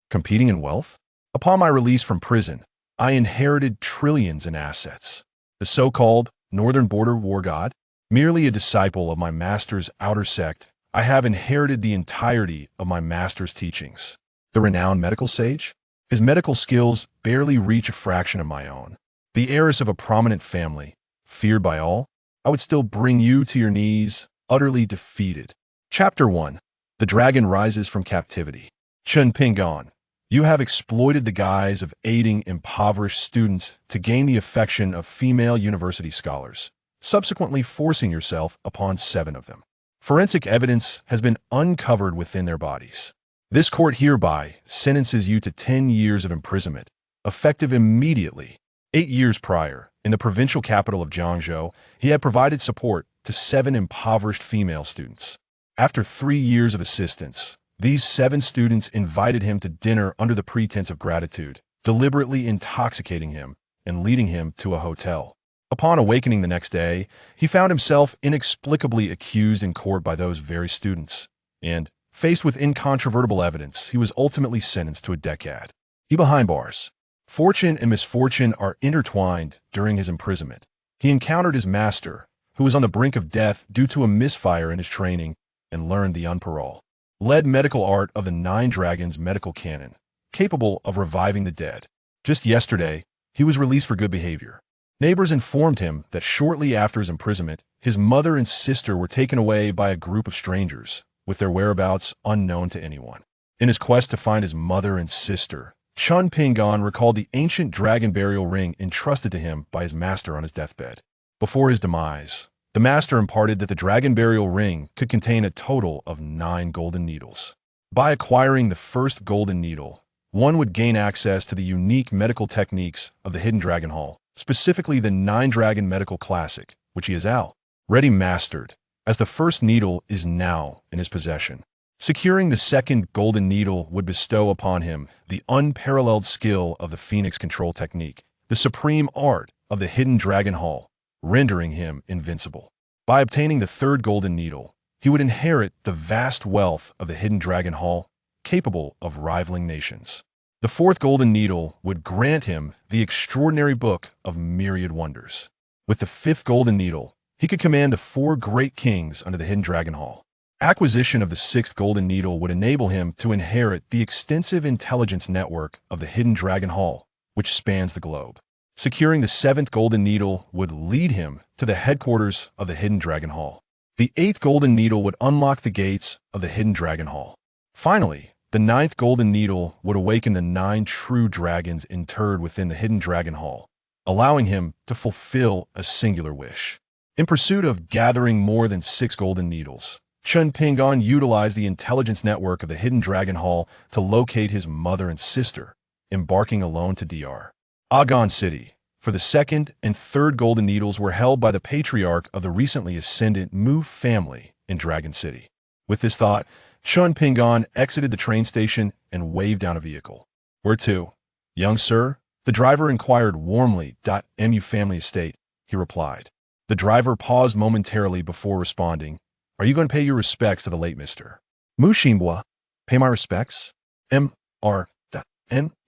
Competing in wealth? Upon my release from prison, I inherited trillions in assets. The so-called Northern Border War God? Merely a disciple of my master's outer sect, I have inherited the entirety of my master's teachings. The renowned medical sage? His medical skills barely reach a fraction of my own. The heiress of a prominent family, feared by all, I would still bring you to your knees, utterly defeated. Chapter 1. The Dragon Rises from Captivity. Chen Pingon, you have exploited the guise of aiding impoverished students to gain the affection of female university scholars, subsequently forcing yourself upon 7 of them. Forensic evidence has been uncovered within their bodies. This court hereby sentences you to 10 years of imprisonment, effective immediately. 8 years prior, in the provincial capital of Jiangzhou, he had provided support to 7 impoverished female students. After 3 years of assistance, these 7 students invited him to dinner under the pretense of gratitude, deliberately intoxicating him and leading him to a hotel. Upon awakening the next day, he found himself inexplicably accused in court by those very students, and, faced with incontrovertible evidence, he was ultimately sentenced to a decade. He behind bars. Fortune and misfortune are intertwined during his imprisonment. He encountered his master, who was on the brink of death due to a misfire in his training, and learned the unparalleled medical art of the 9 Dragons medical canon, capable of reviving the dead. Just yesterday, he was released for good behavior. Neighbors informed him that shortly after his imprisonment, his mother and sister were taken away by a group of strangers, with their whereabouts unknown to anyone. In his quest to find his mother and sister, Chen Pingon recalled the ancient dragon burial ring entrusted to him by his master on his deathbed. Before his demise, the master imparted that the dragon burial ring could contain a total of 9 golden needles. By acquiring the first golden needle, one would gain access to the unique medical techniques of the Hidden Dragon Hall, specifically the 9 Dragon Medical Classic, which he has already mastered, as the first needle is now in his possession. Securing the second golden needle would bestow upon him the unparalleled skill of the Phoenix Control Technique, the supreme art of the Hidden Dragon Hall, rendering him invincible. By obtaining the 3rd golden needle, he would inherit the vast wealth of the Hidden Dragon Hall, capable of rivaling nations. The 4th golden needle would grant him the extraordinary book of myriad wonders. With the 5th golden needle, he could command the 4 great kings under the Hidden Dragon Hall. Acquisition of the 6th golden needle would enable him to inherit the extensive intelligence network of the Hidden Dragon Hall, which spans the globe. Securing the 7th golden needle would lead him to the headquarters of the Hidden Dragon Hall. The 8th golden needle would unlock the gates of the Hidden Dragon Hall. Finally, the 9th golden needle would awaken the 9 true dragons interred within the Hidden Dragon Hall, allowing him to fulfill a singular wish. In pursuit of gathering more than 6 golden needles, Chen Pingon utilized the intelligence network of the Hidden Dragon Hall to locate his mother and sister, embarking alone to Dr. Agon City. For the 2nd and 3rd golden needles were held by the patriarch of the recently ascendant Mu family in Dragon City. With this thought, Chen Pingon exited the train station and waved down a vehicle. "Where to, young sir?" the driver inquired warmly. "Mu family estate," he replied. The driver paused momentarily before responding. "Are you going to pay your respects to the late Mr. Mu Xinbua?" "Pay my respects? Mu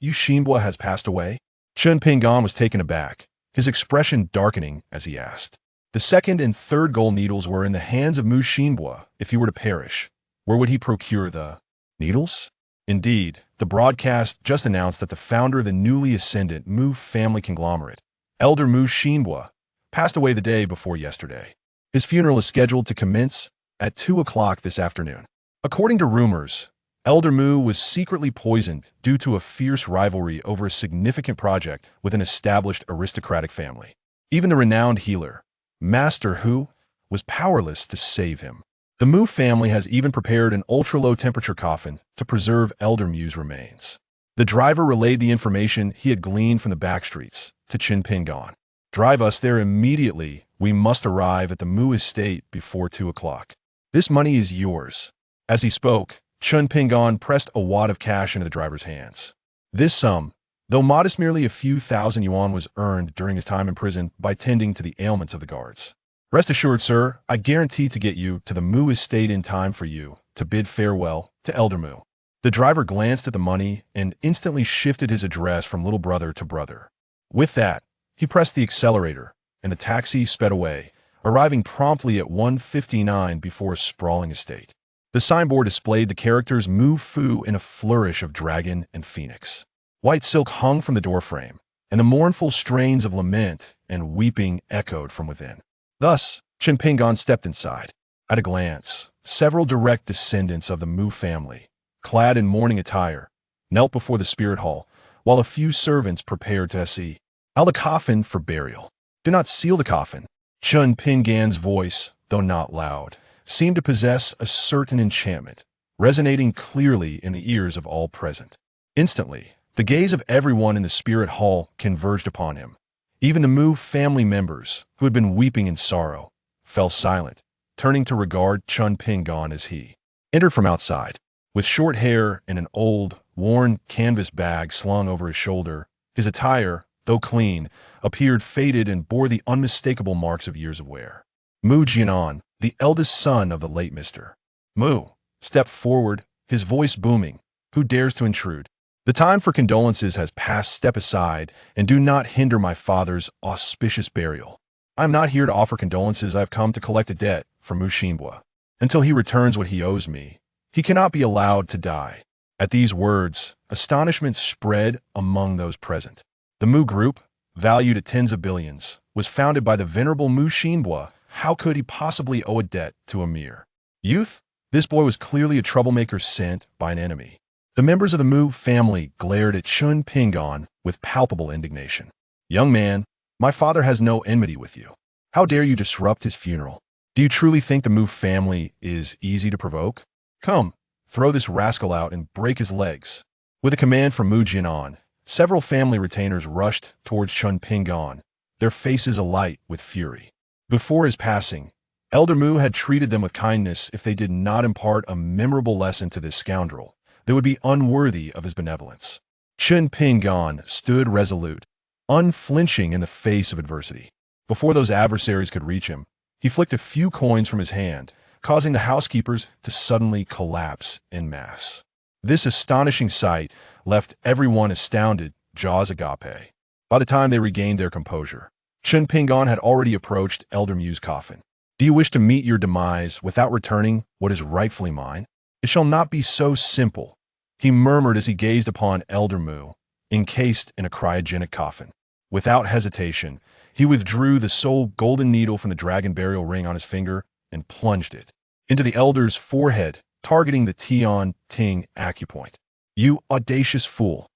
Xinbua has passed away?" Chen Pingon was taken aback, his expression darkening as he asked. The 2nd and 3rd gold needles were in the hands of Mu Xinbua. If he were to perish, where would he procure the needles? Indeed, the broadcast just announced that the founder of the newly ascendant Mu family conglomerate, Elder Mu Xinbua, passed away the day before yesterday. His funeral is scheduled to commence at 2 o'clock this afternoon. According to rumors, Elder Mu was secretly poisoned due to a fierce rivalry over a significant project with an established aristocratic family. Even the renowned healer, Master Hu, was powerless to save him. The Mu family has even prepared an ultra-low temperature coffin to preserve Elder Mu's remains. The driver relayed the information he had gleaned from the backstreets to Chen Pingon. "Drive us there immediately. We must arrive at the Mu estate before 2 o'clock. This money is yours." As he spoke, Chen Pingon pressed a wad of cash into the driver's hands. This sum, though modest, merely a few thousand yuan, was earned during his time in prison by tending to the ailments of the guards. "Rest assured, sir, I guarantee to get you to the Mu estate in time for you to bid farewell to Elder Mu." The driver glanced at the money and instantly shifted his address from little brother to brother. With that, he pressed the accelerator, and the taxi sped away, arriving promptly at 1:59 before a sprawling estate. The signboard displayed the characters Mu Fu in a flourish of dragon and phoenix. White silk hung from the doorframe, and the mournful strains of lament and weeping echoed from within. Thus, Chen Pingon stepped inside. At a glance, several direct descendants of the Mu family, clad in mourning attire, knelt before the spirit hall, while a few servants prepared to see out the coffin for burial. "Do not seal the coffin." Chen Pingan's voice, though not loud, seemed to possess a certain enchantment, resonating clearly in the ears of all present. Instantly, the gaze of everyone in the spirit hall converged upon him. Even the Mu family members, who had been weeping in sorrow, fell silent, turning to regard Chen Pingon as he entered from outside. With short hair and an old, worn canvas bag slung over his shoulder, his attire, though clean, appeared faded and bore the unmistakable marks of years of wear. Mu Jianan, the eldest son of the late Mr. Mu, stepped forward, his voice booming. "Who dares to intrude? The time for condolences has passed. Step aside, and do not hinder my father's auspicious burial. I am not here to offer condolences. I have come to collect a debt from Mu Xinbua. Until he returns what he owes me, he cannot be allowed to die." At these words, astonishment spread among those present. The Mu Group, valued at tens of billions, was founded by the venerable Mu Xinbua. How could he possibly owe a debt to a mere youth? This boy was clearly a troublemaker sent by an enemy. The members of the Mu family glared at Chen Pingon with palpable indignation. "Young man, my father has no enmity with you. How dare you disrupt his funeral? Do you truly think the Mu family is easy to provoke? Come, throw this rascal out and break his legs." With a command from Mu Jianan, several family retainers rushed towards Chen Pingon, their faces alight with fury. Before his passing, Elder Mu had treated them with kindness. If they did not impart a memorable lesson to this scoundrel, they would be unworthy of his benevolence. Chen Pingon stood resolute, unflinching in the face of adversity. Before those adversaries could reach him, he flicked a few coins from his hand, causing the housekeepers to suddenly collapse en masse. This astonishing sight left everyone astounded, jaws agape. By the time they regained their composure, Chen Pingon had already approached Elder Mu's coffin. "Do you wish to meet your demise without returning what is rightfully mine? It shall not be so simple," he murmured as he gazed upon Elder Mu, encased in a cryogenic coffin. Without hesitation, he withdrew the sole golden needle from the dragon burial ring on his finger and plunged it into the elder's forehead, targeting the Tian Ting acupoint. "You audacious fool!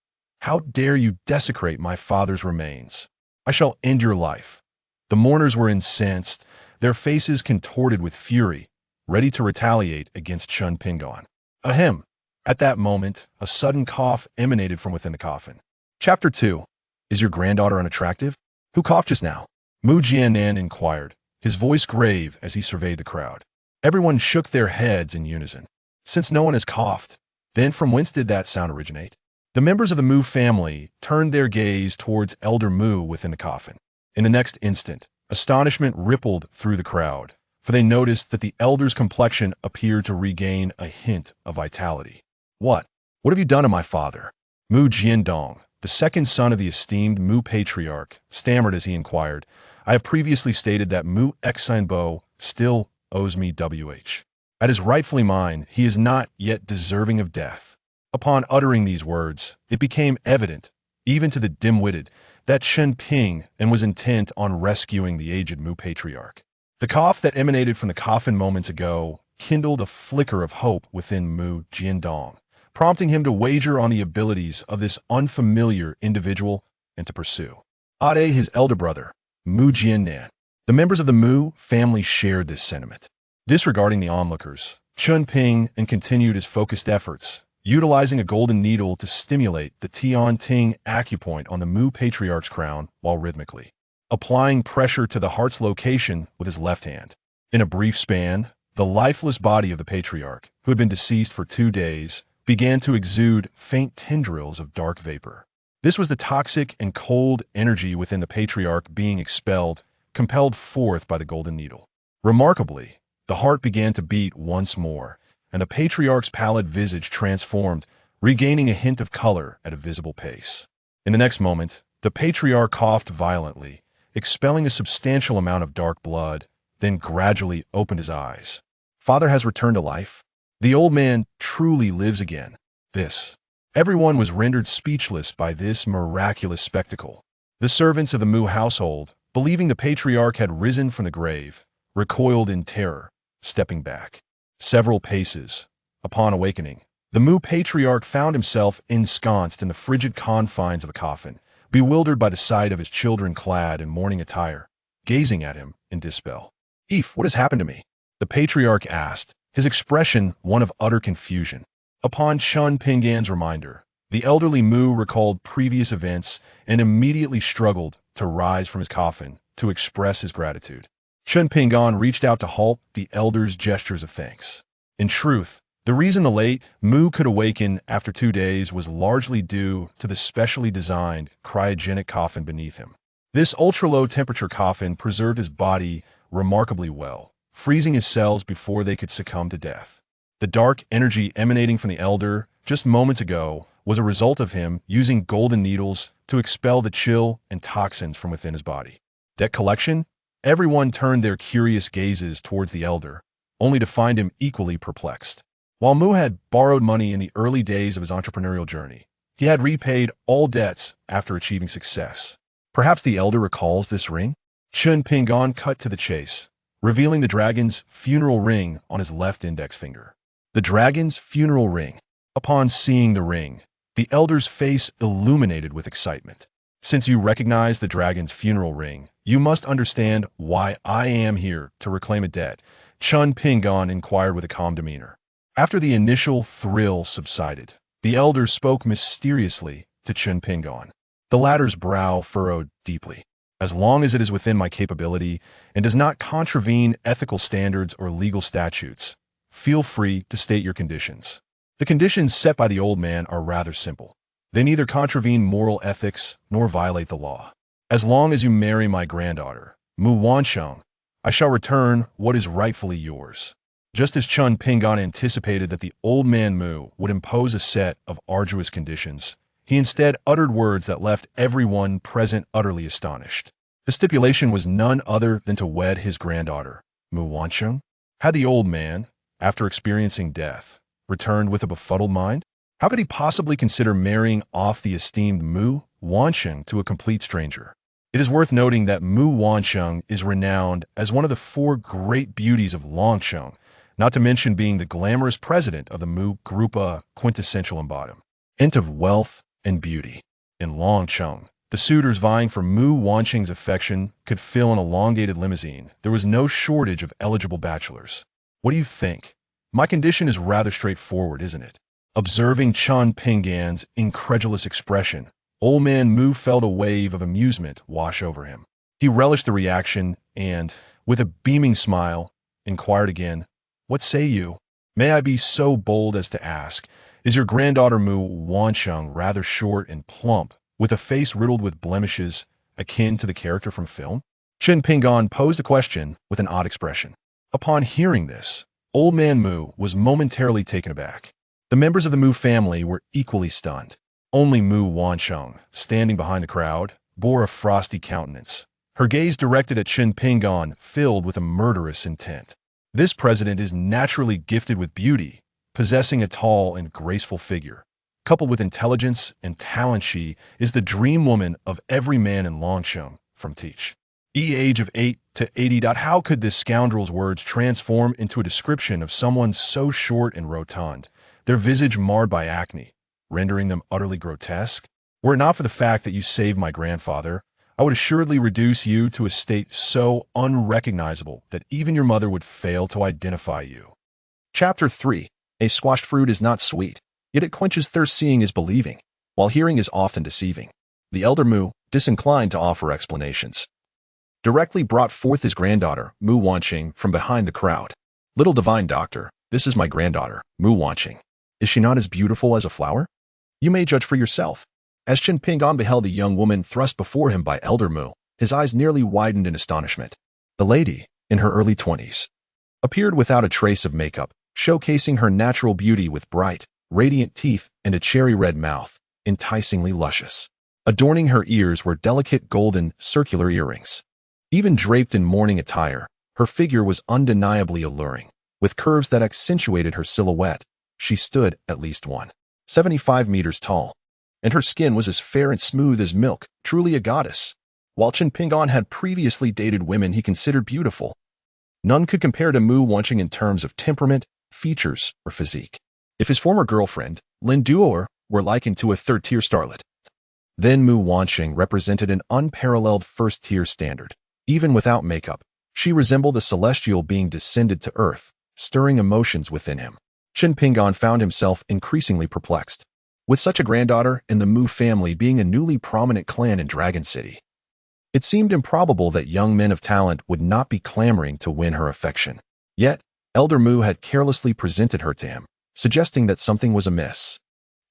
How dare you desecrate my father's remains? I shall end your life." The mourners were incensed, their faces contorted with fury, ready to retaliate against Chen Pingon. Ahem! At that moment, a sudden cough emanated from within the coffin. Chapter 2. Is your granddaughter unattractive? Who coughed just now? Mu Jianan inquired, his voice grave as he surveyed the crowd. Everyone shook their heads in unison. Since no one has coughed, then from whence did that sound originate? The members of the Mu family turned their gaze towards Elder Mu within the coffin. In the next instant, astonishment rippled through the crowd, for they noticed that the elder's complexion appeared to regain a hint of vitality. What have you done to my father?" Mu Jiandong, the second son of the esteemed Mu patriarch, stammered as he inquired. "I have previously stated that Mu Xinbo still owes me WH. At his rightfully mine, he is not yet deserving of death." Upon uttering these words, it became evident, even to the dim-witted, that Chen Ping and was intent on rescuing the aged Mu patriarch. The cough that emanated from the coffin moments ago kindled a flicker of hope within Mu Jiandong, prompting him to wager on the abilities of this unfamiliar individual and to pursue Ade, his elder brother, Mu Jiannan. The members of the Mu family shared this sentiment. Disregarding the onlookers, Chen Ping and continued his focused efforts, utilizing a golden needle to stimulate the Tian Ting acupoint on the Mu patriarch's crown while rhythmically applying pressure to the heart's location with his left hand. In a brief span, the lifeless body of the patriarch, who had been deceased for 2 days, began to exude faint tendrils of dark vapor. This was the toxic and cold energy within the patriarch being expelled, compelled forth by the golden needle. Remarkably, the heart began to beat once more, and the patriarch's pallid visage transformed regaining a hint of color at a visible pace. In the next moment, the patriarch coughed violently, expelling a substantial amount of dark blood, then gradually opened his eyes. Father has returned to life. The old man truly lives again. Everyone was rendered speechless by this miraculous spectacle. The servants of the Mu household, believing the patriarch had risen from the grave, recoiled in terror, stepping back. Several paces. Upon awakening, the Mu patriarch found himself ensconced in the frigid confines of a coffin, bewildered by the sight of his children clad in mourning attire, gazing at him in disbelief. What has happened to me?" the patriarch asked, his expression one of utter confusion. Upon Chun Pingan's reminder, the elderly Mu recalled previous events and immediately struggled to rise from his coffin to express his gratitude. Chun Pingan reached out to halt the elder's gestures of thanks. In truth, the reason the late Mu could awaken after 2 days was largely due to the specially designed cryogenic coffin beneath him. This ultra-low temperature coffin preserved his body remarkably well, freezing his cells before they could succumb to death. The dark energy emanating from the elder just moments ago was a result of him using golden needles to expel the chill and toxins from within his body. Debt collection? Everyone turned their curious gazes towards the elder, only to find him equally perplexed. While Mu had borrowed money in the early days of his entrepreneurial journey, he had repaid all debts after achieving success. Perhaps the elder recalls this ring? Chun Pingan cut to the chase, revealing the dragon's funeral ring on his left index finger. The dragon's funeral ring. Upon seeing the ring, the elder's face illuminated with excitement. "Since you recognize the dragon's funeral ring, you must understand why I am here to reclaim a debt," Chun Pingan inquired with a calm demeanor. After the initial thrill subsided, the elder spoke mysteriously to Chun Pingan. The latter's brow furrowed deeply. "As long as it is within my capability and does not contravene ethical standards or legal statutes, feel free to state your conditions." The conditions set by the old man are rather simple. They neither contravene moral ethics nor violate the law. "As long as you marry my granddaughter, Mu Wansheng, I shall return what is rightfully yours." Just as Chun Pingan anticipated that the old man Mu would impose a set of arduous conditions, he instead uttered words that left everyone present utterly astonished. The stipulation was none other than to wed his granddaughter, Mu Wansheng. Had the old man, after experiencing death, returned with a befuddled mind? How could he possibly consider marrying off the esteemed Mu Wansheng to a complete stranger? It is worth noting that Mu Wansheng is renowned as one of the 4 great beauties of Longsheng, not to mention being the glamorous president of the Mu Grupa quintessential embodiment of wealth and beauty. In Longsheng, the suitors vying for Mu Wansheng's affection could fill an elongated limousine. There was no shortage of eligible bachelors. "What do you think? My condition is rather straightforward, isn't it?" Observing Chun Pingan's incredulous expression, old man Mu felt a wave of amusement wash over him. He relished the reaction and, with a beaming smile, inquired again, "What say you? May I be so bold as to ask, is your granddaughter Mu Wansheng rather short and plump, with a face riddled with blemishes akin to the character from film?" Chun Pingan posed a question with an odd expression. Upon hearing this, old man Mu was momentarily taken aback. The members of the Mu family were equally stunned. Only Mu Wansheng, standing behind the crowd, bore a frosty countenance, her gaze directed at Chun Pingan filled with a murderous intent. This president is naturally gifted with beauty, possessing a tall and graceful figure. Coupled with intelligence and talent, she is the dream woman of every man in Longsheng, from the age of 8 to 80. How could this scoundrel's words transform into a description of someone so short and rotund, their visage marred by acne, rendering them utterly grotesque? Were it not for the fact that you saved my grandfather, I would assuredly reduce you to a state so unrecognizable that even your mother would fail to identify you. Chapter 3. A squashed fruit is not sweet, yet it quenches thirst. Seeing is believing, while hearing is often deceiving. The elder Mu, disinclined to offer explanations, directly brought forth his granddaughter, Mu Wansheng, from behind the crowd. "Little divine doctor, this is my granddaughter, Mu Wansheng. Is she not as beautiful as a flower? You may judge for yourself." As Chun Pingan beheld the young woman thrust before him by elder Mu, his eyes nearly widened in astonishment. The lady, in her early 20s, appeared without a trace of makeup, showcasing her natural beauty with bright, radiant teeth and a cherry-red mouth, enticingly luscious. Adorning her ears were delicate golden, circular earrings. Even draped in mourning attire, her figure was undeniably alluring. With curves that accentuated her silhouette, she stood at least 1.75 meters tall, and her skin was as fair and smooth as milk, truly a goddess. While Chen Pingon had previously dated women he considered beautiful, none could compare to Mu Wanqing in terms of temperament, features, or physique. If his former girlfriend, Lin Duoer, were likened to a third-tier starlet, then Mu Wanqing represented an unparalleled first-tier standard. Even without makeup, she resembled a celestial being descended to earth, stirring emotions within him. Chen Pingon found himself increasingly perplexed. With such a granddaughter and the Mu family being a newly prominent clan in Dragon City, it seemed improbable that young men of talent would not be clamoring to win her affection. Yet, Elder Mu had carelessly presented her to him, suggesting that something was amiss.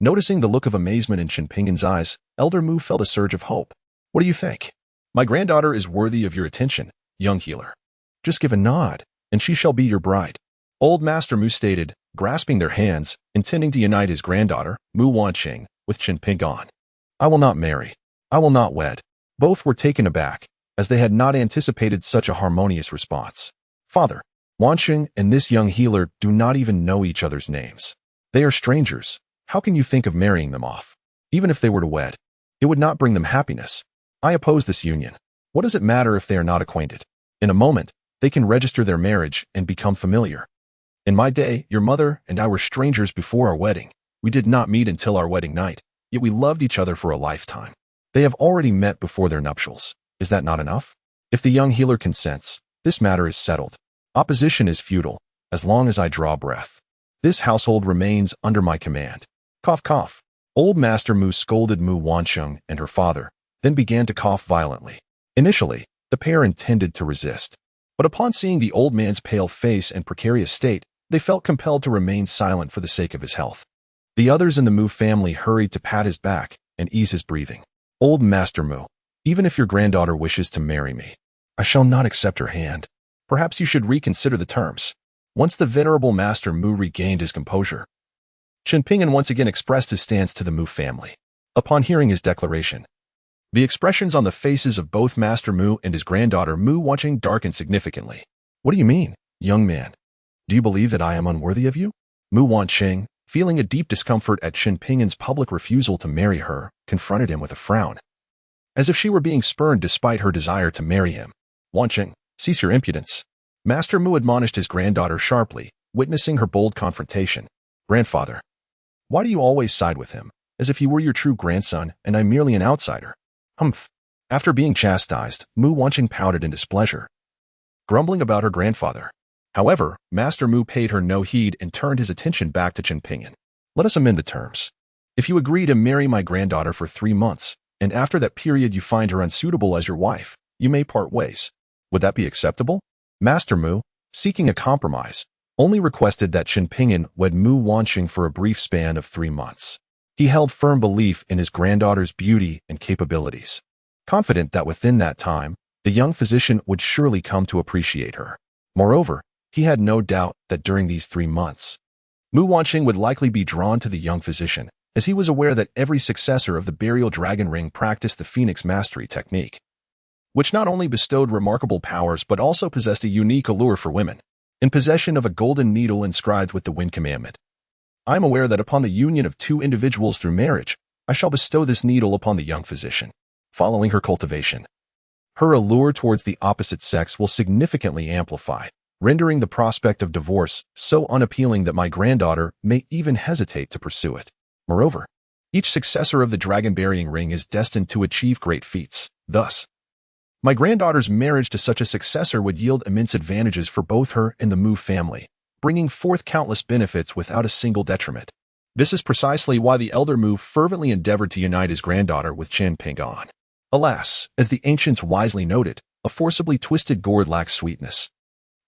Noticing the look of amazement in Chen Pingon's eyes, Elder Mu felt a surge of hope. What do you think? My granddaughter is worthy of your attention, young healer. Just give a nod, and she shall be your bride. Old Master Mu stated, grasping their hands, intending to unite his granddaughter, Mu Wanqing, with Chen Pingon. I will not marry. I will not wed. Both were taken aback, as they had not anticipated such a harmonious response. Father, Wanqing and this young healer do not even know each other's names. They are strangers. How can you think of marrying them off? Even if they were to wed, it would not bring them happiness. I oppose this union. What does it matter if they are not acquainted? In a moment, they can register their marriage and become familiar. In my day, your mother and I were strangers before our wedding. We did not meet until our wedding night, yet we loved each other for a lifetime. They have already met before their nuptials. Is that not enough? If the young healer consents, this matter is settled. Opposition is futile, as long as I draw breath. This household remains under my command. Cough, cough. Old Master Mu scolded Mu Wanqing and her father, then began to cough violently. Initially, the pair intended to resist, but upon seeing the old man's pale face and precarious state, they felt compelled to remain silent for the sake of his health. The others in the Mu family hurried to pat his back and ease his breathing. Old Master Mu, even if your granddaughter wishes to marry me, I shall not accept her hand. Perhaps you should reconsider the terms. Once the venerable Master Mu regained his composure, Chen Pingon once again expressed his stance to the Mu family. Upon hearing his declaration, the expressions on the faces of both Master Mu and his granddaughter Mu Wanqing darkened significantly. What do you mean, young man? Do you believe that I am unworthy of you? Mu Wanqing, feeling a deep discomfort at Chen Pingon's public refusal to marry her, confronted him with a frown, as if she were being spurned despite her desire to marry him. Wanqing, cease your impudence. Master Mu admonished his granddaughter sharply, witnessing her bold confrontation. Grandfather, why do you always side with him, as if he were your true grandson and I'm merely an outsider? Humph. After being chastised, Mu Wanqing pouted in displeasure, grumbling about her grandfather. However, Master Mu paid her no heed and turned his attention back to Chen Pingon. Let us amend the terms. If you agree to marry my granddaughter for 3 months, and after that period you find her unsuitable as your wife, you may part ways. Would that be acceptable? Master Mu, seeking a compromise, only requested that Chen Pingon wed Mu Wanqing for a brief span of 3 months. He held firm belief in his granddaughter's beauty and capabilities, confident that within that time, the young physician would surely come to appreciate her. Moreover, he had no doubt that during these 3 months, Mu Wanqing would likely be drawn to the young physician, as he was aware that every successor of the burial dragon ring practiced the Phoenix Mastery technique, which not only bestowed remarkable powers but also possessed a unique allure for women, in possession of a golden needle inscribed with the Wind Commandment. I am aware that upon the union of 2 individuals through marriage, I shall bestow this needle upon the young physician. Following her cultivation, her allure towards the opposite sex will significantly amplify, rendering the prospect of divorce so unappealing that my granddaughter may even hesitate to pursue it. Moreover, each successor of the dragon-burying ring is destined to achieve great feats. Thus, my granddaughter's marriage to such a successor would yield immense advantages for both her and the Mu family, bringing forth countless benefits without a single detriment. This is precisely why the elder Mu fervently endeavored to unite his granddaughter with Chen Pingon. Alas, as the ancients wisely noted, a forcibly twisted gourd lacks sweetness.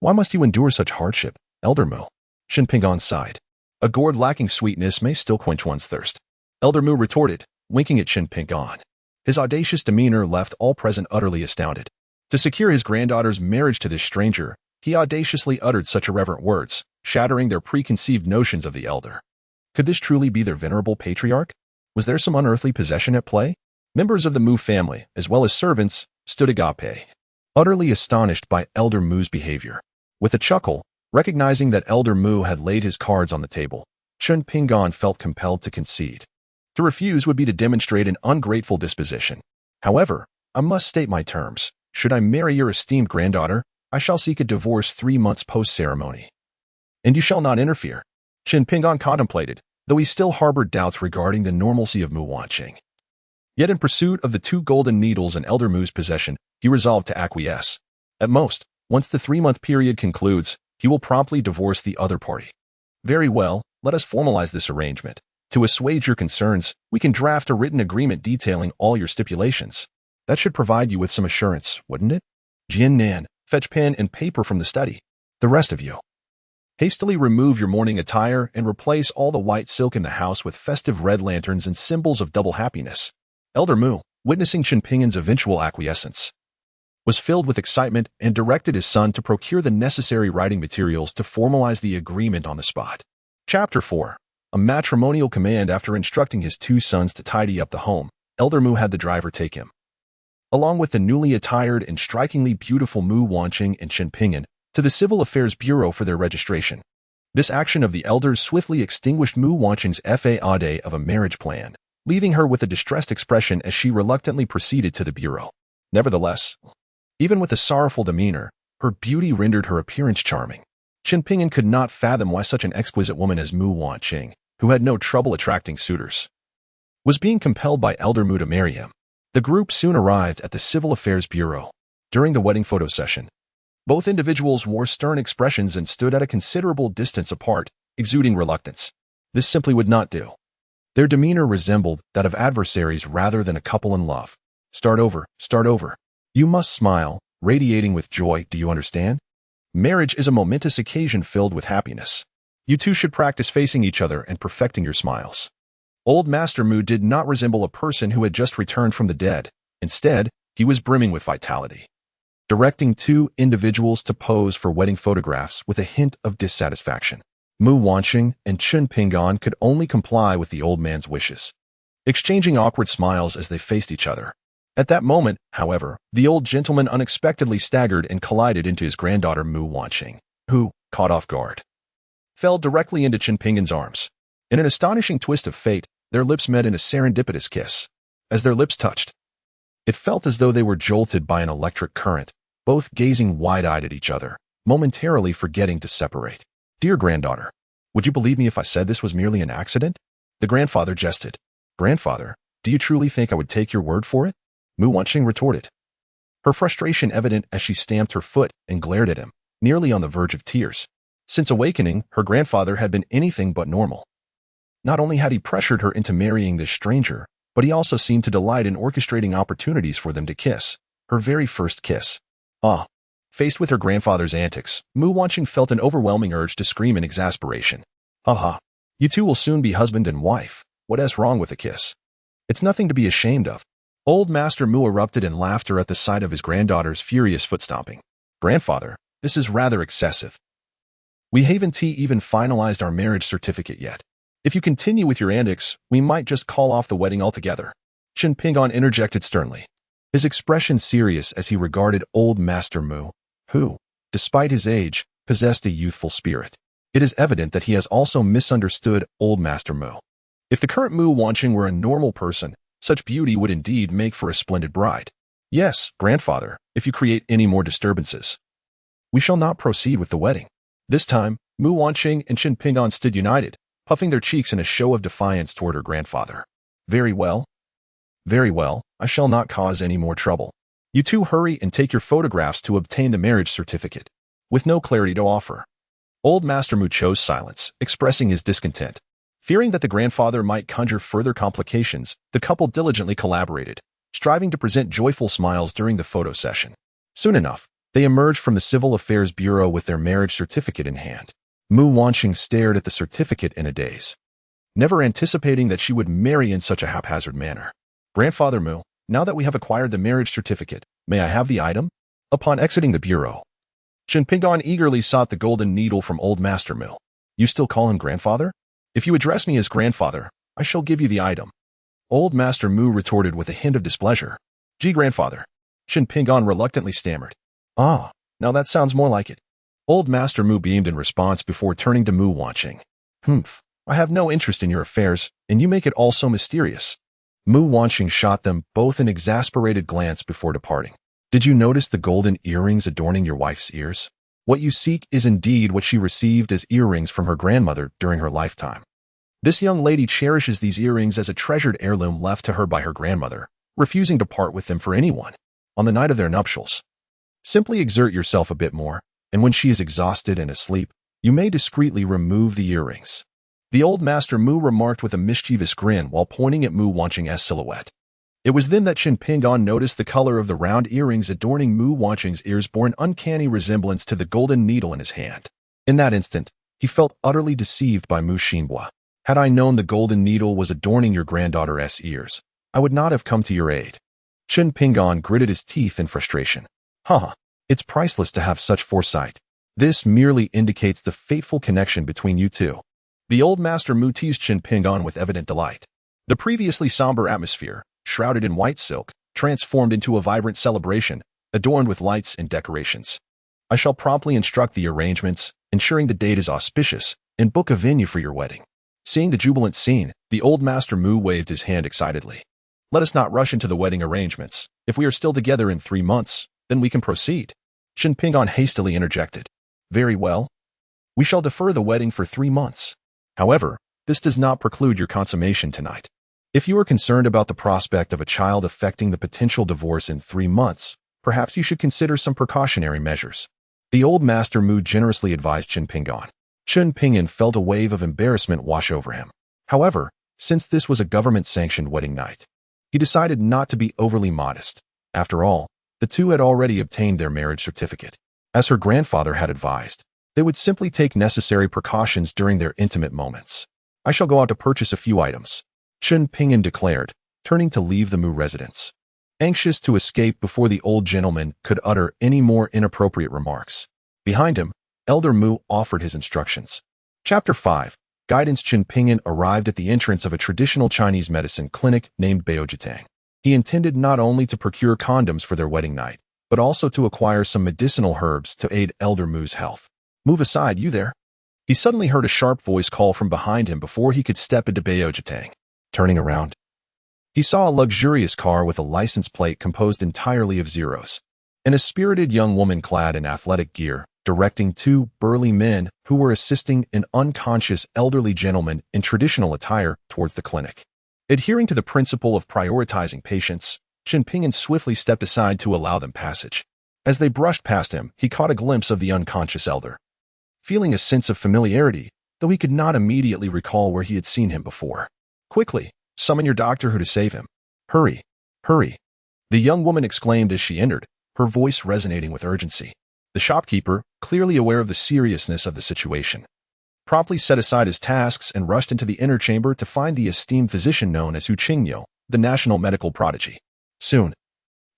Why must you endure such hardship, Elder Mu? Chen Pingon sighed. A gourd lacking sweetness may still quench one's thirst. Elder Mu retorted, winking at Chen Pingon. His audacious demeanor left all present utterly astounded. To secure his granddaughter's marriage to this stranger, he audaciously uttered such irreverent words, shattering their preconceived notions of the elder. Could this truly be their venerable patriarch? Was there some unearthly possession at play? Members of the Mu family, as well as servants, stood agape, utterly astonished by Elder Mu's behavior. With a chuckle, recognizing that Elder Mu had laid his cards on the table, Chen Pingan felt compelled to concede. To refuse would be to demonstrate an ungrateful disposition. However, I must state my terms. Should I marry your esteemed granddaughter, I shall seek a divorce 3 months post-ceremony. And you shall not interfere. Chen Pingan contemplated, though he still harbored doubts regarding the normalcy of Mu Wanqing. Yet in pursuit of the 2 golden needles in Elder Mu's possession, he resolved to acquiesce. At most, once the 3-month period concludes, he will promptly divorce the other party. Very well, let us formalize this arrangement. To assuage your concerns, we can draft a written agreement detailing all your stipulations. That should provide you with some assurance, wouldn't it? Jian Nan, fetch pen and paper from the study. The rest of you, hastily remove your mourning attire and replace all the white silk in the house with festive red lanterns and symbols of double happiness. Elder Mu, witnessing Chen Pingan's eventual acquiescence, was filled with excitement and directed his son to procure the necessary writing materials to formalize the agreement on the spot. Chapter 4. A matrimonial command. After instructing his 2 sons to tidy up the home, Elder Mu had the driver take him, along with the newly attired and strikingly beautiful Mu Wanqing and Chen Pingan, to the Civil Affairs Bureau for their registration. This action of the elders swiftly extinguished Mu Wanqing's FAAD of a marriage plan, leaving her with a distressed expression as she reluctantly proceeded to the bureau. Nevertheless, even with a sorrowful demeanor, her beauty rendered her appearance charming. Chen Pingan could not fathom why such an exquisite woman as Mu Wanqing, who had no trouble attracting suitors, was being compelled by Elder Mu to marry him. The group soon arrived at the Civil Affairs Bureau. During the wedding photo session, both individuals wore stern expressions and stood at a considerable distance apart, exuding reluctance. This simply would not do. Their demeanor resembled that of adversaries rather than a couple in love. Start over, start over. You must smile, radiating with joy, do you understand? Marriage is a momentous occasion filled with happiness. You two should practice facing each other and perfecting your smiles. Old Master Mu did not resemble a person who had just returned from the dead. Instead, he was brimming with vitality, directing 2 individuals to pose for wedding photographs with a hint of dissatisfaction. Mu Wanqing and Chen Pingan could only comply with the old man's wishes, exchanging awkward smiles as they faced each other. At that moment, however, the old gentleman unexpectedly staggered and collided into his granddaughter Mu Wanqing, who, caught off guard, fell directly into Chen Pingan's arms. In an astonishing twist of fate, their lips met in a serendipitous kiss. As their lips touched, it felt as though they were jolted by an electric current, both gazing wide-eyed at each other, momentarily forgetting to separate. Dear granddaughter, would you believe me if I said this was merely an accident? The grandfather jested. Grandfather, do you truly think I would take your word for it? Mu Wanqing retorted, her frustration evident as she stamped her foot and glared at him, nearly on the verge of tears. Since awakening, her grandfather had been anything but normal. Not only had he pressured her into marrying this stranger, but he also seemed to delight in orchestrating opportunities for them to kiss. Her very first kiss. Ah. Faced with her grandfather's antics, Mu Wanqing felt an overwhelming urge to scream in exasperation. Ha! You two will soon be husband and wife. What's wrong with a kiss? It's nothing to be ashamed of. Old Master Mu erupted in laughter at the sight of his granddaughter's furious foot-stomping. Grandfather, this is rather excessive. We haven't even finalized our marriage certificate yet. If you continue with your antics, we might just call off the wedding altogether. Chen Pingan interjected sternly, his expression serious as he regarded Old Master Mu, who, despite his age, possessed a youthful spirit. It is evident that he has also misunderstood Old Master Mu. If the current Mu Wanqing were a normal person, such beauty would indeed make for a splendid bride. Yes, grandfather, if you create any more disturbances, we shall not proceed with the wedding. This time, Mu Wanqing and Chen Pingan stood united, puffing their cheeks in a show of defiance toward her grandfather. Very well, I shall not cause any more trouble. You two hurry and take your photographs to obtain the marriage certificate. With no clarity to offer, Old Master Mu chose silence, expressing his discontent. Fearing that the grandfather might conjure further complications, the couple diligently collaborated, striving to present joyful smiles during the photo session. Soon enough, they emerged from the Civil Affairs Bureau with their marriage certificate in hand. Mu Wanqing stared at the certificate in a daze, never anticipating that she would marry in such a haphazard manner. Grandfather Mu, now that we have acquired the marriage certificate, may I have the item? Upon exiting the bureau, Chen Pingan eagerly sought the golden needle from Old Master Mu. You still call him grandfather? If you address me as grandfather, I shall give you the item. Old Master Mu retorted with a hint of displeasure. Gee, grandfather. Qin Pingon reluctantly stammered. Ah, now that sounds more like it. Old Master Mu beamed in response before turning to Mu Wanqing. Humph, I have no interest in your affairs, and you make it all so mysterious. Mu Wanqing shot them both an exasperated glance before departing. Did you notice the golden earrings adorning your wife's ears? What you seek is indeed what she received as earrings from her grandmother during her lifetime. This young lady cherishes these earrings as a treasured heirloom left to her by her grandmother, refusing to part with them for anyone. On the night of their nuptials, simply exert yourself a bit more, and when she is exhausted and asleep, you may discreetly remove the earrings. The old Master Mu remarked with a mischievous grin while pointing at Mu Wanqing's silhouette. It was then that Qin Pingon noticed the color of the round earrings adorning Mu Wanqing's ears bore an uncanny resemblance to the golden needle in his hand. In that instant, he felt utterly deceived by Mu Xinhua. Had I known the golden needle was adorning your granddaughter's ears, I would not have come to your aid. Qin Pingon gritted his teeth in frustration. It's priceless to have such foresight. This merely indicates the fateful connection between you two. The old Master Mu teased Qin Pingon with evident delight. The previously somber atmosphere, shrouded in white silk, transformed into a vibrant celebration, adorned with lights and decorations. I shall promptly instruct the arrangements, ensuring the date is auspicious, and book a venue for your wedding. Seeing the jubilant scene, the old Master Mu waved his hand excitedly. Let us not rush into the wedding arrangements. If we are still together in 3 months, then we can proceed. Qin Pingon hastily interjected. Very well. We shall defer the wedding for 3 months. However, this does not preclude your consummation tonight. If you are concerned about the prospect of a child affecting the potential divorce in 3 months, perhaps you should consider some precautionary measures. The old Master Mu generously advised Qin Pingon. Qin Pingon felt a wave of embarrassment wash over him. However, since this was a government-sanctioned wedding night, he decided not to be overly modest. After all, the two had already obtained their marriage certificate. As her grandfather had advised, they would simply take necessary precautions during their intimate moments. I shall go out to purchase a few items, Qin Pingon declared, turning to leave the Mu residence. Anxious to escape before the old gentleman could utter any more inappropriate remarks. Behind him, Elder Mu offered his instructions. Chapter 5. Guidance. Qin Pingon arrived at the entrance of a traditional Chinese medicine clinic named Baojitang. He intended not only to procure condoms for their wedding night, but also to acquire some medicinal herbs to aid Elder Mu's health. Move aside, you there. He suddenly heard a sharp voice call from behind him before he could step into Baojitang. Turning around, he saw a luxurious car with a license plate composed entirely of zeros, and a spirited young woman clad in athletic gear, directing 2 burly men who were assisting an unconscious elderly gentleman in traditional attire towards the clinic. Adhering to the principle of prioritizing patients, Qin Pingon swiftly stepped aside to allow them passage. As they brushed past him, he caught a glimpse of the unconscious elder. Feeling a sense of familiarity, though he could not immediately recall where he had seen him before. Quickly, summon your doctor who to save him. Hurry, hurry. The young woman exclaimed as she entered, her voice resonating with urgency. The shopkeeper, clearly aware of the seriousness of the situation, promptly set aside his tasks and rushed into the inner chamber to find the esteemed physician known as Hu Qingyo, the national medical prodigy. Soon,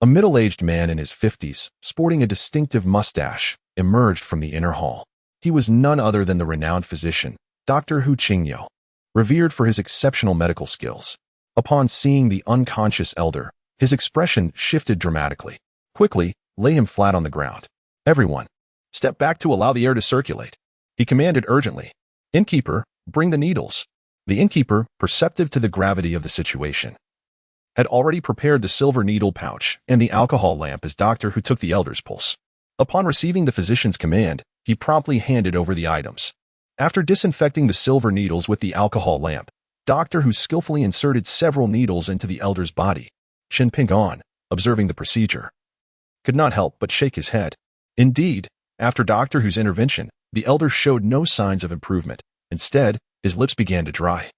a middle-aged man in his 50s, sporting a distinctive mustache, emerged from the inner hall. He was none other than the renowned physician, Dr. Hu Qingyo, revered for his exceptional medical skills. Upon seeing the unconscious elder, his expression shifted dramatically. Quickly, lay him flat on the ground. Everyone, step back to allow the air to circulate, he commanded urgently. Innkeeper, bring the needles. The innkeeper, perceptive to the gravity of the situation, had already prepared the silver needle pouch and the alcohol lamp as Doctor Who took the elder's pulse. Upon receiving the physician's command, he promptly handed over the items. After disinfecting the silver needles with the alcohol lamp, Doctor Who skillfully inserted several needles into the elder's body. Qin Pingon, observing the procedure, could not help but shake his head. Indeed, after Doctor Who's intervention, the elder showed no signs of improvement. Instead, his lips began to dry,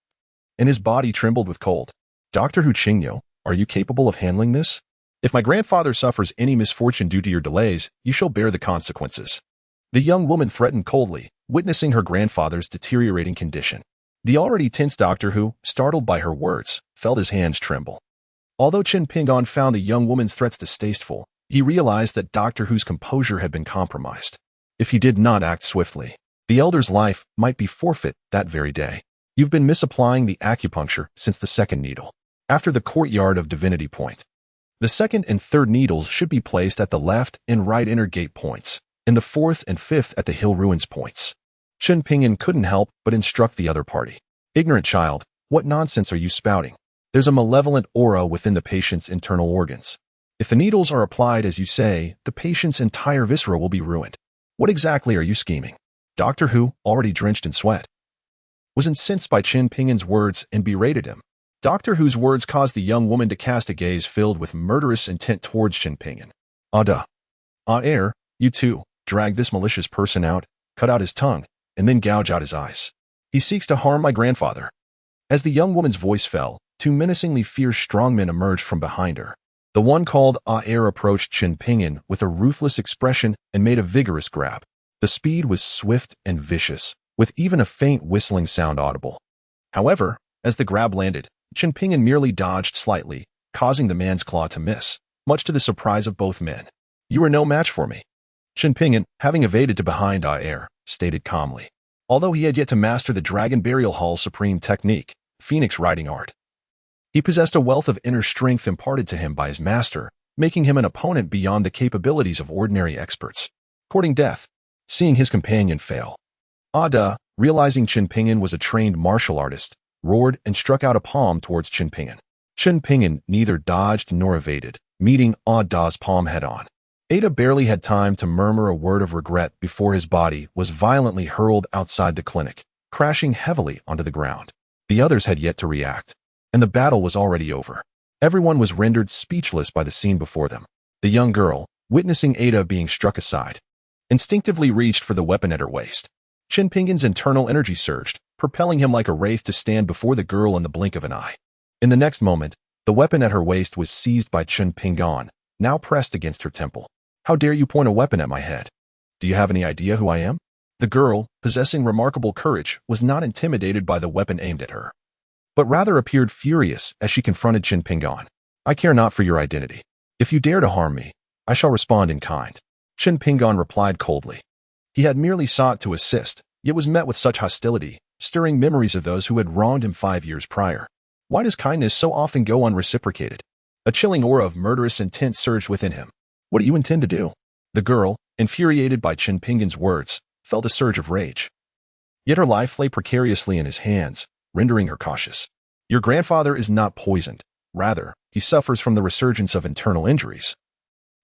and his body trembled with cold. Doctor Hu Qingyo, are you capable of handling this? If my grandfather suffers any misfortune due to your delays, you shall bear the consequences. The young woman threatened coldly, witnessing her grandfather's deteriorating condition. The already tense Doctor Who, startled by her words, felt his hands tremble. Although Qin Pingon found the young woman's threats distasteful, he realized that Doctor Who's composure had been compromised. If he did not act swiftly, the elder's life might be forfeit that very day. You've been misapplying the acupuncture since the second needle, after the courtyard of divinity point. The second and third needles should be placed at the left and right inner gate points, and the fourth and fifth at the hill ruins points. Chen Pingyan couldn't help but instruct the other party. Ignorant child, what nonsense are you spouting? There's a malevolent aura within the patient's internal organs. If the needles are applied as you say, the patient's entire viscera will be ruined. What exactly are you scheming? Doctor Who, already drenched in sweat, was incensed by Chen Pingyan's words and berated him. Doctor Who's words caused the young woman to cast a gaze filled with murderous intent towards Chen Pingyan. Air, you too, drag this malicious person out, cut out his tongue, and then gouge out his eyes. He seeks to harm my grandfather. As the young woman's voice fell, two menacingly fierce strongmen emerged from behind her. The one called Air approached Chen Pingyan with a ruthless expression and made a vigorous grab. The speed was swift and vicious, with even a faint whistling sound audible. However, as the grab landed, Chen Pingyan merely dodged slightly, causing the man's claw to miss, much to the surprise of both men. You are no match for me. Chen Pingyan, having evaded to behind Air, stated calmly. Although he had yet to master the Dragon Burial Hall's supreme technique, Phoenix Riding Art, he possessed a wealth of inner strength imparted to him by his master, making him an opponent beyond the capabilities of ordinary experts. Courting death, seeing his companion fail. Realizing Chen Pingyan was a trained martial artist, roared and struck out a palm towards Chen Pingyan. Chen Pingyan neither dodged nor evaded, meeting Da's palm head-on. Ada barely had time to murmur a word of regret before his body was violently hurled outside the clinic, crashing heavily onto the ground. The others had yet to react, and the battle was already over. Everyone was rendered speechless by the scene before them. The young girl, witnessing Ada being struck aside, instinctively reached for the weapon at her waist. Chen Pingyan's internal energy surged, propelling him like a wraith to stand before the girl in the blink of an eye. In the next moment, the weapon at her waist was seized by Chen Pingyan, now pressed against her temple. How dare you point a weapon at my head? Do you have any idea who I am? The girl, possessing remarkable courage, was not intimidated by the weapon aimed at her, but rather appeared furious as she confronted Chen Pingyan. I care not for your identity. If you dare to harm me, I shall respond in kind. Chen Pingyan replied coldly. He had merely sought to assist, yet was met with such hostility, stirring memories of those who had wronged him 5 years prior. Why does kindness so often go unreciprocated? A chilling aura of murderous intent surged within him. What do you intend to do? The girl, infuriated by Chen Pingyan's words, felt a surge of rage. Yet her life lay precariously in his hands, rendering her cautious. Your grandfather is not poisoned. Rather, he suffers from the resurgence of internal injuries,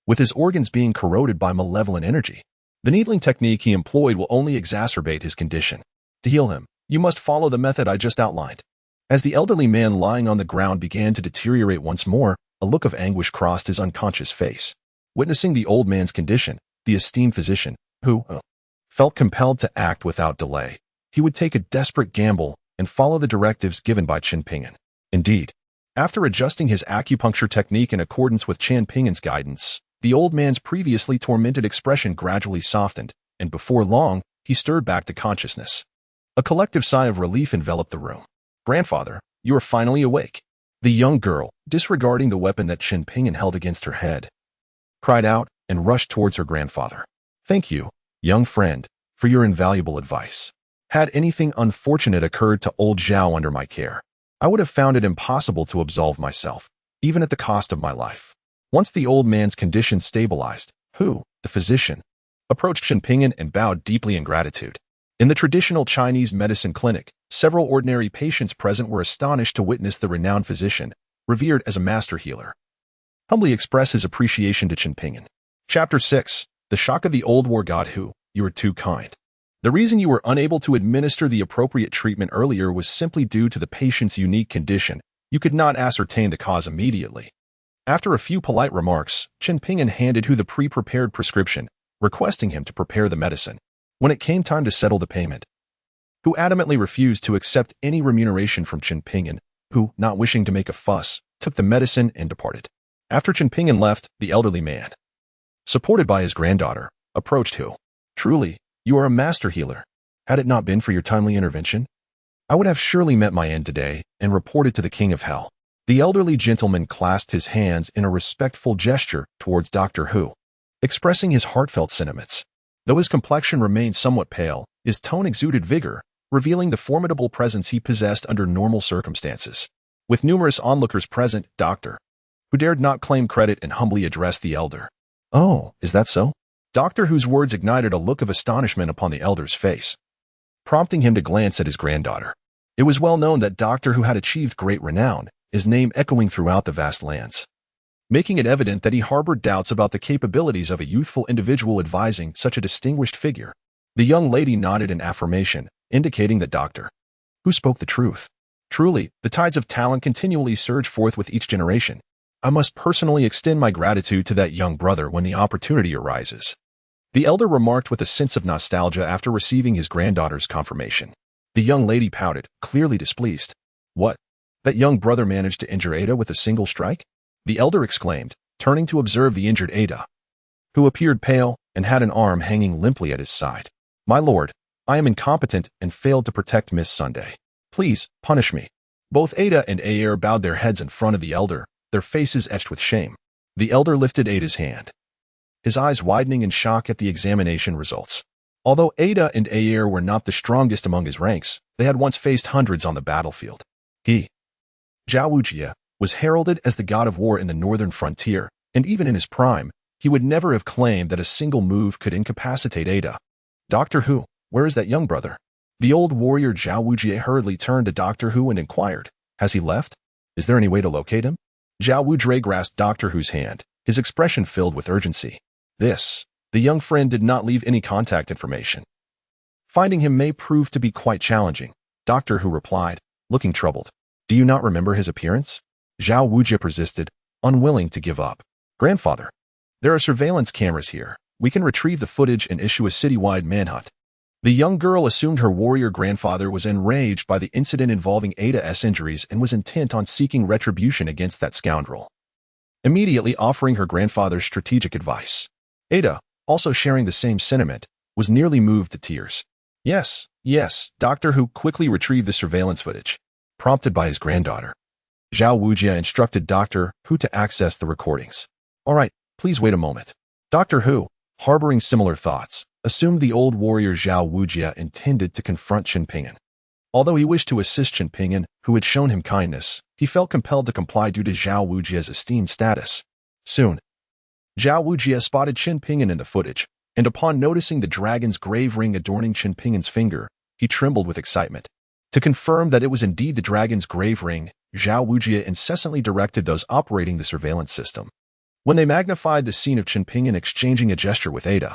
with his organs being corroded by malevolent energy. The needling technique he employed will only exacerbate his condition. To heal him, you must follow the method I just outlined. As the elderly man lying on the ground began to deteriorate once more, a look of anguish crossed his unconscious face. Witnessing the old man's condition, the esteemed physician, who felt compelled to act without delay, he would take a desperate gamble and follow the directives given by Chen Pingyan. Indeed, after adjusting his acupuncture technique in accordance with Chen Pingyan's guidance, the old man's previously tormented expression gradually softened, and before long, he stirred back to consciousness. A collective sigh of relief enveloped the room. Grandfather, you are finally awake. The young girl, disregarding the weapon that Chen Pingyan held against her head, cried out and rushed towards her grandfather. Thank you, young friend, for your invaluable advice. Had anything unfortunate occurred to old Zhao under my care, I would have found it impossible to absolve myself, even at the cost of my life. Once the old man's condition stabilized, the physician, approached Chen Pingyan and bowed deeply in gratitude. In the traditional Chinese medicine clinic, several ordinary patients present were astonished to witness the renowned physician, revered as a master healer, humbly express his appreciation to Chen Pingyan. Chapter 6. The Shock of the Old War God Who, you are too kind. The reason you were unable to administer the appropriate treatment earlier was simply due to the patient's unique condition. You could not ascertain the cause immediately. After a few polite remarks, Chen Pingyan handed Hu the pre-prepared prescription, requesting him to prepare the medicine. When it came time to settle the payment, Hu adamantly refused to accept any remuneration from Chen Pingyan, who, not wishing to make a fuss, took the medicine and departed. After Chen Pingyan left, the elderly man, supported by his granddaughter, approached Hu. Truly, you are a master healer. Had it not been for your timely intervention, I would have surely met my end today and reported to the King of Hell. The elderly gentleman clasped his hands in a respectful gesture towards Dr. Hu, expressing his heartfelt sentiments. Though his complexion remained somewhat pale, his tone exuded vigor, revealing the formidable presence he possessed under normal circumstances. With numerous onlookers present, Doctor, who dared not claim credit and humbly addressed the elder. "Oh, is that so?" Doctor Who's words ignited a look of astonishment upon the elder's face, prompting him to glance at his granddaughter. It was well known that Doctor Who had achieved great renown, his name echoing throughout the vast lands, making it evident that he harbored doubts about the capabilities of a youthful individual advising such a distinguished figure. The young lady nodded in affirmation, indicating that Doctor Who spoke the truth. Truly, the tides of talent continually surge forth with each generation. I must personally extend my gratitude to that young brother when the opportunity arises. The elder remarked with a sense of nostalgia after receiving his granddaughter's confirmation. The young lady pouted, clearly displeased. "What? That young brother managed to injure Ada with a single strike?" the elder exclaimed, turning to observe the injured Ada, who appeared pale and had an arm hanging limply at his side. "My lord, I am incompetent and failed to protect Miss Sunday. Please, punish me." Both Ada and Ayer bowed their heads in front of the elder, their faces etched with shame. The elder lifted Ada's hand, his eyes widening in shock at the examination results. Although Ada and Ayer were not the strongest among his ranks, they had once faced hundreds on the battlefield. He, Zhao Wujie, was heralded as the god of war in the northern frontier, and even in his prime, he would never have claimed that a single move could incapacitate Ada. "Doctor Who, where is that young brother?" The old warrior Zhao Wujie hurriedly turned to Doctor Who and inquired, "Has he left? Is there any way to locate him?" Zhao Wujie grasped Doctor Who's hand, his expression filled with urgency. The young friend did not leave any contact information. "Finding him may prove to be quite challenging," Doctor Who replied, looking troubled. "Do you not remember his appearance?" Zhao Wujie persisted, unwilling to give up. "Grandfather, there are surveillance cameras here. We can retrieve the footage and issue a citywide manhunt." The young girl assumed her warrior grandfather was enraged by the incident involving Ada's injuries and was intent on seeking retribution against that scoundrel, immediately offering her grandfather's strategic advice. Ada, also sharing the same sentiment, was nearly moved to tears. Yes, Doctor Who quickly retrieved the surveillance footage, prompted by his granddaughter. Zhao Wujie instructed Doctor Who to access the recordings. "All right, please wait a moment." Doctor Who, harboring similar thoughts, assumed the old warrior Zhao Wujie intended to confront Chen Ping'an. Although he wished to assist Chen Ping'an, who had shown him kindness, he felt compelled to comply due to Zhao Wujie's esteemed status. Soon, Zhao Wujie spotted Chen Ping'an in the footage, and upon noticing the dragon's grave ring adorning Chen Ping'an's finger, he trembled with excitement. To confirm that it was indeed the dragon's grave ring, Zhao Wujie incessantly directed those operating the surveillance system. When they magnified the scene of Chen Ping'an exchanging a gesture with Ada,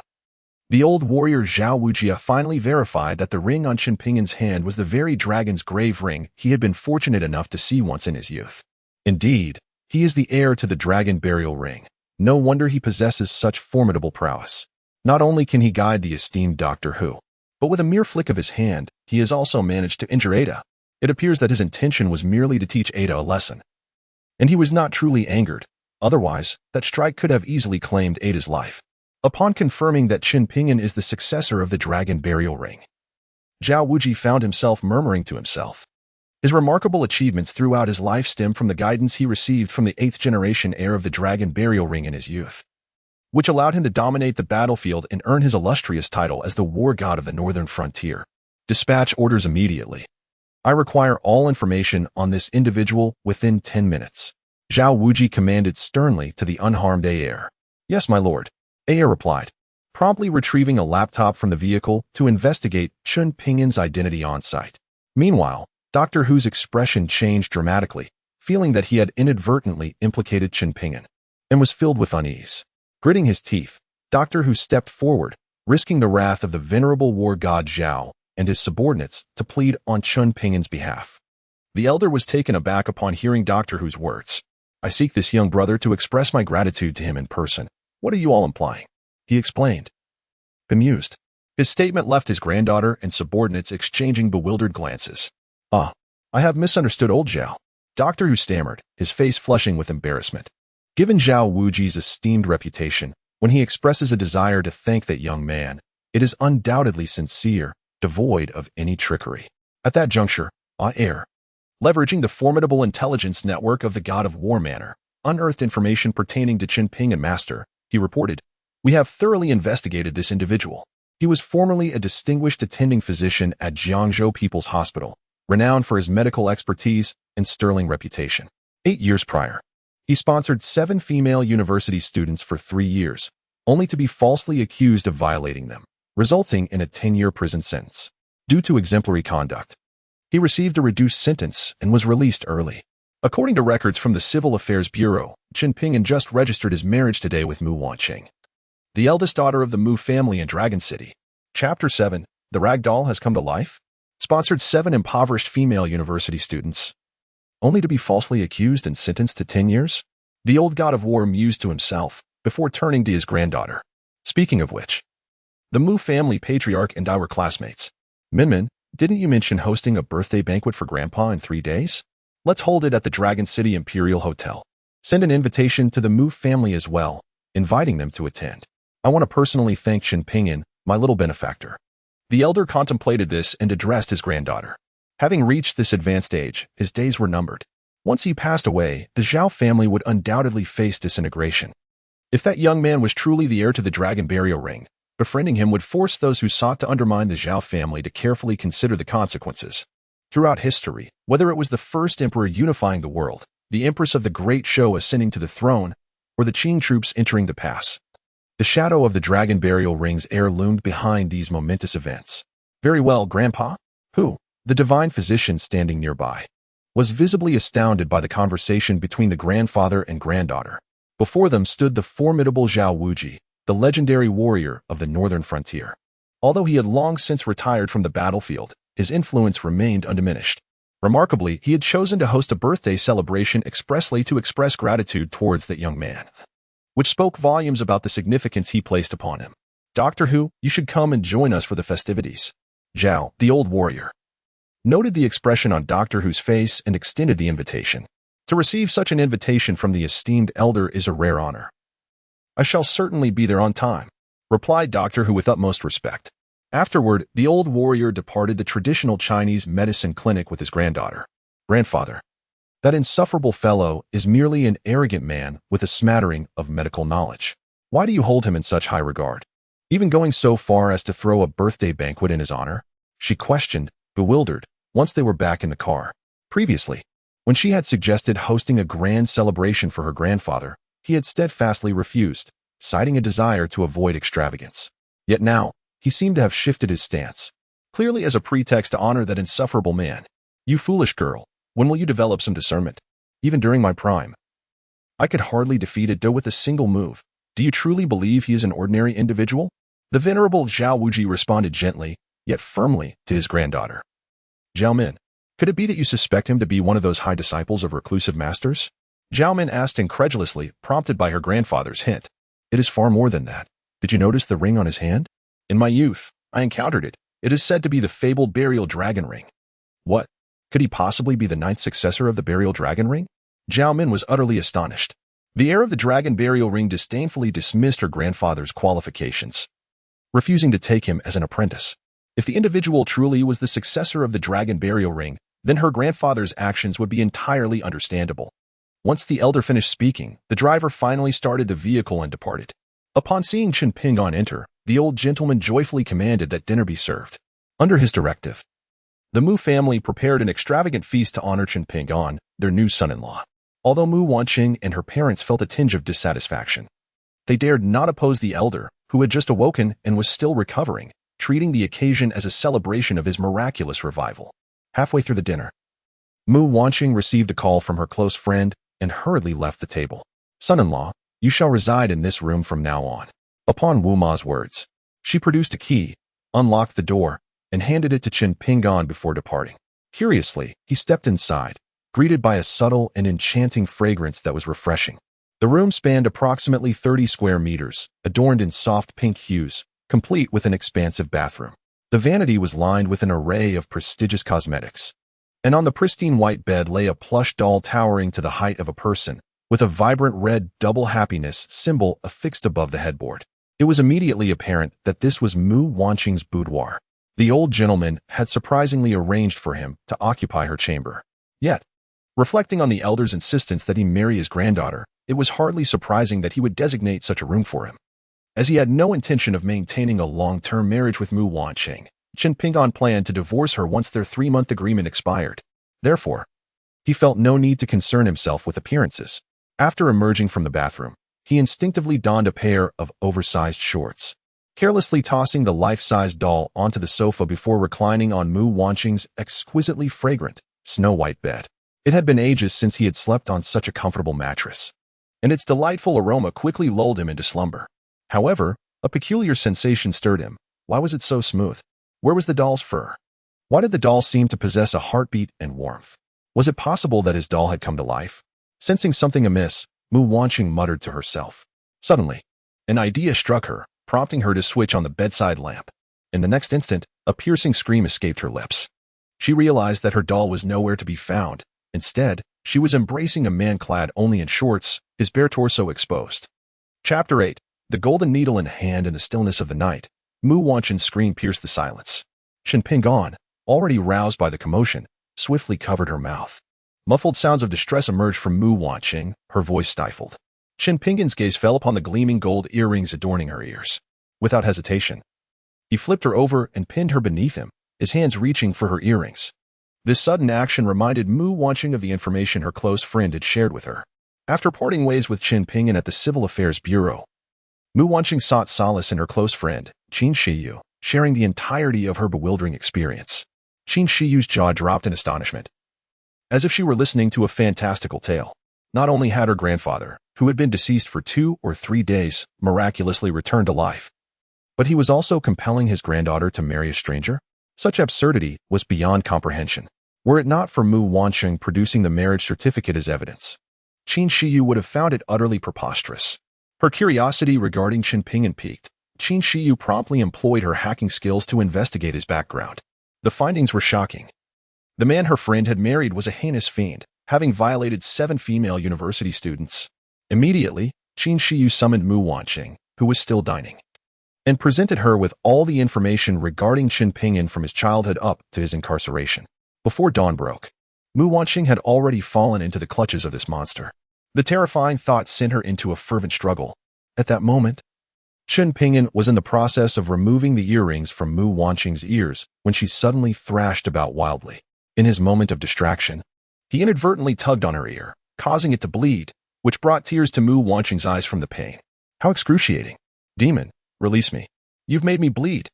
the old warrior Zhao Wujie finally verified that the ring on Chen Ping'an's hand was the very dragon's grave ring he had been fortunate enough to see once in his youth. Indeed, he is the heir to the dragon burial ring. No wonder he possesses such formidable prowess. Not only can he guide the esteemed Doctor Who, but with a mere flick of his hand, he has also managed to injure Ada. It appears that his intention was merely to teach Ada a lesson, and he was not truly angered. Otherwise, that strike could have easily claimed Ada's life. Upon confirming that Chen Ping'an is the successor of the dragon burial ring, Zhao Wujie found himself murmuring to himself. His remarkable achievements throughout his life stem from the guidance he received from the 8th-generation heir of the dragon burial ring in his youth, which allowed him to dominate the battlefield and earn his illustrious title as the war god of the northern frontier. Dispatch orders immediately. I require all information on this individual within 10 minutes. Zhao Wujie commanded sternly to the unharmed Ayer. Yes, my lord, Ayer replied, promptly retrieving a laptop from the vehicle to investigate Chen Ping'an's identity on site. Meanwhile, Doctor Who's expression changed dramatically, feeling that he had inadvertently implicated Chen Ping'an, and was filled with unease. Gritting his teeth, Doctor Who stepped forward, risking the wrath of the venerable war god Zhao and his subordinates to plead on Chen Ping'an's behalf. The elder was taken aback upon hearing Doctor Who's words. I seek this young brother to express my gratitude to him in person. What are you all implying? He explained, bemused. His statement left his granddaughter and subordinates exchanging bewildered glances. I have misunderstood old Zhao. Doctor Who stammered, his face flushing with embarrassment. Given Zhao Wujie's esteemed reputation, when he expresses a desire to thank that young man, it is undoubtedly sincere, devoid of any trickery. At that juncture, Ayer, leveraging the formidable intelligence network of the god of war manner, unearthed information pertaining to Chen Ping'an Master, he reported, we have thoroughly investigated this individual. He was formerly a distinguished attending physician at Jiangzhou People's Hospital, renowned for his medical expertise and sterling reputation. 8 years prior, he sponsored 7 female university students for 3 years, only to be falsely accused of violating them, resulting in a 10-year prison sentence. Due to exemplary conduct, he received a reduced sentence and was released early. According to records from the Civil Affairs Bureau, Chen Ping just registered his marriage today with Mu Wanqing, the eldest daughter of the Mu family in Dragon City. Chapter 7, The Ragdoll Has Come to Life, sponsored 7 impoverished female university students, only to be falsely accused and sentenced to 10 years? The old god of war mused to himself before turning to his granddaughter. Speaking of which, the Mu family patriarch and I were classmates. Minmin, didn't you mention hosting a birthday banquet for Grandpa in 3 days? Let's hold it at the Dragon City Imperial Hotel. Send an invitation to the Mu family as well, inviting them to attend. I want to personally thank Chen Pingyan, my little benefactor. The elder contemplated this and addressed his granddaughter. Having reached this advanced age, his days were numbered. Once he passed away, the Zhao family would undoubtedly face disintegration. If that young man was truly the heir to the dragon burial ring, befriending him would force those who sought to undermine the Zhao family to carefully consider the consequences. Throughout history, whether it was the first emperor unifying the world, the empress of the Great Shou ascending to the throne, or the Qing troops entering the pass, the shadow of the dragon burial ring's heir loomed behind these momentous events. Very well, Grandpa. Who? The divine physician standing nearby was visibly astounded by the conversation between the grandfather and granddaughter. Before them stood the formidable Zhao Wuji, the legendary warrior of the northern frontier. Although he had long since retired from the battlefield, his influence remained undiminished. Remarkably, he had chosen to host a birthday celebration expressly to express gratitude towards that young man, which spoke volumes about the significance he placed upon him. Doctor Hu, you should come and join us for the festivities. Zhao, the old warrior, noted the expression on Doctor Hu's face and extended the invitation. To receive such an invitation from the esteemed elder is a rare honor. I shall certainly be there on time, replied Doctor Hu with utmost respect. Afterward, the old warrior departed the traditional Chinese medicine clinic with his granddaughter. Grandfather, that insufferable fellow is merely an arrogant man with a smattering of medical knowledge. Why do you hold him in such high regard? Even going so far as to throw a birthday banquet in his honor? She questioned, bewildered, once they were back in the car. Previously, when she had suggested hosting a grand celebration for her grandfather, he had steadfastly refused, citing a desire to avoid extravagance. Yet now, he seemed to have shifted his stance, clearly as a pretext to honor that insufferable man. You foolish girl, when will you develop some discernment? Even during my prime, I could hardly defeat a doe with a single move. Do you truly believe he is an ordinary individual? The venerable Zhao Wuji responded gently, yet firmly, to his granddaughter. Zhao Min, could it be that you suspect him to be one of those high disciples of reclusive masters? Zhao Min asked incredulously, prompted by her grandfather's hint. It is far more than that. Did you notice the ring on his hand? In my youth, I encountered it. It is said to be the fabled burial dragon ring. What? Could he possibly be the 9th successor of the burial dragon ring? Zhao Min was utterly astonished. The heir of the dragon burial ring disdainfully dismissed her grandfather's qualifications, refusing to take him as an apprentice. If the individual truly was the successor of the dragon burial ring, then her grandfather's actions would be entirely understandable. Once the elder finished speaking, the driver finally started the vehicle and departed. Upon seeing Chen Pingyan enter, the old gentleman joyfully commanded that dinner be served. Under his directive, the Mu family prepared an extravagant feast to honor Chen Pingyan, their new son-in-law. Although Mu Wanqing and her parents felt a tinge of dissatisfaction, they dared not oppose the elder, who had just awoken and was still recovering, treating the occasion as a celebration of his miraculous revival. Halfway through the dinner, Mu Wanqing received a call from her close friend and hurriedly left the table. Son-in-law, you shall reside in this room from now on. Upon Wu Ma's words, she produced a key, unlocked the door, and handed it to Chen Pingyan before departing. Curiously, he stepped inside, greeted by a subtle and enchanting fragrance that was refreshing. The room spanned approximately 30 square meters, adorned in soft pink hues, complete with an expansive bathroom. The vanity was lined with an array of prestigious cosmetics, and on the pristine white bed lay a plush doll towering to the height of a person, with a vibrant red double happiness symbol affixed above the headboard. It was immediately apparent that this was Mu Wanqing's boudoir. The old gentleman had surprisingly arranged for him to occupy her chamber. Yet, reflecting on the elder's insistence that he marry his granddaughter, it was hardly surprising that he would designate such a room for him. As he had no intention of maintaining a long-term marriage with Mu Wanqing, Chen Ping'an planned to divorce her once their 3-month agreement expired. Therefore, he felt no need to concern himself with appearances. After emerging from the bathroom, he instinctively donned a pair of oversized shorts, carelessly tossing the life-size doll onto the sofa before reclining on Mu Wanqing's exquisitely fragrant, snow-white bed. It had been ages since he had slept on such a comfortable mattress, and its delightful aroma quickly lulled him into slumber. However, a peculiar sensation stirred him. Why was it so smooth? Where was the doll's fur? Why did the doll seem to possess a heartbeat and warmth? Was it possible that his doll had come to life? Sensing something amiss, Mu Wanqing muttered to herself. Suddenly, an idea struck her, prompting her to switch on the bedside lamp. In the next instant, a piercing scream escaped her lips. She realized that her doll was nowhere to be found. Instead, she was embracing a man clad only in shorts, his bare torso exposed. Chapter 8. The golden needle in hand in the stillness of the night. Mu Wanqing's scream pierced the silence. Chen Ping'an, already roused by the commotion, swiftly covered her mouth. Muffled sounds of distress emerged from Mu Wanqing, her voice stifled. Chen Ping'an's gaze fell upon the gleaming gold earrings adorning her ears. Without hesitation, he flipped her over and pinned her beneath him, his hands reaching for her earrings. This sudden action reminded Mu Wanqing of the information her close friend had shared with her. After parting ways with Chen Ping'an at the Civil Affairs Bureau, Mu Wanqing sought solace in her close friend, Qin Shiyu, sharing the entirety of her bewildering experience. Qin Shiyu's jaw dropped in astonishment, as if she were listening to a fantastical tale. Not only had her grandfather, who had been deceased for 2 or 3 days, miraculously returned to life, but he was also compelling his granddaughter to marry a stranger? Such absurdity was beyond comprehension. Were it not for Mu Wanqing producing the marriage certificate as evidence, Qin Shiyu would have found it utterly preposterous. Her curiosity regarding Chen Ping'an piqued. Qin Shiyu promptly employed her hacking skills to investigate his background. The findings were shocking. The man her friend had married was a heinous fiend, having violated 7 female university students. Immediately, Qin Shiyu summoned Mu Wanqing, who was still dining, and presented her with all the information regarding Chen Ping'an from his childhood up to his incarceration. Before dawn broke, Mu Wanqing had already fallen into the clutches of this monster. The terrifying thought sent her into a fervent struggle. At that moment, Chen Ping'an was in the process of removing the earrings from Mu Wanqing's ears when she suddenly thrashed about wildly. In his moment of distraction, he inadvertently tugged on her ear, causing it to bleed, which brought tears to Mu Wanqing's eyes from the pain. How excruciating. Demon, release me. You've made me bleed,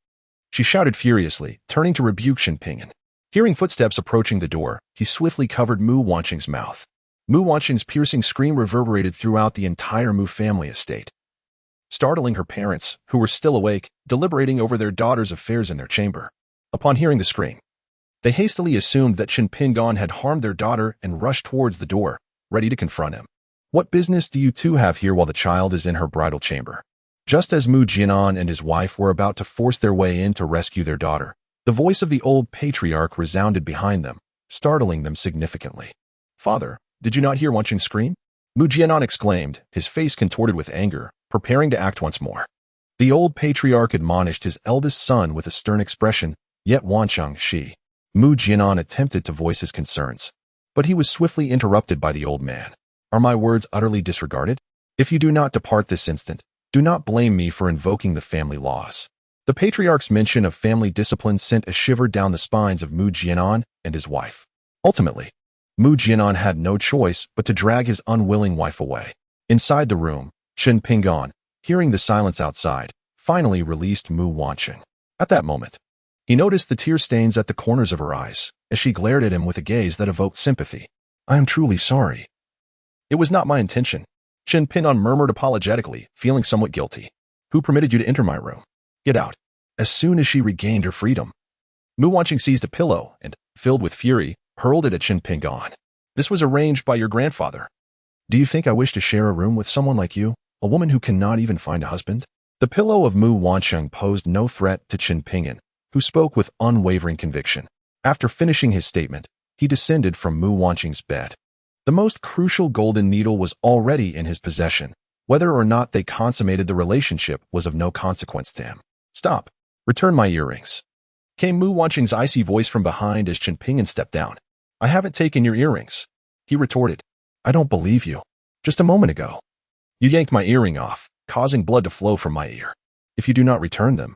she shouted furiously, turning to rebuke Chen Ping'an. Hearing footsteps approaching the door, he swiftly covered Mu Wanqing's mouth. Mu Wanqing's piercing scream reverberated throughout the entire Mu family estate, startling her parents, who were still awake, deliberating over their daughter's affairs in their chamber. Upon hearing the scream, they hastily assumed that Chen Ping'an had harmed their daughter and rushed towards the door, ready to confront him. What business do you two have here while the child is in her bridal chamber? Just as Mu Jianan and his wife were about to force their way in to rescue their daughter, the voice of the old patriarch resounded behind them, startling them significantly. Father, did you not hear Wanqing scream? Mu Jianan exclaimed, his face contorted with anger, preparing to act once more. The old patriarch admonished his eldest son with a stern expression, yet Wanqing she. Mu Jianan attempted to voice his concerns, but he was swiftly interrupted by the old man. Are my words utterly disregarded? If you do not depart this instant, do not blame me for invoking the family laws. The patriarch's mention of family discipline sent a shiver down the spines of Mu Jianan and his wife. Ultimately, Mu Jianan had no choice but to drag his unwilling wife away. Inside the room, Chen Ping'an, hearing the silence outside, finally released Mu Wanqing. At that moment, he noticed the tear stains at the corners of her eyes, as she glared at him with a gaze that evoked sympathy. I am truly sorry. It was not my intention, Chen Ping'an murmured apologetically, feeling somewhat guilty. Who permitted you to enter my room? Get out. As soon as she regained her freedom, Mu Wanqing seized a pillow and, filled with fury, hurled it at Chen Ping'an. This was arranged by your grandfather. Do you think I wish to share a room with someone like you, a woman who cannot even find a husband? The pillow of Mu Wanqing posed no threat to Chen Ping'an, who spoke with unwavering conviction. After finishing his statement, he descended from Mu Wanqing's bed. The most crucial golden needle was already in his possession. Whether or not they consummated the relationship was of no consequence to him. Stop. Return my earrings. Came Mu Wanqing's icy voice from behind as Chen Ping'an stepped down. I haven't taken your earrings, he retorted. I don't believe you. Just a moment ago, you yanked my earring off, causing blood to flow from my ear. If you do not return them,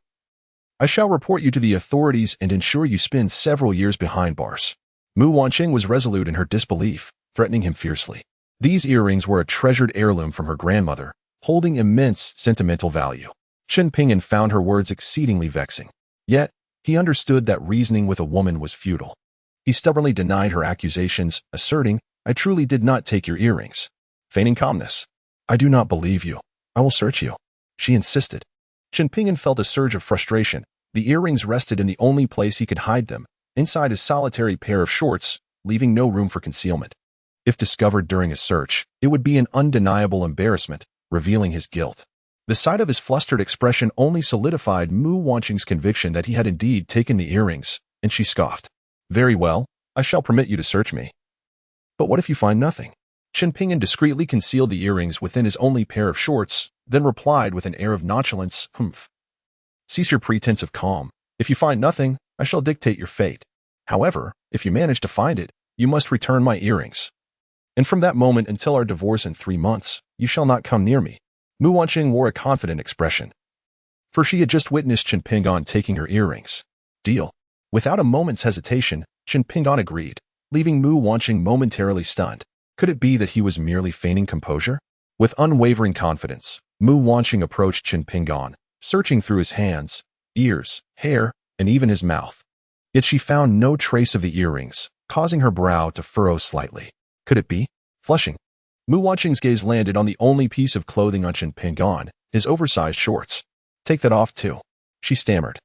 I shall report you to the authorities and ensure you spend several years behind bars. Mu Wanqing was resolute in her disbelief, threatening him fiercely. These earrings were a treasured heirloom from her grandmother, holding immense sentimental value. Chen Ping'an found her words exceedingly vexing. Yet, he understood that reasoning with a woman was futile. He stubbornly denied her accusations, asserting, "I truly did not take your earrings." Feigning calmness. "I do not believe you. I will search you," she insisted. Chen Ping'an felt a surge of frustration. The earrings rested in the only place he could hide them, inside his solitary pair of shorts, leaving no room for concealment. If discovered during a search, it would be an undeniable embarrassment, revealing his guilt. The sight of his flustered expression only solidified Mu Wanqing's conviction that he had indeed taken the earrings, and she scoffed. "Very well, I shall permit you to search me. But what if you find nothing?" Chen Ping'an discreetly concealed the earrings within his only pair of shorts, then replied with an air of nonchalance, "Humph. Cease your pretense of calm. If you find nothing, I shall dictate your fate. However, if you manage to find it, you must return my earrings. And from that moment until our divorce in 3 months, you shall not come near me." Mu Wanqing wore a confident expression, for she had just witnessed Chen Ping'an taking her earrings. Deal. Without a moment's hesitation, Chen Ping'an agreed, leaving Mu Wanqing momentarily stunned. Could it be that he was merely feigning composure? With unwavering confidence, Mu Wanqing approached Chen Ping'an, searching through his hands, ears, hair, and even his mouth. Yet she found no trace of the earrings, causing her brow to furrow slightly. Could it be? Flushing. Mu Wanqing's gaze landed on the only piece of clothing on Chen Ping'an, his oversized shorts. "Take that off too," she stammered,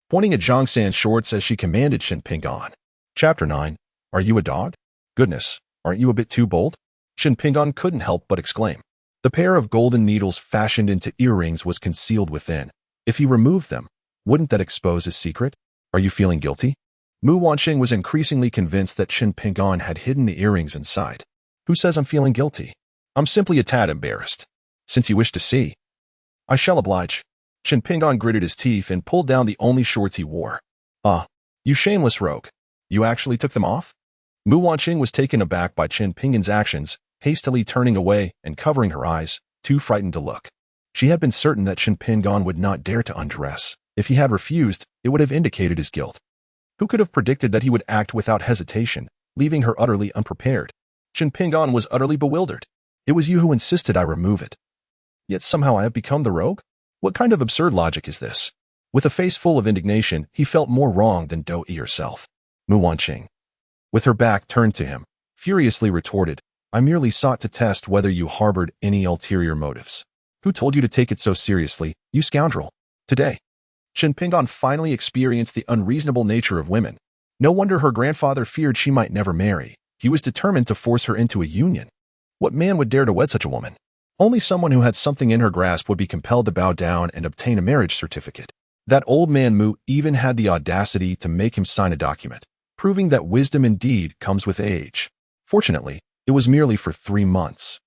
pointing at Zhongsan's shorts as she commanded Chen Ping'an. Chapter 9. Are you a dog? Goodness, aren't you a bit too bold? Chen Ping'an couldn't help but exclaim. The pair of golden needles fashioned into earrings was concealed within. If he removed them, wouldn't that expose his secret? Are you feeling guilty? Mu Wanqing was increasingly convinced that Chen Ping'an had hidden the earrings inside. Who says I'm feeling guilty? I'm simply a tad embarrassed. Since you wish to see, I shall oblige. Chen Ping'an gritted his teeth and pulled down the only shorts he wore. "Ah, you shameless rogue. You actually took them off?" Mu Wanqing was taken aback by Chen Ping'an's actions, hastily turning away and covering her eyes, too frightened to look. She had been certain that Chen Ping'an would not dare to undress. If he had refused, it would have indicated his guilt. Who could have predicted that he would act without hesitation, leaving her utterly unprepared? Chen Ping'an was utterly bewildered. "It was you who insisted I remove it. Yet somehow I have become the rogue? What kind of absurd logic is this?" With a face full of indignation, he felt more wrong than Dou-yi herself. Mu Wanqing, with her back turned to him, furiously retorted, "I merely sought to test whether you harbored any ulterior motives. Who told you to take it so seriously, you scoundrel?" Today, Chen Ping'an finally experienced the unreasonable nature of women. No wonder her grandfather feared she might never marry. He was determined to force her into a union. What man would dare to wed such a woman? Only someone who had something in her grasp would be compelled to bow down and obtain a marriage certificate. That old man Mu even had the audacity to make him sign a document, proving that wisdom indeed comes with age. Fortunately, it was merely for 3 months.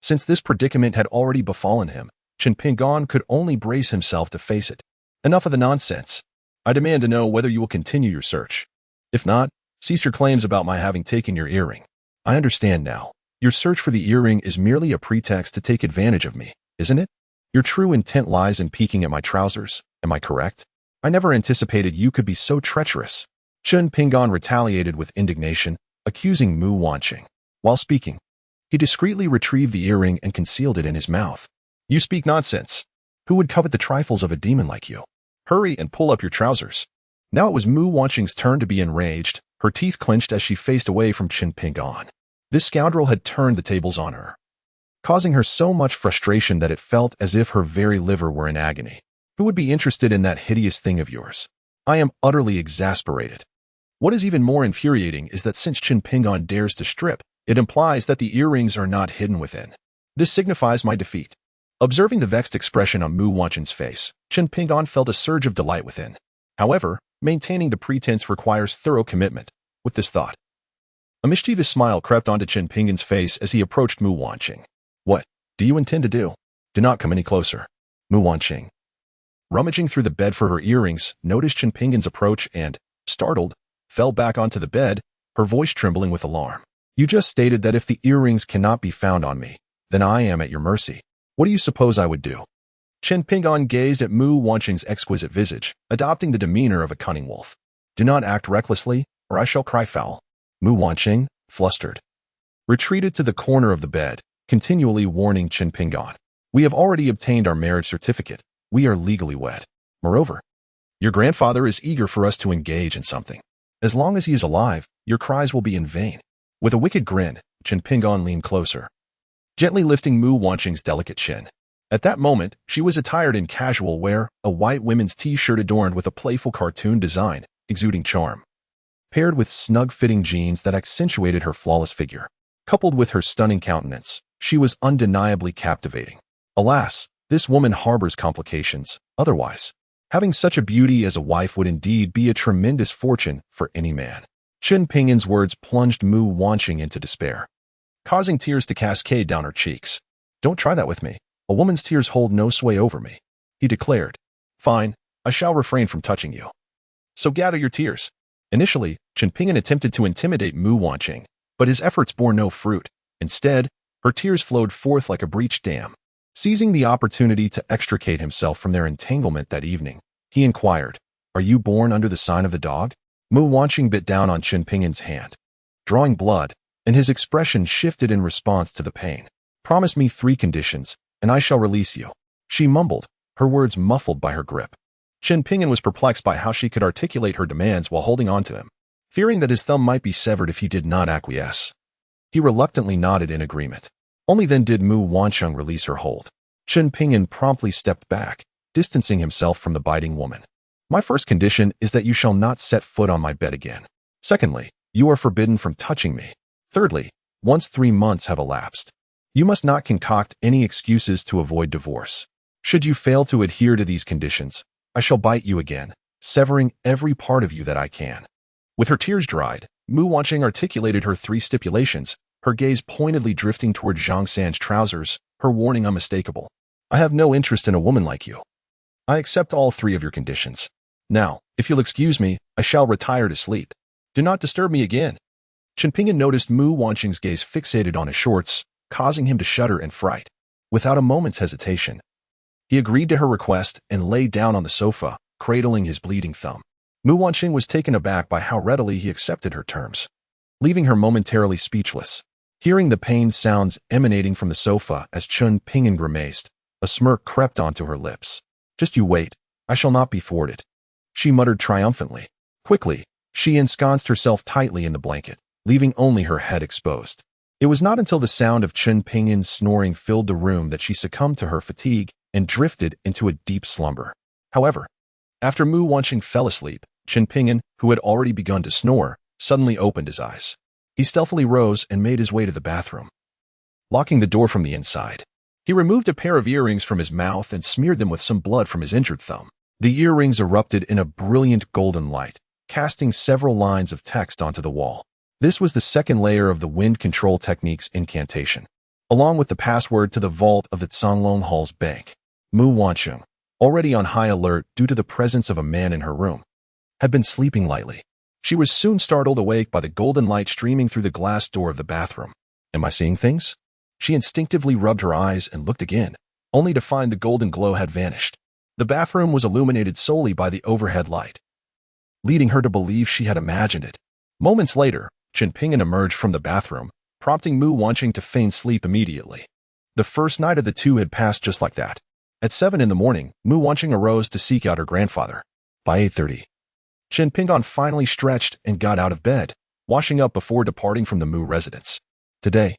Since this predicament had already befallen him, Chen Ping'an could only brace himself to face it. "Enough of the nonsense. I demand to know whether you will continue your search. If not, cease your claims about my having taken your earring. I understand now. Your search for the earring is merely a pretext to take advantage of me, isn't it? Your true intent lies in peeking at my trousers, am I correct? I never anticipated you could be so treacherous." Chen Ping'an retaliated with indignation, accusing Mu Wanqing. While speaking, he discreetly retrieved the earring and concealed it in his mouth. "You speak nonsense. Who would covet the trifles of a demon like you? Hurry and pull up your trousers." Now it was Mu Wanqing's turn to be enraged, her teeth clenched as she faced away from Chen Ping'an. This scoundrel had turned the tables on her, causing her so much frustration that it felt as if her very liver were in agony. "Who would be interested in that hideous thing of yours? I am utterly exasperated." What is even more infuriating is that since Chen Ping'an dares to strip, it implies that the earrings are not hidden within. This signifies my defeat. Observing the vexed expression on Mu Wanqing's face, Chen Ping'an felt a surge of delight within. However, maintaining the pretense requires thorough commitment. With this thought, a mischievous smile crept onto Chen Ping'an's face as he approached Mu Wanqing. "What do you intend to do? Do not come any closer." Mu Wanqing, rummaging through the bed for her earrings, noticed Chen Ping'an's approach and, startled, fell back onto the bed, her voice trembling with alarm. "You just stated that if the earrings cannot be found on me, then I am at your mercy. What do you suppose I would do? Chen Pingon gazed at Mu Wanqing's exquisite visage, adopting the demeanor of a cunning wolf. Do not act recklessly, or I shall cry foul. Mu Wanqing, flustered, retreated to the corner of the bed, continually warning Chen Pingon. We have already obtained our marriage certificate. We are legally wed. Moreover, your grandfather is eager for us to engage in something. As long as he is alive, your cries will be in vain. With a wicked grin, Chen Pingon leaned closer, gently lifting Mu Wanqing's delicate chin. At that moment, she was attired in casual wear, a white women's t-shirt adorned with a playful cartoon design, exuding charm, paired with snug-fitting jeans that accentuated her flawless figure. Coupled with her stunning countenance, she was undeniably captivating. Alas, this woman harbors complications. Otherwise, having such a beauty as a wife would indeed be a tremendous fortune for any man. Chen Pingon's words plunged Mu Wanqing into despair, causing tears to cascade down her cheeks. Don't try that with me. A woman's tears hold no sway over me, he declared. Fine, I shall refrain from touching you. So gather your tears. Initially, Chen Pingon attempted to intimidate Mu Wanqing, but his efforts bore no fruit. Instead, her tears flowed forth like a breached dam. Seizing the opportunity to extricate himself from their entanglement that evening, he inquired, Are you born under the sign of the dog? Mu Wanqing bit down on Chen Pingon's hand, drawing blood, and his expression shifted in response to the pain. Promise me 3 conditions, and I shall release you. She mumbled, her words muffled by her grip. Chen Pingon was perplexed by how she could articulate her demands while holding on to him, fearing that his thumb might be severed if he did not acquiesce. He reluctantly nodded in agreement. Only then did Mu Wanqing release her hold. Chen Pingon promptly stepped back, distancing himself from the biting woman. My first condition is that you shall not set foot on my bed again. Secondly, you are forbidden from touching me. Thirdly, once 3 months have elapsed, you must not concoct any excuses to avoid divorce. Should you fail to adhere to these conditions, I shall bite you again, severing every part of you that I can. With her tears dried, Mu Wanqing articulated her 3 stipulations, her gaze pointedly drifting toward Zhang San's trousers, her warning unmistakable. I have no interest in a woman like you. I accept all 3 of your conditions. Now, if you'll excuse me, I shall retire to sleep. Do not disturb me again. Chen Pingon noticed Mu Wanqing's gaze fixated on his shorts, causing him to shudder in fright. Without a moment's hesitation, he agreed to her request and lay down on the sofa, cradling his bleeding thumb. Mu Wanqing was taken aback by how readily he accepted her terms, leaving her momentarily speechless. Hearing the pained sounds emanating from the sofa as Chen Pingon grimaced, a smirk crept onto her lips. Just you wait, I shall not be thwarted, she muttered triumphantly. Quickly, she ensconced herself tightly in the blanket, leaving only her head exposed. It was not until the sound of Chen Pingon's snoring filled the room that she succumbed to her fatigue and drifted into a deep slumber. However, after Mu Wanqing fell asleep, Chen Pingon, who had already begun to snore, suddenly opened his eyes. He stealthily rose and made his way to the bathroom, locking the door from the inside. He removed a pair of earrings from his mouth and smeared them with some blood from his injured thumb. The earrings erupted in a brilliant golden light, casting several lines of text onto the wall. This was the second layer of the wind control technique's incantation, along with the password to the vault of the Tsunami Hall's bank. Mu Wanqing, already on high alert due to the presence of a man in her room, had been sleeping lightly. She was soon startled awake by the golden light streaming through the glass door of the bathroom. Am I seeing things? She instinctively rubbed her eyes and looked again, only to find the golden glow had vanished. The bathroom was illuminated solely by the overhead light, leading her to believe she had imagined it. Moments later, Chen Pingon emerged from the bathroom, prompting Mu Wanqing to feign sleep immediately. The first night of the 2 had passed just like that. At 7 in the morning, Mu Wanqing arose to seek out her grandfather. By 8:30, Chen Pingon finally stretched and got out of bed, washing up before departing from the Mu residence. Today,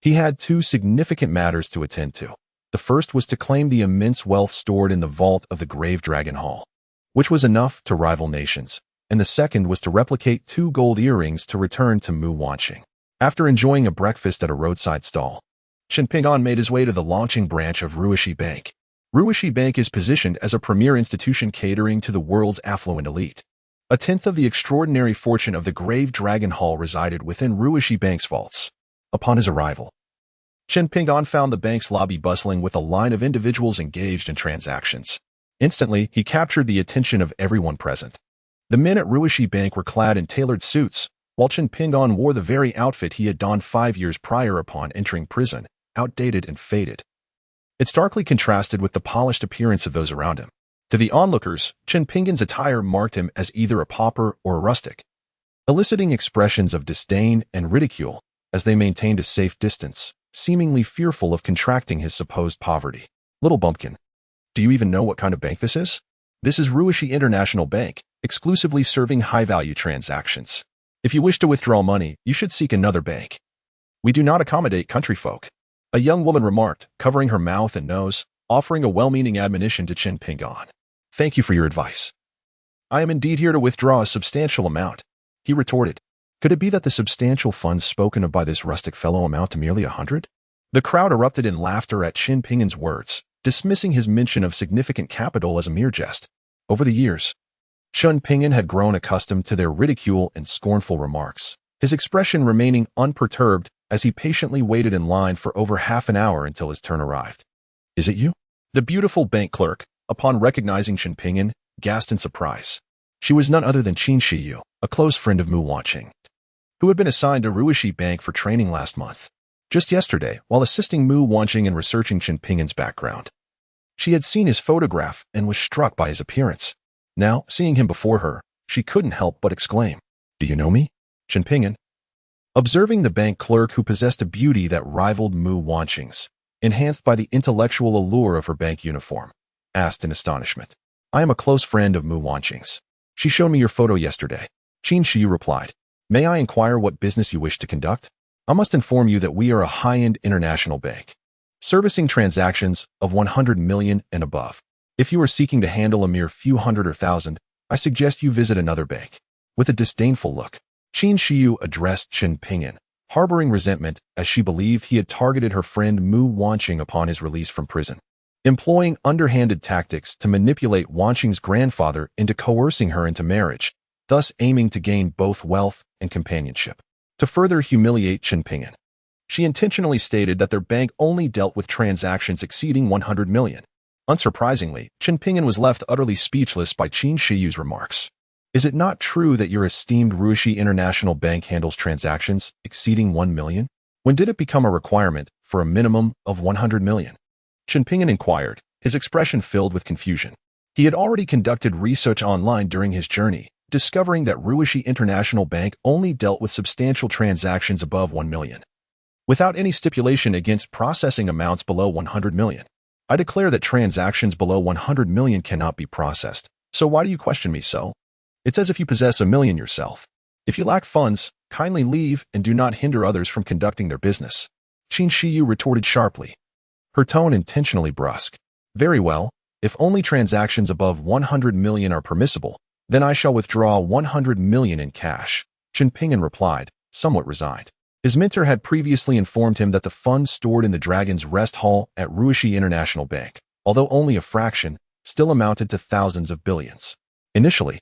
he had 2 significant matters to attend to. The first was to claim the immense wealth stored in the vault of the Grave Dragon Hall, which was enough to rival nations, and the second was to replicate 2 gold earrings to return to Mu Wanqing. After enjoying a breakfast at a roadside stall, Chen Pingon made his way to the launching branch of Ruishi Bank. Ruishi Bank is positioned as a premier institution catering to the world's affluent elite. A tenth of the extraordinary fortune of the Grave Dragon Hall resided within Ruishi Bank's vaults. Upon his arrival, Chen Pingon found the bank's lobby bustling with a line of individuals engaged in transactions. Instantly, he captured the attention of everyone present. The men at Ruishi Bank were clad in tailored suits, while Chen Pingon wore the very outfit he had donned 5 years prior upon entering prison, outdated and faded. It starkly contrasted with the polished appearance of those around him. To the onlookers, Chen Ping'an's attire marked him as either a pauper or a rustic, eliciting expressions of disdain and ridicule as they maintained a safe distance, seemingly fearful of contracting his supposed poverty. Little bumpkin, do you even know what kind of bank this is? This is Ruishi International Bank, exclusively serving high-value transactions. If you wish to withdraw money, you should seek another bank. We do not accommodate country folk, a young woman remarked, covering her mouth and nose, offering a well-meaning admonition to Chen Ping'an. Thank you for your advice. I am indeed here to withdraw a substantial amount, he retorted. Could it be that the substantial funds spoken of by this rustic fellow amount to merely 100? The crowd erupted in laughter at Chen Ping'an's words, dismissing his mention of significant capital as a mere jest. Over the years, Chen Ping'an had grown accustomed to their ridicule and scornful remarks, his expression remaining unperturbed as he patiently waited in line for over half an hour until his turn arrived. Is it you? The beautiful bank clerk, upon recognizing Chen Ping'an, gasped in surprise. She was none other than Qin Shiyu, a close friend of Mu Wanqing, who had been assigned to Ruishi Bank for training last month. Just yesterday, while assisting Mu Wanqing in researching Chen Ping'an's background, she had seen his photograph and was struck by his appearance. Now, seeing him before her, she couldn't help but exclaim, "Do you know me, Chen Ping'an?" Observing the bank clerk, who possessed a beauty that rivaled Mu Wanqing's, enhanced by the intellectual allure of her bank uniform, asked in astonishment. I am a close friend of Mu Wanqing's. She showed me your photo yesterday. Qin Shiyu replied. May I inquire what business you wish to conduct? I must inform you that we are a high-end international bank, servicing transactions of 100 million and above. If you are seeking to handle a mere few hundred or thousand, I suggest you visit another bank. With a disdainful look, Qin Shiyu addressed Chen Ping'an, harboring resentment as she believed he had targeted her friend Mu Wanqing upon his release from prison, employing underhanded tactics to manipulate Wanqing's grandfather into coercing her into marriage, thus aiming to gain both wealth and companionship. To further humiliate Chen Ping'an, she intentionally stated that their bank only dealt with transactions exceeding 100 million. Unsurprisingly, Chen Ping'an was left utterly speechless by Qin Shiyu's remarks. Is it not true that your esteemed Ruishi International Bank handles transactions exceeding 1 million? When did it become a requirement for a minimum of 100 million? Chen Ping'an inquired, his expression filled with confusion. He had already conducted research online during his journey, discovering that Ruishi International Bank only dealt with substantial transactions above 1 million, without any stipulation against processing amounts below 100 million. I declare that transactions below 100 million cannot be processed, so why do you question me so? It's as if you possess 1 million yourself. If you lack funds, kindly leave and do not hinder others from conducting their business. Qin Shiyu retorted sharply, her tone intentionally brusque. Very well, if only transactions above 100 million are permissible, then I shall withdraw 100 million in cash, Chen Ping'an replied, somewhat resigned. His mentor had previously informed him that the funds stored in the Dragon's Rest Hall at Ruishi International Bank, although only a fraction, still amounted to thousands of billions. Initially,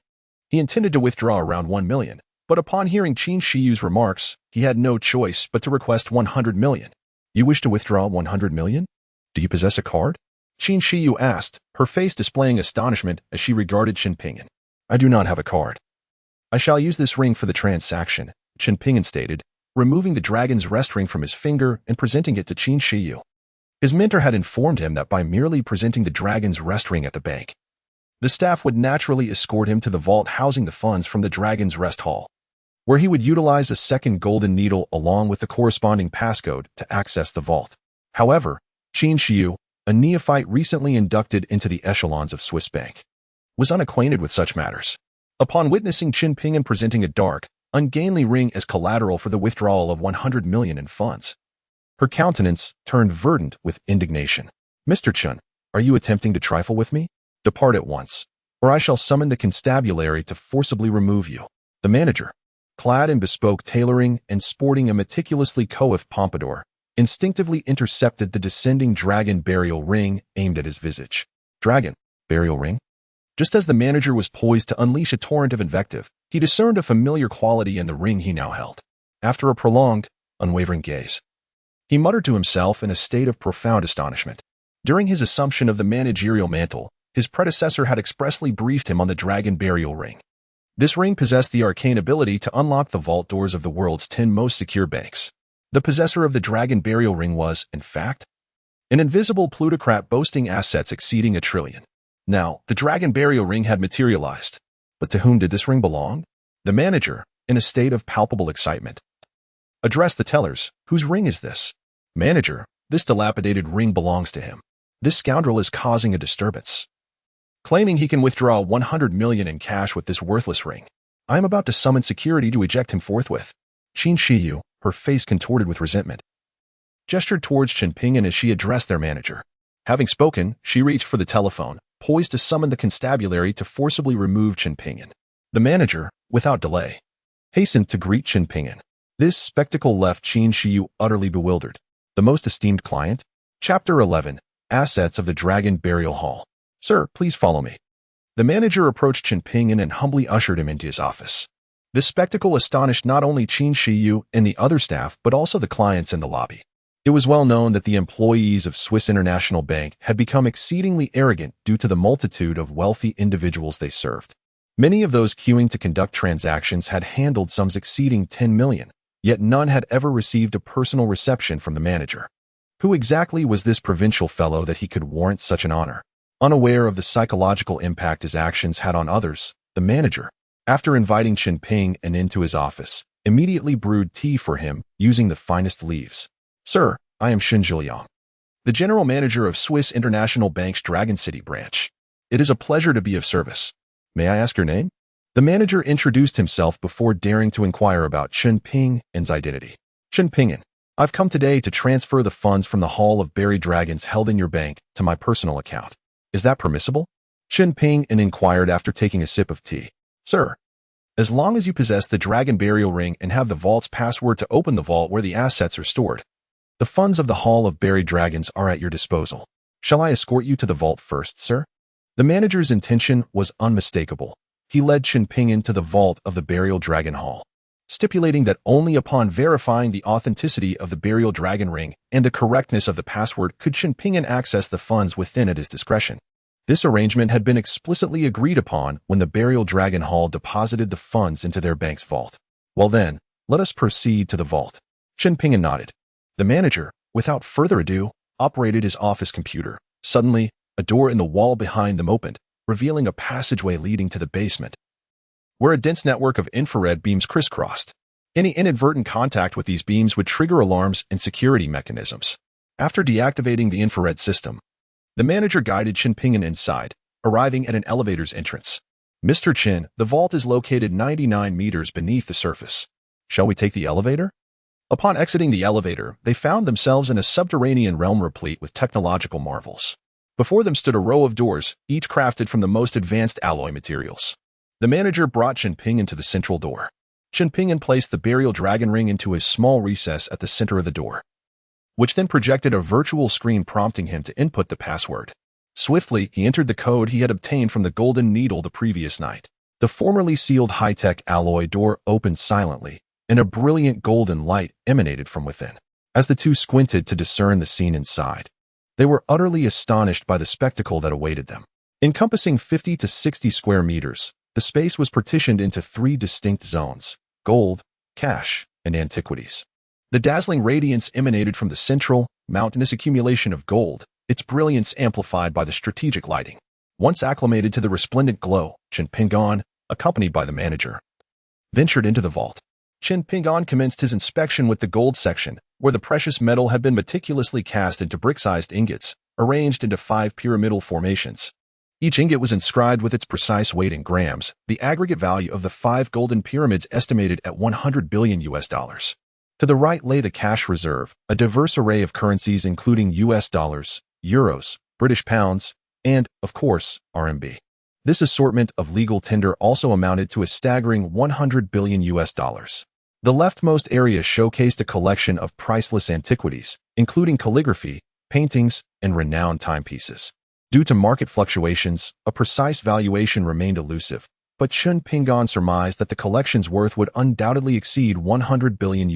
he intended to withdraw around 1 million, but upon hearing Qin Shiyu's remarks, he had no choice but to request 100 million. You wish to withdraw 100 million? Do you possess a card? Qin Shiyu asked, her face displaying astonishment as she regarded Chen Ping'an. I do not have a card. I shall use this ring for the transaction, Chen Ping'an stated, removing the Dragon's Rest ring from his finger and presenting it to Qin Shiyu. His mentor had informed him that by merely presenting the Dragon's Rest ring at the bank, the staff would naturally escort him to the vault housing the funds from the Dragon's Rest Hall, where he would utilize a second golden needle along with the corresponding passcode to access the vault. However, Qin Shiyu, a neophyte recently inducted into the echelons of Swiss Bank, was unacquainted with such matters. Upon witnessing Chen Ping'an presenting a dark, ungainly ring as collateral for the withdrawal of 100 million in funds, her countenance turned verdant with indignation. Mr. Chen, are you attempting to trifle with me? Depart at once, or I shall summon the constabulary to forcibly remove you. The manager, clad in bespoke tailoring and sporting a meticulously coiffed pompadour, instinctively intercepted the descending dragon burial ring aimed at his visage. Dragon, burial ring? Just as the manager was poised to unleash a torrent of invective, he discerned a familiar quality in the ring he now held. After a prolonged, unwavering gaze, he muttered to himself in a state of profound astonishment. During his assumption of the managerial mantle, his predecessor had expressly briefed him on the dragon burial ring. This ring possessed the arcane ability to unlock the vault doors of the world's 10 most secure banks. The possessor of the dragon burial ring was, in fact, an invisible plutocrat boasting assets exceeding $1 trillion. Now, the dragon burial ring had materialized. But to whom did this ring belong? The manager, in a state of palpable excitement, addressed the tellers. Whose ring is this? Manager, this dilapidated ring belongs to him. This scoundrel is causing a disturbance, claiming he can withdraw 100 million in cash with this worthless ring. I am about to summon security to eject him forthwith. Qin Shiyu, her face contorted with resentment, gestured towards Chen Ping'an as she addressed their manager. Having spoken, she reached for the telephone, poised to summon the constabulary to forcibly remove Chen Ping'an. The manager, without delay, hastened to greet Chen Ping'an. This spectacle left Qin Shiyu utterly bewildered. The most esteemed client? Chapter 11. Assets of the Dragon Burial Hall. Sir, please follow me. The manager approached Chen Ping'an and humbly ushered him into his office. This spectacle astonished not only Qin Shiyu and the other staff, but also the clients in the lobby. It was well known that the employees of Swiss International Bank had become exceedingly arrogant due to the multitude of wealthy individuals they served. Many of those queuing to conduct transactions had handled sums exceeding 10 million, yet none had ever received a personal reception from the manager. Who exactly was this provincial fellow that he could warrant such an honor? Unaware of the psychological impact his actions had on others, the manager, after inviting Chen Ping'an into his office, immediately brewed tea for him using the finest leaves. Sir, I am Xin Zhiliang, the general manager of Swiss International Bank's Dragon City branch. It is a pleasure to be of service. May I ask your name? The manager introduced himself before daring to inquire about Chen Ping'an's identity. Chen Ping'an, I've come today to transfer the funds from the Hall of Buried Dragons held in your bank to my personal account. Is that permissible? Chen Ping'an inquired after taking a sip of tea. Sir, as long as you possess the dragon burial ring and have the vault's password to open the vault where the assets are stored, the funds of the Hall of Buried Dragons are at your disposal. Shall I escort you to the vault first, sir? The manager's intention was unmistakable. He led Chen Ping'an to the vault of the Burial Dragon Hall, stipulating that only upon verifying the authenticity of the Burial Dragon Ring and the correctness of the password could Chen Ping'an access the funds within at his discretion. This arrangement had been explicitly agreed upon when the Burial Dragon Hall deposited the funds into their bank's vault. Well then, let us proceed to the vault. Chen Ping'an nodded. The manager, without further ado, operated his office computer. Suddenly, a door in the wall behind them opened, revealing a passageway leading to the basement, where a dense network of infrared beams crisscrossed. Any inadvertent contact with these beams would trigger alarms and security mechanisms. After deactivating the infrared system, the manager guided Chen Ping'an inside, arriving at an elevator's entrance. Mr. Chen, the vault is located 99 meters beneath the surface. Shall we take the elevator? Upon exiting the elevator, they found themselves in a subterranean realm replete with technological marvels. Before them stood a row of doors, each crafted from the most advanced alloy materials. The manager brought Chen Ping'an to the central door. Chen Ping'an placed the burial dragon ring into a small recess at the center of the door, which then projected a virtual screen prompting him to input the password. Swiftly, he entered the code he had obtained from the Golden Needle the previous night. The formerly sealed high-tech alloy door opened silently, and a brilliant golden light emanated from within. As the two squinted to discern the scene inside, they were utterly astonished by the spectacle that awaited them. Encompassing 50 to 60 square meters, the space was partitioned into 3 distinct zones: gold, cash, and antiquities. The dazzling radiance emanated from the central, mountainous accumulation of gold, its brilliance amplified by the strategic lighting. Once acclimated to the resplendent glow, Chen Ping'an, accompanied by the manager, ventured into the vault. Chen Ping'an commenced his inspection with the gold section, where the precious metal had been meticulously cast into brick-sized ingots, arranged into 5 pyramidal formations. Each ingot was inscribed with its precise weight in grams, the aggregate value of the 5 golden pyramids estimated at $100 billion. To the right lay the cash reserve, a diverse array of currencies including US dollars, euros, British pounds, and, of course, RMB. This assortment of legal tender also amounted to a staggering $100 billion. The leftmost area showcased a collection of priceless antiquities, including calligraphy, paintings, and renowned timepieces. Due to market fluctuations, a precise valuation remained elusive, but Chen Ping'an surmised that the collection's worth would undoubtedly exceed $100 billion.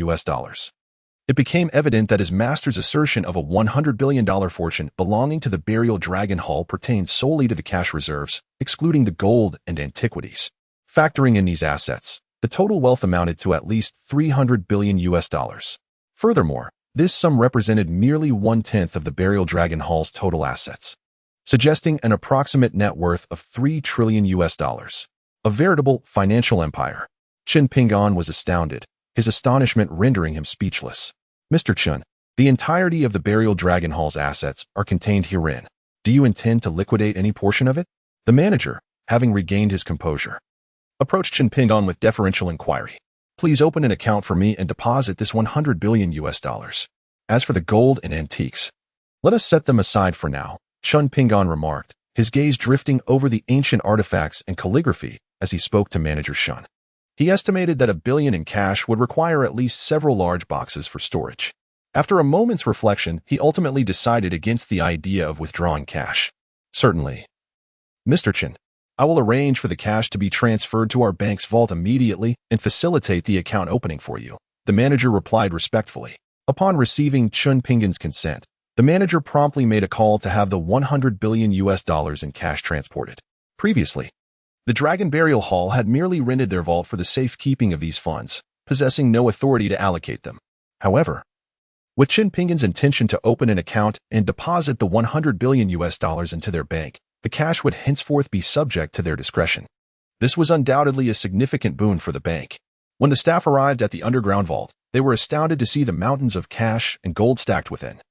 It became evident that his master's assertion of a $100 billion fortune belonging to the Burial Dragon Hall pertained solely to the cash reserves, excluding the gold and antiquities. Factoring in these assets, the total wealth amounted to at least $300 billion. Furthermore, This sum represented merely 1/10 of the burial dragon hall's total assets, suggesting an approximate net worth of $3 trillion US. A veritable financial empire. Chen Pingan was astounded, his astonishment rendering him speechless. Mr. Chen, the entirety of the burial dragon hall's assets are contained herein. Do you intend to liquidate any portion of it? The manager, having regained his composure, approached Chen Pingan with deferential inquiry. Please open an account for me and deposit this $100 billion US. As for the gold and antiques, let us set them aside for now, Chen Pingan remarked, his gaze drifting over the ancient artifacts and calligraphy as he spoke to manager Shun. He estimated that $1 billion in cash would require at least several large boxes for storage. After a moment's reflection, he ultimately decided against the idea of withdrawing cash. Certainly. Mr. Chen, I will arrange for the cash to be transferred to our bank's vault immediately and facilitate the account opening for you, the manager replied respectfully. Upon receiving Chen Pingan's consent, the manager promptly made a call to have the $100 billion US in cash transported. Previously, the Dragon Burial Hall had merely rented their vault for the safekeeping of these funds, possessing no authority to allocate them. However, with Chen Pingan's intention to open an account and deposit the $100 billion US into their bank, the cash would henceforth be subject to their discretion. This was undoubtedly a significant boon for the bank. When the staff arrived at the underground vault, they were astounded to see the mountains of cash and gold stacked within.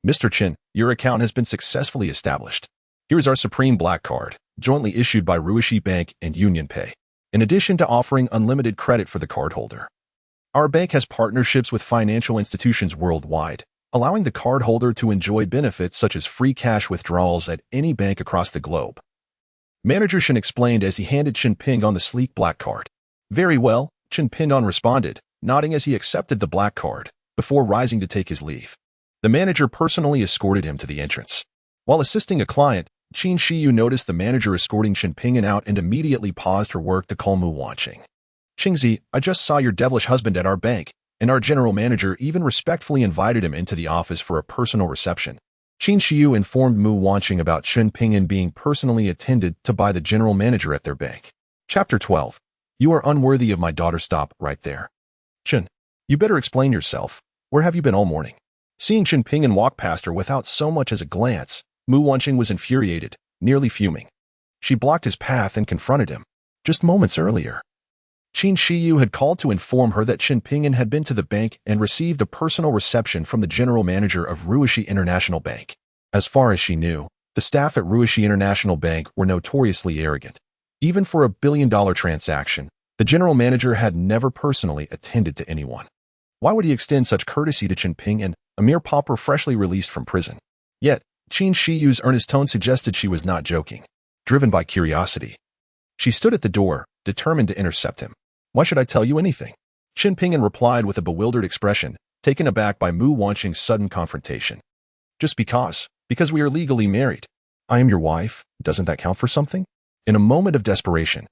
Mr. Chen, your account has been successfully established. Here is our Supreme Black Card, jointly issued by Ruishi Bank and Union Pay, in addition to offering unlimited credit for the cardholder. Our bank has partnerships with financial institutions worldwide, allowing the cardholder to enjoy benefits such as free cash withdrawals at any bank across the globe. Manager Shen explained as he handed Chen Pingan the sleek black card. Very well, Chen Pingan responded, nodding as he accepted the black card, before rising to take his leave. The manager personally escorted him to the entrance. While assisting a client, Qin Shiyu noticed the manager escorting Chen Pingan out and immediately paused her work to call Mu Wanqing. Qingzi, I just saw your devilish husband at our bank, and our general manager even respectfully invited him into the office for a personal reception. Qin Shiyu informed Mu Wanqing about Chen Pingan being personally attended to by the general manager at their bank. Chapter 12. You are unworthy of my daughter. Stop right there. Chen, you better explain yourself. Where have you been all morning? Seeing Chen Pingan walk past her without so much as a glance, Mu Wanqing was infuriated, nearly fuming. She blocked his path and confronted him. Just moments earlier, Qin Shiyu had called to inform her that Chen Pingan had been to the bank and received a personal reception from the general manager of Ruishi International Bank. As far as she knew, the staff at Ruishi International Bank were notoriously arrogant. Even for $1 billion transaction, the general manager had never personally attended to anyone. Why would he extend such courtesy to Chen Pingan, a mere pauper freshly released from prison? Yet, Qin Shiyu's earnest tone suggested she was not joking. Driven by curiosity, she stood at the door, determined to intercept him. Why should I tell you anything? Chen Pingan replied with a bewildered expression, taken aback by Mu Wanqing's sudden confrontation. Just because we are legally married. I am your wife, doesn't that count for something? In a moment of desperation,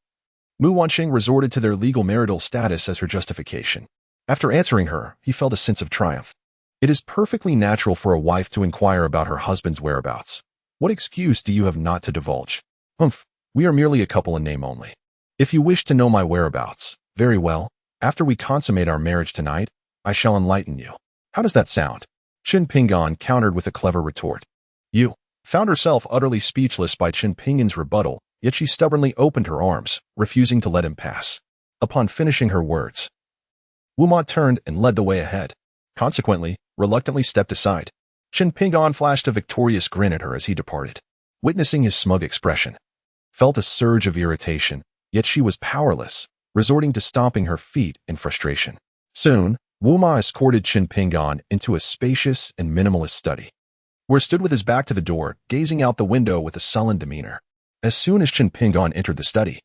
Mu Wanqing resorted to their legal marital status as her justification. After answering her, he felt a sense of triumph. It is perfectly natural for a wife to inquire about her husband's whereabouts. What excuse do you have not to divulge? Humph, we are merely a couple in name only. If you wish to know my whereabouts, very well, after we consummate our marriage tonight, I shall enlighten you. How does that sound? Chen Pingan countered with a clever retort. You found herself utterly speechless by Chen Pingan's rebuttal, yet she stubbornly opened her arms, refusing to let him pass. Upon finishing her words, Wuma turned and led the way ahead. Consequently, reluctantly stepped aside. Chen Pingan flashed a victorious grin at her as he departed. Witnessing his smug expression, felt a surge of irritation, yet she was powerless, resorting to stomping her feet in frustration. Soon, Wuma escorted Chen Pingan into a spacious and minimalist study, where stood with his back to the door, gazing out the window with a sullen demeanor. As soon as Chen Pingan entered the study,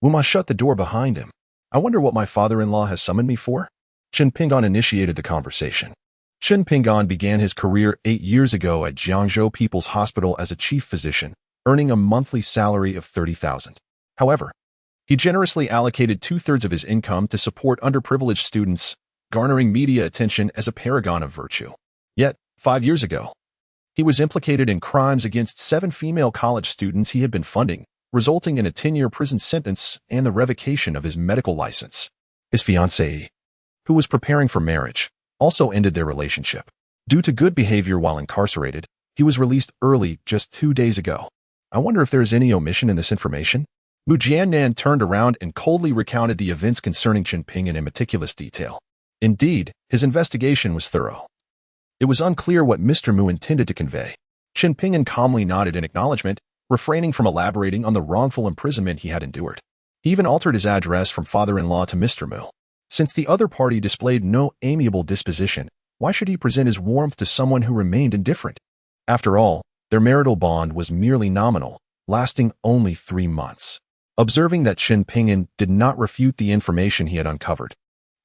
Wuma shut the door behind him. I wonder what my father-in-law has summoned me for? Chen Pingan initiated the conversation. Chen Pingan began his career 8 years ago at Jiangzhou People's Hospital as a chief physician, earning a monthly salary of 30,000. However, he generously allocated 2/3 of his income to support underprivileged students, garnering media attention as a paragon of virtue. Yet, 5 years ago, he was implicated in crimes against 7 female college students he had been funding, resulting in a 10-year prison sentence and the revocation of his medical license. His fiancée, who was preparing for marriage, also ended their relationship. Due to good behavior while incarcerated, he was released early just 2 days ago. I wonder if there is any omission in this information? Mu Jiannan turned around and coldly recounted the events concerning Chen Ping in meticulous detail. Indeed, his investigation was thorough. It was unclear what Mr. Mu intended to convey. Chen Ping calmly nodded in acknowledgement, refraining from elaborating on the wrongful imprisonment he had endured. He even altered his address from father-in-law to Mr. Mu. Since the other party displayed no amiable disposition, why should he present his warmth to someone who remained indifferent? After all, their marital bond was merely nominal, lasting only 3 months. Observing that Chen Ping did not refute the information he had uncovered,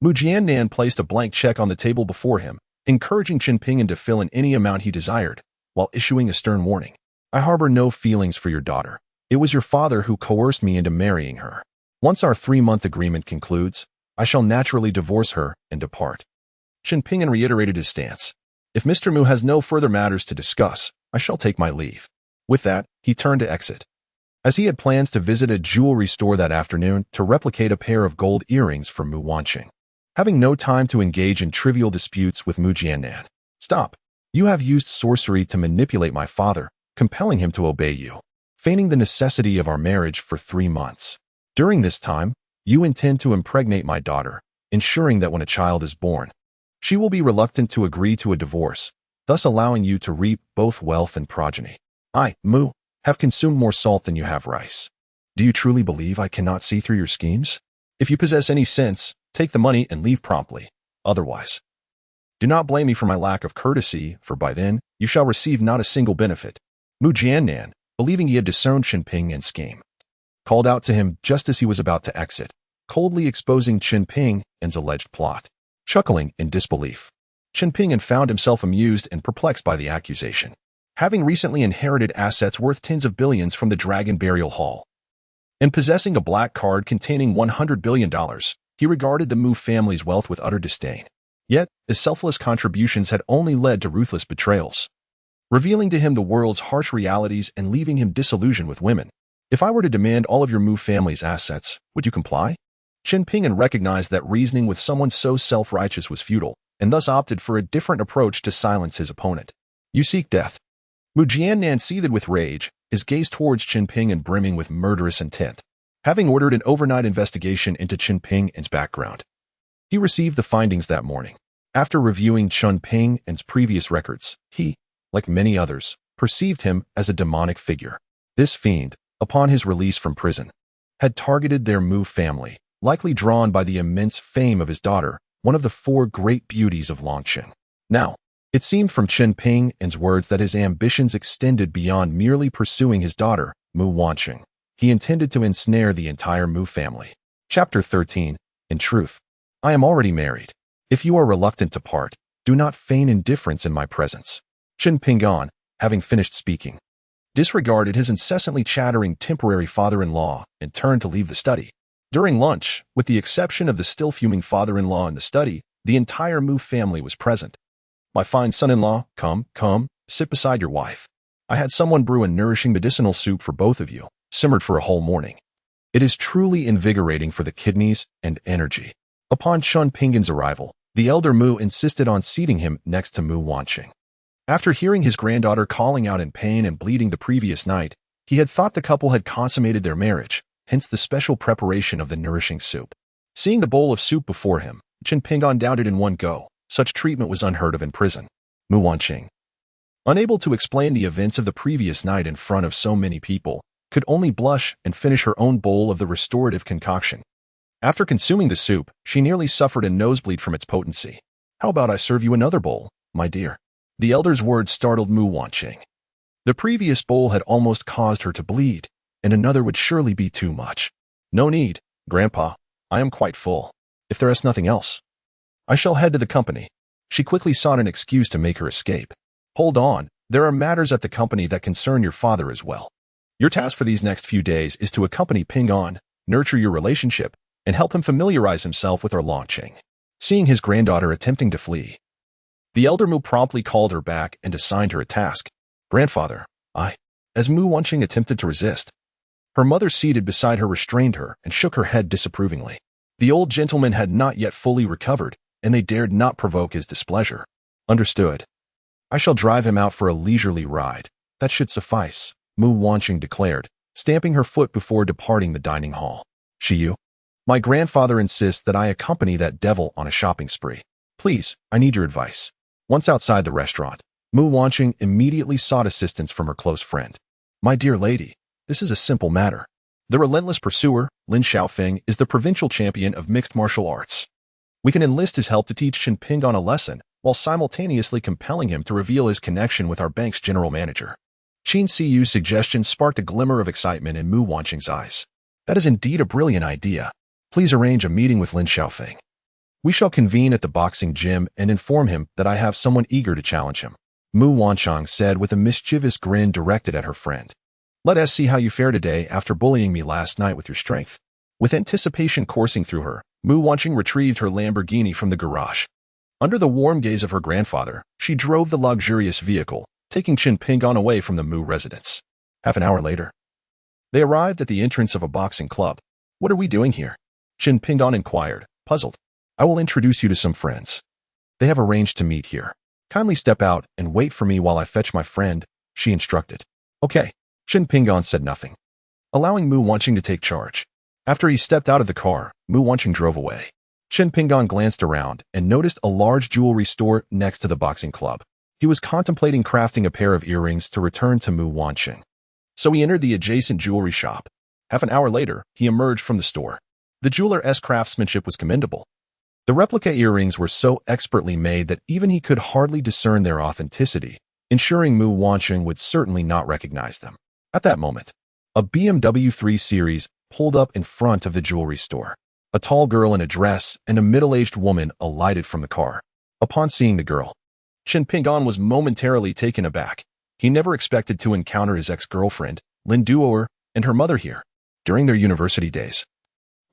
Mu Jiannan placed a blank check on the table before him, encouraging Chen Ping to fill in any amount he desired, while issuing a stern warning. I harbor no feelings for your daughter. It was your father who coerced me into marrying her. Once our 3-month agreement concludes, I shall naturally divorce her and depart. Chen Ping reiterated his stance. If Mr. Mu has no further matters to discuss, I shall take my leave. With that, he turned to exit. As he had plans to visit a jewelry store that afternoon to replicate a pair of gold earrings for Mu Wanqing. Having no time to engage in trivial disputes with Mu Jiannan. Stop. You have used sorcery to manipulate my father, compelling him to obey you, feigning the necessity of our marriage for 3 months. During this time, you intend to impregnate my daughter, ensuring that when a child is born, she will be reluctant to agree to a divorce, thus allowing you to reap both wealth and progeny. I, Mu, have consumed more salt than you have rice. Do you truly believe I cannot see through your schemes? If you possess any sense, take the money and leave promptly. Otherwise, do not blame me for my lack of courtesy, for by then, you shall receive not a single benefit. Mu Jiannan, believing he had discerned Chen Ping's scheme, called out to him just as he was about to exit, coldly exposing Chen Ping's alleged plot. Chuckling in disbelief, Chen Ping found himself amused and perplexed by the accusation. Having recently inherited assets worth tens of billions from the Dragon Burial Hall, and possessing a black card containing $100 billion, he regarded the Mu family's wealth with utter disdain. Yet, his selfless contributions had only led to ruthless betrayals, revealing to him the world's harsh realities and leaving him disillusioned with women. If I were to demand all of your Mu family's assets, would you comply? Chen Ping recognized that reasoning with someone so self-righteous was futile, and thus opted for a different approach to silence his opponent. You seek death. Mu Jiannan seethed with rage, his gaze towards Chen Ping brimming with murderous intent. Having ordered an overnight investigation into Chen Ping's background, he received the findings that morning. After reviewing Chen Ping's previous records, he, like many others, perceived him as a demonic figure. This fiend, upon his release from prison, had targeted their Mu family, likely drawn by the immense fame of his daughter, one of the 4 great beauties of Longqing. Now, it seemed from Chen Ping's words that his ambitions extended beyond merely pursuing his daughter, Mu Wanqing. He intended to ensnare the entire Mu family. Chapter 13. In truth, I am already married. If you are reluctant to part, do not feign indifference in my presence. Chen Ping, having finished speaking, disregarded his incessantly chattering temporary father-in-law and turned to leave the study. During lunch, with the exception of the still fuming father-in-law in the study, the entire Mu family was present. My fine son-in-law, come, sit beside your wife. I had someone brew a nourishing medicinal soup for both of you, simmered for a whole morning. It is truly invigorating for the kidneys and energy. Upon Chen Ping's arrival, the elder Mu insisted on seating him next to Mu Wanqing. After hearing his granddaughter calling out in pain and bleeding the previous night, he had thought the couple had consummated their marriage, hence the special preparation of the nourishing soup. Seeing the bowl of soup before him, Chen Ping downed it in one go. Such treatment was unheard of in prison. Mu Wanqing, unable to explain the events of the previous night in front of so many people, could only blush and finish her own bowl of the restorative concoction. After consuming the soup, she nearly suffered a nosebleed from its potency. How about I serve you another bowl, my dear? The elder's words startled Mu Wanqing. The previous bowl had almost caused her to bleed, and another would surely be too much. No need, Grandpa. I am quite full. If there is nothing else, I shall head to the company. She quickly sought an excuse to make her escape. Hold on, there are matters at the company that concern your father as well. Your task for these next few days is to accompany Ping, nurture your relationship, and help him familiarize himself with our Longqing. Seeing his granddaughter attempting to flee, the elder Mu promptly called her back and assigned her a task. Grandfather, as Mu Wanqing attempted to resist, her mother seated beside her restrained her and shook her head disapprovingly. The old gentleman had not yet fully recovered, and they dared not provoke his displeasure. Understood. I shall drive him out for a leisurely ride. That should suffice, Mu Wanqing declared, stamping her foot before departing the dining hall. Shiyu, my grandfather insists that I accompany that devil on a shopping spree. Please, I need your advice. Once outside the restaurant, Mu Wanqing immediately sought assistance from her close friend. My dear lady, this is a simple matter. The relentless pursuer, Lin Xiaofeng, is the provincial champion of mixed martial arts. We can enlist his help to teach Qin Pingon a lesson, while simultaneously compelling him to reveal his connection with our bank's general manager. Qin Siyu's suggestion sparked a glimmer of excitement in Mu Wanqing's eyes. That is indeed a brilliant idea. Please arrange a meeting with Lin Xiaofeng. We shall convene at the boxing gym and inform him that I have someone eager to challenge him, Mu Wanqing said with a mischievous grin directed at her friend. Let us see how you fare today after bullying me last night with your strength. With anticipation coursing through her, Mu Wanqing retrieved her Lamborghini from the garage. Under the warm gaze of her grandfather, she drove the luxurious vehicle, taking Qin Pingon away from the Mu residence. Half an hour later, they arrived at the entrance of a boxing club. What are we doing here? Qin Pingon inquired, puzzled. I will introduce you to some friends. They have arranged to meet here. Kindly step out and wait for me while I fetch my friend, she instructed. Okay. Qin Pingon said nothing, allowing Mu Wanqing to take charge. After he stepped out of the car, Mu Wanqing drove away. Qin Pingon glanced around and noticed a large jewelry store next to the boxing club. He was contemplating crafting a pair of earrings to return to Mu Wanqing. So he entered the adjacent jewelry shop. Half an hour later, he emerged from the store. The jeweler's craftsmanship was commendable. The replica earrings were so expertly made that even he could hardly discern their authenticity, ensuring Mu Wanqing would certainly not recognize them. At that moment, a BMW 3 Series pulled up in front of the jewelry store. A tall girl in a dress and a middle-aged woman alighted from the car. Upon seeing the girl, Qin Pingon was momentarily taken aback. He never expected to encounter his ex-girlfriend, Lin Duoer, and her mother here. During their university days,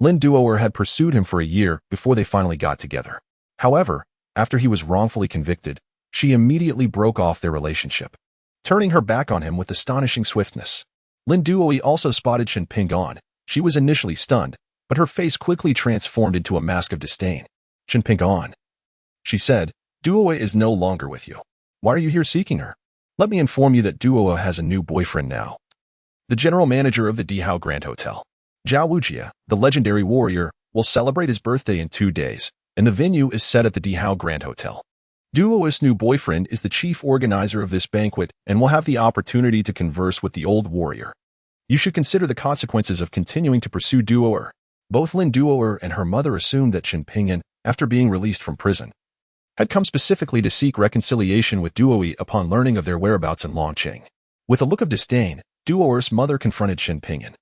Lin Duoer had pursued him for a year before they finally got together. However, after he was wrongfully convicted, she immediately broke off their relationship, turning her back on him with astonishing swiftness. Lin Duoe also spotted Qin Pingon. She was initially stunned, but her face quickly transformed into a mask of disdain. Qin Pingon, she said, Duoe is no longer with you. Why are you here seeking her? Let me inform you that Duoe has a new boyfriend now. The general manager of the Dihao Grand Hotel, Zhao Wujia, the legendary warrior, will celebrate his birthday in 2 days, and the venue is set at the Dihao Grand Hotel. Duo's new boyfriend is the chief organizer of this banquet and will have the opportunity to converse with the old warrior. You should consider the consequences of continuing to pursue Duoer. Both Lin Duoer and her mother assumed that Qin Pingon, after being released from prison, had come specifically to seek reconciliation with Duoe upon learning of their whereabouts in Longqing. With a look of disdain, Duoer's mother confronted Qin Pingon.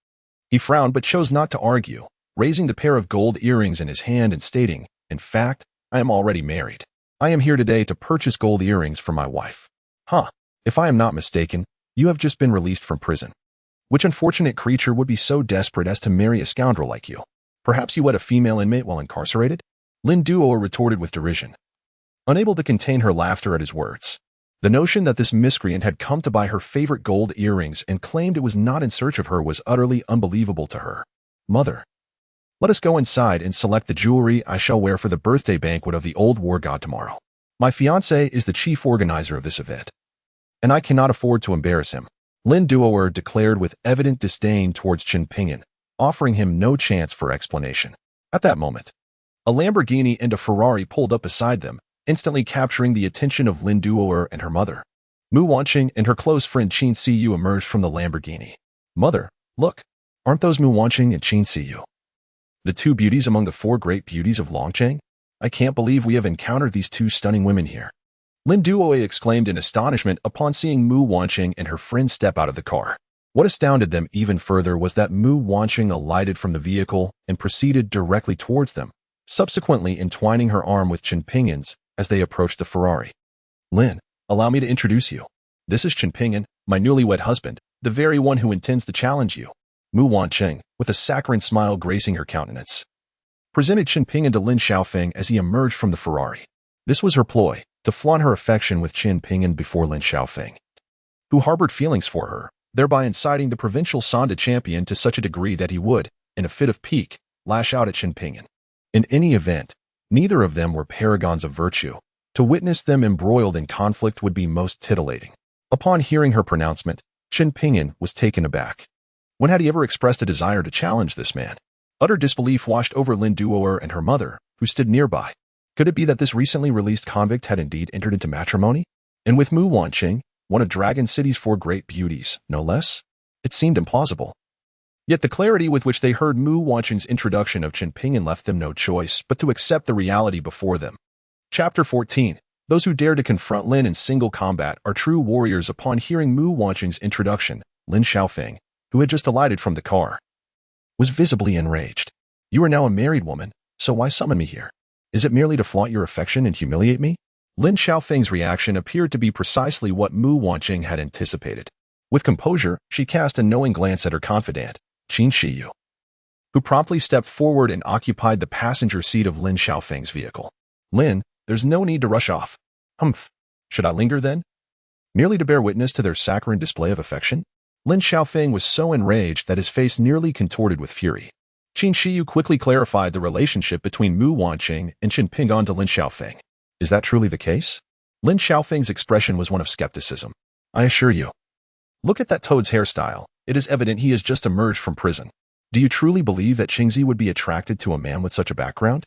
He frowned but chose not to argue, raising the pair of gold earrings in his hand and stating, in fact, I am already married. I am here today to purchase gold earrings for my wife. Huh, if I am not mistaken, you have just been released from prison. Which unfortunate creature would be so desperate as to marry a scoundrel like you? Perhaps you wed a female inmate while incarcerated? Lin Duoer retorted with derision, unable to contain her laughter at his words. The notion that this miscreant had come to buy her favorite gold earrings and claimed it was not in search of her was utterly unbelievable to her. Mother, let us go inside and select the jewelry I shall wear for the birthday banquet of the old war god tomorrow. My fiancé is the chief organizer of this event, and I cannot afford to embarrass him, Lin Duoer declared with evident disdain towards Qin Pingon, offering him no chance for explanation. At that moment, a Lamborghini and a Ferrari pulled up beside them, instantly capturing the attention of Lin Duoer and her mother. Mu Wanqing and her close friend Qin Siyu emerged from the Lamborghini. Mother, look, aren't those Mu Wanqing and Qin Siyu the 2 beauties among the 4 great beauties of Longqing? I can't believe we have encountered these 2 stunning women here. Lin Duoe exclaimed in astonishment upon seeing Mu Wanqing and her friend step out of the car. What astounded them even further was that Mu Wanqing alighted from the vehicle and proceeded directly towards them, subsequently entwining her arm with Qin Pingon's as they approached the Ferrari. Lin, allow me to introduce you. This is Qin Pingon, my newlywed husband, the very one who intends to challenge you. Mu Wanqing, with a saccharine smile gracing her countenance, presented Qin Pingon to Lin Xiaofeng as he emerged from the Ferrari. This was her ploy, to flaunt her affection with Qin Pingon before Lin Xiaofeng, who harbored feelings for her, thereby inciting the provincial Sonda champion to such a degree that he would, in a fit of pique, lash out at Qin Pingon. In any event, Neither of them were paragons of virtue. To witness them embroiled in conflict would be most titillating. Upon hearing her pronouncement, Chen Pingyan was taken aback. When had he ever expressed a desire to challenge this man? Utter disbelief washed over Lin Duoer and her mother, who stood nearby. Could it be that this recently released convict had indeed entered into matrimony? And with Mu Wanqing, one of Dragon City's 4 great beauties, no less? It seemed implausible. Yet the clarity with which they heard Mu Wanqing's introduction of Chen Pingyan left them no choice but to accept the reality before them. Chapter 14. Those who dare to confront Lin in single combat are true warriors. Upon hearing Mu Wanqing's introduction, Lin Xiaofeng, who had just alighted from the car, was visibly enraged. You are now a married woman, so why summon me here? Is it merely to flaunt your affection and humiliate me? Lin Xiaofeng's reaction appeared to be precisely what Mu Wanqing had anticipated. With composure, she cast a knowing glance at her confidant, Qin Shiyu, who promptly stepped forward and occupied the passenger seat of Lin Xiaofeng's vehicle. Lin, there's no need to rush off. Humph. Should I linger then? Merely to bear witness to their saccharine display of affection? Lin Xiaofeng was so enraged that his face nearly contorted with fury. Qin Shiyu quickly clarified the relationship between Mu Wanqing and Chen Pingyan to Lin Xiaofeng. Is that truly the case? Lin Xiaofeng's expression was one of skepticism. I assure you. Look at that toad's hairstyle. It is evident he has just emerged from prison. Do you truly believe that Qingzi would be attracted to a man with such a background?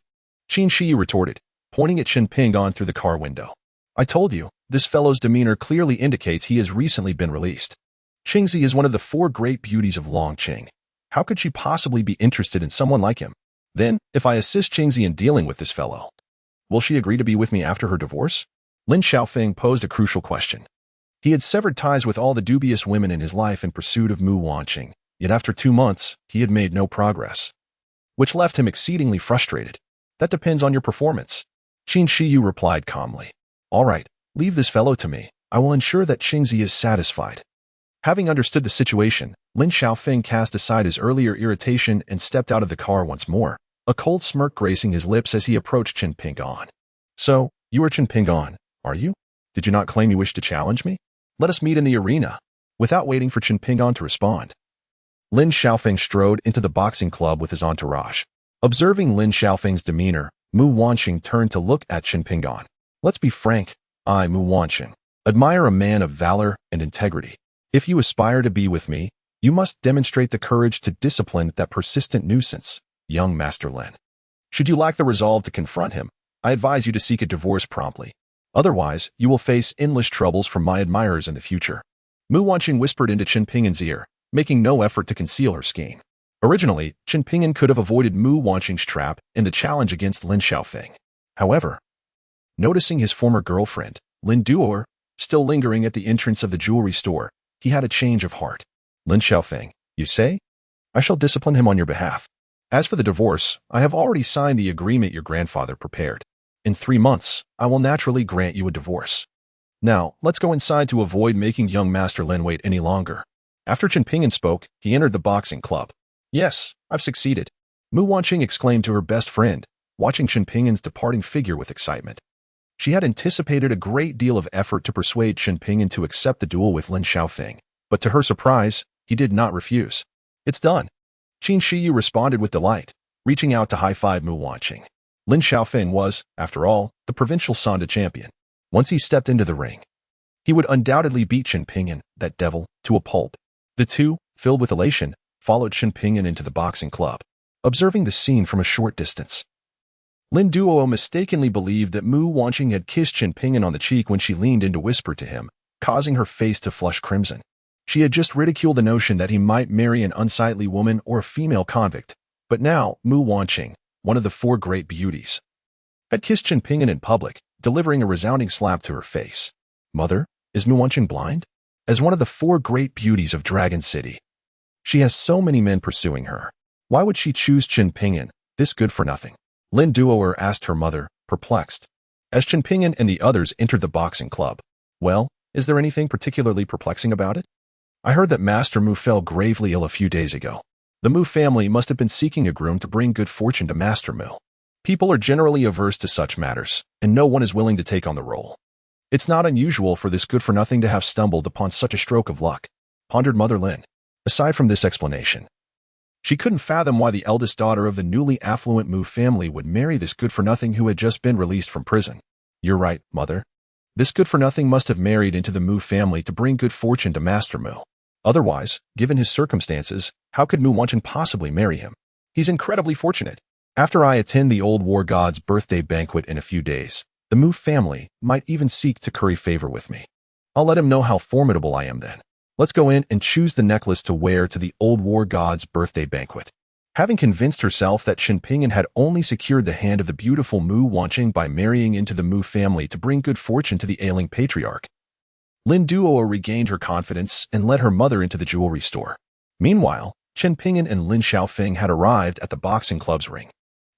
Qin Shiyu retorted, pointing at Chen Pingyan through the car window. I told you, this fellow's demeanor clearly indicates he has recently been released. Qingzi is one of the 4 great beauties of Longqing. How could she possibly be interested in someone like him? Then, if I assist Qingzi in dealing with this fellow, will she agree to be with me after her divorce? Lin Xiaofeng posed a crucial question. He had severed ties with all the dubious women in his life in pursuit of Mu Wanqing, yet after 2 months, he had made no progress, which left him exceedingly frustrated. That depends on your performance. Qin Shiyu replied calmly. All right, leave this fellow to me. I will ensure that Qingzi is satisfied. Having understood the situation, Lin Xiaofeng cast aside his earlier irritation and stepped out of the car once more, a cold smirk gracing his lips as he approached Chen Pingyan. So, you are Chen Pingyan, are you? Did you not claim you wished to challenge me? Let us meet in the arena. Without waiting for Chen Pingyan to respond, Lin Xiaofeng strode into the boxing club with his entourage. Observing Lin Xiaofeng's demeanor, Mu Wanqing turned to look at Chen Pingyan. Let's be frank, I, Mu Wanqing, admire a man of valor and integrity. If you aspire to be with me, you must demonstrate the courage to discipline that persistent nuisance, young Master Lin. Should you lack the resolve to confront him, I advise you to seek a divorce promptly. Otherwise, you will face endless troubles from my admirers in the future. Mu Wanqing whispered into Chen Pingyan's ear, making no effort to conceal her skein. Originally, Chen Pingyan could have avoided Mu Wanqing's trap in the challenge against Lin Xiaofeng. However, noticing his former girlfriend, Lin Duoer, still lingering at the entrance of the jewelry store, he had a change of heart. Lin Xiaofeng, you say? I shall discipline him on your behalf. As for the divorce, I have already signed the agreement your grandfather prepared. In 3 months, I will naturally grant you a divorce. Now, let's go inside to avoid making young Master Lin wait any longer. After Chen Pingyan spoke, he entered the boxing club. Yes, I've succeeded. Mu Wanqing exclaimed to her best friend, watching Chen Pingyan's departing figure with excitement. She had anticipated a great deal of effort to persuade Chen Pingyan to accept the duel with Lin Xiaofeng, but to her surprise, he did not refuse. It's done. Qin Shiyu responded with delight, reaching out to high-five Mu Wanqing. Lin Xiaofeng was, after all, the provincial Sanda champion. Once he stepped into the ring, he would undoubtedly beat Chen Pingyan, that devil, to a pulp. The two, filled with elation, followed Chen Pingyan into the boxing club. Observing the scene from a short distance, Lin Duo mistakenly believed that Mu Wanqing had kissed Chen Pingyan on the cheek when she leaned in to whisper to him, causing her face to flush crimson. She had just ridiculed the notion that he might marry an unsightly woman or a female convict, but now Mu Wanqing, one of the 4 great beauties, had kissed Chen Pingyan in public, delivering a resounding slap to her face. Mother, is Mu Wanqing blind? As one of the 4 great beauties of Dragon City, she has so many men pursuing her. Why would she choose Chen Pingyan, this good-for-nothing? Lin Duoer asked her mother, perplexed, as Chen Pingyan and the others entered the boxing club. Well, is there anything particularly perplexing about it? I heard that Master Mu fell gravely ill a few days ago. The Mu family must have been seeking a groom to bring good fortune to Master Mu. People are generally averse to such matters, and no one is willing to take on the role. It's not unusual for this good-for-nothing to have stumbled upon such a stroke of luck, pondered Mother Lin. Aside from this explanation, She couldn't fathom why the eldest daughter of the newly affluent Mu family would marry this good-for-nothing who had just been released from prison. You're right, mother. This good-for-nothing must have married into the Mu family to bring good fortune to Master Mu. Otherwise, given his circumstances, how could Mu Wanchen possibly marry him? He's incredibly fortunate. After I attend the old war god's birthday banquet in a few days, the Mu family might even seek to curry favor with me. I'll let him know how formidable I am then. Let's go in and choose the necklace to wear to the old war god's birthday banquet. Having convinced herself that Chen Pingyan had only secured the hand of the beautiful Mu Wanchen by marrying into the Mu family to bring good fortune to the ailing patriarch, Lin Duo regained her confidence and led her mother into the jewelry store. Meanwhile, Chen Pingyan and Lin Xiaofeng had arrived at the boxing club's ring.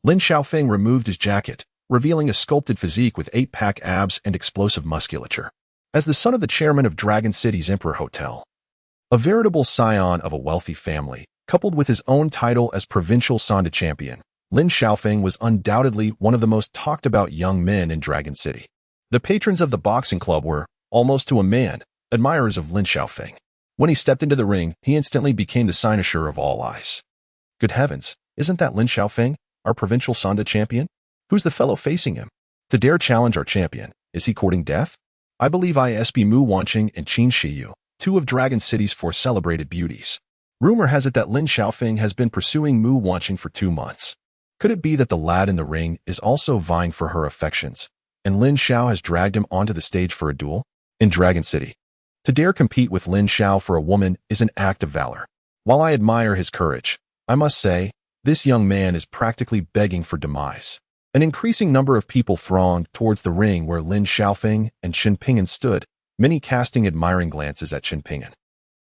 Lin Xiaofeng removed his jacket, revealing a sculpted physique with 8-pack abs and explosive musculature. As the son of the chairman of Dragon City's Emperor Hotel, a veritable scion of a wealthy family, coupled with his own title as provincial Sanda champion, Lin Xiaofeng was undoubtedly one of the most talked-about young men in Dragon City. The patrons of the boxing club were, almost to a man, admirers of Lin Xiaofeng. When he stepped into the ring, he instantly became the cynosure of all eyes. Good heavens, isn't that Lin Xiaofeng, our provincial Sanda champion? Who's the fellow facing him? To dare challenge our champion, is he courting death? I believe ISB Mu Wanchen and Qin Shiyu, two of Dragon City's 4 celebrated beauties. Rumor has it that Lin Xiaofeng has been pursuing Mu Wanchen for 2 months. Could it be that the lad in the ring is also vying for her affections, and Lin Xiao has dragged him onto the stage for a duel? In Dragon City, to dare compete with Lin Xiao for a woman is an act of valor. While I admire his courage, I must say, this young man is practically begging for demise. An increasing number of people thronged towards the ring where Lin Xiaofeng and Chen Pingyan stood, many casting admiring glances at Chen Pingyan.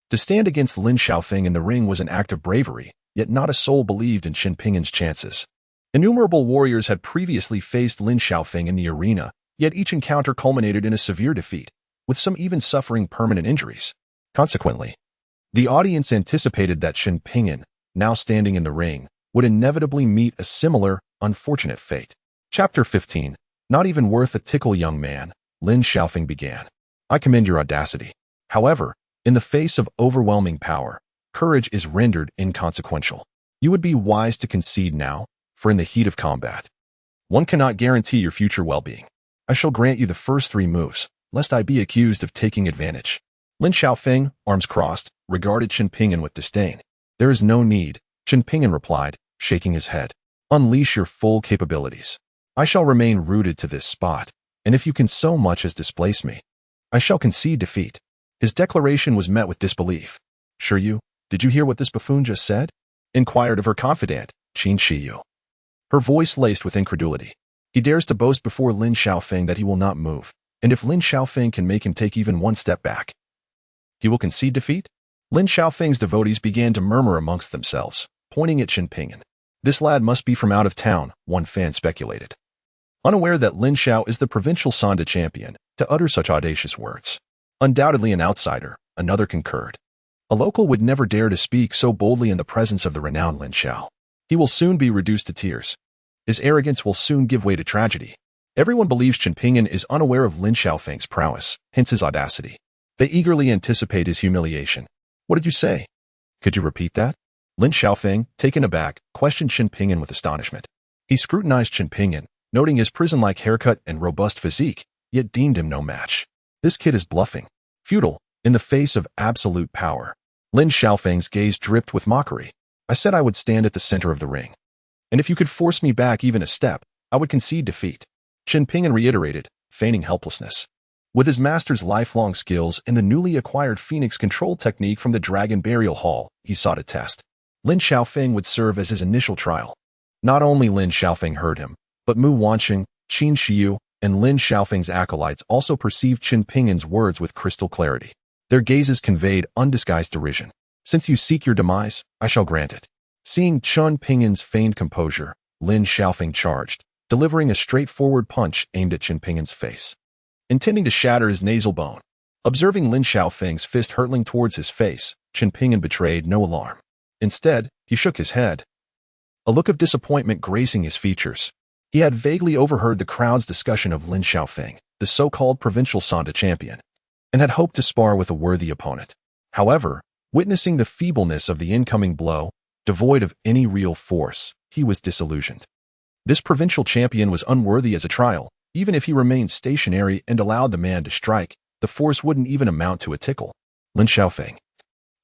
To stand against Lin Xiaofeng in the ring was an act of bravery, yet not a soul believed in Chen Pingyan's chances. Innumerable warriors had previously faced Lin Xiaofeng in the arena, yet each encounter culminated in a severe defeat, with some even suffering permanent injuries. Consequently, the audience anticipated that Chen Pingyan, now standing in the ring, would inevitably meet a similar, unfortunate fate. Chapter 15. Not even worth a tickle, young man, Lin Xiaofeng began. I commend your audacity. However, in the face of overwhelming power, courage is rendered inconsequential. You would be wise to concede now, for in the heat of combat, one cannot guarantee your future well-being. I shall grant you the first 3 moves, lest I be accused of taking advantage. Lin Xiaofeng, arms crossed, regarded Chen Pingyan with disdain. There is no need, Chen Pingyan replied, shaking his head. Unleash your full capabilities. I shall remain rooted to this spot, and if you can so much as displace me, I shall concede defeat. His declaration was met with disbelief. Shiyu, did you hear what this buffoon just said? Inquired of her confidant, Qin Shiyu. Her voice laced with incredulity. He dares to boast before Lin Xiaofeng that he will not move, and if Lin Xiaofeng can make him take even 1 step back, he will concede defeat? Lin Xiaofeng's devotees began to murmur amongst themselves, pointing at Chen Pingyan. This lad must be from out of town, one fan speculated. Unaware that Lin Xiao is the provincial Sanda champion, to utter such audacious words. Undoubtedly an outsider, another concurred. A local would never dare to speak so boldly in the presence of the renowned Lin Xiao. He will soon be reduced to tears. His arrogance will soon give way to tragedy. Everyone believes Chen Pingyan is unaware of Lin Xiaofeng's prowess, hence his audacity. They eagerly anticipate his humiliation. What did you say? Could you repeat that? Lin Xiaofeng, taken aback, questioned Chen Pingyan with astonishment. He scrutinized Chen Pingyan, noting his prison-like haircut and robust physique, yet deemed him no match. This kid is bluffing. Futile, in the face of absolute power. Lin Xiaofeng's gaze dripped with mockery. I said I would stand at the center of the ring. And if you could force me back even a step, I would concede defeat. Chen Pingyan reiterated, feigning helplessness. With his master's lifelong skills and the newly acquired Phoenix control technique from the Dragon Burial Hall, he sought a test. Lin Xiaofeng would serve as his initial trial. Not only Lin Xiaofeng heard him, but Mu Wanchen, Qin Shiyu, and Lin Xiaofeng's acolytes also perceived Chen Pingyan's words with crystal clarity. Their gazes conveyed undisguised derision. Since you seek your demise, I shall grant it. Seeing Chen Pingyan's feigned composure, Lin Xiaofeng charged, delivering a straightforward punch aimed at Chen Pingyan's face, intending to shatter his nasal bone. Observing Lin Xiaofeng's fist hurtling towards his face, Chen Pingyan betrayed no alarm. Instead, he shook his head, a look of disappointment gracing his features. He had vaguely overheard the crowd's discussion of Lin Xiaofeng, the so-called provincial Sanda champion, and had hoped to spar with a worthy opponent. However, witnessing the feebleness of the incoming blow, Devoid of any real force, he was disillusioned. This provincial champion was unworthy as a trial. Even if he remained stationary and allowed the man to strike, the force wouldn't even amount to a tickle. Lin Xiaofeng,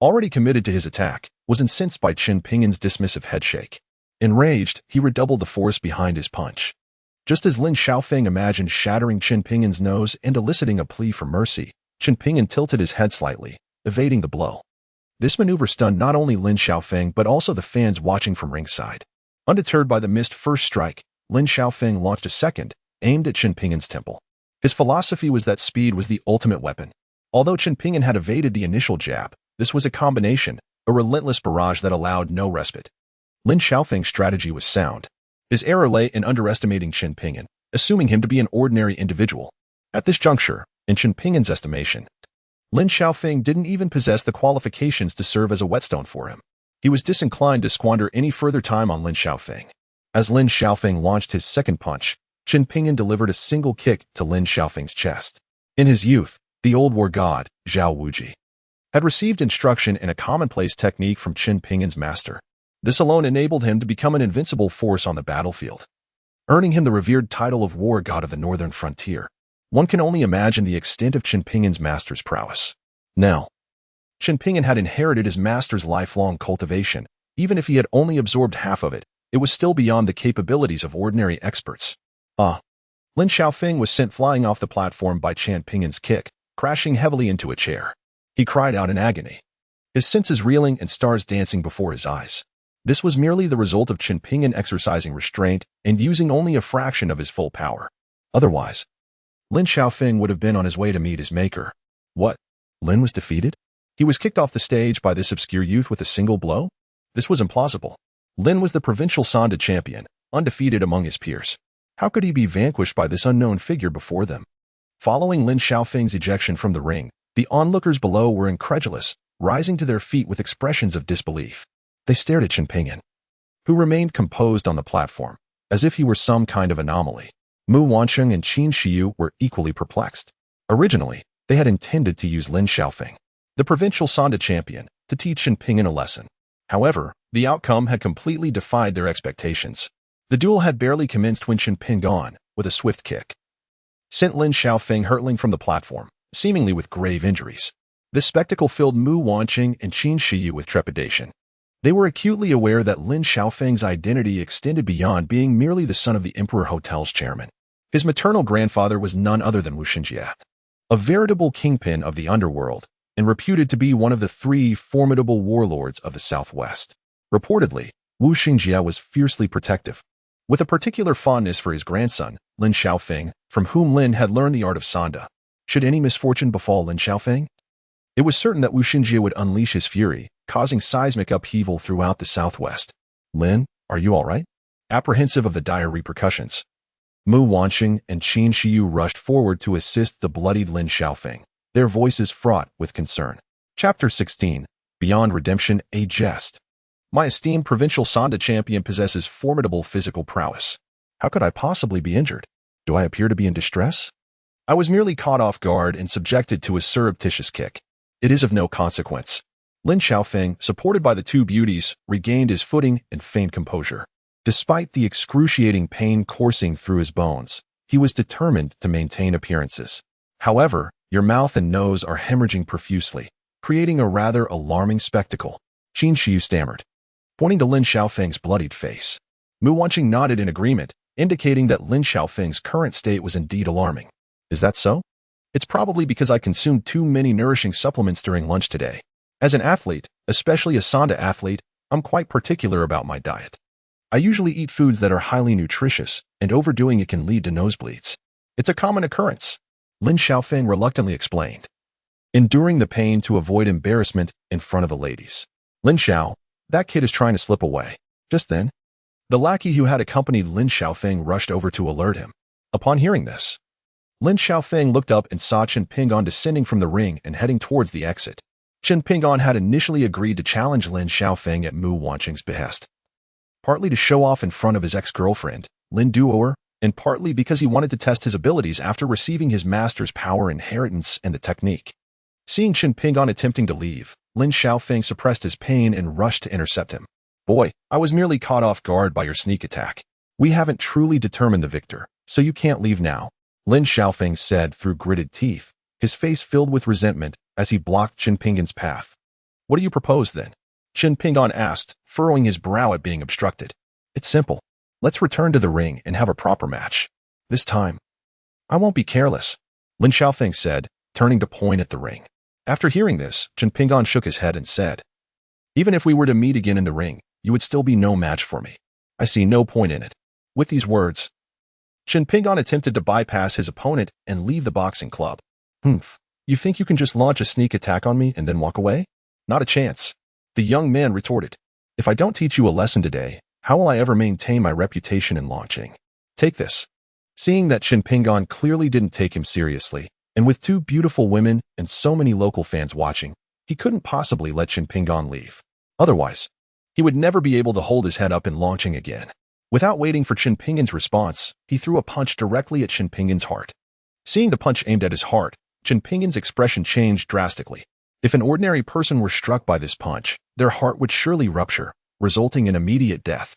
already committed to his attack, was incensed by Qin Pingan's dismissive headshake. Enraged, he redoubled the force behind his punch. Just as Lin Xiaofeng imagined shattering Qin Pingan's nose and eliciting a plea for mercy, Qin Pingan tilted his head slightly, evading the blow. This maneuver stunned not only Lin Xiaofeng but also the fans watching from ringside. Undeterred by the missed first strike, Lin Xiaofeng launched a second, aimed at Qin Pingan's temple. His philosophy was that speed was the ultimate weapon. Although Qin Pingan had evaded the initial jab, this was a combination, a relentless barrage that allowed no respite. Lin Xiaofeng's strategy was sound. His error lay in underestimating Qin Pingan, assuming him to be an ordinary individual. At this juncture, in Qin Pingan's estimation, Lin Xiaofeng didn't even possess the qualifications to serve as a whetstone for him. He was disinclined to squander any further time on Lin Xiaofeng. As Lin Xiaofeng launched his second punch, Qin Pingan delivered a single kick to Lin Xiaofeng's chest. In his youth, the old war god, Zhao Wuji, had received instruction in a commonplace technique from Qin Pingan's master. This alone enabled him to become an invincible force on the battlefield, earning him the revered title of War God of the Northern Frontier. One can only imagine the extent of Qin Pingan's master's prowess. Now, Qin Pingan had inherited his master's lifelong cultivation. Even if he had only absorbed half of it, it was still beyond the capabilities of ordinary experts. Lin Xiaofeng was sent flying off the platform by Qin Pingan's kick, crashing heavily into a chair. He cried out in agony, his senses reeling and stars dancing before his eyes. This was merely the result of Qin Pingan exercising restraint and using only a fraction of his full power. Otherwise, Lin Xiaofeng would have been on his way to meet his maker. What? Lin was defeated? He was kicked off the stage by this obscure youth with a single blow? This was implausible. Lin was the provincial Sanda champion, undefeated among his peers. How could he be vanquished by this unknown figure before them? Following Lin Xiaofeng's ejection from the ring, the onlookers below were incredulous, rising to their feet with expressions of disbelief. They stared at Qin Pingan, who remained composed on the platform, as if he were some kind of anomaly. Mu Wancheng and Qin Shiyu were equally perplexed. Originally, they had intended to use Lin Xiaofeng, the provincial Sanda champion, to teach Qin Pingan a lesson. However, the outcome had completely defied their expectations. The duel had barely commenced when Qin Pingan, with a swift kick, sent Lin Xiaofeng hurtling from the platform, seemingly with grave injuries. This spectacle filled Mu Wancheng and Qin Shiyu with trepidation. They were acutely aware that Lin Xiaofeng's identity extended beyond being merely the son of the Emperor Hotel's chairman. His maternal grandfather was none other than Wu Xinjie, a veritable kingpin of the underworld, and reputed to be one of the three formidable warlords of the Southwest. Reportedly, Wu Xinjie was fiercely protective, with a particular fondness for his grandson, Lin Xiaofeng, from whom Lin had learned the art of Sanda. Should any misfortune befall Lin Xiaofeng, it was certain that Wu Xinjie would unleash his fury, causing seismic upheaval throughout the Southwest. Lin, are you all right? Apprehensive of the dire repercussions, Mu Wancheng and Qin Shiyu rushed forward to assist the bloodied Lin Xiaofeng, their voices fraught with concern. Chapter 16. Beyond Redemption, a Jest. My esteemed provincial Sanda champion possesses formidable physical prowess. How could I possibly be injured? Do I appear to be in distress? I was merely caught off guard and subjected to a surreptitious kick. It is of no consequence. Lin Xiaofeng, supported by the two beauties, regained his footing and feigned composure. Despite the excruciating pain coursing through his bones, he was determined to maintain appearances. However, your mouth and nose are hemorrhaging profusely, creating a rather alarming spectacle, Qin Shiyu stammered, pointing to Lin Xiaofeng's bloodied face. Mu Wancheng nodded in agreement, indicating that Lin Xiaofeng's current state was indeed alarming. Is that so? It's probably because I consumed too many nourishing supplements during lunch today. As an athlete, especially a Sanda athlete, I'm quite particular about my diet. I usually eat foods that are highly nutritious, and overdoing it can lead to nosebleeds. It's a common occurrence, Lin Xiaofeng reluctantly explained, enduring the pain to avoid embarrassment in front of the ladies. Lin Xiao, that kid is trying to slip away. Just then, the lackey who had accompanied Lin Xiaofeng rushed over to alert him. Upon hearing this, Lin Xiaofeng looked up and saw Qin Pingan descending from the ring and heading towards the exit. Qin Pingan had initially agreed to challenge Lin Xiaofeng at Mu Wancheng's behest, partly to show off in front of his ex-girlfriend, Lin Duoer, and partly because he wanted to test his abilities after receiving his master's power inheritance and the technique. Seeing Qin Pingan attempting to leave, Lin Xiaofeng suppressed his pain and rushed to intercept him. Boy, I was merely caught off guard by your sneak attack. We haven't truly determined the victor, so you can't leave now, Lin Xiaofeng said through gritted teeth, his face filled with resentment as he blocked Qin Pingan's path. What do you propose then? Qin Pingan asked, furrowing his brow at being obstructed. It's simple. Let's return to the ring and have a proper match. This time, I won't be careless, Lin Xiaofeng said, turning to point at the ring. After hearing this, Qin Pingan shook his head and said, even if we were to meet again in the ring, you would still be no match for me. I see no point in it. With these words, Qin Pingan attempted to bypass his opponent and leave the boxing club. Humph, you think you can just launch a sneak attack on me and then walk away? Not a chance. The young man retorted. If I don't teach you a lesson today, how will I ever maintain my reputation in launching? Take this. Seeing that Qin Pingan clearly didn't take him seriously, and with two beautiful women and so many local fans watching, he couldn't possibly let Qin Pingan leave. Otherwise, he would never be able to hold his head up in launching again. Without waiting for Qin Pingan's response, he threw a punch directly at Qin Pingan's heart. Seeing the punch aimed at his heart, Qin Pingan's expression changed drastically. If an ordinary person were struck by this punch, their heart would surely rupture, resulting in immediate death.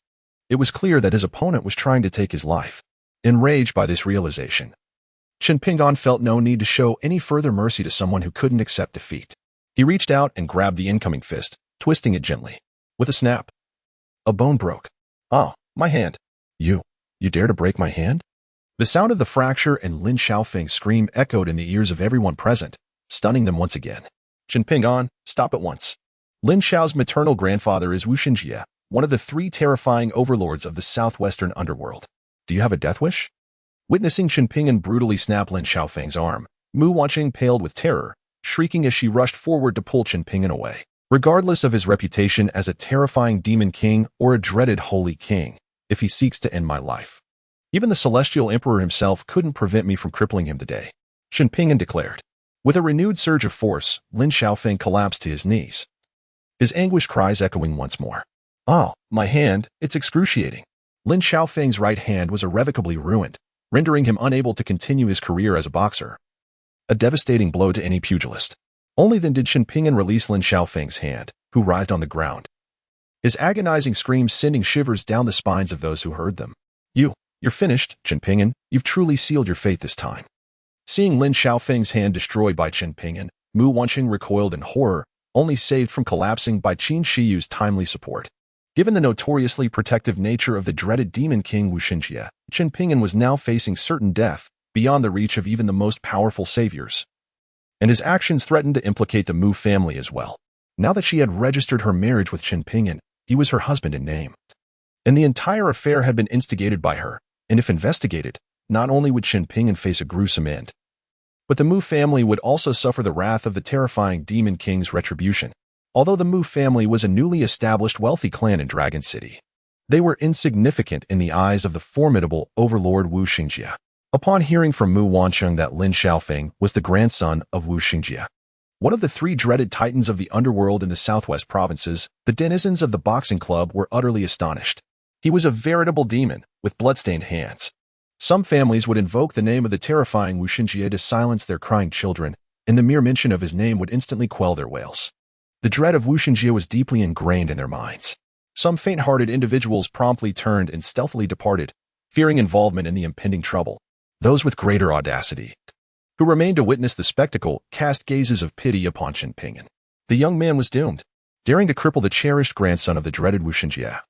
It was clear that his opponent was trying to take his life. Enraged by this realization, Qin Pingan felt no need to show any further mercy to someone who couldn't accept defeat. He reached out and grabbed the incoming fist, twisting it gently. With a snap, a bone broke. Oh, my hand. You dare to break my hand? The sound of the fracture and Lin Xiaofeng's scream echoed in the ears of everyone present, stunning them once again. Qin Pingan, stop at once. Lin Xiao's maternal grandfather is Wu Xinjie, one of the three terrifying overlords of the southwestern underworld. Do you have a death wish? Witnessing Qin Pingan brutally snap Lin Xiaofeng's arm, Mu Wanqing paled with terror, shrieking as she rushed forward to pull Qin Pingan away. Regardless of his reputation as a terrifying demon king or a dreaded holy king, if he seeks to end my life, even the celestial emperor himself couldn't prevent me from crippling him today, Qin Pingan declared. With a renewed surge of force, Lin Xiaofeng collapsed to his knees, his anguished cries echoing once more. Oh, my hand, it's excruciating. Lin Xiaofeng's right hand was irrevocably ruined, rendering him unable to continue his career as a boxer. A devastating blow to any pugilist. Only then did Qin Pingan release Lin Xiaofeng's hand, who writhed on the ground, his agonizing screams sending shivers down the spines of those who heard them. You're finished, Qin Pingan. You've truly sealed your fate this time. Seeing Lin Xiaofeng's hand destroyed by Qin Pingan, Mu Wanqing recoiled in horror, only saved from collapsing by Qin Shiyu's timely support. Given the notoriously protective nature of the dreaded demon king Wu Xinjie, Qin Pingan was now facing certain death, beyond the reach of even the most powerful saviors. And his actions threatened to implicate the Mu family as well. Now that she had registered her marriage with Qin Pingan, he was her husband in name. And the entire affair had been instigated by her, and if investigated, not only would Qin Pingan face a gruesome end, but the Mu family would also suffer the wrath of the terrifying demon king's retribution. Although the Mu family was a newly established wealthy clan in Dragon City, they were insignificant in the eyes of the formidable overlord Wu Xinjie. Upon hearing from Mu Wanqing that Lin Xiaofeng was the grandson of Wu Xinjie, one of the three dreaded titans of the underworld in the southwest provinces, the denizens of the boxing club were utterly astonished. He was a veritable demon, with bloodstained hands. Some families would invoke the name of the terrifying Wu Xinjie to silence their crying children, and the mere mention of his name would instantly quell their wails. The dread of Wu Xinjie was deeply ingrained in their minds. Some faint-hearted individuals promptly turned and stealthily departed, fearing involvement in the impending trouble. Those with greater audacity, who remained to witness the spectacle, cast gazes of pity upon Qin Pingan. The young man was doomed, daring to cripple the cherished grandson of the dreaded Wu Xinjie.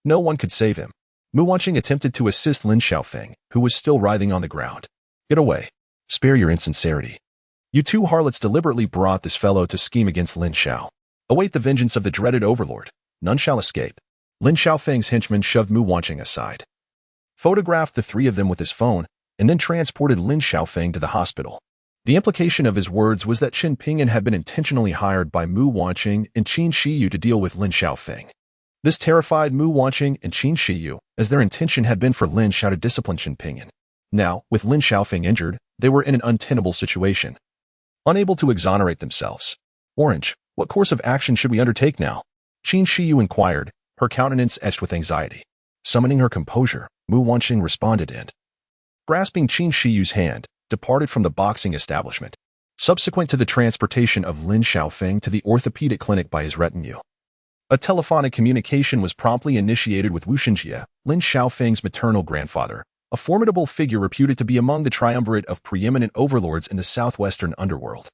No one could save him. Mu Wanqing attempted to assist Lin Xiaofeng, who was still writhing on the ground. Get away. Spare your insincerity. You two harlots deliberately brought this fellow to scheme against Lin Xiao. Await the vengeance of the dreaded overlord. None shall escape. Lin Xiaofeng's henchman shoved Mu Wanqing aside, photographed the three of them with his phone, and then transported Lin Xiaofeng to the hospital. The implication of his words was that Qin Pingan had been intentionally hired by Mu Wanqing and Qin Shiyu to deal with Lin Xiaofeng. This terrified Mu Wanqing and Qin Shiyu, as their intention had been for Lin Xiao to discipline Qin Pingan. Now, with Lin Xiaofeng injured, they were in an untenable situation, unable to exonerate themselves. Orange, what course of action should we undertake now? Qin Shiyu inquired, her countenance etched with anxiety. Summoning her composure, Mu Wanqing responded and, grasping Qin Shiyu's hand, departed from the boxing establishment. Subsequent to the transportation of Lin Xiaofeng to the orthopedic clinic by his retinue, A telephonic communication was promptly initiated with Wu Xinjie, Lin Xiaofeng's maternal grandfather, a formidable figure reputed to be among the triumvirate of preeminent overlords in the southwestern underworld.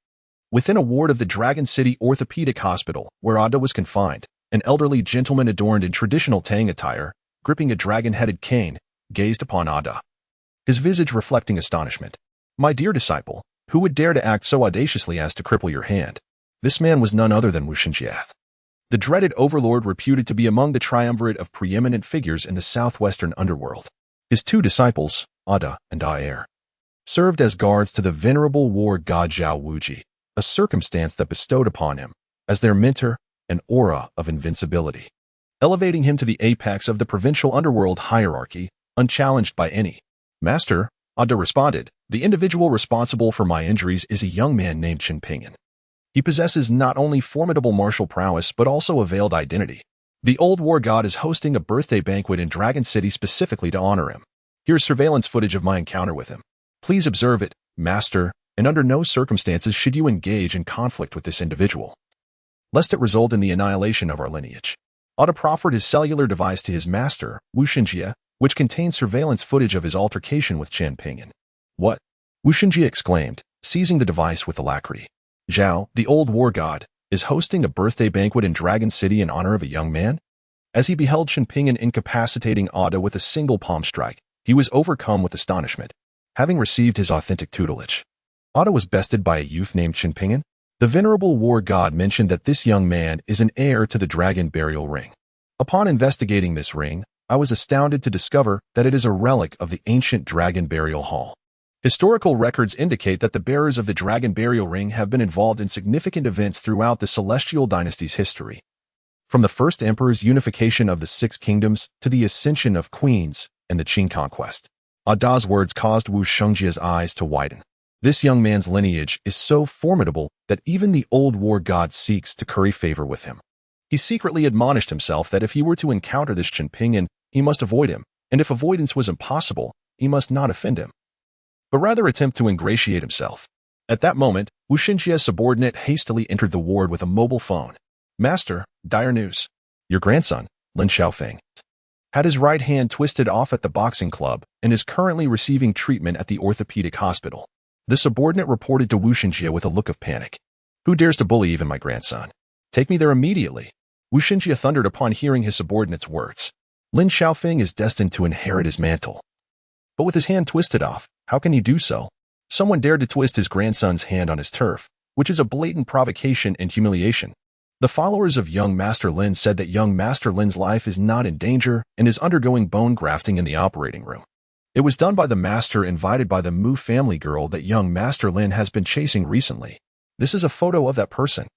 Within a ward of the Dragon City Orthopedic Hospital, where Ada was confined, an elderly gentleman adorned in traditional Tang attire, gripping a dragon-headed cane, gazed upon Ada, his visage reflecting astonishment. "My dear disciple, who would dare to act so audaciously as to cripple your hand?" This man was none other than Wu Xinjie, the dreaded overlord reputed to be among the triumvirate of preeminent figures in the southwestern underworld. His two disciples, Ada and Aer, served as guards to the venerable war god Zhao Wuji, a circumstance that bestowed upon him, as their mentor, an aura of invincibility, elevating him to the apex of the provincial underworld hierarchy, unchallenged by any. "Master," Ada responded, "the individual responsible for my injuries is a young man named Chen Pingyan. He possesses not only formidable martial prowess but also a veiled identity. The old war god is hosting a birthday banquet in Dragon City specifically to honor him. Here's surveillance footage of my encounter with him. Please observe it, Master, and under no circumstances should you engage in conflict with this individual, lest it result in the annihilation of our lineage." Ada proffered his cellular device to his master, Wu Xinjie, which contained surveillance footage of his altercation with Chen Pingyan. "What?" Wu Xinjie exclaimed, seizing the device with alacrity. "Zhao, the old war god, is hosting a birthday banquet in Dragon City in honor of a young man?" As he beheld Chen Pingyan incapacitating Ada with a single palm strike, he was overcome with astonishment, having received his authentic tutelage. Ada was bested by a youth named Chen Pingyan. The venerable war god mentioned that this young man is an heir to the dragon burial ring. Upon investigating this ring, I was astounded to discover that it is a relic of the ancient dragon burial hall. Historical records indicate that the bearers of the dragon burial ring have been involved in significant events throughout the Celestial Dynasty's history. From the first emperor's unification of the Six Kingdoms to the ascension of queens and the Qing conquest. Ada's words caused Wu Xinjie's eyes to widen. This young man's lineage is so formidable that even the old war god seeks to curry favor with him. He secretly admonished himself that if he were to encounter this Chen Pingyan, he must avoid him, and if avoidance was impossible, he must not offend him, but rather attempt to ingratiate himself. At that moment, Wu Xinjie's subordinate hastily entered the ward with a mobile phone. "Master, dire news. Your grandson, Lin Xiaofeng, had his right hand twisted off at the boxing club and is currently receiving treatment at the orthopedic hospital." The subordinate reported to Wu Xinjie with a look of panic. "Who dares to bully even my grandson? Take me there immediately." Wu Xinjie thundered upon hearing his subordinate's words. Lin Xiaofeng is destined to inherit his mantle. But with his hand twisted off, how can he do so? Someone dared to twist his grandson's hand on his turf, which is a blatant provocation and humiliation. The followers of young Master Lin said that young Master Lin's life is not in danger and is undergoing bone grafting in the operating room. It was done by the master invited by the Mu family girl that young Master Lin has been chasing recently. This is a photo of that person.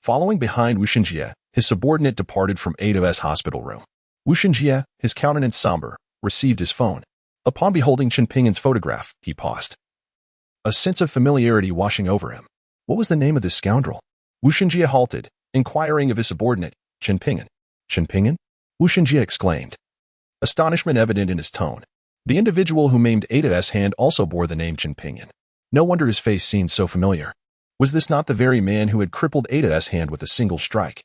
Following behind Wu Xinjie, his subordinate departed from Ada's hospital room. Wu Xinjie, his countenance somber, received his phone. Upon beholding Chen Pingyan's photograph, he paused, a sense of familiarity washing over him. What was the name of this scoundrel? Wu Xinjie halted, inquiring of his subordinate, "Chen Pingyan." "Chen Pingyan?" Wu Xinjie exclaimed, astonishment evident in his tone. The individual who maimed Ada's hand also bore the name Chen Pingyan. No wonder his face seemed so familiar. Was this not the very man who had crippled Ada's hand with a single strike?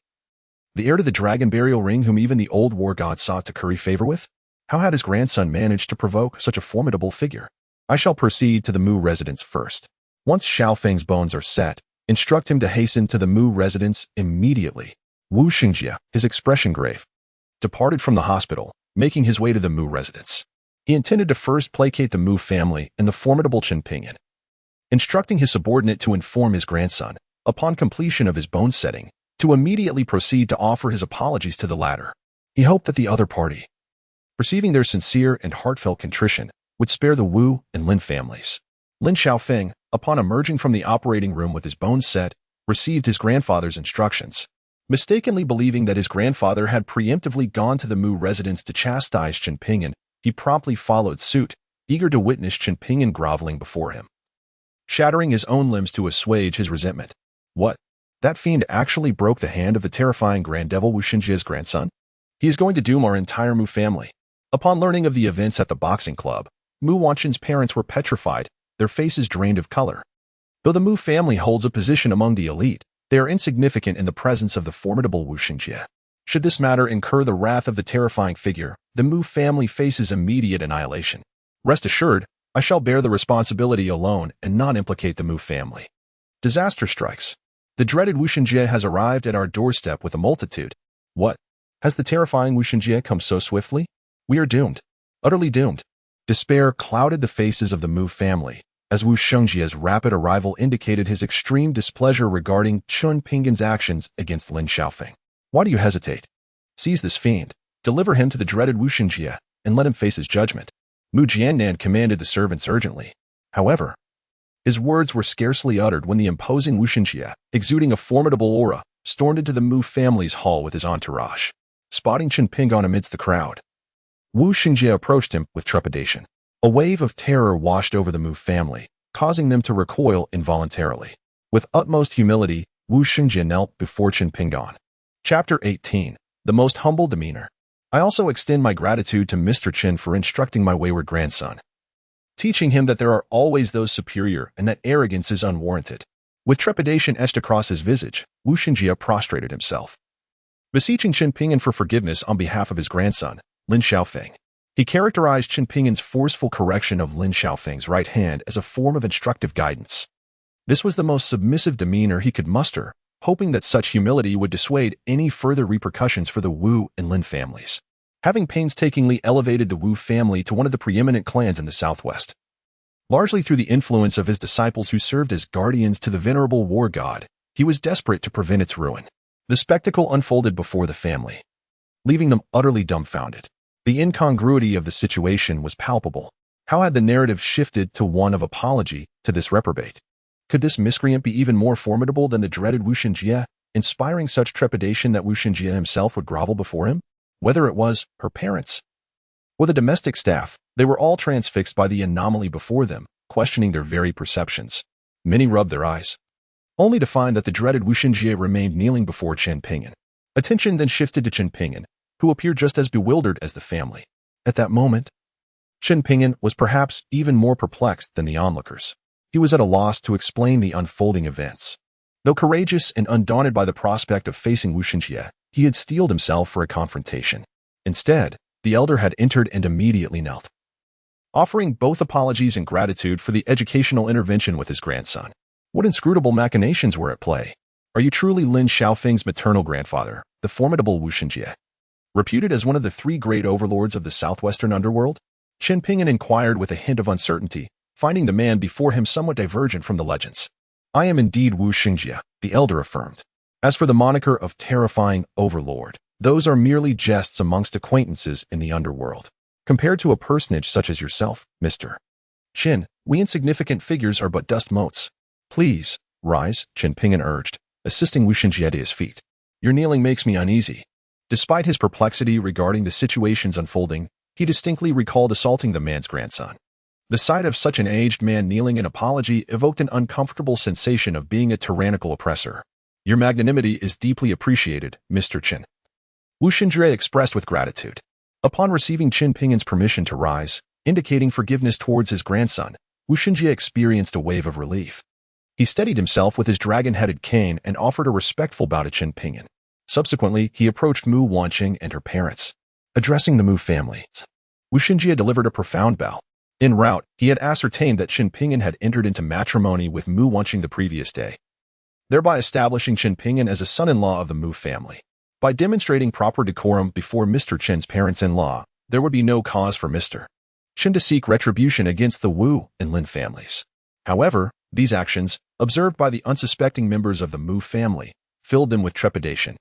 The heir to the dragon burial ring whom even the old war god sought to curry favor with? How had his grandson managed to provoke such a formidable figure? I shall proceed to the Mu residence first. Once Xiaofeng's bones are set, instruct him to hasten to the Mu residence immediately. Wu Xinjie, his expression grave, departed from the hospital, making his way to the Mu residence. He intended to first placate the Mu family and the formidable Chen Pingyan, instructing his subordinate to inform his grandson, upon completion of his bone setting, to immediately proceed to offer his apologies to the latter. He hoped that the other party, perceiving their sincere and heartfelt contrition, would spare the Wu and Lin families. Lin Xiaofeng, upon emerging from the operating room with his bones set, received his grandfather's instructions. Mistakenly believing that his grandfather had preemptively gone to the Mu residence to chastise Chen Pingyan, he promptly followed suit, eager to witness Chen Pingyan groveling before him, shattering his own limbs to assuage his resentment. What? That fiend actually broke the hand of the terrifying Grand Devil Wu Xinjie's grandson? He is going to doom our entire Mu family. Upon learning of the events at the boxing club, Mu Wanchen's parents were petrified, their faces drained of color. Though the Mu family holds a position among the elite, they are insignificant in the presence of the formidable Wu Xinjie. Should this matter incur the wrath of the terrifying figure, the Mu family faces immediate annihilation. Rest assured, I shall bear the responsibility alone and not implicate the Mu family. Disaster strikes. The dreaded Wuxinjie has arrived at our doorstep with a multitude. What? Has the terrifying Wuxinjie come so swiftly? We are doomed. Utterly doomed. Despair clouded the faces of the Mu family, as Wu Shengjia's rapid arrival indicated his extreme displeasure regarding Chun Pingan's actions against Lin Xiaofeng. Why do you hesitate? Seize this fiend, deliver him to the dreaded Wu Shengji, and let him face his judgment. Mu Jiannan commanded the servants urgently. However, his words were scarcely uttered when the imposing Wu Shengji, exuding a formidable aura, stormed into the Mu family's hall with his entourage. Spotting Chen Pingan amidst the crowd, Wu Shengji approached him with trepidation. A wave of terror washed over the Mu family, causing them to recoil involuntarily. With utmost humility, Wu Shengji knelt before Chen Pingan. Chapter 18. The most humble demeanor. I also extend my gratitude to Mr. Chen for instructing my wayward grandson, teaching him that there are always those superior and that arrogance is unwarranted. With trepidation etched across his visage, Wu Shengji prostrated himself, beseeching Chen Pingan for forgiveness on behalf of his grandson, Lin Xiaofeng. He characterized Chen Pingan's forceful correction of Lin Xiaofeng's right hand as a form of instructive guidance. This was the most submissive demeanor he could muster, hoping that such humility would dissuade any further repercussions for the Wu and Lin families. Having painstakingly elevated the Wu family to one of the preeminent clans in the southwest, largely through the influence of his disciples who served as guardians to the venerable war god, he was desperate to prevent its ruin. The spectacle unfolded before the family, leaving them utterly dumbfounded. The incongruity of the situation was palpable. How had the narrative shifted to one of apology to this reprobate? Could this miscreant be even more formidable than the dreaded Wu Shengji, inspiring such trepidation that Wu Shengji himself would grovel before him? Whether it was her parents or the domestic staff, they were all transfixed by the anomaly before them, questioning their very perceptions. Many rubbed their eyes, only to find that the dreaded Wu Shengji remained kneeling before Chen Pingan. Attention then shifted to Chen Pingan, who appeared just as bewildered as the family. At that moment, Chen Pingan was perhaps even more perplexed than the onlookers. He was at a loss to explain the unfolding events. Though courageous and undaunted by the prospect of facing Wu Shengji, he had steeled himself for a confrontation. Instead, the elder had entered and immediately knelt, offering both apologies and gratitude for the educational intervention with his grandson. What inscrutable machinations were at play? Are you truly Lin Xiaofeng's maternal grandfather, the formidable Wu Shengji, reputed as one of the three great overlords of the southwestern underworld? Chen Pingan inquired with a hint of uncertainty, finding the man before him somewhat divergent from the legends. I am indeed Wu Shengji, the elder affirmed. As for the moniker of terrifying overlord, those are merely jests amongst acquaintances in the underworld. Compared to a personage such as yourself, Mr. Chen, we insignificant figures are but dust motes. Please, rise, Chen Pingan urged, assisting Wu Shengji to his feet. Your kneeling makes me uneasy. Despite his perplexity regarding the situations unfolding, he distinctly recalled assaulting the man's grandson. The sight of such an aged man kneeling in apology evoked an uncomfortable sensation of being a tyrannical oppressor. Your magnanimity is deeply appreciated, Mr. Chen, Wu Shengji expressed with gratitude. Upon receiving Chen Pingan's permission to rise, indicating forgiveness towards his grandson, Wu Shengji experienced a wave of relief. He steadied himself with his dragon-headed cane and offered a respectful bow to Chen Pingan. Subsequently, he approached Mu Wanqing and her parents. Addressing the Mu family, Wu Shengji delivered a profound bow. En route, he had ascertained that Chen Pingan had entered into matrimony with Mu Wanqing the previous day, thereby establishing Chen Pingan as a son-in-law of the Mu family. By demonstrating proper decorum before Mr. Chen's parents-in-law, there would be no cause for Mr. Chen to seek retribution against the Wu and Lin families. However, these actions, observed by the unsuspecting members of the Mu family, filled them with trepidation.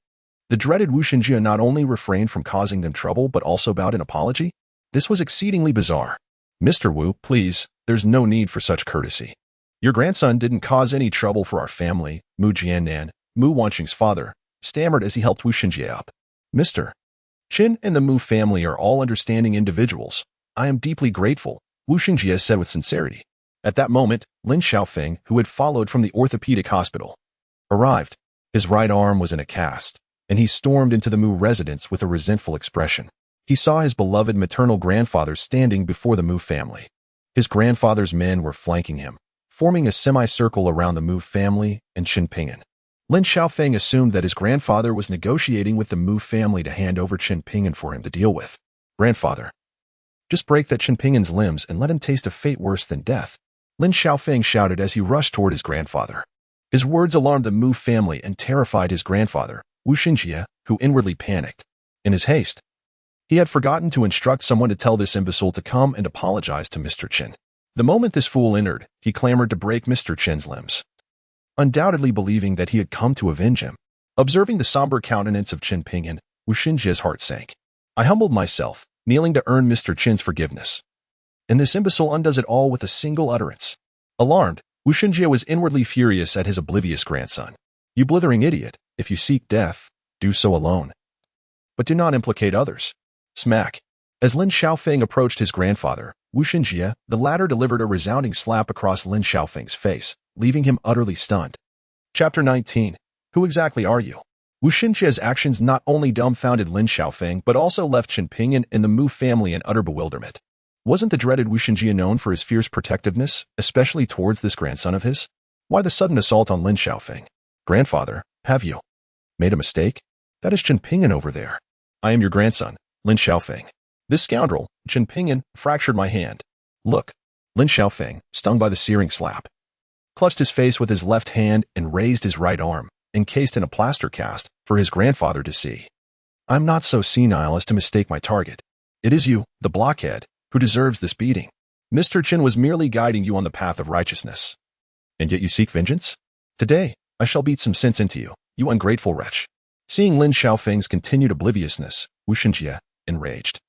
The dreaded Wu Shengji not only refrained from causing them trouble but also bowed an apology? This was exceedingly bizarre. Mr. Wu, please, there's no need for such courtesy. Your grandson didn't cause any trouble for our family, Mu Jiannan, Mu Wanqing's father, stammered as he helped Wu Shengji up. Mr. Chen and the Mu family are all understanding individuals. I am deeply grateful, Wu Shengji said with sincerity. At that moment, Lin Xiaofeng, who had followed from the orthopedic hospital, arrived. His right arm was in a cast, and he stormed into the Mu residence with a resentful expression. He saw his beloved maternal grandfather standing before the Mu family. His grandfather's men were flanking him, forming a semicircle around the Mu family and Chen Pingan. Lin Xiaofeng assumed that his grandfather was negotiating with the Mu family to hand over Qin Pinyin for him to deal with. Grandfather, just break that Qin Pinyin's limbs and let him taste a fate worse than death, Lin Xiaofeng shouted as he rushed toward his grandfather. His words alarmed the Mu family and terrified his grandfather, Wu Xinjie, who inwardly panicked. In his haste, he had forgotten to instruct someone to tell this imbecile to come and apologize to Mr. Qin. The moment this fool entered, he clamored to break Mr. Qin's limbs, undoubtedly believing that he had come to avenge him. Observing the somber countenance of Qin Pinyin, Wu Xinjie's heart sank. I humbled myself, kneeling to earn Mr. Qin's forgiveness. And this imbecile undoes it all with a single utterance. Alarmed, Wu Xinjie was inwardly furious at his oblivious grandson. You blithering idiot, if you seek death, do so alone. But do not implicate others. Smack. As Lin Xiaofeng approached his grandfather, Wu Xinjie, the latter delivered a resounding slap across Lin Xiaofeng's face, leaving him utterly stunned. Chapter 19. Who exactly are you? Wu Xinjie's actions not only dumbfounded Lin Xiaofeng but also left Qin Pinyin and the Mu family in utter bewilderment. Wasn't the dreaded Wu Xinjie known for his fierce protectiveness, especially towards this grandson of his? Why the sudden assault on Lin Xiaofeng? Grandfather, have you made a mistake? That is Qin Pinyin over there. I am your grandson, Lin Xiaofeng. This scoundrel, Qin Pinyin, fractured my hand. Look. Lin Xiaofeng, stung by the searing slap, clutched his face with his left hand and raised his right arm, encased in a plaster cast, for his grandfather to see. I'm not so senile as to mistake my target. It is you, the blockhead, who deserves this beating. Mr. Qin was merely guiding you on the path of righteousness. And yet you seek vengeance? Today, I shall beat some sense into you, you ungrateful wretch. Seeing Lin Xiaofeng's continued obliviousness, Wu Xinjie, enraged,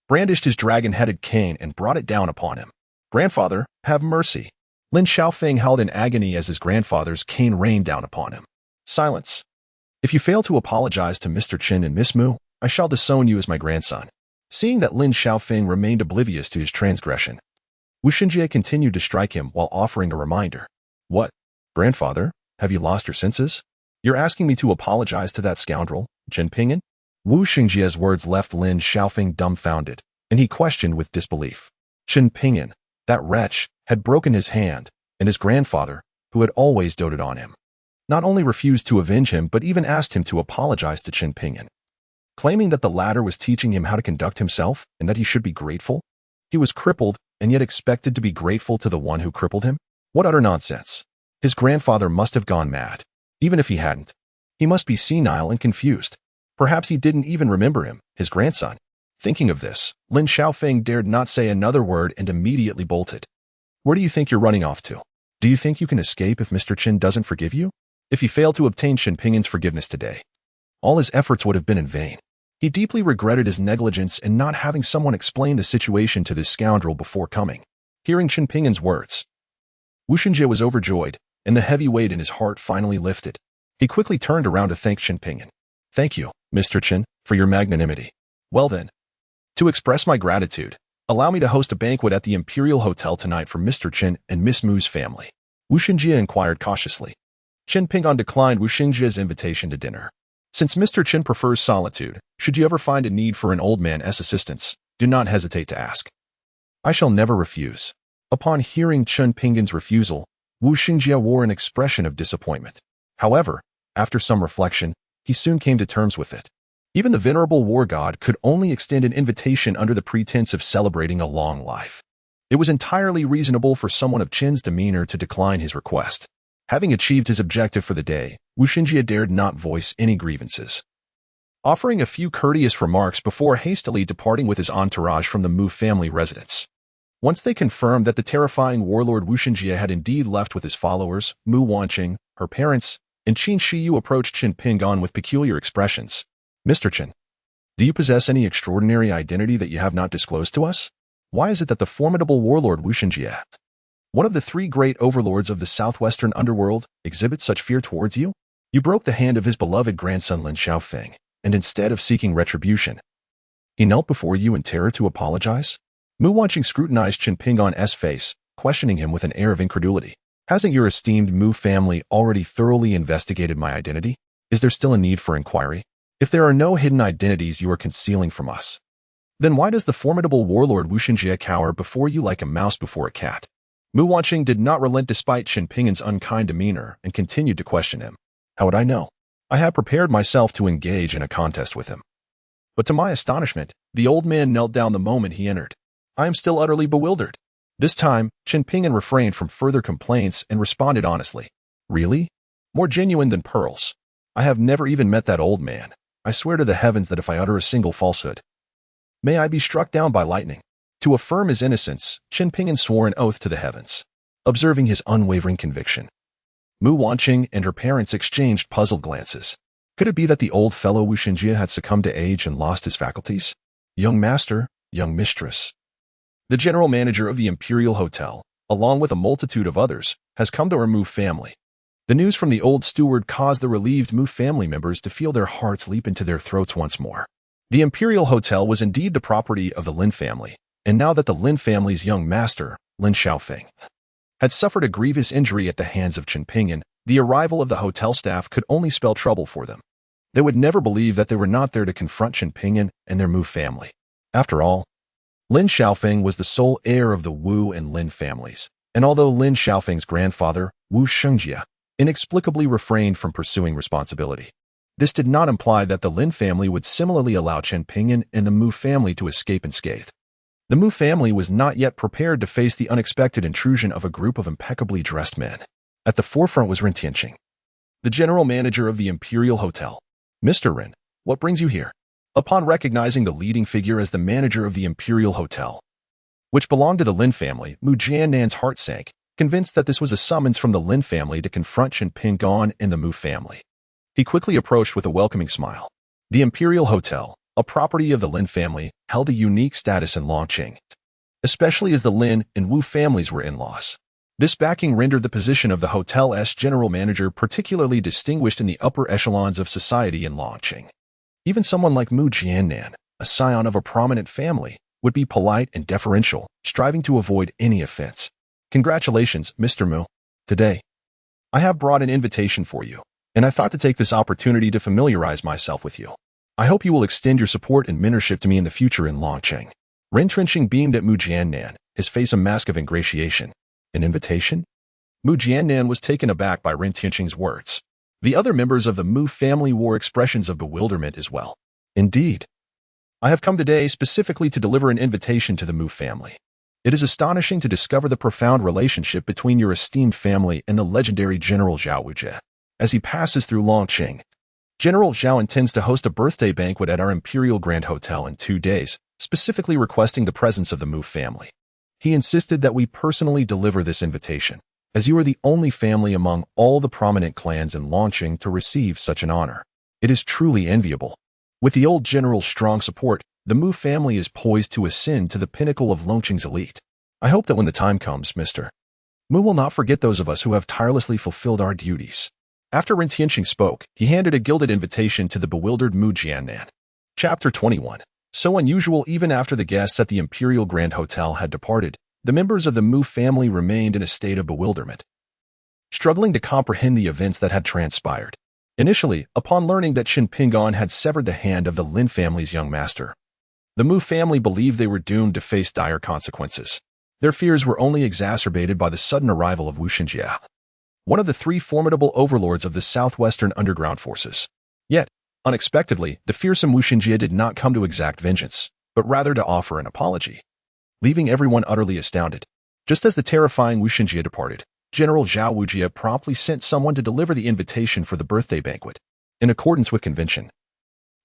brandished his dragon-headed cane and brought it down upon him. Grandfather, have mercy. Lin Xiaofeng howled in agony as his grandfather's cane rained down upon him. Silence. If you fail to apologize to Mr. Qin and Miss Mu, I shall disown you as my grandson. Seeing that Lin Xiaofeng remained oblivious to his transgression, Wu Xinjie continued to strike him while offering a reminder. What? Grandfather, have you lost your senses? You're asking me to apologize to that scoundrel, Qin Pinyin? Wu Xinjie's words left Lin Xiaofeng dumbfounded, and he questioned with disbelief. Qin Pinyin, that wretch, had broken his hand, and his grandfather, who had always doted on him, not only refused to avenge him but even asked him to apologize to Qin Pinyin, claiming that the latter was teaching him how to conduct himself and that he should be grateful. He was crippled and yet expected to be grateful to the one who crippled him? What utter nonsense. His grandfather must have gone mad. Even if he hadn't, he must be senile and confused. Perhaps he didn't even remember him, his grandson. Thinking of this, Lin Xiaofeng dared not say another word and immediately bolted. Where do you think you're running off to? Do you think you can escape if Mr. Qin doesn't forgive you? If he failed to obtain Qin Pinyin's forgiveness today, all his efforts would have been in vain. He deeply regretted his negligence in not having someone explain the situation to this scoundrel before coming. Hearing Qin Pinyin's words, Wu Xinjie was overjoyed, and the heavy weight in his heart finally lifted. He quickly turned around to thank Qin Pinyin. Thank you, Mr. Qin, for your magnanimity. Well then, to express my gratitude, allow me to host a banquet at the Imperial Hotel tonight for Mr. Qin and Miss Mu's family. Wu Xinjie inquired cautiously. Qin Pinyin declined Wu Xinjie's invitation to dinner. Since Mr. Qin prefers solitude, should you ever find a need for an old man's assistance, do not hesitate to ask. I shall never refuse. Upon hearing Qin Pinyin's refusal, Wu Xinjie wore an expression of disappointment. However, after some reflection, he soon came to terms with it. Even the venerable war god could only extend an invitation under the pretense of celebrating a long life. It was entirely reasonable for someone of Qin's demeanor to decline his request. Having achieved his objective for the day, Wu Xinjie dared not voice any grievances. Offering a few courteous remarks before hastily departing with his entourage from the Mu family residence. Once they confirmed that the terrifying warlord Wu Xinjie had indeed left with his followers, Mu Wanqing, her parents, and Qin Shiyu approached Qin Pinyin with peculiar expressions. Mr. Qin, do you possess any extraordinary identity that you have not disclosed to us? Why is it that the formidable warlord Wu Xinjie, one of the three great overlords of the southwestern underworld, exhibits such fear towards you? You broke the hand of his beloved grandson Lin Xiaofeng, and instead of seeking retribution, he knelt before you in terror to apologize? Mu Wanqing scrutinized Qin Pinyin's face, questioning him with an air of incredulity. Hasn't your esteemed Mu family already thoroughly investigated my identity? Is there still a need for inquiry? If there are no hidden identities you are concealing from us, then why does the formidable warlord Wu Xinjie cower before you like a mouse before a cat? Mu Wanqing did not relent despite Qin Pinyin's unkind demeanor and continued to question him. How would I know? I had prepared myself to engage in a contest with him. But to my astonishment, the old man knelt down the moment he entered. I am still utterly bewildered. This time, Qinping refrained from further complaints and responded honestly. Really? More genuine than pearls. I have never even met that old man. I swear to the heavens that if I utter a single falsehood, may I be struck down by lightning. To affirm his innocence, Qinping swore an oath to the heavens, observing his unwavering conviction. Mu Wanqing and her parents exchanged puzzled glances. Could it be that the old fellow Wu Xinjie had succumbed to age and lost his faculties? Young master, young mistress. The general manager of the Imperial Hotel, along with a multitude of others, has come to our Mu family. The news from the old steward caused the relieved Mu family members to feel their hearts leap into their throats once more. The Imperial Hotel was indeed the property of the Lin family, and now that the Lin family's young master, Lin Xiaofeng, had suffered a grievous injury at the hands of Qinping, the arrival of the hotel staff could only spell trouble for them. They would never believe that they were not there to confront Qinping and their Mu family. After all, Lin Xiaofeng was the sole heir of the Wu and Lin families, and although Lin Xiaofeng's grandfather, Wu Shengjie, inexplicably refrained from pursuing responsibility, this did not imply that the Lin family would similarly allow Qinping and the Mu family to escape unscathed. The Mu family was not yet prepared to face the unexpected intrusion of a group of impeccably dressed men. At the forefront was Ren Tianqing, the general manager of the Imperial Hotel. Mr. Ren, what brings you here? Upon recognizing the leading figure as the manager of the Imperial Hotel, which belonged to the Lin family, Mu Jiannan's heart sank, convinced that this was a summons from the Lin family to confront Qinping and the Mu family. He quickly approached with a welcoming smile. The Imperial Hotel, a property of the Lin family, held a unique status in Longqing, especially as the Lin and Wu families were in-laws. This backing rendered the position of the hotel's general manager particularly distinguished in the upper echelons of society in Longqing. Even someone like Mu Jiannan, a scion of a prominent family, would be polite and deferential, striving to avoid any offense. Congratulations, Mr. Mu. Today, I have brought an invitation for you, and I thought to take this opportunity to familiarize myself with you. I hope you will extend your support and mentorship to me in the future in Longqing. Ren Tianqing beamed at Mu Jiannan, his face a mask of ingratiation. An invitation? Mu Jiannan was taken aback by Ren Tianqing's words. The other members of the Mu family wore expressions of bewilderment as well. Indeed. I have come today specifically to deliver an invitation to the Mu family. It is astonishing to discover the profound relationship between your esteemed family and the legendary General Zhao Wujie. As he passes through Longqing, General Zhao intends to host a birthday banquet at our Imperial Grand Hotel in 2 days, specifically requesting the presence of the Mu family. He insisted that we personally deliver this invitation, as you are the only family among all the prominent clans in Longqing to receive such an honor. It is truly enviable. With the old general's strong support, the Mu family is poised to ascend to the pinnacle of Longqing's elite. I hope that when the time comes, Mr. Mu will not forget those of us who have tirelessly fulfilled our duties. After Ren Tianqing spoke, he handed a gilded invitation to the bewildered Mu Jiannan. Chapter 21. So unusual even after the guests at the Imperial Grand Hotel had departed, the members of the Mu family remained in a state of bewilderment, struggling to comprehend the events that had transpired. Initially, upon learning that Qinping had severed the hand of the Lin family's young master, the Mu family believed they were doomed to face dire consequences. Their fears were only exacerbated by the sudden arrival of Wu Xinjie, one of the 3 formidable overlords of the southwestern underground forces. Yet, unexpectedly, the fearsome Wu Xinjie did not come to exact vengeance, but rather to offer an apology, leaving everyone utterly astounded. Just as the terrifying Wu Xinjie departed, General Zhao Wujie promptly sent someone to deliver the invitation for the birthday banquet, in accordance with convention.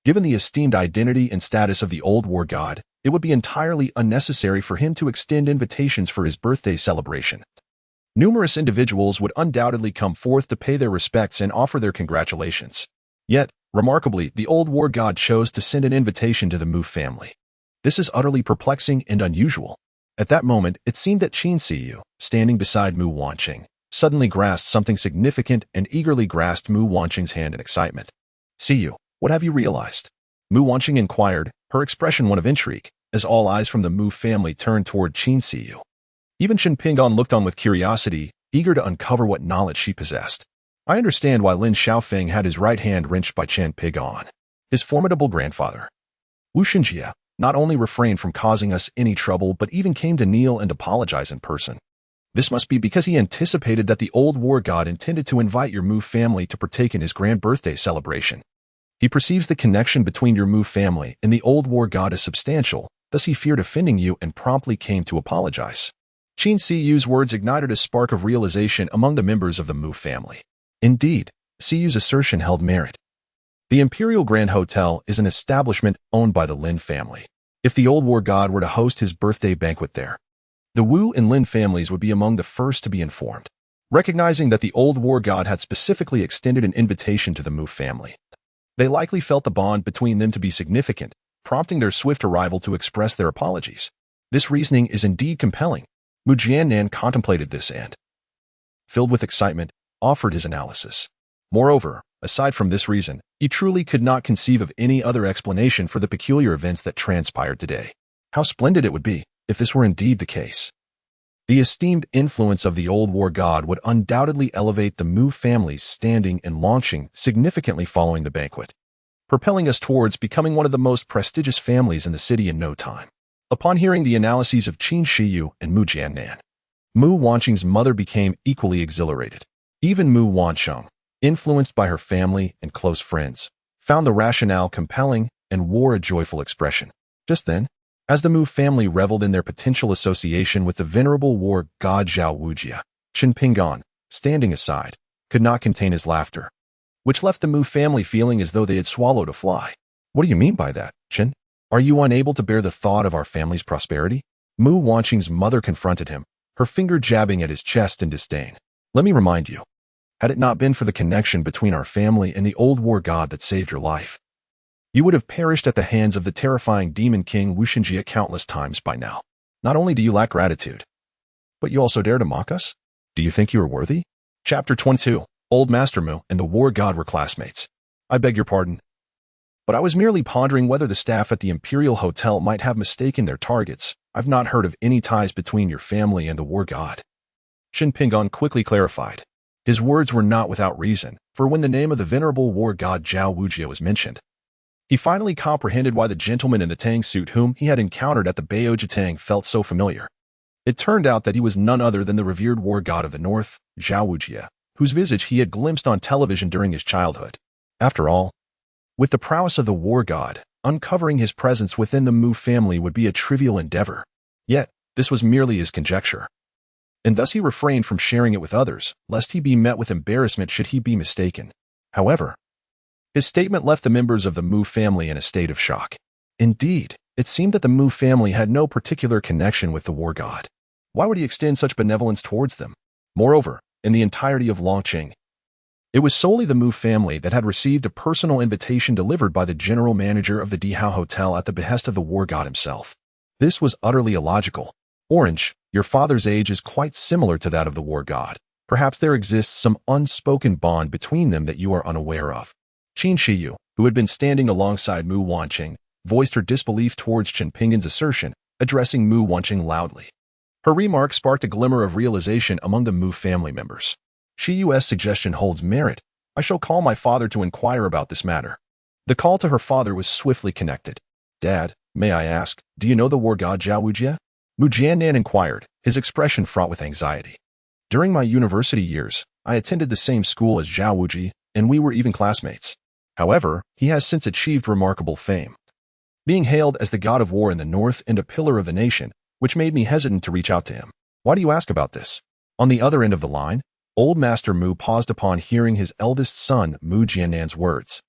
Given the esteemed identity and status of the old war god, it would be entirely unnecessary for him to extend invitations for his birthday celebration. Numerous individuals would undoubtedly come forth to pay their respects and offer their congratulations. Yet, remarkably, the old war god chose to send an invitation to the Mu family. This is utterly perplexing and unusual. At that moment, it seemed that Qin Siyu, standing beside Mu Wanqing, suddenly grasped something significant and eagerly grasped Mu Wanqing's hand in excitement. Siyu, what have you realized? Mu Wanqing inquired, her expression one of intrigue, as all eyes from the Mu family turned toward Qin Siyu. Even Qinping looked on with curiosity, eager to uncover what knowledge she possessed. I understand why Lin Xiaofeng had his right hand wrenched by Qinping. His formidable grandfather, Wu Xinjie, not only refrained from causing us any trouble but even came to kneel and apologize in person. This must be because he anticipated that the old war god intended to invite your Mu family to partake in his grand birthday celebration. He perceives the connection between your Mu family and the old war god as substantial, thus he feared offending you and promptly came to apologize. Qin Siyu's words ignited a spark of realization among the members of the Mu family. Indeed, Siyu's assertion held merit. The Imperial Grand Hotel is an establishment owned by the Lin family. If the old war god were to host his birthday banquet there, the Wu and Lin families would be among the first to be informed. Recognizing that the old war god had specifically extended an invitation to the Mu family, they likely felt the bond between them to be significant, prompting their swift arrival to express their apologies. This reasoning is indeed compelling. Mu Jiannan contemplated this and, filled with excitement, offered his analysis. Moreover, aside from this reason, he truly could not conceive of any other explanation for the peculiar events that transpired today. How splendid it would be if this were indeed the case. The esteemed influence of the old war god would undoubtedly elevate the Mu family's standing and launching significantly following the banquet, propelling us towards becoming one of the most prestigious families in the city in no time. Upon hearing the analyses of Qin Shiyu and Mu Jiannan, Mu Wanqing's mother became equally exhilarated. Even Mu Wancheng, influenced by her family and close friends, found the rationale compelling and wore a joyful expression. Just then, as the Mu family reveled in their potential association with the venerable war god Zhao Wujia, Qin Pingan, standing aside, could not contain his laughter, which left the Mu family feeling as though they had swallowed a fly. What do you mean by that, Qin? Are you unable to bear the thought of our family's prosperity? Mu Wanqing's mother confronted him, her finger jabbing at his chest in disdain. Let me remind you, had it not been for the connection between our family and the old war god that saved your life, you would have perished at the hands of the terrifying demon king Wu Shenjie countless times by now. Not only do you lack gratitude, but you also dare to mock us? Do you think you are worthy? Chapter 22. Old Master Mu and the war god were classmates. I beg your pardon, but I was merely pondering whether the staff at the Imperial Hotel might have mistaken their targets. I've not heard of any ties between your family and the war god. Qin Pingan quickly clarified. His words were not without reason, for when the name of the venerable war god Zhao Wujia was mentioned, he finally comprehended why the gentleman in the tang suit whom he had encountered at the Beio Jitang felt so familiar. It turned out that he was none other than the revered war god of the north, Zhao Wujia, whose visage he had glimpsed on television during his childhood. After all, with the prowess of the war god, uncovering his presence within the Mu family would be a trivial endeavor. Yet, this was merely his conjecture, and thus he refrained from sharing it with others, lest he be met with embarrassment should he be mistaken. However, his statement left the members of the Mu family in a state of shock. Indeed, it seemed that the Mu family had no particular connection with the war god. Why would he extend such benevolence towards them? Moreover, in the entirety of Longqing, it was solely the Mu family that had received a personal invitation delivered by the general manager of the Dihao Hotel at the behest of the war god himself. This was utterly illogical. Orange, your father's age is quite similar to that of the war god. Perhaps there exists some unspoken bond between them that you are unaware of. Qin Shiyu, who had been standing alongside Mu Wanqing, voiced her disbelief towards Qin Pingan's assertion, addressing Mu Wanqing loudly. Her remark sparked a glimmer of realization among the Mu family members. Shiyu's suggestion holds merit. I shall call my father to inquire about this matter. The call to her father was swiftly connected. Dad, may I ask, do you know the war god Zhao Wujia? Mu Jiannan inquired, his expression fraught with anxiety. During my university years, I attended the same school as Zhao Wuji, and we were even classmates. However, he has since achieved remarkable fame, being hailed as the god of war in the north and a pillar of the nation, which made me hesitant to reach out to him. Why do you ask about this? On the other end of the line, Old Master Mu paused upon hearing his eldest son Mu Jiannan's words,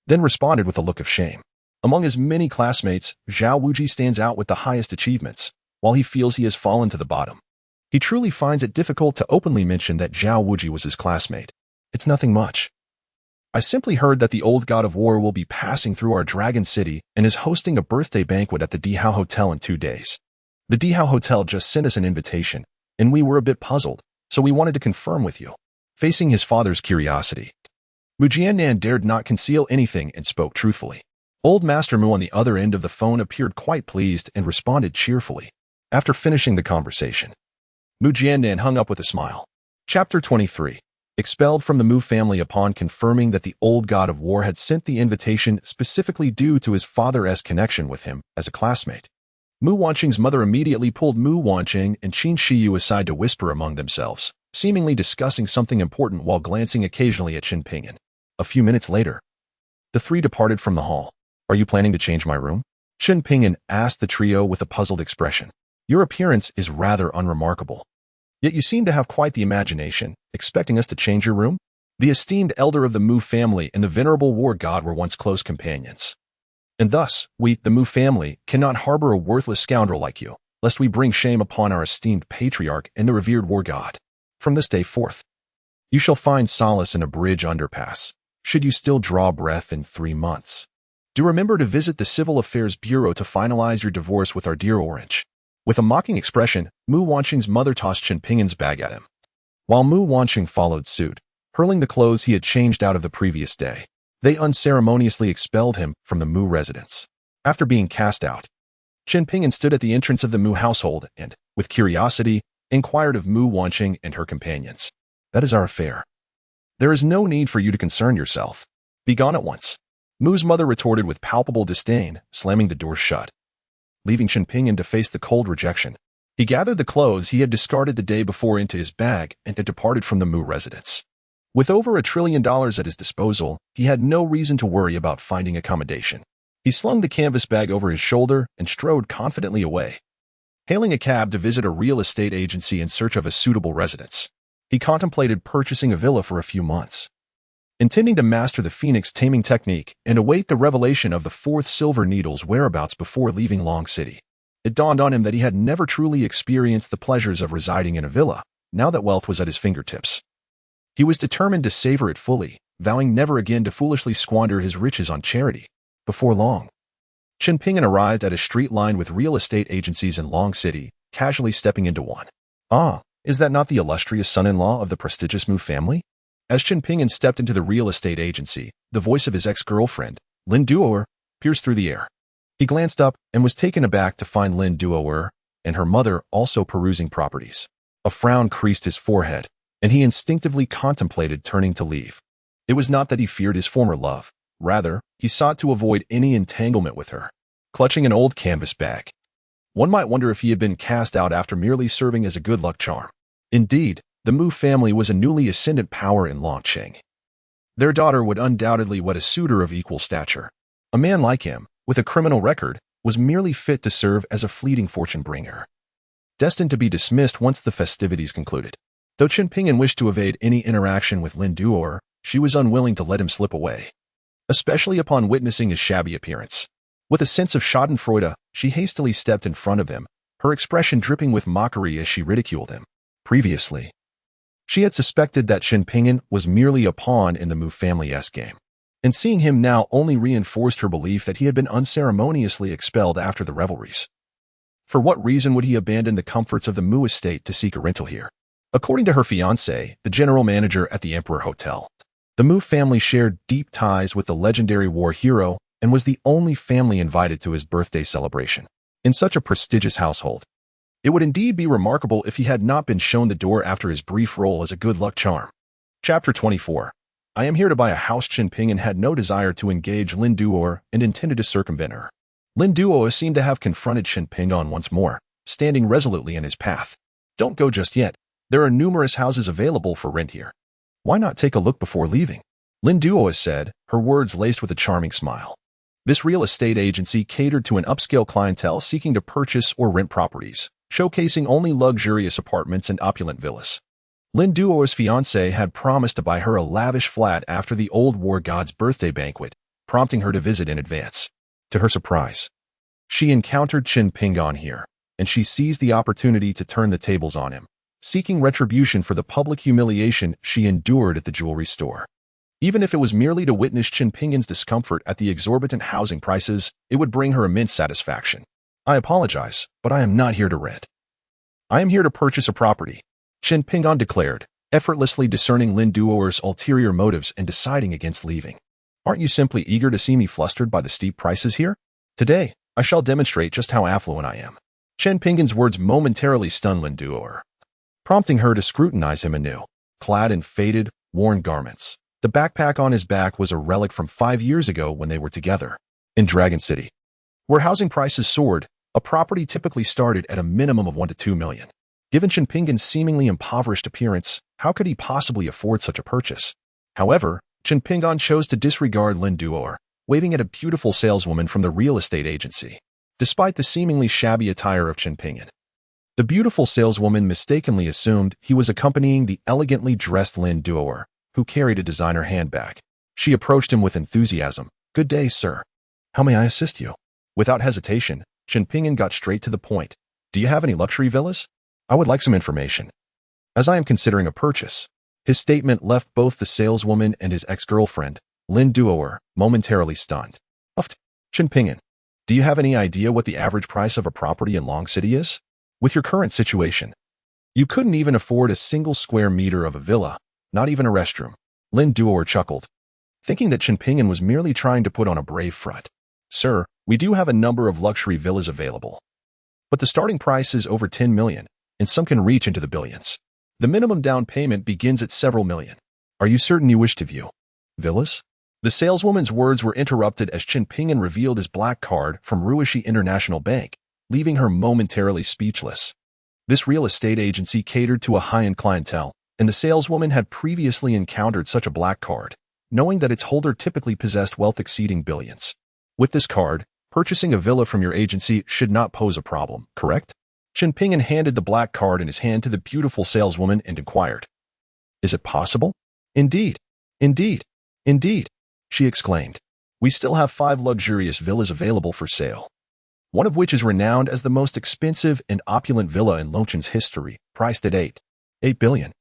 then responded with a look of shame. Among his many classmates, Zhao Wuji stands out with the highest achievements, while he feels he has fallen to the bottom. He truly finds it difficult to openly mention that Zhao Wuji was his classmate. It's nothing much. I simply heard that the old god of war will be passing through our Dragon City and is hosting a birthday banquet at the Dihao Hotel in 2 days. The Dihao Hotel just sent us an invitation, and we were a bit puzzled, so we wanted to confirm with you. Facing his father's curiosity, Mu Jiannan dared not conceal anything and spoke truthfully. Old Master Mu on the other end of the phone appeared quite pleased and responded cheerfully. After finishing the conversation, Mu Jiannan hung up with a smile. Chapter 23. Expelled from the Mu family upon confirming that the old god of war had sent the invitation specifically due to his father's connection with him as a classmate. Mu Wanqing's mother immediately pulled Mu Wanqing and Qin Shiyu aside to whisper among themselves, seemingly discussing something important while glancing occasionally at Qin Pingan. A few minutes later, the three departed from the hall. "Are you planning to change my room?" Qin Pingan asked the trio with a puzzled expression. "Your appearance is rather unremarkable. Yet you seem to have quite the imagination, expecting us to change your room?" The esteemed elder of the Mu family and the venerable war god were once close companions. "And thus, we, the Mu family, cannot harbor a worthless scoundrel like you, lest we bring shame upon our esteemed patriarch and the revered war god. From this day forth, you shall find solace in a bridge underpass, should you still draw breath in 3 months. Do remember to visit the Civil Affairs Bureau to finalize your divorce with our dear Orange." With a mocking expression, Mu Wanqing's mother tossed Qin Pingan's bag at him, while Mu Wanqing followed suit, hurling the clothes he had changed out of the previous day. They unceremoniously expelled him from the Mu residence. After being cast out, Qin Pingan stood at the entrance of the Mu household and, with curiosity, inquired of Mu Wanqing and her companions. "That is our affair. There is no need for you to concern yourself. Be gone at once." Mu's mother retorted with palpable disdain, slamming the door shut, leaving Qin Pingan to face the cold rejection. He gathered the clothes he had discarded the day before into his bag and had departed from the Mu residence. With over $1 trillion at his disposal, he had no reason to worry about finding accommodation. He slung the canvas bag over his shoulder and strode confidently away, hailing a cab to visit a real estate agency in search of a suitable residence. He contemplated purchasing a villa for a few months, intending to master the phoenix taming technique and await the revelation of the 4th silver needle's whereabouts before leaving Long City. It dawned on him that he had never truly experienced the pleasures of residing in a villa, now that wealth was at his fingertips. He was determined to savor it fully, vowing never again to foolishly squander his riches on charity. Before long, Qin Pingan arrived at a street lined with real estate agencies in Long City, casually stepping into one. "Ah, is that not the illustrious son-in-law of the prestigious Mu family?" As Qin Pingan stepped into the real estate agency, the voice of his ex-girlfriend, Lin Duoer, pierced through the air. He glanced up and was taken aback to find Lin Duoer and her mother also perusing properties. A frown creased his forehead, and he instinctively contemplated turning to leave. It was not that he feared his former love. Rather, he sought to avoid any entanglement with her. Clutching an old canvas bag, one might wonder if he had been cast out after merely serving as a good luck charm. Indeed, the Mu family was a newly ascendant power in Longqing. Their daughter would undoubtedly wed a suitor of equal stature. A man like him, with a criminal record, was merely fit to serve as a fleeting fortune-bringer, destined to be dismissed once the festivities concluded. Though Qin Pingan wished to evade any interaction with Lin Duoer, she was unwilling to let him slip away, especially upon witnessing his shabby appearance. With a sense of schadenfreude, she hastily stepped in front of him, her expression dripping with mockery as she ridiculed him. Previously, she had suspected that Qin Pingan was merely a pawn in the Mu family's game, and seeing him now only reinforced her belief that he had been unceremoniously expelled after the revelries. For what reason would he abandon the comforts of the Mu estate to seek a rental here? According to her fiancé, the general manager at the Emperor Hotel, the Mu family shared deep ties with the legendary war hero and was the only family invited to his birthday celebration. In such a prestigious household, it would indeed be remarkable if he had not been shown the door after his brief role as a good luck charm. Chapter 24. I am here to buy a house. Qin Pingan had no desire to engage Lin Duoer and intended to circumvent her. Lin Duoer seemed to have confronted Qin Pingan once more, standing resolutely in his path. "Don't go just yet. There are numerous houses available for rent here. Why not take a look before leaving?" Lin Duoer said, her words laced with a charming smile. This real estate agency catered to an upscale clientele seeking to purchase or rent properties, showcasing only luxurious apartments and opulent villas. Lin Duoer's fiancé had promised to buy her a lavish flat after the old war god's birthday banquet, prompting her to visit in advance. To her surprise, she encountered Qin Pingan here, and she seized the opportunity to turn the tables on him, seeking retribution for the public humiliation she endured at the jewelry store. Even if it was merely to witness Qin Pingan's discomfort at the exorbitant housing prices, it would bring her immense satisfaction. "I apologize, but I am not here to rent. I am here to purchase a property," Qin Pingan declared, effortlessly discerning Lin Duoer's ulterior motives and deciding against leaving. "Aren't you simply eager to see me flustered by the steep prices here? Today, I shall demonstrate just how affluent I am." Qin Pingan's words momentarily stunned Lin Duoer, prompting her to scrutinize him anew. Clad in faded, worn garments, the backpack on his back was a relic from 5 years ago when they were together in Dragon City, where housing prices soared. A property typically started at a minimum of 1 to 2 million. Given Chinpingan's seemingly impoverished appearance, how could he possibly afford such a purchase? However, Chinpingan chose to disregard Lin Duo, waving at a beautiful saleswoman from the real estate agency. Despite the seemingly shabby attire of Chinpingan, the beautiful saleswoman mistakenly assumed he was accompanying the elegantly dressed Lin Duo, who carried a designer handbag. She approached him with enthusiasm. "Good day, sir. How may I assist you?" Without hesitation, Chinpingan got straight to the point. "Do you have any luxury villas? I would like some information, as I am considering a purchase." His statement left both the saleswoman and his ex-girlfriend, Lin Duo, momentarily stunned. Chinpingan, do you have any idea what the average price of a property in Long City is? With your current situation, you couldn't even afford a single square meter of a villa, not even a restroom. Lin Duo chuckled, thinking that Chinpingan was merely trying to put on a brave front. "Sir, we do have a number of luxury villas available, but the starting price is over 10 million, and some can reach into the billions. The minimum down payment begins at several million. Are you certain you wish to view villas?" The saleswoman's words were interrupted as Chinpingan revealed his black card from Ruishi International Bank, leaving her momentarily speechless. This real estate agency catered to a high-end clientele, and the saleswoman had previously encountered such a black card, knowing that its holder typically possessed wealth exceeding billions. With this card, purchasing a villa from your agency should not pose a problem, correct? Chinpingan handed the black card in his hand to the beautiful saleswoman and inquired, "Is it possible?" "Indeed, indeed, indeed," she exclaimed. "We still have 5 luxurious villas available for sale, one of which is renowned as the most expensive and opulent villa in Longchen's history, priced at 8 billion.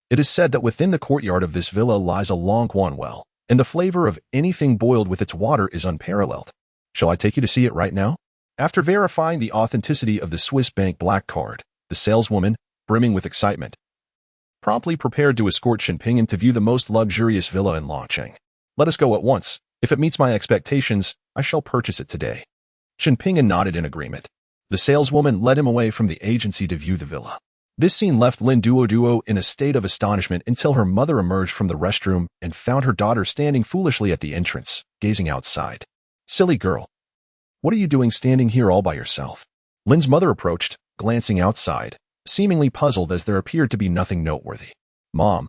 It is said that within the courtyard of this villa lies a Longquan well, and the flavor of anything boiled with its water is unparalleled. Shall I take you to see it right now?" After verifying the authenticity of the Swiss bank black card, the saleswoman, brimming with excitement, promptly prepared to escort Chinpingan to view the most luxurious villa in Longcheng. "Let us go at once. If it meets my expectations, I shall purchase it today." Chinpingan nodded in agreement. The saleswoman led him away from the agency to view the villa. This scene left Lin Duo in a state of astonishment until her mother emerged from the restroom and found her daughter standing foolishly at the entrance, gazing outside. "Silly girl. What are you doing standing here all by yourself?" Lin's mother approached, glancing outside, seemingly puzzled as there appeared to be nothing noteworthy. "Mom,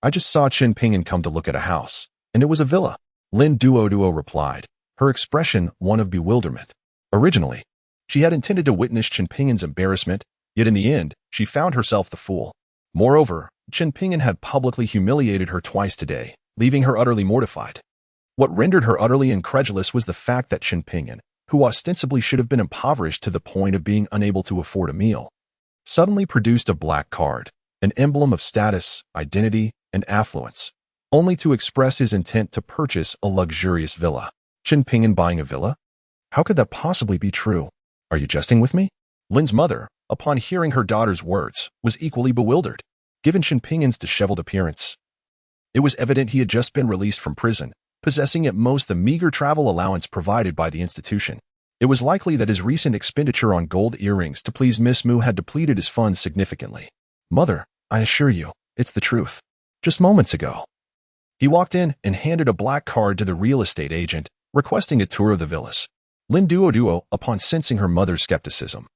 I just saw Chinpingan come to look at a house, and it was a villa," Lin Duo replied, her expression one of bewilderment. Originally, she had intended to witness Chinpingan's embarrassment, yet in the end, she found herself the fool. Moreover, Chinpingan had publicly humiliated her twice today, leaving her utterly mortified. What rendered her utterly incredulous was the fact that Chinpingan, who ostensibly should have been impoverished to the point of being unable to afford a meal, suddenly produced a black card, an emblem of status, identity, and affluence, only to express his intent to purchase a luxurious villa. Chinpingan buying a villa? How could that possibly be true? Are you jesting with me? Lin's mother, upon hearing her daughter's words, was equally bewildered. Given Chinpingan's disheveled appearance, it was evident he had just been released from prison, possessing at most the meager travel allowance provided by the institution. It was likely that his recent expenditure on gold earrings to please Miss Mu had depleted his funds significantly. "Mother, I assure you, it's the truth. Just moments ago." He walked in and handed a black card to the real estate agent, requesting a tour of the villas. Lin Duo, upon sensing her mother's skepticism,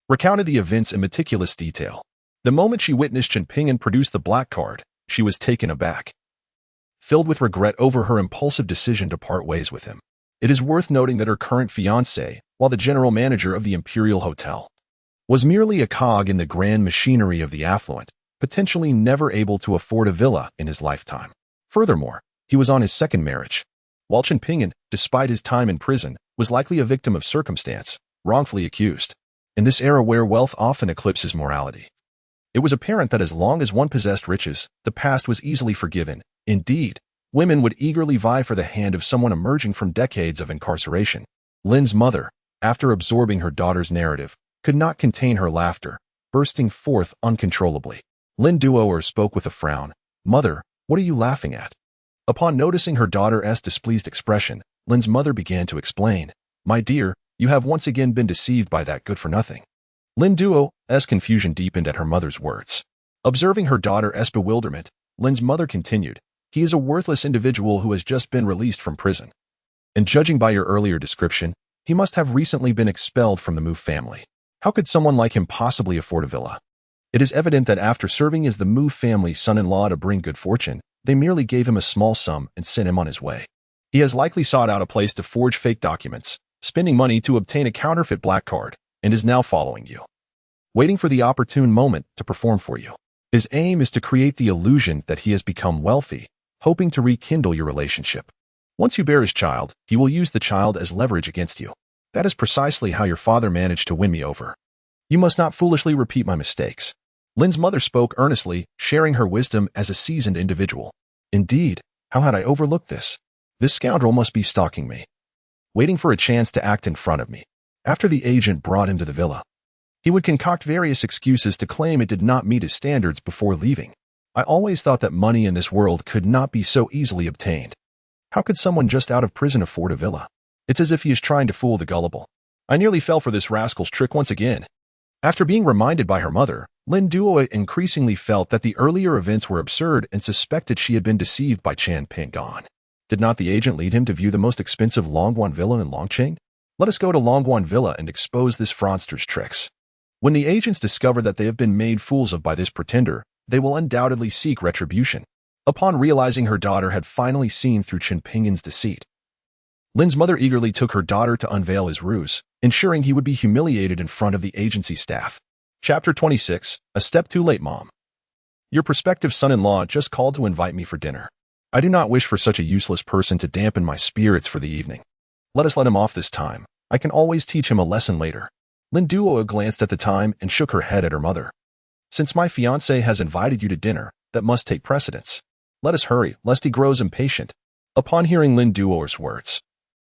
recounted the events in meticulous detail. The moment she witnessed Chinpingan produce the black card, she was taken aback, filled with regret over her impulsive decision to part ways with him. It is worth noting that her current fiancé, while the general manager of the Imperial Hotel, was merely a cog in the grand machinery of the affluent, potentially never able to afford a villa in his lifetime. Furthermore, he was on his second marriage, while Chinpingan, despite his time in prison, was likely a victim of circumstance, wrongfully accused. In this era where wealth often eclipses morality, it was apparent that as long as one possessed riches, the past was easily forgiven. Indeed, women would eagerly vie for the hand of someone emerging from decades of incarceration. Lin's mother, after absorbing her daughter's narrative, could not contain her laughter, bursting forth uncontrollably. Lin Duo spoke with a frown. "Mother, what are you laughing at?" Upon noticing her daughter's displeased expression, Lin's mother began to explain. "My dear, you have once again been deceived by that good-for-nothing." Lin Duo's confusion deepened at her mother's words. Observing her daughter's bewilderment, Lin's mother continued, "He is a worthless individual who has just been released from prison. And judging by your earlier description, He must have recently been expelled from the Mu family. How could someone like him possibly afford a villa? It is evident that after serving as the Mu family's son-in-law to bring good fortune, they merely gave him a small sum and sent him on his way. He has likely sought out a place to forge fake documents, spending money to obtain a counterfeit black card, and is now following you, waiting for the opportune moment to perform for you. His aim is to create the illusion that he has become wealthy, hoping to rekindle your relationship. Once you bear his child, he will use the child as leverage against you. That is precisely how your father managed to win me over. You must not foolishly repeat my mistakes. Lin's mother spoke earnestly, sharing her wisdom as a seasoned individual. Indeed, how had I overlooked this? This scoundrel must be stalking me, waiting for a chance to act in front of me. After the agent brought him to the villa, he would concoct various excuses to claim it did not meet his standards before leaving. I always thought that money in this world could not be so easily obtained. How could someone just out of prison afford a villa? It's as if he is trying to fool the gullible. I nearly fell for this rascal's trick once again. After being reminded by her mother, Lin Duo increasingly felt that the earlier events were absurd and suspected she had been deceived by Chan Pingon. Did not the agent lead him to view the most expensive Longguan villa in Longqing? Let us go to Longguan Villa and expose this fraudster's tricks. When the agents discover that they have been made fools of by this pretender, they will undoubtedly seek retribution. Upon realizing her daughter had finally seen through Chen Pingon's deceit, Lin's mother eagerly took her daughter to unveil his ruse, ensuring he would be humiliated in front of the agency staff. Chapter 26, A Step Too Late, Mom. Your prospective son-in-law just called to invite me for dinner. I do not wish for such a useless person to dampen my spirits for the evening. Let us let him off this time. I can always teach him a lesson later. Lin Duo glanced at the time and shook her head at her mother. Since my fiancé has invited you to dinner, that must take precedence. Let us hurry, lest he grows impatient. Upon hearing Lin Duo's words,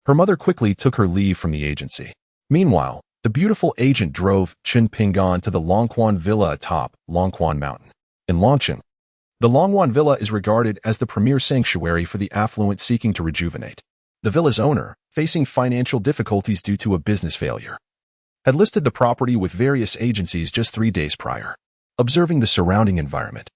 her mother quickly took her leave from the agency. Meanwhile, the beautiful agent drove Chen Pingon to the Longquan Villa atop Longquan Mountain. In Longqing, the Longquan Villa is regarded as the premier sanctuary for the affluent seeking to rejuvenate. The villa's owner, facing financial difficulties due to a business failure, had listed the property with various agencies just 3 days prior. Observing the surrounding environment,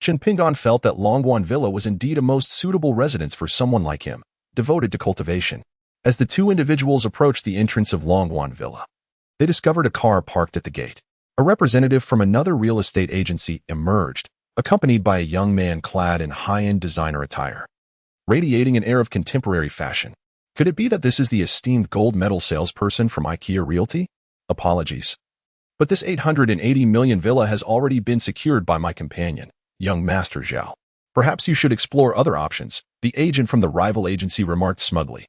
Chen Pingon felt that Longguan Villa was indeed a most suitable residence for someone like him, devoted to cultivation. As the two individuals approached the entrance of Longguan Villa, they discovered a car parked at the gate. A representative from another real estate agency emerged, accompanied by a young man clad in high-end designer attire, radiating an air of contemporary fashion. Could it be that this is the esteemed gold medal salesperson from IKEA Realty? Apologies, but this 880 million villa has already been secured by my companion, young Master Zhao. Perhaps you should explore other options, the agent from the rival agency remarked smugly.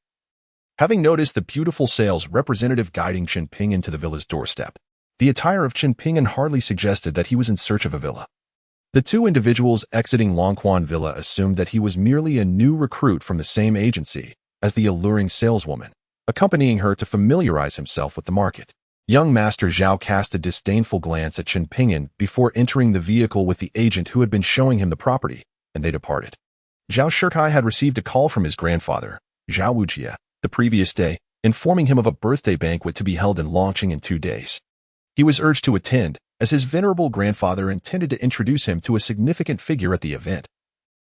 Having noticed the beautiful sales representative guiding Chen Pingon to the villa's doorstep, the attire of Chen Pingon hardly suggested that he was in search of a villa. The two individuals exiting Longquan Villa assumed that he was merely a new recruit from the same agency as the alluring saleswoman, accompanying her to familiarize himself with the market. Young Master Zhao cast a disdainful glance at Chen Pingon before entering the vehicle with the agent who had been showing him the property, and they departed. Zhao Shikai had received a call from his grandfather, Zhao Wujie, the previous day, informing him of a birthday banquet to be held in Longqing in 2 days. He was urged to attend, as his venerable grandfather intended to introduce him to a significant figure at the event,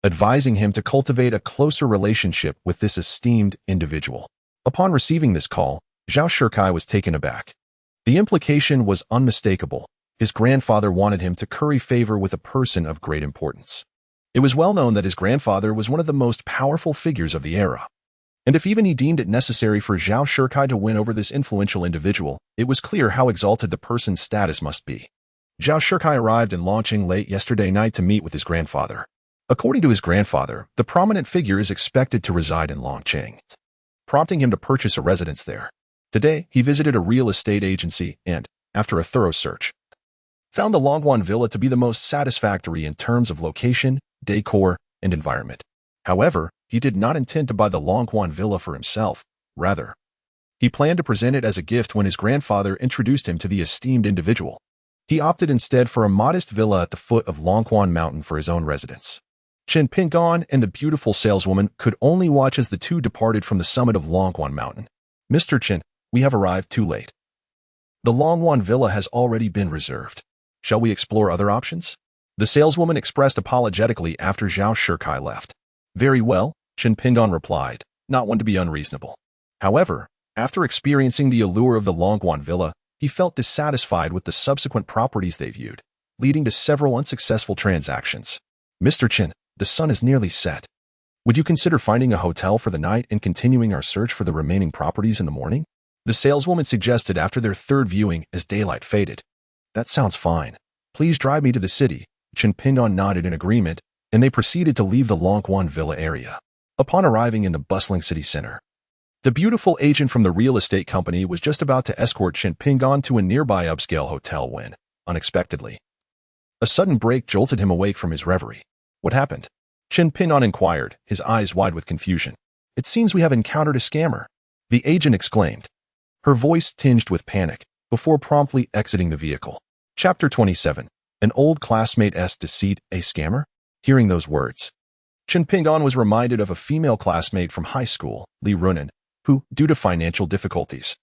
advising him to cultivate a closer relationship with this esteemed individual. Upon receiving this call, Zhao Shikai was taken aback. The implication was unmistakable. His grandfather wanted him to curry favor with a person of great importance. It was well known that his grandfather was one of the most powerful figures of the era. And if even he deemed it necessary for Zhao Shikai to win over this influential individual, it was clear how exalted the person's status must be. Zhao Shikai arrived in Longqing late yesterday night to meet with his grandfather. According to his grandfather, the prominent figure is expected to reside in Longqing, prompting him to purchase a residence there. Today, he visited a real estate agency and, after a thorough search, found the Longguan Villa to be the most satisfactory in terms of location, decor, and environment. However, he did not intend to buy the Longguan Villa for himself. Rather, he planned to present it as a gift when his grandfather introduced him to the esteemed individual. He opted instead for a modest villa at the foot of Longquan Mountain for his own residence. Chen Pingon and the beautiful saleswoman could only watch as the two departed from the summit of Longquan Mountain. Mr. Chen, we have arrived too late. The Longquan Villa has already been reserved. Shall we explore other options? The saleswoman expressed apologetically after Zhao Shikai left. Very well, Chen Pingon replied, not one to be unreasonable. However, After experiencing the allure of the Longwan Villa, he felt dissatisfied with the subsequent properties they viewed, leading to several unsuccessful transactions. Mr. Chin, the sun is nearly set. Would you consider finding a hotel for the night and continuing our search for the remaining properties in the morning? The saleswoman suggested after their third viewing as daylight faded. That sounds fine. Please drive me to the city. Chin Pingon nodded in agreement, and they proceeded to leave the Longwan Villa area. Upon arriving in the bustling city center, the beautiful agent from the real estate company was just about to escort Chin Pingon to a nearby upscale hotel when, unexpectedly, a sudden break jolted him awake from his reverie. What happened? Chin Pingon inquired, his eyes wide with confusion. It seems we have encountered a scammer, the agent exclaimed, her voice tinged with panic, before promptly exiting the vehicle. Chapter 27. An old classmate's deceit, a scammer? Hearing those words, Chin Pingon was reminded of a female classmate from high school, Li Runan, who, due to financial difficulties,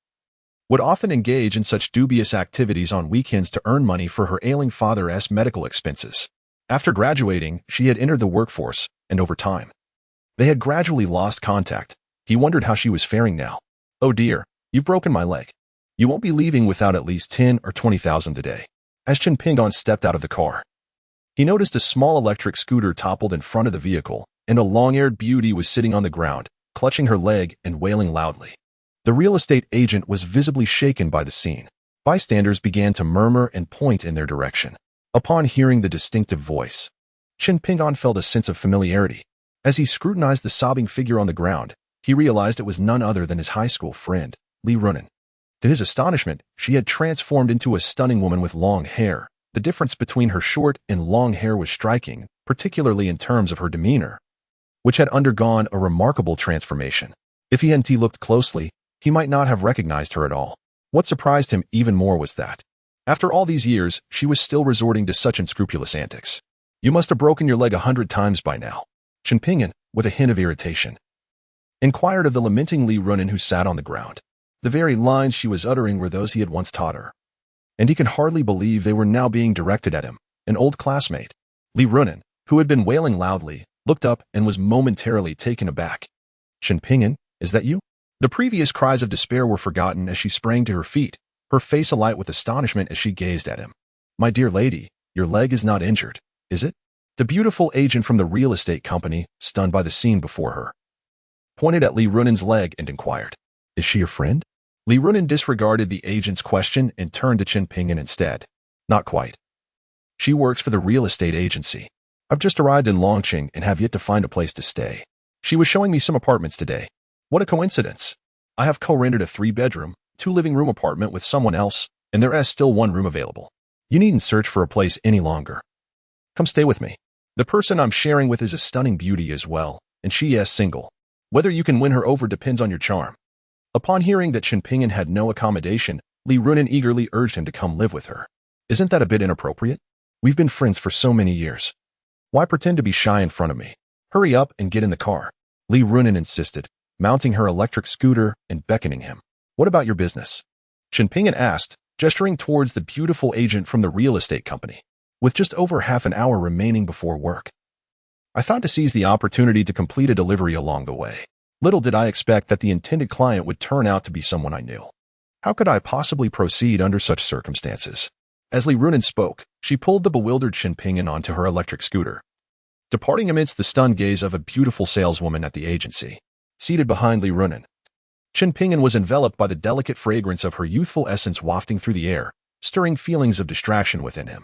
would often engage in such dubious activities on weekends to earn money for her ailing father's medical expenses. After graduating, she had entered the workforce, and over time, they had gradually lost contact. He wondered how she was faring now. Oh dear, you've broken my leg. You won't be leaving without at least 10 or 20,000 a day. As Chin Pingon stepped out of the car, he noticed a small electric scooter toppled in front of the vehicle, and a long-haired beauty was sitting on the ground, clutching her leg and wailing loudly. The real estate agent was visibly shaken by the scene. Bystanders began to murmur and point in their direction. Upon hearing the distinctive voice, Chin Pingon felt a sense of familiarity. As he scrutinized the sobbing figure on the ground, he realized it was none other than his high school friend, Li Runan. To his astonishment, she had transformed into a stunning woman with long hair. The difference between her short and long hair was striking, particularly in terms of her demeanor, which had undergone a remarkable transformation. If he hadn't looked closely, he might not have recognized her at all. What surprised him even more was that, after all these years, she was still resorting to such unscrupulous antics. You must have broken your leg 100 times by now. Chin Pingon, with a hint of irritation, inquired of the lamenting Li Runan who sat on the ground. The very lines she was uttering were those he had once taught her, and he could hardly believe they were now being directed at him, an old classmate. Li Runan, who had been wailing loudly, looked up and was momentarily taken aback. Chin Pingon, is that you? The previous cries of despair were forgotten as she sprang to her feet, her face alight with astonishment as she gazed at him. My dear lady, your leg is not injured, is it? The beautiful agent from the real estate company, stunned by the scene before her, pointed at Li Runan's leg and inquired, is she your friend? Li Runan disregarded the agent's question and turned to Chin Pingon instead. Not quite. She works for the real estate agency. I've just arrived in Longqing and have yet to find a place to stay. She was showing me some apartments today. What a coincidence. I have co-rented a 3-bedroom, 2-living-room apartment with someone else, and there is still 1 room available. You needn't search for a place any longer. Come stay with me. The person I'm sharing with is a stunning beauty as well, and she is single. Whether you can win her over depends on your charm. Upon hearing that Chin Pingon had no accommodation, Li Runan eagerly urged him to come live with her. Isn't that a bit inappropriate? We've been friends for so many years. Why pretend to be shy in front of me? Hurry up and get in the car. Li Runan insisted, mounting her electric scooter and beckoning him. What about your business? Chin Pingon asked, gesturing towards the beautiful agent from the real estate company. With just over half an hour remaining before work, I thought to seize the opportunity to complete a delivery along the way. Little did I expect that the intended client would turn out to be someone I knew. How could I possibly proceed under such circumstances? As Li Runan spoke, she pulled the bewildered Chin Pingon onto her electric scooter, departing amidst the stunned gaze of a beautiful saleswoman at the agency. Seated behind Li Runan, Chin Pingon was enveloped by the delicate fragrance of her youthful essence wafting through the air, stirring feelings of distraction within him.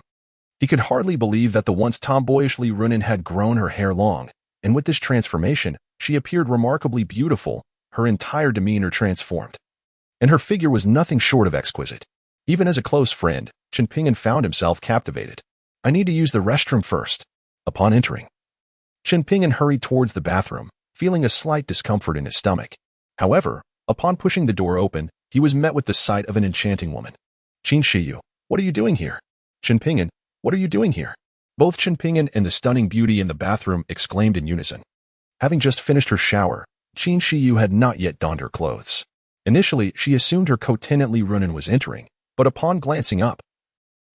He could hardly believe that the once tomboyish Li Runan had grown her hair long, and with this transformation, she appeared remarkably beautiful, her entire demeanor transformed. And her figure was nothing short of exquisite. Even as a close friend, Chin Pingon found himself captivated. I need to use the restroom first. Upon entering, Chin Pingon hurried towards the bathroom, feeling a slight discomfort in his stomach. However, upon pushing the door open, he was met with the sight of an enchanting woman. Qin Shiyu, what are you doing here? Chin Pingon, what are you doing here? Both Chin Pingon and the stunning beauty in the bathroom exclaimed in unison. Having just finished her shower, Qin Shiyu had not yet donned her clothes. Initially, she assumed her co-tenant Li Runan was entering, but upon glancing up,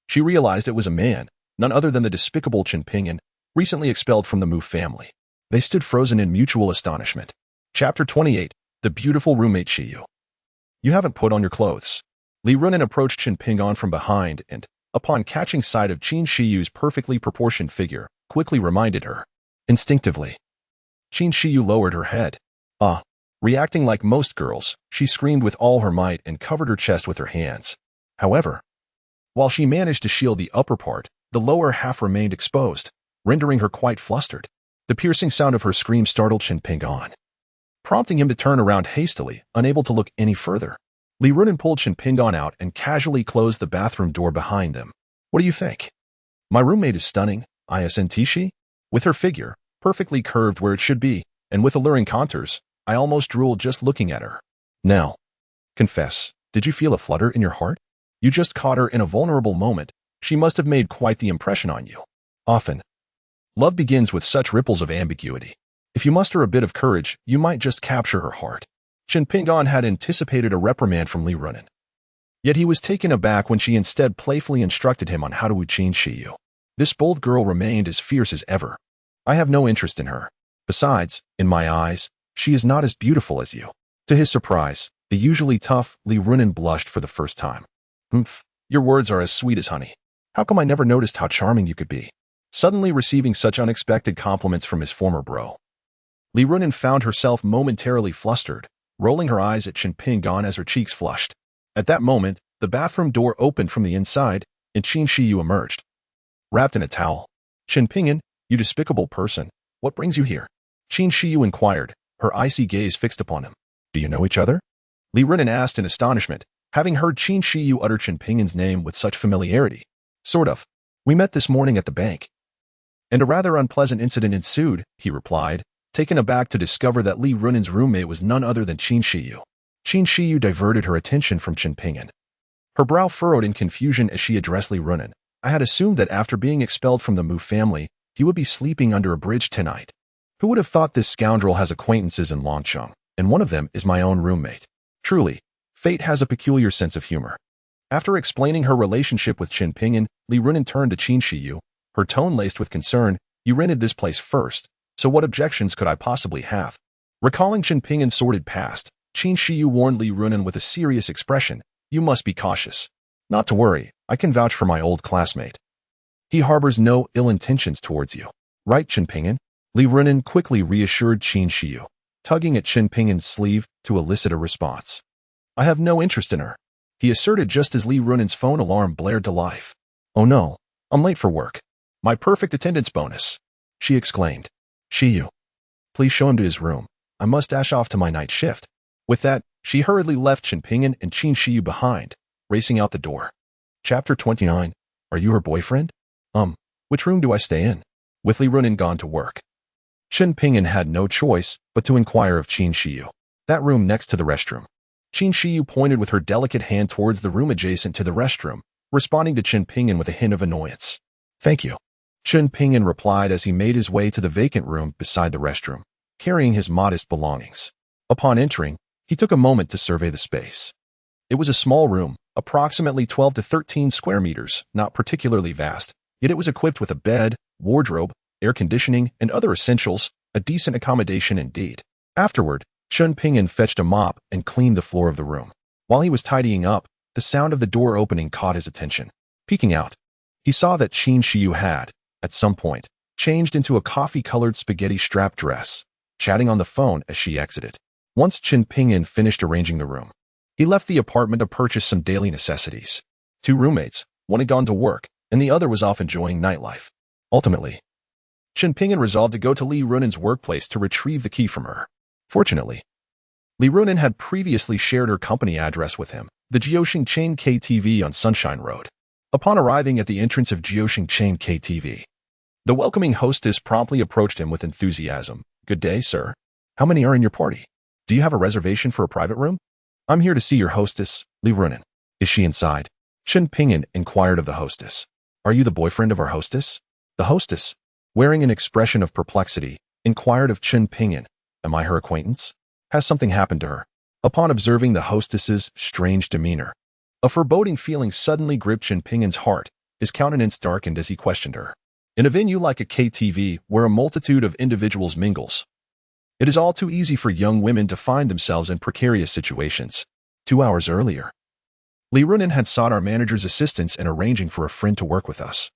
she realized it was a man, none other than the despicable Chin Pingon, recently expelled from the Mu family. They stood frozen in mutual astonishment. Chapter 28. The beautiful roommate Shiyu. You haven't put on your clothes. Li Runin approached Qin Pingon from behind and, upon catching sight of Qin Shiyu's perfectly proportioned figure, quickly reminded her. Instinctively, Qin Shiyu lowered her head. Reacting like most girls, she screamed with all her might and covered her chest with her hands. However, while she managed to shield the upper part, the lower half remained exposed, rendering her quite flustered. The piercing sound of her scream startled Qin Pingon, prompting him to turn around hastily, unable to look any further. Li Runin pulled Qin Pingon out and casually closed the bathroom door behind them. What do you think? My roommate is stunning, isn't she? With her figure, perfectly curved where it should be, and with alluring contours, I almost drooled just looking at her. Now, confess, did you feel a flutter in your heart? You just caught her in a vulnerable moment. She must have made quite the impression on you. Often, love begins with such ripples of ambiguity. If you muster a bit of courage, you might just capture her heart. Qin Pingon had anticipated a reprimand from Li Runin. Yet he was taken aback when she instead playfully instructed him on how to woo Qin Shiyu. This bold girl remained as fierce as ever. I have no interest in her. Besides, in my eyes, she is not as beautiful as you. To his surprise, the usually tough Li Runin blushed for the first time. Your words are as sweet as honey. How come I never noticed how charming you could be? Suddenly receiving such unexpected compliments from his former bro, Li Runin found herself momentarily flustered, rolling her eyes at Qin Pingon as her cheeks flushed. At that moment, the bathroom door opened from the inside, and Qin Shiyu emerged, wrapped in a towel. Qin Pingon, you despicable person, what brings you here? Qin Shiyu inquired, her icy gaze fixed upon him. Do you know each other? Li Runin asked in astonishment, having heard Qin Shiyu utter Qin Pingon's name with such familiarity. Sort of. We met this morning at the bank. And a rather unpleasant incident ensued, he replied, taken aback to discover that Li Runin's roommate was none other than Qin Shiyu. Qin Shiyu diverted her attention from Qin Pingon. Her brow furrowed in confusion as she addressed Li Runin. I had assumed that after being expelled from the Mu family, he would be sleeping under a bridge tonight. Who would have thought this scoundrel has acquaintances in Longcheng, and one of them is my own roommate. Truly, fate has a peculiar sense of humor. After explaining her relationship with Qin Pingon, Li Runin turned to Qin Shiyu, her tone laced with concern. You rented this place first, so what objections could I possibly have? Recalling Qin Pingon's sordid past, Qin Shiyu warned Li Runin with a serious expression, you must be cautious. Not to worry, I can vouch for my old classmate. He harbors no ill intentions towards you. Right, Qin Pingon? Li Runin quickly reassured Qin Shiyu, tugging at Qin Pingon's sleeve to elicit a response. I have no interest in her, he asserted just as Li Runin's phone alarm blared to life. Oh no, I'm late for work. My perfect attendance bonus, she exclaimed. Shiyu, please show him to his room. I must dash off to my night shift. With that, she hurriedly left Qin Pingon and Qin Shiyu behind, racing out the door. Chapter 29. Are you her boyfriend? Which room do I stay in? With Li Runin gone to work, Qin Pingon had no choice but to inquire of Qin Shiyu. That room next to the restroom. Qin Shiyu pointed with her delicate hand towards the room adjacent to the restroom, responding to Qin Pingon with a hint of annoyance. Thank you, Qin Pingon replied as he made his way to the vacant room beside the restroom, carrying his modest belongings. Upon entering, he took a moment to survey the space. It was a small room, approximately 12 to 13 square meters, not particularly vast, yet it was equipped with a bed, wardrobe, air conditioning, and other essentials, a decent accommodation indeed. Afterward, Qin Pingon fetched a mop and cleaned the floor of the room. While he was tidying up, the sound of the door opening caught his attention. Peeking out, he saw that Qin Shiyu had, at some point, changed into a coffee-colored spaghetti strap dress, chatting on the phone as she exited. Once Qin Pingon finished arranging the room, he left the apartment to purchase some daily necessities. Two roommates, one had gone to work, and the other was off enjoying nightlife. Ultimately, Qin Pingon resolved to go to Li Runin's workplace to retrieve the key from her. Fortunately, Li Runin had previously shared her company address with him, the Jiaoxing Chain KTV on Sunshine Road. Upon arriving at the entrance of Jiaoxing Chain KTV, the welcoming hostess promptly approached him with enthusiasm. Good day, sir. How many are in your party? Do you have a reservation for a private room? I'm here to see your hostess, Li Runin. Is she inside? Qin Pingon inquired of the hostess. Are you the boyfriend of our hostess? The hostess, wearing an expression of perplexity, inquired of Qin Pingon. Am I her acquaintance? Has something happened to her? Upon observing the hostess's strange demeanor, a foreboding feeling suddenly gripped Qin Pingon's heart. His countenance darkened as he questioned her. In a venue like a KTV where a multitude of individuals mingles, it is all too easy for young women to find themselves in precarious situations. 2 hours earlier. Li Runin had sought our manager's assistance in arranging for a friend to work with us,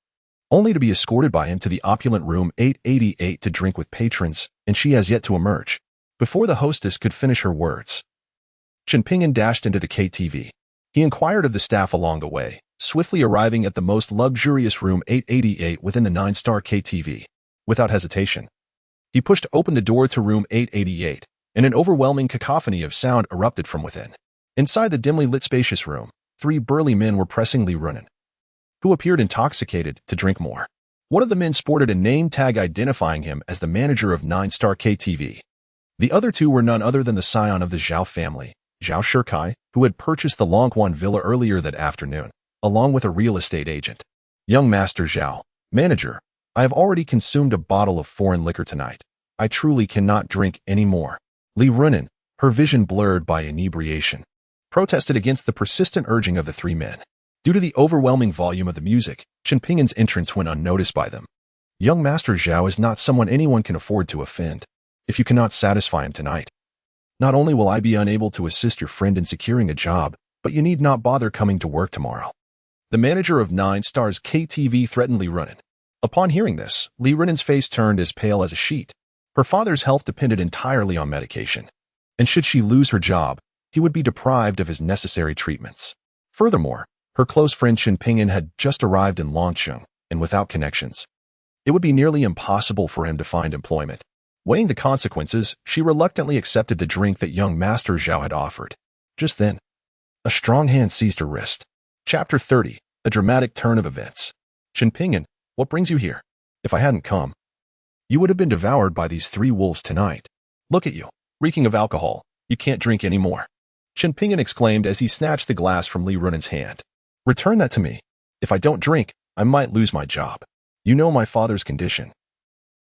only to be escorted by him to the opulent room 888 to drink with patrons, and she has yet to emerge. Before the hostess could finish her words, Chen Ping'an dashed into the KTV. He inquired of the staff along the way, swiftly arriving at the most luxurious room 888 within the 9-star KTV. Without hesitation, he pushed open the door to room 888, and an overwhelming cacophony of sound erupted from within. Inside the dimly lit spacious room, 3 burly men were pressing Li Runin, who appeared intoxicated, to drink more. One of the men sported a name tag identifying him as the manager of 9-star KTV. The other 2 were none other than the scion of the Zhao family, Zhao Shikai, who had purchased the Longquan villa earlier that afternoon, along with a real estate agent. Young Master Zhao, manager, I have already consumed a bottle of foreign liquor tonight. I truly cannot drink any more. Li Runin, her vision blurred by inebriation, protested against the persistent urging of the 3 men. Due to the overwhelming volume of the music, Chen Ping'an's entrance went unnoticed by them. Young Master Zhao is not someone anyone can afford to offend. If you cannot satisfy him tonight, not only will I be unable to assist your friend in securing a job, but you need not bother coming to work tomorrow. The manager of 9 Stars KTV threatened Li Runin. Upon hearing this, Li Runin's face turned as pale as a sheet. Her father's health depended entirely on medication, and should she lose her job, he would be deprived of his necessary treatments. Furthermore, her close friend Chen Ping'an had just arrived in Longcheng, and without connections, it would be nearly impossible for him to find employment. Weighing the consequences, she reluctantly accepted the drink that young Master Zhao had offered. Just then, a strong hand seized her wrist. Chapter 30, A Dramatic Turn of Events. Chen Ping'an, what brings you here? If I hadn't come, you would have been devoured by these 3 wolves tonight. Look at you, reeking of alcohol. You can't drink anymore. Chen Ping'an exclaimed as he snatched the glass from Li Runin's hand. Return that to me. If I don't drink, I might lose my job. You know my father's condition.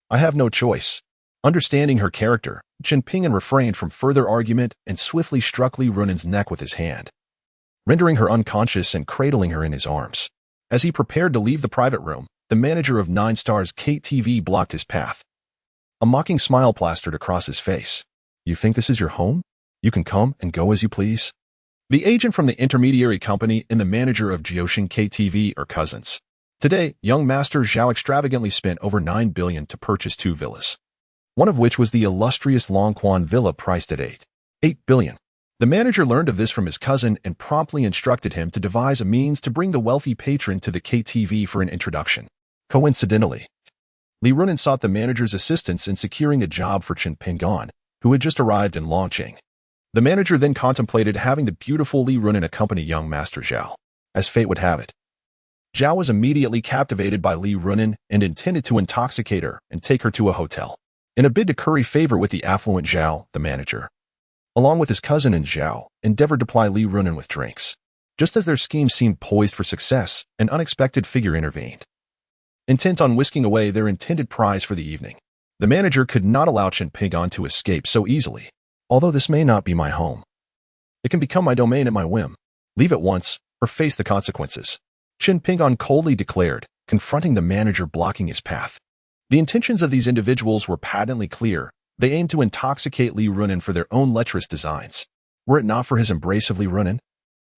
I have no choice. Understanding her character, Chen Ping'an refrained from further argument and swiftly struck Li Runin's neck with his hand, rendering her unconscious and cradling her in his arms. As he prepared to leave the private room, the manager of 9 Stars KTV blocked his path. A mocking smile plastered across his face. You think this is your home? You can come and go as you please? The agent from the intermediary company and the manager of Jiuxing KTV are cousins. Today, young Master Zhao extravagantly spent over 9 billion to purchase 2 villas, one of which was the illustrious Longquan villa priced at 8 billion. The manager learned of this from his cousin and promptly instructed him to devise a means to bring the wealthy patron to the KTV for an introduction. Coincidentally, Li Runin sought the manager's assistance in securing a job for Chen Ping'an, who had just arrived in Longcheng. The manager then contemplated having the beautiful Li Runin accompany young Master Zhao. As fate would have it, Zhao was immediately captivated by Li Runin and intended to intoxicate her and take her to a hotel. In a bid to curry favor with the affluent Zhao, the manager, along with his cousin and Zhao, endeavored to ply Li Runin with drinks. Just as their scheme seemed poised for success, an unexpected figure intervened, intent on whisking away their intended prize for the evening. The manager could not allow Chen Ping'an to escape so easily. Although this may not be my home, it can become my domain at my whim. Leave at once, or face the consequences. Chen Ping'an coldly declared, confronting the manager blocking his path. The intentions of these individuals were patently clear. They aimed to intoxicate Li Runin for their own lecherous designs. Were it not for his embrace of Li Runin,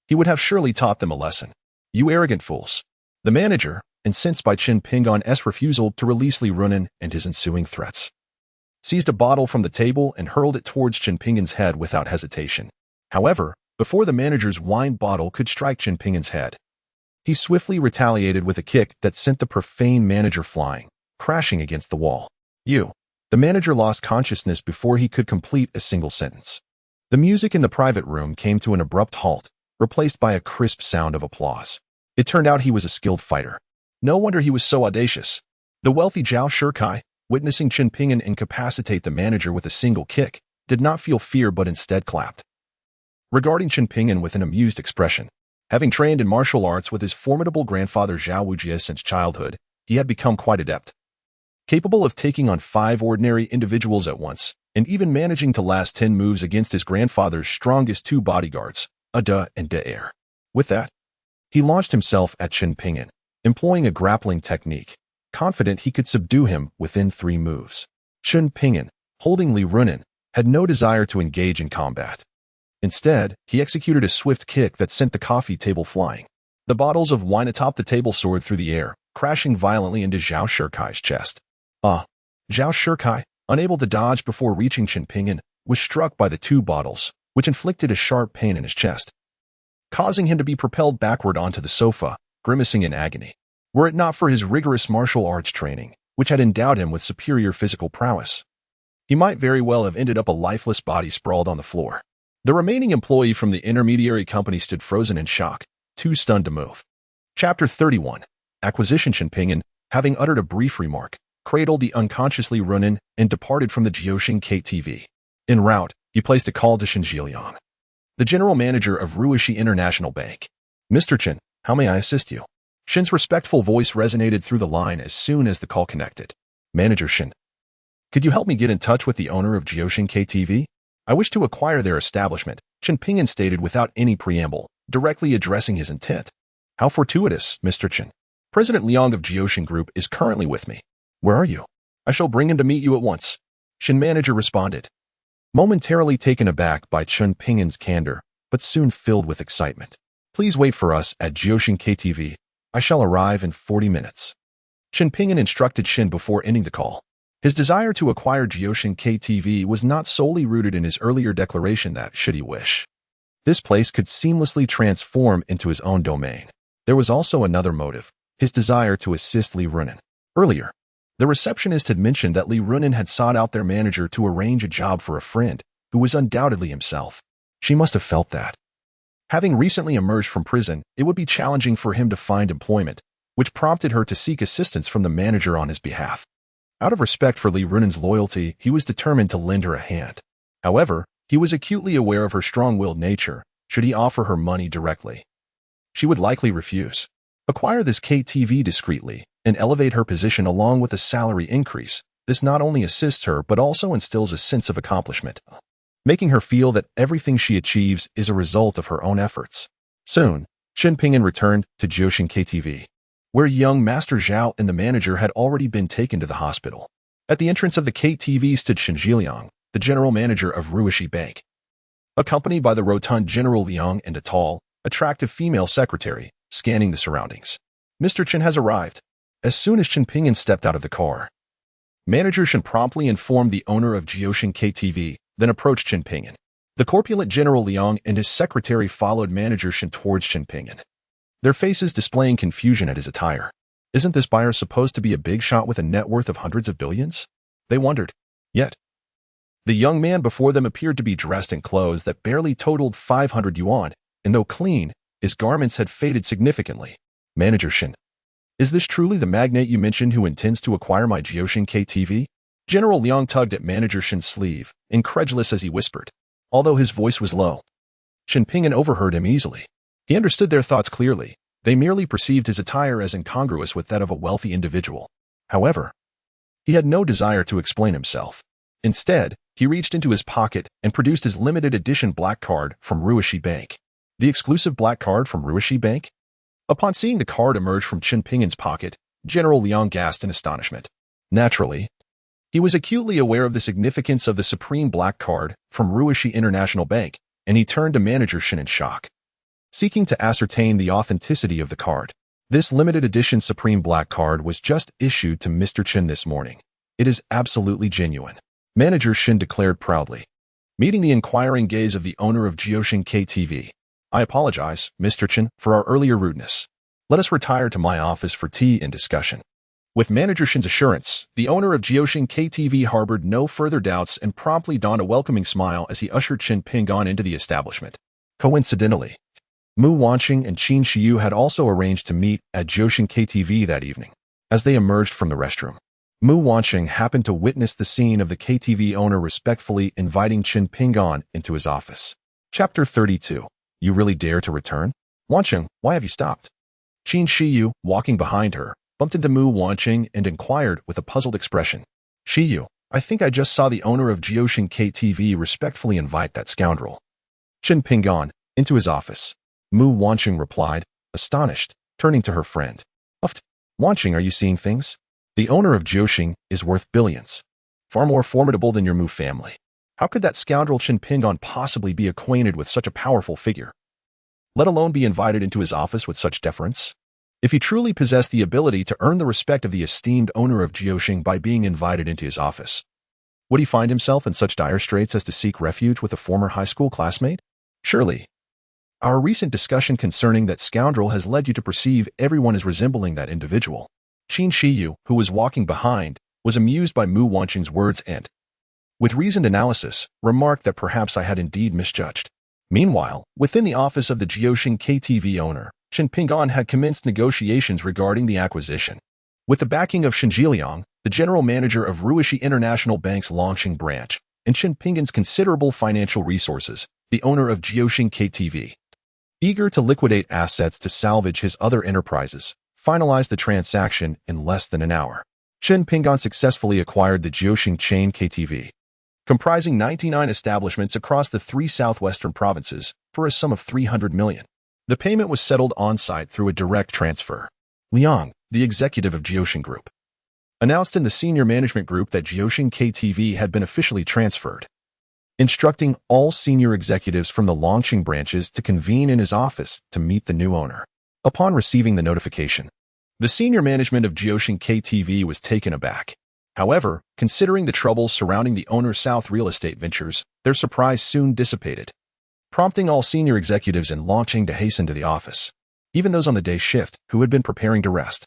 he would have surely taught them a lesson. You arrogant fools. The manager, incensed by Chen Ping'an's refusal to release Li Runin and his ensuing threats, seized a bottle from the table and hurled it towards Chen Ping'an's head without hesitation. However, before the manager's wine bottle could strike Chen Ping'an's head, he swiftly retaliated with a kick that sent the profane manager flying, crashing against the wall. You. The manager lost consciousness before he could complete a single sentence. The music in the private room came to an abrupt halt, replaced by a crisp sound of applause. It turned out he was a skilled fighter. No wonder he was so audacious. The wealthy Zhao Shikai, witnessing Chen Ping'an incapacitate the manager with a single kick, did not feel fear but instead clapped, regarding Chen Ping'an with an amused expression. Having trained in martial arts with his formidable grandfather Zhao Wujie since childhood, he had become quite adept, capable of taking on 5 ordinary individuals at once, and even managing to last 10 moves against his grandfather's strongest 2 bodyguards, Ada and Daer. With that, he launched himself at Chen Ping'an, employing a grappling technique, confident he could subdue him within 3 moves. Chen Ping'an, holding Li Runin, had no desire to engage in combat. Instead, he executed a swift kick that sent the coffee table flying. The bottles of wine atop the table soared through the air, crashing violently into Zhao Shikai's chest. Zhao Shikai, unable to dodge before reaching Chen Ping'an, was struck by the two bottles, which inflicted a sharp pain in his chest, causing him to be propelled backward onto the sofa, grimacing in agony. Were it not for his rigorous martial arts training, which had endowed him with superior physical prowess, he might very well have ended up a lifeless body sprawled on the floor. The remaining employee from the intermediary company stood frozen in shock, too stunned to move. Chapter 31. Acquisition. Chen Ping'an, having uttered a brief remark, cradled the unconsciously Runin and departed from the Jiuxing KTV. En route, he placed a call to Shen Zhiliang, the general manager of Ruishi International Bank. Mr. Chen, how may I assist you? Shen's respectful voice resonated through the line as soon as the call connected. Manager Shen, could you help me get in touch with the owner of Jiuxing KTV? I wish to acquire their establishment, Chen Ping'an stated without any preamble, directly addressing his intent. How fortuitous, Mr. Chen. President Liang of Jiuxing Group is currently with me. Where are you? I shall bring him to meet you at once. Shen manager responded, momentarily taken aback by Chen Ping'an's candor, but soon filled with excitement. Please wait for us at Jiuxing KTV. I shall arrive in 40 minutes. Chen Ping'an instructed Shen before ending the call. His desire to acquire Jiuxing KTV was not solely rooted in his earlier declaration that, should he wish, this place could seamlessly transform into his own domain. There was also another motive, his desire to assist Li Runin. Earlier, the receptionist had mentioned that Li Runin had sought out their manager to arrange a job for a friend, who was undoubtedly himself. She must have felt that, having recently emerged from prison, it would be challenging for him to find employment, which prompted her to seek assistance from the manager on his behalf. Out of respect for Li Runin's loyalty, he was determined to lend her a hand. However, he was acutely aware of her strong-willed nature. Should he offer her money directly, she would likely refuse. Acquire this KTV discreetly and elevate her position along with a salary increase. This not only assists her but also instills a sense of accomplishment, making her feel that everything she achieves is a result of her own efforts. Soon, Chen Ping'an returned to Jiuxing KTV, where young Master Zhao and the manager had already been taken to the hospital. At the entrance of the KTV stood Shen Zhiliang, the general manager of Ruishi Bank, accompanied by the rotund General Liang and a tall, attractive female secretary, scanning the surroundings. Mr. Chen has arrived. As soon as Chen Ping'an stepped out of the car, Manager Shen promptly informed the owner of Jiuxing KTV, then approached Chen Ping'an. The corpulent General Liang and his secretary followed Manager Shen towards Chen Ping'an, their faces displaying confusion at his attire. Isn't this buyer supposed to be a big shot with a net worth of hundreds of billions? They wondered. Yet, the young man before them appeared to be dressed in clothes that barely totaled 500 yuan, and though clean, his garments had faded significantly. Manager Shen, is this truly the magnate you mentioned who intends to acquire my Jiuxing KTV? General Liang tugged at Manager Shen's sleeve, incredulous as he whispered. Although his voice was low, Chen Ping'an overheard him easily. He understood their thoughts clearly. They merely perceived his attire as incongruous with that of a wealthy individual. However, he had no desire to explain himself. Instead, he reached into his pocket and produced his limited edition black card from Ruishi Bank. The exclusive black card from Ruishi Bank? Upon seeing the card emerge from Chen Ping'an's pocket, General Liang gasped in astonishment. Naturally, he was acutely aware of the significance of the supreme black card from Ruishi International Bank, and he turned to Manager Shen in shock, seeking to ascertain the authenticity of the card. This limited edition Supreme Black card was just issued to Mr. Chen this morning. It is absolutely genuine, Manager Shen declared proudly, meeting the inquiring gaze of the owner of Jiuxing KTV. I apologize, Mr. Chen, for our earlier rudeness. Let us retire to my office for tea and discussion. With Manager Shen's assurance, the owner of Jiuxing KTV harbored no further doubts and promptly donned a welcoming smile as he ushered Chen Ping'an into the establishment. Coincidentally, Mu Wanqing and Qin Shiyu had also arranged to meet at Jiuxing KTV that evening. As they emerged from the restroom, Mu Wanqing happened to witness the scene of the KTV owner respectfully inviting Chen Ping'an into his office. Chapter 32. You really dare to return? Wanqing, why have you stopped? Qin Shiyu, walking behind her, bumped into Mu Wanqing and inquired with a puzzled expression. Shiyu, I think I just saw the owner of Jiuxing KTV respectfully invite that scoundrel, Chen Ping'an, into his office. Mu Wanqing replied, astonished, turning to her friend. Uft, Wanqing, are you seeing things? The owner of Jiuxing is worth billions, far more formidable than your Mu family. How could that scoundrel Chen Pingon possibly be acquainted with such a powerful figure, let alone be invited into his office with such deference? If he truly possessed the ability to earn the respect of the esteemed owner of Jiuxing by being invited into his office, would he find himself in such dire straits as to seek refuge with a former high school classmate? Surely. Our recent discussion concerning that scoundrel has led you to perceive everyone as resembling that individual. Qin Shiyu, who was walking behind, was amused by Mu Wanqing's words and, with reasoned analysis, remarked that perhaps I had indeed misjudged. Meanwhile, within the office of the Jiuxing KTV owner, Chen Pingon had commenced negotiations regarding the acquisition. With the backing of Shen Zhiliang, the general manager of Ruishi International Bank's Longqing branch, and Chen Pingon's considerable financial resources, the owner of Jiuxing KTV, eager to liquidate assets to salvage his other enterprises, finalized the transaction in less than an hour. Chen Pingon successfully acquired the Jiuxing chain KTV, comprising 99 establishments across the 3 southwestern provinces, for a sum of 300 million. The payment was settled on-site through a direct transfer. Liang, the executive of Jiuxing Group, announced in the senior management group that Jiuxing KTV had been officially transferred, instructing all senior executives from the Longqing branches to convene in his office to meet the new owner. Upon receiving the notification, the senior management of Jiuxing KTV was taken aback. However, considering the troubles surrounding the owner's South real estate ventures, their surprise soon dissipated, prompting all senior executives in Longqing to hasten to the office. Even those on the day shift, who had been preparing to rest,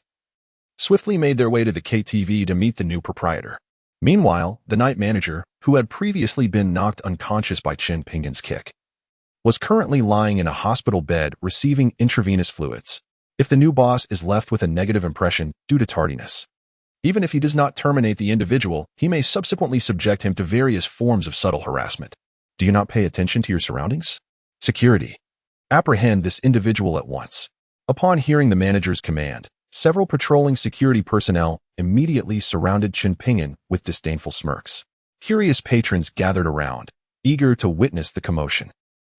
swiftly made their way to the KTV to meet the new proprietor. Meanwhile, the night manager, who had previously been knocked unconscious by Chen Pingon's kick, was currently lying in a hospital bed receiving intravenous fluids. If the new boss is left with a negative impression due to tardiness, even if he does not terminate the individual, he may subsequently subject him to various forms of subtle harassment. Do you not pay attention to your surroundings? Security. Apprehend this individual at once. Upon hearing the manager's command, several patrolling security personnel immediately surrounded Chen Pingon with disdainful smirks. Curious patrons gathered around, eager to witness the commotion.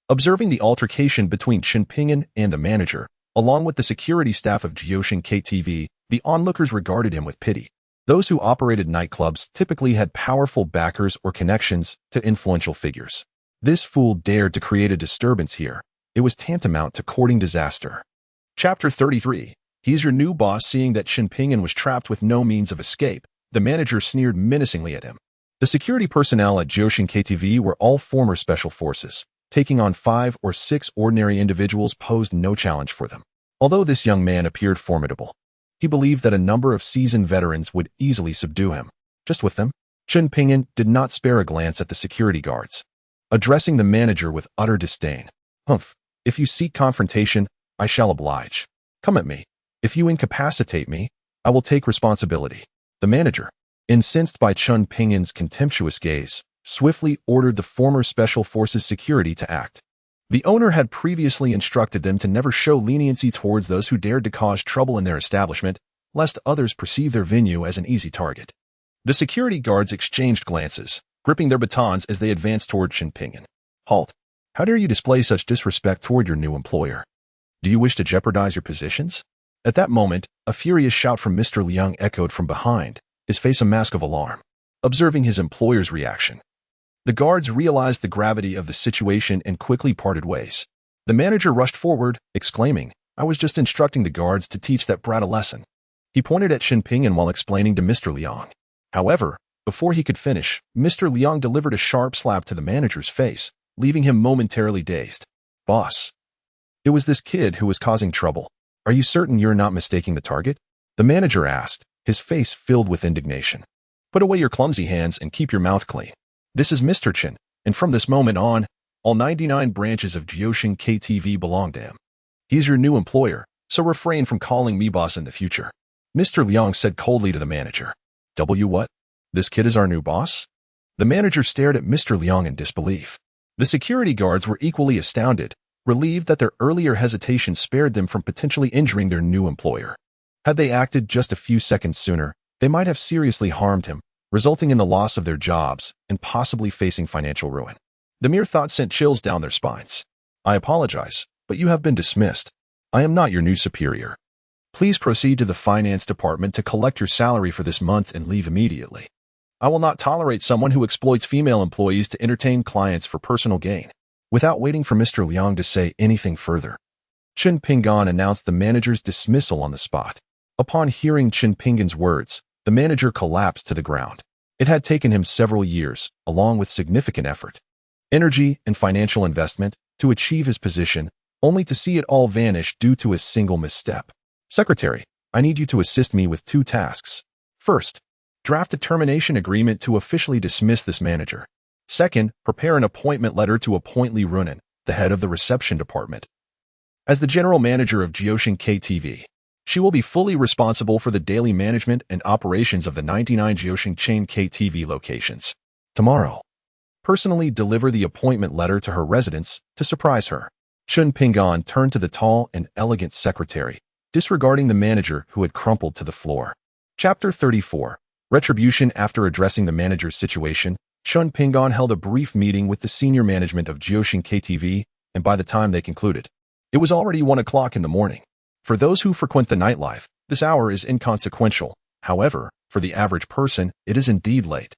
Observing the altercation between Chen Pingon and the manager, along with the security staff of Jiuxing KTV, the onlookers regarded him with pity. Those who operated nightclubs typically had powerful backers or connections to influential figures. This fool dared to create a disturbance here. It was tantamount to courting disaster. Chapter 33. He's your new boss. Seeing that Chen Pingon was trapped with no means of escape, the manager sneered menacingly at him. The security personnel at Jiuxing KTV were all former special forces. Taking on 5 or 6 ordinary individuals posed no challenge for them. Although this young man appeared formidable, he believed that a number of seasoned veterans would easily subdue him. Just with them, Chen Pingon did not spare a glance at the security guards, addressing the manager with utter disdain. Humph, if you seek confrontation, I shall oblige. Come at me. If you incapacitate me, I will take responsibility. The manager, incensed by Chen Pingon's contemptuous gaze, swiftly ordered the former Special Forces security to act. The owner had previously instructed them to never show leniency towards those who dared to cause trouble in their establishment, lest others perceive their venue as an easy target. The security guards exchanged glances, gripping their batons as they advanced toward Chen Pingon. Halt! How dare you display such disrespect toward your new employer? Do you wish to jeopardize your positions? At that moment, a furious shout from Mr. Liang echoed from behind, his face a mask of alarm. Observing his employer's reaction, the guards realized the gravity of the situation and quickly parted ways. The manager rushed forward, exclaiming, I was just instructing the guards to teach that brat a lesson. He pointed at Chen Pingon while explaining to Mr. Liang. However, before he could finish, Mr. Liang delivered a sharp slap to the manager's face, leaving him momentarily dazed. Boss. It was this kid who was causing trouble. Are you certain you're not mistaking the target? The manager asked, his face filled with indignation. Put away your clumsy hands and keep your mouth clean. This is Mr. Chen, and from this moment on, all 99 branches of Jiuxing KTV belong to him. He's your new employer, so refrain from calling me boss in the future. Mr. Liang said coldly to the manager. What? This kid is our new boss? The manager stared at Mr. Liang in disbelief. The security guards were equally astounded, relieved that their earlier hesitation spared them from potentially injuring their new employer. Had they acted just a few seconds sooner, they might have seriously harmed him, resulting in the loss of their jobs and possibly facing financial ruin. The mere thought sent chills down their spines. I apologize, but you have been dismissed. I am not your new superior. Please proceed to the finance department to collect your salary for this month and leave immediately. I will not tolerate someone who exploits female employees to entertain clients for personal gain. Without waiting for Mr. Liang to say anything further, Chen Pinggan announced the manager's dismissal on the spot. Upon hearing Chen Pinggan's words, the manager collapsed to the ground. It had taken him several years, along with significant effort, energy, and financial investment, to achieve his position, only to see it all vanish due to a single misstep. Secretary, I need you to assist me with 2 tasks. First, draft a termination agreement to officially dismiss this manager. Second, prepare an appointment letter to appoint Li Runan, the head of the reception department, as the general manager of Jiuxing KTV. She will be fully responsible for the daily management and operations of the 99 Jiuxing chain KTV locations. Tomorrow, personally deliver the appointment letter to her residence to surprise her. Chen Pinggan turned to the tall and elegant secretary, disregarding the manager who had crumpled to the floor. Chapter 34. Retribution. After addressing the manager's situation, Chen Pinggan held a brief meeting with the senior management of Jiuxing KTV, and by the time they concluded, it was already 1 o'clock in the morning. For those who frequent the nightlife, this hour is inconsequential. However, for the average person, it is indeed late.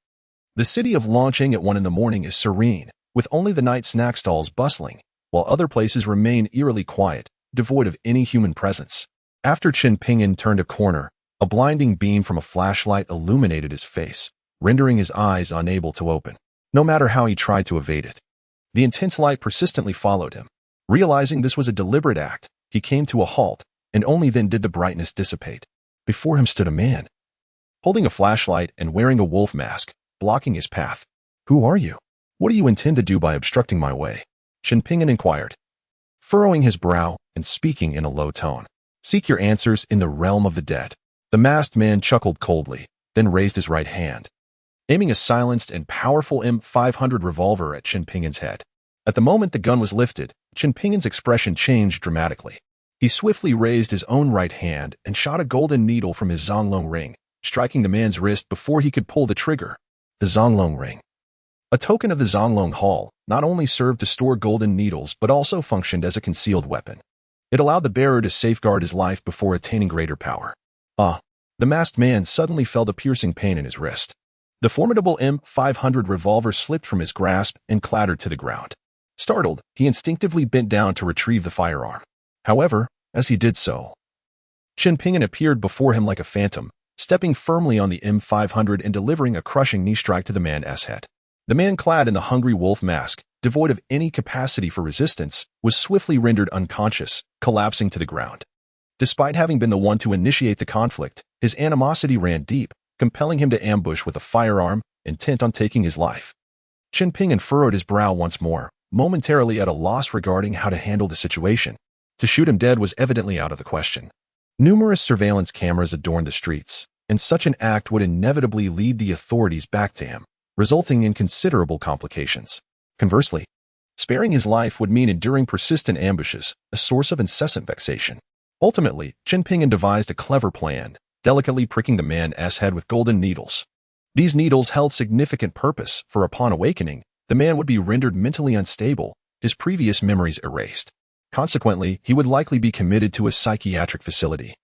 The city of Longqing at 1 in the morning is serene, with only the night snack stalls bustling, while other places remain eerily quiet, devoid of any human presence. After Chen Pinggan turned a corner, a blinding beam from a flashlight illuminated his face, rendering his eyes unable to open, no matter how he tried to evade it. The intense light persistently followed him. Realizing this was a deliberate act, he came to a halt, and only then did the brightness dissipate. Before him stood a man, holding a flashlight and wearing a wolf mask, blocking his path. Who are you? What do you intend to do by obstructing my way? Chen Pinggan inquired, furrowing his brow and speaking in a low tone. Seek your answers in the realm of the dead. The masked man chuckled coldly, then raised his right hand, aiming a silenced and powerful M500 revolver at Chen Pinggan's head. At the moment the gun was lifted, Chen Pinggan's expression changed dramatically. He swiftly raised his own right hand and shot a golden needle from his zonglong ring, striking the man's wrist before he could pull the trigger. The zonglong ring, a token of the zonglong hall, not only served to store golden needles but also functioned as a concealed weapon. It allowed the bearer to safeguard his life before attaining greater power. The masked man suddenly felt a piercing pain in his wrist. The formidable M500 revolver slipped from his grasp and clattered to the ground. Startled, he instinctively bent down to retrieve the firearm. However, as he did so, Chen Pinggan appeared before him like a phantom, stepping firmly on the M500 and delivering a crushing knee strike to the man's head. The man clad in the hungry wolf mask, devoid of any capacity for resistance, was swiftly rendered unconscious, collapsing to the ground. Despite having been the one to initiate the conflict, his animosity ran deep, compelling him to ambush with a firearm, intent on taking his life. Chen Pinggan furrowed his brow once more, momentarily at a loss regarding how to handle the situation. To shoot him dead was evidently out of the question. Numerous surveillance cameras adorned the streets, and such an act would inevitably lead the authorities back to him, resulting in considerable complications. Conversely, sparing his life would mean enduring persistent ambushes, a source of incessant vexation. Ultimately, Chen Pinggan devised a clever plan, delicately pricking the man's head with golden needles. These needles held significant purpose, for upon awakening, the man would be rendered mentally unstable, his previous memories erased. Consequently, he would likely be committed to a psychiatric facility,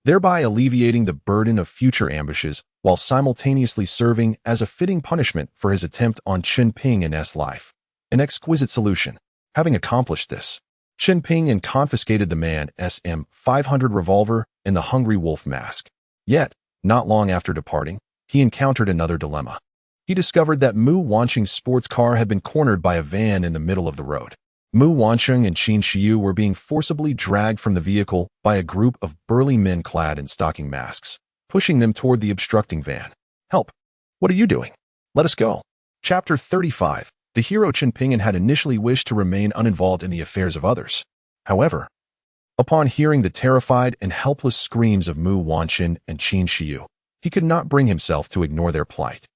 thereby alleviating the burden of future ambushes while simultaneously serving as a fitting punishment for his attempt on Chen Pinggan's life. An exquisite solution. Having accomplished this, Chen Pinggan confiscated the man's M500 revolver and the hungry wolf mask. Yet, not long after departing, he encountered another dilemma. He discovered that Mu Wanqing's sports car had been cornered by a van in the middle of the road. Mu Wanqing and Qin Shiyu were being forcibly dragged from the vehicle by a group of burly men clad in stocking masks, pushing them toward the obstructing van. Help! What are you doing? Let us go. Chapter 35. The hero Chen Pinggan had initially wished to remain uninvolved in the affairs of others. However, upon hearing the terrified and helpless screams of Mu Wanqing and Qin Shiyu, he could not bring himself to ignore their plight.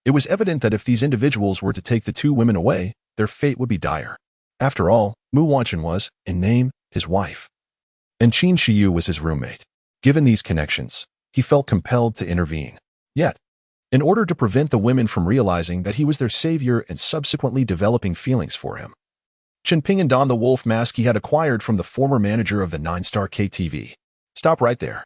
It was evident that if these individuals were to take the 2 women away, their fate would be dire. After all, Mu Wanqing was, in name, his wife, and Qin Shiyu was his roommate. Given these connections, he felt compelled to intervene. Yet, in order to prevent the women from realizing that he was their savior and subsequently developing feelings for him, Chen Pinggan donned the wolf mask he had acquired from the former manager of the 9-star KTV. Stop right there.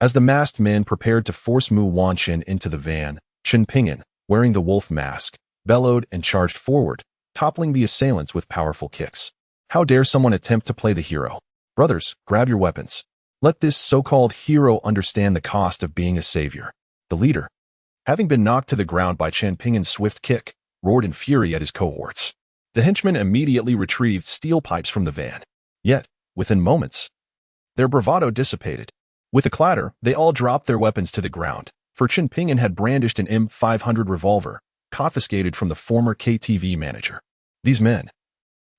As the masked men prepared to force Mu Wanqing into the van, Chen Pinggan, wearing the wolf mask, bellowed and charged forward, toppling the assailants with powerful kicks. How dare someone attempt to play the hero? Brothers, grab your weapons. Let this so-called hero understand the cost of being a savior. The leader, having been knocked to the ground by Chanpingan's swift kick, roared in fury at his cohorts. The henchmen immediately retrieved steel pipes from the van. Yet, within moments, their bravado dissipated. With a clatter, they all dropped their weapons to the ground, for Chanpingan had brandished an M500 revolver, confiscated from the former KTV manager. These men,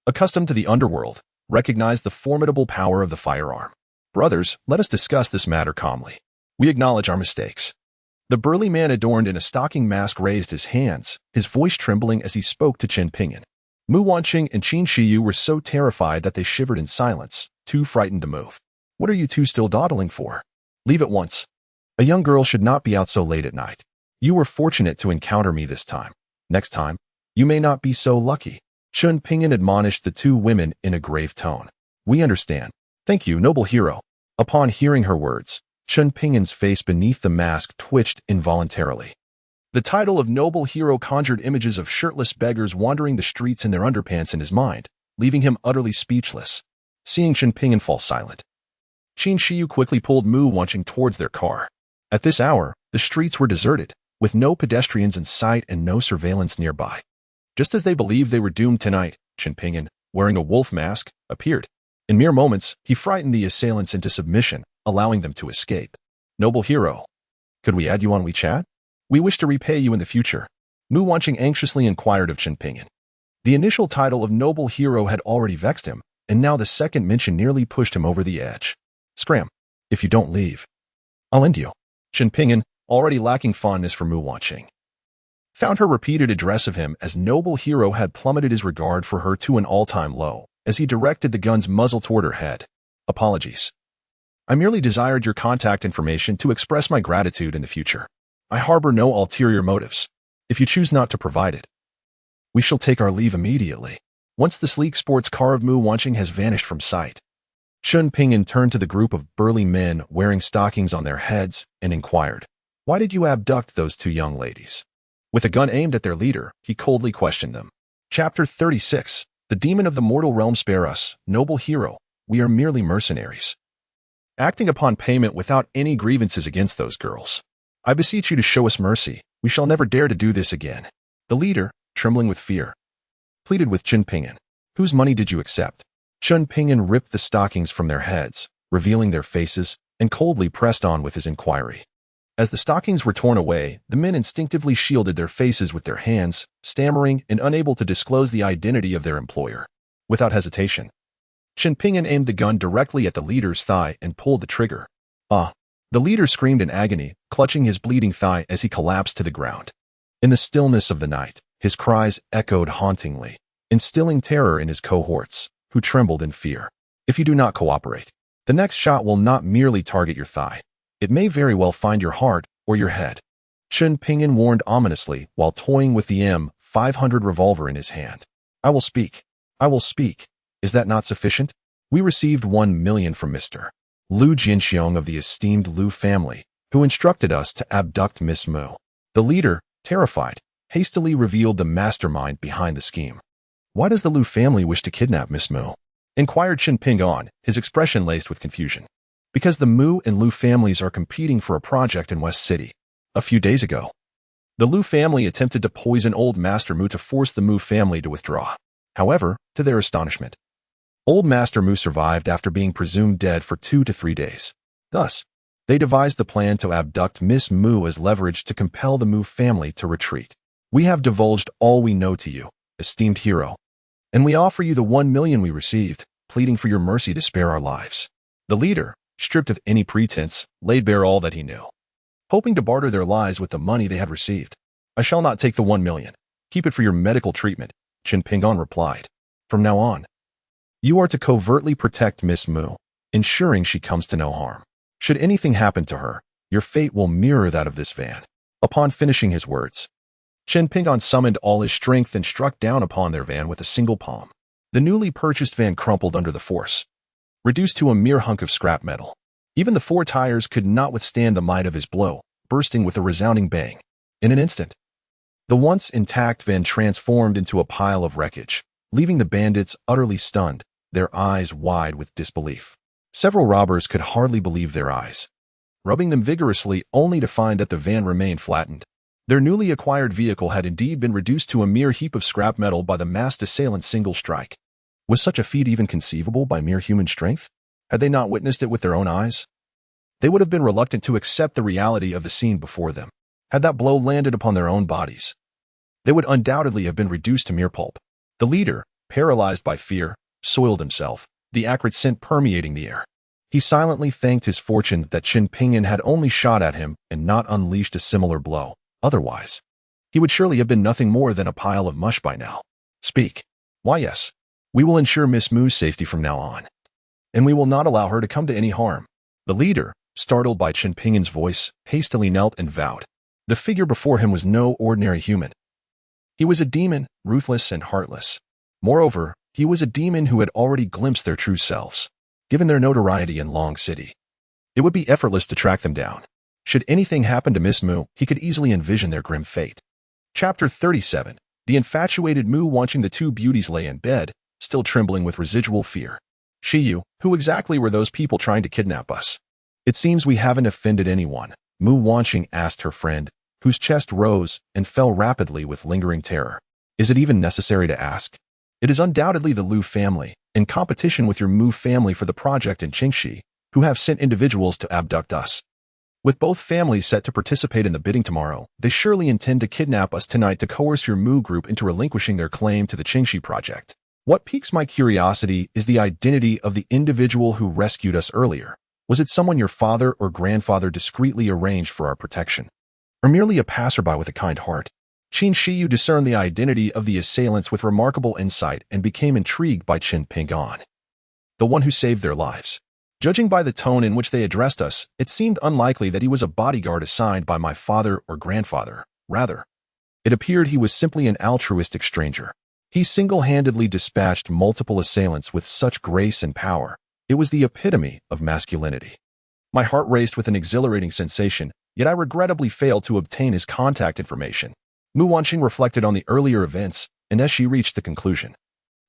accustomed to the underworld, recognized the formidable power of the firearm. Brothers, let us discuss this matter calmly. We acknowledge our mistakes. The burly man adorned in a stocking mask raised his hands, his voice trembling as he spoke to Chanpingan. Mu Wanqing and Qin Shiyu were so terrified that they shivered in silence, too frightened to move. What are you two still dawdling for? Leave at once. A young girl should not be out so late at night. You were fortunate to encounter me this time. Next time, you may not be so lucky. Chanpingan admonished the two women in a grave tone. We understand. Thank you, noble hero. Upon hearing her words, Chanpingan's face beneath the mask twitched involuntarily. The title of noble hero conjured images of shirtless beggars wandering the streets in their underpants in his mind, leaving him utterly speechless. Seeing Chanpingan fall silent, Qin Shiyu quickly pulled Mu Wanqing towards their car. At this hour, the streets were deserted, with no pedestrians in sight and no surveillance nearby. Just as they believed they were doomed tonight, Chanpingan, wearing a wolf mask, appeared. In mere moments, he frightened the assailants into submission, allowing them to escape. Noble hero, could we add you on WeChat? We wish to repay you in the future. Mu Wanqing anxiously inquired of Chanpingan. The initial title of noble hero had already vexed him, and now the second mention nearly pushed him over the edge. Scram, if you don't leave, I'll end you. Chanpingan, already lacking fondness for Mu Wanqing, found her repeated address of him as noble hero had plummeted his regard for her to an all-time low, as he directed the gun's muzzle toward her head. Apologies. I merely desired your contact information to express my gratitude in the future. I harbor no ulterior motives. If you choose not to provide it, we shall take our leave immediately. Once the sleek sports car of Mu Wanqing has vanished from sight, Chanpingan turned to the group of burly men wearing stockings on their heads and inquired, "Why did you abduct those two young ladies?" With a gun aimed at their leader, he coldly questioned them. Chapter 36. The demon of the mortal realm spare us, noble hero. We are merely mercenaries, acting upon payment without any grievances against those girls. I beseech you to show us mercy. We shall never dare to do this again. The leader, trembling with fear, pleaded with Chanpingan. Whose money did you accept? Chanpingan ripped the stockings from their heads, revealing their faces, and coldly pressed on with his inquiry. As the stockings were torn away, the men instinctively shielded their faces with their hands, stammering and unable to disclose the identity of their employer. Without hesitation, Chanpingan aimed the gun directly at the leader's thigh and pulled the trigger. Ah! The leader screamed in agony, clutching his bleeding thigh as he collapsed to the ground. In the stillness of the night, his cries echoed hauntingly, instilling terror in his cohorts, who trembled in fear. If you do not cooperate, the next shot will not merely target your thigh. It may very well find your heart or your head. Chanpingan warned ominously while toying with the M500 revolver in his hand. I will speak. I will speak. Is that not sufficient? We received 1 million from Mr. Lu Jinxiong of the esteemed Lu family, who instructed us to abduct Miss Mu. The leader, terrified, hastily revealed the mastermind behind the scheme. Why does the Lu family wish to kidnap Miss Mu? Inquired Chanpingan, his expression laced with confusion. Because the Mu and Lu families are competing for a project in West City. A few days ago, the Lu family attempted to poison old Master Mu to force the Mu family to withdraw. However, to their astonishment, old Master Mu survived after being presumed dead for 2 to 3 days. Thus, they devised the plan to abduct Miss Mu as leverage to compel the Mu family to retreat. We have divulged all we know to you, esteemed hero, and we offer you the 1 million we received, pleading for your mercy to spare our lives. The leader, stripped of any pretense, laid bare all that he knew, hoping to barter their lives with the money they had received. I shall not take the 1 million. Keep it for your medical treatment, Chanpingan replied. From now on, you are to covertly protect Miss Mu, ensuring she comes to no harm. Should anything happen to her, your fate will mirror that of this van. Upon finishing his words, Chanpingan summoned all his strength and struck down upon their van with a single palm. The newly purchased van crumpled under the force, reduced to a mere hunk of scrap metal. Even the 4 tires could not withstand the might of his blow, bursting with a resounding bang. In an instant, The once intact van transformed into a pile of wreckage, leaving the bandits utterly stunned, their eyes wide with disbelief. Several robbers could hardly believe their eyes, rubbing them vigorously only to find that the van remained flattened. Their newly acquired vehicle had indeed been reduced to a mere heap of scrap metal by the masked assailant's single strike. Was such a feat even conceivable by mere human strength? Had they not witnessed it with their own eyes? They would have been reluctant to accept the reality of the scene before them. Had that blow landed upon their own bodies, they would undoubtedly have been reduced to mere pulp. The leader, paralyzed by fear, soiled himself, the acrid scent permeating the air. He silently thanked his fortune that Qin Pingyuan had only shot at him and not unleashed a similar blow. Otherwise, he would surely have been nothing more than a pile of mush by now. Speak. Why, yes. We will ensure Miss Mu's safety from now on, and we will not allow her to come to any harm. The leader, startled by Qin Pingyuan's voice, hastily knelt and vowed. The figure before him was no ordinary human. He was a demon, ruthless and heartless. Moreover, he was a demon who had already glimpsed their true selves, given their notoriety in Long City. It would be effortless to track them down. Should anything happen to Miss Mu, he could easily envision their grim fate. Chapter 37. The infatuated Mu, watching the two beauties lay in bed, still trembling with residual fear. Shiyu, who exactly were those people trying to kidnap us? It seems we haven't offended anyone, Mu Wanqing asked her friend, whose chest rose and fell rapidly with lingering terror. Is it even necessary to ask? It is undoubtedly the Liu family, in competition with your Mu family for the project in Qingxi, who have sent individuals to abduct us. With both families set to participate in the bidding tomorrow, they surely intend to kidnap us tonight to coerce your Mu group into relinquishing their claim to the Qingxi project. What piques my curiosity is the identity of the individual who rescued us earlier. Was it someone your father or grandfather discreetly arranged for our protection? Or merely a passerby with a kind heart? Qin Shiyu discerned the identity of the assailants with remarkable insight and became intrigued by Qin Pingyuan, the one who saved their lives. Judging by the tone in which they addressed us, it seemed unlikely that he was a bodyguard assigned by my father or grandfather. Rather, it appeared he was simply an altruistic stranger. He single-handedly dispatched multiple assailants with such grace and power. It was the epitome of masculinity. My heart raced with an exhilarating sensation, yet I regrettably failed to obtain his contact information. Mu Wanqing reflected on the earlier events, and as she reached the conclusion,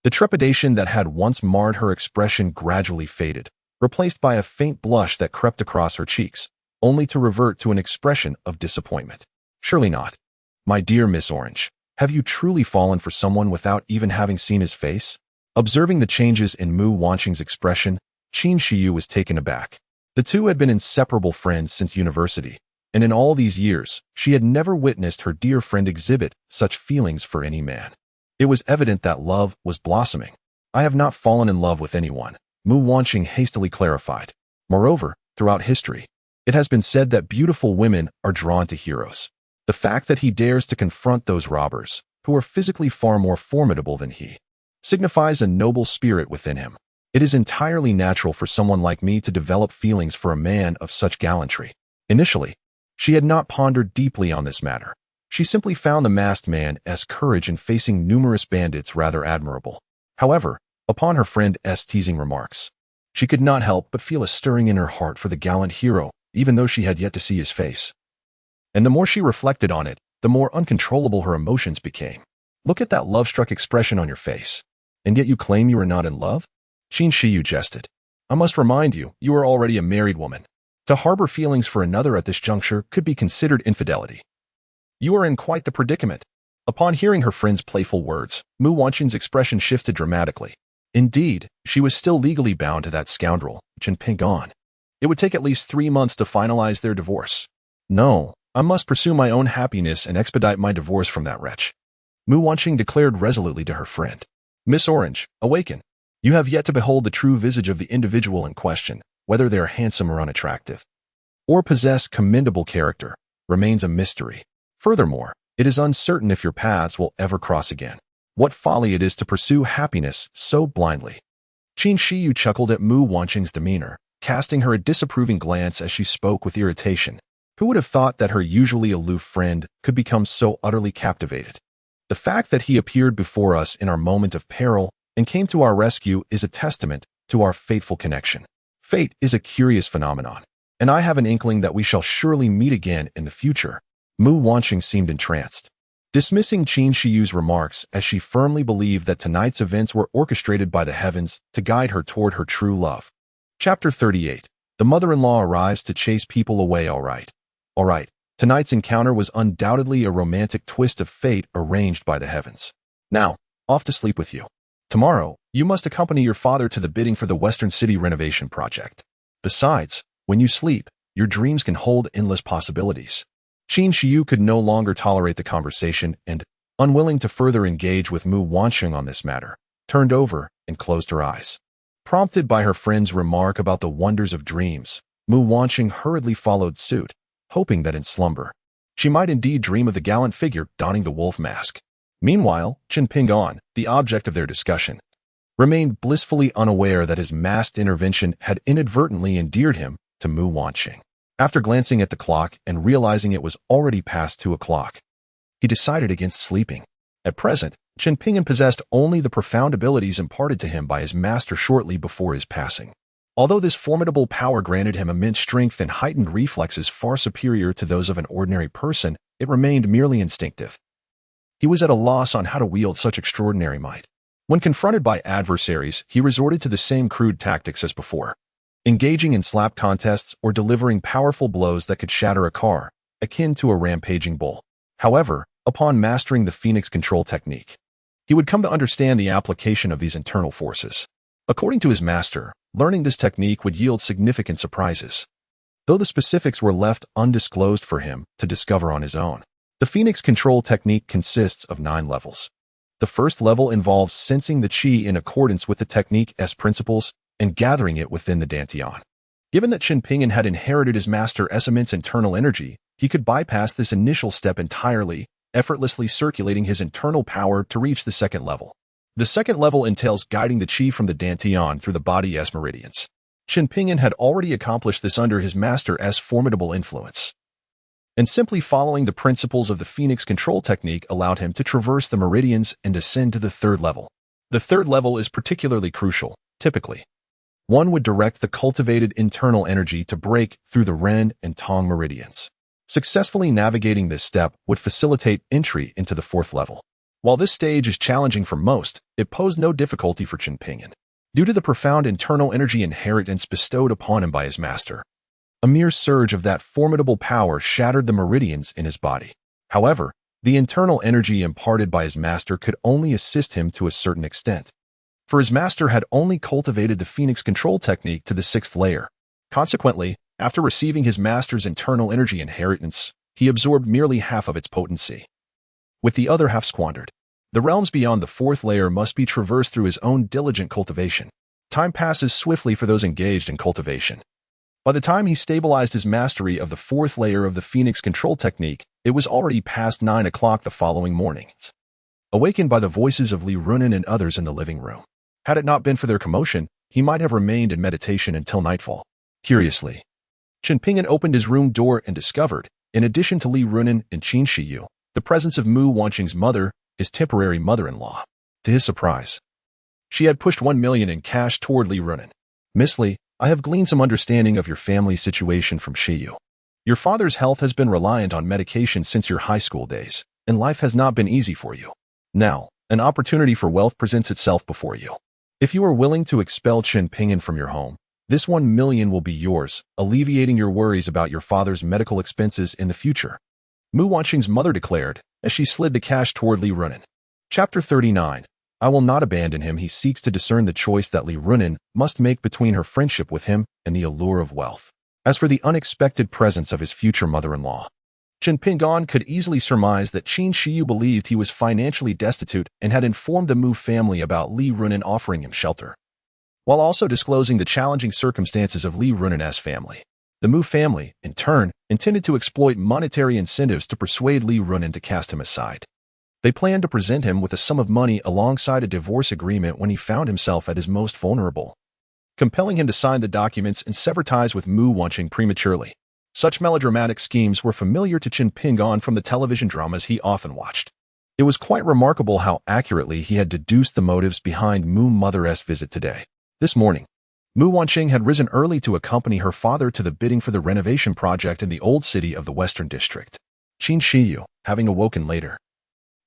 the trepidation that had once marred her expression gradually faded, replaced by a faint blush that crept across her cheeks, only to revert to an expression of disappointment. Surely not. My dear Miss Orange, have you truly fallen for someone without even having seen his face? Observing the changes in Mu Wanqing's expression, Qin Shiyu was taken aback. The two had been inseparable friends since university, and in all these years, she had never witnessed her dear friend exhibit such feelings for any man. It was evident that love was blossoming. I have not fallen in love with anyone, Mu Wanqing hastily clarified. Moreover, throughout history, it has been said that beautiful women are drawn to heroes. The fact that he dares to confront those robbers, who are physically far more formidable than he, signifies a noble spirit within him. It is entirely natural for someone like me to develop feelings for a man of such gallantry. Initially, she had not pondered deeply on this matter. She simply found the masked man's courage in facing numerous bandits rather admirable. However, upon her friend's teasing remarks, she could not help but feel a stirring in her heart for the gallant hero, even though she had yet to see his face. And the more she reflected on it, the more uncontrollable her emotions became. Look at that love-struck expression on your face. And yet you claim you are not in love? Qin Shiyu jested. I must remind you, you are already a married woman. To harbor feelings for another at this juncture could be considered infidelity. You are in quite the predicament. Upon hearing her friend's playful words, Mu Wanqing's expression shifted dramatically. Indeed, she was still legally bound to that scoundrel, Qin Pingyuan. It would take at least 3 months to finalize their divorce. No, I must pursue my own happiness and expedite my divorce from that wretch, Mu Wanqing declared resolutely to her friend. Miss Orange, awaken. You have yet to behold the true visage of the individual in question. Whether they are handsome or unattractive, or possess commendable character, remains a mystery. Furthermore, it is uncertain if your paths will ever cross again. What folly it is to pursue happiness so blindly. Qin Shiyu chuckled at Mu Wanqing's demeanor, casting her a disapproving glance as she spoke with irritation. Who would have thought that her usually aloof friend could become so utterly captivated? The fact that he appeared before us in our moment of peril and came to our rescue is a testament to our fateful connection. Fate is a curious phenomenon, and I have an inkling that we shall surely meet again in the future. Mu Wanqing seemed entranced. dismissing Qin Shiyu's remarks as she firmly believed that tonight's events were orchestrated by the heavens to guide her toward her true love. Chapter 38. The mother-in-law arrives to chase people away. All right. Tonight's encounter was undoubtedly a romantic twist of fate arranged by the heavens. Now, off to sleep with you. Tomorrow, you must accompany your father to the bidding for the Western City renovation project. Besides, when you sleep, your dreams can hold endless possibilities. Qin Shiyu could no longer tolerate the conversation and, unwilling to further engage with Mu Wansheng on this matter, turned over and closed her eyes. Prompted by her friend's remark about the wonders of dreams, Mu Wansheng hurriedly followed suit, hoping that in slumber, she might indeed dream of the gallant figure donning the wolf mask. Meanwhile, Chen Ping'an, the object of their discussion, remained blissfully unaware that his masked intervention had inadvertently endeared him to Mu Wansheng. After glancing at the clock and realizing it was already past 2 o'clock, he decided against sleeping. At present, Chen Ping'an possessed only the profound abilities imparted to him by his master shortly before his passing. Although this formidable power granted him immense strength and heightened reflexes far superior to those of an ordinary person, it remained merely instinctive. He was at a loss on how to wield such extraordinary might. When confronted by adversaries, he resorted to the same crude tactics as before, engaging in slap contests or delivering powerful blows that could shatter a car, akin to a rampaging bull. However, upon mastering the Phoenix control technique, he would come to understand the application of these internal forces. According to his master, learning this technique would yield significant surprises, though the specifics were left undisclosed for him to discover on his own. The Phoenix control technique consists of 9 levels. The first level involves sensing the qi in accordance with the technique's principles and gathering it within the dantian. Given that Chen Ping'an had inherited his master's immense internal energy, he could bypass this initial step entirely, effortlessly circulating his internal power to reach the second level. The second level entails guiding the qi from the dantian through the body's meridians. Chen Ping'an had already accomplished this under his master's formidable influence, and simply following the principles of the Phoenix control technique allowed him to traverse the meridians and ascend to the third level. The third level is particularly crucial. Typically, one would direct the cultivated internal energy to break through the Ren and Tong meridians. Successfully navigating this step would facilitate entry into the fourth level. While this stage is challenging for most, it posed no difficulty for Chen Ping'an, due to the profound internal energy inheritance bestowed upon him by his master. A mere surge of that formidable power shattered the meridians in his body. However, the internal energy imparted by his master could only assist him to a certain extent, for his master had only cultivated the Phoenix control technique to the 6th layer. Consequently, after receiving his master's internal energy inheritance, he absorbed merely half of its potency, with the other half squandered. The realms beyond the 4th layer must be traversed through his own diligent cultivation. Time passes swiftly for those engaged in cultivation. By the time he stabilized his mastery of the 4th layer of the Phoenix control technique, it was already past 9 o'clock the following morning. Awakened by the voices of Li Runen and others in the living room, had it not been for their commotion, he might have remained in meditation until nightfall. Curiously, Chen Ping'an opened his room door and discovered, in addition to Li Runen and Qin Shiyu, the presence of Mu Wansheng's mother, his temporary mother-in-law. To his surprise, she had pushed 1 million in cash toward Li Runen. Miss Li, I have gleaned some understanding of your family situation from Shiyu. Your father's health has been reliant on medication since your high school days, and life has not been easy for you. Now, an opportunity for wealth presents itself before you. If you are willing to expel Chen Ping'an from your home, this 1 million will be yours, alleviating your worries about your father's medical expenses in the future. Mu Wansheng's mother declared, as she slid the cash toward Li Runen. Chapter 39. I will not abandon him. He seeks to discern the choice that Li Runen must make between her friendship with him and the allure of wealth. As for the unexpected presence of his future mother-in-law, Chen Ping'an could easily surmise that Qin Shiyu believed he was financially destitute and had informed the Mu family about Li Runen offering him shelter, while also disclosing the challenging circumstances of Li Runen's family. The Mu family, in turn, intended to exploit monetary incentives to persuade Li Runen to cast him aside. They planned to present him with a sum of money alongside a divorce agreement when he found himself at his most vulnerable, compelling him to sign the documents and sever ties with Mu Wansheng prematurely. Such melodramatic schemes were familiar to Chen Ping'an from the television dramas he often watched. It was quite remarkable how accurately he had deduced the motives behind Mu Mother's visit today. This morning, Mu Wansheng had risen early to accompany her father to the bidding for the renovation project in the old city of the Western District. Qin Shiyu, having awoken later,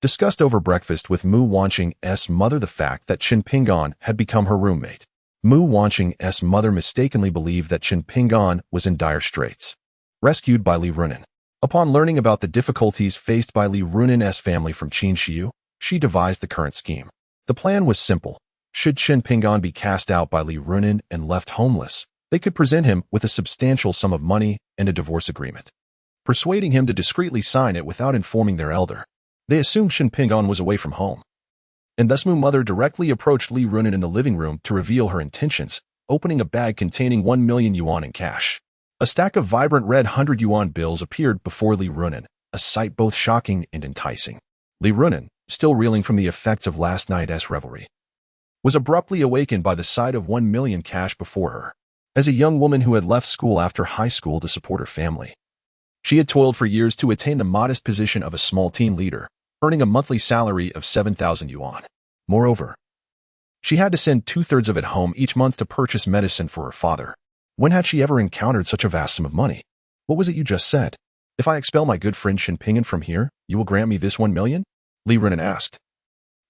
discussed over breakfast with Mu Wanqing's mother the fact that Qin Pingan had become her roommate. Mu Wanqing's mother mistakenly believed that Qin Pingan was in dire straits. Rescued by Li Runan. Upon learning about the difficulties faced by Li Runan's family from Qin Shiyu, she devised the current scheme. The plan was simple. Should Qin Pingan be cast out by Li Runan and left homeless, they could present him with a substantial sum of money and a divorce agreement, persuading him to discreetly sign it without informing their elder. They assumed Qin Pingan was away from home. And thus Mu's mother directly approached Li Runan in the living room to reveal her intentions, opening a bag containing 1 million yuan in cash. A stack of vibrant red 100 yuan bills appeared before Li Runan, a sight both shocking and enticing. Li Runan, still reeling from the effects of last night's revelry, was abruptly awakened by the sight of 1 million cash before her. As a young woman who had left school after high school to support her family, she had toiled for years to attain the modest position of a small team leader, earning a monthly salary of 7,000 yuan. Moreover, she had to send 2/3 of it home each month to purchase medicine for her father. When had she ever encountered such a vast sum of money? What was it you just said? If I expel my good friend Qin Pingan from here, you will grant me this 1 million? Li Runan asked,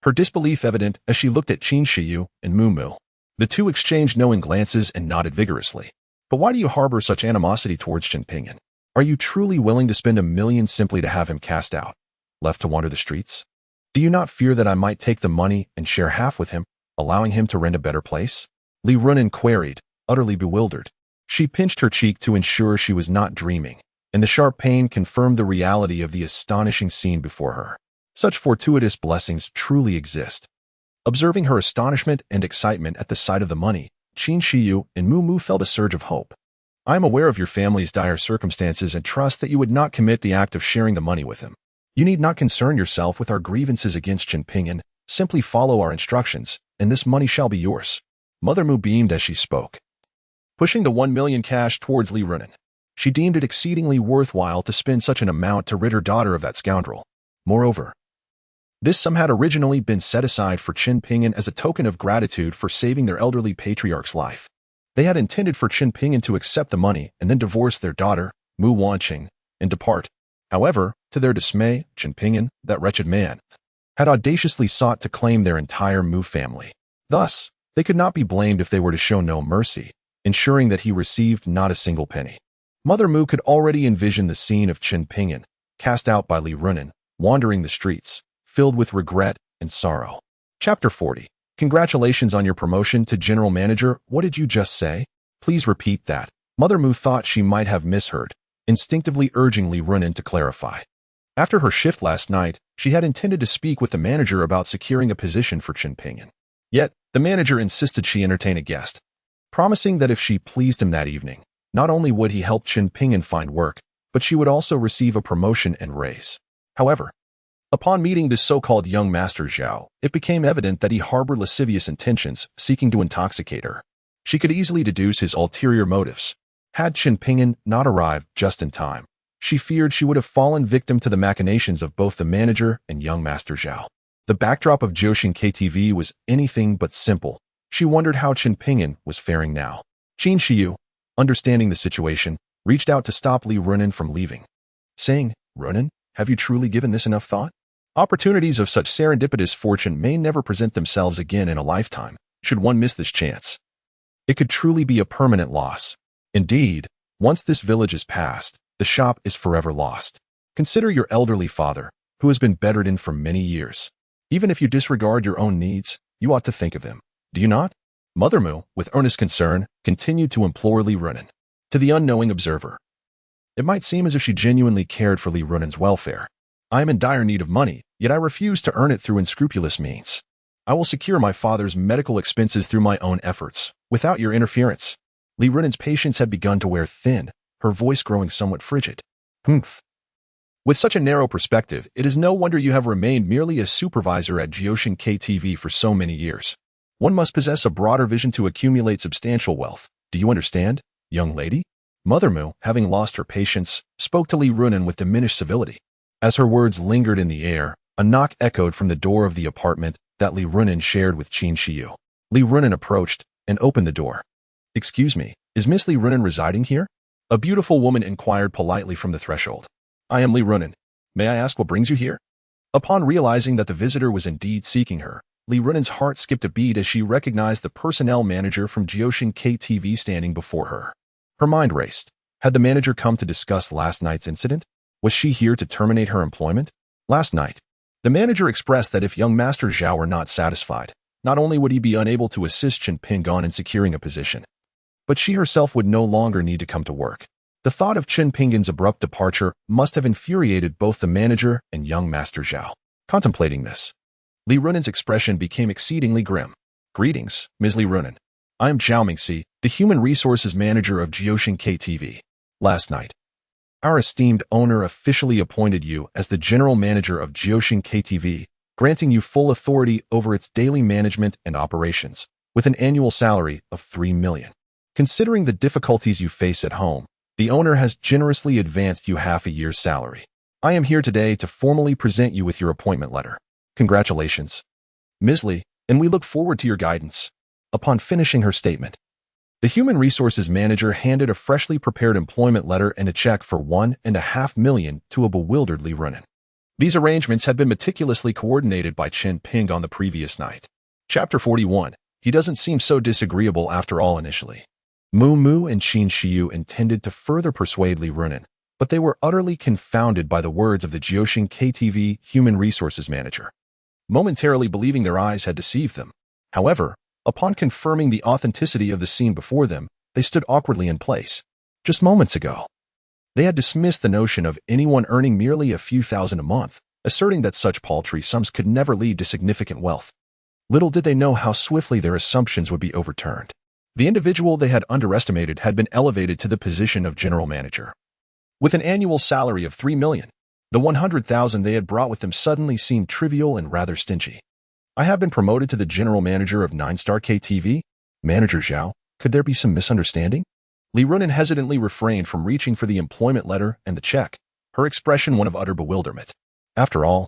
her disbelief evident as she looked at Qin Shiyu and Mu. The two exchanged knowing glances and nodded vigorously. But why do you harbor such animosity towards Qin Pingan? Are you truly willing to spend 1 million simply to have him cast out, left to wander the streets? Do you not fear that I might take the money and share half with him, allowing him to rent a better place? Li Runan queried, utterly bewildered. She pinched her cheek to ensure she was not dreaming, and the sharp pain confirmed the reality of the astonishing scene before her. Such fortuitous blessings truly exist. Observing her astonishment and excitement at the sight of the money, Qin Shiyu and Mu felt a surge of hope. I am aware of your family's dire circumstances and trust that you would not commit the act of sharing the money with him. You need not concern yourself with our grievances against Qin Pingan. Simply follow our instructions, and this money shall be yours. Mother Mu beamed as she spoke, pushing the 1 million cash towards Li Runan. She deemed it exceedingly worthwhile to spend such an amount to rid her daughter of that scoundrel. Moreover, this sum had originally been set aside for Qin Pingan as a token of gratitude for saving their elderly patriarch's life. They had intended for Qin Pingan to accept the money and then divorce their daughter, Mu Wanqing, and depart. However, to their dismay, Qin Pingan, that wretched man, had audaciously sought to claim their entire Mu family. Thus, they could not be blamed if they were to show no mercy, ensuring that he received not a single penny. Mother Mu could already envision the scene of Qin Pingan, cast out by Li Runan, wandering the streets, filled with regret and sorrow. Chapter 40. Congratulations on your promotion to General Manager. What did you just say? Please repeat that. Mother Mu thought she might have misheard, instinctively urging Li Runan to clarify. After her shift last night, she had intended to speak with the manager about securing a position for Qin Pingan. Yet, the manager insisted she entertain a guest, promising that if she pleased him that evening, not only would he help Qin Pingan find work, but she would also receive a promotion and raise. However, upon meeting this so-called young master Zhao, it became evident that he harbored lascivious intentions, seeking to intoxicate her. She could easily deduce his ulterior motives. Had Qin Pingan not arrived just in time, she feared she would have fallen victim to the machinations of both the manager and young master Zhao. The backdrop of Jiuxing KTV was anything but simple. She wondered how Qin Pingan was faring now. Qin Shiyu, understanding the situation, reached out to stop Li Runan from leaving, saying, Runan, have you truly given this enough thought? Opportunities of such serendipitous fortune may never present themselves again in a lifetime. Should one miss this chance, it could truly be a permanent loss. Indeed, once this village is passed, the shop is forever lost. Consider your elderly father, who has been bedridden for many years. Even if you disregard your own needs, you ought to think of him. Do you not? Mother Mu, with earnest concern, continued to implore Li Runan. To the unknowing observer, it might seem as if she genuinely cared for Li Runan's welfare. I am in dire need of money, yet I refuse to earn it through unscrupulous means. I will secure my father's medical expenses through my own efforts, without your interference. Li Runan's patience had begun to wear thin, her voice growing somewhat frigid. Humph. With such a narrow perspective, it is no wonder you have remained merely a supervisor at Jiuxing KTV for so many years. One must possess a broader vision to accumulate substantial wealth. Do you understand, young lady? Mother Mu, having lost her patience, spoke to Li Runan with diminished civility. As her words lingered in the air, a knock echoed from the door of the apartment that Li Runan shared with Qin Shiyu. Li Runan approached and opened the door. Excuse me, is Miss Li Runan residing here? A beautiful woman inquired politely from the threshold. I am Li Runan. May I ask what brings you here? Upon realizing that the visitor was indeed seeking her, Li Runen's heart skipped a beat as she recognized the personnel manager from Jioshin KTV standing before her. Her mind raced. Had the manager come to discuss last night's incident? Was she here to terminate her employment? Last night, the manager expressed that if young Master Zhao were not satisfied, not only would he be unable to assist Chen Pingon in securing a position, but she herself would no longer need to come to work. The thought of Chen Pingon's abrupt departure must have infuriated both the manager and young Master Zhao. Contemplating this, Li Runen's expression became exceedingly grim. Greetings, Ms. Li Runen. I am Zhao Mingxi, the Human Resources Manager of Jioshin KTV. Last night, our esteemed owner officially appointed you as the General Manager of Jioshin KTV, granting you full authority over its daily management and operations, with an annual salary of 3 million. Considering the difficulties you face at home, the owner has generously advanced you half a year's salary. I am here today to formally present you with your appointment letter. Congratulations, Ms. Li, and we look forward to your guidance. Upon finishing her statement, the Human Resources Manager handed a freshly prepared employment letter and a check for 1.5 million to a bewildered Li Runen. These arrangements had been meticulously coordinated by Chen Ping on the previous night. Chapter 41. He doesn't seem so disagreeable after all initially. Mu Mu and Qin Shiyu intended to further persuade Li Runen, but they were utterly confounded by the words of the Jioshin KTV Human Resources Manager, momentarily believing their eyes had deceived them. However, upon confirming the authenticity of the scene before them, they stood awkwardly in place. Just moments ago, they had dismissed the notion of anyone earning merely a few thousand a month, asserting that such paltry sums could never lead to significant wealth. Little did they know how swiftly their assumptions would be overturned. The individual they had underestimated had been elevated to the position of general manager. With an annual salary of 3 million, the 100,000 they had brought with them suddenly seemed trivial and rather stingy. I have been promoted to the general manager of 9-Star KTV? Manager Zhao, could there be some misunderstanding? Li Runen hesitantly refrained from reaching for the employment letter and the check, her expression one of utter bewilderment. After all,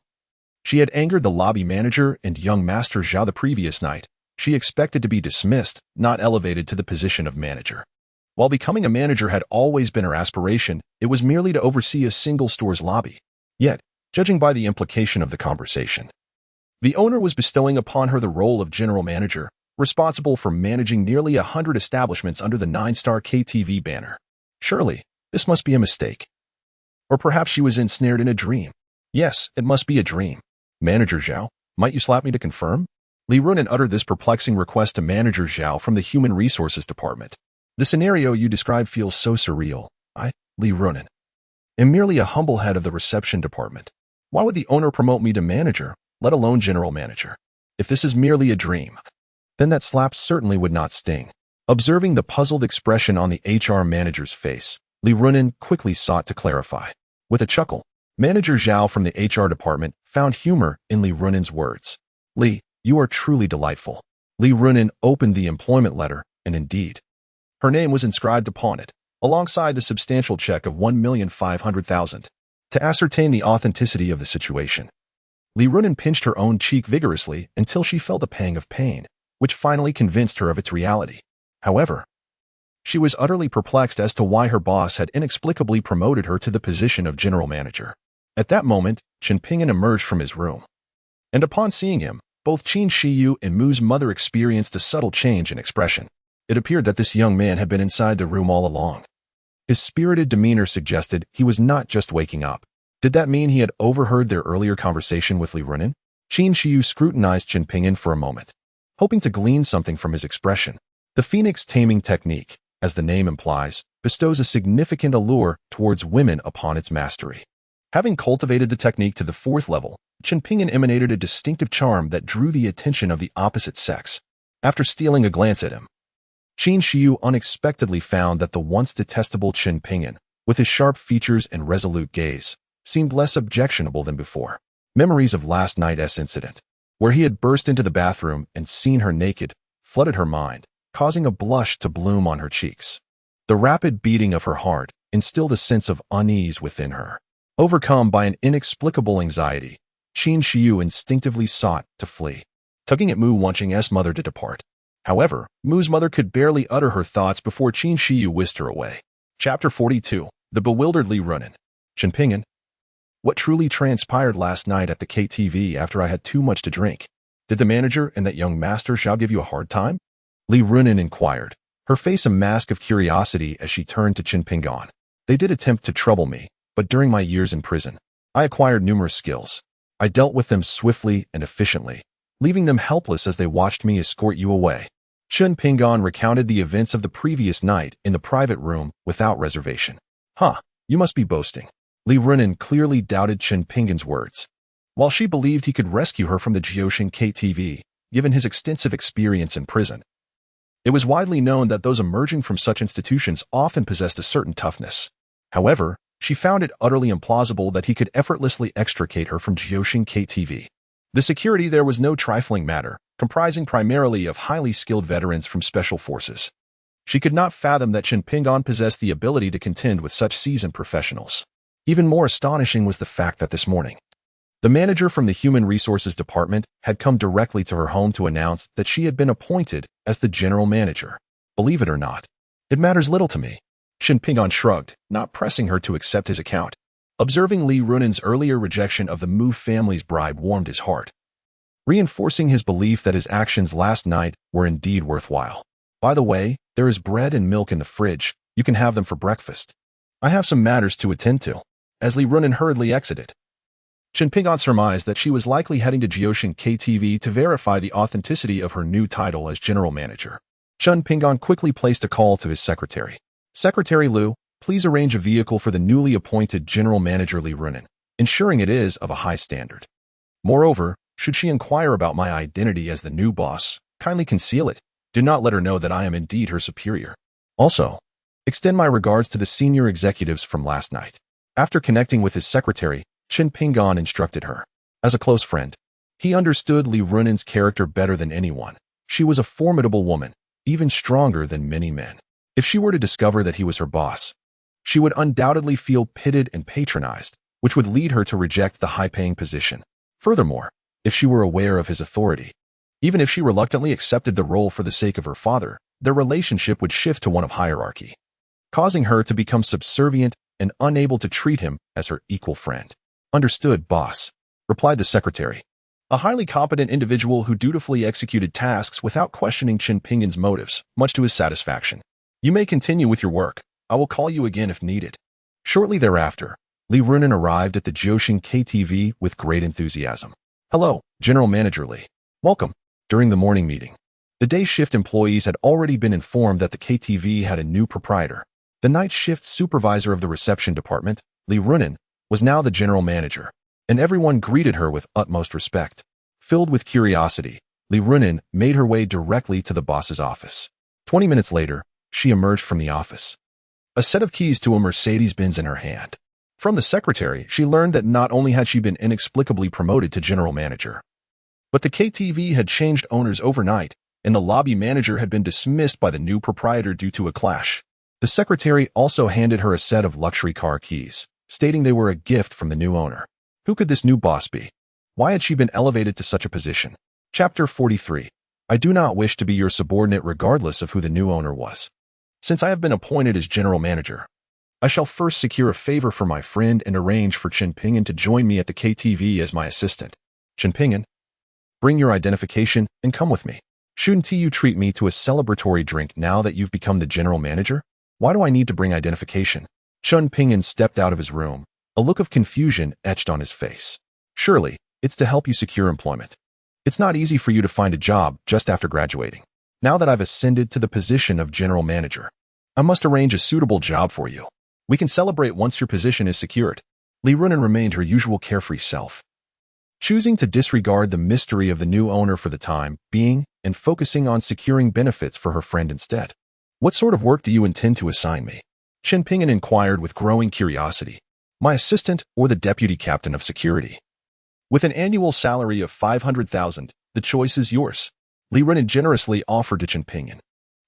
she had angered the lobby manager and young Master Zhao the previous night. She expected to be dismissed, not elevated to the position of manager. While becoming a manager had always been her aspiration, it was merely to oversee a single store's lobby. Yet, judging by the implication of the conversation, the owner was bestowing upon her the role of general manager, responsible for managing nearly 100 establishments under the 9-Star KTV banner. Surely, this must be a mistake. Or perhaps she was ensnared in a dream. Yes, it must be a dream. Manager Zhao, might you slap me to confirm? Li Runen uttered this perplexing request to Manager Zhao from the Human Resources Department. The scenario you describe feels so surreal. I, Li Runen, am merely a humble head of the reception department. Why would the owner promote me to manager, let alone general manager? If this is merely a dream, then that slap certainly would not sting. Observing the puzzled expression on the HR manager's face, Li Runen quickly sought to clarify. With a chuckle, Manager Zhao from the HR department found humor in Li Runen's words. Li, you are truly delightful. Li Runen opened the employment letter, and indeed, her name was inscribed upon it, alongside the substantial check of 1,500,000. To ascertain the authenticity of the situation, Li Runen pinched her own cheek vigorously until she felt a pang of pain, which finally convinced her of its reality. However, she was utterly perplexed as to why her boss had inexplicably promoted her to the position of general manager. At that moment, Chen Pingon emerged from his room, and upon seeing him, both Qin Shiyu and Mu's mother experienced a subtle change in expression. It appeared that this young man had been inside the room all along. His spirited demeanor suggested he was not just waking up. Did that mean he had overheard their earlier conversation with Li Runen? Qin Shiyu scrutinized Chen Pingon for a moment, hoping to glean something from his expression. The phoenix taming technique, as the name implies, bestows a significant allure towards women upon its mastery. Having cultivated the technique to the 4th level, Chen Pingon emanated a distinctive charm that drew the attention of the opposite sex. After stealing a glance at him, Qin Shiyu unexpectedly found that the once detestable Chen Pingon, with his sharp features and resolute gaze, seemed less objectionable than before. Memories of last night's incident, where he had burst into the bathroom and seen her naked, flooded her mind, causing a blush to bloom on her cheeks. The rapid beating of her heart instilled a sense of unease within her. Overcome by an inexplicable anxiety, Qin Shiyu instinctively sought to flee, tugging at Mu Wanqing's mother to depart. However, Mu's mother could barely utter her thoughts before Qin Shiyu whisked her away. Chapter 42. The Bewildered Li Runen. Chen Pingon, What truly transpired last night at the KTV after I had too much to drink? Did the manager and that young master shall give you a hard time? Li Runin inquired, her face a mask of curiosity as she turned to Qin Pingan. They did attempt to trouble me, but during my years in prison, I acquired numerous skills. I dealt with them swiftly and efficiently, leaving them helpless as they watched me escort you away. Qin Pingan recounted the events of the previous night in the private room without reservation. You must be boasting. Li Runin clearly doubted Qin Pingan's words. While she believed he could rescue her from the Jiuxing KTV, given his extensive experience in prison, it was widely known that those emerging from such institutions often possessed a certain toughness. However, she found it utterly implausible that he could effortlessly extricate her from Jiuxing KTV. The security there was no trifling matter, comprising primarily of highly skilled veterans from special forces. She could not fathom that Qin Pingan possessed the ability to contend with such seasoned professionals. Even more astonishing was the fact that this morning, the manager from the Human Resources Department had come directly to her home to announce that she had been appointed as the general manager. Believe it or not, it matters little to me. Qin Pingan shrugged, not pressing her to accept his account. Observing Li Runin's earlier rejection of the Mu family's bribe warmed his heart, reinforcing his belief that his actions last night were indeed worthwhile. By the way, there is bread and milk in the fridge. You can have them for breakfast. I have some matters to attend to. As Li Runin hurriedly exited, Qin Pingan surmised that she was likely heading to Jiuxing KTV to verify the authenticity of her new title as general manager. Qin Pingan quickly placed a call to his secretary. Secretary Liu, please arrange a vehicle for the newly appointed general manager Li Runin, ensuring it is of a high standard. Moreover, should she inquire about my identity as the new boss, kindly conceal it. Do not let her know that I am indeed her superior. Also, extend my regards to the senior executives from last night. After connecting with his secretary, Qin Pingan instructed her. As a close friend, he understood Li Runin's character better than anyone. She was a formidable woman, even stronger than many men. If she were to discover that he was her boss, she would undoubtedly feel pitted and patronized, which would lead her to reject the high-paying position. Furthermore, if she were aware of his authority, even if she reluctantly accepted the role for the sake of her father, their relationship would shift to one of hierarchy, causing her to become subservient and unable to treat him as her equal friend. Understood, boss, replied the secretary, a highly competent individual who dutifully executed tasks without questioning Qin Pingan's motives, much to his satisfaction. You may continue with your work. I will call you again if needed. Shortly thereafter, Li Runin arrived at the Jiuxing KTV with great enthusiasm. Hello, General Manager Li. Welcome. During the morning meeting, the day shift employees had already been informed that the KTV had a new proprietor. The night shift supervisor of the reception department, Li Runin, was now the general manager, and everyone greeted her with utmost respect. Filled with curiosity, Li Runin made her way directly to the boss's office. 20 minutes later, she emerged from the office, a set of keys to a Mercedes-Benz in her hand. From the secretary, she learned that not only had she been inexplicably promoted to general manager, but the KTV had changed owners overnight, and the lobby manager had been dismissed by the new proprietor due to a clash. The secretary also handed her a set of luxury car keys, stating they were a gift from the new owner. Who could this new boss be? Why had she been elevated to such a position? Chapter 43. I do not wish to be your subordinate regardless of who the new owner was. Since I have been appointed as general manager, I shall first secure a favor for my friend and arrange for Qin Pingan to join me at the KTV as my assistant. Qin Pingan, bring your identification and come with me. Shouldn't you treat me to a celebratory drink now that you've become the general manager? Why do I need to bring identification? Qin Pingan stepped out of his room, a look of confusion etched on his face. Surely, it's to help you secure employment. It's not easy for you to find a job just after graduating. Now that I've ascended to the position of general manager, I must arrange a suitable job for you. We can celebrate once your position is secured. Li Runin remained her usual carefree self, choosing to disregard the mystery of the new owner for the time being and focusing on securing benefits for her friend instead. What sort of work do you intend to assign me? Qin Pingan inquired with growing curiosity. My assistant or the deputy captain of security? With an annual salary of 500,000, the choice is yours. Li Runin generously offered to Qin Pingan.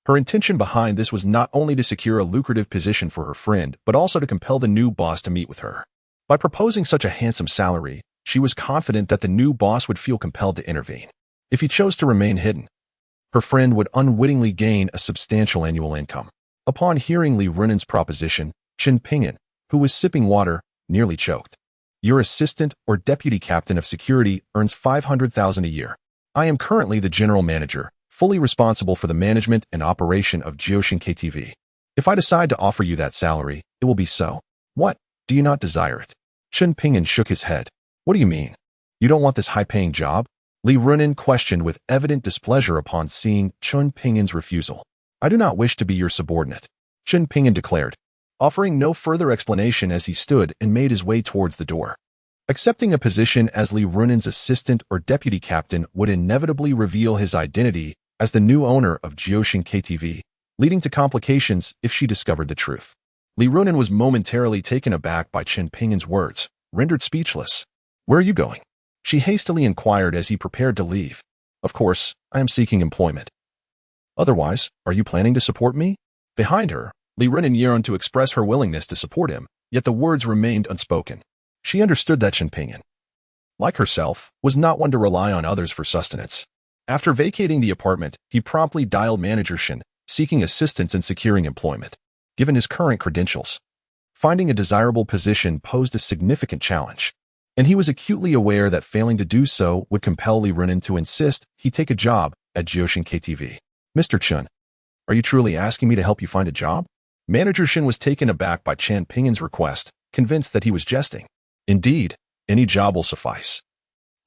Her intention behind this was not only to secure a lucrative position for her friend, but also to compel the new boss to meet with her. By proposing such a handsome salary, she was confident that the new boss would feel compelled to intervene. If he chose to remain hidden, her friend would unwittingly gain a substantial annual income. Upon hearing Li Runin's proposition, Qin Pingan, who was sipping water, nearly choked. Your assistant or deputy captain of security earns 500,000 a year. I am currently the general manager, fully responsible for the management and operation of Jioshin KTV. If I decide to offer you that salary, it will be so. What? Do you not desire it? Chen Pingyan shook his head. What do you mean? You don't want this high-paying job? Li Runin questioned with evident displeasure upon seeing Chen Pingyan's refusal. I do not wish to be your subordinate, Chen Pingyan declared, offering no further explanation as he stood and made his way towards the door. Accepting a position as Li Runin's assistant or deputy captain would inevitably reveal his identity as the new owner of Jioshin KTV, leading to complications if she discovered the truth. Li Runin was momentarily taken aback by Chen Pingyan's words, rendered speechless. Where are you going? She hastily inquired as he prepared to leave. Of course, I am seeking employment. Otherwise, are you planning to support me? Behind her, Li Runin yearned to express her willingness to support him, yet the words remained unspoken. She understood that Chen Pingyan, like herself, was not one to rely on others for sustenance. After vacating the apartment, he promptly dialed Manager Shen, seeking assistance in securing employment. Given his current credentials, finding a desirable position posed a significant challenge, and he was acutely aware that failing to do so would compel Li Runin to insist he take a job at Jioshin KTV. Mr. Chen, are you truly asking me to help you find a job? Manager Shen was taken aback by Chen Pingyan's request, convinced that he was jesting. Indeed, any job will suffice.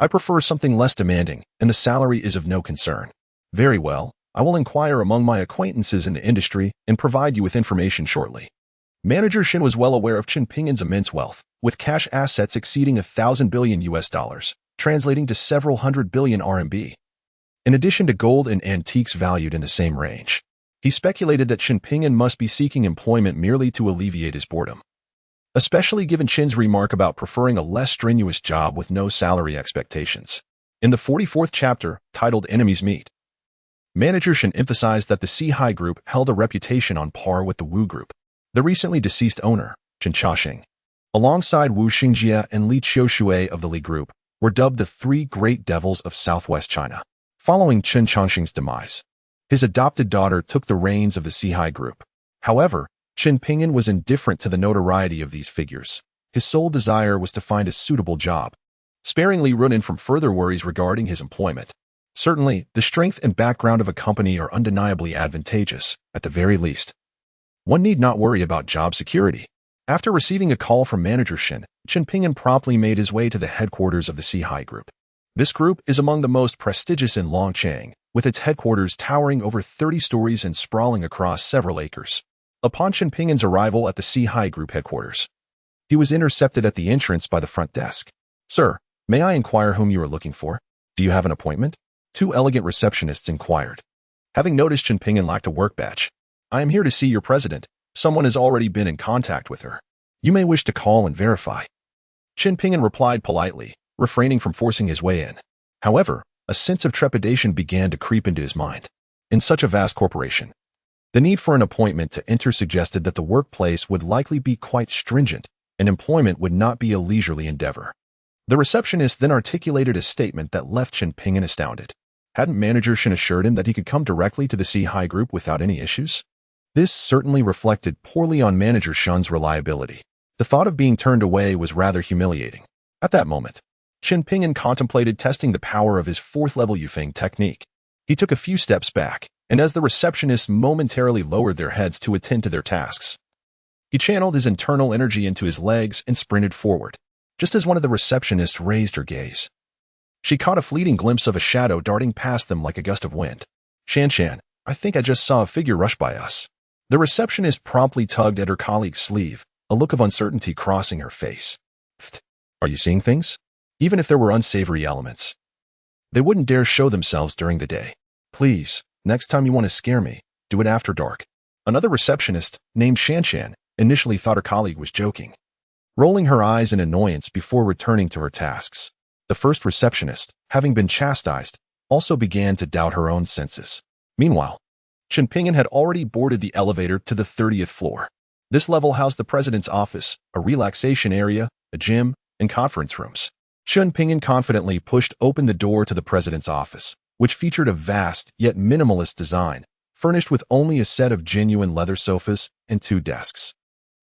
I prefer something less demanding, and the salary is of no concern. Very well, I will inquire among my acquaintances in the industry and provide you with information shortly. Manager Shen was well aware of Chen Pingyan's immense wealth, with cash assets exceeding 1,000 billion US dollars, translating to several hundred billion RMB. In addition to gold and antiques valued in the same range, he speculated that Chen Pingyan must be seeking employment merely to alleviate his boredom, especially given Chen's remark about preferring a less strenuous job with no salary expectations. In the 44th chapter, titled Enemies Meet, Manager Shen emphasized that the Sihai Group held a reputation on par with the Wu Group. The recently deceased owner, Chen Chaoxing, alongside Wu Xingjie and Li Qiushui of the Li Group, were dubbed the three great devils of southwest China. Following Chen Chaoxing's demise, his adopted daughter took the reins of the Sihai Group. However, Chen Pingyan was indifferent to the notoriety of these figures. His sole desire was to find a suitable job, sparing Li Runin from further worries regarding his employment. Certainly, the strength and background of a company are undeniably advantageous, at the very least. One need not worry about job security. After receiving a call from Manager Shen, Chen Pingyan promptly made his way to the headquarters of the Sihai Group. This group is among the most prestigious in Longchang, with its headquarters towering over 30 stories and sprawling across several acres. Upon Chen Pingyan's arrival at the Sihai Group headquarters, he was intercepted at the entrance by the front desk. Sir, may I inquire whom you are looking for? Do you have an appointment? Two elegant receptionists inquired. Having noticed Chen Pingyan lacked a work badge, I am here to see your president. Someone has already been in contact with her. You may wish to call and verify. Chen Pingyan replied politely, refraining from forcing his way in. However, a sense of trepidation began to creep into his mind. In such a vast corporation, the need for an appointment to enter suggested that the workplace would likely be quite stringent, and employment would not be a leisurely endeavor. The receptionist then articulated a statement that left Chen Pingyan astounded. Hadn't Manager Shen assured him that he could come directly to the Sihai Group without any issues? This certainly reflected poorly on Manager Shen's reliability. The thought of being turned away was rather humiliating. At that moment, Chen Pingyan contemplated testing the power of his fourth-level Yufeng technique. He took a few steps back, and as the receptionists momentarily lowered their heads to attend to their tasks, he channeled his internal energy into his legs and sprinted forward. Just as one of the receptionists raised her gaze, she caught a fleeting glimpse of a shadow darting past them like a gust of wind. Shan, I think I just saw a figure rush by us. The receptionist promptly tugged at her colleague's sleeve, a look of uncertainty crossing her face. Pfft, are you seeing things? Even if there were unsavory elements, they wouldn't dare show themselves during the day. Please, next time you want to scare me, do it after dark. Another receptionist, named Shan, initially thought her colleague was joking, rolling her eyes in annoyance before returning to her tasks. The first receptionist, having been chastised, also began to doubt her own senses. Meanwhile, Chen Pingyan had already boarded the elevator to the 30th floor. This level housed the president's office, a relaxation area, a gym, and conference rooms. Chen Pingyan confidently pushed open the door to the president's office, which featured a vast yet minimalist design, furnished with only a set of genuine leather sofas and two desks.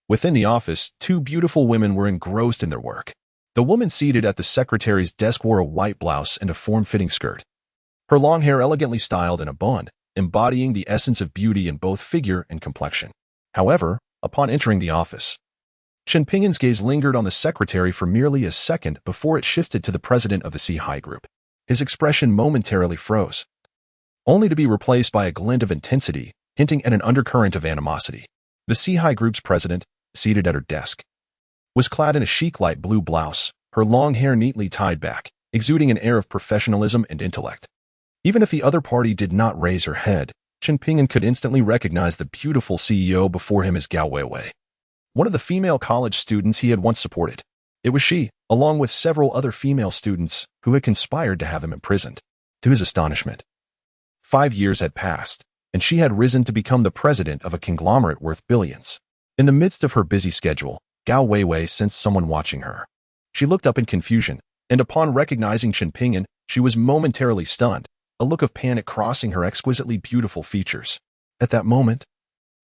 Within the office, two beautiful women were engrossed in their work. The woman seated at the secretary's desk wore a white blouse and a form-fitting skirt. Her long hair elegantly styled in a bun, embodying the essence of beauty in both figure and complexion. However, upon entering the office, Chen Pingyan's gaze lingered on the secretary for merely a second before it shifted to the president of the C-High Group. His expression momentarily froze, only to be replaced by a glint of intensity, hinting at an undercurrent of animosity. The C-High Group's president, seated at her desk, was clad in a chic light blue blouse, her long hair neatly tied back, exuding an air of professionalism and intellect. Even if the other party did not raise her head, Chen Pingyan could instantly recognize the beautiful CEO before him as Gao Weiwei, one of the female college students he had once supported. It was she, along with several other female students, who had conspired to have him imprisoned. To his astonishment, 5 years had passed, and she had risen to become the president of a conglomerate worth billions. In the midst of her busy schedule, Gao Weiwei sensed someone watching her. She looked up in confusion, and upon recognizing Chen Pingyan, she was momentarily stunned, a look of panic crossing her exquisitely beautiful features. At that moment,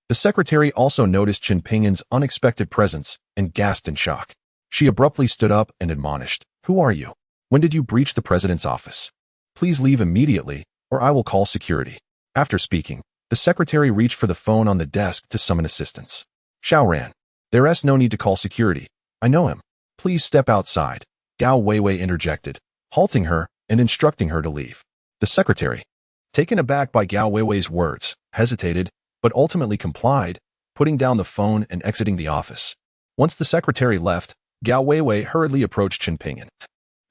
the secretary also noticed Chen Pingyan's unexpected presence and gasped in shock. She abruptly stood up and admonished, "Who are you? When did you breach the president's office? Please leave immediately, or I will call security." After speaking, the secretary reached for the phone on the desk to summon assistance. "Xiaoran, there's no need to call security. I know him. Please step outside," Gao Weiwei interjected, halting her and instructing her to leave. The secretary, taken aback by Gao Weiwei's words, hesitated, but ultimately complied, putting down the phone and exiting the office. Once the secretary left, Gao Weiwei hurriedly approached Chen Pingyan,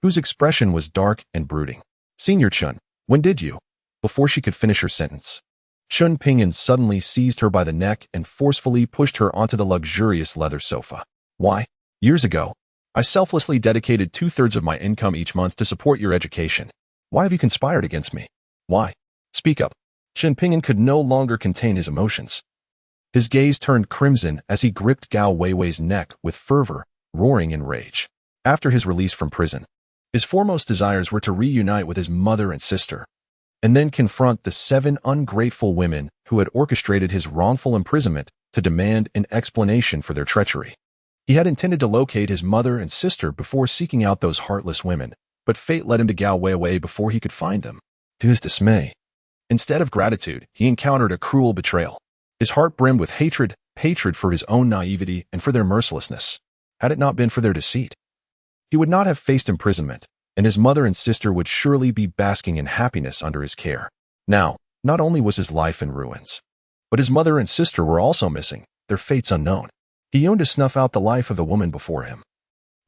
whose expression was dark and brooding. "Senior Chen, when did you?" Before she could finish her sentence, Chen Pingyan suddenly seized her by the neck and forcefully pushed her onto the luxurious leather sofa. "Why? Years ago, I selflessly dedicated 2/3 of my income each month to support your education. Why have you conspired against me? Why? Speak up." Chen Pingyan could no longer contain his emotions. His gaze turned crimson as he gripped Gao Weiwei's neck with fervor, roaring in rage. After his release from prison, his foremost desires were to reunite with his mother and sister, and then confront the 7 ungrateful women who had orchestrated his wrongful imprisonment to demand an explanation for their treachery. He had intended to locate his mother and sister before seeking out those heartless women, but fate led him to Gao Weiwei before he could find them. To his dismay, instead of gratitude, he encountered a cruel betrayal. His heart brimmed with hatred for his own naivety and for their mercilessness. Had it not been for their deceit, he would not have faced imprisonment, and his mother and sister would surely be basking in happiness under his care. Now, not only was his life in ruins, but his mother and sister were also missing, their fates unknown. He yearned to snuff out the life of the woman before him.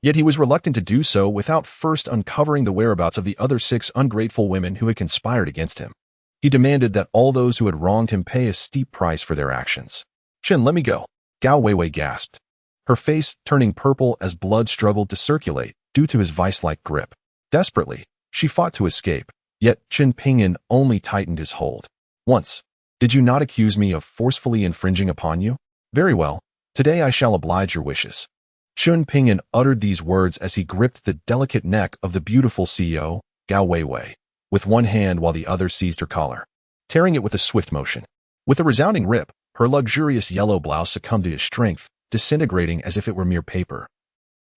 Yet he was reluctant to do so without first uncovering the whereabouts of the other 6 ungrateful women who had conspired against him. He demanded that all those who had wronged him pay a steep price for their actions. "Chen, let me go," Gao Weiwei gasped, her face turning purple as blood struggled to circulate due to his vice-like grip. Desperately, she fought to escape, yet Chen Pingyan only tightened his hold. "Once, did you not accuse me of forcefully infringing upon you? Very well, today I shall oblige your wishes." Chen Pingyan uttered these words as he gripped the delicate neck of the beautiful CEO, Gao Weiwei, with one hand while the other seized her collar, tearing it with a swift motion. With a resounding rip, her luxurious yellow blouse succumbed to his strength, disintegrating as if it were mere paper,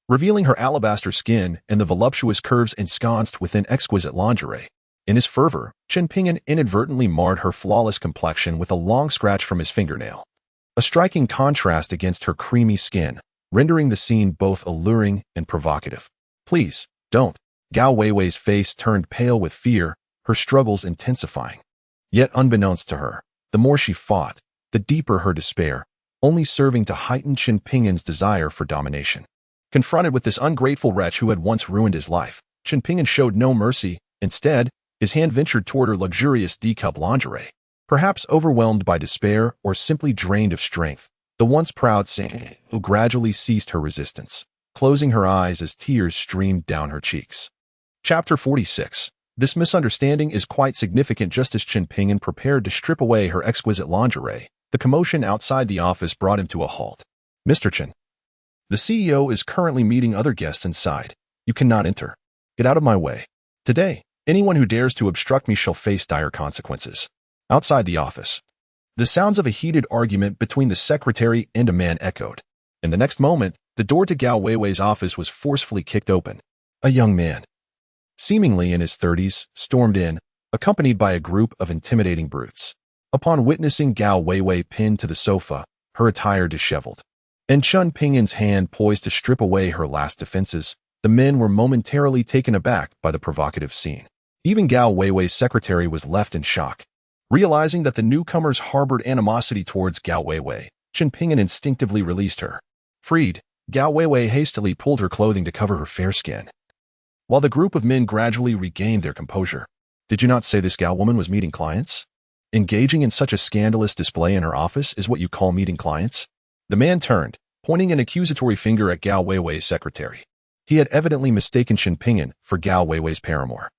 revealing her alabaster skin and the voluptuous curves ensconced within exquisite lingerie. In his fervor, Chen Pingyan inadvertently marred her flawless complexion with a long scratch from his fingernail, a striking contrast against her creamy skin, rendering the scene both alluring and provocative. "Please, don't." Gao Weiwei's face turned pale with fear, her struggles intensifying. Yet unbeknownst to her, the more she fought, the deeper her despair, only serving to heighten Chen Pingyan's desire for domination. Confronted with this ungrateful wretch who had once ruined his life, Chen Pingyan showed no mercy. Instead, his hand ventured toward her luxurious D-cup lingerie. Perhaps overwhelmed by despair or simply drained of strength, the once proud Saint gradually ceased her resistance, closing her eyes as tears streamed down her cheeks. Chapter 46. This misunderstanding is quite significant. Just as Chen Pingyan prepared to strip away her exquisite lingerie, the commotion outside the office brought him to a halt. "Mr. Chen, the CEO is currently meeting other guests inside. You cannot enter. Get out of my way. Today, anyone who dares to obstruct me shall face dire consequences." Outside the office, the sounds of a heated argument between the secretary and a man echoed. In the next moment, The door to Gao Weiwei's office was forcefully kicked open. A young man, seemingly in his 30s, stormed in, accompanied by a group of intimidating brutes. Upon witnessing Gao Weiwei pinned to the sofa, her attire disheveled, and Chen Pingyan's hand poised to strip away her last defenses, the men were momentarily taken aback by the provocative scene. Even Gao Weiwei's secretary was left in shock. Realizing that the newcomers harbored animosity towards Gao Weiwei, Chen Pingyan instinctively released her. Freed, Gao Weiwei hastily pulled her clothing to cover her fair skin. While the group of men gradually regained their composure, "Did you not say this Gao woman was meeting clients? Engaging in such a scandalous display in her office is what you call meeting clients?" The man turned, pointing an accusatory finger at Gao Weiwei's secretary. He had evidently mistaken Chen Pingyan for Gao Weiwei's paramour.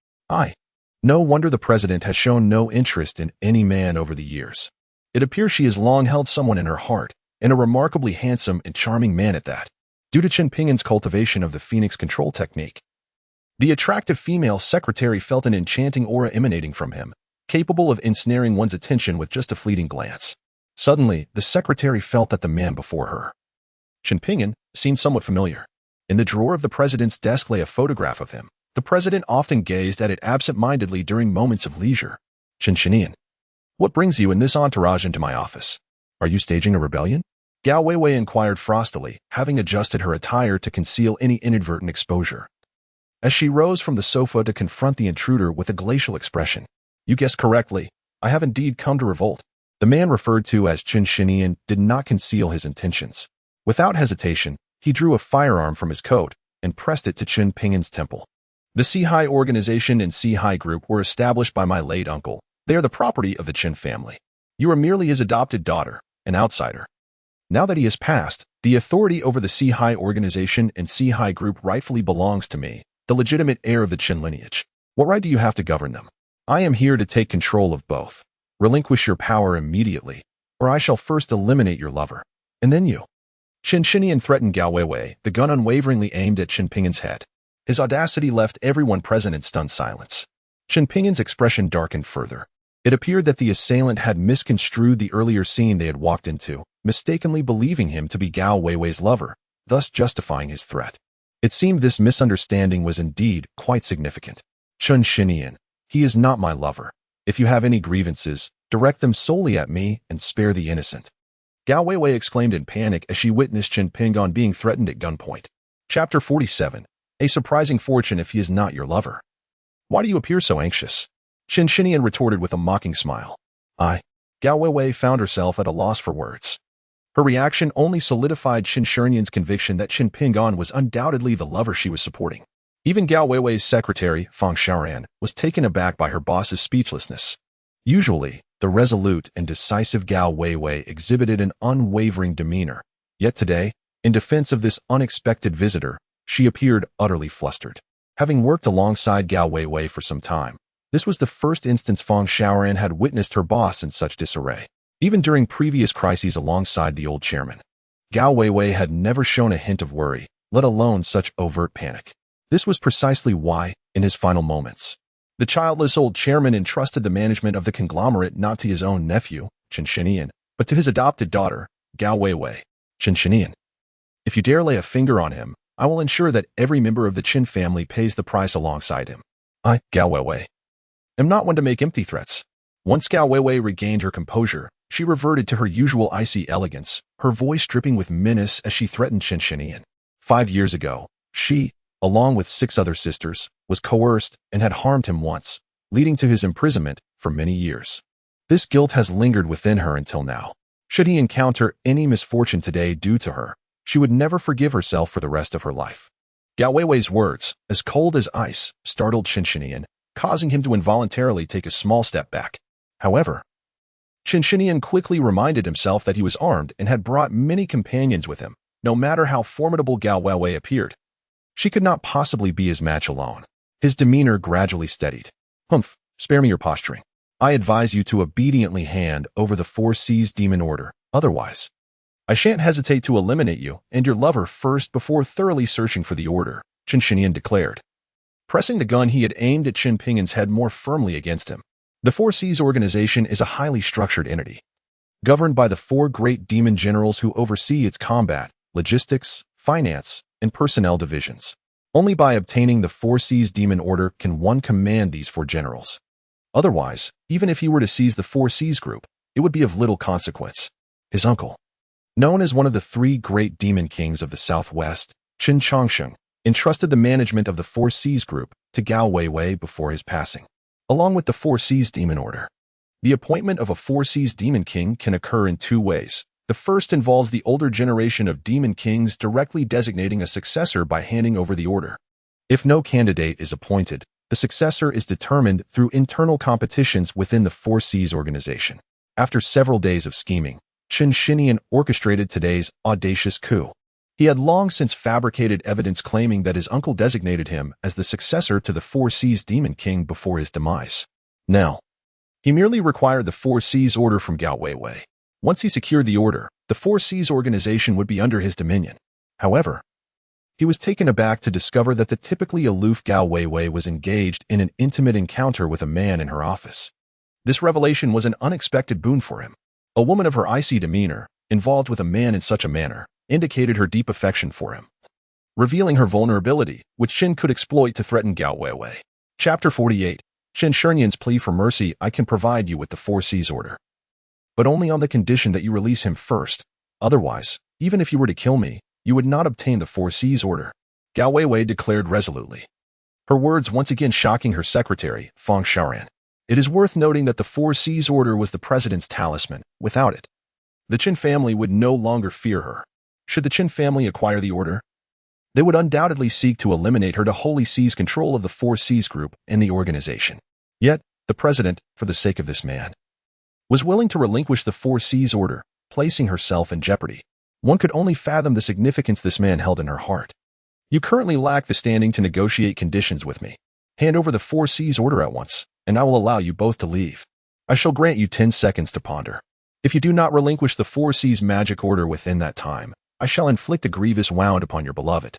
No wonder the president has shown no interest in any man over the years. It appears she has long held someone in her heart, and a remarkably handsome and charming man at that, due to Chen Pingyan's cultivation of the Phoenix control technique. The attractive female secretary felt an enchanting aura emanating from him, capable of ensnaring one's attention with just a fleeting glance. Suddenly, the secretary felt that the man before her, Chen Pingyan, seemed somewhat familiar. In the drawer of the president's desk lay a photograph of him. The president often gazed at it absent-mindedly during moments of leisure. "Chen Shinian, what brings you and this entourage into my office? Are you staging a rebellion?" Gao Weiwei inquired frostily, having adjusted her attire to conceal any inadvertent exposure. As she rose from the sofa to confront the intruder with a glacial expression, "You guessed correctly. I have indeed come to revolt." The man referred to as Chen Shinian did not conceal his intentions. Without hesitation, he drew a firearm from his coat and pressed it to Chen Pingyan's temple. "The Sihai organization and Sihai group were established by my late uncle. They are the property of the Chen family. You are merely his adopted daughter, an outsider. Now that he has passed, the authority over the Sihai organization and Sihai group rightfully belongs to me, the legitimate heir of the Chen lineage. What right do you have to govern them? I am here to take control of both. Relinquish your power immediately, or I shall first eliminate your lover, and then you." Chen Shinian threatened Gao Weiwei, the gun unwaveringly aimed at Chen Pingyan's head. His audacity left everyone present in stunned silence. Chen Pingyan's expression darkened further. It appeared that the assailant had misconstrued the earlier scene they had walked into, mistakenly believing him to be Gao Weiwei's lover, thus justifying his threat. It seemed this misunderstanding was indeed quite significant. "Chen Shinian, he is not my lover. If you have any grievances, direct them solely at me and spare the innocent." Gao Weiwei exclaimed in panic as she witnessed Chen Pingyan being threatened at gunpoint. Chapter 47. A surprising fortune if he is not your lover. "Why do you appear so anxious?" Chen Shinian retorted with a mocking smile. Gao Weiwei found herself at a loss for words. Her reaction only solidified Chen Shinian's conviction that Chen Pingyan was undoubtedly the lover she was supporting. Even Gao Weiwei's secretary, Fang Xiaoran, was taken aback by her boss's speechlessness. Usually, the resolute and decisive Gao Weiwei exhibited an unwavering demeanor, yet today, in defense of this unexpected visitor, she appeared utterly flustered. Having worked alongside Gao Weiwei for some time, this was the first instance Fang Xiaoran had witnessed her boss in such disarray. Even during previous crises alongside the old chairman, Gao Weiwei had never shown a hint of worry, let alone such overt panic. This was precisely why, in his final moments, the childless old chairman entrusted the management of the conglomerate not to his own nephew, Chen Shinian, but to his adopted daughter, Gao Weiwei. "Chen Shinian, if you dare lay a finger on him, I will ensure that every member of the Chen family pays the price alongside him. I, Gao Weiwei, am not one to make empty threats." Once Gao Weiwei regained her composure, she reverted to her usual icy elegance, her voice dripping with menace as she threatened Chen Shinian. 5 years ago, she, along with 6 other sisters, was coerced and had harmed him once, leading to his imprisonment for many years. This guilt has lingered within her until now. Should he encounter any misfortune today due to her, she would never forgive herself for the rest of her life. Gao Weiwei's words, as cold as ice, startled Chen Shinian, causing him to involuntarily take a small step back. However, Chen Shinian quickly reminded himself that he was armed and had brought many companions with him, no matter how formidable Gao Weiwei appeared. She could not possibly be his match alone. His demeanor gradually steadied. "Humph, spare me your posturing. I advise you to obediently hand over the 4 C's demon order, otherwise I shan't hesitate to eliminate you and your lover first before thoroughly searching for the order," Chen Shinian declared, pressing the gun he had aimed at Chen Pingyan's head more firmly against him. The 4 C's organization is a highly structured entity, governed by the 4 great demon generals who oversee its combat, logistics, finance, and personnel divisions. Only by obtaining the 4C's demon order can one command these 4 generals. Otherwise, even if he were to seize the 4C's group, it would be of little consequence. His uncle, known as one of the 3 great demon kings of the Southwest, Qin Changsheng, entrusted the management of the 4C's group to Gao Weiwei before his passing, along with the 4C's demon order. The appointment of a 4C's demon king can occur in 2 ways. The first involves the older generation of demon kings directly designating a successor by handing over the order. If no candidate is appointed, the successor is determined through internal competitions within the 4C's organization. After several days of scheming, Qin Shinian orchestrated today's audacious coup. He had long since fabricated evidence claiming that his uncle designated him as the successor to the 4C's demon king before his demise. Now, he merely required the 4C's order from Gao Weiwei. Once he secured the order, the 4C's organization would be under his dominion. However, he was taken aback to discover that the typically aloof Gao Weiwei was engaged in an intimate encounter with a man in her office. This revelation was an unexpected boon for him. A woman of her icy demeanor, involved with a man in such a manner, indicated her deep affection for him, revealing her vulnerability, which Qin could exploit to threaten Gao Weiwei. Chapter 48. Qin Shinian's plea for mercy. I can provide you with the 4C's order, but only on the condition that you release him first. Otherwise, even if you were to kill me, you would not obtain the 4C's order, Gao Weiwei declared resolutely, her words once again shocking her secretary, Feng Xiaoran. It is worth noting that the 4C's order was the president's talisman. Without it, the Qin family would no longer fear her. Should the Qin family acquire the order, they would undoubtedly seek to eliminate her to wholly seize control of the 4C's group and the organization. Yet, the president, for the sake of this man, was willing to relinquish the 4C's order, placing herself in jeopardy. One could only fathom the significance this man held in her heart. You currently lack the standing to negotiate conditions with me. Hand over the 4C's order at once, and I will allow you both to leave. I shall grant you 10 seconds to ponder. If you do not relinquish the 4C's magic order within that time, I shall inflict a grievous wound upon your beloved.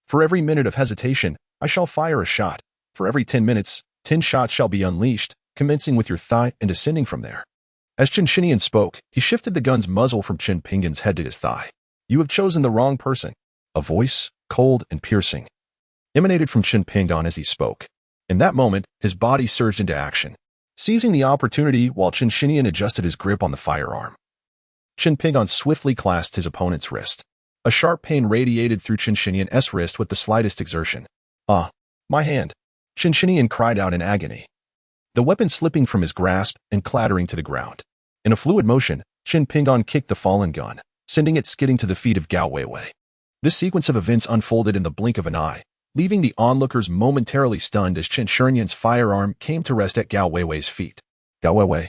For every minute of hesitation, I shall fire a shot. For every 10 minutes, 10 shots shall be unleashed, commencing with your thigh and descending from there. As Qin Shinian spoke, he shifted the gun's muzzle from Qin Pingan's head to his thigh. You have chosen the wrong person. A voice, cold and piercing, emanated from Qin Pingan as he spoke. In that moment, his body surged into action, seizing the opportunity while Qin Shinian adjusted his grip on the firearm. Qin Pingan swiftly clasped his opponent's wrist. A sharp pain radiated through Qin Shinian's wrist with the slightest exertion. Ah, my hand! Qin Shinian cried out in agony, the weapon slipping from his grasp and clattering to the ground. In a fluid motion, Qin Pingan kicked the fallen gun, sending it skidding to the feet of Gao Weiwei. This sequence of events unfolded in the blink of an eye, leaving the onlookers momentarily stunned as Qin Shinian's firearm came to rest at Gao Weiwei's feet. Gao Weiwei,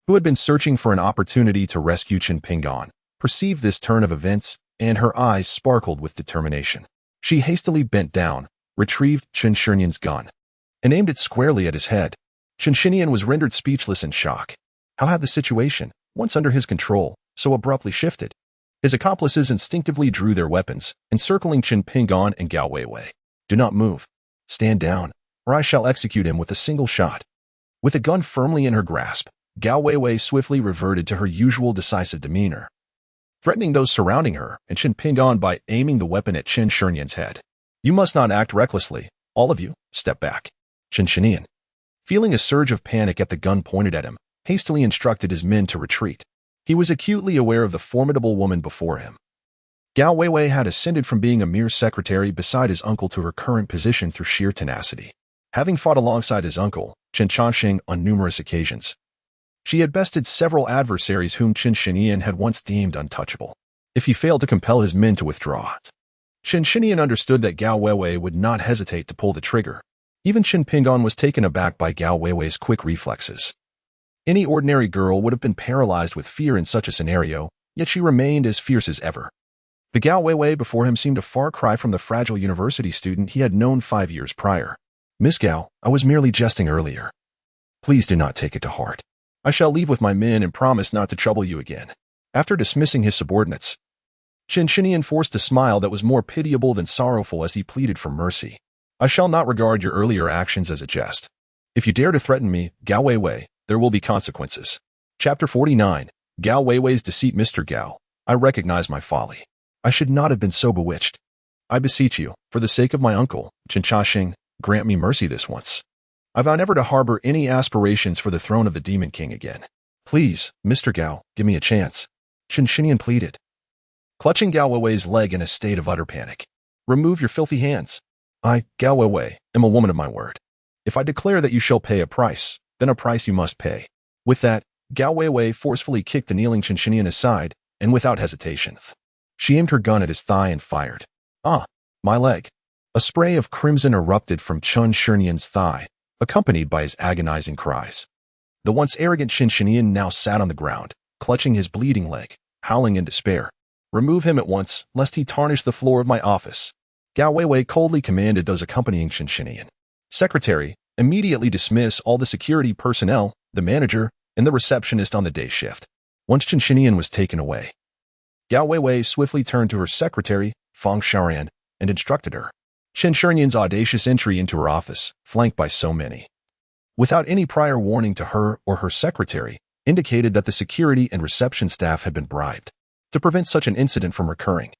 who had been searching for an opportunity to rescue Qin Pingan, perceived this turn of events, and her eyes sparkled with determination. She hastily bent down, retrieved Qin Shinian's gun, and aimed it squarely at his head. Qin Shinian was rendered speechless in shock. How had the situation, once under his control, so abruptly shifted? His accomplices instinctively drew their weapons, encircling Qin Pingan and Gao Weiwei. Do not move. Stand down, or I shall execute him with a single shot. With a gun firmly in her grasp, Gao Weiwei swiftly reverted to her usual decisive demeanor, threatening those surrounding her and Qin Pingan by aiming the weapon at Qin Shinian's head. You must not act recklessly. All of you, step back. Qin Shinian, feeling a surge of panic at the gun pointed at him, hastily instructed his men to retreat. He was acutely aware of the formidable woman before him. Gao Weiwei had ascended from being a mere secretary beside his uncle to her current position through sheer tenacity. Having fought alongside his uncle, Qin Changsheng, on numerous occasions, she had bested several adversaries whom Qin Shinian had once deemed untouchable. If he failed to compel his men to withdraw, Qin Shinian understood that Gao Weiwei would not hesitate to pull the trigger. Even Qin Pingan was taken aback by Gao Weiwei's quick reflexes. Any ordinary girl would have been paralyzed with fear in such a scenario, yet she remained as fierce as ever. The Gao Weiwei before him seemed a far cry from the fragile university student he had known 5 years prior. Miss Gao, I was merely jesting earlier. Please do not take it to heart. I shall leave with my men and promise not to trouble you again. After dismissing his subordinates, Qin Shinian forced a smile that was more pitiable than sorrowful as he pleaded for mercy. I shall not regard your earlier actions as a jest. If you dare to threaten me, Gao Weiwei, there will be consequences. Chapter 49. Gao Weiwei's deceit. Mr. Gao, I recognize my folly. I should not have been so bewitched. I beseech you, for the sake of my uncle, Chinchashing, grant me mercy this once. I vow never to harbor any aspirations for the throne of the Demon King again. Please, Mr. Gao, give me a chance. Chinchinian pleaded, clutching Gao Weiwei's leg in a state of utter panic. Remove your filthy hands. I, Gao Weiwei, am a woman of my word. If I declare that you shall pay a price, then a price you must pay. With that, Gao Weiwei forcefully kicked the kneeling Chinchinian aside, and without hesitation, she aimed her gun at his thigh and fired. Ah, my leg. A spray of crimson erupted from Chun Shinian's thigh, accompanied by his agonizing cries. The once arrogant Chinchinian now sat on the ground, clutching his bleeding leg, howling in despair. Remove him at once, lest he tarnish the floor of my office. Gao Weiwei coldly commanded those accompanying Chinchinian. Secretary, immediately dismiss all the security personnel, the manager, and the receptionist on the day shift. Once Chinchinian was taken away, Gao Weiwei swiftly turned to her secretary, Fang Xiaoran, and instructed her. Chinchinian's audacious entry into her office, flanked by so many, without any prior warning to her or her secretary, indicated that the security and reception staff had been bribed. To prevent such an incident from recurring,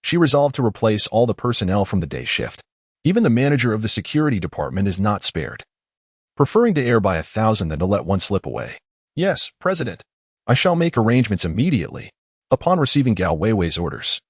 she resolved to replace all the personnel from the day shift. Even the manager of the security department is not spared, preferring to err by 1,000 than to let one slip away. Yes, President. I shall make arrangements immediately. Upon receiving Gao Weiwei's orders,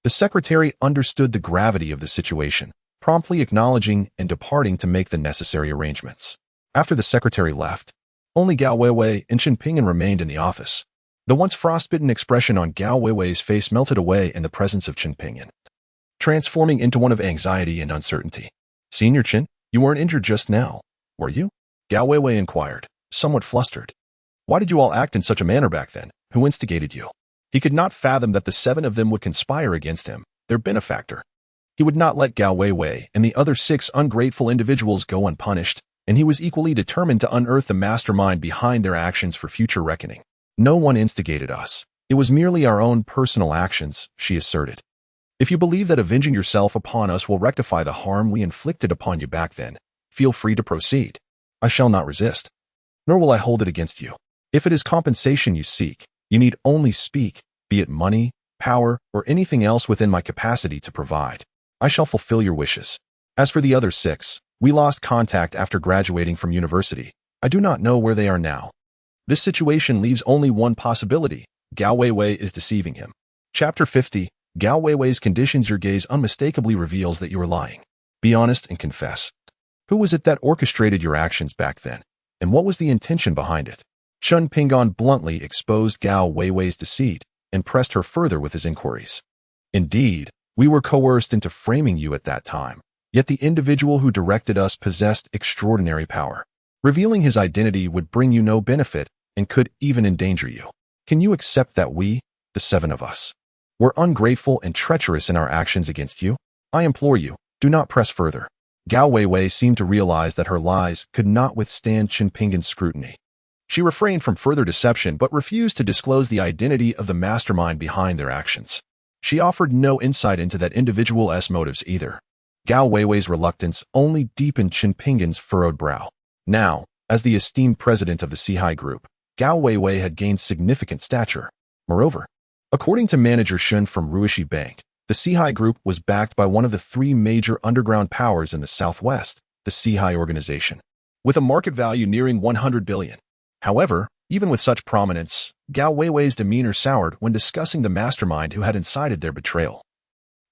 the secretary understood the gravity of the situation, promptly acknowledging and departing to make the necessary arrangements. After the secretary left, only Gao Weiwei and Chen Ping'an remained in the office. The once frostbitten expression on Gao Weiwei's face melted away in the presence of Chen Ping'an, transforming into one of anxiety and uncertainty. Senior Chen, you weren't injured just now, were you? Gao Weiwei inquired, somewhat flustered. Why did you all act in such a manner back then? Who instigated you? He could not fathom that the 7 of them would conspire against him, their benefactor. He would not let Gao Weiwei and the other 6 ungrateful individuals go unpunished, and he was equally determined to unearth the mastermind behind their actions for future reckoning. No one instigated us. It was merely our own personal actions, she asserted. If you believe that avenging yourself upon us will rectify the harm we inflicted upon you back then, feel free to proceed. I shall not resist, nor will I hold it against you. If it is compensation you seek, you need only speak, be it money, power, or anything else within my capacity to provide. I shall fulfill your wishes. As for the other 6, we lost contact after graduating from university. I do not know where they are now. This situation leaves only one possibility. Gao Weiwei is deceiving him. Chapter 50, Gao Weiwei's conditions. Your gaze unmistakably reveals that you are lying. Be honest and confess. Who was it that orchestrated your actions back then? And what was the intention behind it? Chen Ping'an bluntly exposed Gao Weiwei's deceit and pressed her further with his inquiries. Indeed, we were coerced into framing you at that time, yet the individual who directed us possessed extraordinary power. Revealing his identity would bring you no benefit and could even endanger you. Can you accept that we, the 7 of us, were ungrateful and treacherous in our actions against you? I implore you, do not press further. Gao Weiwei seemed to realize that her lies could not withstand Chen Ping'an's scrutiny. She refrained from further deception but refused to disclose the identity of the mastermind behind their actions. She offered no insight into that individual's motives either. Gao Weiwei's reluctance only deepened Chen Ping'an's furrowed brow. Now, as the esteemed president of the Sihai Group, Gao Weiwei had gained significant stature. Moreover, according to manager Shun from Ruishi Bank, the Sihai Group was backed by one of the 3 major underground powers in the Southwest, the Sihai Organization, with a market value nearing 100 billion. However, even with such prominence, Gao Weiwei's demeanor soured when discussing the mastermind who had incited their betrayal,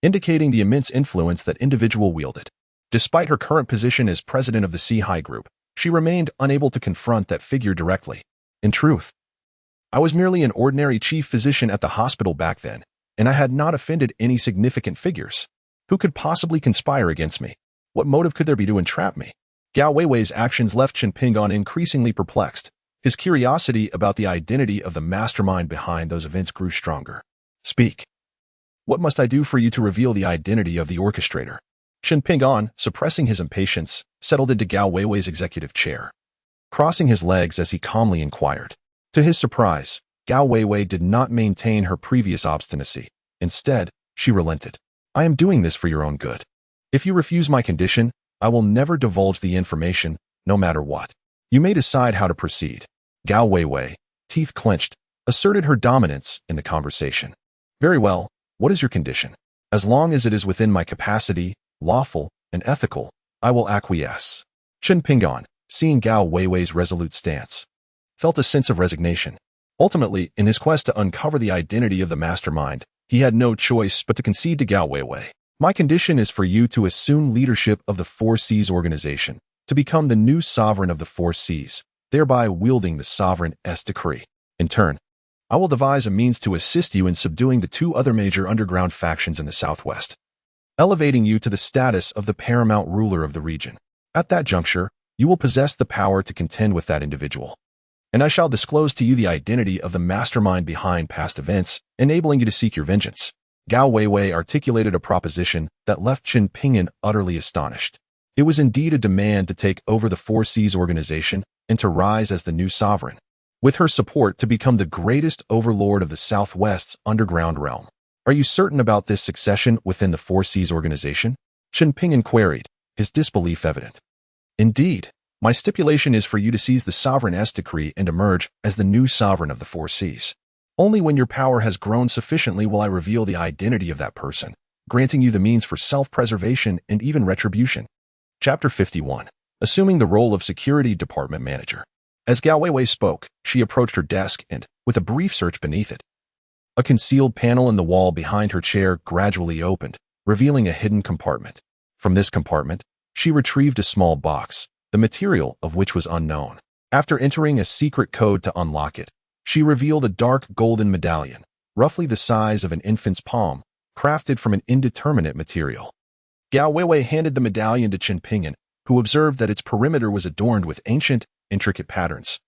indicating the immense influence that individual wielded. Despite her current position as president of the Sihai Group, she remained unable to confront that figure directly. In truth, I was merely an ordinary chief physician at the hospital back then, and I had not offended any significant figures. Who could possibly conspire against me? What motive could there be to entrap me? Gao Weiwei's actions left Chen Ping'an increasingly perplexed. His curiosity about the identity of the mastermind behind those events grew stronger. Speak. What must I do for you to reveal the identity of the orchestrator? Chen Ping'an, suppressing his impatience, settled into Gao Weiwei's executive chair, crossing his legs as he calmly inquired. To his surprise, Gao Weiwei did not maintain her previous obstinacy. Instead, she relented. I am doing this for your own good. If you refuse my condition, I will never divulge the information, no matter what. You may decide how to proceed. Gao Weiwei, teeth clenched, asserted her dominance in the conversation. Very well, what is your condition? As long as it is within my capacity, lawful, and ethical, I will acquiesce. Chen Pingan, seeing Gao Weiwei's resolute stance, felt a sense of resignation. Ultimately, in his quest to uncover the identity of the mastermind, he had no choice but to concede to Gao Weiwei. My condition is for you to assume leadership of the Four Seas organization, to become the new sovereign of the Four Seas, thereby wielding the sovereign decree. In turn, I will devise a means to assist you in subduing the two other major underground factions in the southwest, elevating you to the status of the paramount ruler of the region. At that juncture, you will possess the power to contend with that individual. And I shall disclose to you the identity of the mastermind behind past events, enabling you to seek your vengeance. Gao Weiwei articulated a proposition that left Chen Pingan utterly astonished. It was indeed a demand to take over the Four Seas organization and to rise as the new sovereign, with her support to become the greatest overlord of the Southwest's underground realm. Are you certain about this succession within the Four Seas organization? Chen Pingan queried, his disbelief evident. Indeed, my stipulation is for you to seize the sovereign decree and emerge as the new sovereign of the Four Seas. Only when your power has grown sufficiently will I reveal the identity of that person, granting you the means for self-preservation and even retribution. Chapter 51. Assuming the role of Security Department Manager. As Gao Weiwei spoke, she approached her desk and, with a brief search beneath it, a concealed panel in the wall behind her chair gradually opened, revealing a hidden compartment. From this compartment, she retrieved a small box, the material of which was unknown. After entering a secret code to unlock it, she revealed a dark golden medallion, roughly the size of an infant's palm, crafted from an indeterminate material. Gao Weiwei handed the medallion to Chen Pingan, who observed that its perimeter was adorned with ancient, intricate patterns,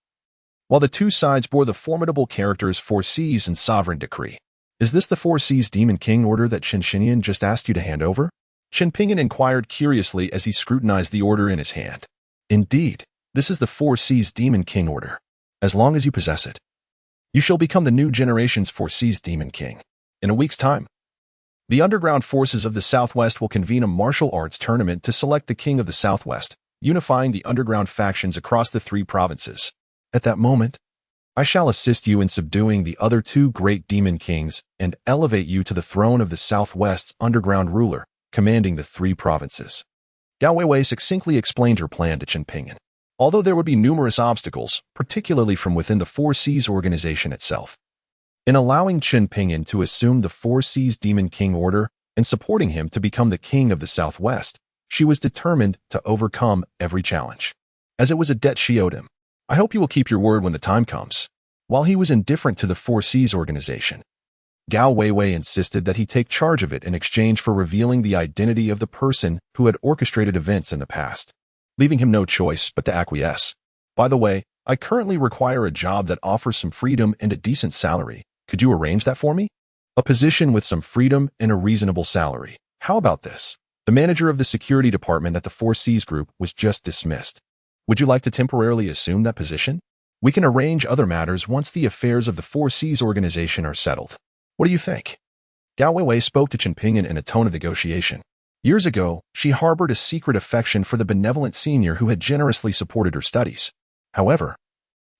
while the two sides bore the formidable characters Four Seas and Sovereign Decree. Is this the Four Seas Demon King order that Chen Xinyan just asked you to hand over? Chen Pingan inquired curiously as he scrutinized the order in his hand. Indeed, this is the Four Seas Demon King order. As long as you possess it, you shall become the new generation's Four Seas Demon King. In a week's time, the underground forces of the Southwest will convene a martial arts tournament to select the King of the Southwest, unifying the underground factions across the three provinces. At that moment, I shall assist you in subduing the other two great demon kings and elevate you to the throne of the Southwest's underground ruler, commanding the three provinces. Gao Weiwei succinctly explained her plan to Chen Pingan. Although there would be numerous obstacles, particularly from within the Four Seas organization itself, in allowing Chen Pingan to assume the Four Seas Demon King order and supporting him to become the king of the Southwest, she was determined to overcome every challenge, as it was a debt she owed him. I hope you will keep your word when the time comes. While he was indifferent to the Four Seas organization, Gao Weiwei insisted that he take charge of it in exchange for revealing the identity of the person who had orchestrated events in the past, leaving him no choice but to acquiesce. By the way, I currently require a job that offers some freedom and a decent salary. Could you arrange that for me? A position with some freedom and a reasonable salary. How about this? The manager of the security department at the Four Seas Group was just dismissed. Would you like to temporarily assume that position? We can arrange other matters once the affairs of the Four Seas organization are settled. What do you think? Gao Weiwei spoke to Chen Pingan in a tone of negotiation. Years ago, she harbored a secret affection for the benevolent senior who had generously supported her studies. However,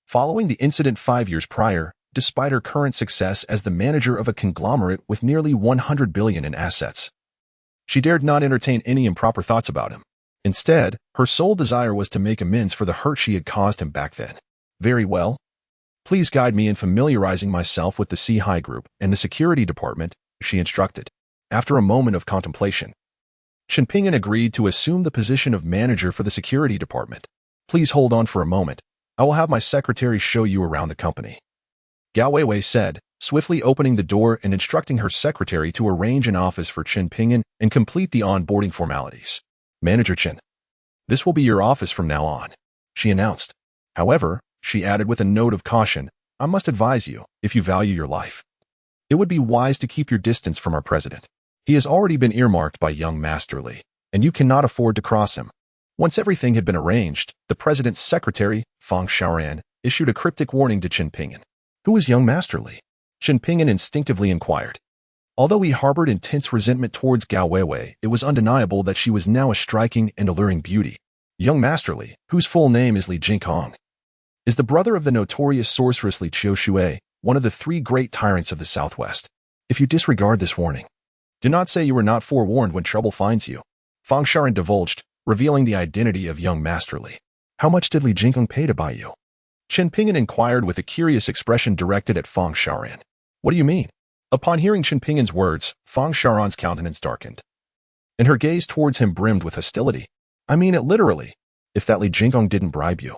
following the incident 5 years prior, despite her current success as the manager of a conglomerate with nearly 100 billion in assets, she dared not entertain any improper thoughts about him. Instead, her sole desire was to make amends for the hurt she had caused him back then. Very well. Please guide me in familiarizing myself with the Sea Group and the security department, she instructed. After a moment of contemplation, Chen Pingan agreed to assume the position of manager for the security department. Please hold on for a moment. I will have my secretary show you around the company. Gao Weiwei said, swiftly opening the door and instructing her secretary to arrange an office for Chen Pingan and complete the onboarding formalities. Manager Chen, this will be your office from now on, she announced. However, she added with a note of caution, I must advise you, if you value your life, it would be wise to keep your distance from our president. He has already been earmarked by young Masterly, and you cannot afford to cross him. Once everything had been arranged, the president's secretary, Fang Xiaoran, issued a cryptic warning to Chen Pingan. Who is young Masterly? Chen Pingan instinctively inquired. Although he harbored intense resentment towards Gao Weiwei, it was undeniable that she was now a striking and alluring beauty. Young Masterly, whose full name is Li Jingkong, is the brother of the notorious sorceress Li Qiushui, one of the three great tyrants of the Southwest. If you disregard this warning, Do not say you were not forewarned when trouble finds you. Fang Sharan divulged, revealing the identity of young Masterly. How much did Li Jingkong pay to buy you? Chen Ping'an inquired with a curious expression directed at Fang Sharan. What do you mean? Upon hearing Chen Ping'an's words, Fang Sharan's countenance darkened, and her gaze towards him brimmed with hostility. I mean it literally. If that Li Jingkong didn't bribe you,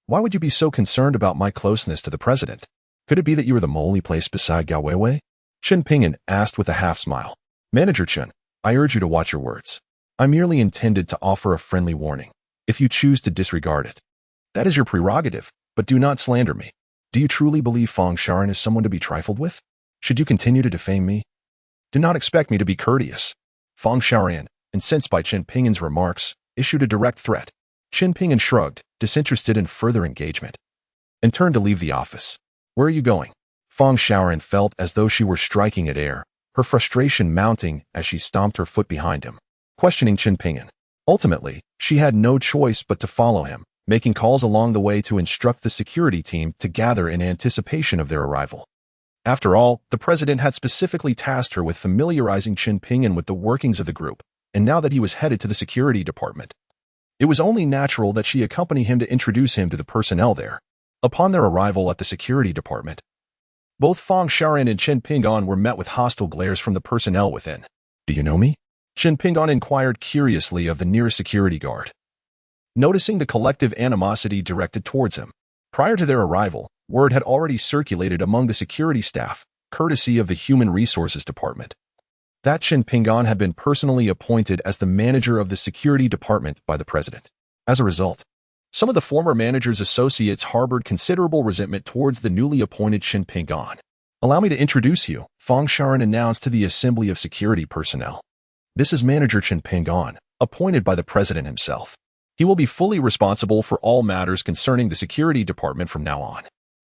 why would you be so concerned about my closeness to the president? Could it be that you were the mole he placed beside Gao Weiwei? Chen Ping'an asked with a half-smile. Manager Chen, I urge you to watch your words. I merely intended to offer a friendly warning. If you choose to disregard it, that is your prerogative, but do not slander me. Do you truly believe Fang Sharan is someone to be trifled with? Should you continue to defame me? Do not expect me to be courteous. Fang Sharan, incensed by Chen Ping'an's remarks, issued a direct threat. Chen Ping'an shrugged, disinterested in further engagement, and turned to leave the office. Where are you going? Fang Sharan felt as though she were striking at air, her frustration mounting as she stomped her foot behind him, questioning Chen Ping'an. Ultimately, she had no choice but to follow him, making calls along the way to instruct the security team to gather in anticipation of their arrival. After all, the president had specifically tasked her with familiarizing Chen Ping'an with the workings of the group, and now that he was headed to the security department, it was only natural that she accompany him to introduce him to the personnel there. Upon their arrival at the security department, both Fang Sharan and Chen Ping'an were met with hostile glares from the personnel within. Do you know me? Chen Ping'an inquired curiously of the nearest security guard, noticing the collective animosity directed towards him. Prior to their arrival, word had already circulated among the security staff, courtesy of the Human Resources Department, that Chen Ping'an had been personally appointed as the manager of the security department by the president. As a result, some of the former manager's associates harbored considerable resentment towards the newly appointed Chen Ping'an. Allow me to introduce you, Fang Sharan announced to the assembly of security personnel. This is Manager Chen Ping'an, appointed by the president himself. He will be fully responsible for all matters concerning the security department from now on.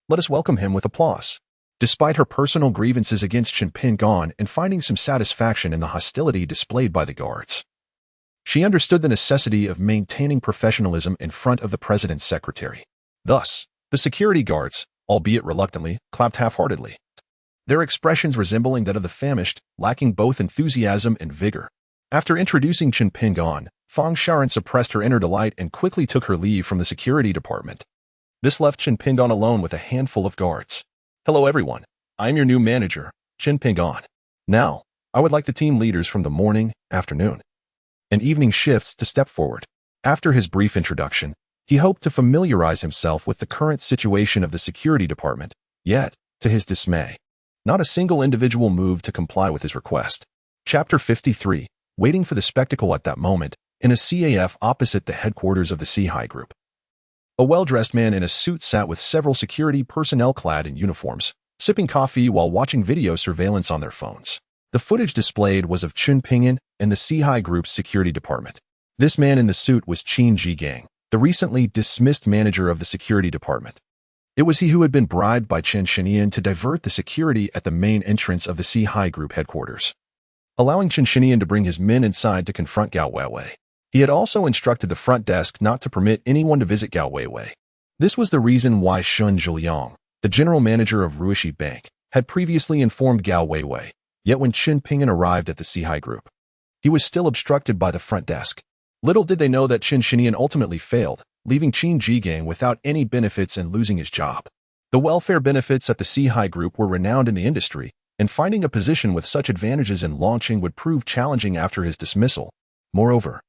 Let us welcome him with applause. Despite her personal grievances against Chen Ping'an and finding some satisfaction in the hostility displayed by the guards, she understood the necessity of maintaining professionalism in front of the president's secretary. Thus, the security guards, albeit reluctantly, clapped half-heartedly, their expressions resembling that of the famished, lacking both enthusiasm and vigor. After introducing Chen Ping'an, Fang Sharan suppressed her inner delight and quickly took her leave from the security department. This left Chen Ping'an alone with a handful of guards. Hello everyone, I'm your new manager, Chen Ping'an. Now, I would like the team leaders from the morning, afternoon, and evening shifts to step forward. After his brief introduction, he hoped to familiarize himself with the current situation of the security department, yet, to his dismay, not a single individual moved to comply with his request. Chapter 53, waiting for the spectacle at that moment, in a CAF opposite the headquarters of the C-High Group. A well-dressed man in a suit sat with several security personnel clad in uniforms, sipping coffee while watching video surveillance on their phones. The footage displayed was of Chen Ping'an and the C-High Group's security department. This man in the suit was Qin Jigang, the recently dismissed manager of the security department. It was he who had been bribed by Chen Shinian to divert the security at the main entrance of the C-High Group headquarters, allowing Chen Shinian to bring his men inside to confront Gao Weiwei. He had also instructed the front desk not to permit anyone to visit Gao Weiwei. This was the reason why Shun Zhuliang, the general manager of Ruishi Bank, had previously informed Gao Weiwei. Yet when Chen Ping'an arrived at the C-High Group, he was still obstructed by the front desk. Little did they know that Chen Shinian ultimately failed, leaving Qin Jigang without any benefits and losing his job. The welfare benefits at the C-High Group were renowned in the industry, and finding a position with such advantages in launching would prove challenging after his dismissal. Moreover,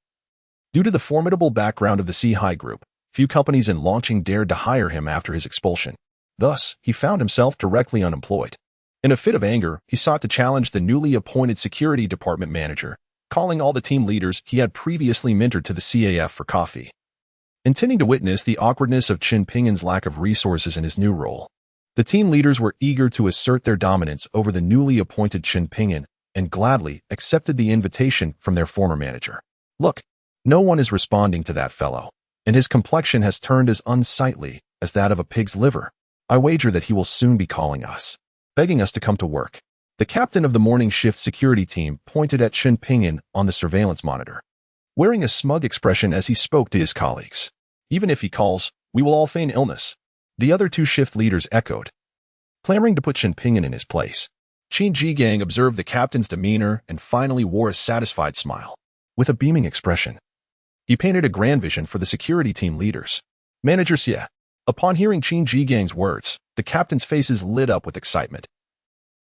due to the formidable background of the C-High Group, few companies in launching dared to hire him after his expulsion. Thus, he found himself directly unemployed. In a fit of anger, he sought to challenge the newly appointed security department manager, calling all the team leaders he had previously mentored to the CAF for coffee. Intending to witness the awkwardness of Chen Ping'an's lack of resources in his new role, the team leaders were eager to assert their dominance over the newly appointed Chen Ping'an and gladly accepted the invitation from their former manager. Look, no one is responding to that fellow, and his complexion has turned as unsightly as that of a pig's liver. I wager that he will soon be calling us, begging us to come to work. The captain of the morning shift security team pointed at Chen Ping'an on the surveillance monitor, wearing a smug expression as he spoke to his colleagues. Even if he calls, we will all feign illness. The other two shift leaders echoed, clamoring to put Chen Ping'an in his place. Qin Jigang observed the captain's demeanor and finally wore a satisfied smile. With a beaming expression, he painted a grand vision for the security team leaders. Manager Xie. Upon hearing Qin Jigang's words, the captain's faces lit up with excitement,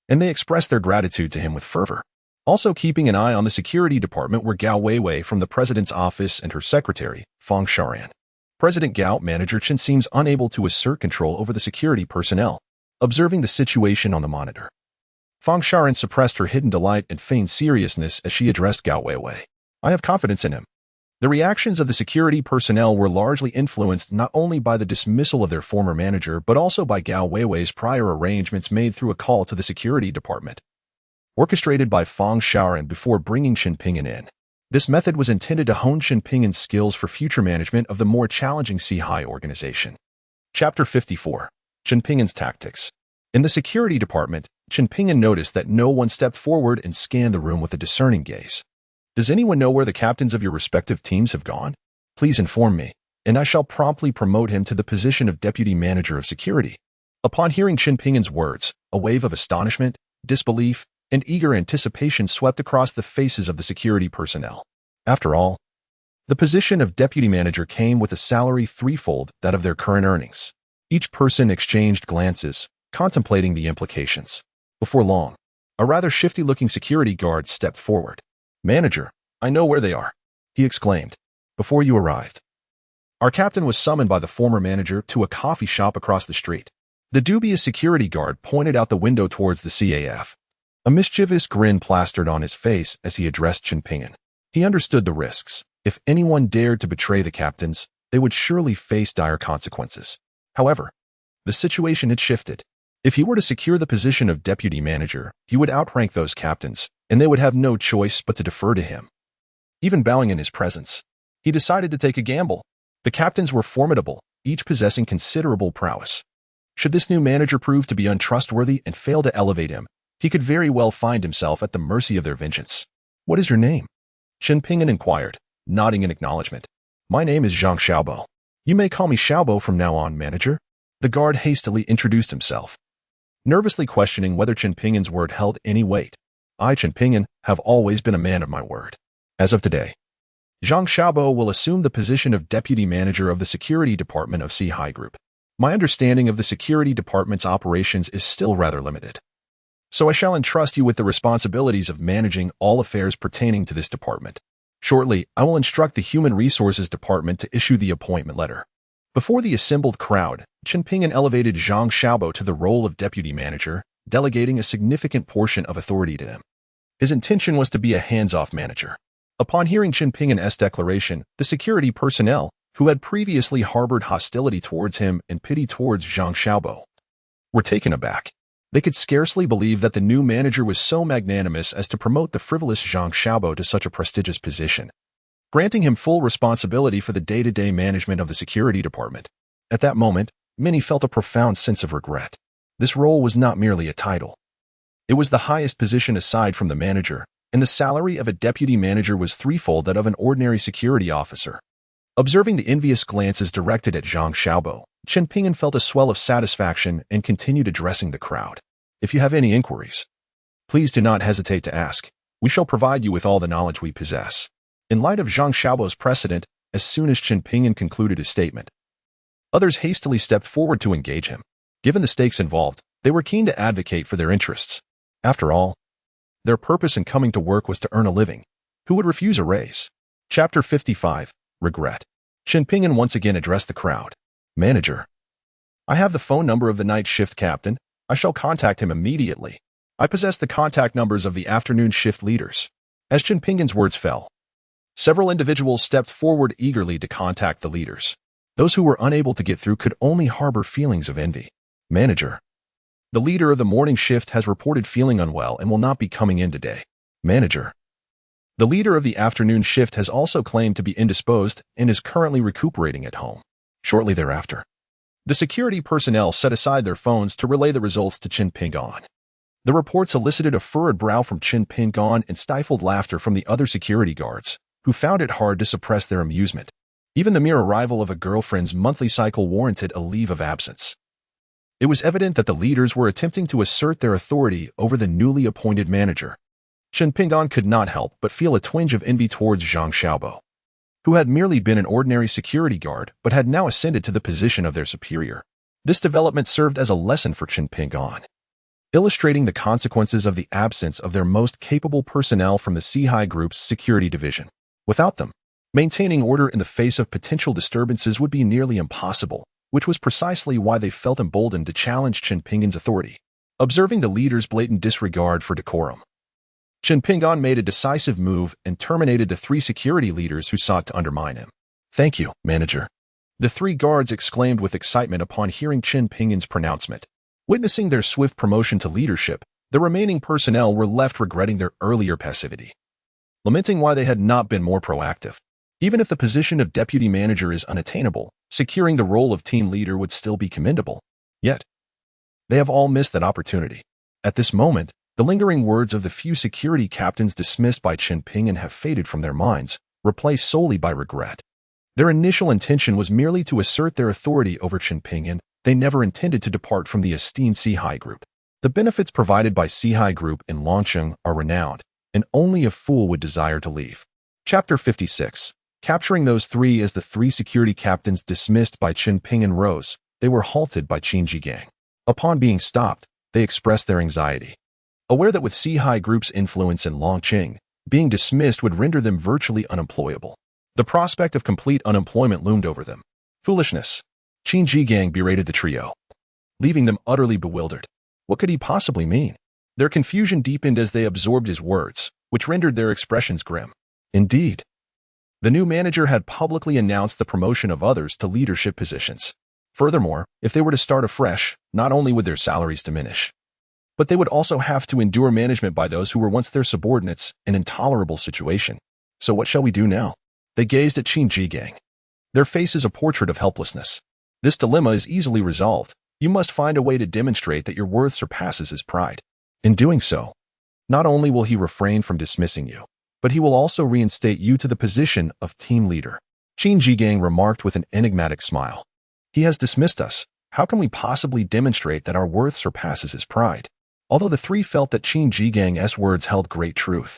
and they expressed their gratitude to him with fervor. Also keeping an eye on the security department were Gao Weiwei from the president's office and her secretary, Fang Sharan. President Gao, Manager Chen seems unable to assert control over the security personnel, observing the situation on the monitor. Fang Sharan suppressed her hidden delight and feigned seriousness as she addressed Gao Weiwei. I have confidence in him. The reactions of the security personnel were largely influenced not only by the dismissal of their former manager but also by Gao Weiwei's prior arrangements made through a call to the security department, orchestrated by Fang Shaoran before bringing Chen Ping'an in. This method was intended to hone Chen Ping'an's skills for future management of the more challenging Sea-High organization. Chapter 54. Chen Ping'an's Tactics. In the security department, Chen Ping'an noticed that no one stepped forward and scanned the room with a discerning gaze. Does anyone know where the captains of your respective teams have gone? Please inform me, and I shall promptly promote him to the position of Deputy Manager of Security. Upon hearing Chen Ping'an's words, a wave of astonishment, disbelief, and eager anticipation swept across the faces of the security personnel. After all, the position of Deputy Manager came with a salary threefold that of their current earnings. Each person exchanged glances, contemplating the implications. Before long, a rather shifty-looking security guard stepped forward. Manager, I know where they are, he exclaimed, before you arrived. Our captain was summoned by the former manager to a coffee shop across the street. The dubious security guard pointed out the window towards the CAF. A mischievous grin plastered on his face as he addressed Chen Ping'an. He understood the risks. If anyone dared to betray the captains, they would surely face dire consequences. However, the situation had shifted. If he were to secure the position of deputy manager, he would outrank those captains, and they would have no choice but to defer to him. Even bowing in his presence, he decided to take a gamble. The captains were formidable, each possessing considerable prowess. Should this new manager prove to be untrustworthy and fail to elevate him, he could very well find himself at the mercy of their vengeance. What is your name? Chen Ping'an inquired, nodding in acknowledgement. My name is Zhang Xiaobo. You may call me Xiaobo from now on, manager. The guard hastily introduced himself, nervously questioning whether Chen Ping'an's word held any weight. I, Chen Ping'an, have always been a man of my word. As of today, Zhang Xiaobo will assume the position of deputy manager of the security department of Sea-High Group. My understanding of the security department's operations is still rather limited, so I shall entrust you with the responsibilities of managing all affairs pertaining to this department. Shortly, I will instruct the Human Resources Department to issue the appointment letter. Before the assembled crowd, Chen Ping'an elevated Zhang Xiaobo to the role of deputy manager, delegating a significant portion of authority to him. His intention was to be a hands-off manager. Upon hearing Chen Ping'an's declaration, the security personnel, who had previously harbored hostility towards him and pity towards Zhang Xiaobo, were taken aback. They could scarcely believe that the new manager was so magnanimous as to promote the frivolous Zhang Xiaobo to such a prestigious position, granting him full responsibility for the day-to-day management of the security department. At that moment, many felt a profound sense of regret. This role was not merely a title. It was the highest position aside from the manager, and the salary of a deputy manager was threefold that of an ordinary security officer. Observing the envious glances directed at Zhang Xiaobo, Chen Ping'an felt a swell of satisfaction and continued addressing the crowd. If you have any inquiries, please do not hesitate to ask. We shall provide you with all the knowledge we possess. In light of Zhang Xiaobo's precedent, as soon as Chen Ping'an concluded his statement, others hastily stepped forward to engage him. Given the stakes involved, they were keen to advocate for their interests. After all, their purpose in coming to work was to earn a living. Who would refuse a raise? Chapter 55. Regret. Chen Ping'an once again addressed the crowd. Manager, I have the phone number of the night shift captain. I shall contact him immediately. I possess the contact numbers of the afternoon shift leaders. As Chen Ping'an's words fell, several individuals stepped forward eagerly to contact the leaders. Those who were unable to get through could only harbor feelings of envy. Manager, the leader of the morning shift has reported feeling unwell and will not be coming in today. Manager, the leader of the afternoon shift has also claimed to be indisposed and is currently recuperating at home. Shortly thereafter, the security personnel set aside their phones to relay the results to Chen Ping'an. The reports elicited a furrowed brow from Chen Ping'an and stifled laughter from the other security guards, who found it hard to suppress their amusement. Even the mere arrival of a girlfriend's monthly cycle warranted a leave of absence. It was evident that the leaders were attempting to assert their authority over the newly appointed manager. Chen Ping'an could not help but feel a twinge of envy towards Zhang Xiaobo, who had merely been an ordinary security guard but had now ascended to the position of their superior. This development served as a lesson for Chen Ping'an, illustrating the consequences of the absence of their most capable personnel from the Sihai Group's security division. Without them, maintaining order in the face of potential disturbances would be nearly impossible, which was precisely why they felt emboldened to challenge Chen Ping'an's authority. Observing the leader's blatant disregard for decorum, Chen Ping'an made a decisive move and terminated the 3 security leaders who sought to undermine him. "Thank you, manager," the 3 guards exclaimed with excitement upon hearing Chen Ping'an's pronouncement. Witnessing their swift promotion to leadership, the remaining personnel were left regretting their earlier passivity, lamenting why they had not been more proactive. Even if the position of deputy manager is unattainable, securing the role of team leader would still be commendable. Yet, they have all missed that opportunity. At this moment, the lingering words of the few security captains dismissed by Chen Ping'an have faded from their minds, replaced solely by regret. Their initial intention was merely to assert their authority over Chen Ping'an. They never intended to depart from the esteemed Sihai Group. The benefits provided by Sihai Group in Longcheng are renowned, and only a fool would desire to leave. Chapter 56. Capturing those 3. As the 3 security captains dismissed by Chen Ping'an rose, they were halted by Qin Jigang. Upon being stopped, they expressed their anxiety, aware that with Sihai Group's influence in Longcheng, being dismissed would render them virtually unemployable. The prospect of complete unemployment loomed over them. Foolishness. Qin Jigang berated the trio, leaving them utterly bewildered. What could he possibly mean? Their confusion deepened as they absorbed his words, which rendered their expressions grim. Indeed, the new manager had publicly announced the promotion of others to leadership positions. Furthermore, if they were to start afresh, not only would their salaries diminish, but they would also have to endure management by those who were once their subordinates, an intolerable situation. So what shall we do now? They gazed at Qin Jigang. Their face is a portrait of helplessness. This dilemma is easily resolved. You must find a way to demonstrate that your worth surpasses his pride. In doing so, not only will he refrain from dismissing you, but he will also reinstate you to the position of team leader. Qin Jigang remarked with an enigmatic smile. He has dismissed us. How can we possibly demonstrate that our worth surpasses his pride? Although the 3 felt that Qin Jigang's words held great truth,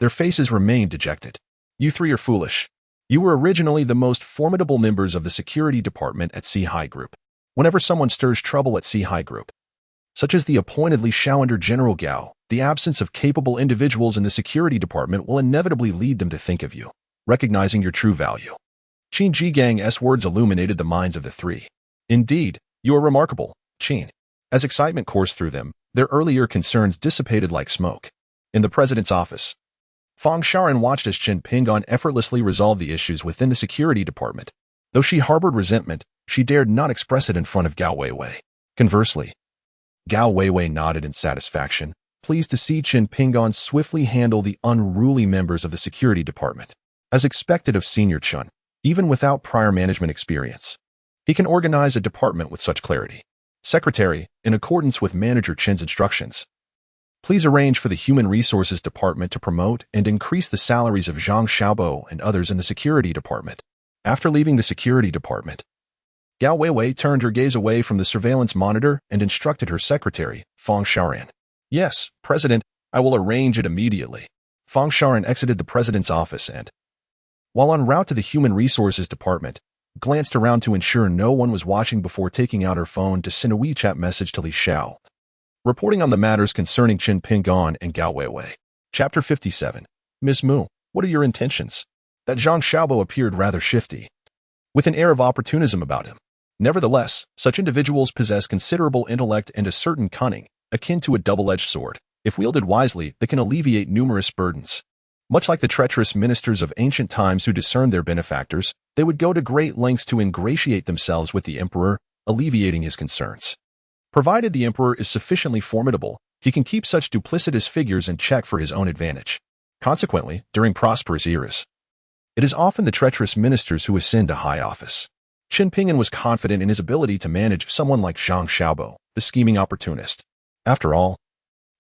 their faces remained dejected. You 3 are foolish. You were originally the most formidable members of the security department at Sihai Group. Whenever someone stirs trouble at Sihai Group, such as the appointedly asunder General Gao, the absence of capable individuals in the security department will inevitably lead them to think of you, recognizing your true value. Qin Jigang's words illuminated the minds of the 3. Indeed, you are remarkable, Qin. As excitement coursed through them, their earlier concerns dissipated like smoke. In the president's office, Fang Shaoran watched as Chen Ping'an effortlessly resolved the issues within the security department. Though she harbored resentment, she dared not express it in front of Gao Weiwei. Conversely, Gao Weiwei nodded in satisfaction, pleased to see Chen Ping'an swiftly handle the unruly members of the security department. As expected of Senior Chen, even without prior management experience, he can organize a department with such clarity. Secretary, in accordance with Manager Chen's instructions, please arrange for the Human Resources Department to promote and increase the salaries of Zhang Xiaobo and others in the security department. After leaving the security department, Gao Weiwei turned her gaze away from the surveillance monitor and instructed her secretary, Fang Shaoran. Yes, President, I will arrange it immediately. Fang Shaoran exited the president's office and, while en route to the Human Resources Department, glanced around to ensure no one was watching before taking out her phone to send a WeChat message to Li Xiao, reporting on the matters concerning Chen Ping'an and Gao Weiwei. Chapter 57. Ms. Mu, what are your intentions? That Zhang Xiaobo appeared rather shifty, with an air of opportunism about him. Nevertheless, such individuals possess considerable intellect and a certain cunning, akin to a double-edged sword. If wielded wisely, they can alleviate numerous burdens. Much like the treacherous ministers of ancient times who discerned their benefactors, they would go to great lengths to ingratiate themselves with the emperor, alleviating his concerns. Provided the emperor is sufficiently formidable, he can keep such duplicitous figures in check for his own advantage. Consequently, during prosperous eras, it is often the treacherous ministers who ascend to high office. Chen Ping'an was confident in his ability to manage someone like Zhang Xiaobo, the scheming opportunist. After all,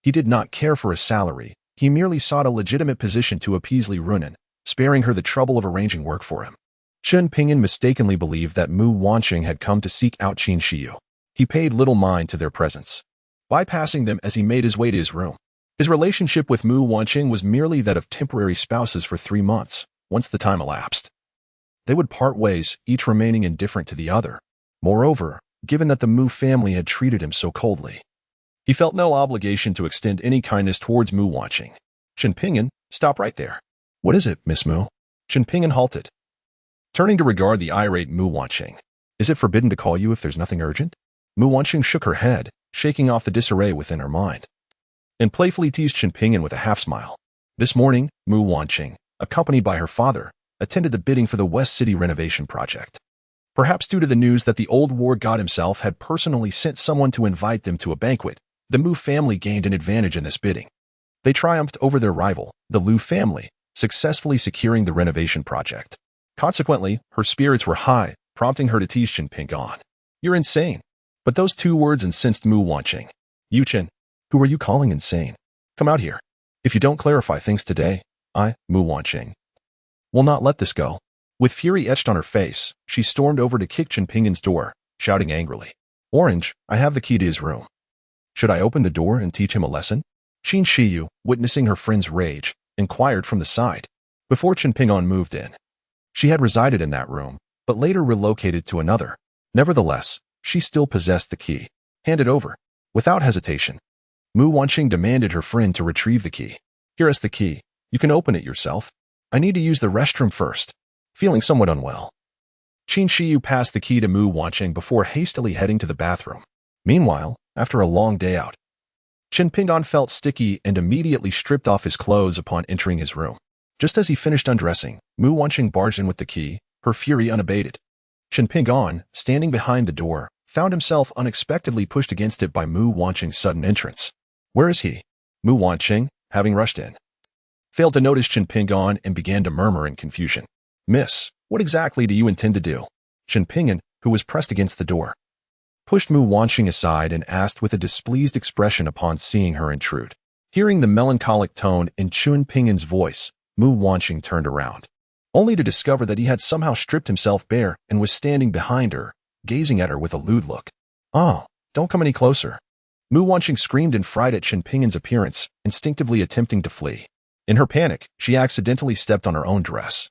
he did not care for a salary. He merely sought a legitimate position to appease Li Runan, sparing her the trouble of arranging work for him. Chen Ping'an mistakenly believed that Mu Wanqing had come to seek out Qin Shiyu. He paid little mind to their presence, bypassing them as he made his way to his room. His relationship with Mu Wanqing was merely that of temporary spouses for 3 months. Once the time elapsed, they would part ways, each remaining indifferent to the other. Moreover, given that the Mu family had treated him so coldly, he felt no obligation to extend any kindness towards Mu Wanqing. Chen Pingyan, stop right there. What is it, Miss Mu? Chen Pingyan halted, turning to regard the irate Mu Wanqing. Is it forbidden to call you if there's nothing urgent? Mu Wanqing shook her head, shaking off the disarray within her mind, and playfully teased Chen Pingyan with a half-smile. This morning, Mu Wanqing, accompanied by her father, attended the bidding for the West City renovation project. Perhaps due to the news that the old war god himself had personally sent someone to invite them to a banquet, the Mu family gained an advantage in this bidding. They triumphed over their rival, the Liu family, successfully securing the renovation project. Consequently, her spirits were high, prompting her to tease Chen Pingyan. You're insane. But those 2 words incensed Mu Wanqing. You Chen, who are you calling insane? Come out here. If you don't clarify things today, I, Mu Wanqing, will not let this go. With fury etched on her face, she stormed over to kick Chen Pingyan's door, shouting angrily, Orange, I have the key to his room. Should I open the door and teach him a lesson? Qin Shiyu, witnessing her friend's rage, inquired from the side. Before Chen Pingyan moved in, she had resided in that room, but later relocated to another. Nevertheless, she still possessed the key. Hand it over. Without hesitation, Mu Wanqing demanded her friend to retrieve the key. Here is the key. You can open it yourself. I need to use the restroom first. Feeling somewhat unwell, Qin Shiyu passed the key to Mu Wanqing before hastily heading to the bathroom. Meanwhile, after a long day out, Chen Pingyan felt sticky and immediately stripped off his clothes upon entering his room. Just as he finished undressing, Mu Wanqing barged in with the key, her fury unabated. Chen Pingyan, standing behind the door, found himself unexpectedly pushed against it by Mu Wanqing's sudden entrance. Where is he? Mu Wanqing, having rushed in, failed to notice Chen Pingyan and began to murmur in confusion. Miss, what exactly do you intend to do? Chen Pingyan, who was pressed against the door, pushed Mu Wanqing aside and asked with a displeased expression upon seeing her intrude. Hearing the melancholic tone in Chen Pingyan's voice, Mu Wanqing turned around, only to discover that he had somehow stripped himself bare and was standing behind her, gazing at her with a lewd look. Oh, don't come any closer. Mu Wanqing screamed in fright at Chen Pingyan's appearance, instinctively attempting to flee. In her panic, she accidentally stepped on her own dress,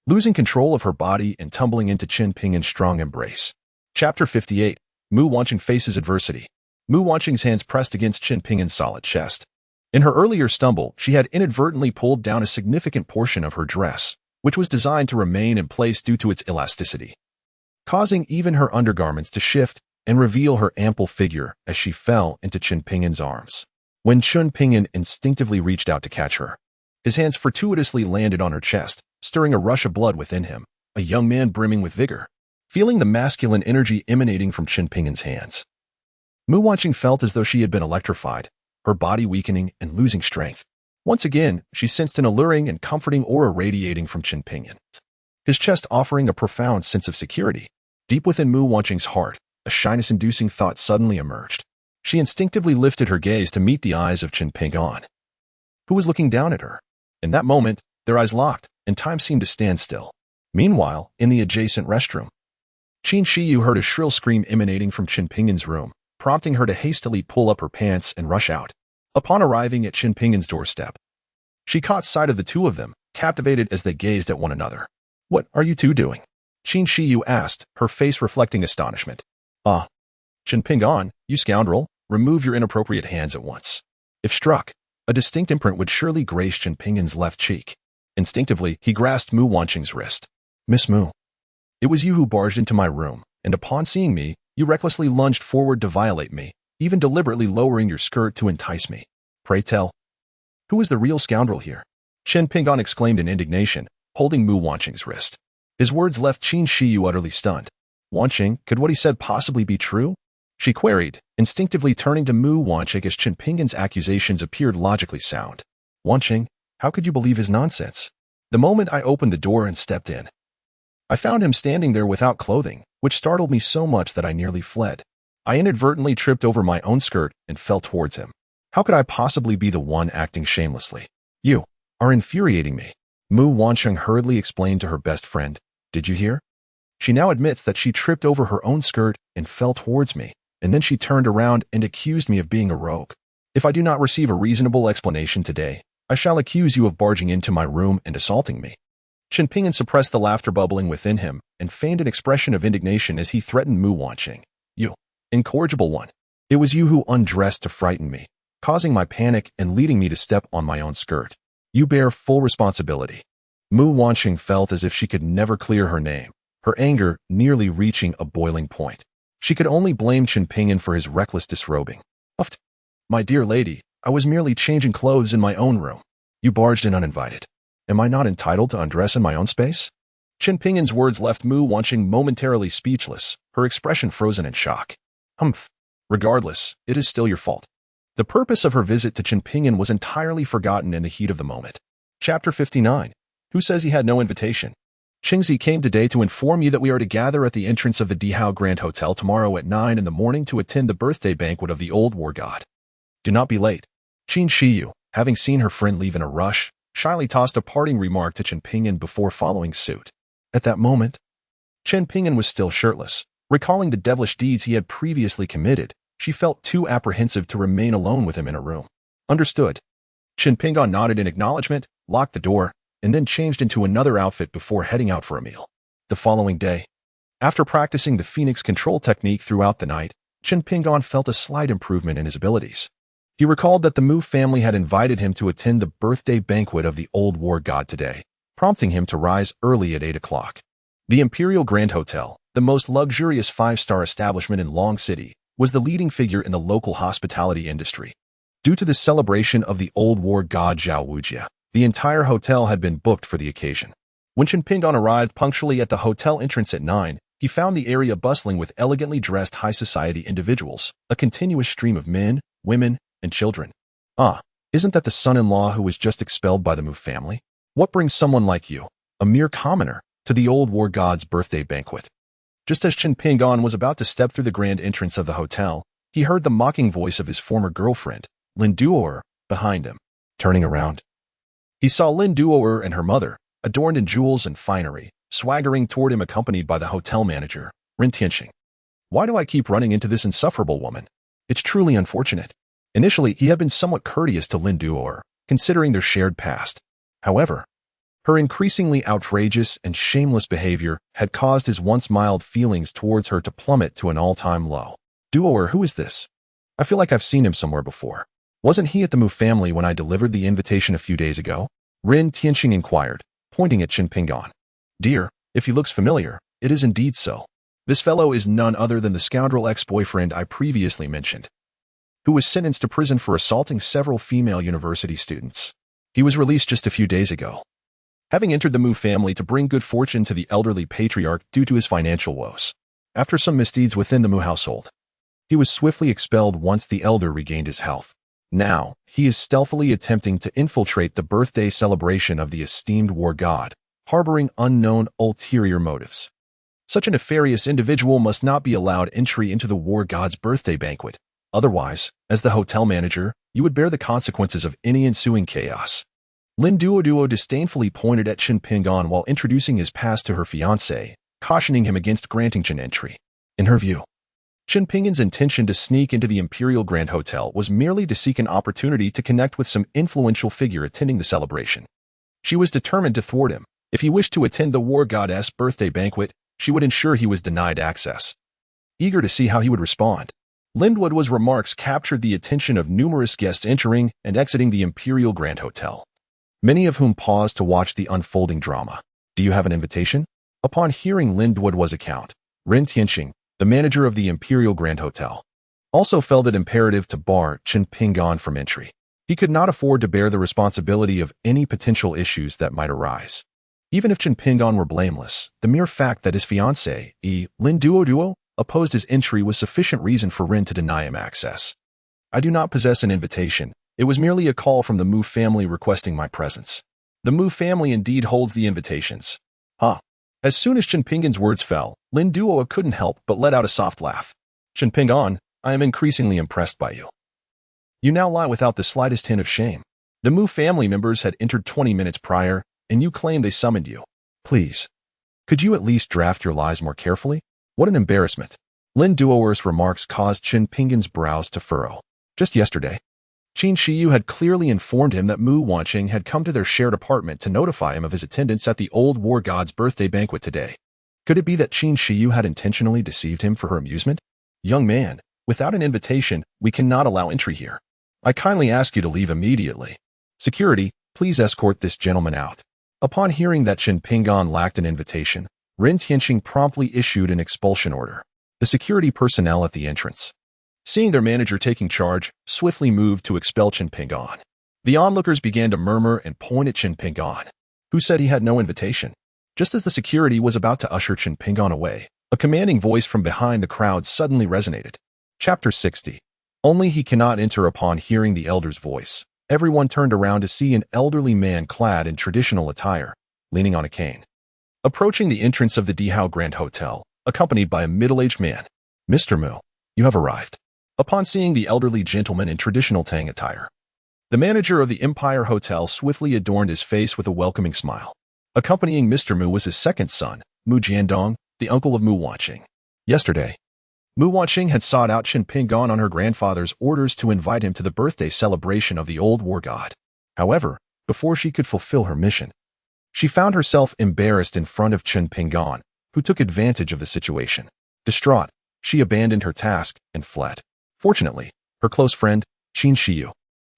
losing control of her body and tumbling into Chen Pingyan's strong embrace. Chapter 58. Mu Wanqing faces adversity. Mu Wanqing's hands pressed against Chen Pingyan's solid chest. In her earlier stumble, she had inadvertently pulled down a significant portion of her dress, which was designed to remain in place due to its elasticity, causing even her undergarments to shift and reveal her ample figure as she fell into Chen Pingyan's arms. When Chen Pingyan instinctively reached out to catch her, his hands fortuitously landed on her chest, stirring a rush of blood within him, a young man brimming with vigor. Feeling the masculine energy emanating from Chen Pingyan's hands, Mu Wanqing felt as though she had been electrified, her body weakening and losing strength. Once again, she sensed an alluring and comforting aura radiating from Chen Pingyan, his chest offering a profound sense of security. Deep within Mu Wanqing's heart, a shyness-inducing thought suddenly emerged. She instinctively lifted her gaze to meet the eyes of Chen Pingyan, who was looking down at her. In that moment, their eyes locked, and time seemed to stand still. Meanwhile, in the adjacent restroom, Qin Shiyu heard a shrill scream emanating from Chen Pingyan's room, prompting her to hastily pull up her pants and rush out. Upon arriving at Chen Pingyan's doorstep, she caught sight of the two of them, captivated as they gazed at one another. What are you two doing? Qin Shiyu asked, her face reflecting astonishment. Ah, Chen Pingyan, you scoundrel, remove your inappropriate hands at once. If struck, a distinct imprint would surely grace Chen Pingyan's left cheek. Instinctively, he grasped Mu Wanqing's wrist. Miss Mu, it was you who barged into my room, and upon seeing me, you recklessly lunged forward to violate me, even deliberately lowering your skirt to entice me. Pray tell, who is the real scoundrel here? Chen Pingyan exclaimed in indignation, holding Mu Wanqing's wrist. His words left Qin Shiyu utterly stunned. Wanqing, could what he said possibly be true? She queried, instinctively turning to Mu Wanqing as Chen Pingyan's accusations appeared logically sound. Wanqing, how could you believe his nonsense? The moment I opened the door and stepped in, I found him standing there without clothing, which startled me so much that I nearly fled. I inadvertently tripped over my own skirt and fell towards him. How could I possibly be the one acting shamelessly? You are infuriating me. Mu Wanqing hurriedly explained to her best friend. Did you hear? She now admits that she tripped over her own skirt and fell towards me, and then she turned around and accused me of being a rogue. If I do not receive a reasonable explanation today, I shall accuse you of barging into my room and assaulting me. Chen Ping'an suppressed the laughter bubbling within him and feigned an expression of indignation as he threatened Mu Wanqing. You incorrigible one. It was you who undressed to frighten me, causing my panic and leading me to step on my own skirt. You bear full responsibility. Mu Wanqing felt as if she could never clear her name, her anger nearly reaching a boiling point. She could only blame Chen Ping'an for his reckless disrobing. Huffed. My dear lady, I was merely changing clothes in my own room. You barged in uninvited. Am I not entitled to undress in my own space? Chen Ping'an's words left Mu Wanqing momentarily speechless, her expression frozen in shock. Humph. Regardless, it is still your fault. The purpose of her visit to Chen Ping'an was entirely forgotten in the heat of the moment. Chapter 59. Who says he had no invitation? Qingzi came today to inform you that we are to gather at the entrance of the Dihao Grand Hotel tomorrow at 9 in the morning to attend the birthday banquet of the old war god. Do not be late. Qin Shiyu, having seen her friend leave in a rush, shyly tossed a parting remark to Chen Ping'an before following suit. At that moment, Chen Ping'an was still shirtless. Recalling the devilish deeds he had previously committed, she felt too apprehensive to remain alone with him in a room. Understood. Chen Ping'an nodded in acknowledgement, locked the door, and then changed into another outfit before heading out for a meal. The following day, after practicing the Phoenix control technique throughout the night, Chen Ping'an felt a slight improvement in his abilities. He recalled that the Mu family had invited him to attend the birthday banquet of the old war god today, prompting him to rise early at 8 o'clock. The Imperial Grand Hotel, the most luxurious 5-star establishment in Long City, was the leading figure in the local hospitality industry. Due to the celebration of the old war god Zhao Wujia, the entire hotel had been booked for the occasion. When Chen Ping'an arrived punctually at the hotel entrance at 9, he found the area bustling with elegantly dressed high society individuals, a continuous stream of men, women, and children. Ah, isn't that the son-in-law who was just expelled by the Mu family? What brings someone like you, a mere commoner, to the old war god's birthday banquet? Just as Chen Ping'an was about to step through the grand entrance of the hotel, he heard the mocking voice of his former girlfriend, Lin Duo'er, behind him. Turning around, he saw Lin Duo'er and her mother, adorned in jewels and finery, swaggering toward him accompanied by the hotel manager, Ren Tianxing. Why do I keep running into this insufferable woman? It's truly unfortunate. Initially, he had been somewhat courteous to Lin Duo'er, considering their shared past. However, her increasingly outrageous and shameless behavior had caused his once mild feelings towards her to plummet to an all-time low. Duo'er, who is this? I feel like I've seen him somewhere before. Wasn't he at the Mu family when I delivered the invitation a few days ago? Ren Tianxing inquired, pointing at Chen Ping'an. Dear, if he looks familiar, it is indeed so. This fellow is none other than the scoundrel ex-boyfriend I previously mentioned, who was sentenced to prison for assaulting several female university students. He was released just a few days ago, having entered the Mu family to bring good fortune to the elderly patriarch due to his financial woes. After some misdeeds within the Mu household, he was swiftly expelled once the elder regained his health. Now, he is stealthily attempting to infiltrate the birthday celebration of the esteemed war god, harboring unknown ulterior motives. Such a nefarious individual must not be allowed entry into the war god's birthday banquet. Otherwise, as the hotel manager, you would bear the consequences of any ensuing chaos. Lin Duo'er disdainfully pointed at Chen Ping'an while introducing his past to her fiancé, cautioning him against granting Chen entry. In her view, Chen Ping'an's intention to sneak into the Imperial Grand Hotel was merely to seek an opportunity to connect with some influential figure attending the celebration. She was determined to thwart him. If he wished to attend the war goddess' birthday banquet, she would ensure he was denied access. Eager to see how he would respond, Lindwood's remarks captured the attention of numerous guests entering and exiting the Imperial Grand Hotel, many of whom paused to watch the unfolding drama. Do you have an invitation? Upon hearing Lindwood's account, Ren Tianxing, the manager of the Imperial Grand Hotel, also felt it imperative to bar Chen Ping'an from entry. He could not afford to bear the responsibility of any potential issues that might arise. Even if Chen Ping'an were blameless, the mere fact that his fiancée, Lin Duo'er, opposed his entry was sufficient reason for Ren to deny him access. I do not possess an invitation. It was merely a call from the Mu family requesting my presence. The Mu family indeed holds the invitations. Huh. As soon as Chen Ping'an's words fell, Lin Duo'er couldn't help but let out a soft laugh. Chen Ping'an, I am increasingly impressed by you. You now lie without the slightest hint of shame. The Mu family members had entered 20 minutes prior, and you claim they summoned you. Please, could you at least draft your lies more carefully? What an embarrassment. Lin Duoer's remarks caused Qin Pingan's brows to furrow. Just yesterday, Qin Shiyu had clearly informed him that Mu Wanqing had come to their shared apartment to notify him of his attendance at the old war god's birthday banquet today. Could it be that Qin Shiyu had intentionally deceived him for her amusement? Young man, without an invitation, we cannot allow entry here. I kindly ask you to leave immediately. Security, please escort this gentleman out. Upon hearing that Qin Pingan lacked an invitation, Ren Tianqing promptly issued an expulsion order. The security personnel at the entrance, seeing their manager taking charge, swiftly moved to expel Qin Pingan. The onlookers began to murmur and point at Qin Pingan, who said he had no invitation. Just as the security was about to usher Qin Pingan away, a commanding voice from behind the crowd suddenly resonated. Chapter 60. Only he cannot enter. Upon hearing the elder's voice, everyone turned around to see an elderly man clad in traditional attire, leaning on a cane, approaching the entrance of the Dihao Grand Hotel, accompanied by a middle-aged man. Mr. Mu, you have arrived. Upon seeing the elderly gentleman in traditional Tang attire, the manager of the Empire Hotel swiftly adorned his face with a welcoming smile. Accompanying Mr. Mu was his second son, Mu Jiandong, the uncle of Mu Wanqing. Yesterday, Mu Wanqing had sought out Qin Pingan on her grandfather's orders to invite him to the birthday celebration of the old war god. However, before she could fulfill her mission, she found herself embarrassed in front of Qin Pingan, who took advantage of the situation. Distraught, she abandoned her task and fled. Fortunately, her close friend, Qin Shiyu,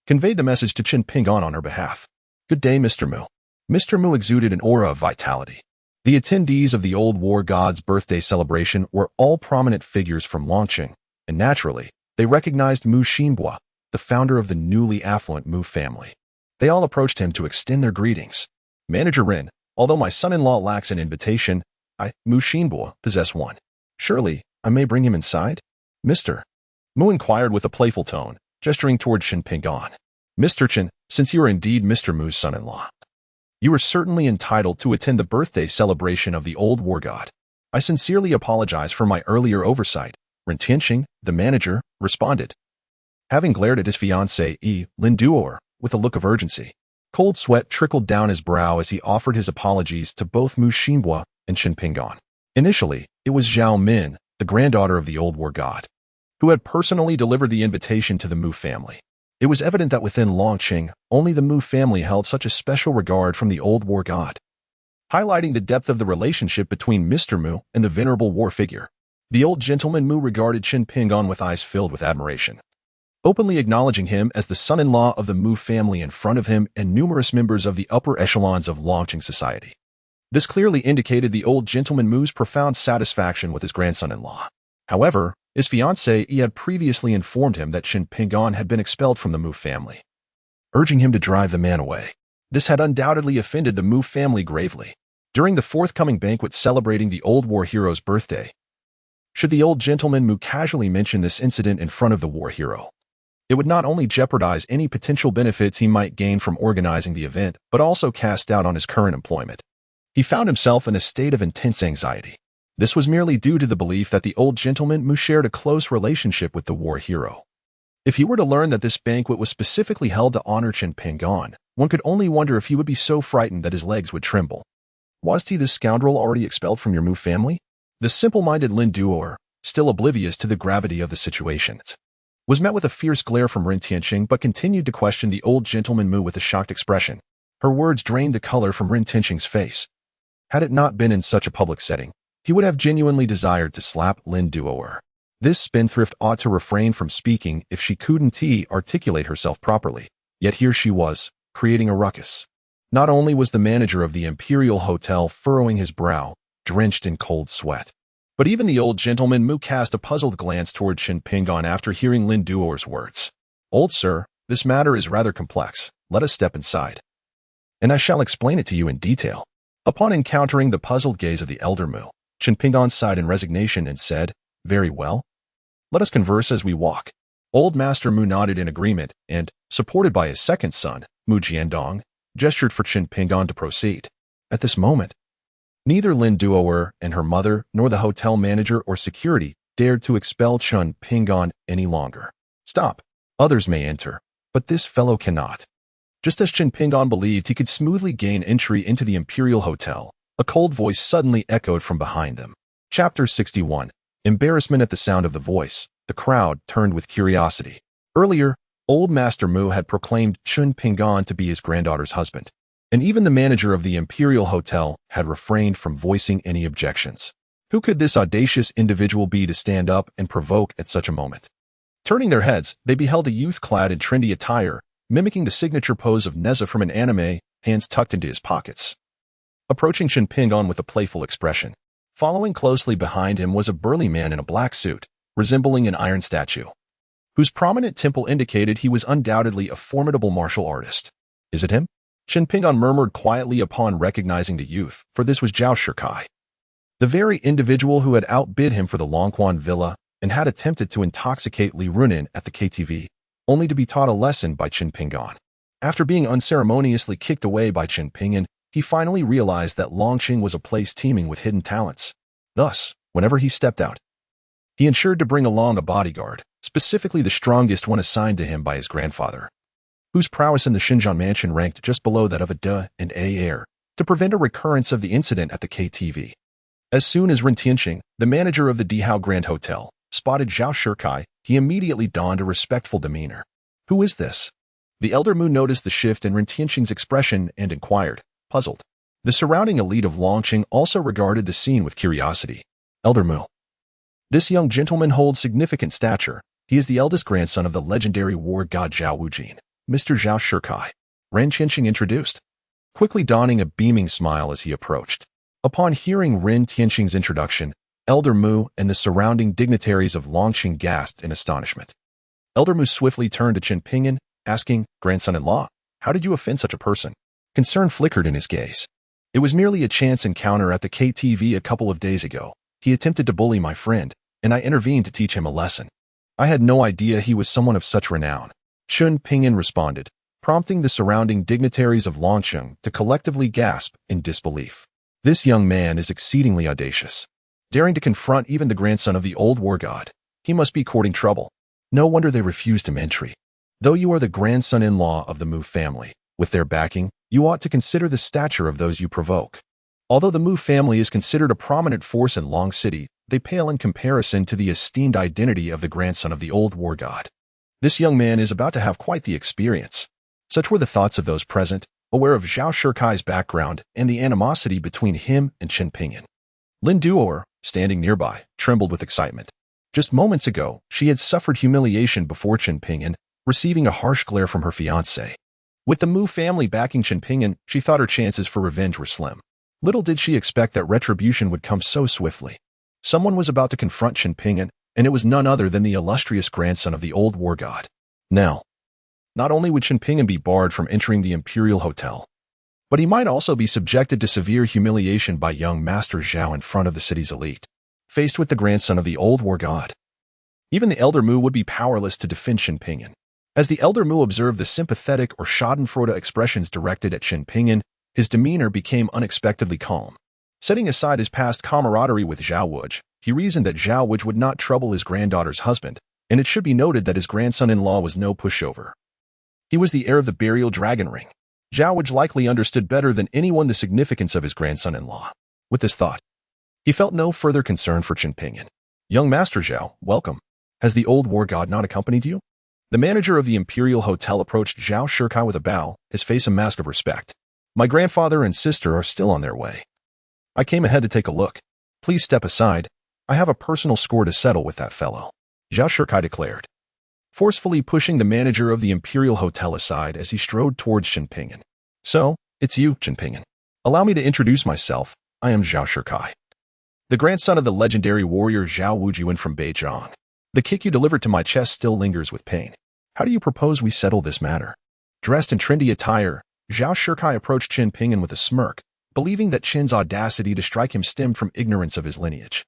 conveyed the message to Qin Pingan on her behalf. Good day, Mr. Mu. Mr. Mu exuded an aura of vitality. The attendees of the old war god's birthday celebration were all prominent figures from Longqing, and naturally, they recognized Mu Xinbua, the founder of the newly affluent Mu family. They all approached him to extend their greetings. Manager Ren, although my son-in-law lacks an invitation, I, Mu Xinbua, possess one. Surely, I may bring him inside? Mr. Mu inquired with a playful tone, gesturing toward Qin Pingan. Mr. Qin, since you are indeed Mr. Mu's son-in-law, you are certainly entitled to attend the birthday celebration of the old war god. I sincerely apologize for my earlier oversight, Ren Tianqing, the manager, responded, having glared at his fiancée, Lin Duoer, with a look of urgency. Cold sweat trickled down his brow as he offered his apologies to both Mu Xinbua and Qin Pingan. Initially, it was Zhao Min, the granddaughter of the old war god, who had personally delivered the invitation to the Mu family. It was evident that within Longqing, only the Mu family held such a special regard from the old war god, highlighting the depth of the relationship between Mr. Mu and the venerable war figure. The old gentleman Mu regarded Qin Pingan with eyes filled with admiration, openly acknowledging him as the son-in-law of the Mu family in front of him and numerous members of the upper echelons of Longqing society. This clearly indicated the old gentleman Mu's profound satisfaction with his grandson-in-law. However, his fiancée had previously informed him that Qin Pingan had been expelled from the Mu family, urging him to drive the man away. This had undoubtedly offended the Mu family gravely. During the forthcoming banquet celebrating the old war hero's birthday, should the old gentleman Mu casually mention this incident in front of the war hero, it would not only jeopardize any potential benefits he might gain from organizing the event, but also cast doubt on his current employment. He found himself in a state of intense anxiety. This was merely due to the belief that the old gentleman Mu shared a close relationship with the war hero. If he were to learn that this banquet was specifically held to honor Qin Pingan, one could only wonder if he would be so frightened that his legs would tremble. Was he this scoundrel already expelled from your Mu family? The simple-minded Lin Duoer, still oblivious to the gravity of the situation, was met with a fierce glare from Ren Tianqing but continued to question the old gentleman Mu with a shocked expression. Her words drained the color from Ren Tianqing's face. Had it not been in such a public setting, he would have genuinely desired to slap Lin Duoer. This spendthrift ought to refrain from speaking if she couldn't articulate herself properly. Yet here she was, creating a ruckus. Not only was the manager of the Imperial Hotel furrowing his brow, drenched in cold sweat, but even the old gentleman Mu cast a puzzled glance toward Qin Pingan after hearing Lin Duoer's words. Old sir, this matter is rather complex. Let us step inside, and I shall explain it to you in detail. Upon encountering the puzzled gaze of the elder Mu, Qin Pingan sighed in resignation and said, Very well. Let us converse as we walk. Old Master Mu nodded in agreement and, supported by his second son, Mu Jiandong, gestured for Qin Pingan to proceed. At this moment, neither Lin Duoer and her mother nor the hotel manager or security dared to expel Qin Pingan any longer. Stop. Others may enter, but this fellow cannot. Just as Qin Pingan believed he could smoothly gain entry into the Imperial Hotel, a cold voice suddenly echoed from behind them. Chapter 61. Embarrassment at the sound of the voice, the crowd turned with curiosity. Earlier, old Master Mu had proclaimed Chun Pingan to be his granddaughter's husband, and even the manager of the Imperial Hotel had refrained from voicing any objections. Who could this audacious individual be to stand up and provoke at such a moment? Turning their heads, they beheld a youth clad in trendy attire, mimicking the signature pose of Neza from an anime, hands tucked into his pockets. Approaching Chun Pingan with a playful expression. Following closely behind him was a burly man in a black suit, resembling an iron statue, whose prominent temple indicated he was undoubtedly a formidable martial artist. Is it him? Chun Pingan murmured quietly upon recognizing the youth, for this was Zhao Shikai, the very individual who had outbid him for the Longquan Villa and had attempted to intoxicate Li Runin at the KTV, only to be taught a lesson by Chun Pingan. After being unceremoniously kicked away by Chun Pingan, he finally realized that Longqing was a place teeming with hidden talents. Thus, whenever he stepped out, he ensured to bring along a bodyguard, specifically the strongest one assigned to him by his grandfather, whose prowess in the Xinjiang mansion ranked just below that of a De and A heir, to prevent a recurrence of the incident at the KTV. As soon as Ren Tianqing, the manager of the Dihao Grand Hotel, spotted Zhao Shikai, he immediately donned a respectful demeanor. Who is this? The elder Mu noticed the shift in Ren Tianqing's expression and inquired, puzzled. The surrounding elite of Longqing also regarded the scene with curiosity. Elder Mu. This young gentleman holds significant stature. He is the eldest grandson of the legendary war god Zhao Wujin, Mr. Zhao Shikai. Ren Tianqing introduced, quickly donning a beaming smile as he approached. Upon hearing Ren Tianqing's introduction, Elder Mu and the surrounding dignitaries of Longqing gasped in astonishment. Elder Mu swiftly turned to Chun Pingan, asking, "Grandson-in-law, how did you offend such a person?" Concern flickered in his gaze. "It was merely a chance encounter at the KTV a couple of days ago. He attempted to bully my friend, and I intervened to teach him a lesson. I had no idea he was someone of such renown," Chun Pingan responded, prompting the surrounding dignitaries of Longqing to collectively gasp in disbelief. This young man is exceedingly audacious, daring to confront even the grandson of the old war god. He must be courting trouble. No wonder they refused him entry. Though you are the grandson-in-law of the Mu family, with their backing, you ought to consider the stature of those you provoke. Although the Mu family is considered a prominent force in Long City, they pale in comparison to the esteemed identity of the grandson of the old war god. This young man is about to have quite the experience. Such were the thoughts of those present, aware of Zhao Shikai's background and the animosity between him and Chun Pingan. Lin Duor, standing nearby, trembled with excitement. Just moments ago, she had suffered humiliation before Chun Pingan, receiving a harsh glare from her fiancé. With the Mu family backing Chun Pingan, she thought her chances for revenge were slim. Little did she expect that retribution would come so swiftly. Someone was about to confront Chun Pingan, and it was none other than the illustrious grandson of the old war god. Now, not only would Chun Pingan be barred from entering the Imperial Hotel, but he might also be subjected to severe humiliation by young Master Zhao in front of the city's elite. Faced with the grandson of the old war god, even the elder Mu would be powerless to defend Chun Pingan. As the elder Mu observed the sympathetic or schadenfreude expressions directed at Chun Pingan, his demeanor became unexpectedly calm. Setting aside his past camaraderie with Zhao Wuj, he reasoned that Zhao Wuj would not trouble his granddaughter's husband, and it should be noted that his grandson-in-law was no pushover. He was the heir of the burial dragon ring. Zhao Wuj likely understood better than anyone the significance of his grandson-in-law. With this thought, he felt no further concern for Chun Pingan. "Young Master Zhao, welcome. Has the old war god not accompanied you?" The manager of the Imperial Hotel approached Zhao Shikai with a bow, his face a mask of respect. "My grandfather and sister are still on their way. I came ahead to take a look. Please step aside. I have a personal score to settle with that fellow," Zhao Shikai declared, forcefully pushing the manager of the Imperial Hotel aside as he strode towards Chun Pingan. "So, it's you, Chun Pingan. Allow me to introduce myself. I am Zhao Shikai, the grandson of the legendary warrior Zhao Wujin from Beizhong. The kick you delivered to my chest still lingers with pain. How do you propose we settle this matter?" Dressed in trendy attire, Zhao Shikai approached Chun Pingan with a smirk, believing that Chin's audacity to strike him stemmed from ignorance of his lineage.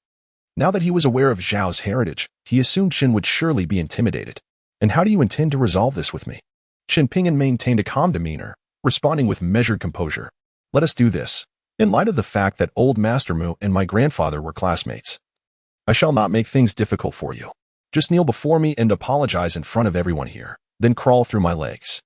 Now that he was aware of Zhao's heritage, he assumed Chin would surely be intimidated. "And how do you intend to resolve this with me?" Chun Pingan maintained a calm demeanor, responding with measured composure. "Let us do this. In light of the fact that old Master Mu and my grandfather were classmates, I shall not make things difficult for you. Just kneel before me and apologize in front of everyone here, then crawl through my legs,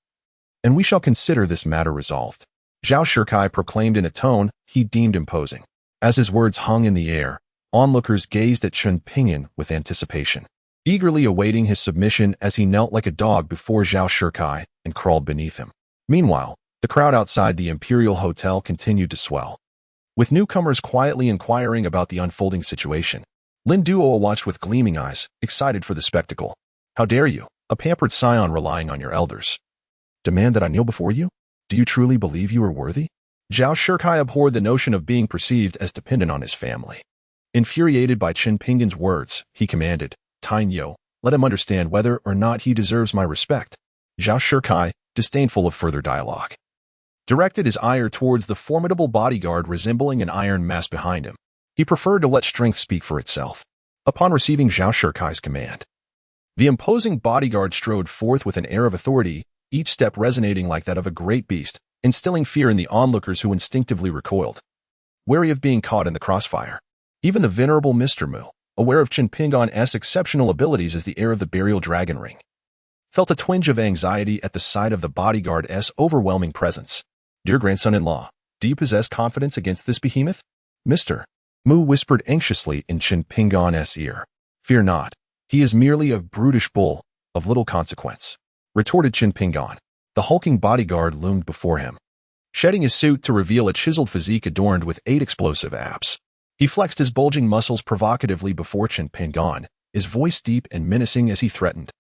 and we shall consider this matter resolved," Zhao Shikai proclaimed in a tone he deemed imposing. As his words hung in the air, onlookers gazed at Chen Pingyan with anticipation, eagerly awaiting his submission as he knelt like a dog before Zhao Shikai and crawled beneath him. Meanwhile, the crowd outside the Imperial Hotel continued to swell, with newcomers quietly inquiring about the unfolding situation. Lin Duo watched with gleaming eyes, excited for the spectacle. "How dare you, a pampered scion relying on your elders, demand that I kneel before you? Do you truly believe you are worthy?" Zhao Shikai abhorred the notion of being perceived as dependent on his family. Infuriated by Chen Pingyan's words, he commanded, "Tine Yo, let him understand whether or not he deserves my respect." Zhao Shikai, disdainful of further dialogue, directed his ire towards the formidable bodyguard resembling an iron mass behind him. He preferred to let strength speak for itself. Upon receiving Zhao Shikai's command, the imposing bodyguard strode forth with an air of authority, each step resonating like that of a great beast, instilling fear in the onlookers who instinctively recoiled, wary of being caught in the crossfire. Even the venerable Mr. Mu, aware of Chen Pingyan's exceptional abilities as the heir of the burial dragon ring, felt a twinge of anxiety at the sight of the bodyguard's overwhelming presence. "Dear grandson-in-law, do you possess confidence against this behemoth?" Mr. Mu whispered anxiously in Chen Pingyan's ear. "Fear not. He is merely a brutish bull, of little consequence," retorted Chen Pingyan. The hulking bodyguard loomed before him, shedding his suit to reveal a chiseled physique adorned with 8 explosive abs. He flexed his bulging muscles provocatively before Chen Pingyan, his voice deep and menacing as he threatened,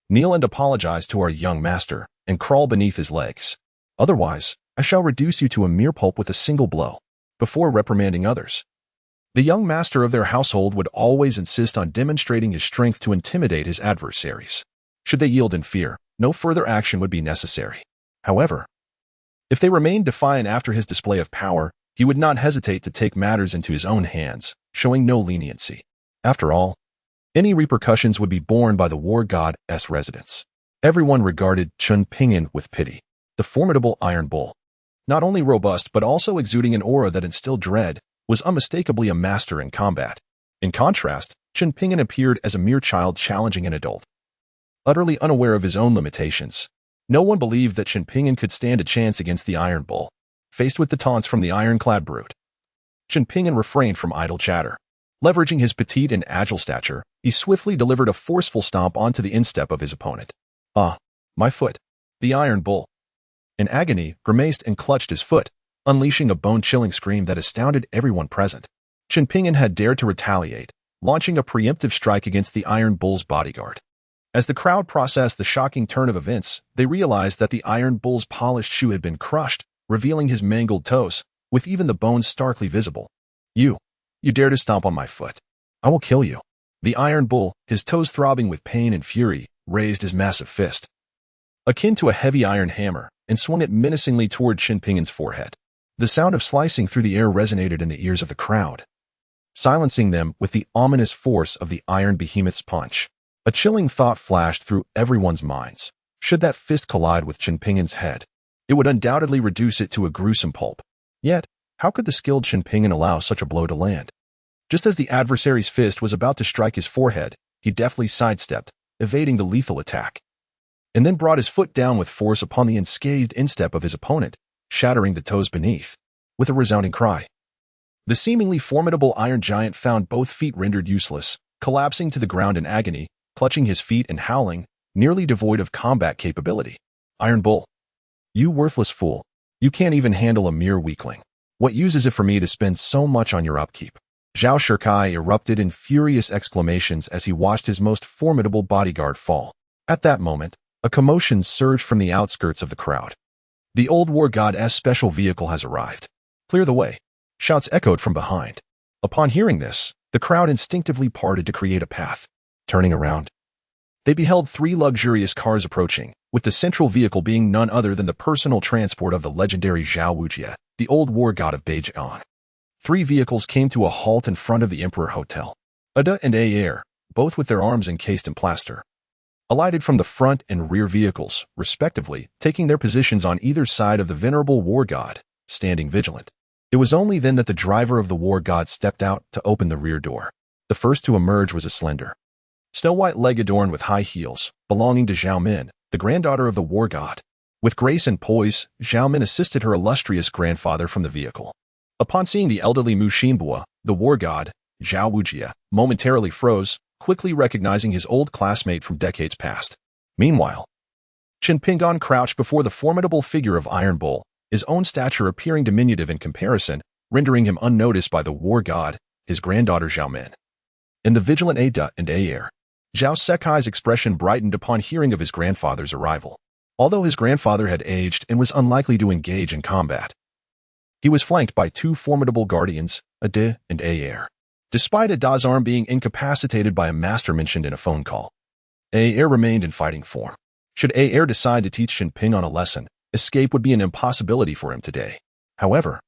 "Kneel and apologize to our young master, and crawl beneath his legs. Otherwise, I shall reduce you to a mere pulp with a single blow," before reprimanding others. The young master of their household would always insist on demonstrating his strength to intimidate his adversaries. Should they yield in fear, no further action would be necessary. However, if they remained defiant after his display of power, he would not hesitate to take matters into his own hands, showing no leniency. After all, any repercussions would be borne by the war god's residents. Everyone regarded Chen Pingyan with pity. The formidable Iron Bull, not only robust but also exuding an aura that instilled dread, was unmistakably a master in combat. In contrast, Chen Pingyan appeared as a mere child challenging an adult, utterly unaware of his own limitations. No one believed that Chen Pingyan could stand a chance against the Iron Bull. Faced with the taunts from the ironclad brute, Chen Pingyan refrained from idle chatter. Leveraging his petite and agile stature, he swiftly delivered a forceful stomp onto the instep of his opponent. "Ah, my foot!" The Iron Bull, in agony, grimaced and clutched his foot, unleashing a bone-chilling scream that astounded everyone present. Chen Pingyan had dared to retaliate, launching a preemptive strike against the Iron Bull's bodyguard. As the crowd processed the shocking turn of events, they realized that the Iron Bull's polished shoe had been crushed, revealing his mangled toes, with even the bones starkly visible. You dare to stomp on my foot. I will kill you." The Iron Bull, his toes throbbing with pain and fury, raised his massive fist, akin to a heavy iron hammer, and swung it menacingly toward Chen Pingyan's forehead. The sound of slicing through the air resonated in the ears of the crowd, silencing them with the ominous force of the iron behemoth's punch. A chilling thought flashed through everyone's minds. Should that fist collide with Chen Pingyan's head, it would undoubtedly reduce it to a gruesome pulp. Yet, how could the skilled Chen Pingyan allow such a blow to land? Just as the adversary's fist was about to strike his forehead, he deftly sidestepped, evading the lethal attack, and then brought his foot down with force upon the unscathed instep of his opponent, shattering the toes beneath. With a resounding cry, the seemingly formidable iron giant found both feet rendered useless, collapsing to the ground in agony, clutching his feet and howling, nearly devoid of combat capability. "Iron Bull, you worthless fool. You can't even handle a mere weakling. What use is it for me to spend so much on your upkeep?" Zhao Shikai erupted in furious exclamations as he watched his most formidable bodyguard fall. At that moment, a commotion surged from the outskirts of the crowd. "The old war god's special vehicle has arrived. Clear the way," shouts echoed from behind. Upon hearing this, the crowd instinctively parted to create a path. Turning around, they beheld 3 luxurious cars approaching, with the central vehicle being none other than the personal transport of the legendary Zhao Wujie, the old war god of Beijing. 3 vehicles came to a halt in front of the Emperor Hotel. Ada and Ayer, both with their arms encased in plaster, alighted from the front and rear vehicles, respectively, taking their positions on either side of the venerable war god, standing vigilant. It was only then that the driver of the war god stepped out to open the rear door. The first to emerge was a slender, snow-white leg adorned with high heels, belonging to Zhao Min, the granddaughter of the war god. With grace and poise, Zhao Min assisted her illustrious grandfather from the vehicle. Upon seeing the elderly Mu Xinbua, the war god, Zhao Wujie momentarily froze, quickly recognizing his old classmate from decades past. Meanwhile, Qin Pingon crouched before the formidable figure of Iron Bull, his own stature appearing diminutive in comparison, rendering him unnoticed by the war god, his granddaughter Zhao Min. In the vigilant Ada and Ayer, Zhao Sekai's expression brightened upon hearing of his grandfather's arrival. Although his grandfather had aged and was unlikely to engage in combat, he was flanked by two formidable guardians, Ada and Ayer. Despite Ada's arm being incapacitated by a master mentioned in a phone call, Ayer remained in fighting form. Should Ayer decide to teach Qin Pingon a lesson, escape would be an impossibility for him today. However,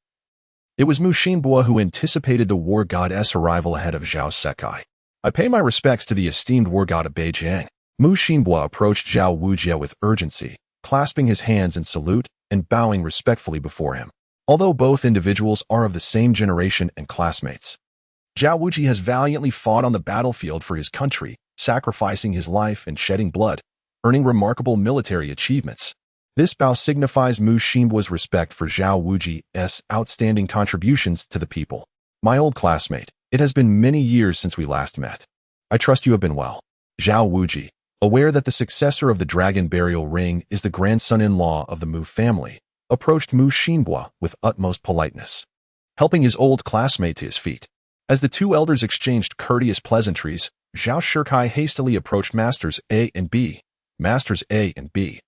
it was Mu Xinbo who anticipated the war god's arrival ahead of Zhao Sekai. I pay my respects to the esteemed war god of Beijing. Mu Xinbo approached Zhao Wujie with urgency, clasping his hands in salute and bowing respectfully before him. Although both individuals are of the same generation and classmates, Zhao Wujie has valiantly fought on the battlefield for his country, sacrificing his life and shedding blood, earning remarkable military achievements. This bow signifies Mu Xinbo's respect for Zhao Wujie's outstanding contributions to the people. My old classmate, it has been many years since we last met. I trust you have been well. Zhao Wujie, aware that the successor of the Dragon Burial Ring is the grandson-in-law of the Mu family, approached Mu Xinbo with utmost politeness, helping his old classmate to his feet. As the two elders exchanged courteous pleasantries, Zhao Shikai hastily approached Masters A and B. Masters A and B.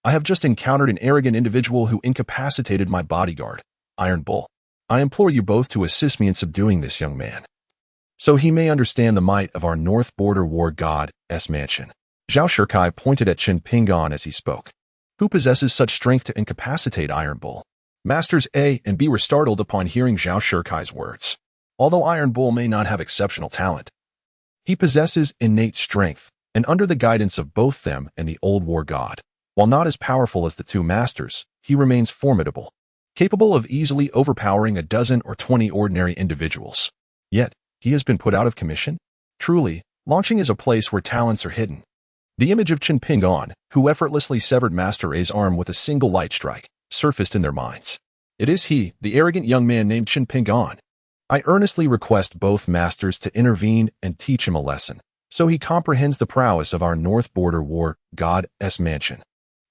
I have just encountered an arrogant individual who incapacitated my bodyguard, Iron Bull. I implore you both to assist me in subduing this young man, so he may understand the might of our North Border War God's mansion. Zhao Shikai pointed at Qin Pingon as he spoke. Who possesses such strength to incapacitate Iron Bull? Masters A and B were startled upon hearing Zhao Shikai's words. Although Iron Bull may not have exceptional talent, he possesses innate strength, and under the guidance of both them and the old war god, while not as powerful as the two masters, he remains formidable, capable of easily overpowering a dozen or 20 ordinary individuals. Yet, he has been put out of commission? Truly, launching is a place where talents are hidden. The image of Qin Pingon, who effortlessly severed Master A's arm with a single light strike, surfaced in their minds. It is he, the arrogant young man named Qin Pingon. I earnestly request both masters to intervene and teach him a lesson, so he comprehends the prowess of our North Border War God's mansion.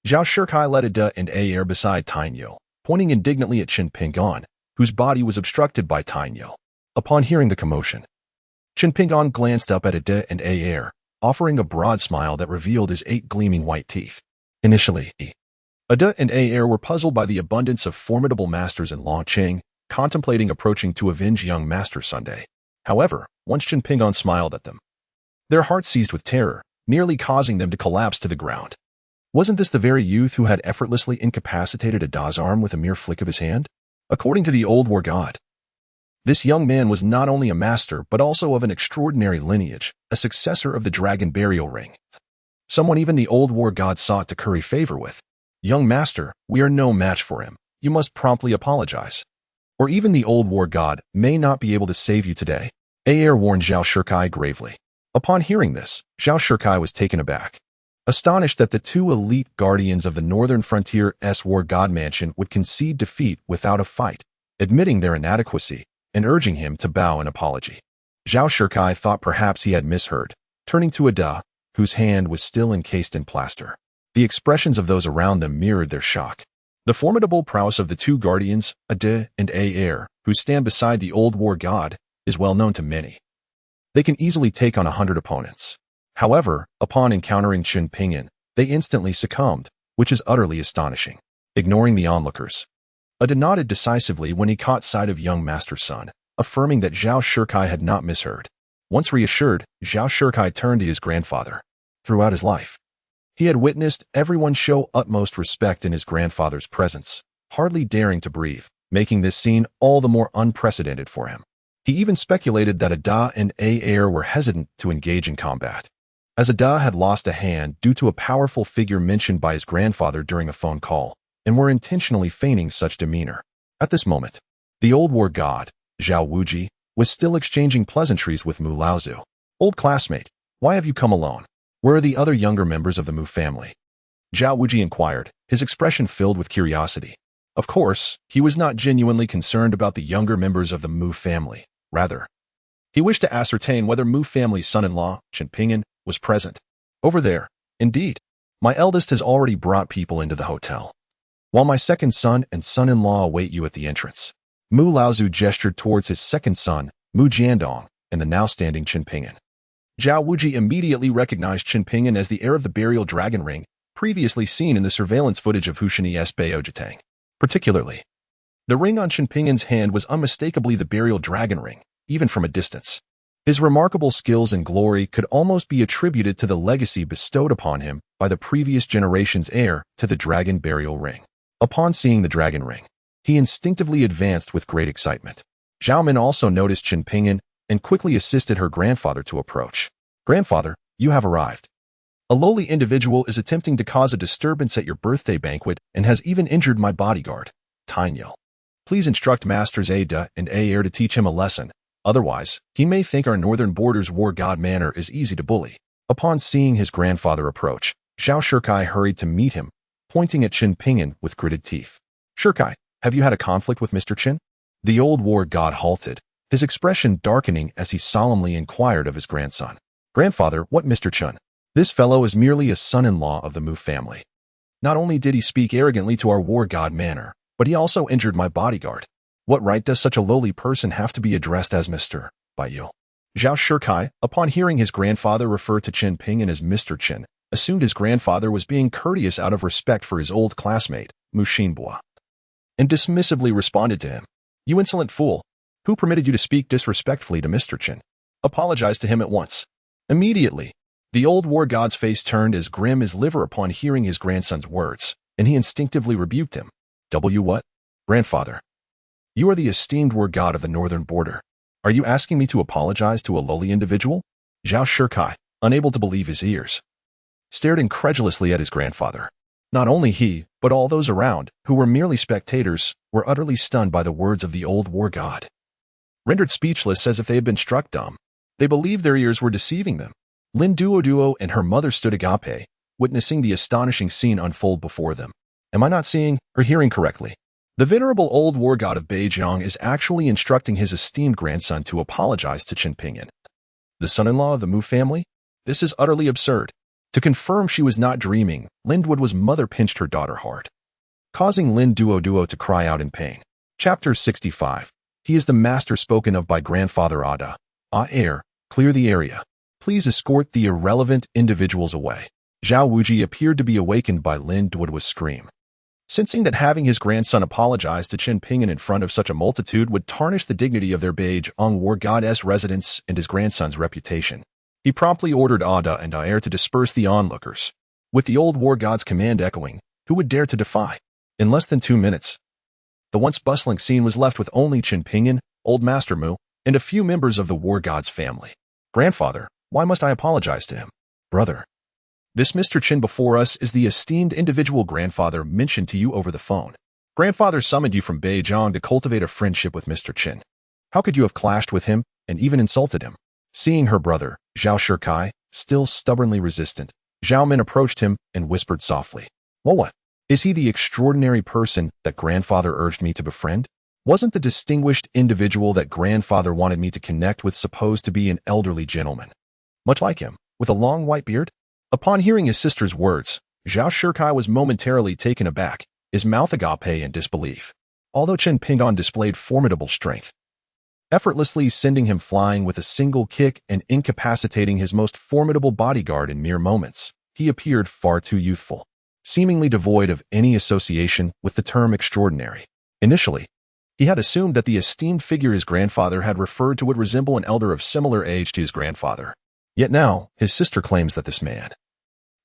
Zhao Shikai led Ada and Ayer beside Tainyo, pointing indignantly at Qin Pingon, whose body was obstructed by Tainyo. Upon hearing the commotion, Qin Pingon glanced up at Ada and Ayer, offering a broad smile that revealed his 8 gleaming white teeth. Initially, Ada and Ayer were puzzled by the abundance of formidable masters in Longqing, contemplating approaching to avenge young Master Sunday. However, once Qin Pingon smiled at them, their hearts seized with terror, nearly causing them to collapse to the ground. Wasn't this the very youth who had effortlessly incapacitated Ada's arm with a mere flick of his hand? According to the old war god, this young man was not only a master but also of an extraordinary lineage, a successor of the Dragon Burial Ring. Someone even the old war god sought to curry favor with. Young master, we are no match for him. You must promptly apologize. Or even the old war god may not be able to save you today. Ayer warned Zhao Shikai gravely. Upon hearing this, Zhao Shikai was taken aback, astonished that the two elite guardians of the Northern Frontier's War God Mansion would concede defeat without a fight, admitting their inadequacy and urging him to bow in apology. Zhao Shikai thought perhaps he had misheard, turning to Ada, whose hand was still encased in plaster. The expressions of those around them mirrored their shock. The formidable prowess of the two guardians, Ada and Ayer, who stand beside the old war god, is well known to many. They can easily take on 100 opponents. However, upon encountering Qin Pingon, they instantly succumbed, which is utterly astonishing. Ignoring the onlookers, Ada nodded decisively when he caught sight of young Master Sun, affirming that Zhao Shikai had not misheard. Once reassured, Zhao Shikai turned to his grandfather. Throughout his life, he had witnessed everyone show utmost respect in his grandfather's presence, hardly daring to breathe, making this scene all the more unprecedented for him. He even speculated that Ada and Ayer were hesitant to engage in combat, as Ada had lost a hand due to a powerful figure mentioned by his grandfather during a phone call, and were intentionally feigning such demeanor. At this moment, the old war god, Zhao Wujie, was still exchanging pleasantries with Mu Laozu. Old classmate, why have you come alone? Where are the other younger members of the Mu family? Zhao Wujie inquired, his expression filled with curiosity. Of course, he was not genuinely concerned about the younger members of the Mu family. Rather, He wished to ascertain whether Mu family's son-in-law, Chen Pingyan, was present. Over there, indeed. My eldest has already brought people into the hotel, while my second son and son-in-law await you at the entrance. Mu Laozu gestured towards his second son, Mu Jiandong, and the now standing Chen Pingyan. Zhao Wuji immediately recognized Chen Pingyan as the heir of the burial dragon ring, previously seen in the surveillance footage of Hushini's Baojitang. Particularly, the ring on Chen Pingyan's hand was unmistakably the burial dragon ring, even from a distance. His remarkable skills and glory could almost be attributed to the legacy bestowed upon him by the previous generation's heir to the dragon burial ring. Upon seeing the dragon ring, he instinctively advanced with great excitement. Zhao Min also noticed Chen Pingyan and quickly assisted her grandfather to approach. Grandfather, you have arrived. A lowly individual is attempting to cause a disturbance at your birthday banquet and has even injured my bodyguard, Tainyel. Please instruct Masters Ada and Air to teach him a lesson. Otherwise, he may think our northern border's war god manner is easy to bully. Upon seeing his grandfather approach, Zhao Shikai hurried to meet him, pointing at Chen Pingyan with gritted teeth. Shikai, have you had a conflict with Mr. Chen? The old war god halted, his expression darkening as he solemnly inquired of his grandson. Grandfather, what Mr. Chen? This fellow is merely a son-in-law of the Mu family. Not only did he speak arrogantly to our war god manner, but he also injured my bodyguard. What right does such a lowly person have to be addressed as Mr. by you? Zhao Shikai, upon hearing his grandfather refer to Chen Pingyan as Mr. Chen, assumed his grandfather was being courteous out of respect for his old classmate, Mu Xinbua, and dismissively responded to him. You insolent fool! Who permitted you to speak disrespectfully to Mr. Chen? Apologize to him at once. Immediately, the old war god's face turned as grim as liver upon hearing his grandson's words, and he instinctively rebuked him. What? Grandfather. You are the esteemed war god of the northern border. Are you asking me to apologize to a lowly individual? Zhao Shikai, unable to believe his ears, stared incredulously at his grandfather. Not only he, but all those around, who were merely spectators, were utterly stunned by the words of the old war god. Rendered speechless as if they had been struck dumb, they believed their ears were deceiving them. Lin Duoduo and her mother stood agape, witnessing the astonishing scene unfold before them. Am I not seeing or hearing correctly? The venerable old war god of Beijiang is actually instructing his esteemed grandson to apologize to Chen Pingyan, the son-in-law of the Mu family? This is utterly absurd. To confirm she was not dreaming, Lin Duoduo's mother pinched her daughter hard, causing Lin Duoduo to cry out in pain. Chapter 65. He is the master spoken of by grandfather Ada. Air, clear the area. Please escort the irrelevant individuals away. Zhao Wuji appeared to be awakened by Lin Duoduo's scream. Sensing that having his grandson apologize to Chen Pingyan in front of such a multitude would tarnish the dignity of their Beijiang war goddess residence and his grandson's reputation, he promptly ordered Ada and Air to disperse the onlookers, with the old war god's command echoing, who would dare to defy? In less than 2 minutes, the once bustling scene was left with only Chen Pingyan, old Master Mu, and a few members of the war god's family. Grandfather, why must I apologize to him? Brother, this Mr. Chen before us is the esteemed individual grandfather mentioned to you over the phone. Grandfather summoned you from Beijiang to cultivate a friendship with Mr. Chen. How could you have clashed with him and even insulted him? Seeing her brother, Zhao Shikai, still stubbornly resistant, Zhao Min approached him and whispered softly. Well, what? Is he the extraordinary person that grandfather urged me to befriend? Wasn't the distinguished individual that grandfather wanted me to connect with supposed to be an elderly gentleman, much like him, with a long white beard? Upon hearing his sister's words, Zhao Shikai was momentarily taken aback, his mouth agape in disbelief. Although Chen Pingyan displayed formidable strength, effortlessly sending him flying with a single kick and incapacitating his most formidable bodyguard in mere moments, he appeared far too youthful, seemingly devoid of any association with the term extraordinary. Initially, he had assumed that the esteemed figure his grandfather had referred to would resemble an elder of similar age to his grandfather. Yet now, his sister claims that this man,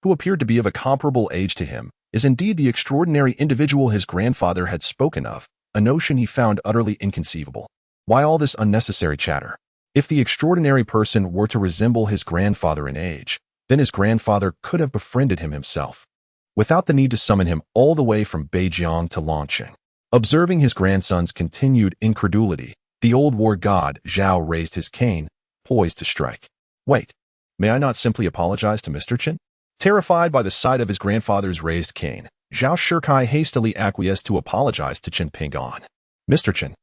who appeared to be of a comparable age to him, is indeed the extraordinary individual his grandfather had spoken of, a notion he found utterly inconceivable. Why all this unnecessary chatter? If the extraordinary person were to resemble his grandfather in age, then his grandfather could have befriended him himself, without the need to summon him all the way from Beijiang to Longqing. Observing his grandson's continued incredulity, the old war god Zhao raised his cane, poised to strike. Wait, may I not simply apologize to Mr. Chen? Terrified by the sight of his grandfather's raised cane, Zhao Shikai hastily acquiesced to apologize to Chen Pingyan. Mr. Chen,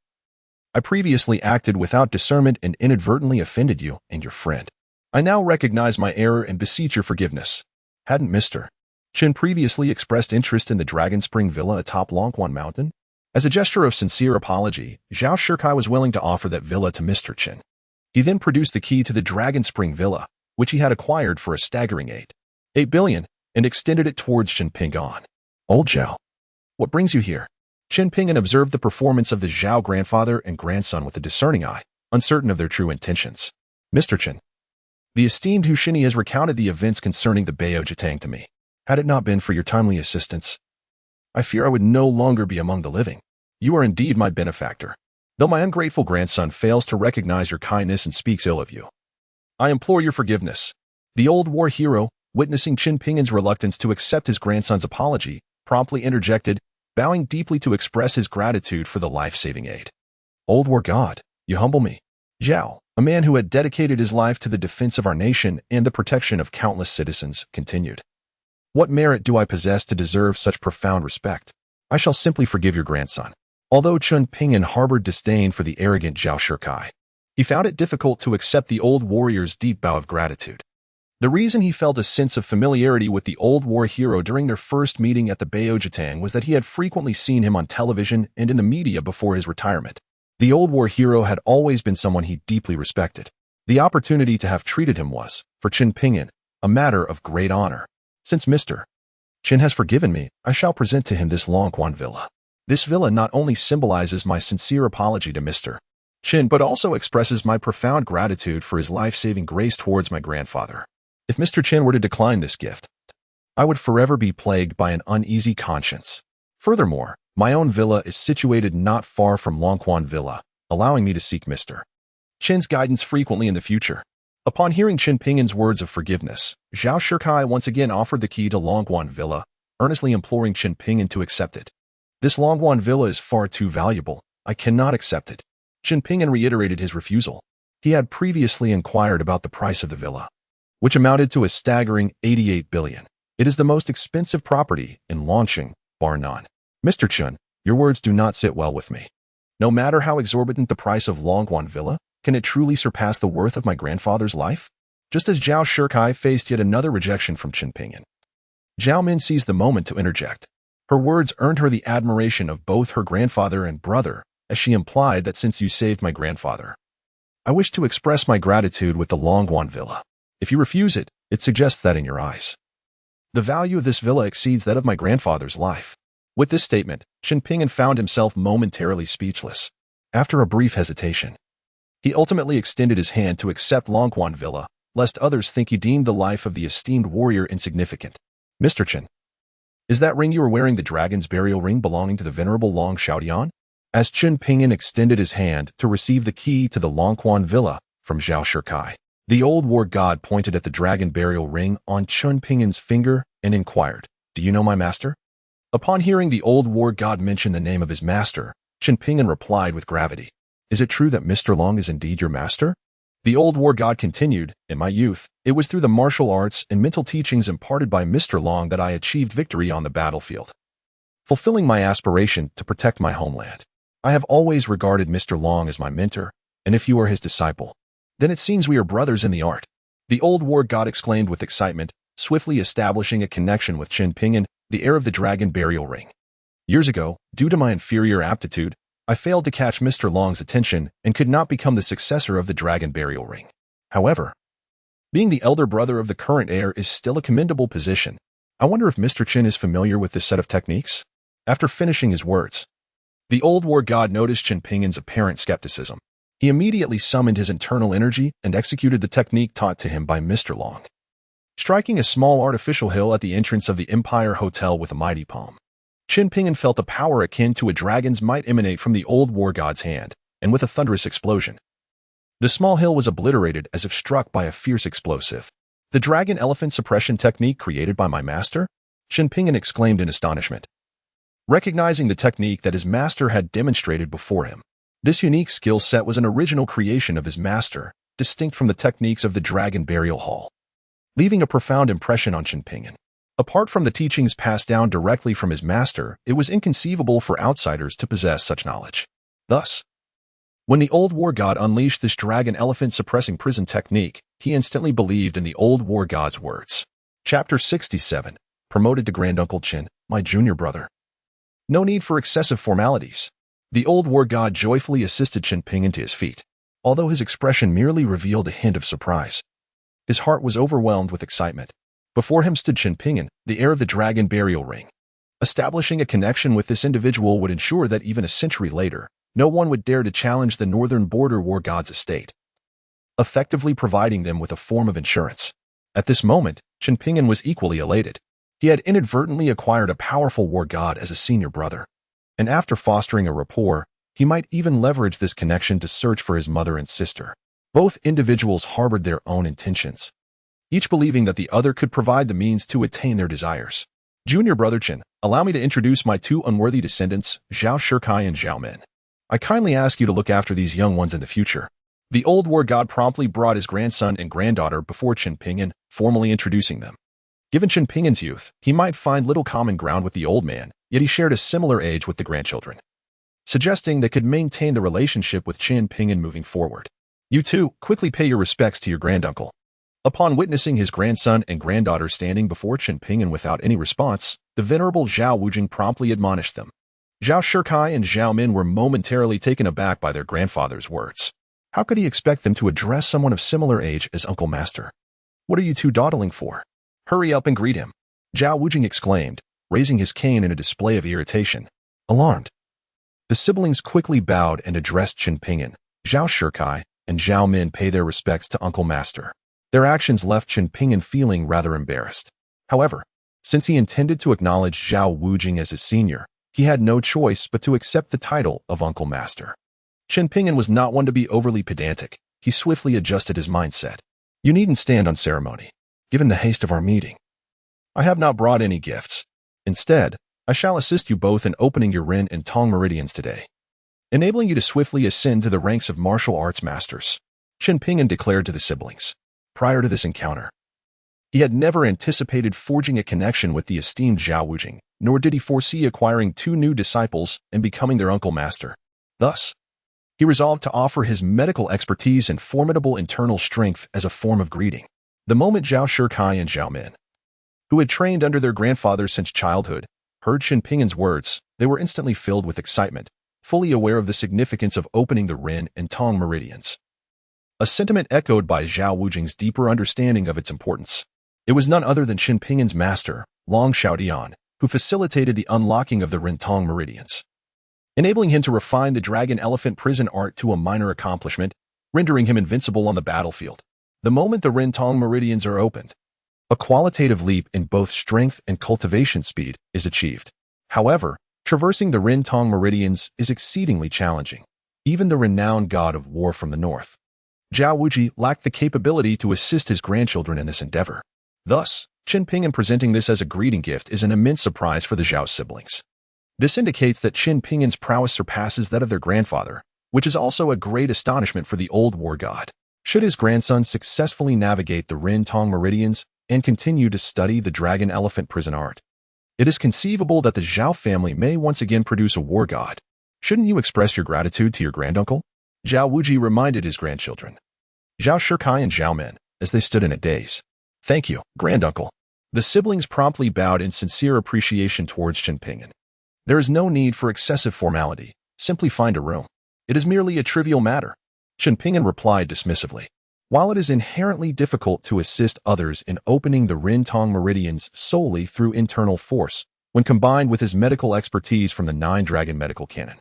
I previously acted without discernment and inadvertently offended you and your friend. I now recognize my error and beseech your forgiveness. Hadn't Mr. Chen previously expressed interest in the Dragon Spring Villa atop Longquan Mountain? As a gesture of sincere apology, Zhao Shikai was willing to offer that villa to Mr. Chen. He then produced the key to the Dragon Spring Villa, which he had acquired for a staggering 8 billion, and extended it towards Chen Pingan. Old Zhao, what brings you here? Chen Pingan observed the performance of the Zhao grandfather and grandson with a discerning eye, uncertain of their true intentions. Mr. Chen, the esteemed Hushini has recounted the events concerning the Bao Jitang to me. Had it not been for your timely assistance, I fear I would no longer be among the living. You are indeed my benefactor, though my ungrateful grandson fails to recognize your kindness and speaks ill of you. I implore your forgiveness. The old war hero, witnessing Chen Pingan's reluctance to accept his grandson's apology, promptly interjected, bowing deeply to express his gratitude for the life-saving aid. Old war god, you humble me. Zhao, a man who had dedicated his life to the defense of our nation and the protection of countless citizens, continued. What merit do I possess to deserve such profound respect? I shall simply forgive your grandson. Although Chen Pingan harbored disdain for the arrogant Zhao Shikai, he found it difficult to accept the old warrior's deep bow of gratitude. The reason he felt a sense of familiarity with the old war hero during their first meeting at the Bao Jitang was that he had frequently seen him on television and in the media before his retirement. The old war hero had always been someone he deeply respected. The opportunity to have treated him was, for Chen Pingan, a matter of great honor. Since Mr. Chen has forgiven me, I shall present to him this Longquan Villa. This villa not only symbolizes my sincere apology to Mr. Chen, but also expresses my profound gratitude for his life-saving grace towards my grandfather. If Mr. Chen were to decline this gift, I would forever be plagued by an uneasy conscience. Furthermore, my own villa is situated not far from Longquan Villa, allowing me to seek Mr. Chen's guidance frequently in the future. Upon hearing Chen Pingan's words of forgiveness, Zhao Shikai once again offered the key to Longquan Villa, earnestly imploring Chen Pingan to accept it. This Longquan Villa is far too valuable. I cannot accept it. Chen Pingan reiterated his refusal. He had previously inquired about the price of the villa, which amounted to a staggering 88 billion. It is the most expensive property in Longqing, bar none. Mr. Chen, your words do not sit well with me. No matter how exorbitant the price of Longquan Villa, can it truly surpass the worth of my grandfather's life? Just as Zhao Shikai faced yet another rejection from Chen Pingan, Zhao Min seized the moment to interject. Her words earned her the admiration of both her grandfather and brother, as she implied that since you saved my grandfather, I wish to express my gratitude with the Longquan Villa. If you refuse it, it suggests that in your eyes, the value of this villa exceeds that of my grandfather's life. With this statement, Chen Pingan found himself momentarily speechless. After a brief hesitation, he ultimately extended his hand to accept Longquan Villa, lest others think he deemed the life of the esteemed warrior insignificant. Mr. Chen, is that ring you are wearing the dragon's burial ring belonging to the venerable Long Xiaodian? As Chen Pingan extended his hand to receive the key to the Longquan Villa from Zhao Shikai, the old war god pointed at the dragon burial ring on Chen Pingan's finger and inquired, "Do you know my master?" Upon hearing the old war god mention the name of his master, Chen Pingan replied with gravity, "Is it true that Mr. Long is indeed your master?" The old war god continued, "In my youth, it was through the martial arts and mental teachings imparted by Mr. Long that I achieved victory on the battlefield, fulfilling my aspiration to protect my homeland. I have always regarded Mr. Long as my mentor, and if you are his disciple, then it seems we are brothers in the art." The old war god exclaimed with excitement, swiftly establishing a connection with Chen Pingan, the heir of the dragon burial ring. Years ago, due to my inferior aptitude, I failed to catch Mr. Long's attention and could not become the successor of the dragon burial ring. However, being the elder brother of the current heir is still a commendable position. I wonder if Mr. Chen is familiar with this set of techniques? After finishing his words, the old war god noticed Chen Pingan's apparent skepticism. He immediately summoned his internal energy and executed the technique taught to him by Mr. Long, striking a small artificial hill at the entrance of the Empire Hotel with a mighty palm. Chen Pingan felt a power akin to a dragon's might emanate from the old war god's hand, and with a thunderous explosion, the small hill was obliterated as if struck by a fierce explosive. "The dragon elephant suppression technique created by my master?" Chen Pingan exclaimed in astonishment, recognizing the technique that his master had demonstrated before him. This unique skill set was an original creation of his master, distinct from the techniques of the Dragon Burial Hall, leaving a profound impression on Chen Pingan. Apart from the teachings passed down directly from his master, it was inconceivable for outsiders to possess such knowledge. Thus, When the old war god unleashed this dragon elephant suppressing prison technique, he instantly believed in the old war god's words. Chapter 67. Promoted to Granduncle Chin, my junior brother. No need for excessive formalities. The old war god joyfully assisted Chin Ping to his feet, although his expression merely revealed a hint of surprise. His heart was overwhelmed with excitement. Before him stood Chin Ping, the heir of the dragon burial ring. Establishing a connection with this individual would ensure that even a century later, no one would dare to challenge the northern border war god's estate, effectively providing them with a form of insurance. At this moment, Chin Ping was equally elated. He had inadvertently acquired a powerful war god as a senior brother, and after fostering a rapport, he might even leverage this connection to search for his mother and sister. Both individuals harbored their own intentions, each believing that the other could provide the means to attain their desires. Junior brother Chin, allow me to introduce my two unworthy descendants, Zhao Shikai and Zhao Min. I kindly ask you to look after these young ones in the future. The old war god promptly brought his grandson and granddaughter before Chin Ping, formally introducing them. Given Chin Ping's youth, he might find little common ground with the old man, yet he shared a similar age with the grandchildren, suggesting they could maintain the relationship with Chin Ping moving forward. You two, quickly pay your respects to your granduncle. Upon witnessing his grandson and granddaughter standing before Chin Ping without any response, the venerable Zhao Wujing promptly admonished them. Zhao Shikai and Zhao Min were momentarily taken aback by their grandfather's words. How could he expect them to address someone of similar age as Uncle Master? What are you two dawdling for? Hurry up and greet him, Zhao Wujing exclaimed, raising his cane in a display of irritation. Alarmed, the siblings quickly bowed and addressed Chin Ping. Zhao Shikai and Zhao Min pay their respects to Uncle Master. Their actions left Chin Ping feeling rather embarrassed. However, since he intended to acknowledge Zhao Wujing as his senior, he had no choice but to accept the title of Uncle Master. Chin Ping was not one to be overly pedantic. He swiftly adjusted his mindset. You needn't stand on ceremony, given the haste of our meeting. I have not brought any gifts. Instead, I shall assist you both in opening your Ren and Tong meridians today, enabling you to swiftly ascend to the ranks of martial arts masters, Chin Ping declared to the siblings. Prior to this encounter, he had never anticipated forging a connection with the esteemed Zhao Wujing, nor did he foresee acquiring two new disciples and becoming their Uncle Master. Thus, he resolved to offer his medical expertise and formidable internal strength as a form of greeting. The moment Zhao Shikai and Zhao Min, who had trained under their grandfather since childhood, heard Chin Ping's words, they were instantly filled with excitement, fully aware of the significance of opening the Ren and Tong meridians. A sentiment echoed by Zhao Wujing's deeper understanding of its importance. It was none other than Chin Ping's master, Long Xiaodian, who facilitated the unlocking of the Ren Tong meridians, enabling him to refine the dragon elephant prison art to a minor accomplishment, rendering him invincible on the battlefield. The moment the Ren Tong meridians are opened, a qualitative leap in both strength and cultivation speed is achieved. However, traversing the Ren Tong meridians is exceedingly challenging. Even the renowned god of war from the north, Zhao Wuji, lacked the capability to assist his grandchildren in this endeavor. Thus, Chin Ping presenting this as a greeting gift is an immense surprise for the Zhao siblings. This indicates that Chin Ping's prowess surpasses that of their grandfather, which is also a great astonishment for the old war god. Should his grandson successfully navigate the Ren Tong meridians and continue to study the dragon elephant prison art, it is conceivable that the Zhao family may once again produce a war god. Shouldn't you express your gratitude to your granduncle? Zhao Wuji reminded his grandchildren, Zhao Shikai and Zhao Min, as they stood in a daze. Thank you, granduncle. The siblings promptly bowed in sincere appreciation towards Chin Ping. There is no need for excessive formality. Simply find a room. It is merely a trivial matter, Chin Ping replied dismissively. While it is inherently difficult to assist others in opening the Ren Tong meridians solely through internal force, when combined with his medical expertise from the Nine Dragon Medical Canon,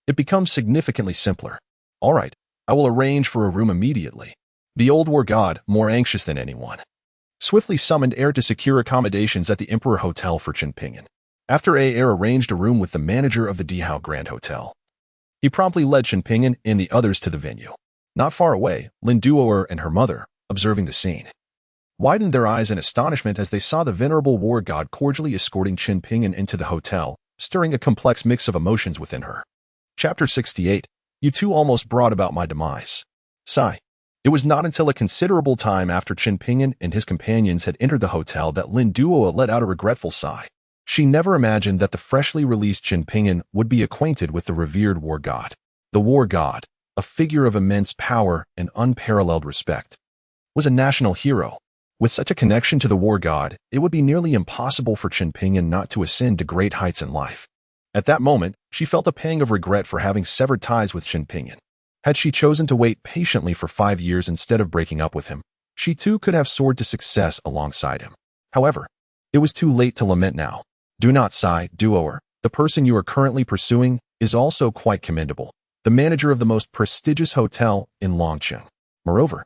it becomes significantly simpler. All right, I will arrange for a room immediately. The old war god, more anxious than anyone, swiftly summoned Air to secure accommodations at the Emperor Hotel for Chin Ping. After Air arranged a room with the manager of the Dihao Grand Hotel, he promptly led Chin Ping and the others to the venue. Not far away, Lin Duoer and her mother, observing the scene, widened their eyes in astonishment as they saw the venerable war god cordially escorting Chin Ping into the hotel, stirring a complex mix of emotions within her. Chapter 68. You two almost brought about my demise. Sigh. It was not until a considerable time after Chin Ping and his companions had entered the hotel that Lin Duo let out a regretful sigh. She never imagined that the freshly released Chin Ping would be acquainted with the revered war god. The war god, a figure of immense power and unparalleled respect, was a national hero. With such a connection to the war god, it would be nearly impossible for Chen Pingyan not to ascend to great heights in life. At that moment, she felt a pang of regret for having severed ties with Chen Pingyan. Had she chosen to wait patiently for 5 years instead of breaking up with him, she too could have soared to success alongside him. However, it was too late to lament now. Do not sigh, duoer. The person you are currently pursuing is also quite commendable, the manager of the most prestigious hotel in Longcheng. Moreover,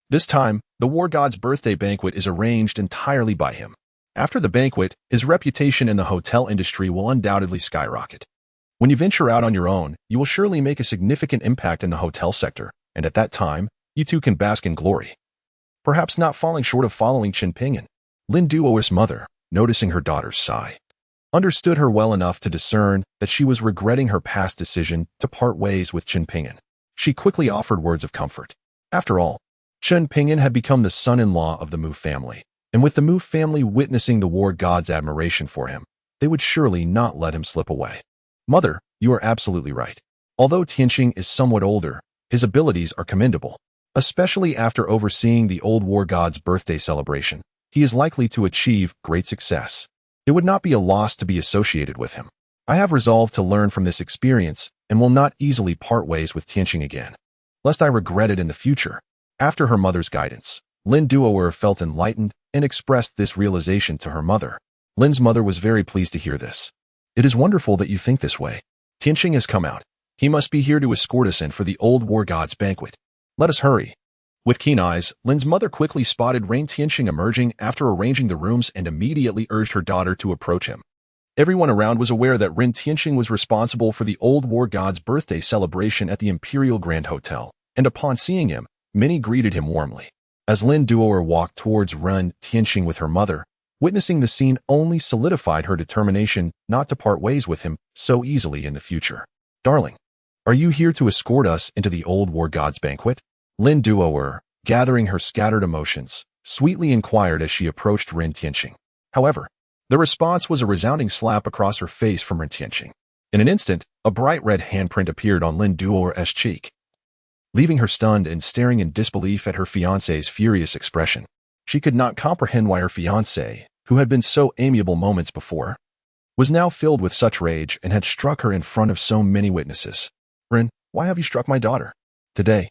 this time, the war god's birthday banquet is arranged entirely by him. After the banquet, his reputation in the hotel industry will undoubtedly skyrocket. When you venture out on your own, you will surely make a significant impact in the hotel sector, and at that time, you too can bask in glory. Perhaps not falling short of following Chen Pingyan. Lin Duo's mother, noticing her daughter's sigh, understood her well enough to discern that she was regretting her past decision to part ways with Chen Pingyan. She quickly offered words of comfort. After all, Chen Pingyan had become the son-in-law of the Mu family, and with the Mu family witnessing the war god's admiration for him, they would surely not let him slip away. Mother, you are absolutely right. Although Tianqing is somewhat older, his abilities are commendable. Especially after overseeing the old war god's birthday celebration, he is likely to achieve great success. It would not be a loss to be associated with him. I have resolved to learn from this experience and will not easily part ways with Tianqing again, lest I regret it in the future. After her mother's guidance, Lin Duoer felt enlightened and expressed this realization to her mother. Lin's mother was very pleased to hear this. It is wonderful that you think this way. Tianqing has come out. He must be here to escort us in for the old war god's banquet. Let us hurry. With keen eyes, Lin's mother quickly spotted Rain Tianqing emerging after arranging the rooms and immediately urged her daughter to approach him. Everyone around was aware that Rin Tianqing was responsible for the old war god's birthday celebration at the Imperial Grand Hotel, and upon seeing him, many greeted him warmly. As Lin Duoer walked towards Ren Tianqing with her mother, witnessing the scene only solidified her determination not to part ways with him so easily in the future. Darling, are you here to escort us into the old war god's banquet? Lin Duoer, gathering her scattered emotions, sweetly inquired as she approached Ren Tianqing. However, the response was a resounding slap across her face from Ren Tianqing. In an instant, a bright red handprint appeared on Lin Duoer's cheek, leaving her stunned and staring in disbelief at her fiancé's furious expression. She could not comprehend why her fiancé, who had been so amiable moments before, was now filled with such rage and had struck her in front of so many witnesses. Ren, why have you struck my daughter? Today,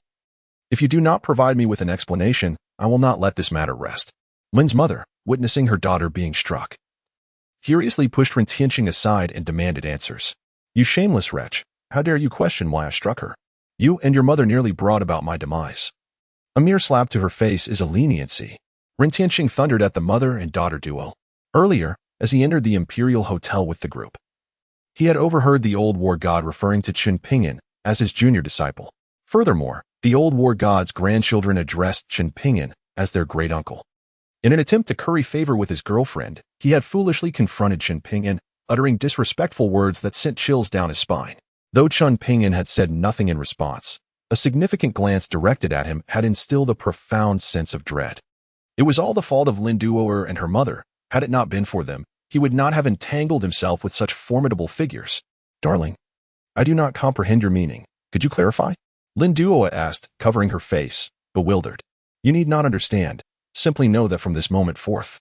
if you do not provide me with an explanation, I will not let this matter rest. Lin's mother, witnessing her daughter being struck, furiously pushed Ren Tianqing aside and demanded answers. You shameless wretch, how dare you question why I struck her? You and your mother nearly brought about my demise. A mere slap to her face is a leniency. Ren Tianqing thundered at the mother and daughter duo. Earlier, as he entered the Imperial Hotel with the group, he had overheard the old war god referring to Chen Pingyan as his junior disciple. Furthermore, the old war god's grandchildren addressed Chen Pingyan as their great-uncle. In an attempt to curry favor with his girlfriend, he had foolishly confronted Chen Pingyan, uttering disrespectful words that sent chills down his spine. Though Chen Pingyan had said nothing in response, a significant glance directed at him had instilled a profound sense of dread. It was all the fault of Lin Duoer and her mother. Had it not been for them, he would not have entangled himself with such formidable figures. Darling, I do not comprehend your meaning. Could you clarify? Lin Duoer asked, covering her face, bewildered. You need not understand. Simply know that from this moment forth,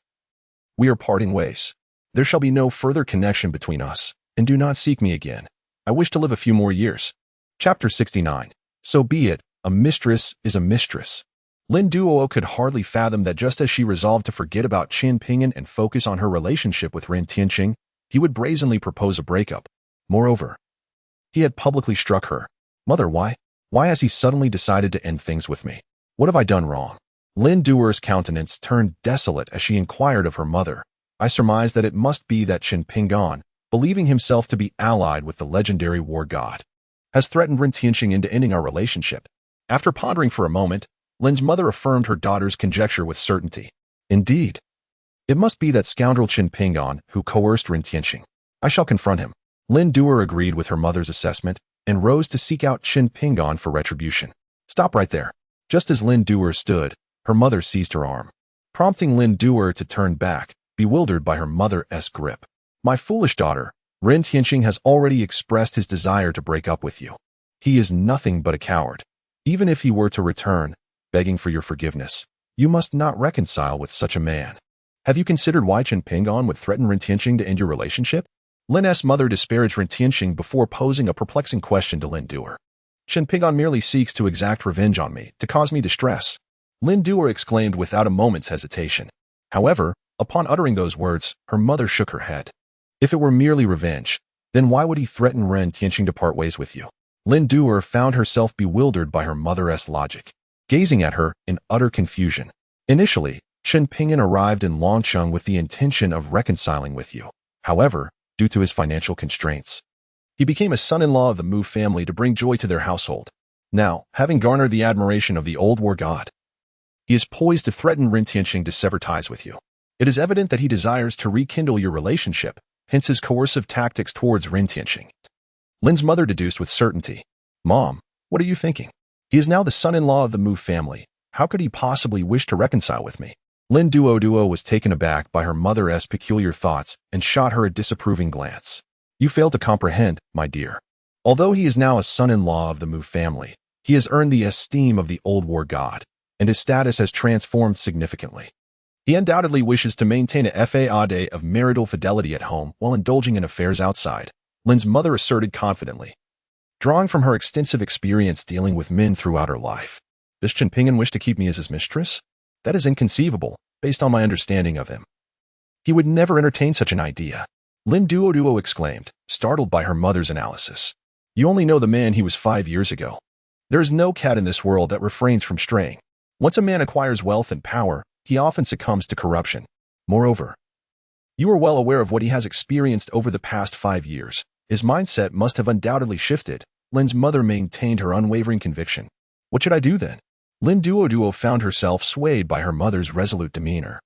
we are parting ways. There shall be no further connection between us, and do not seek me again. I wish to live a few more years. Chapter 69. So be it, a mistress is a mistress. Lin Duo could hardly fathom that just as she resolved to forget about Chen Pingyan and focus on her relationship with Ren Tianqing, he would brazenly propose a breakup. Moreover, he had publicly struck her. Mother, why? Why has he suddenly decided to end things with me? What have I done wrong? Lin Duer's countenance turned desolate as she inquired of her mother. I surmise that it must be that Chen Pingyan, believing himself to be allied with the legendary war god, has threatened Ren Tianqing into ending our relationship. After pondering for a moment, Lin's mother affirmed her daughter's conjecture with certainty. Indeed, it must be that scoundrel Chen Pingyan who coerced Ren Tianqing. I shall confront him. Lin Duer agreed with her mother's assessment and rose to seek out Chen Pingyan for retribution. Stop right there. Just as Lin Duer stood, her mother seized her arm, prompting Lin Duer to turn back, bewildered by her mother's grip. My foolish daughter, Ren Tianqing has already expressed his desire to break up with you. He is nothing but a coward. Even if he were to return, begging for your forgiveness, you must not reconcile with such a man. Have you considered why Chen Pingon would threaten Ren Tianqing to end your relationship? Lin's mother disparaged Ren Tianqing before posing a perplexing question to Lin Duer. Chen Pingon merely seeks to exact revenge on me, to cause me distress, Lin Duer exclaimed without a moment's hesitation. However, upon uttering those words, her mother shook her head. If it were merely revenge, then why would he threaten Ren Tianqing to part ways with you? Lin Duer found herself bewildered by her mother's logic, gazing at her in utter confusion. Initially, Chen Pingon arrived in Longcheng with the intention of reconciling with you. However, due to his financial constraints, he became a son-in-law of the Mu family to bring joy to their household. Now, having garnered the admiration of the old war god, he is poised to threaten Ren Tianqing to sever ties with you. It is evident that he desires to rekindle your relationship, hence his coercive tactics towards Ren Tianqing. Lin's mother deduced with certainty. Mom, what are you thinking? He is now the son-in-law of the Mu family. How could he possibly wish to reconcile with me? Lin Duo was taken aback by her mother's peculiar thoughts and shot her a disapproving glance. You fail to comprehend, my dear. Although he is now a son-in-law of the Mu family, he has earned the esteem of the old war god, and his status has transformed significantly. He undoubtedly wishes to maintain a faade of marital fidelity at home while indulging in affairs outside, Lin's mother asserted confidently. Drawing from her extensive experience dealing with men throughout her life, does Chen Pingon wish to keep me as his mistress? That is inconceivable, based on my understanding of him. He would never entertain such an idea. Lin Duo exclaimed, startled by her mother's analysis. You only know the man he was 5 years ago. There is no cat in this world that refrains from straying. Once a man acquires wealth and power, he often succumbs to corruption. Moreover, you are well aware of what he has experienced over the past 5 years. His mindset must have undoubtedly shifted. Lin's mother maintained her unwavering conviction. What should I do then? Lin Duo found herself swayed by her mother's resolute demeanor,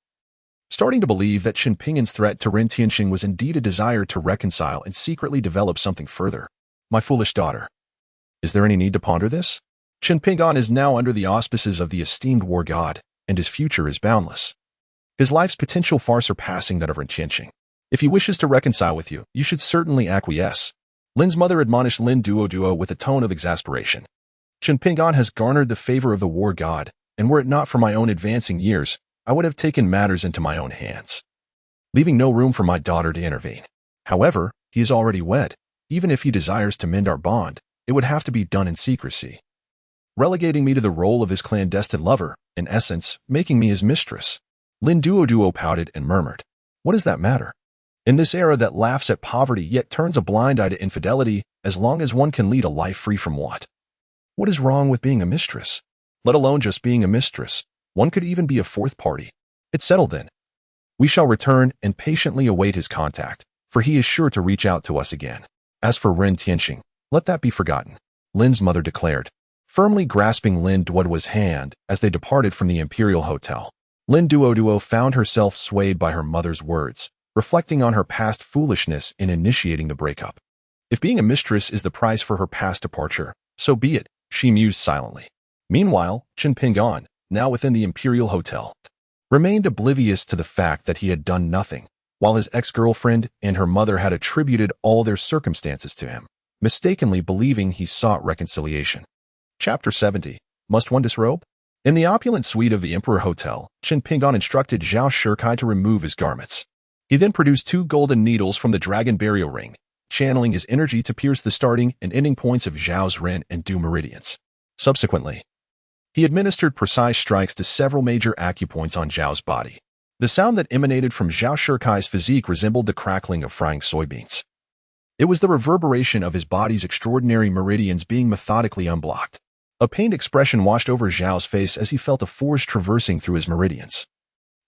starting to believe that Chen Pingon's threat to Ren Tianqing was indeed a desire to reconcile and secretly develop something further. My foolish daughter. Is there any need to ponder this? Chen Pingon is now under the auspices of the esteemed war god, and his future is boundless. His life's potential far surpassing that of Ren Tianqing. If he wishes to reconcile with you, you should certainly acquiesce. Lin's mother admonished Lin Duo with a tone of exasperation. Chen Pingon has garnered the favor of the war god, and were it not for my own advancing years, I would have taken matters into my own hands, leaving no room for my daughter to intervene. However, he is already wed. Even if he desires to mend our bond, it would have to be done in secrecy, relegating me to the role of his clandestine lover, in essence, making me his mistress. Lin Duo pouted and murmured, what does that matter? In this era that laughs at poverty yet turns a blind eye to infidelity, as long as one can lead a life free from what? What is wrong with being a mistress? Let alone just being a mistress. One could even be a fourth party. It's settled then. We shall return and patiently await his contact, for he is sure to reach out to us again. As for Ren Tianqing, let that be forgotten, Lin's mother declared, firmly grasping Lin Duo's hand as they departed from the Imperial Hotel. Lin Duo found herself swayed by her mother's words, reflecting on her past foolishness in initiating the breakup. If being a mistress is the price for her past departure, so be it, she mused silently. Meanwhile, Chen Pingon, now within the Imperial Hotel, remained oblivious to the fact that he had done nothing, while his ex-girlfriend and her mother had attributed all their circumstances to him, mistakenly believing he sought reconciliation. Chapter 70. Must one disrobe? In the opulent suite of the Emperor Hotel, Chen Pingon instructed Zhao Shikai to remove his garments. He then produced 2 golden needles from the dragon burial ring, channeling his energy to pierce the starting and ending points of Zhao's Ren and Du meridians. Subsequently, he administered precise strikes to several major acupoints on Zhao's body. The sound that emanated from Zhao Shikai's physique resembled the crackling of frying soybeans. It was the reverberation of his body's extraordinary meridians being methodically unblocked. A pained expression washed over Zhao's face as he felt a force traversing through his meridians,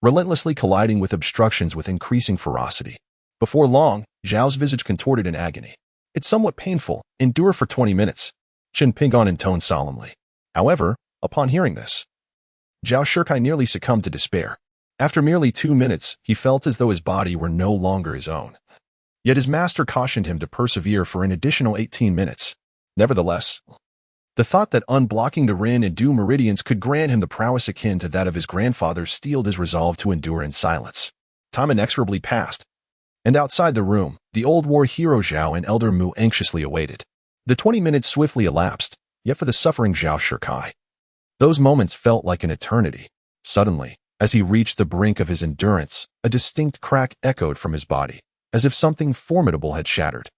relentlessly colliding with obstructions with increasing ferocity. Before long, Zhao's visage contorted in agony. It's somewhat painful. Endure for 20 minutes, Chen Pingon intoned solemnly. However, upon hearing this, Zhao Shikai nearly succumbed to despair. After merely 2 minutes, he felt as though his body were no longer his own. Yet his master cautioned him to persevere for an additional 18 minutes. Nevertheless, the thought that unblocking the Ren and Du meridians could grant him the prowess akin to that of his grandfather steeled his resolve to endure in silence. Time inexorably passed, and outside the room, the old war hero Zhao and Elder Mu anxiously awaited. The 20 minutes swiftly elapsed, yet for the suffering Zhao Shikai, those moments felt like an eternity. Suddenly, as he reached the brink of his endurance, a distinct crack echoed from his body, as if something formidable had shattered.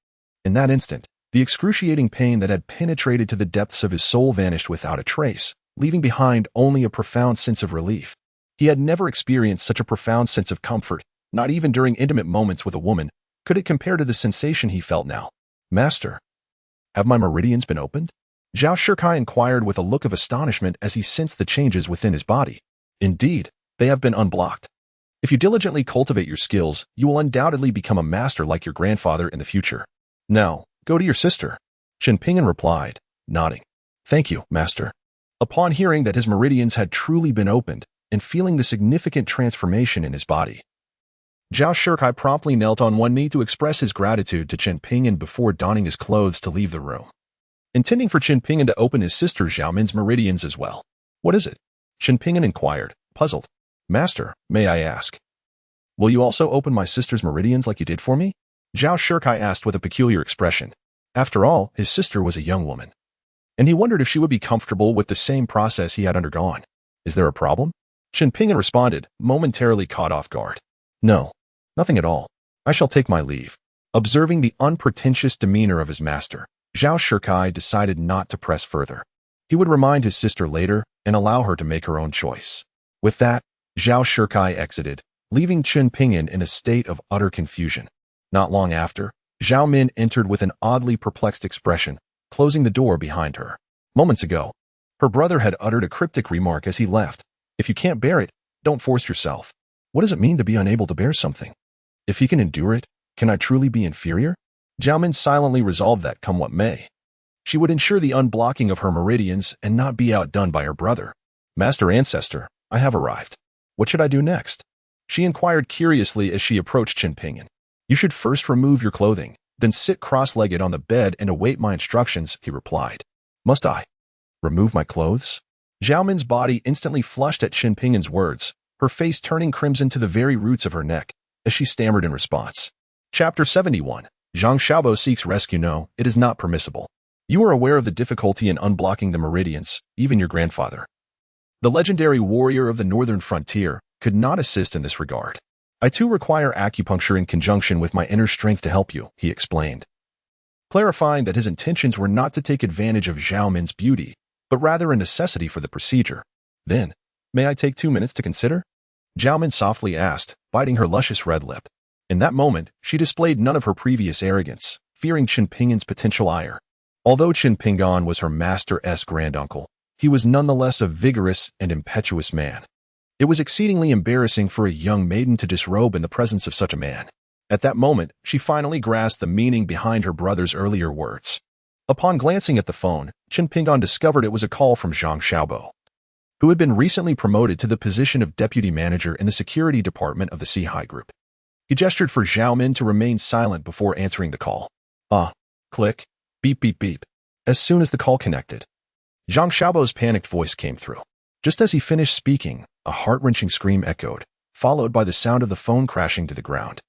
In that instant, the excruciating pain that had penetrated to the depths of his soul vanished without a trace, leaving behind only a profound sense of relief. He had never experienced such a profound sense of comfort, not even during intimate moments with a woman could it compare to the sensation he felt now. Master, have my meridians been opened? Zhao Shikai inquired with a look of astonishment as he sensed the changes within his body. Indeed, they have been unblocked. If you diligently cultivate your skills, you will undoubtedly become a master like your grandfather in the future. Now, go to your sister. Chen Ping'an replied, nodding. Thank you, master. Upon hearing that his meridians had truly been opened, and feeling the significant transformation in his body, Zhao Shikai promptly knelt on one knee to express his gratitude to Chen Ping'an before donning his clothes to leave the room, intending for Chen Ping'an to open his sister Zhao Min's meridians as well. What is it? Chen Ping'an inquired, puzzled. Master, may I ask, will you also open my sister's meridians like you did for me? Zhao Shikai asked with a peculiar expression. After all, his sister was a young woman, and he wondered if she would be comfortable with the same process he had undergone. Is there a problem? Chen Ping'an responded, momentarily caught off guard. No, nothing at all. I shall take my leave. Observing the unpretentious demeanor of his master, Zhao Shikai decided not to press further. He would remind his sister later and allow her to make her own choice. With that, Zhao Shikai exited, leaving Chen Ping'an in a state of utter confusion. Not long after, Zhao Min entered with an oddly perplexed expression, closing the door behind her. Moments ago, her brother had uttered a cryptic remark as he left. If you can't bear it, don't force yourself. What does it mean to be unable to bear something? If he can endure it, can I truly be inferior? Zhao Min silently resolved that, come what may, she would ensure the unblocking of her meridians and not be outdone by her brother. Master Ancestor, I have arrived. What should I do next? She inquired curiously as she approached Chen Ping'an. You should first remove your clothing, then sit cross-legged on the bed and await my instructions, he replied. Must I remove my clothes? Zhao Min's body instantly flushed at Chen Ping'an's words, her face turning crimson to the very roots of her neck, as she stammered in response. Chapter 71. Zhang Xiaobo seeks rescue. No, it is not permissible. You are aware of the difficulty in unblocking the meridians, even your grandfather, the legendary warrior of the northern frontier, could not assist in this regard. I too require acupuncture in conjunction with my inner strength to help you, he explained, clarifying that his intentions were not to take advantage of Zhao Min's beauty, but rather a necessity for the procedure. Then, may I take 2 minutes to consider? Zhao Min softly asked, biting her luscious red lip. In that moment, she displayed none of her previous arrogance, fearing Chen Ping'an's potential ire. Although Chen Ping'an was her master's granduncle, he was nonetheless a vigorous and impetuous man. It was exceedingly embarrassing for a young maiden to disrobe in the presence of such a man. At that moment, she finally grasped the meaning behind her brother's earlier words. Upon glancing at the phone, Chen Ping'an discovered it was a call from Zhang Xiaobo, who had been recently promoted to the position of deputy manager in the security department of the Sihai Group. He gestured for Zhao Min to remain silent before answering the call. Click, beep beep beep. As soon as the call connected, Zhang Xiaobo's panicked voice came through. Just as he finished speaking, a heart-wrenching scream echoed, followed by the sound of the phone crashing to the ground.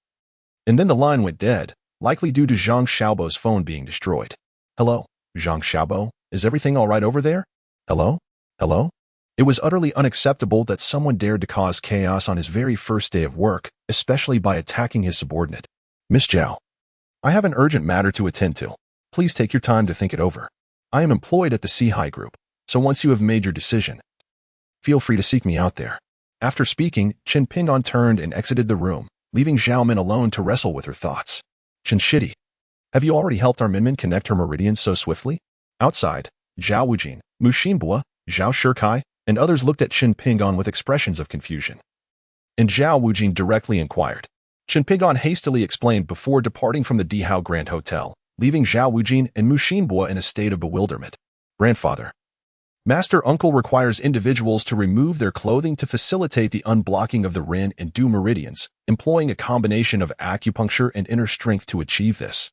And then the line went dead, likely due to Zhang Xiaobo's phone being destroyed. Hello, Zhang Xiaobo, is everything all right over there? Hello? Hello? It was utterly unacceptable that someone dared to cause chaos on his very first day of work, especially by attacking his subordinate. Miss Zhao, I have an urgent matter to attend to. Please take your time to think it over. I am employed at the Sihai Group, so once you have made your decision, feel free to seek me out there. After speaking, Chen Ping'an turned and exited the room, leaving Zhao Min alone to wrestle with her thoughts. Chen Shidi, have you already helped our Minmin connect her meridians so swiftly? Outside, Zhao Wujin, Mu Xinbua, Zhao Shikai, and others looked at Chen Ping'an with expressions of confusion. And Zhao Wujin directly inquired. Chen Ping'an hastily explained before departing from the Dihao Grand Hotel, leaving Zhao Wujin and Mu Xinbua in a state of bewilderment. Grandfather, Master Uncle requires individuals to remove their clothing to facilitate the unblocking of the Ren and Du meridians, employing a combination of acupuncture and inner strength to achieve this.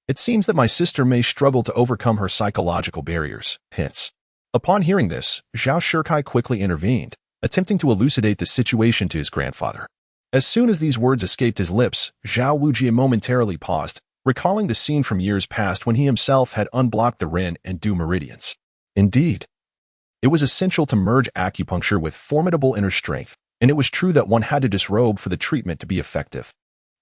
It seems that my sister may struggle to overcome her psychological barriers, hence. Upon hearing this, Zhao Shikai quickly intervened, attempting to elucidate the situation to his grandfather. As soon as these words escaped his lips, Zhao Wujie momentarily paused, recalling the scene from years past when he himself had unblocked the Ren and Du meridians. Indeed, it was essential to merge acupuncture with formidable inner strength, and it was true that one had to disrobe for the treatment to be effective.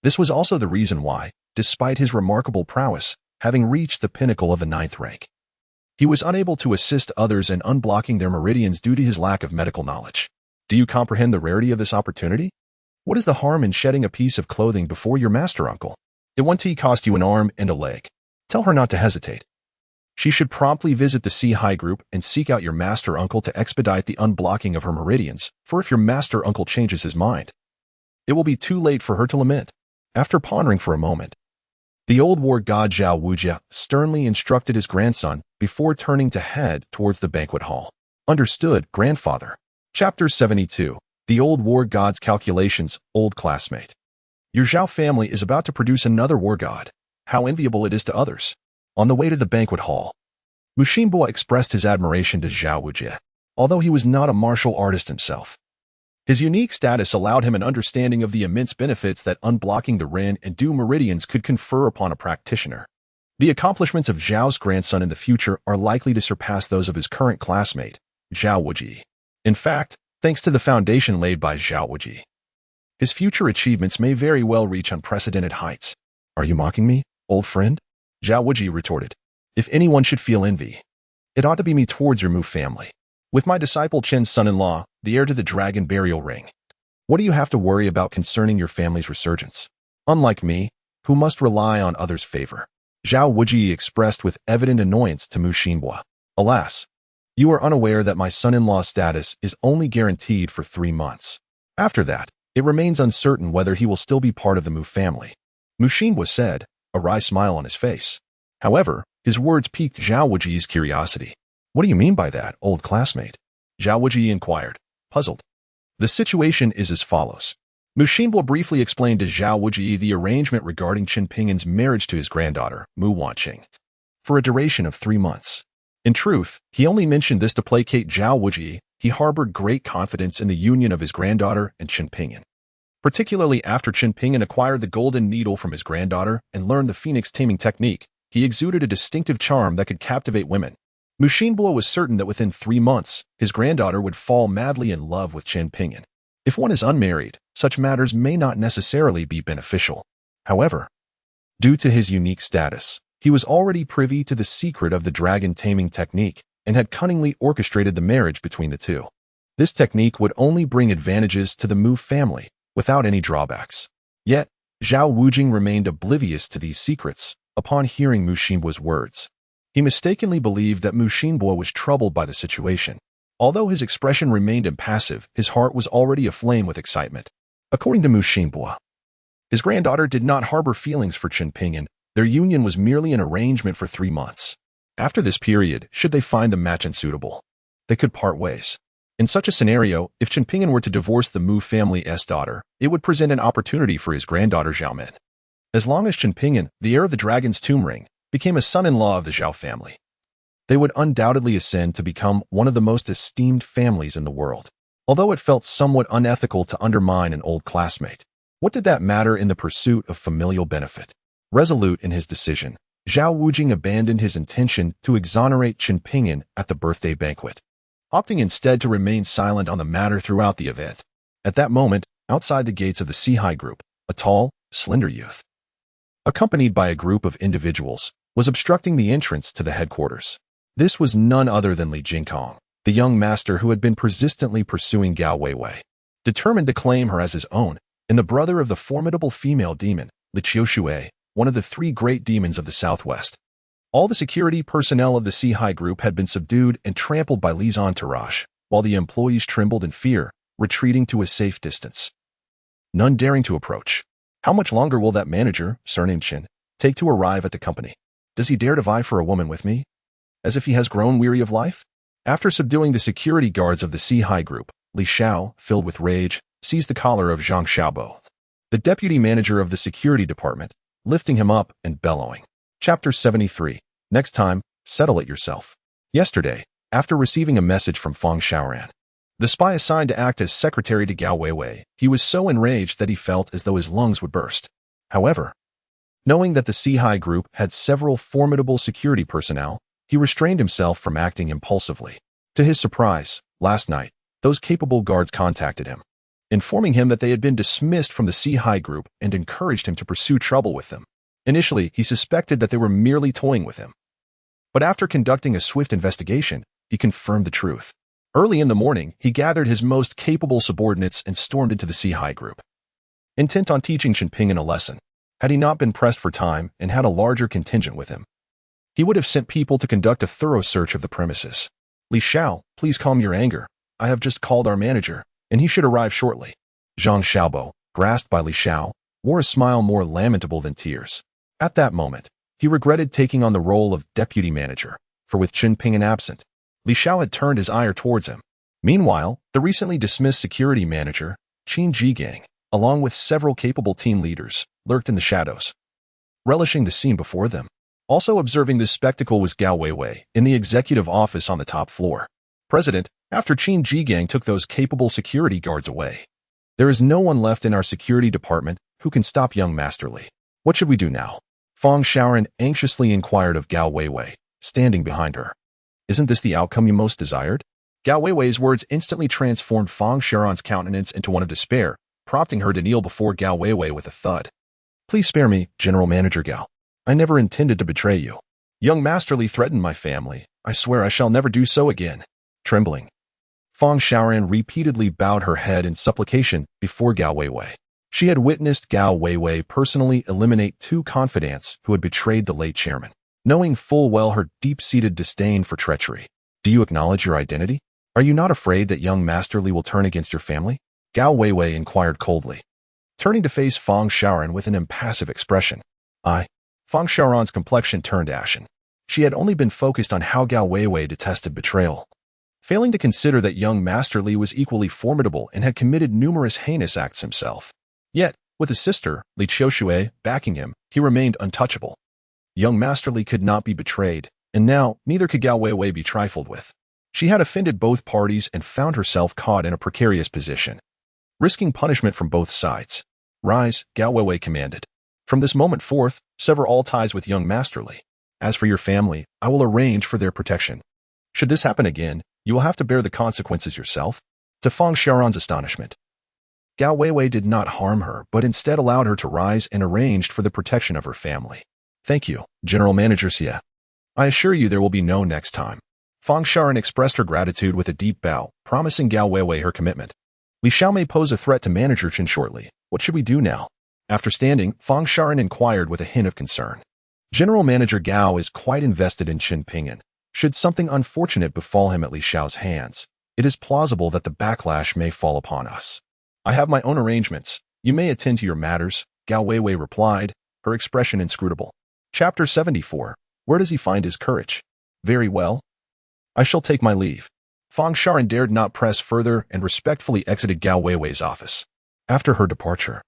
This was also the reason why, despite his remarkable prowess, having reached the pinnacle of the 9th rank, he was unable to assist others in unblocking their meridians due to his lack of medical knowledge. Do you comprehend the rarity of this opportunity? What is the harm in shedding a piece of clothing before your master uncle? It won't cost you an arm and a leg. Tell her not to hesitate. She should promptly visit the C-High group and seek out your master uncle to expedite the unblocking of her meridians, for if your master uncle changes his mind, it will be too late for her to lament. After pondering for a moment, the old war god Zhao Wujia sternly instructed his grandson before turning to head towards the banquet hall. Understood, grandfather. Chapter 72. The old war god's calculations, old classmate. Your Zhao family is about to produce another war god. How enviable it is to others. On the way to the banquet hall, Muxinbo expressed his admiration to Zhao Wujia, although he was not a martial artist himself. His unique status allowed him an understanding of the immense benefits that unblocking the Ren and Du meridians could confer upon a practitioner. The accomplishments of Zhao's grandson in the future are likely to surpass those of his current classmate, Zhao Wuji. In fact, thanks to the foundation laid by Zhao Wuji, his future achievements may very well reach unprecedented heights. Are you mocking me, old friend? Zhao Wuji retorted. If anyone should feel envy, it ought to be me towards your Mu family. With my disciple Chen's son-in-law, the heir to the dragon burial ring, what do you have to worry about concerning your family's resurgence? Unlike me, who must rely on others' favor. Zhao Wuji expressed with evident annoyance to Mu Xinbo. Alas, you are unaware that my son-in-law's status is only guaranteed for 3 months. After that, it remains uncertain whether he will still be part of the Mu family. Mu Xinbo said, a wry smile on his face. However, his words piqued Zhao Wuji's curiosity. What do you mean by that, old classmate? Zhao Wuji inquired, puzzled. The situation is as follows. Mu Xinbo briefly explained to Zhao Wuji the arrangement regarding Chen Ping'an's marriage to his granddaughter, Mu Wanqing, for a duration of 3 months. In truth, he only mentioned this to placate Zhao Wuji. He harbored great confidence in the union of his granddaughter and Chen Ping'an, particularly after Chen Ping'an acquired the golden needle from his granddaughter and learned the phoenix taming technique. He exuded a distinctive charm that could captivate women. Mu Xinbo was certain that within 3 months, his granddaughter would fall madly in love with Chen Ping'an. If one is unmarried, such matters may not necessarily be beneficial. However, due to his unique status, he was already privy to the secret of the dragon taming technique and had cunningly orchestrated the marriage between the two. This technique would only bring advantages to the Mu family, without any drawbacks. Yet, Zhao Wujing remained oblivious to these secrets. Upon hearing Mu Xinbo's words, he mistakenly believed that Mu Xinbo was troubled by the situation. Although his expression remained impassive, his heart was already aflame with excitement. According to Mu Xinbo, his granddaughter did not harbor feelings for Chen Ping'an. Their union was merely an arrangement for 3 months. After this period, should they find the match unsuitable, they could part ways. In such a scenario, if Chen Ping'an were to divorce the Mu family's daughter, it would present an opportunity for his granddaughter Xiaomen. As long as Chen Ping'an, the heir of the dragon's tomb ring, became a son-in-law of the Zhao family, they would undoubtedly ascend to become one of the most esteemed families in the world. Although it felt somewhat unethical to undermine an old classmate, what did that matter in the pursuit of familial benefit? Resolute in his decision, Zhao Wujing abandoned his intention to exonerate Chen Ping'an at the birthday banquet, opting instead to remain silent on the matter throughout the event. At that moment, outside the gates of the C-High group, a tall, slender youth, accompanied by a group of individuals, was obstructing the entrance to the headquarters. This was none other than Li Jingkong, the young master who had been persistently pursuing Gao Weiwei, determined to claim her as his own, and the brother of the formidable female demon, Li Qiushui, one of the 3 great demons of the Southwest. All the security personnel of the C-High group had been subdued and trampled by Li's entourage, while the employees trembled in fear, retreating to a safe distance, none daring to approach. How much longer will that manager, surnamed Chen, take to arrive at the company? Does he dare to vie for a woman with me? As if he has grown weary of life? After subduing the security guards of the C-High group, Li Xiao, filled with rage, seized the collar of Zhang Xiaobo, the deputy manager of the security department, lifting him up and bellowing. Chapter 73. Next time, settle it yourself. Yesterday, after receiving a message from Feng Xiaoran, the spy assigned to act as secretary to Gao Weiwei, he was so enraged that he felt as though his lungs would burst. However, knowing that the C-High group had several formidable security personnel, he restrained himself from acting impulsively. To his surprise, last night, those capable guards contacted him, informing him that they had been dismissed from the Sea group and encouraged him to pursue trouble with them. Initially, he suspected that they were merely toying with him. But after conducting a swift investigation, he confirmed the truth. Early in the morning, he gathered his most capable subordinates and stormed into the Sea group, intent on teaching Chenpingen a lesson. Had he not been pressed for time and had a larger contingent with him, he would have sent people to conduct a thorough search of the premises. Li Xiao, please calm your anger. I have just called our manager, and he should arrive shortly. Zhang Xiaobo, grasped by Li Xiao, wore a smile more lamentable than tears. At that moment, he regretted taking on the role of deputy manager, for with Chenpingen absent, Li Xiao had turned his ire towards him. Meanwhile, the recently dismissed security manager, Qin Jigang, along with several capable team leaders, lurked in the shadows, relishing the scene before them. Also observing this spectacle was Gao Weiwei in the executive office on the top floor. President, after Qin Jigang took those capable security guards away, there is no one left in our security department who can stop young Master Li. What should we do now? Fang Xiaoran anxiously inquired of Gao Weiwei, standing behind her. Isn't this the outcome you most desired? Gao Weiwei's words instantly transformed Fang Xiaoran's countenance into one of despair, prompting her to kneel before Gao Weiwei with a thud. Please spare me, General Manager Gao. I never intended to betray you. Young Master Li threatened my family. I swear I shall never do so again. Trembling, Fang Xiaoran repeatedly bowed her head in supplication before Gao Weiwei. She had witnessed Gao Weiwei personally eliminate 2 confidants who had betrayed the late chairman, knowing full well her deep-seated disdain for treachery. Do you acknowledge your identity? Are you not afraid that young Master Li will turn against your family? Gao Weiwei inquired coldly, turning to face Fang Xiaoran with an impassive expression. Fang Xiaoran's complexion turned ashen. She had only been focused on how Gao Weiwei detested betrayal, failing to consider that young Master Li was equally formidable and had committed numerous heinous acts himself. Yet, with his sister, Li Qiushui, backing him, he remained untouchable. Young Master Li could not be betrayed, and now neither could Gao Weiwei be trifled with. She had offended both parties and found herself caught in a precarious position, risking punishment from both sides. Rise, Gao Weiwei commanded. From this moment forth, sever all ties with young Master Li. As for your family, I will arrange for their protection. Should this happen again, you will have to bear the consequences yourself. To Fang Xiaoran's astonishment, Gao Weiwei did not harm her, but instead allowed her to rise and arranged for the protection of her family. Thank you, General Manager Xie. I assure you there will be no next time. Fang Xiaoran expressed her gratitude with a deep bow, promising Gao Weiwei her commitment. Li Xiao may pose a threat to Manager Qin shortly. What should we do now? After standing, Fang Xiaoran inquired with a hint of concern. General Manager Gao is quite invested in Chenpingen. Should something unfortunate befall him at Li Xiao's hands, it is plausible that the backlash may fall upon us. I have my own arrangements. You may attend to your matters, Gao Weiwei replied, her expression inscrutable. Chapter 74. Where does he find his courage? Very well. I shall take my leave. Fang Xiaoran dared not press further and respectfully exited Gao Weiwei's office. After her departure,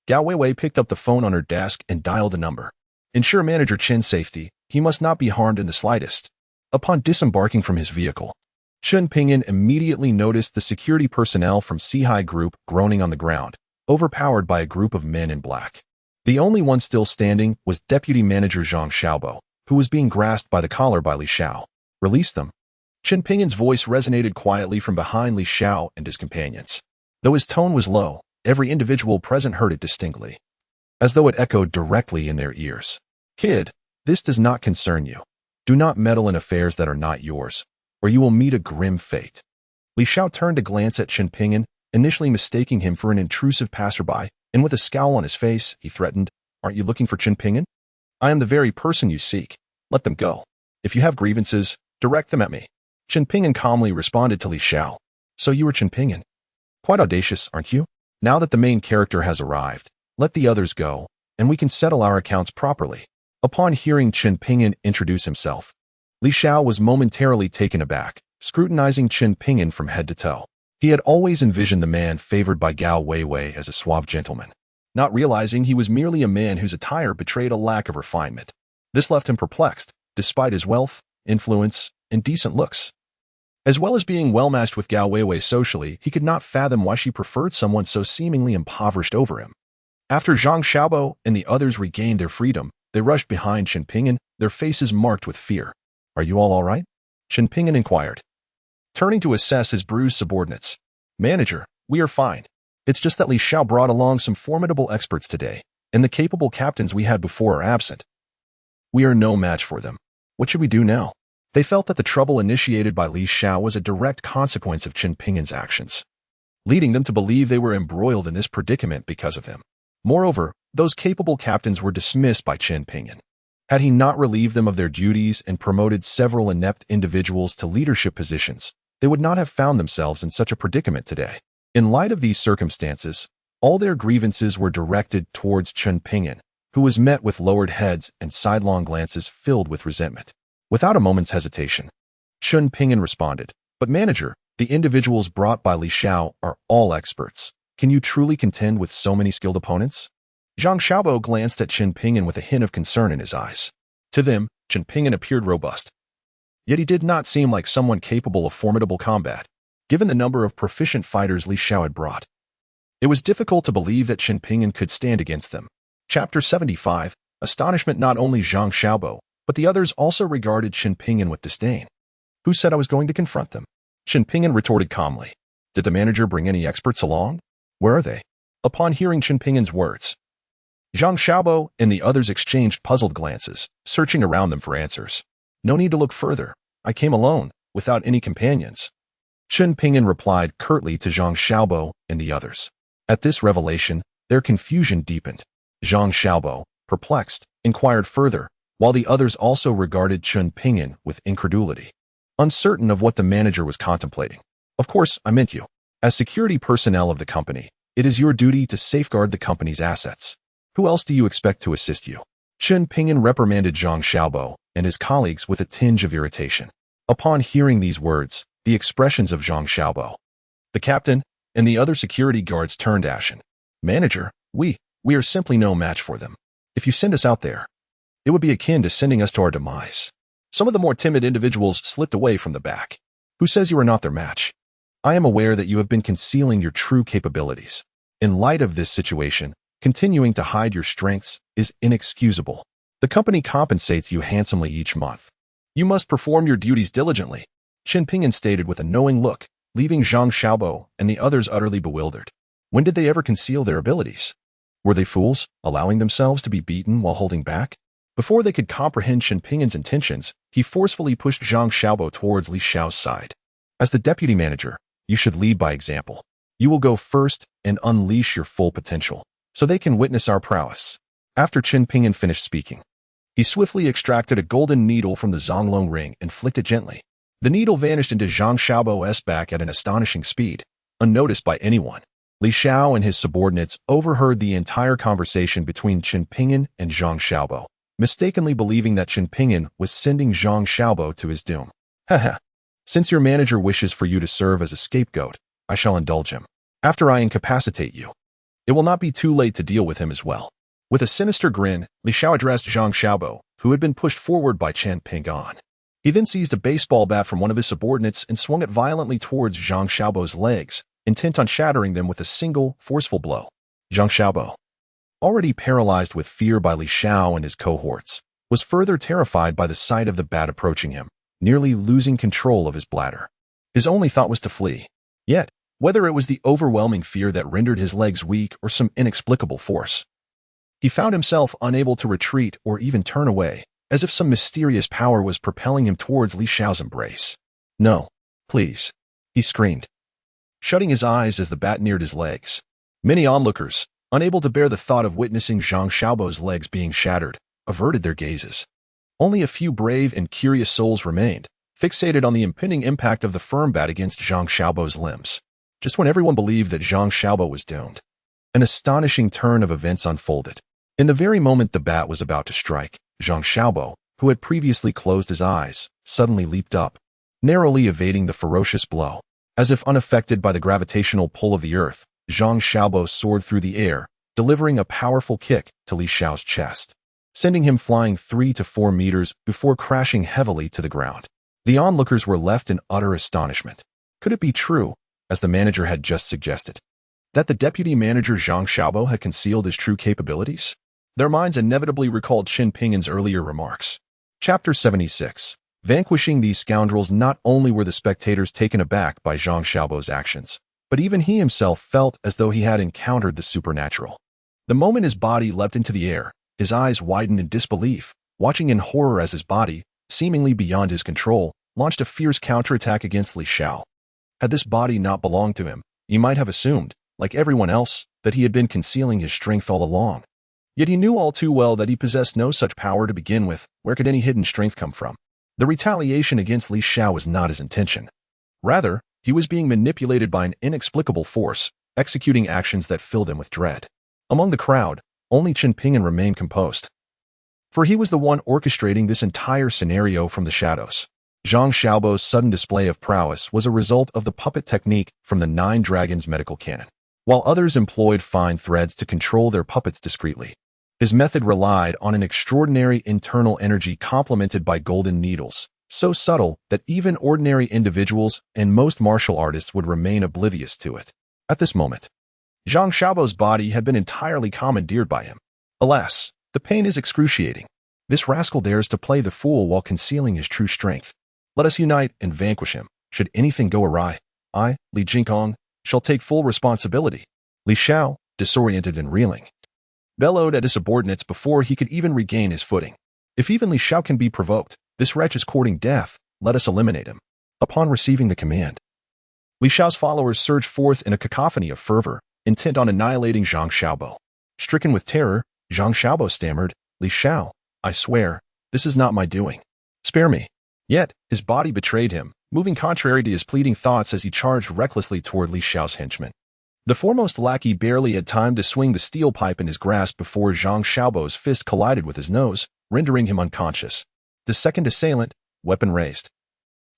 Gao Weiwei picked up the phone on her desk and dialed the number. Ensure Manager Qin's safety. He must not be harmed in the slightest. Upon disembarking from his vehicle, Chenpingen immediately noticed the security personnel from Sea Group groaning on the ground, overpowered by a group of men in black. The only one still standing was Deputy Manager Zhang Xiaobo, who was being grasped by the collar by Li Xiao. Release them. Chenpingen's voice resonated quietly from behind Li Xiao and his companions. Though his tone was low, every individual present heard it distinctly, as though it echoed directly in their ears. Kid, this does not concern you. Do not meddle in affairs that are not yours, or you will meet a grim fate. Li Xiao turned to glance at Chenpingen, initially mistaking him for an intrusive passerby, and with a scowl on his face, he threatened, Aren't you looking for Chenpingen? I am the very person you seek. Let them go. If you have grievances, direct them at me. Chenpingen calmly responded to Li Xiao. So you are Chenpingen. Quite audacious, aren't you? Now that the main character has arrived, let the others go, and we can settle our accounts properly. Upon hearing Chenpingen introduce himself, Li Xiao was momentarily taken aback, scrutinizing Chenpingen from head to toe. He had always envisioned the man favored by Gao Weiwei as a suave gentleman, not realizing he was merely a man whose attire betrayed a lack of refinement. This left him perplexed, despite his wealth, influence, and decent looks. As well as being well-matched with Gao Weiwei socially, he could not fathom why she preferred someone so seemingly impoverished over him. After Zhang Xiaobo and the others regained their freedom, they rushed behind Chenpingen, their faces marked with fear. Are you all right? Chen Ping'an inquired, turning to assess his bruised subordinates. Manager, we are fine. It's just that Li Xiao brought along some formidable experts today, and the capable captains we had before are absent. We are no match for them. What should we do now? They felt that the trouble initiated by Li Xiao was a direct consequence of Chen Ping'an's actions, leading them to believe they were embroiled in this predicament because of him. Moreover, those capable captains were dismissed by Chen Ping'an. Had he not relieved them of their duties and promoted several inept individuals to leadership positions, they would not have found themselves in such a predicament today. In light of these circumstances, all their grievances were directed towards Chen Ping'an, who was met with lowered heads and sidelong glances filled with resentment. Without a moment's hesitation, Chen Ping'an responded, "But manager, the individuals brought by Li Xiao are all experts. Can you truly contend with so many skilled opponents?" Zhang Xiaobo glanced at Chen Ping'an with a hint of concern in his eyes. To them, Chen Ping'an appeared robust. Yet he did not seem like someone capable of formidable combat, given the number of proficient fighters Li Xiao had brought. It was difficult to believe that Chen Ping'an could stand against them. Chapter 75, Astonishment. Not only Zhang Xiaobo, but the others also regarded Chen Ping'an with disdain. Who said I was going to confront them? Chen Ping'an retorted calmly. Did the manager bring any experts along? Where are they? Upon hearing Chen Ping'an's words, Zhang Xiaobo and the others exchanged puzzled glances, searching around them for answers. No need to look further. I came alone, without any companions. Chen Ping'an replied curtly to Zhang Xiaobo and the others. At this revelation, their confusion deepened. Zhang Xiaobo, perplexed, inquired further, while the others also regarded Chen Ping'an with incredulity, uncertain of what the manager was contemplating. Of course, I meant you. As security personnel of the company, it is your duty to safeguard the company's assets. Who else do you expect to assist you? Chen Ping'an reprimanded Zhang Xiaobo and his colleagues with a tinge of irritation. Upon hearing these words, the expressions of Zhang Xiaobo, the captain, and the other security guards turned ashen. Manager, we are simply no match for them. If you send us out there, it would be akin to sending us to our demise. Some of the more timid individuals slipped away from the back. Who says you are not their match? I am aware that you have been concealing your true capabilities. In light of this situation, continuing to hide your strengths is inexcusable. The company compensates you handsomely each month. You must perform your duties diligently, Chen Ping'an stated with a knowing look, leaving Zhang Xiaobo and the others utterly bewildered. When did they ever conceal their abilities? Were they fools, allowing themselves to be beaten while holding back? Before they could comprehend Chen Ping'an's intentions, he forcefully pushed Zhang Xiaobo towards Li Xiao's side. As the deputy manager, you should lead by example. You will go first and unleash your full potential, so they can witness our prowess. After Chen Ping'an finished speaking, he swiftly extracted a golden needle from the Zonglong ring and flicked it gently. The needle vanished into Zhang Xiaobo's back at an astonishing speed, unnoticed by anyone. Li Xiao and his subordinates overheard the entire conversation between Chen Ping'an and Zhang Xiaobo, mistakenly believing that Chen Ping'an was sending Zhang Xiaobo to his doom. Haha. Since your manager wishes for you to serve as a scapegoat, I shall indulge him. After I incapacitate you, it will not be too late to deal with him as well. With a sinister grin, Li Xiao addressed Zhang Xiaobo, who had been pushed forward by Chen Ping'an. He then seized a baseball bat from one of his subordinates and swung it violently towards Zhang Xiaobo's legs, intent on shattering them with a single, forceful blow. Zhang Xiaobo, already paralyzed with fear by Li Xiao and his cohorts, was further terrified by the sight of the bat approaching him, nearly losing control of his bladder. His only thought was to flee. Yet, whether it was the overwhelming fear that rendered his legs weak or some inexplicable force, he found himself unable to retreat or even turn away, as if some mysterious power was propelling him towards Li Xiao's embrace. No, please, he screamed, shutting his eyes as the bat neared his legs. Many onlookers, unable to bear the thought of witnessing Zhang Xiaobo's legs being shattered, averted their gazes. Only a few brave and curious souls remained, fixated on the impending impact of the firm bat against Zhang Xiaobo's limbs. Just when everyone believed that Zhang Xiaobo was doomed, an astonishing turn of events unfolded. In the very moment the bat was about to strike, Zhang Xiaobo, who had previously closed his eyes, suddenly leaped up, narrowly evading the ferocious blow. As if unaffected by the gravitational pull of the earth, Zhang Xiaobo soared through the air, delivering a powerful kick to Li Xiao's chest, sending him flying 3 to 4 meters before crashing heavily to the ground. The onlookers were left in utter astonishment. Could it be true, as the manager had just suggested, that the deputy manager Zhang Xiaobo had concealed his true capabilities? Their minds inevitably recalled Chen Ping'an's earlier remarks. Chapter 76. Vanquishing these scoundrels, not only were the spectators taken aback by Zhang Xiaobo's actions, but even he himself felt as though he had encountered the supernatural. The moment his body leapt into the air, his eyes widened in disbelief, watching in horror as his body, seemingly beyond his control, launched a fierce counterattack against Li Xiao. Had this body not belonged to him, he might have assumed, like everyone else, that he had been concealing his strength all along. Yet he knew all too well that he possessed no such power to begin with. Where could any hidden strength come from? The retaliation against Li Xiao was not his intention. Rather, he was being manipulated by an inexplicable force, executing actions that filled him with dread. Among the crowd, only Chen Ping'an remained composed. For he was the one orchestrating this entire scenario from the shadows. Zhang Xiaobo's sudden display of prowess was a result of the puppet technique from the Nine Dragons medical canon, while others employed fine threads to control their puppets discreetly. His method relied on an extraordinary internal energy complemented by golden needles, so subtle that even ordinary individuals and most martial artists would remain oblivious to it. At this moment, Zhang Xiaobo's body had been entirely commandeered by him. Alas, the pain is excruciating. This rascal dares to play the fool while concealing his true strength. Let us unite and vanquish him. Should anything go awry, I, Li Jingkong, shall take full responsibility. Li Xiao, disoriented and reeling, bellowed at his subordinates before he could even regain his footing. If even Li Xiao can be provoked, this wretch is courting death. Let us eliminate him. Upon receiving the command, Li Xiao's followers surged forth in a cacophony of fervor, intent on annihilating Zhang Xiaobo. Stricken with terror, Zhang Xiaobo stammered, Li Xiao, I swear, this is not my doing. Spare me. Yet, his body betrayed him, moving contrary to his pleading thoughts as he charged recklessly toward Li Xiao's henchmen. The foremost lackey barely had time to swing the steel pipe in his grasp before Zhang Xiaobo's fist collided with his nose, rendering him unconscious. The second assailant, weapon raised,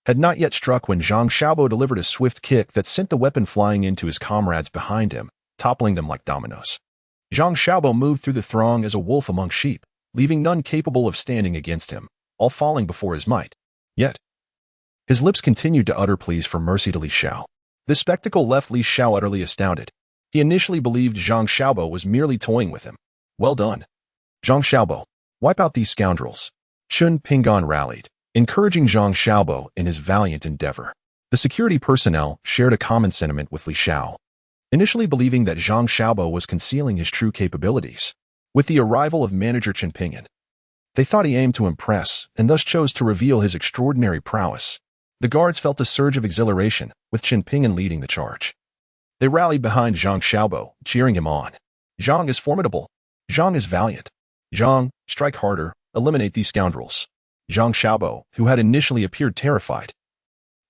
had not yet struck when Zhang Xiaobo delivered a swift kick that sent the weapon flying into his comrades behind him, toppling them like dominoes. Zhang Xiaobo moved through the throng as a wolf among sheep, leaving none capable of standing against him, all falling before his might. Yet, his lips continued to utter pleas for mercy to Li Xiao. This spectacle left Li Xiao utterly astounded. He initially believed Zhang Xiaobo was merely toying with him. Well done, Zhang Xiaobo. Wipe out these scoundrels. Chen Ping'an rallied, encouraging Zhang Xiaobo in his valiant endeavor. The security personnel shared a common sentiment with Li Xiao, initially believing that Zhang Xiaobo was concealing his true capabilities. With the arrival of manager Chen Ping'an, they thought he aimed to impress and thus chose to reveal his extraordinary prowess. The guards felt a surge of exhilaration, with Chen Ping'an leading the charge. They rallied behind Zhang Xiaobo, cheering him on. Zhang is formidable. Zhang is valiant. Zhang, strike harder, eliminate these scoundrels. Zhang Xiaobo, who had initially appeared terrified,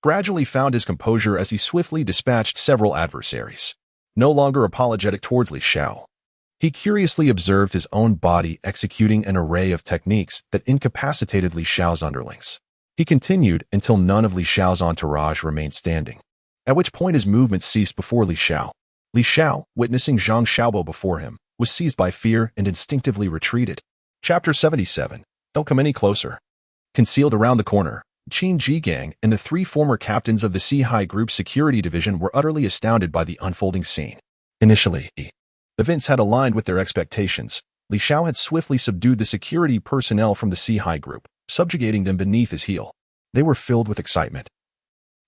gradually found his composure as he swiftly dispatched several adversaries. No longer apologetic towards Li Xiao, he curiously observed his own body executing an array of techniques that incapacitated Li Xiao's underlings. He continued until none of Li Xiao's entourage remained standing, at which point his movements ceased before Li Xiao. Li Xiao, witnessing Zhang Xiaobo before him, was seized by fear and instinctively retreated. Chapter 77. Don't come any closer. Concealed around the corner, Qin Jigang and the three former captains of the Sihai Group Security Division were utterly astounded by the unfolding scene. Initially, events had aligned with their expectations. Li Xiao had swiftly subdued the security personnel from the Sihai Group, subjugating them beneath his heel. They were filled with excitement,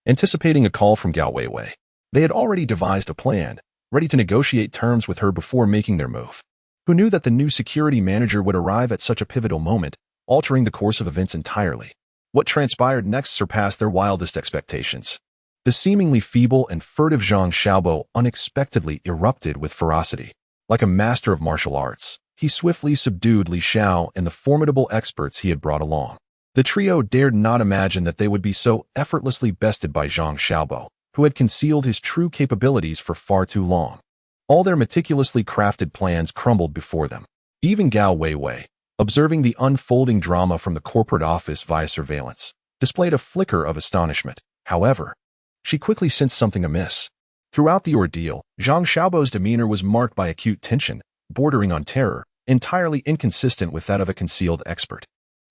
anticipating a call from Gao Weiwei. They had already devised a plan, ready to negotiate terms with her before making their move. Who knew that the new security manager would arrive at such a pivotal moment, altering the course of events entirely? What transpired next surpassed their wildest expectations. The seemingly feeble and furtive Zhang Xiaobo unexpectedly erupted with ferocity. Like a master of martial arts, he swiftly subdued Li Xiao and the formidable experts he had brought along. The trio dared not imagine that they would be so effortlessly bested by Zhang Xiaobo, who had concealed his true capabilities for far too long. All their meticulously crafted plans crumbled before them. Even Gao Weiwei, observing the unfolding drama from the corporate office via surveillance, displayed a flicker of astonishment. However, she quickly sensed something amiss. Throughout the ordeal, Zhang Xiaobo's demeanor was marked by acute tension, bordering on terror, entirely inconsistent with that of a concealed expert.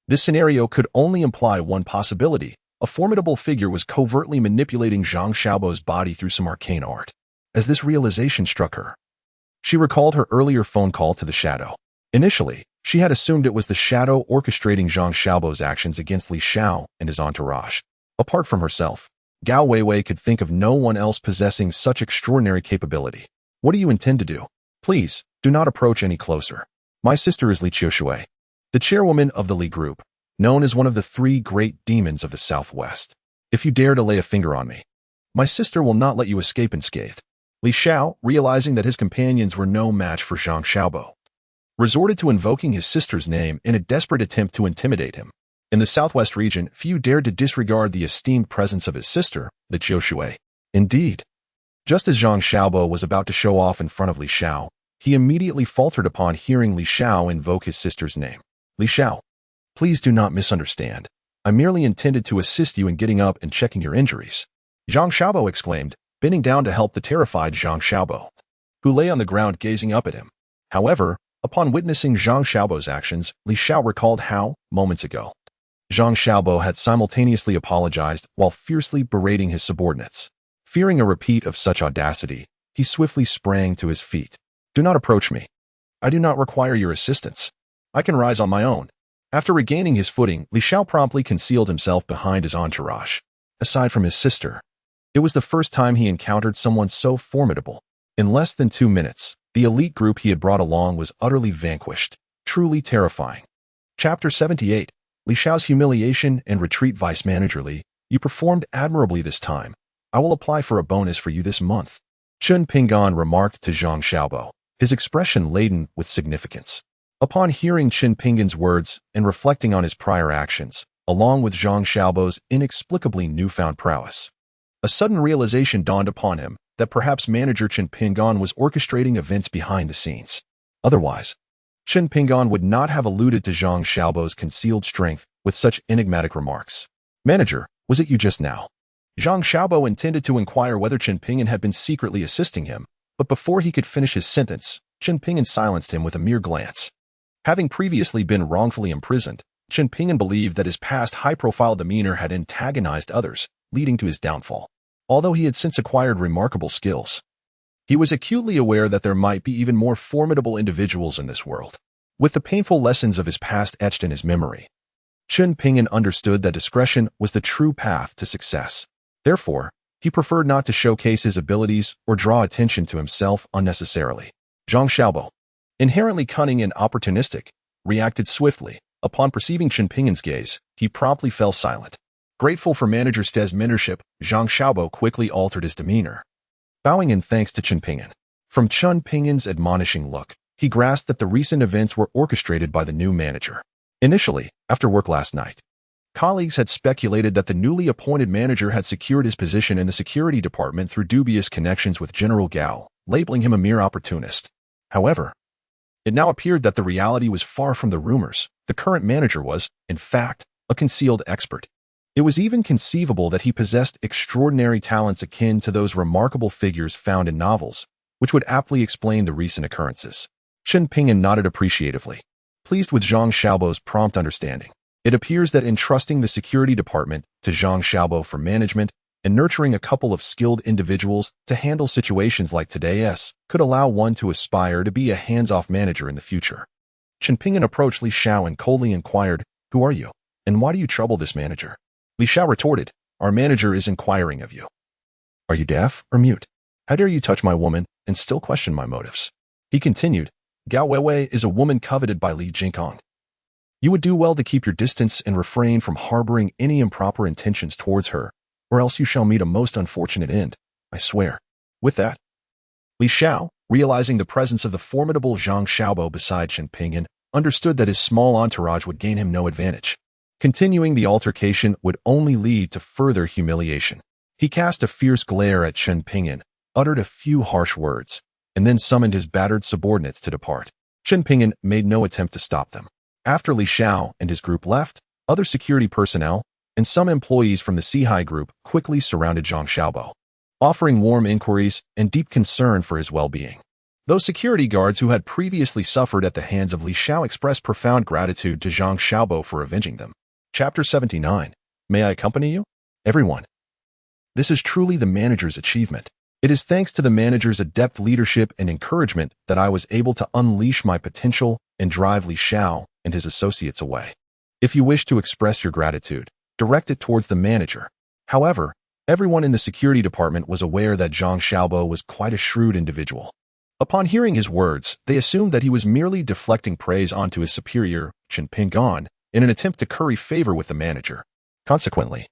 This scenario could only imply one possibility. A formidable figure was covertly manipulating Zhang Xiaobo's body through some arcane art. As this realization struck her, she recalled her earlier phone call to the shadow. Initially, She had assumed it was the shadow orchestrating Zhang Xiaobo's actions against Li Xiao and his entourage. Apart from herself, Gao Weiwei could think of no one else possessing such extraordinary capability. What do you intend to do? Please, do not approach any closer. My sister is Li Qiushui, the chairwoman of the Li Group, known as one of the 3 great demons of the Southwest. If you dare to lay a finger on me, my sister will not let you escape unscathed. Li Xiao, realizing that his companions were no match for Zhang Xiaobo, resorted to invoking his sister's name in a desperate attempt to intimidate him. In the Southwest region, few dared to disregard the esteemed presence of his sister, Li Qiushui. Indeed, just as Zhang Xiaobo was about to show off in front of Li Xiao, he immediately faltered upon hearing Li Xiao invoke his sister's name. Li Xiao, please do not misunderstand. I merely intended to assist you in getting up and checking your injuries. Zhang Xiaobo exclaimed, bending down to help the terrified Zhang Xiaobo, who lay on the ground gazing up at him. However, upon witnessing Zhang Xiaobo's actions, Li Xiao recalled how, moments ago, Zhang Xiaobo had simultaneously apologized while fiercely berating his subordinates. Fearing a repeat of such audacity, he swiftly sprang to his feet. Do not approach me. I do not require your assistance. I can rise on my own. After regaining his footing, Li Xiao promptly concealed himself behind his entourage. Aside from his sister, it was the first time he encountered someone so formidable. In less than 2 minutes, the elite group he had brought along was utterly vanquished, truly terrifying. Chapter 78, Li Xiao's Humiliation and Retreat. Vice Manager Li, you performed admirably this time. I will apply for a bonus for you this month. Chen Pinggan remarked to Zhang Xiaobo, his expression laden with significance. Upon hearing Chen Pinggan's words and reflecting on his prior actions, along with Zhang Xiaobo's inexplicably newfound prowess, a sudden realization dawned upon him that perhaps manager Chen Pinggan was orchestrating events behind the scenes. Otherwise, Chen Pinggan would not have alluded to Zhang Xiaobo's concealed strength with such enigmatic remarks. Manager, was it you just now? Zhang Xiaobo intended to inquire whether Chen Pinggan had been secretly assisting him, but before he could finish his sentence, Chen Pinggan silenced him with a mere glance. Having previously been wrongfully imprisoned, Chen Pinggan believed that his past high-profile demeanor had antagonized others, leading to his downfall. Although he had since acquired remarkable skills, he was acutely aware that there might be even more formidable individuals in this world. With the painful lessons of his past etched in his memory, Chen Pinggan understood that discretion was the true path to success. Therefore, he preferred not to showcase his abilities or draw attention to himself unnecessarily. Zhang Xiaobo, inherently cunning and opportunistic, reacted swiftly. Upon perceiving Chen Pinggan's gaze, he promptly fell silent. Grateful for Manager Ste's mentorship, Zhang Xiaobo quickly altered his demeanor, bowing in thanks to Chen Pinggan. From Chen Pinggan's admonishing look, he grasped that the recent events were orchestrated by the new manager. Initially, after work last night, colleagues had speculated that the newly appointed manager had secured his position in the security department through dubious connections with General Gao, labeling him a mere opportunist. However, it now appeared that the reality was far from the rumors. The current manager was, in fact, a concealed expert. It was even conceivable that he possessed extraordinary talents akin to those remarkable figures found in novels, which would aptly explain the recent occurrences. Chen Pinggan nodded appreciatively, pleased with Zhang Xiaobo's prompt understanding. It appears that entrusting the security department to Zhang Xiaobo for management and nurturing a couple of skilled individuals to handle situations like today's could allow one to aspire to be a hands-off manager in the future. Chen Pinggan approached Li Xiao and coldly inquired, "Who are you, and why do you trouble this manager?" Li Xiao retorted, "Our manager is inquiring of you. Are you deaf or mute? How dare you touch my woman and still question my motives?" He continued, "Gao Weiwei is a woman coveted by Li Jingkong. You would do well to keep your distance and refrain from harboring any improper intentions towards her, or else you shall meet a most unfortunate end, I swear." With that, Li Xiao, realizing the presence of the formidable Zhang Xiaobo beside Chen Pinggan, understood that his small entourage would gain him no advantage. Continuing the altercation would only lead to further humiliation. He cast a fierce glare at Chen Pinggan, uttered a few harsh words, and then summoned his battered subordinates to depart. Chen Pinggan made no attempt to stop them. After Li Xiao and his group left, other security personnel and some employees from the Sihai group quickly surrounded Zhang Xiaobo, offering warm inquiries and deep concern for his well-being. Those security guards who had previously suffered at the hands of Li Xiao expressed profound gratitude to Zhang Xiaobo for avenging them. Chapter 79. May I accompany you? Everyone. This is truly the manager's achievement. It is thanks to the manager's adept leadership and encouragement that I was able to unleash my potential and drive Li Xiao and his associates away. If you wish to express your gratitude, direct it towards the manager. However, everyone in the security department was aware that Zhang Xiaobo was quite a shrewd individual. Upon hearing his words, they assumed that he was merely deflecting praise onto his superior, Chen Pinggan, in an attempt to curry favor with the manager. Consequently,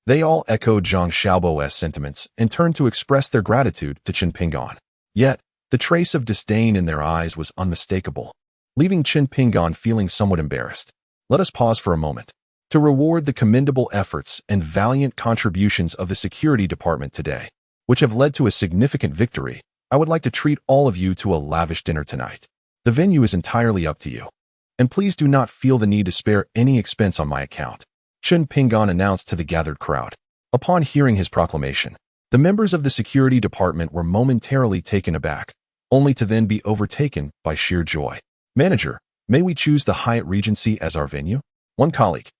they all echoed Zhang Xiaobo's sentiments and turned to express their gratitude to Chen Pinggan. Yet, the trace of disdain in their eyes was unmistakable, leaving Chen Pinggan feeling somewhat embarrassed. Let us pause for a moment. To reward the commendable efforts and valiant contributions of the security department today, which have led to a significant victory, I would like to treat all of you to a lavish dinner tonight. The venue is entirely up to you. And please do not feel the need to spare any expense on my account, Chen Pinggan announced to the gathered crowd. Upon hearing his proclamation, the members of the security department were momentarily taken aback, only to then be overtaken by sheer joy. Manager, may we choose the Hyatt Regency as our venue? One colleague,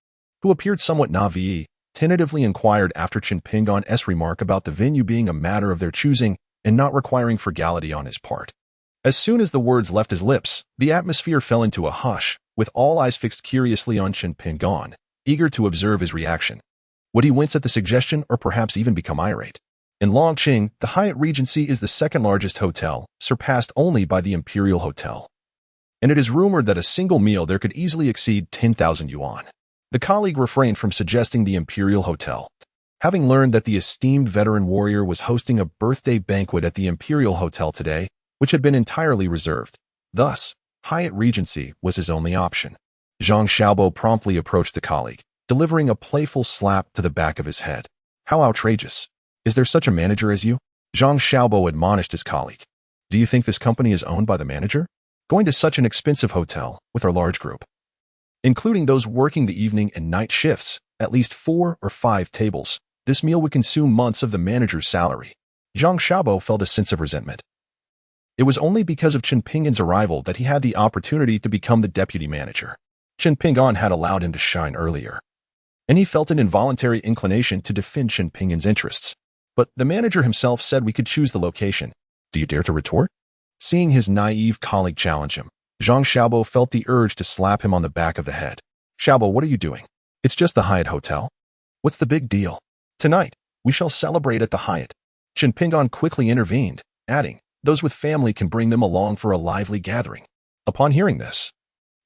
who appeared somewhat naive, tentatively inquired after Chen Pinggan's remark about the venue being a matter of their choosing and not requiring frugality on his part. As soon as the words left his lips, the atmosphere fell into a hush, with all eyes fixed curiously on Chen Pinggan, eager to observe his reaction. Would he wince at the suggestion or perhaps even become irate? In Longqing, the Hyatt Regency is the second largest hotel, surpassed only by the Imperial Hotel. And it is rumored that a single meal there could easily exceed 10,000 yuan. The colleague refrained from suggesting the Imperial Hotel, having learned that the esteemed veteran warrior was hosting a birthday banquet at the Imperial Hotel today, which had been entirely reserved. Thus, Hyatt Regency was his only option. Zhang Xiaobo promptly approached the colleague, delivering a playful slap to the back of his head. How outrageous! Is there such a manager as you? Zhang Xiaobo admonished his colleague. Do you think this company is owned by the manager? Going to such an expensive hotel with our large group, including those working the evening and night shifts, at least 4 or 5 tables, this meal would consume months of the manager's salary. Zhang Xiaobo felt a sense of resentment. It was only because of Chen Pinggan's arrival that he had the opportunity to become the deputy manager. Chen Pinggan had allowed him to shine earlier, and he felt an involuntary inclination to defend Chen Pinggan's interests. But the manager himself said we could choose the location. Do you dare to retort? Seeing his naive colleague challenge him, Zhang Xiaobo felt the urge to slap him on the back of the head. Xiaobo, what are you doing? It's just the Hyatt Hotel. What's the big deal? Tonight, we shall celebrate at the Hyatt. Chen Pinggan quickly intervened, adding, those with family can bring them along for a lively gathering. Upon hearing this,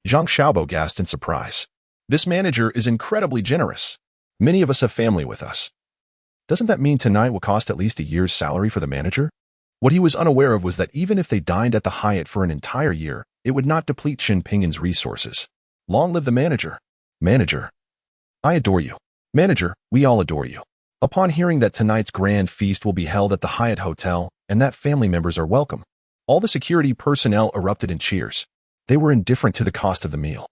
Zhang Xiaobo gasped in surprise. This manager is incredibly generous. Many of us have family with us. Doesn't that mean tonight will cost at least a year's salary for the manager? What he was unaware of was that even if they dined at the Hyatt for an entire year, it would not deplete Chen Pinggan's resources. Long live the manager. Manager, I adore you. Manager, we all adore you. Upon hearing that tonight's grand feast will be held at the Hyatt Hotel and that family members are welcome, all the security personnel erupted in cheers. They were indifferent to the cost of the meal.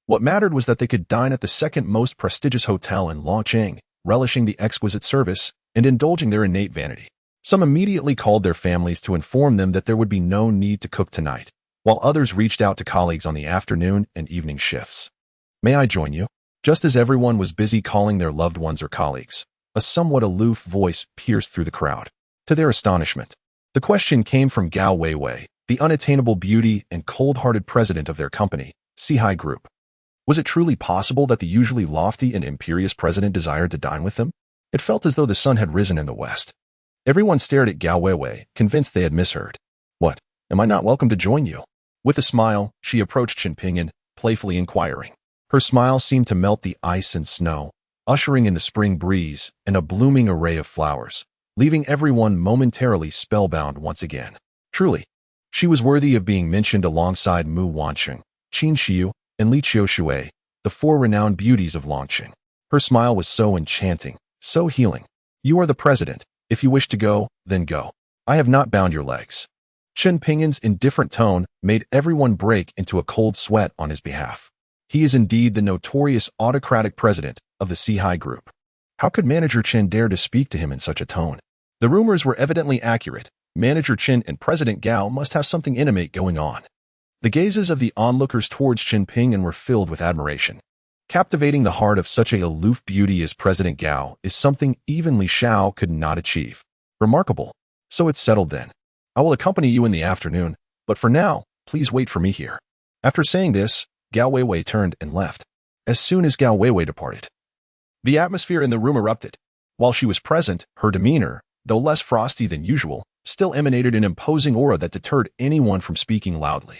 What mattered was that they could dine at the second most prestigious hotel in Longqing, relishing the exquisite service and indulging their innate vanity. Some immediately called their families to inform them that there would be no need to cook tonight, while others reached out to colleagues on the afternoon and evening shifts. May I join you? Just as everyone was busy calling their loved ones or colleagues, a somewhat aloof voice pierced through the crowd. To their astonishment, the question came from Gao Weiwei, the unattainable beauty and cold-hearted president of their company, Sihai Group. Was it truly possible that the usually lofty and imperious president desired to dine with them? It felt as though the sun had risen in the west. Everyone stared at Gao Weiwei, convinced they had misheard. What, am I not welcome to join you? With a smile, she approached Chen Pinggan, playfully inquiring. Her smile seemed to melt the ice and snow, ushering in the spring breeze and a blooming array of flowers, leaving everyone momentarily spellbound once again. Truly, she was worthy of being mentioned alongside Mu Wanqing, Qin Xiu, and Li Qiushui, the 4 renowned beauties of Longqing. Her smile was so enchanting, so healing. You are the president. If you wish to go, then go. I have not bound your legs. Chen Pinggan's indifferent tone made everyone break into a cold sweat on his behalf. He is indeed the notorious autocratic president of the Sihai Group. How could Manager Chen dare to speak to him in such a tone? The rumors were evidently accurate. Manager Chen and President Gao must have something intimate going on. The gazes of the onlookers towards Chen Pinggan were filled with admiration. Captivating the heart of such a aloof beauty as President Gao is something even Li Xiao could not achieve. Remarkable. So it's settled then. I will accompany you in the afternoon, but for now, please wait for me here. After saying this, Gao Weiwei turned and left. As soon as Gao Weiwei departed, the atmosphere in the room erupted. While she was present, her demeanor, though less frosty than usual, still emanated an imposing aura that deterred anyone from speaking loudly.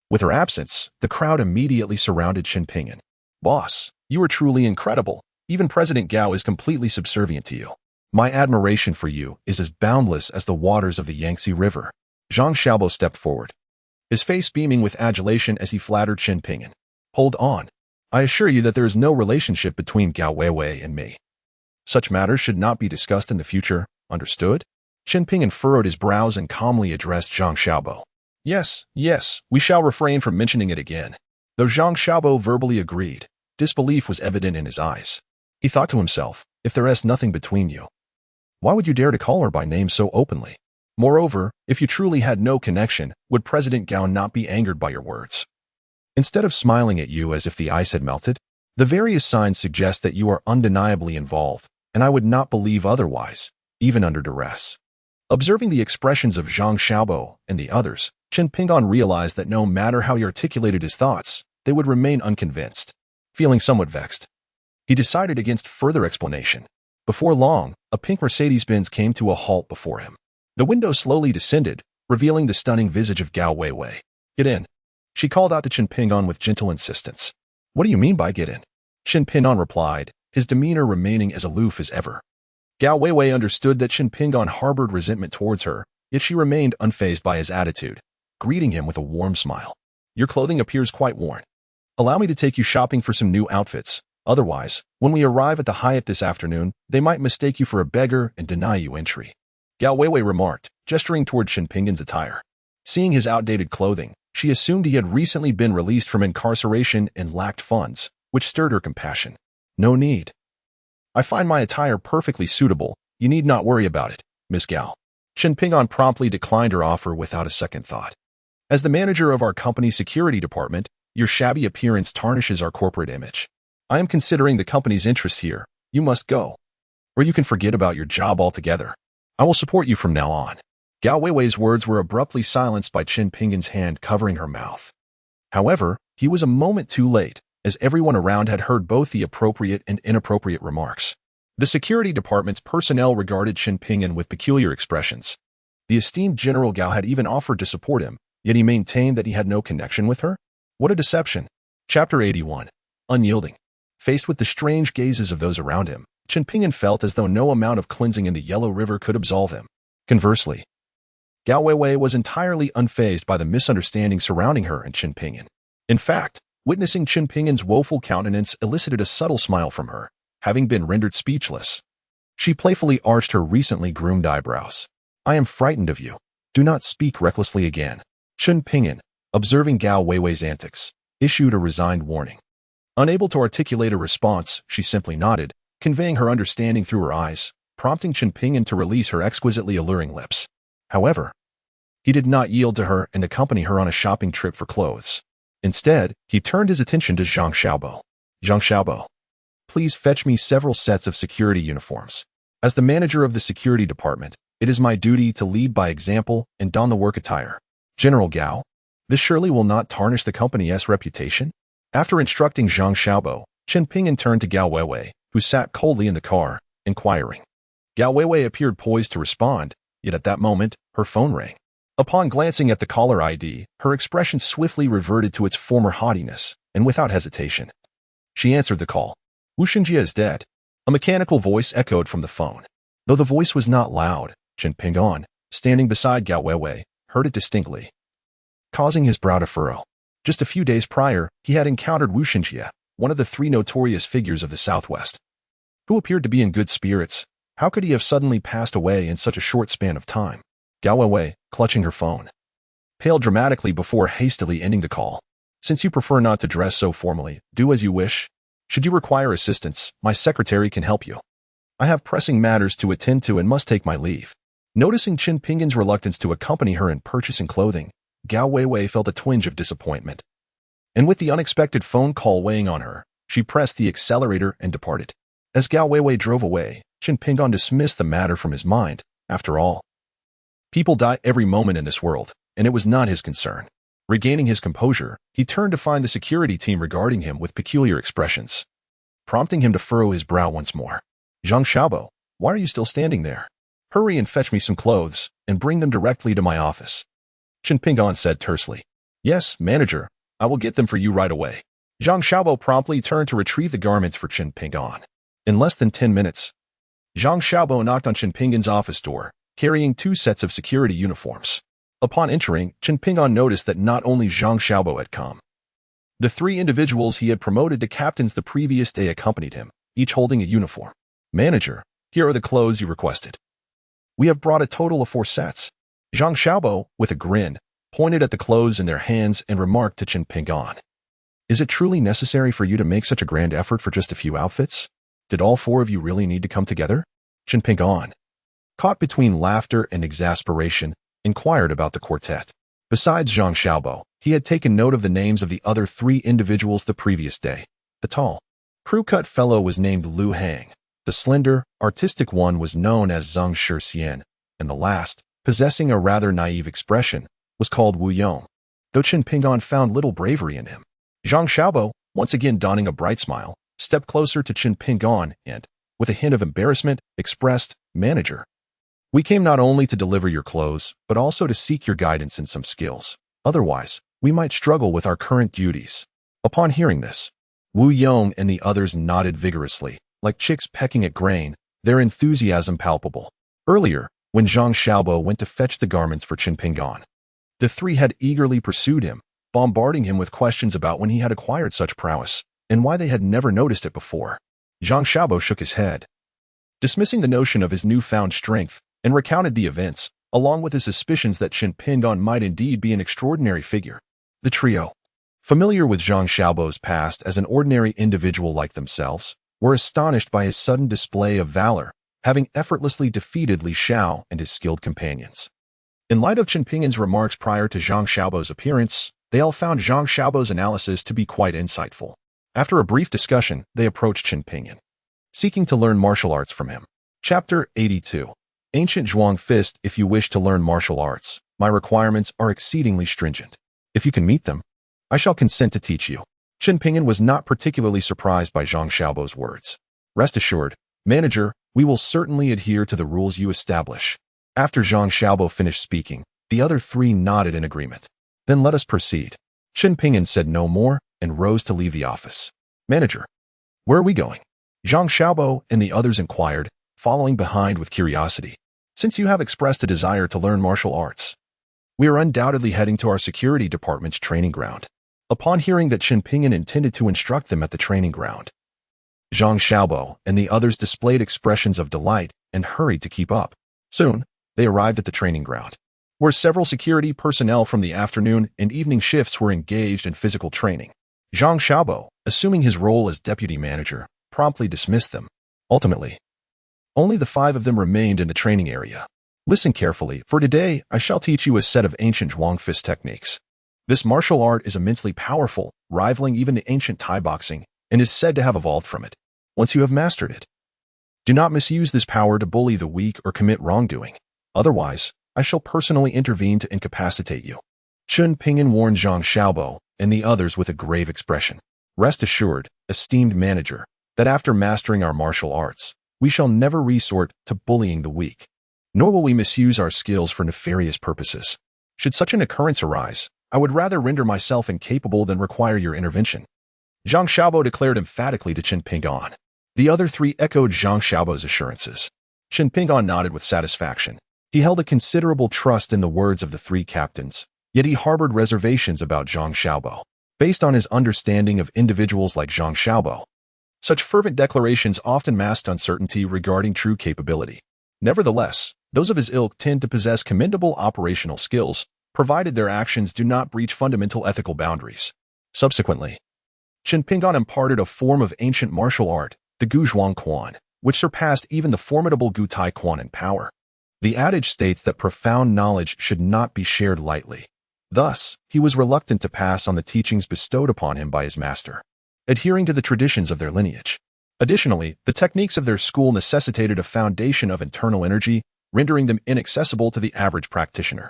With her absence, the crowd immediately surrounded Chen Pingyan. "Boss, you are truly incredible. Even President Gao is completely subservient to you. My admiration for you is as boundless as the waters of the Yangtze River." Zhang Xiaobo stepped forward, his face beaming with adulation as he flattered Chen Pingyan. "Hold on. I assure you that there is no relationship between Gao Weiwei and me. Such matters should not be discussed in the future, understood?" Chen Pingyan furrowed his brows and calmly addressed Zhang Xiaobo. Yes, we shall refrain from mentioning it again." Though Zhang Xiaobo verbally agreed, disbelief was evident in his eyes. He thought to himself, if there is nothing between you, why would you dare to call her by name so openly? Moreover, if you truly had no connection, would President Gao not be angered by your words? Instead of smiling at you as if the ice had melted, the various signs suggest that you are undeniably involved, and I would not believe otherwise, even under duress. Observing the expressions of Zhang Xiaobo and the others, Chen Pingyan realized that no matter how he articulated his thoughts, they would remain unconvinced. Feeling somewhat vexed, he decided against further explanation. Before long, a pink Mercedes-Benz came to a halt before him. The window slowly descended, revealing the stunning visage of Gao Weiwei. "Get in," she called out to Chen Pingyan with gentle insistence. "What do you mean by get in?" Chen Pingyan replied, his demeanor remaining as aloof as ever. Gao Weiwei understood that Chen Pingyan harbored resentment towards her, yet she remained unfazed by his attitude, greeting him with a warm smile. "Your clothing appears quite worn. Allow me to take you shopping for some new outfits. Otherwise, when we arrive at the Hyatt this afternoon, they might mistake you for a beggar and deny you entry." Gao Weiwei remarked, gesturing toward Chen Pingyan's attire. Seeing his outdated clothing, she assumed he had recently been released from incarceration and lacked funds, which stirred her compassion. "No need. I find my attire perfectly suitable. You need not worry about it, Miss Gao." Chen Pingyan promptly declined her offer without a second thought. "As the manager of our company's security department, your shabby appearance tarnishes our corporate image. I am considering the company's interest here. You must go. Or you can forget about your job altogether. I will support you from now on." Gao Weiwei's words were abruptly silenced by Chen Pingyan's hand covering her mouth. However, he was a moment too late, as everyone around had heard both the appropriate and inappropriate remarks. The security department's personnel regarded Chen Pingyan with peculiar expressions. The esteemed General Gao had even offered to support him, yet he maintained that he had no connection with her? What a deception. Chapter 81. Unyielding. Faced with the strange gazes of those around him, Chen Pingyan felt as though no amount of cleansing in the Yellow River could absolve him. Conversely, Gao Weiwei was entirely unfazed by the misunderstanding surrounding her and Chen Pingyan. In fact, witnessing Chen Pingyan's woeful countenance elicited a subtle smile from her, having been rendered speechless. She playfully arched her recently groomed eyebrows. "I am frightened of you. Do not speak recklessly again." Chen Pingyan, observing Gao Weiwei's antics, issued a resigned warning. Unable to articulate a response, she simply nodded, conveying her understanding through her eyes, prompting Chen Pingyan to release her exquisitely alluring lips. However, he did not yield to her and accompany her on a shopping trip for clothes. Instead, he turned his attention to Zhang Xiaobo. "Zhang Xiaobo, please fetch me several sets of security uniforms. As the manager of the security department, it is my duty to lead by example and don the work attire. General Gao, this surely will not tarnish the company's reputation?" After instructing Zhang Xiaobo, Chen Pingyan turned to Gao Weiwei, who sat coldly in the car, inquiring. Gao Weiwei appeared poised to respond, yet at that moment, her phone rang. Upon glancing at the caller ID, her expression swiftly reverted to its former haughtiness, and without hesitation, she answered the call. "Wu Xinjie is dead." A mechanical voice echoed from the phone. Though the voice was not loud, Chen Pingyan, standing beside Gao Weiwei, heard it distinctly, causing his brow to furrow. Just a few days prior, he had encountered Wu Xinjie, one of the three notorious figures of the Southwest, who appeared to be in good spirits. How could he have suddenly passed away in such a short span of time? Gao Weiwei, clutching her phone, paled dramatically before hastily ending the call. "Since you prefer not to dress so formally, do as you wish. Should you require assistance, my secretary can help you. I have pressing matters to attend to and must take my leave." Noticing Chen Pingyan's reluctance to accompany her in purchasing clothing, Gao Weiwei felt a twinge of disappointment. And with the unexpected phone call weighing on her, she pressed the accelerator and departed. As Gao Weiwei drove away, Chen Pingyan dismissed the matter from his mind. After all, people die every moment in this world, and it was not his concern. Regaining his composure, he turned to find the security team regarding him with peculiar expressions, prompting him to furrow his brow once more. Zhang Xiaobo, why are you still standing there? Hurry and fetch me some clothes, and bring them directly to my office. Chen Pingon said tersely. Yes, manager, I will get them for you right away. Zhang Xiaobo promptly turned to retrieve the garments for Chen Pingon. In less than 10 minutes, Zhang Xiaobo knocked on Chen Pingon's office door, carrying 2 sets of security uniforms. Upon entering, Chen Pingon noticed that not only Zhang Xiaobo had come. The 3 individuals he had promoted to captains the previous day accompanied him, each holding a uniform. Manager, here are the clothes you requested. We have brought a total of 4 sets. Zhang Xiaobo, with a grin, pointed at the clothes in their hands and remarked to Chen Pingon. Is it truly necessary for you to make such a grand effort for just a few outfits? Did all 4 of you really need to come together? Chen Pingon, caught between laughter and exasperation, inquired about the quartet. Besides Zhang Xiaobo, he had taken note of the names of the other 3 individuals the previous day. The tall, crew-cut fellow was named Lu Hang. The slender, artistic one was known as Zhang Shixian, and the last, possessing a rather naive expression, was called Wu Yong, though Chen Pingon found little bravery in him. Zhang Xiaobo, once again donning a bright smile, stepped closer to Chen Pingon and, with a hint of embarrassment, expressed, Manager, we came not only to deliver your clothes, but also to seek your guidance in some skills. Otherwise, we might struggle with our current duties. Upon hearing this, Wu Yong and the others nodded vigorously, like chicks pecking at grain, their enthusiasm palpable. Earlier, when Zhang Xiaobo went to fetch the garments for Chen Pingon, the 3 had eagerly pursued him, bombarding him with questions about when he had acquired such prowess, and why they had never noticed it before. Zhang Xiaobo shook his head, dismissing the notion of his newfound strength, and recounted the events, along with his suspicions that Chen Pingon might indeed be an extraordinary figure. The trio, familiar with Zhang Xiaobo's past as an ordinary individual like themselves, were astonished by his sudden display of valor, having effortlessly defeated Li Xiao and his skilled companions. In light of Chen Pingon's remarks prior to Zhang Xiaobo's appearance, they all found Zhang Xiaobo's analysis to be quite insightful. After a brief discussion, they approached Chen Pingon, seeking to learn martial arts from him. Chapter 82. Ancient Zhuang Fist. If you wish to learn martial arts, my requirements are exceedingly stringent. If you can meet them, I shall consent to teach you. Chen Pingon was not particularly surprised by Zhang Xiaobo's words. Rest assured, manager, we will certainly adhere to the rules you establish. After Zhang Xiaobo finished speaking, the other 3 nodded in agreement. Then let us proceed. Chen Pingon said no more and rose to leave the office. Manager, where are we going? Zhang Xiaobo and the others inquired, following behind with curiosity. Since you have expressed a desire to learn martial arts, we are undoubtedly heading to our security department's training ground. Upon hearing that Chen Pingon intended to instruct them at the training ground, Zhang Xiaobo and the others displayed expressions of delight and hurried to keep up. Soon, they arrived at the training ground, where several security personnel from the afternoon and evening shifts were engaged in physical training. Zhang Xiaobo, assuming his role as deputy manager, promptly dismissed them. Ultimately, only the 5 of them remained in the training area. Listen carefully, for today I shall teach you a set of ancient Zhuang Fist techniques. This martial art is immensely powerful, rivaling even the ancient Thai boxing, and is said to have evolved from it. Once you have mastered it, do not misuse this power to bully the weak or commit wrongdoing. Otherwise, I shall personally intervene to incapacitate you. Chen Pingon warned Zhang Xiaobo and the others with a grave expression. Rest assured, esteemed manager, that after mastering our martial arts, we shall never resort to bullying the weak, nor will we misuse our skills for nefarious purposes. Should such an occurrence arise, I would rather render myself incapable than require your intervention. Zhang Xiaobo declared emphatically to Chen Pingon. The other 3 echoed Zhang Xiaobo's assurances. Chen Pingon nodded with satisfaction. He held a considerable trust in the words of the 3 captains, yet he harbored reservations about Zhang Xiaobo, based on his understanding of individuals like Zhang Xiaobo. Such fervent declarations often masked uncertainty regarding true capability. Nevertheless, those of his ilk tend to possess commendable operational skills, provided their actions do not breach fundamental ethical boundaries. Subsequently, Chen Pingon imparted a form of ancient martial art, the Guzhuang Quan, which surpassed even the formidable Gu Tai Quan in power. The adage states that profound knowledge should not be shared lightly. Thus, he was reluctant to pass on the teachings bestowed upon him by his master, adhering to the traditions of their lineage. Additionally, the techniques of their school necessitated a foundation of internal energy, rendering them inaccessible to the average practitioner.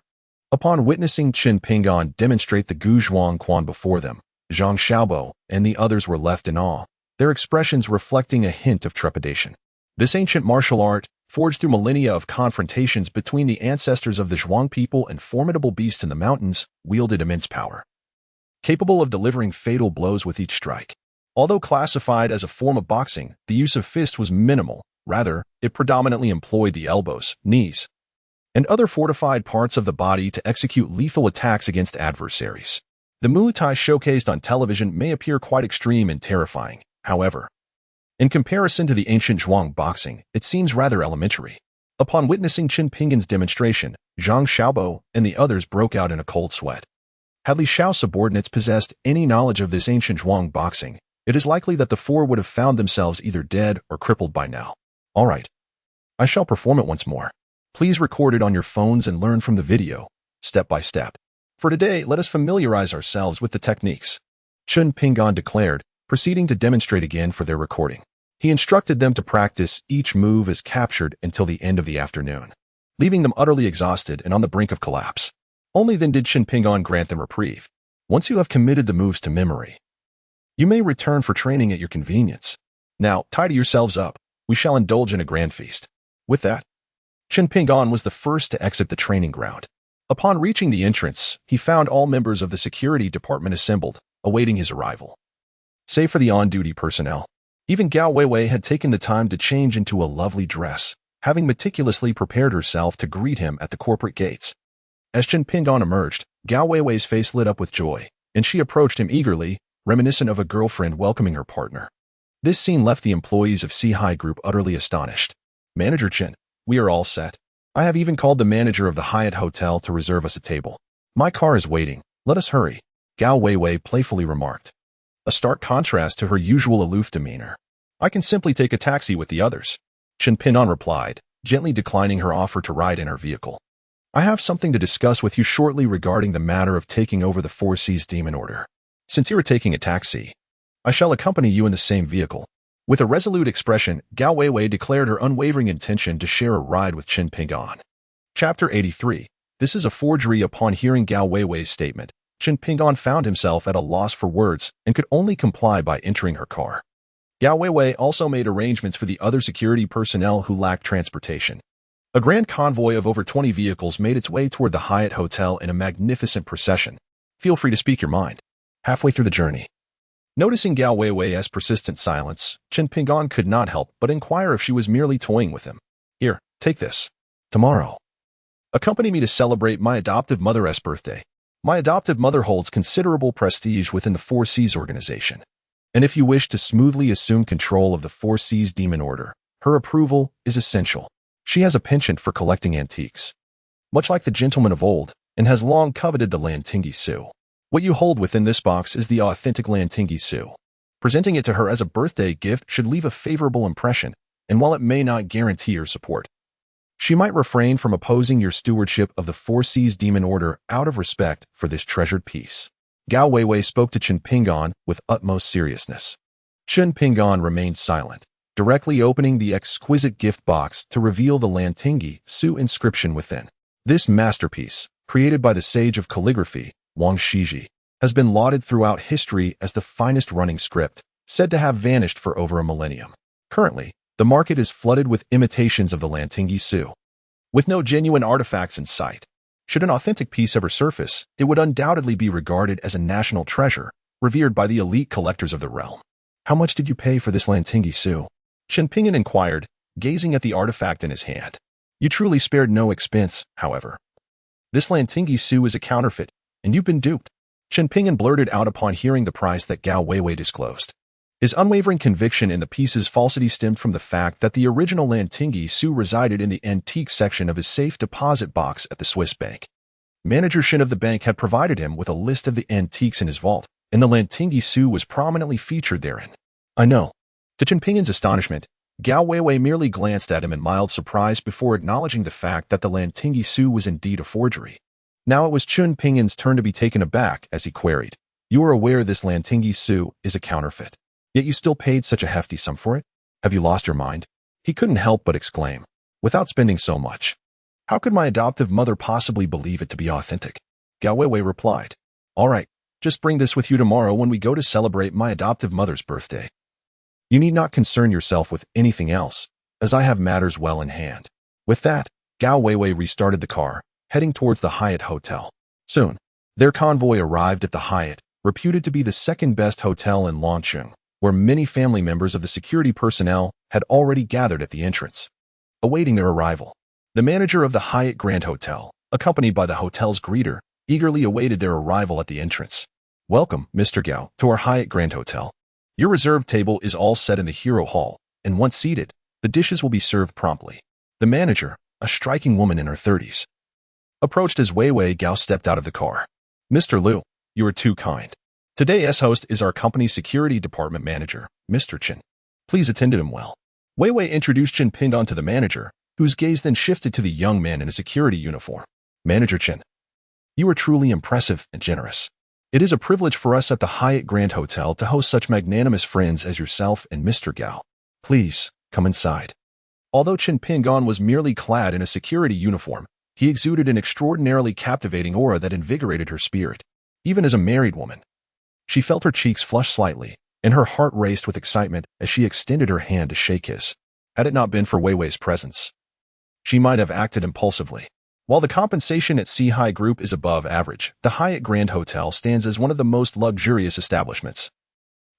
Upon witnessing Qin Pingan demonstrate the Guzhuang Quan before them, Zhang Xiaobo and the others were left in awe, their expressions reflecting a hint of trepidation. This ancient martial art, forged through millennia of confrontations between the ancestors of the Zhuang people and formidable beasts in the mountains, wielded immense power, capable of delivering fatal blows with each strike. Although classified as a form of boxing, the use of fist was minimal. Rather, it predominantly employed the elbows, knees, and other fortified parts of the body to execute lethal attacks against adversaries. The Muay Thai showcased on television may appear quite extreme and terrifying, however. In comparison to the ancient Zhuang boxing, it seems rather elementary. Upon witnessing Qin Pingan's demonstration, Zhang Xiaobo and the others broke out in a cold sweat. Had Li Xiao's subordinates possessed any knowledge of this ancient Zhuang boxing, it is likely that the four would have found themselves either dead or crippled by now. All right. I shall perform it once more. Please record it on your phones and learn from the video, step by step. For today, let us familiarize ourselves with the techniques, Qin Pingan declared, proceeding to demonstrate again for their recording. He instructed them to practice each move as captured until the end of the afternoon, leaving them utterly exhausted and on the brink of collapse. Only then did Qin Pingan grant them reprieve. Once you have committed the moves to memory, you may return for training at your convenience. Now, tidy yourselves up. We shall indulge in a grand feast. With that, Qin Pingan was the first to exit the training ground. Upon reaching the entrance, he found all members of the security department assembled, awaiting his arrival. Save for the on-duty personnel, even Gao Weiwei had taken the time to change into a lovely dress, having meticulously prepared herself to greet him at the corporate gates. As Qin Pingan emerged, Gao Weiwei's face lit up with joy, and she approached him eagerly, reminiscent of a girlfriend welcoming her partner. This scene left the employees of Sihai Group utterly astonished. Manager Qin, we are all set. I have even called the manager of the Hyatt Hotel to reserve us a table. My car is waiting. Let us hurry, Gao Weiwei playfully remarked. A stark contrast to her usual aloof demeanor. I can simply take a taxi with the others, Qin Pingan replied, gently declining her offer to ride in her vehicle. I have something to discuss with you shortly regarding the matter of taking over the Four Seas Demon Order. Since you are taking a taxi, I shall accompany you in the same vehicle. With a resolute expression, Gao Weiwei declared her unwavering intention to share a ride with Qin Pingan. Chapter 83. This is a forgery. Upon hearing Gao Weiwei's statement, Qin Pingan found himself at a loss for words and could only comply by entering her car. Gao Weiwei also made arrangements for the other security personnel who lacked transportation. A grand convoy of over 20 vehicles made its way toward the Hyatt Hotel in a magnificent procession. Feel free to speak your mind. Halfway through the journey, noticing Gao Weiwei's persistent silence, Qin Pingan could not help but inquire if she was merely toying with him. Here, take this. Tomorrow, accompany me to celebrate my adoptive mother's birthday. My adoptive mother holds considerable prestige within the Four Seas organization. And if you wish to smoothly assume control of the Four Seas Demon Order, her approval is essential. She has a penchant for collecting antiques, much like the gentleman of old, and has long coveted the Lantingi Su. What you hold within this box is the authentic Lantingi Su. Presenting it to her as a birthday gift should leave a favorable impression, and while it may not guarantee your support, she might refrain from opposing your stewardship of the Four Seas Demon Order out of respect for this treasured piece. Gao Weiwei spoke to Qin Pingan with utmost seriousness. Qin Pingan remained silent, directly opening the exquisite gift box to reveal the Lantingi Su inscription within. This masterpiece, created by the sage of calligraphy, Wang Shiji, has been lauded throughout history as the finest running script, said to have vanished for over a millennium. Currently, the market is flooded with imitations of the Lantingi Su, with no genuine artifacts in sight. Should an authentic piece ever surface, it would undoubtedly be regarded as a national treasure, revered by the elite collectors of the realm. How much did you pay for this Lantingi Su? Qin Pingan inquired, gazing at the artifact in his hand. You truly spared no expense, however. This Lantingi Su is a counterfeit, and you've been duped, Qin Pingan blurted out upon hearing the price that Gao Weiwei disclosed. His unwavering conviction in the piece's falsity stemmed from the fact that the original Lantingi Su resided in the antique section of his safe deposit box at the Swiss bank. Manager Shin of the bank had provided him with a list of the antiques in his vault, and the Lantingi Su was prominently featured therein. I know. To Qin Pingan's astonishment, Gao Weiwei merely glanced at him in mild surprise before acknowledging the fact that the Lantingi Su was indeed a forgery. Now it was Qin Pingan's turn to be taken aback as he queried, You are aware this Lantingi Su is a counterfeit, yet you still paid such a hefty sum for it? Have you lost your mind? He couldn't help but exclaim. Without spending so much, How could my adoptive mother possibly believe it to be authentic? Gao Weiwei replied, "All right, just bring this with you tomorrow when we go to celebrate my adoptive mother's birthday. You need not concern yourself with anything else, as I have matters well in hand." With that, Gao Weiwei restarted the car, heading towards the Hyatt Hotel. Soon, their convoy arrived at the Hyatt, reputed to be the second-best hotel in Longcheng, where many family members of the security personnel had already gathered at the entrance, awaiting their arrival. The manager of the Hyatt Grand Hotel, accompanied by the hotel's greeter, eagerly awaited their arrival at the entrance. "Welcome, Mr. Gao, to our Hyatt Grand Hotel. Your reserved table is all set in the Hero Hall, and once seated, the dishes will be served promptly." The manager, a striking woman in her 30s, approached as Weiwei Gao stepped out of the car. "Mr. Liu, you are too kind. Today's host is our company's security department manager, Mr. Chen. Please attend to him well." Weiwei introduced Chen Pingdong to the manager, whose gaze then shifted to the young man in a security uniform. "Manager Chen, you are truly impressive and generous. It is a privilege for us at the Hyatt Grand Hotel to host such magnanimous friends as yourself and Mr. Gao. Please, come inside." Although Chen Pingdong was merely clad in a security uniform, he exuded an extraordinarily captivating aura that invigorated her spirit. Even as a married woman, she felt her cheeks flush slightly, and her heart raced with excitement as she extended her hand to shake his. Had it not been for Weiwei's presence, she might have acted impulsively. While the compensation at Sea Group is above average, the Hyatt Grand Hotel stands as one of the most luxurious establishments,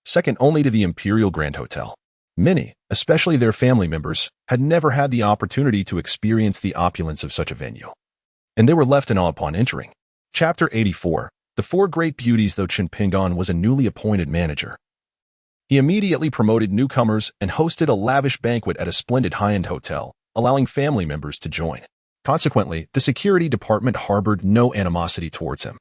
second only to the Imperial Grand Hotel. Many, especially their family members, had never had the opportunity to experience the opulence of such a venue, and they were left in awe upon entering. Chapter 84. The Four Great Beauties. Though Chen Pingdong was a newly appointed manager, he immediately promoted newcomers and hosted a lavish banquet at a splendid high-end hotel, allowing family members to join. Consequently, the security department harbored no animosity towards him.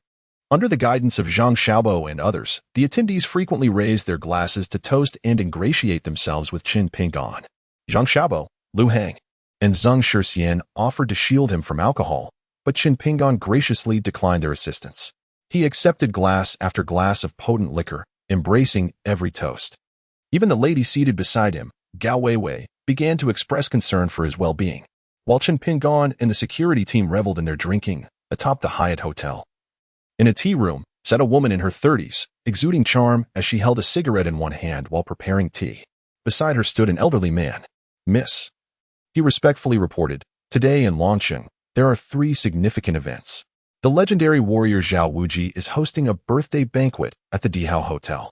Under the guidance of Zhang Xiaobo and others, the attendees frequently raised their glasses to toast and ingratiate themselves with Chen Pingdong. Zhang Xiaobo, Lu Hang, and Zhang Shixian offered to shield him from alcohol, but Chen Pingdong graciously declined their assistance. He accepted glass after glass of potent liquor, embracing every toast. Even the lady seated beside him, Gao Weiwei, began to express concern for his well-being, while Chen Pingdong and the security team reveled in their drinking atop the Hyatt Hotel. In a tea room sat a woman in her 30s, exuding charm as she held a cigarette in one hand while preparing tea. Beside her stood an elderly man. "Miss," he respectfully reported, "today in Longcheng, there are 3 significant events. The legendary warrior Zhao Wuji is hosting a birthday banquet at the Dihao Hotel,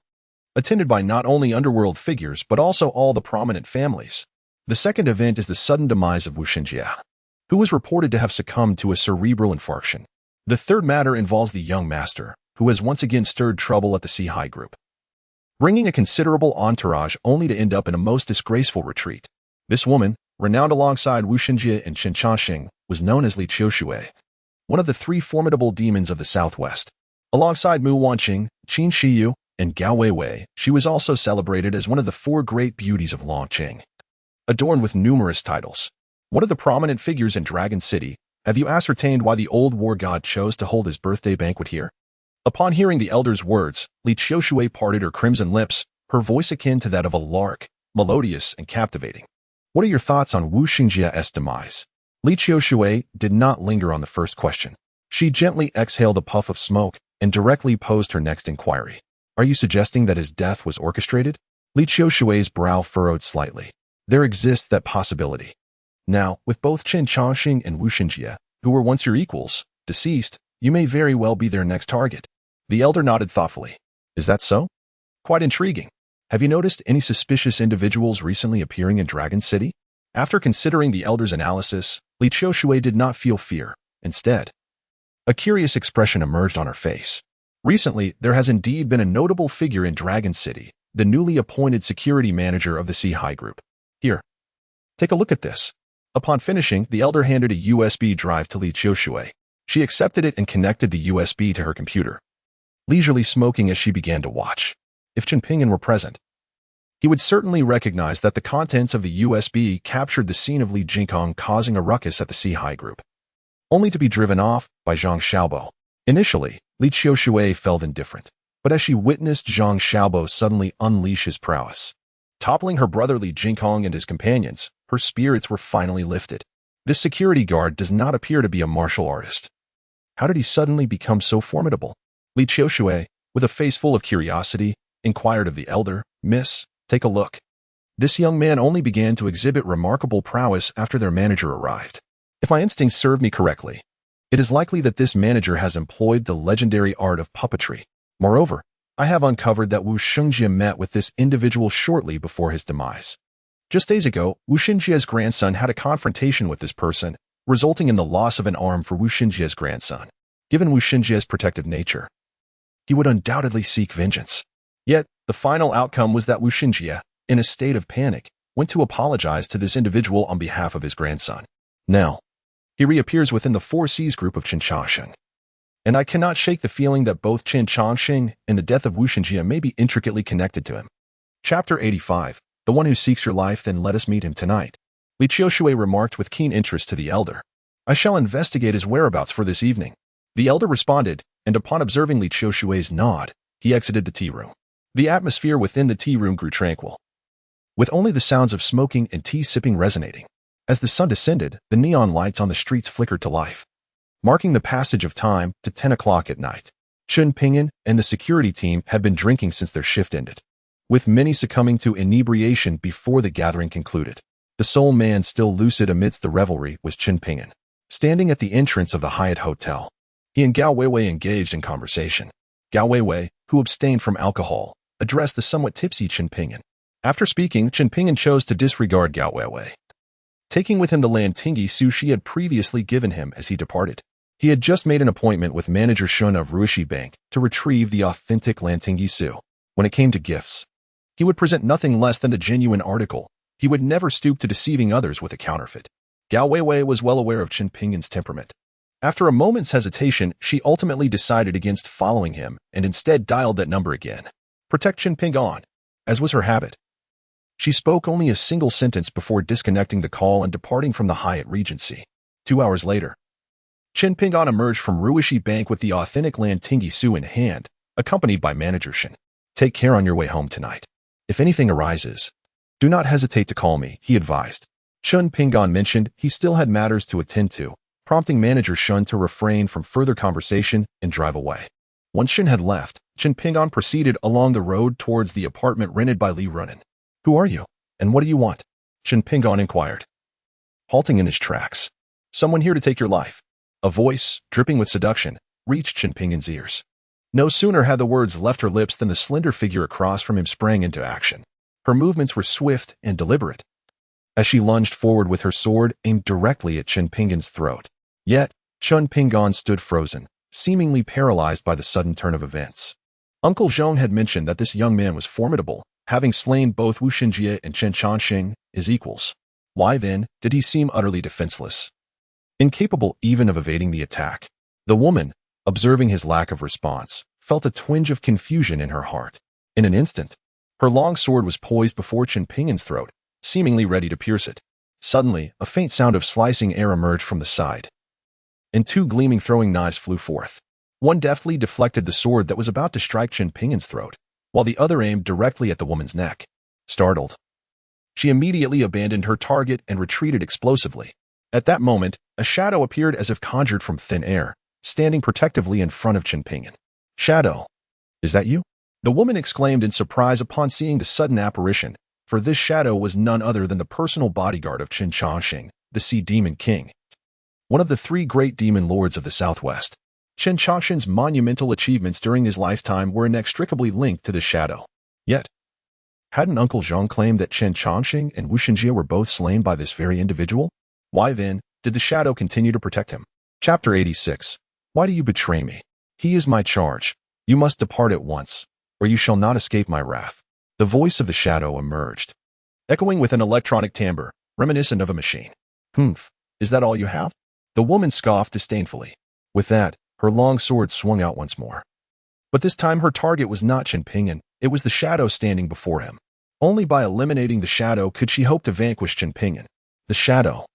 attended by not only underworld figures but also all the prominent families. The second event is the sudden demise of Wu Xinjia, who was reported to have succumbed to a cerebral infarction. The third matter involves the young master, who has once again stirred trouble at the Sea Group, bringing a considerable entourage only to end up in a most disgraceful retreat. This woman, renowned alongside Wu Xinjie and Chen Changxing, was known as Li Qiushui, one of the 3 formidable demons of the Southwest. Alongside Mu Wanqing, Qin Shiyu, and Gao Weiwei, she was also celebrated as one of the 4 great beauties of Longcheng, adorned with numerous titles. One of the prominent figures in Dragon City. Have you ascertained why the old war god chose to hold his birthday banquet here? Upon hearing the elder's words, Li Qiushui parted her crimson lips, her voice akin to that of a lark, melodious and captivating. "What are your thoughts on Wu Xingjia's demise?" Li Qiushui did not linger on the first question. She gently exhaled a puff of smoke and directly posed her next inquiry. "Are you suggesting that his death was orchestrated?" Li Qiushui's brow furrowed slightly. "There exists that possibility. Now, with both Chen Changxing and Wu Xinjie, who were once your equals, deceased, you may very well be their next target." The elder nodded thoughtfully. "Is that so? Quite intriguing. Have you noticed any suspicious individuals recently appearing in Dragon City?" After considering the elder's analysis, Li Qiushui did not feel fear. Instead, a curious expression emerged on her face. Recently, there has indeed been a notable figure in Dragon City, the newly appointed security manager of the Sea Group. "Here, take a look at this." Upon finishing, the elder handed a USB drive to Li Qiushui. She accepted it and connected the USB to her computer, leisurely smoking as she began to watch. If Chen Pingdong were present, he would certainly recognize that the contents of the USB captured the scene of Li Jingkong causing a ruckus at the Sea Group, only to be driven off by Zhang Xiaobo. Initially, Li Qiushui felt indifferent, but as she witnessed Zhang Xiaobo suddenly unleash his prowess, toppling her brother Li Jingkong and his companions, her spirits were finally lifted. This security guard does not appear to be a martial artist. How did he suddenly become so formidable? Li Qiushui, with a face full of curiosity, inquired of the elder. Miss, take a look. This young man only began to exhibit remarkable prowess after their manager arrived. If my instincts serve me correctly, it is likely that this manager has employed the legendary art of puppetry. Moreover, I have uncovered that Wu Shengjie met with this individual shortly before his demise. Just days ago, Wu Shenjie's grandson had a confrontation with this person, resulting in the loss of an arm for Wu Shenjie's grandson. Given Wu Shenjie's protective nature, he would undoubtedly seek vengeance. Yet, the final outcome was that Wu Shenjie, in a state of panic, went to apologize to this individual on behalf of his grandson. Now, he reappears within the Four Seas group of Qin Changxing. And I cannot shake the feeling that both Qin Changxing and the death of Wu Shenjie may be intricately connected to him. Chapter 85. The one who seeks your life, then let us meet him tonight. Li Qiushui remarked with keen interest to the elder. I shall investigate his whereabouts for this evening. The elder responded, and upon observing Li Qiushui's nod, he exited the tea room. The atmosphere within the tea room grew tranquil, with only the sounds of smoking and tea sipping resonating. As the sun descended, the neon lights on the streets flickered to life, marking the passage of time to 10 o'clock at night. Chen Pingyan and the security team had been drinking since their shift ended, with many succumbing to inebriation before the gathering concluded. The sole man still lucid amidst the revelry was Chen Pingyan, standing at the entrance of the Hyatt Hotel. He and Gao Weiwei engaged in conversation. Gao Weiwei, who abstained from alcohol, addressed the somewhat tipsy Chen Pingyan. After speaking, Chen Pingyan chose to disregard Gao Weiwei, taking with him the Lantinggi Su she had previously given him as he departed. He had just made an appointment with manager Shun of Ruishi Bank to retrieve the authentic Lantinggi Su. When it came to gifts, he would present nothing less than the genuine article. He would never stoop to deceiving others with a counterfeit. Gao Weiwei was well aware of Chen Pingyan's temperament. After a moment's hesitation, she ultimately decided against following him and instead dialed that number again. Protect Chen Pingyan, as was her habit. She spoke only a single sentence before disconnecting the call and departing from the Hyatt Regency. 2 hours later, Chen Pingyan emerged from Ruishi Bank with the authentic Lantinggi Su in hand, accompanied by manager Shen. Take care on your way home tonight. If anything arises, do not hesitate to call me, he advised. Chen Pingyan mentioned he still had matters to attend to, prompting manager Shun to refrain from further conversation and drive away. Once Shen had left, Chen Pingyan proceeded along the road towards the apartment rented by Li Runan. Who are you, and what do you want? Chen Pingyan inquired, halting in his tracks. Someone here to take your life. A voice, dripping with seduction, reached Chen Pingyan's ears. No sooner had the words left her lips than the slender figure across from him sprang into action. Her movements were swift and deliberate, as she lunged forward with her sword aimed directly at Chen Pingyan's throat. Yet, Chen Pingyan stood frozen, seemingly paralyzed by the sudden turn of events. Uncle Zhong had mentioned that this young man was formidable, having slain both Wu Shenjie and Chen Changxing, his equals. Why then did he seem utterly defenseless, incapable even of evading the attack? The woman, observing his lack of response, felt a twinge of confusion in her heart. In an instant, her long sword was poised before Chen Pingyan's throat, seemingly ready to pierce it. Suddenly, a faint sound of slicing air emerged from the side, and two gleaming throwing knives flew forth. One deftly deflected the sword that was about to strike Chen Pingyan's throat, while the other aimed directly at the woman's neck. Startled, she immediately abandoned her target and retreated explosively. At that moment, a shadow appeared as if conjured from thin air, standing protectively in front of Chen Pingyan. Shadow, is that you? The woman exclaimed in surprise upon seeing the sudden apparition, for this shadow was none other than the personal bodyguard of Qin Changxing, the Sea Demon King, one of the three great demon lords of the Southwest. Qin Changxing's monumental achievements during his lifetime were inextricably linked to the shadow. Yet, hadn't Uncle Zhang claimed that Qin Changxing and Wu Shenjie were both slain by this very individual? Why then did the shadow continue to protect him? Chapter 86. Why do you betray me? He is my charge. You must depart at once, or you shall not escape my wrath. The voice of the shadow emerged, echoing with an electronic timbre, reminiscent of a machine. Humph, is that all you have? The woman scoffed disdainfully. With that, her long sword swung out once more. But this time her target was not Chen Pingyan, it was the shadow standing before him. Only by eliminating the shadow could she hope to vanquish Chen Pingyan. The shadow,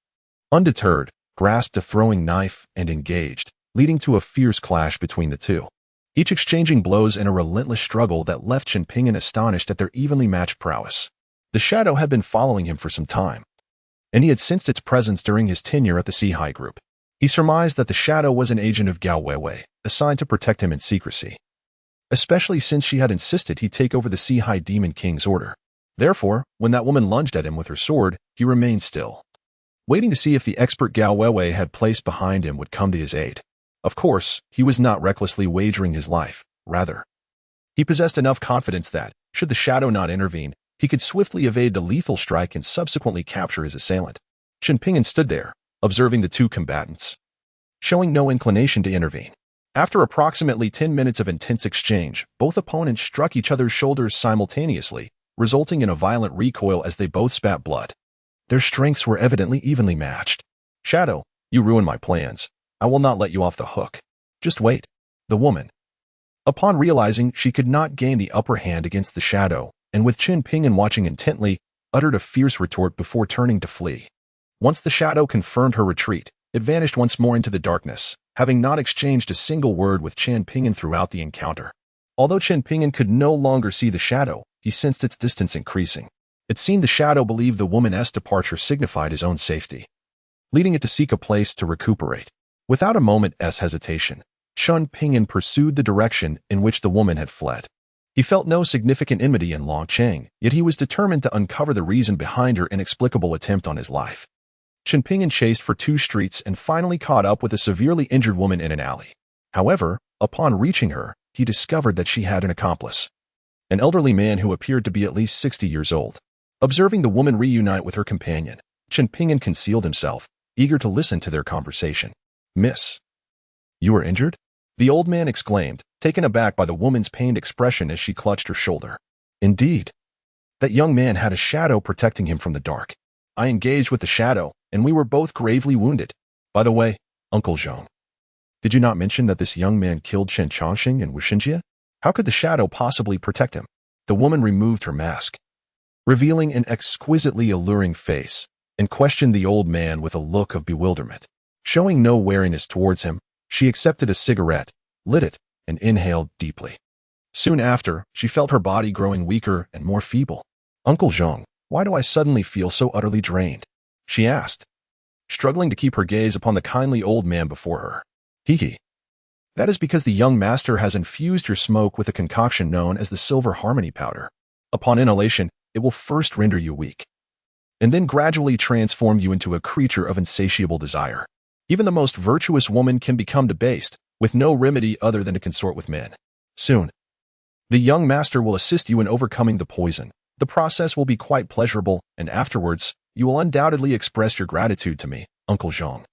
undeterred, grasped a throwing knife and engaged, leading to a fierce clash between the two, each exchanging blows in a relentless struggle that left Chen Pingyan astonished at their evenly matched prowess. The shadow had been following him for some time, and he had sensed its presence during his tenure at the Sea High Group. He surmised that the shadow was an agent of Gao Weiwei, assigned to protect him in secrecy, especially since she had insisted he take over the Sea High Demon King's order. Therefore, when that woman lunged at him with her sword, he remained still, waiting to see if the expert Gao Weiwei had placed behind him would come to his aid. Of course, he was not recklessly wagering his life. Rather, he possessed enough confidence that, should the shadow not intervene, he could swiftly evade the lethal strike and subsequently capture his assailant. Chen Pingyan stood there, observing the two combatants, showing no inclination to intervene. After approximately 10 minutes of intense exchange, both opponents struck each other's shoulders simultaneously, resulting in a violent recoil as they both spat blood. Their strengths were evidently evenly matched. "Shadow, you ruined my plans. I will not let you off the hook. Just wait." The woman, upon realizing she could not gain the upper hand against the shadow, and with Chen Pingyan watching intently, uttered a fierce retort before turning to flee. Once the shadow confirmed her retreat, it vanished once more into the darkness, having not exchanged a single word with Chen Pingyan throughout the encounter. Although Chen Pingyan could no longer see the shadow, he sensed its distance increasing. It seemed the shadow believed the woman's departure signified his own safety, leading it to seek a place to recuperate. Without a moment's hesitation, Chen Pingyan pursued the direction in which the woman had fled. He felt no significant enmity in Long Cheng, yet he was determined to uncover the reason behind her inexplicable attempt on his life. Chen Pingyan chased for 2 streets and finally caught up with a severely injured woman in an alley. However, upon reaching her, he discovered that she had an accomplice, an elderly man who appeared to be at least 60 years old. Observing the woman reunite with her companion, Chen Pingyan concealed himself, eager to listen to their conversation. "Miss, you are injured?" the old man exclaimed, taken aback by the woman's pained expression as she clutched her shoulder. Indeed, that young man had a shadow protecting him from the dark. "I engaged with the shadow, and we were both gravely wounded. By the way, Uncle Zhong, did you not mention that this young man killed Chen Chongqing and Wuxinjie? How could the shadow possibly protect him?" The woman removed her mask, revealing an exquisitely alluring face, and questioned the old man with a look of bewilderment. Showing no wariness towards him, she accepted a cigarette, lit it, and inhaled deeply. Soon after, she felt her body growing weaker and more feeble. "Uncle Zhong, why do I suddenly feel so utterly drained?" she asked, struggling to keep her gaze upon the kindly old man before her. "Hee. That is because the young master has infused your smoke with a concoction known as the silver harmony powder. Upon inhalation, it will first render you weak, and then gradually transform you into a creature of insatiable desire. Even the most virtuous woman can become debased, with no remedy other than to consort with men. Soon, the young master will assist you in overcoming the poison. The process will be quite pleasurable, and afterwards, you will undoubtedly express your gratitude to me, Uncle Zhong."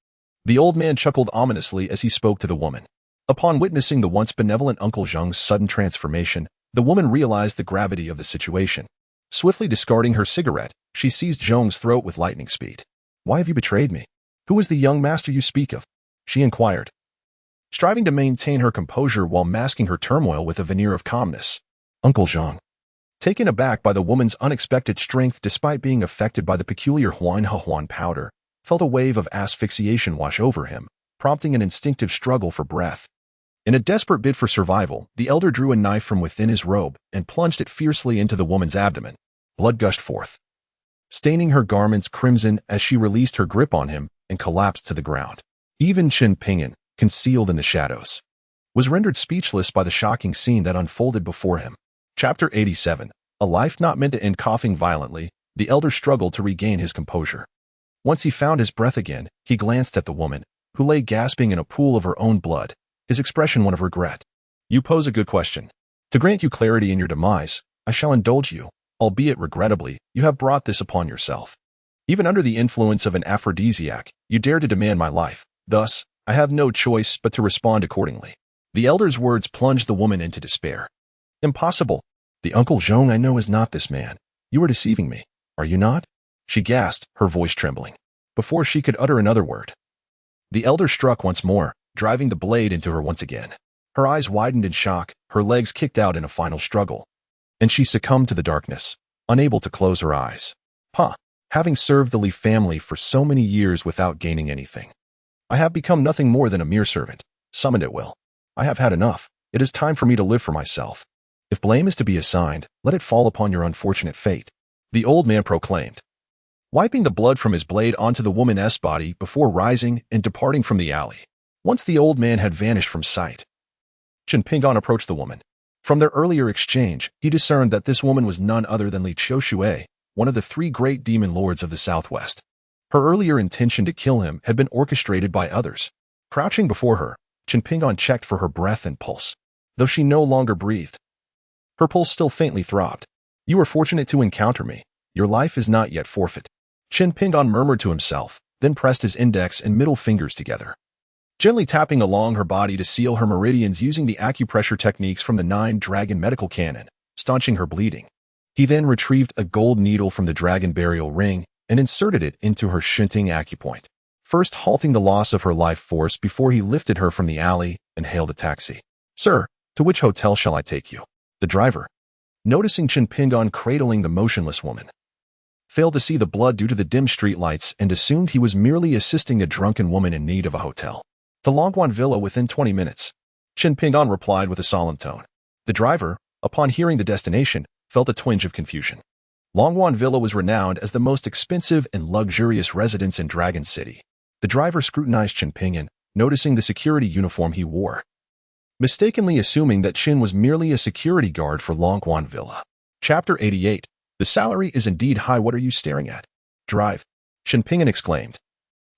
The old man chuckled ominously as he spoke to the woman. Upon witnessing the once benevolent Uncle Zhong's sudden transformation, the woman realized the gravity of the situation. Swiftly discarding her cigarette, she seized Zhong's throat with lightning speed. "Why have you betrayed me? Who is the young master you speak of?" she inquired, striving to maintain her composure while masking her turmoil with a veneer of calmness. Uncle Zhong, taken aback by the woman's unexpected strength despite being affected by the peculiar Huan powder, felt a wave of asphyxiation wash over him, prompting an instinctive struggle for breath. In a desperate bid for survival, the elder drew a knife from within his robe and plunged it fiercely into the woman's abdomen. Blood gushed forth, staining her garments crimson as she released her grip on him and collapsed to the ground. Even Chen Pingyan, concealed in the shadows, was rendered speechless by the shocking scene that unfolded before him. Chapter 87. A life not meant to end. Coughing violently, the elder struggled to regain his composure. Once he found his breath again, he glanced at the woman, who lay gasping in a pool of her own blood, his expression one of regret. "You pose a good question. To grant you clarity in your demise, I shall indulge you, albeit regrettably, you have brought this upon yourself. Even under the influence of an aphrodisiac, you dare to demand my life. Thus, I have no choice but to respond accordingly." The elder's words plunged the woman into despair. "Impossible. The Uncle Zhong I know is not this man. You are deceiving me, are you not?" she gasped, her voice trembling, before she could utter another word. The elder struck once more, driving the blade into her once again. Her eyes widened in shock, her legs kicked out in a final struggle, and she succumbed to the darkness, unable to close her eyes. Having served the Li family for so many years without gaining anything, I have become nothing more than a mere servant, summoned at will. I have had enough. It is time for me to live for myself. If blame is to be assigned, let it fall upon your unfortunate fate," the old man proclaimed, wiping the blood from his blade onto the woman's body before rising and departing from the alley. Once the old man had vanished from sight, Chen Pingon approached the woman. From their earlier exchange, he discerned that this woman was none other than Li Qiushui, one of the 3 great demon lords of the Southwest. Her earlier intention to kill him had been orchestrated by others. Crouching before her, Chen Pingon checked for her breath and pulse. Though she no longer breathed, her pulse still faintly throbbed. "You were fortunate to encounter me. Your life is not yet forfeit," Chen Pingon murmured to himself, then pressed his index and middle fingers together, gently tapping along her body to seal her meridians using the acupressure techniques from the 9-dragon medical canon, staunching her bleeding. He then retrieved a gold needle from the dragon burial ring and inserted it into her shunting acupoint, first halting the loss of her life force before he lifted her from the alley and hailed a taxi. "Sir, to which hotel shall I take you?" The driver, noticing Chen Pingon cradling the motionless woman, failed to see the blood due to the dim street lights and assumed he was merely assisting a drunken woman in need of a hotel. "To Longguan Villa within 20 minutes, Chen Pingon replied with a solemn tone. The driver, upon hearing the destination, felt a twinge of confusion. Longguan Villa was renowned as the most expensive and luxurious residence in Dragon City. The driver scrutinized Chen Pingon, noticing the security uniform he wore, mistakenly assuming that Chen was merely a security guard for Longguan Villa. Chapter 88. The salary is indeed high. What are you staring at? Drive, Chen Pingon exclaimed,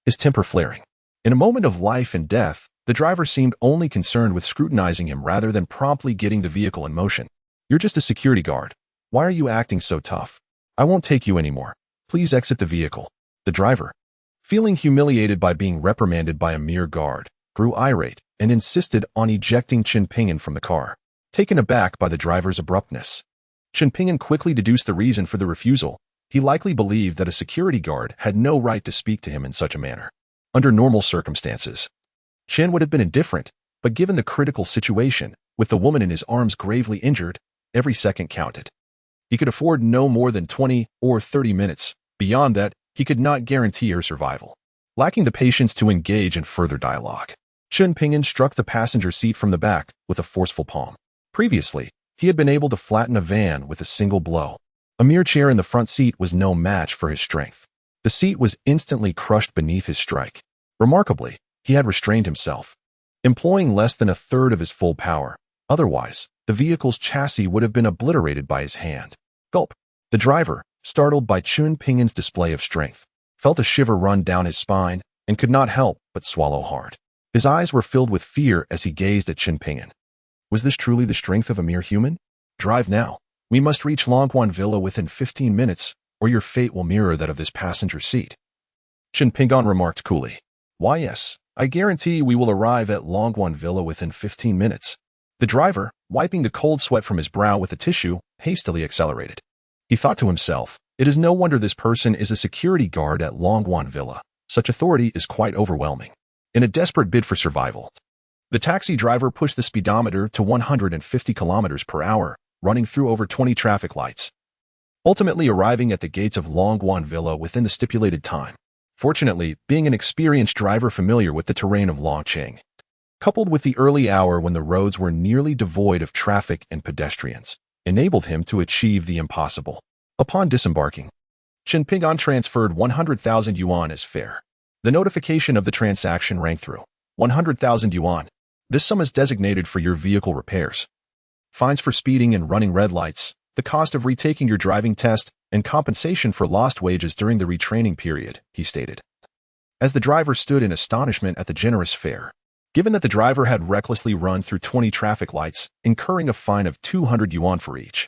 his temper flaring. In a moment of life and death, the driver seemed only concerned with scrutinizing him rather than promptly getting the vehicle in motion. "You're just a security guard. Why are you acting so tough? I won't take you anymore. Please exit the vehicle." The driver, feeling humiliated by being reprimanded by a mere guard, grew irate and insisted on ejecting Chen Pingon from the car. Taken aback by the driver's abruptness, Chen Pingon quickly deduced the reason for the refusal. He likely believed that a security guard had no right to speak to him in such a manner. Under normal circumstances, Chen would have been indifferent, but given the critical situation, with the woman in his arms gravely injured, every second counted. He could afford no more than 20 or 30 minutes. Beyond that, he could not guarantee her survival. Lacking the patience to engage in further dialogue, Chen Pingon struck the passenger seat from the back with a forceful palm. Previously, he had been able to flatten a van with a single blow. A mere chair in the front seat was no match for his strength. The seat was instantly crushed beneath his strike. Remarkably, he had restrained himself, employing less than a third of his full power. Otherwise, the vehicle's chassis would have been obliterated by his hand. Gulp. The driver, startled by Chen Pingon's display of strength, felt a shiver run down his spine and could not help but swallow hard. His eyes were filled with fear as he gazed at Chen Pingon. Was this truly the strength of a mere human? "Drive now. We must reach Longguan Villa within 15 minutes, or your fate will mirror that of this passenger seat," Chen Pingon remarked coolly. "Why, yes, I guarantee we will arrive at Longguan Villa within 15 minutes. The driver, wiping the cold sweat from his brow with a tissue, hastily accelerated. He thought to himself, it is no wonder this person is a security guard at Longguan Villa. Such authority is quite overwhelming. In a desperate bid for survival, the taxi driver pushed the speedometer to 150 kilometers per hour, running through over 20 traffic lights, ultimately arriving at the gates of Longguan Villa within the stipulated time. Fortunately, being an experienced driver familiar with the terrain of Longqing, coupled with the early hour when the roads were nearly devoid of traffic and pedestrians, enabled him to achieve the impossible. Upon disembarking, Chen Pingon transferred 100,000 yuan as fare. The notification of the transaction rang through. 100,000 yuan. This sum is designated for your vehicle repairs, fines for speeding and running red lights, the cost of retaking your driving test, and compensation for lost wages during the retraining period, he stated. As the driver stood in astonishment at the generous fare, given that the driver had recklessly run through 20 traffic lights, incurring a fine of 200 yuan for each.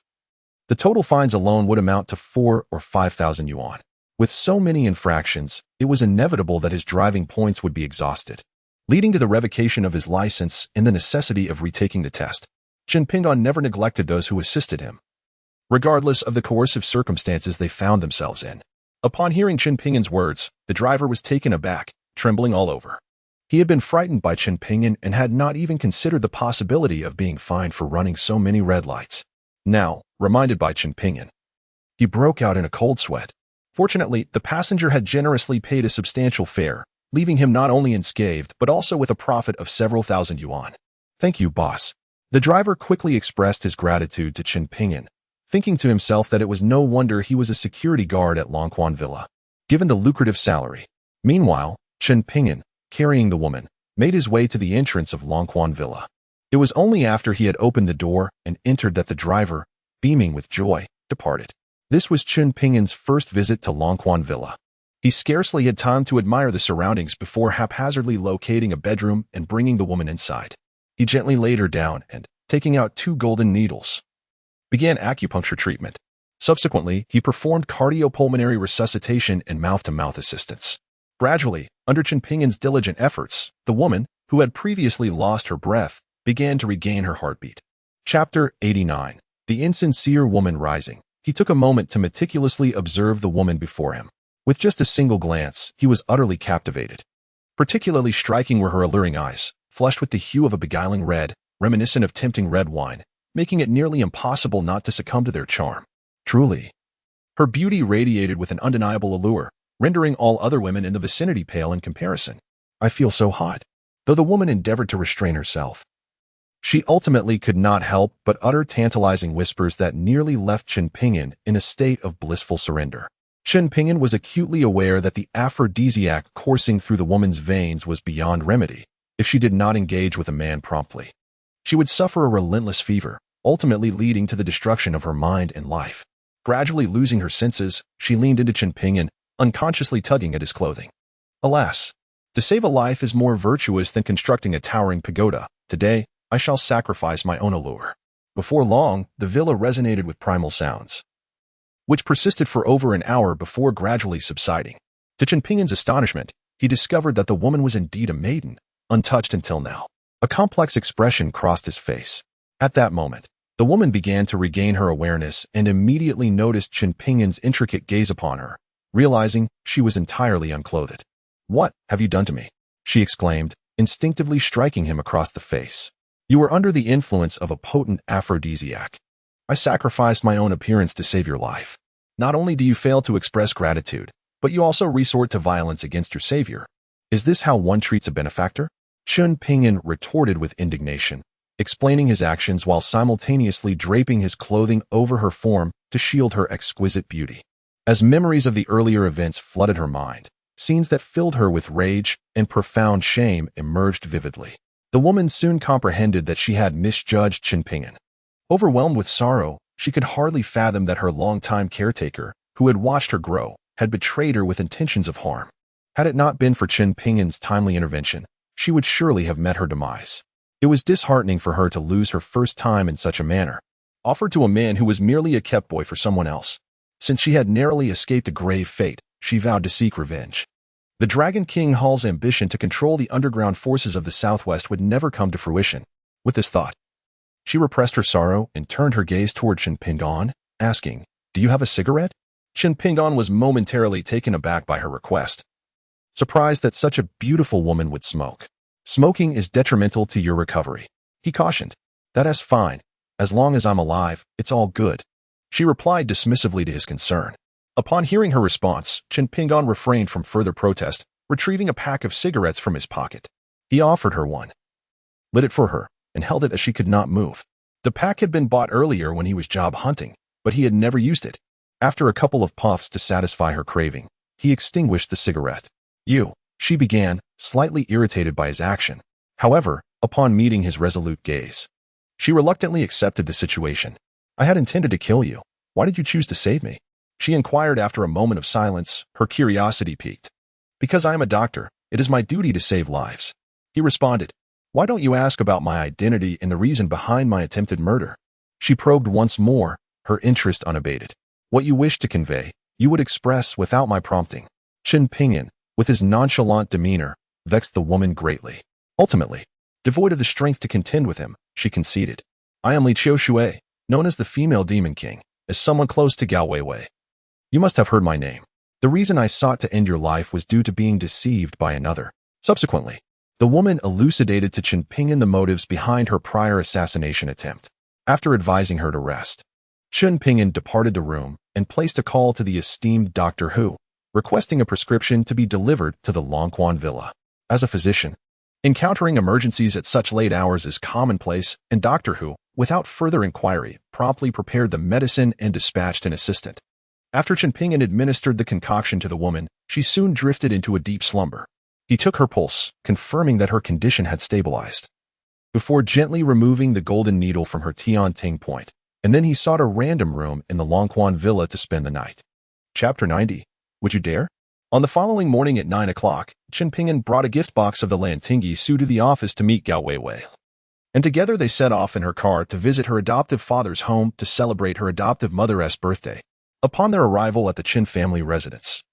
The total fines alone would amount to 4 or 5,000 yuan. With so many infractions, it was inevitable that his driving points would be exhausted, leading to the revocation of his license and the necessity of retaking the test. Chen Pingon never neglected those who assisted him, regardless of the coercive circumstances they found themselves in. Upon hearing Chen Pingon's words, the driver was taken aback, trembling all over. He had been frightened by Chen Pingon and had not even considered the possibility of being fined for running so many red lights. Now, reminded by Chen Pingon, he broke out in a cold sweat. Fortunately, the passenger had generously paid a substantial fare, leaving him not only unscathed but also with a profit of several thousand yuan. "Thank you, boss." The driver quickly expressed his gratitude to Chen Pingon, thinking to himself that it was no wonder he was a security guard at Longguan Villa. given the lucrative salary. Meanwhile, Chen Ping'an, carrying the woman, made his way to the entrance of Longquan Villa. It was only after he had opened the door and entered that the driver, beaming with joy, departed. This was Chen Ping'an's first visit to Longquan Villa. He scarcely had time to admire the surroundings before haphazardly locating a bedroom and bringing the woman inside. He gently laid her down and, taking out 2 golden needles, began acupuncture treatment. Subsequently, he performed cardiopulmonary resuscitation and mouth-to-mouth assistance. Gradually, under Chen Ping'an's diligent efforts, the woman, who had previously lost her breath, began to regain her heartbeat. Chapter 89. The Insincere Woman Rising. He took a moment to meticulously observe the woman before him. With just a single glance, he was utterly captivated. Particularly striking were her alluring eyes, flushed with the hue of a beguiling red, reminiscent of tempting red wine, making it nearly impossible not to succumb to their charm. Truly, her beauty radiated with an undeniable allure, rendering all other women in the vicinity pale in comparison. I feel so hot. Though the woman endeavored to restrain herself, she ultimately could not help but utter tantalizing whispers that nearly left Chen Ping'an in a state of blissful surrender. Chen Ping'an was acutely aware that the aphrodisiac coursing through the woman's veins was beyond remedy if she did not engage with a man promptly. She would suffer a relentless fever, ultimately leading to the destruction of her mind and life. Gradually losing her senses, she leaned into Chen Ping'an, unconsciously tugging at his clothing. Alas, to save a life is more virtuous than constructing a towering pagoda. Today, I shall sacrifice my own allure. Before long, the villa resonated with primal sounds, which persisted for over an hour before gradually subsiding. To Chen Ping'an's astonishment, he discovered that the woman was indeed a maiden, untouched until now. A complex expression crossed his face. At that moment, the woman began to regain her awareness and immediately noticed Chen Ping'an's intricate gaze upon her, realizing she was entirely unclothed. "What have you done to me?" she exclaimed, instinctively striking him across the face. "You were under the influence of a potent aphrodisiac. I sacrificed my own appearance to save your life. Not only do you fail to express gratitude, but you also resort to violence against your savior. Is this how one treats a benefactor?" Chen Ping'an retorted with indignation, explaining his actions while simultaneously draping his clothing over her form to shield her exquisite beauty. As memories of the earlier events flooded her mind, scenes that filled her with rage and profound shame emerged vividly. The woman soon comprehended that she had misjudged Chen Ping'an. Overwhelmed with sorrow, she could hardly fathom that her longtime caretaker, who had watched her grow, had betrayed her with intentions of harm. Had it not been for Chen Ping'an's timely intervention, she would surely have met her demise. It was disheartening for her to lose her first time in such a manner, offered to a man who was merely a kept boy for someone else. Since she had narrowly escaped a grave fate, she vowed to seek revenge. The Dragon King Hall's ambition to control the underground forces of the Southwest would never come to fruition. With this thought, she repressed her sorrow and turned her gaze toward Chen Ping'an, asking, "Do you have a cigarette?" Chen Ping'an was momentarily taken aback by her request, surprised that such a beautiful woman would smoke. "Smoking is detrimental to your recovery," he cautioned. "That's fine. As long as I'm alive, it's all good," she replied dismissively to his concern. Upon hearing her response, Chen Ping'an refrained from further protest, retrieving a pack of cigarettes from his pocket. He offered her one, lit it for her, and held it as she could not move. The pack had been bought earlier when he was job hunting, but he had never used it. After a couple of puffs to satisfy her craving, he extinguished the cigarette. "You," she began, slightly irritated by his action. However, upon meeting his resolute gaze, she reluctantly accepted the situation. "I had intended to kill you. Why did you choose to save me?" she inquired after a moment of silence, her curiosity piqued. "Because I am a doctor, it is my duty to save lives," he responded. "Why don't you ask about my identity and the reason behind my attempted murder?" She probed once more, her interest unabated. "What you wish to convey, you would express without my prompting." Chen Ping'an, with his nonchalant demeanor, vexed the woman greatly. Ultimately, devoid of the strength to contend with him, she conceded. "I am Li Qiushui, known as the Female Demon King, as someone close to Gao Weiwei. You must have heard my name. The reason I sought to end your life was due to being deceived by another." Subsequently, the woman elucidated to Chen Ping'an the motives behind her prior assassination attempt. After advising her to rest, Chen Ping'an departed the room and placed a call to the esteemed Dr. Hu, requesting a prescription to be delivered to the Longquan Villa. As a physician, encountering emergencies at such late hours is commonplace, and Dr. Hu, without further inquiry, promptly prepared the medicine and dispatched an assistant. After Chenping administered the concoction to the woman, she soon drifted into a deep slumber. He took her pulse, confirming that her condition had stabilized, before gently removing the golden needle from her Tianting point, and then he sought a random room in the Longquan villa to spend the night. Chapter 90. Would you dare? On the following morning at 9 o'clock, Chenping brought a gift box of the Lantingyi Su to the office to meet Gao Weiwei, and together they set off in her car to visit her adoptive father's home to celebrate her adoptive mother's birthday. Upon their arrival at the Qin family residence,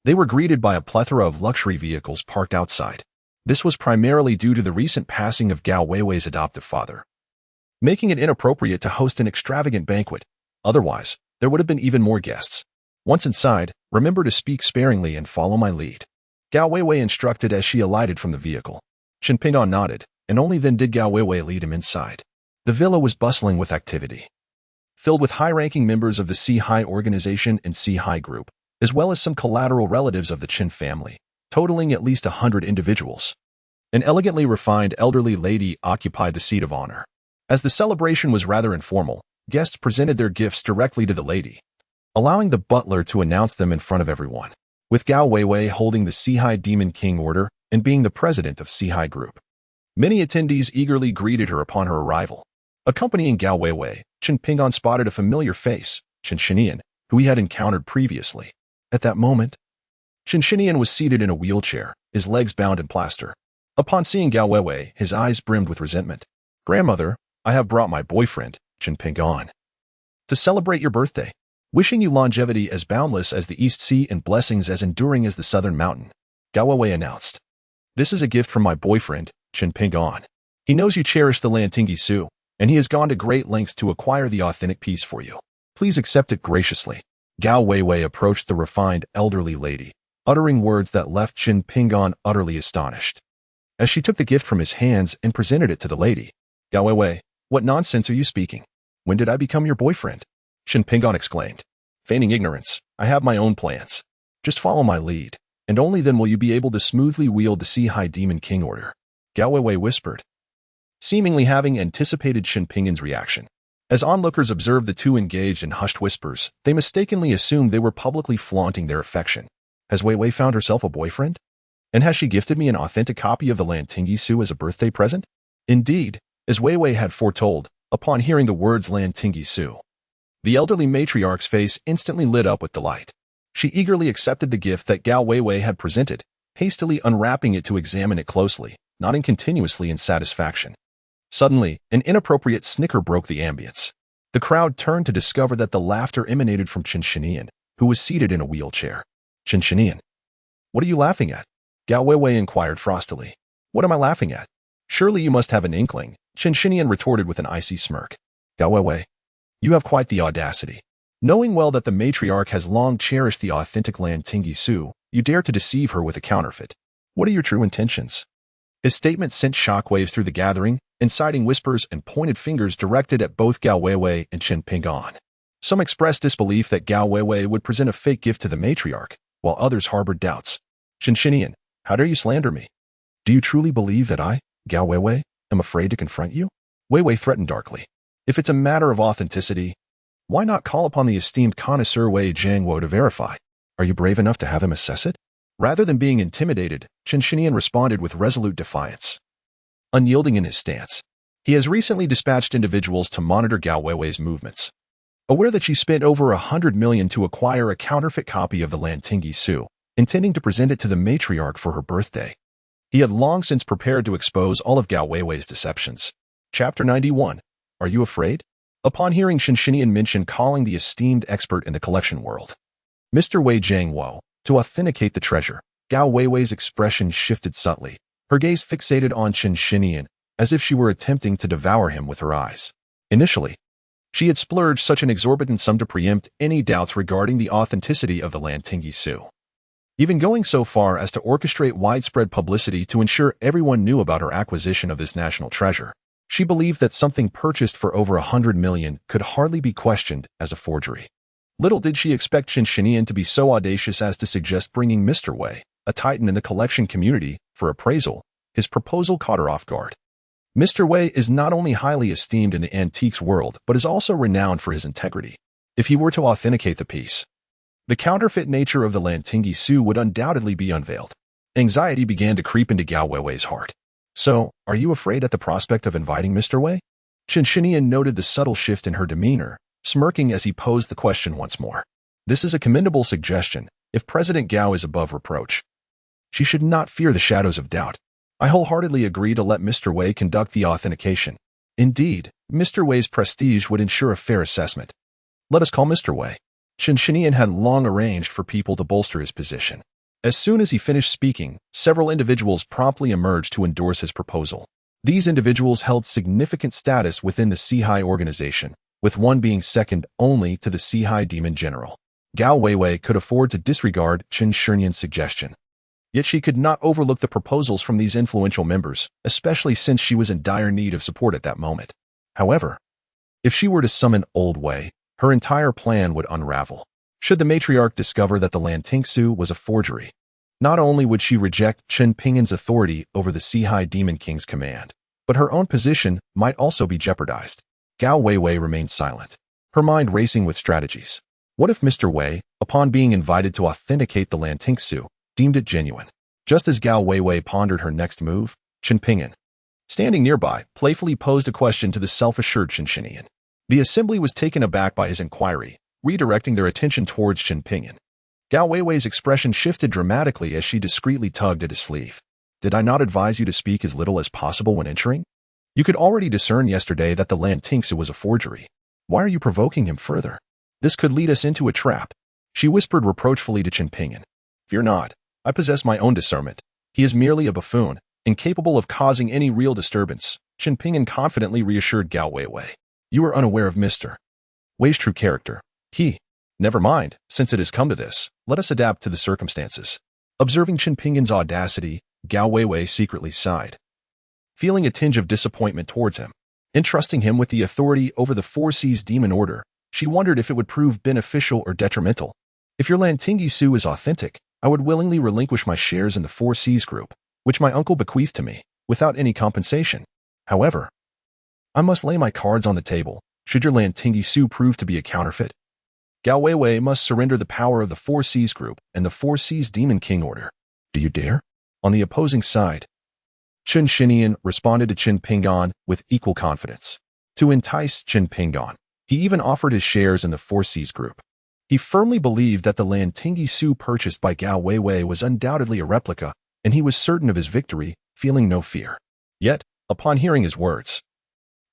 they were greeted by a plethora of luxury vehicles parked outside. This was primarily due to the recent passing of Gao Weiwei's adoptive father, making it inappropriate to host an extravagant banquet. Otherwise, there would have been even more guests. Once inside, remember to speak sparingly and follow my lead, Gao Weiwei instructed as she alighted from the vehicle. Chenping nodded, and only then did Gao Weiwei lead him inside. The villa was bustling with activity, filled with high-ranking members of the Si-Hai organization and Si-Hai group, as well as some collateral relatives of the Qin family, totaling at least 100 individuals. An elegantly refined elderly lady occupied the seat of honor. As the celebration was rather informal, guests presented their gifts directly to the lady, allowing the butler to announce them in front of everyone, with Gao Weiwei holding the Si-Hai Demon King Order and being the president of Si-Hai Group. Many attendees eagerly greeted her upon her arrival. Accompanying Gao Weiwei, Chenping spotted a familiar face, Chen Shinian, who he had encountered previously. At that moment, Chen Shinian was seated in a wheelchair, his legs bound in plaster. Upon seeing Gao Weiwei, his eyes brimmed with resentment. "Grandmother, I have brought my boyfriend, Chenping, to celebrate your birthday, wishing you longevity as boundless as the East Sea and blessings as enduring as the Southern Mountain," Gao Weiwei announced. "This is a gift from my boyfriend, Chenping. He knows you cherish the Lantingyi Su, and he has gone to great lengths to acquire the authentic piece for you. Please accept it graciously." Gao Weiwei approached the refined, elderly lady, uttering words that left Chenping utterly astonished. As she took the gift from his hands and presented it to the lady, "Gao Weiwei, what nonsense are you speaking? When did I become your boyfriend?" Chenping exclaimed. "Feigning ignorance, I have my own plans. Just follow my lead, and only then will you be able to smoothly wield the Si-Hai Demon King Order," Gao Weiwei whispered, seemingly having anticipated Chenping's reaction. As onlookers observed the two engaged in hushed whispers, they mistakenly assumed they were publicly flaunting their affection. Has Weiwei found herself a boyfriend? And has she gifted me an authentic copy of the Lantingyi Su as a birthday present? Indeed, as Weiwei had foretold, upon hearing the words Lantingyi Su, the elderly matriarch's face instantly lit up with delight. She eagerly accepted the gift that Gao Weiwei had presented, hastily unwrapping it to examine it closely, nodding continuously in satisfaction. Suddenly, an inappropriate snicker broke the ambience. The crowd turned to discover that the laughter emanated from Chen Shinian, who was seated in a wheelchair. "Chen Shinian, what are you laughing at?" Gao Weiwei inquired frostily. "What am I laughing at? Surely you must have an inkling," Chen Shinian retorted with an icy smirk. "Gao Weiwei, you have quite the audacity. Knowing well that the matriarch has long cherished the authentic Lantingyi Su, you dare to deceive her with a counterfeit. What are your true intentions?" His statement sent shockwaves through the gathering, inciting whispers and pointed fingers directed at both Gao Weiwei and Chenping. Some expressed disbelief that Gao Weiwei would present a fake gift to the matriarch, while others harbored doubts. "Chen Shinian, how dare you slander me? Do you truly believe that I, Gao Weiwei, am afraid to confront you?" Weiwei threatened darkly. "If it's a matter of authenticity, why not call upon the esteemed connoisseur Wei Jiangwo to verify? Are you brave enough to have him assess it?" Rather than being intimidated, Chen Shinian responded with resolute defiance, unyielding in his stance. He has recently dispatched individuals to monitor Gao Weiwei's movements. Aware that she spent over 100 million to acquire a counterfeit copy of the Lantingyi Su, intending to present it to the matriarch for her birthday, he had long since prepared to expose all of Gao Weiwei's deceptions. Chapter 91. Are you afraid? Upon hearing Chen Shinian mention calling the esteemed expert in the collection world, Mr. Wei Jiangwo, to authenticate the treasure, Gao Weiwei's expression shifted subtly, her gaze fixated on Chen Shinian, as if she were attempting to devour him with her eyes. Initially, she had splurged such an exorbitant sum to preempt any doubts regarding the authenticity of the Lantingyi Su, even going so far as to orchestrate widespread publicity to ensure everyone knew about her acquisition of this national treasure. She believed that something purchased for over 100 million could hardly be questioned as a forgery. Little did she expect Chen Shinian to be so audacious as to suggest bringing Mr. Wei, a titan in the collection community, for appraisal. His proposal caught her off guard. Mr. Wei is not only highly esteemed in the antiques world, but is also renowned for his integrity. If he were to authenticate the piece, The counterfeit nature of the Lantingi Su would undoubtedly be unveiled. Anxiety began to creep into Gao Weiwei's heart. So, are you afraid at the prospect of inviting Mr. Wei? Chen Shinian noted the subtle shift in her demeanor, smirking as he posed the question once more. This is a commendable suggestion. If President Gao is above reproach, she should not fear the shadows of doubt. I wholeheartedly agree to let Mr. Wei conduct the authentication. Indeed, Mr. Wei's prestige would ensure a fair assessment. Let us call Mr. Wei. Chen Shinian had long arranged for people to bolster his position. As soon as he finished speaking, several individuals promptly emerged to endorse his proposal. These individuals held significant status within the Sihai organization, with one being second only to the Sihai Demon General. Gao Weiwei could afford to disregard Chen Shinian's suggestion. Yet she could not overlook the proposals from these influential members, especially since she was in dire need of support at that moment. However, if she were to summon Old Wei, her entire plan would unravel. Should the matriarch discover that the Lantingsu was a forgery, not only would she reject Chen Pingan's authority over the Sihai Demon King's command, but her own position might also be jeopardized. Gao Weiwei remained silent, her mind racing with strategies. What if Mr. Wei, upon being invited to authenticate the Lantingsu, deemed it genuine? Just as Gao Weiwei pondered her next move, Chen Pingan, standing nearby, playfully posed a question to the self-assured Chen Shinian. The assembly was taken aback by his inquiry, redirecting their attention towards Chen Pingan. Gao Weiwei's expression shifted dramatically as she discreetly tugged at his sleeve. Did I not advise you to speak as little as possible when entering? You could already discern yesterday that the Lantingsu was a forgery. Why are you provoking him further? This could lead us into a trap. She whispered reproachfully to Chen Pingan. Fear not. I possess my own discernment. He is merely a buffoon, incapable of causing any real disturbance. Chen Pingan confidently reassured Gao Weiwei. You are unaware of Mr. Wei's true character. Never mind, since it has come to this, let us adapt to the circumstances. Observing Chen Pingan's audacity, Gao Weiwei secretly sighed, feeling a tinge of disappointment towards him. Entrusting him with the authority over the Four Seas Demon Order, she wondered if it would prove beneficial or detrimental. If your Lantingi Su is authentic, I would willingly relinquish my shares in the Four Seas Group, which my uncle bequeathed to me, without any compensation. However, I must lay my cards on the table. Should your Lantingi Su prove to be a counterfeit, Gao Weiwei must surrender the power of the Four Seas Group and the Four Seas Demon King Order. Do you dare? On the opposing side, Chen Shinian responded to Chen Pingan with equal confidence. To entice Chen Pingan, he even offered his shares in the Four Seas Group. He firmly believed that the Lantingi Su purchased by Gao Weiwei was undoubtedly a replica, and he was certain of his victory, feeling no fear. Yet, upon hearing his words,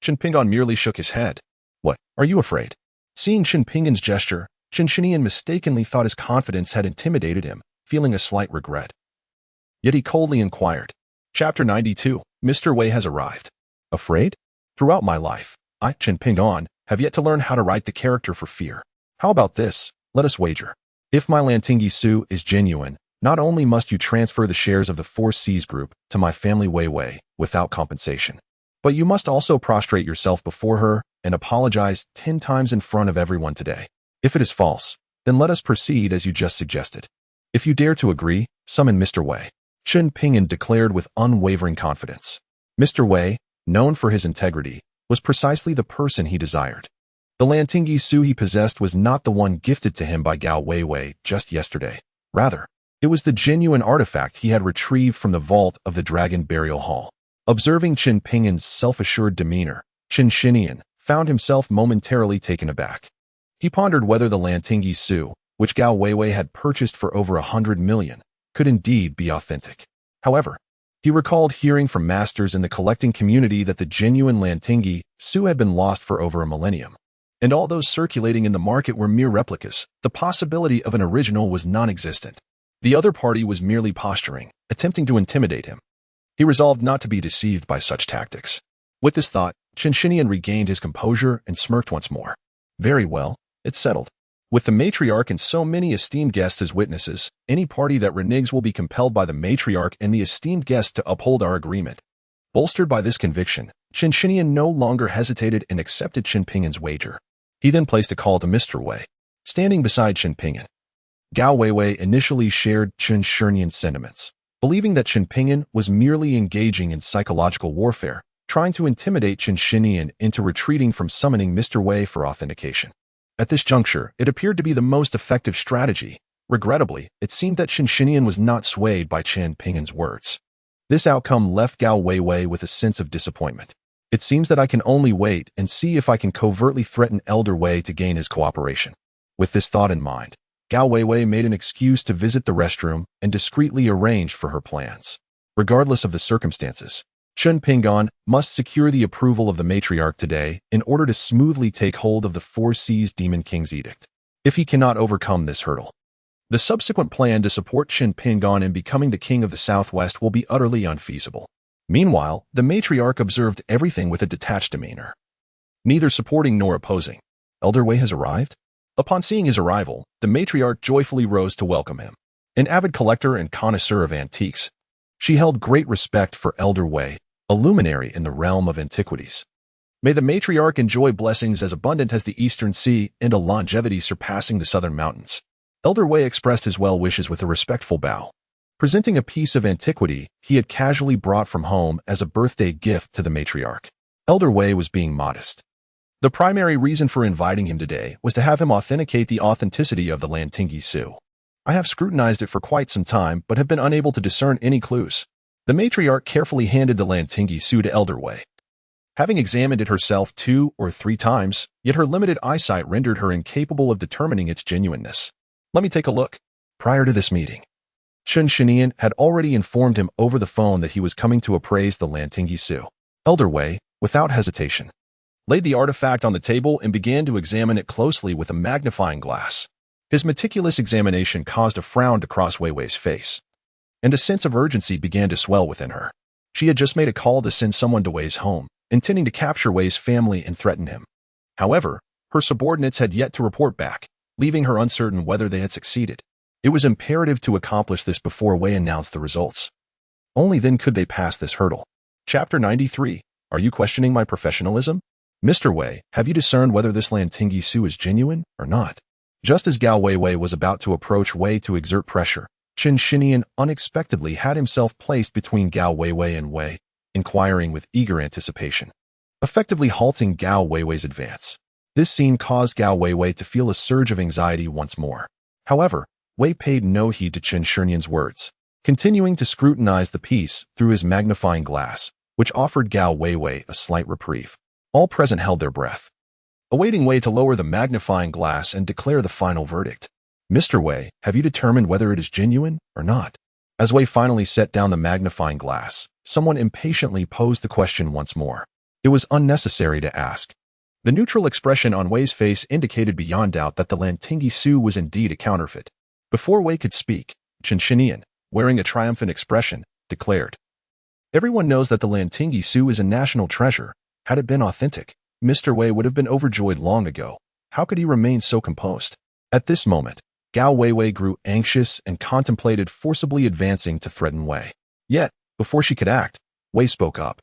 Chen Pingan merely shook his head. What, are you afraid? Seeing Chen Pingan's gesture, Chen Shinian mistakenly thought his confidence had intimidated him, feeling a slight regret. Yet he coldly inquired. Chapter 92, Mr. Wei has arrived. Afraid? Throughout my life, I, Chen Pingan, have yet to learn how to write the character for fear. How about this? Let us wager. If my Lantingi Su is genuine, not only must you transfer the shares of the Four Seas Group to my family Weiwei without compensation, but you must also prostrate yourself before her and apologize 10 times in front of everyone today. If it is false, then let us proceed as you just suggested. If you dare to agree, summon Mr. Wei. Chen Pingan declared with unwavering confidence. Mr. Wei, known for his integrity, was precisely the person he desired. The Lantingi Su he possessed was not the one gifted to him by Gao Weiwei just yesterday. Rather, it was the genuine artifact he had retrieved from the vault of the Dragon Burial Hall. Observing Chen Pingan's self-assured demeanor, Chen Shinian found himself momentarily taken aback. He pondered whether the Lantingi Su, which Gao Weiwei had purchased for over 100 million, could indeed be authentic. However, he recalled hearing from masters in the collecting community that the genuine Lantingi Su had been lost for over a millennium. And all those circulating in the market were mere replicas. The possibility of an original was non-existent. The other party was merely posturing, attempting to intimidate him. He resolved not to be deceived by such tactics. With this thought, Chen Shinian regained his composure and smirked once more. Very well, it's settled. With the matriarch and so many esteemed guests as witnesses, any party that reneges will be compelled by the matriarch and the esteemed guests to uphold our agreement. Bolstered by this conviction, Chen Shinian no longer hesitated and accepted Chen Pingan's wager. He then placed a call to Mr. Wei. Standing beside Chen Pingan, Gao Weiwei initially shared Chen Shinian's sentiments, believing that Chen Pingan was merely engaging in psychological warfare, trying to intimidate Chen Shinian into retreating from summoning Mr. Wei for authentication. At this juncture, it appeared to be the most effective strategy. Regrettably, it seemed that Xinxian was not swayed by Chen Ping'an's words. This outcome left Gao Weiwei with a sense of disappointment. It seems that I can only wait and see if I can covertly threaten Elder Wei to gain his cooperation. With this thought in mind, Gao Weiwei made an excuse to visit the restroom and discreetly arranged for her plans. Regardless of the circumstances, Chen Ping'an must secure the approval of the matriarch today in order to smoothly take hold of the Four Seas Demon King's edict. If he cannot overcome this hurdle, the subsequent plan to support Chen Ping'an in becoming the king of the Southwest will be utterly unfeasible. Meanwhile, the matriarch observed everything with a detached demeanor, neither supporting nor opposing. Elder Wei has arrived? Upon seeing his arrival, the matriarch joyfully rose to welcome him. An avid collector and connoisseur of antiques, she held great respect for Elder Wei, a luminary in the realm of antiquities. May the matriarch enjoy blessings as abundant as the eastern sea and a longevity surpassing the southern mountains. Elder Wei expressed his well wishes with a respectful bow, presenting a piece of antiquity he had casually brought from home as a birthday gift to the matriarch. Elder Wei was being modest. The primary reason for inviting him today was to have him authenticate the authenticity of the Lantinggi Su. I have scrutinized it for quite some time but have been unable to discern any clues. The matriarch carefully handed the Lantinggi Su to Elder Wei. Having examined it herself 2 or 3 times, yet her limited eyesight rendered her incapable of determining its genuineness. Let me take a look. Prior to this meeting, Xinxian had already informed him over the phone that he was coming to appraise the Lantinggi Su. Elder Wei, without hesitation, laid the artifact on the table and began to examine it closely with a magnifying glass. His meticulous examination caused a frown to cross Weiwei's face, and a sense of urgency began to swell within her. She had just made a call to send someone to Wei's home, intending to capture Wei's family and threaten him. However, her subordinates had yet to report back, leaving her uncertain whether they had succeeded. It was imperative to accomplish this before Wei announced the results. Only then could they pass this hurdle. Chapter 93. Are you questioning my professionalism? Mr. Wei, have you discerned whether this Lantinggi Su is genuine or not? Just as Gao Weiwei was about to approach Wei to exert pressure, Xinxian unexpectedly had himself placed between Gao Weiwei and Wei, inquiring with eager anticipation, effectively halting Gao Weiwei's advance. This scene caused Gao Weiwei to feel a surge of anxiety once more. However, Wei paid no heed to Xinxian's words, continuing to scrutinize the piece through his magnifying glass, which offered Gao Weiwei a slight reprieve. All present held their breath, awaiting Wei to lower the magnifying glass and declare the final verdict. Mr. Wei, have you determined whether it is genuine or not? As Wei finally set down the magnifying glass, someone impatiently posed the question once more. It was unnecessary to ask. The neutral expression on Wei's face indicated beyond doubt that the Lantinggi Su was indeed a counterfeit. Before Wei could speak, Xinxian, wearing a triumphant expression, declared, "Everyone knows that the Lantinggi Su is a national treasure. Had it been authentic, Mr. Wei would have been overjoyed long ago. How could he remain so composed?" At this moment, Gao Weiwei grew anxious and contemplated forcibly advancing to threaten Wei. Yet, before she could act, Wei spoke up.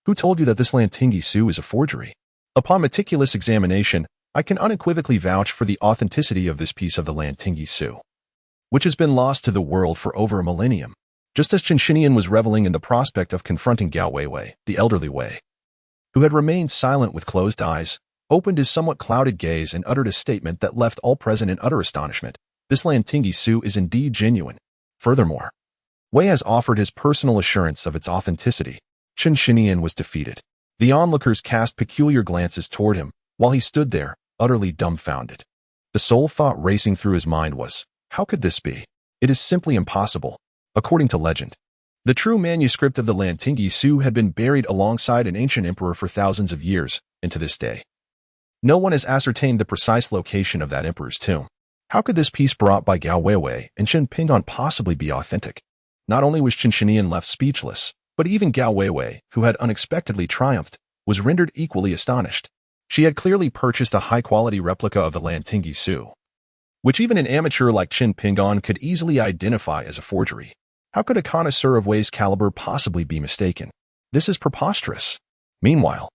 "Who told you that this Lantinggi Su is a forgery? Upon meticulous examination, I can unequivocally vouch for the authenticity of this piece of the Lantinggi Su, which has been lost to the world for over a millennium." Just as Xinxian was reveling in the prospect of confronting Gao Weiwei, the elderly Wei, who had remained silent with closed eyes, opened his somewhat clouded gaze and uttered a statement that left all present in utter astonishment. This Lantinggi Su is indeed genuine. Furthermore, Wei has offered his personal assurance of its authenticity. Xinxian was defeated. The onlookers cast peculiar glances toward him, while he stood there, utterly dumbfounded. The sole thought racing through his mind was, how could this be? It is simply impossible. According to legend, the true manuscript of the Lantinggi Su had been buried alongside an ancient emperor for thousands of years, and to this day, no one has ascertained the precise location of that emperor's tomb. How could this piece brought by Gao Weiwei and Chen Ping'an possibly be authentic? Not only was Xinxian left speechless, but even Gao Weiwei, who had unexpectedly triumphed, was rendered equally astonished. She had clearly purchased a high-quality replica of the Lantinggi Su, which even an amateur like Chen Ping'an could easily identify as a forgery. How could a connoisseur of Wei's caliber possibly be mistaken? This is preposterous. Meanwhile,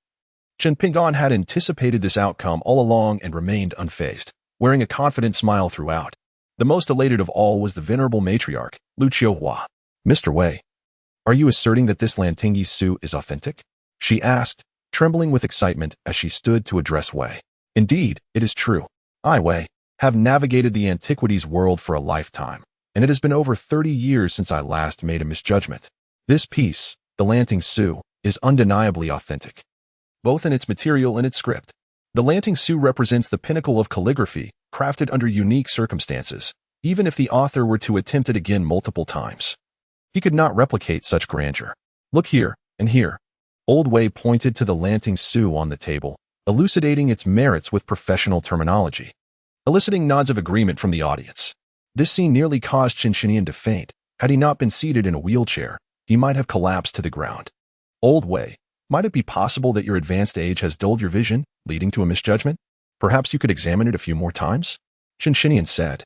Chen Ping'an had anticipated this outcome all along and remained unfazed, wearing a confident smile throughout. The most elated of all was the venerable matriarch, Lu Qiuhua. "Mr. Wei, are you asserting that this Lantinggi Su is authentic?" she asked, trembling with excitement as she stood to address Wei. "Indeed, it is true. I, Wei, have navigated the antiquities world for a lifetime, and it has been over 30 years since I last made a misjudgment. This piece, the Lanting Su, is undeniably authentic, both in its material and its script. The Lanting Su represents the pinnacle of calligraphy, crafted under unique circumstances, even if the author were to attempt it again multiple times. He could not replicate such grandeur. Look here, and here. Old Wei pointed to the Lanting Su on the table, elucidating its merits with professional terminology, eliciting nods of agreement from the audience. This scene nearly caused Qin to faint. Had he not been seated in a wheelchair, he might have collapsed to the ground. Old Wei, might it be possible that your advanced age has dulled your vision, leading to a misjudgment? Perhaps you could examine it a few more times? Qin said,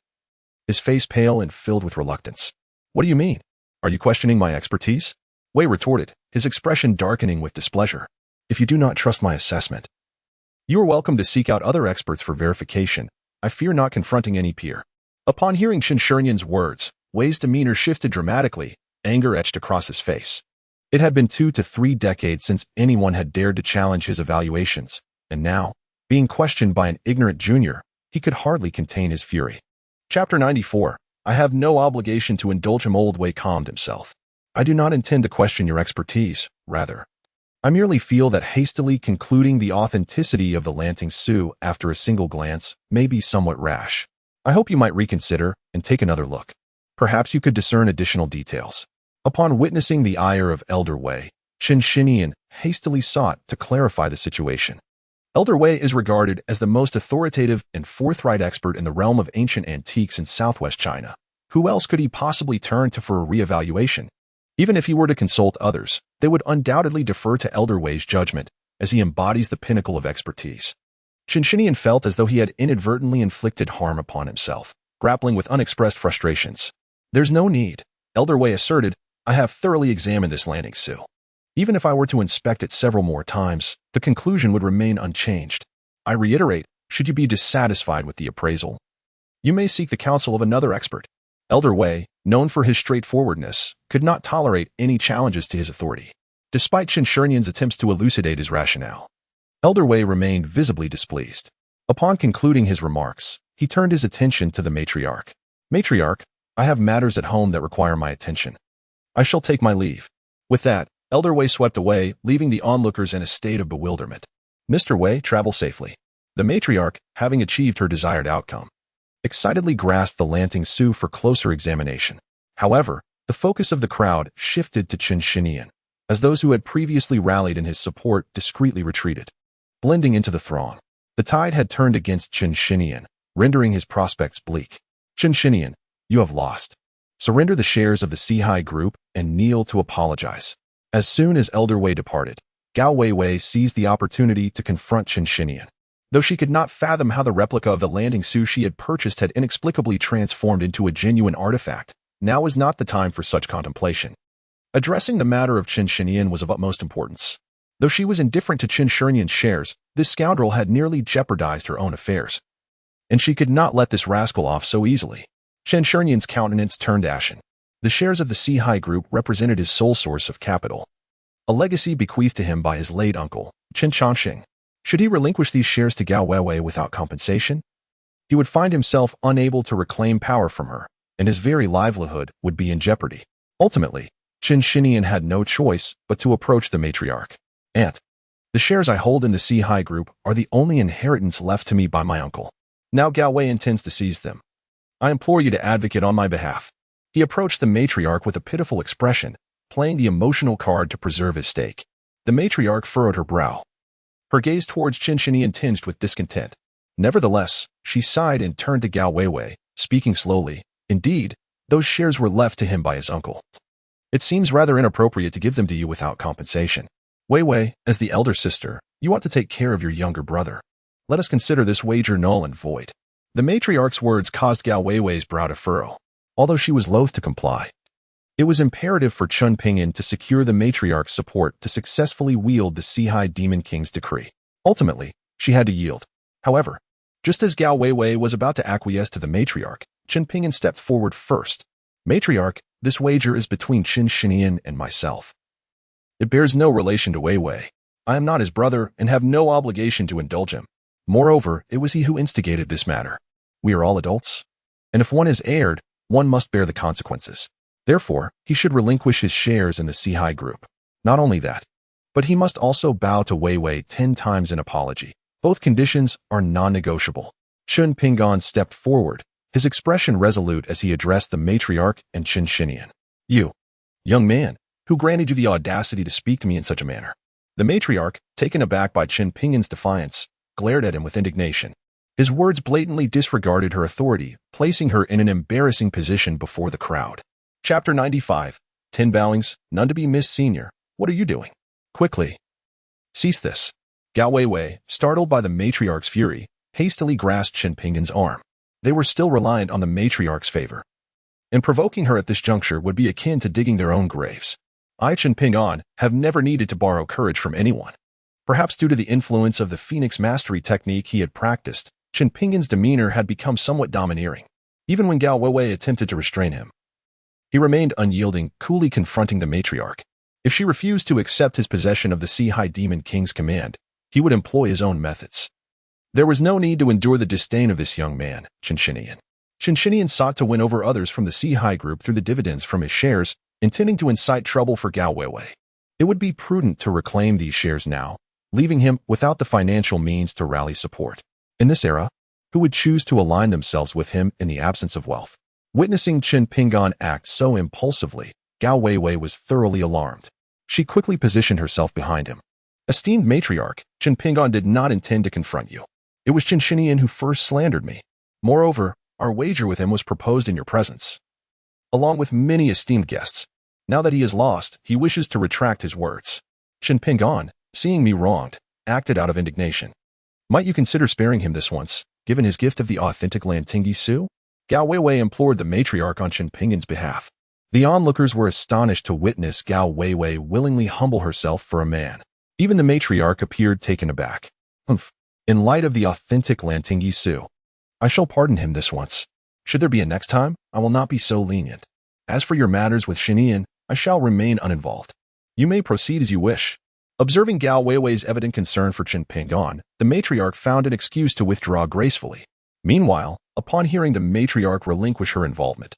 his face pale and filled with reluctance. What do you mean? Are you questioning my expertise? Wei retorted, his expression darkening with displeasure. If you do not trust my assessment, you are welcome to seek out other experts for verification. I fear not confronting any peer. Upon hearing Qin words, Wei's demeanor shifted dramatically, anger etched across his face. It had been 2 to 3 decades since anyone had dared to challenge his evaluations, and now, being questioned by an ignorant junior, he could hardly contain his fury. Chapter 94. I have no obligation to indulge him. Old Wei calmed himself. I do not intend to question your expertise, rather. I merely feel that hastily concluding the authenticity of the Lanting Su after a single glance may be somewhat rash. I hope you might reconsider and take another look. Perhaps you could discern additional details. Upon witnessing the ire of Elder Wei, Qin hastily sought to clarify the situation. Elder Wei is regarded as the most authoritative and forthright expert in the realm of ancient antiques in southwest China. Who else could he possibly turn to for a re-evaluation? Even if he were to consult others, they would undoubtedly defer to Elder Wei's judgment, as he embodies the pinnacle of expertise. Qin felt as though he had inadvertently inflicted harm upon himself, grappling with unexpressed frustrations. There's no need, Elder Wei asserted. I have thoroughly examined this Lanting Su. Even if I were to inspect it several more times, the conclusion would remain unchanged. I reiterate, should you be dissatisfied with the appraisal, you may seek the counsel of another expert. Elder Wei, known for his straightforwardness, could not tolerate any challenges to his authority. Despite Qin attempts to elucidate his rationale, Elder Wei remained visibly displeased. Upon concluding his remarks, he turned his attention to the matriarch. Matriarch, I have matters at home that require my attention. I shall take my leave. With that, Elder Wei swept away, leaving the onlookers in a state of bewilderment. Mr. Wei, travel safely. The matriarch, having achieved her desired outcome, excitedly grasped the Lanting Su for closer examination. However, the focus of the crowd shifted to Qin, as those who had previously rallied in his support discreetly retreated. Blending into the throng, the tide had turned against Qin, rendering his prospects bleak. Qin, you have lost. Surrender the shares of the Sihai Group and kneel to apologize. As soon as Elder Wei departed, Gao Weiwei seized the opportunity to confront Qin. Though she could not fathom how the replica of the Lanting Su she had purchased had inexplicably transformed into a genuine artifact, now was not the time for such contemplation. Addressing the matter of Qin was of utmost importance. Though she was indifferent to Qin shares, this scoundrel had nearly jeopardized her own affairs, and she could not let this rascal off so easily. Qin's countenance turned ashen. The shares of the Sihai Group represented his sole source of capital, a legacy bequeathed to him by his late uncle, Qin Changxing. Should he relinquish these shares to Gao Weiwei without compensation, he would find himself unable to reclaim power from her, and his very livelihood would be in jeopardy. Ultimately, Qin had no choice but to approach the matriarch. Aunt, the shares I hold in the Sihai Group are the only inheritance left to me by my uncle. Now Gao Wei intends to seize them. I implore you to advocate on my behalf. He approached the matriarch with a pitiful expression, playing the emotional card to preserve his stake. The matriarch furrowed her brow, her gaze towards Qin tinged with discontent. Nevertheless, she sighed and turned to Gao Weiwei, speaking slowly. Indeed, those shares were left to him by his uncle. It seems rather inappropriate to give them to you without compensation. Weiwei, as the elder sister, you ought to take care of your younger brother. Let us consider this wager null and void. The matriarch's words caused Gao Weiwei's brow to furrow. Although she was loath to comply, it was imperative for Chun Pingyan to secure the matriarch's support to successfully wield the Sihai Demon King's decree. Ultimately, she had to yield. However, just as Gao Weiwei was about to acquiesce to the matriarch, Chun Pingyan stepped forward first. Matriarch, this wager is between Qin and myself. It bears no relation to Weiwei. I am not his brother and have no obligation to indulge him. Moreover, it was he who instigated this matter. We are all adults. And if one has erred, one must bear the consequences. Therefore, he should relinquish his shares in the Seahai group. Not only that, but he must also bow to Wei Wei 10 times in apology. Both conditions are non-negotiable. Chun Pingan stepped forward, his expression resolute as he addressed the matriarch and Qin Shinian. You, young man, who granted you the audacity to speak to me in such a manner? The matriarch, taken aback by Qin Pingan's defiance, glared at him with indignation. His words blatantly disregarded her authority, placing her in an embarrassing position before the crowd. Chapter 95. 10 bowings, none to be missed. Senior, what are you doing? Quickly. Cease this. Gao Weiwei, startled by the matriarch's fury, hastily grasped Qin Pingan's arm. They were still reliant on the matriarch's favor, and provoking her at this juncture would be akin to digging their own graves. Qin Pingan have never needed to borrow courage from anyone. Perhaps due to the influence of the Phoenix Mastery technique he had practiced, Qin Pingan's demeanor had become somewhat domineering. Even when Gao Weiwei attempted to restrain him, he remained unyielding, coolly confronting the matriarch. If she refused to accept his possession of the Seahai Demon King's command, he would employ his own methods. There was no need to endure the disdain of this young man, Qin Shinian. Qin Shinian sought to win over others from the Seahai group through the dividends from his shares, intending to incite trouble for Gao Weiwei. It would be prudent to reclaim these shares now, leaving him without the financial means to rally support. In this era, who would choose to align themselves with him in the absence of wealth? Witnessing Qin Pingan act so impulsively, Gao Weiwei was thoroughly alarmed. She quickly positioned herself behind him. Esteemed matriarch, Qin Pingan did not intend to confront you. It was Qin Shinian who first slandered me. Moreover, our wager with him was proposed in your presence, along with many esteemed guests. Now that he is lost, he wishes to retract his words. Qin Pingan, seeing me wronged, acted out of indignation. Might you consider sparing him this once, given his gift of the authentic Lantingi Su? Gao Weiwei implored the matriarch on Qin Pingan's behalf. The onlookers were astonished to witness Gao Weiwei willingly humble herself for a man. Even the matriarch appeared taken aback. In light of the authentic Lantingi Su, I shall pardon him this once. Should there be a next time, I will not be so lenient. As for your matters with Shinian, I shall remain uninvolved. You may proceed as you wish. Observing Gao Weiwei's evident concern for Qin Pingan, the matriarch found an excuse to withdraw gracefully. Meanwhile, upon hearing the matriarch relinquish her involvement,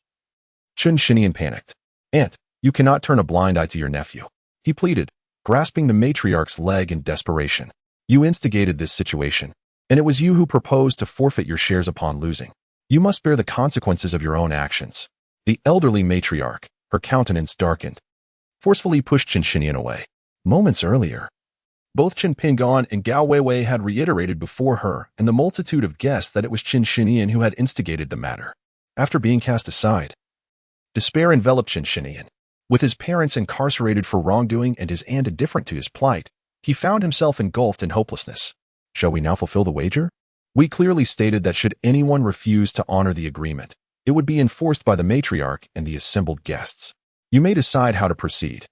Qin Shinian panicked. Aunt, you cannot turn a blind eye to your nephew, he pleaded, grasping the matriarch's leg in desperation. You instigated this situation, and it was you who proposed to forfeit your shares upon losing. You must bear the consequences of your own actions. The elderly matriarch, her countenance darkened, forcefully pushed Qin Shinian away. Moments earlier, both Qin Pingan and Gao Weiwei had reiterated before her and the multitude of guests that it was Qin Shinian who had instigated the matter. After being cast aside, despair enveloped Qin Shinian. With his parents incarcerated for wrongdoing and his aunt indifferent to his plight, he found himself engulfed in hopelessness. Shall we now fulfill the wager? We clearly stated that should anyone refuse to honor the agreement, it would be enforced by the matriarch and the assembled guests. You may decide how to proceed.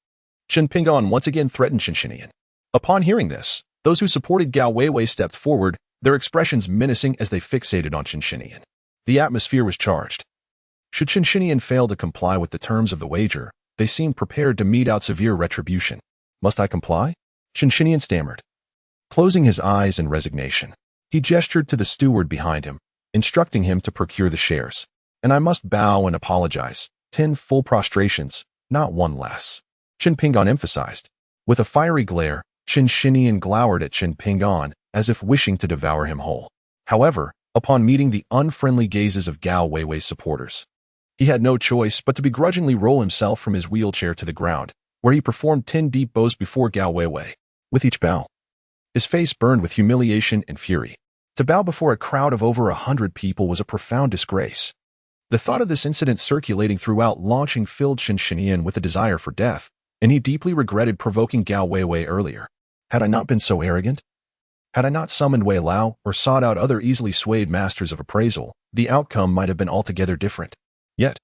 Qin Pingan once again threatened Qin Shinian. Upon hearing this, those who supported Gao Weiwei stepped forward, their expressions menacing as they fixated on Qin Shinian. The atmosphere was charged. Should Qin Shinian fail to comply with the terms of the wager, they seemed prepared to mete out severe retribution. Must I comply? Qin Shinian stammered. Closing his eyes in resignation, he gestured to the steward behind him, instructing him to procure the shares. And I must bow and apologize. 10 full prostrations, not one less. Qin Pingan emphasized. With a fiery glare, Qin Shinian glowered at Qin Pingan as if wishing to devour him whole. However, upon meeting the unfriendly gazes of Gao Weiwei's supporters, he had no choice but to begrudgingly roll himself from his wheelchair to the ground, where he performed 10 deep bows before Gao Weiwei. With each bow, his face burned with humiliation and fury. To bow before a crowd of over 100 people was a profound disgrace. The thought of this incident circulating throughout launching filled Qin Shinian with a desire for death, and he deeply regretted provoking Gao Weiwei earlier. Had I not been so arrogant? Had I not summoned Wei Lao or sought out other easily swayed masters of appraisal, the outcome might have been altogether different. Yet,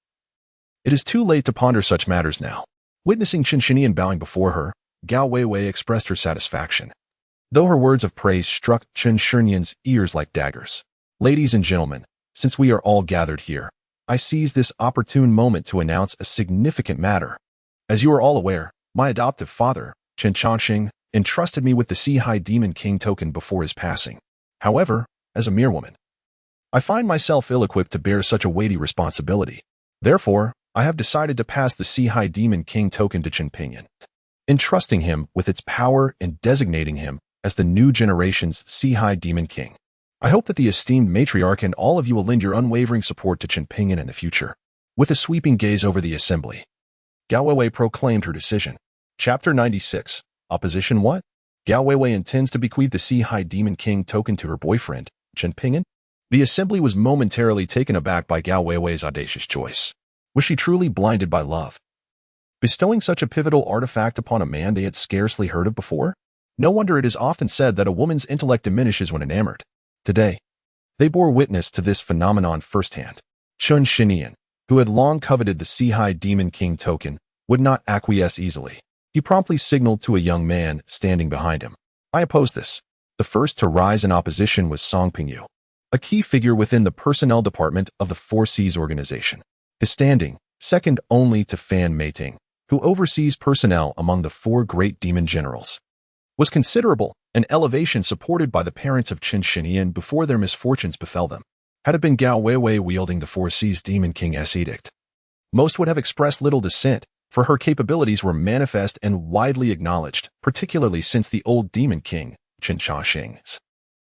it is too late to ponder such matters now. Witnessing Qin Shinian bowing before her, Gao Weiwei expressed her satisfaction, though her words of praise struck Qin Shinian's ears like daggers. Ladies and gentlemen, since we are all gathered here, I seize this opportune moment to announce a significant matter. As you are all aware, my adoptive father, Qin Changxing, entrusted me with the Seahai Demon King token before his passing. However, as a mere woman, I find myself ill-equipped to bear such a weighty responsibility. Therefore, I have decided to pass the Sea High Demon King token to Chen Pingyan, entrusting him with its power and designating him as the new generation's Sea High Demon King. I hope that the esteemed matriarch and all of you will lend your unwavering support to Chen Pingyan in the future. With a sweeping gaze over the assembly, Gao Weiwei proclaimed her decision. Chapter 96. Opposition what? Gao Weiwei intends to bequeath the Sea High Demon King token to her boyfriend, Chen Pingyan? The assembly was momentarily taken aback by Gao Weiwei's audacious choice. Was she truly blinded by love, bestowing such a pivotal artifact upon a man they had scarcely heard of before? No wonder it is often said that a woman's intellect diminishes when enamored. Today, they bore witness to this phenomenon firsthand. Chen Xinian, who had long coveted the Sea High Demon King token, would not acquiesce easily. He promptly signaled to a young man standing behind him. I oppose this. The first to rise in opposition was Song Pingyu, a key figure within the personnel department of the Four Seas organization. His standing, second only to Fan Meiting, who oversees personnel among the four great demon generals, was considerable, an elevation supported by the parents of Chen Xinian before their misfortunes befell them. Had it been Gao Weiwei wielding the Four Seas Demon King's edict, most would have expressed little dissent, for her capabilities were manifest and widely acknowledged, particularly since the old Demon King, Chen Chaoxing,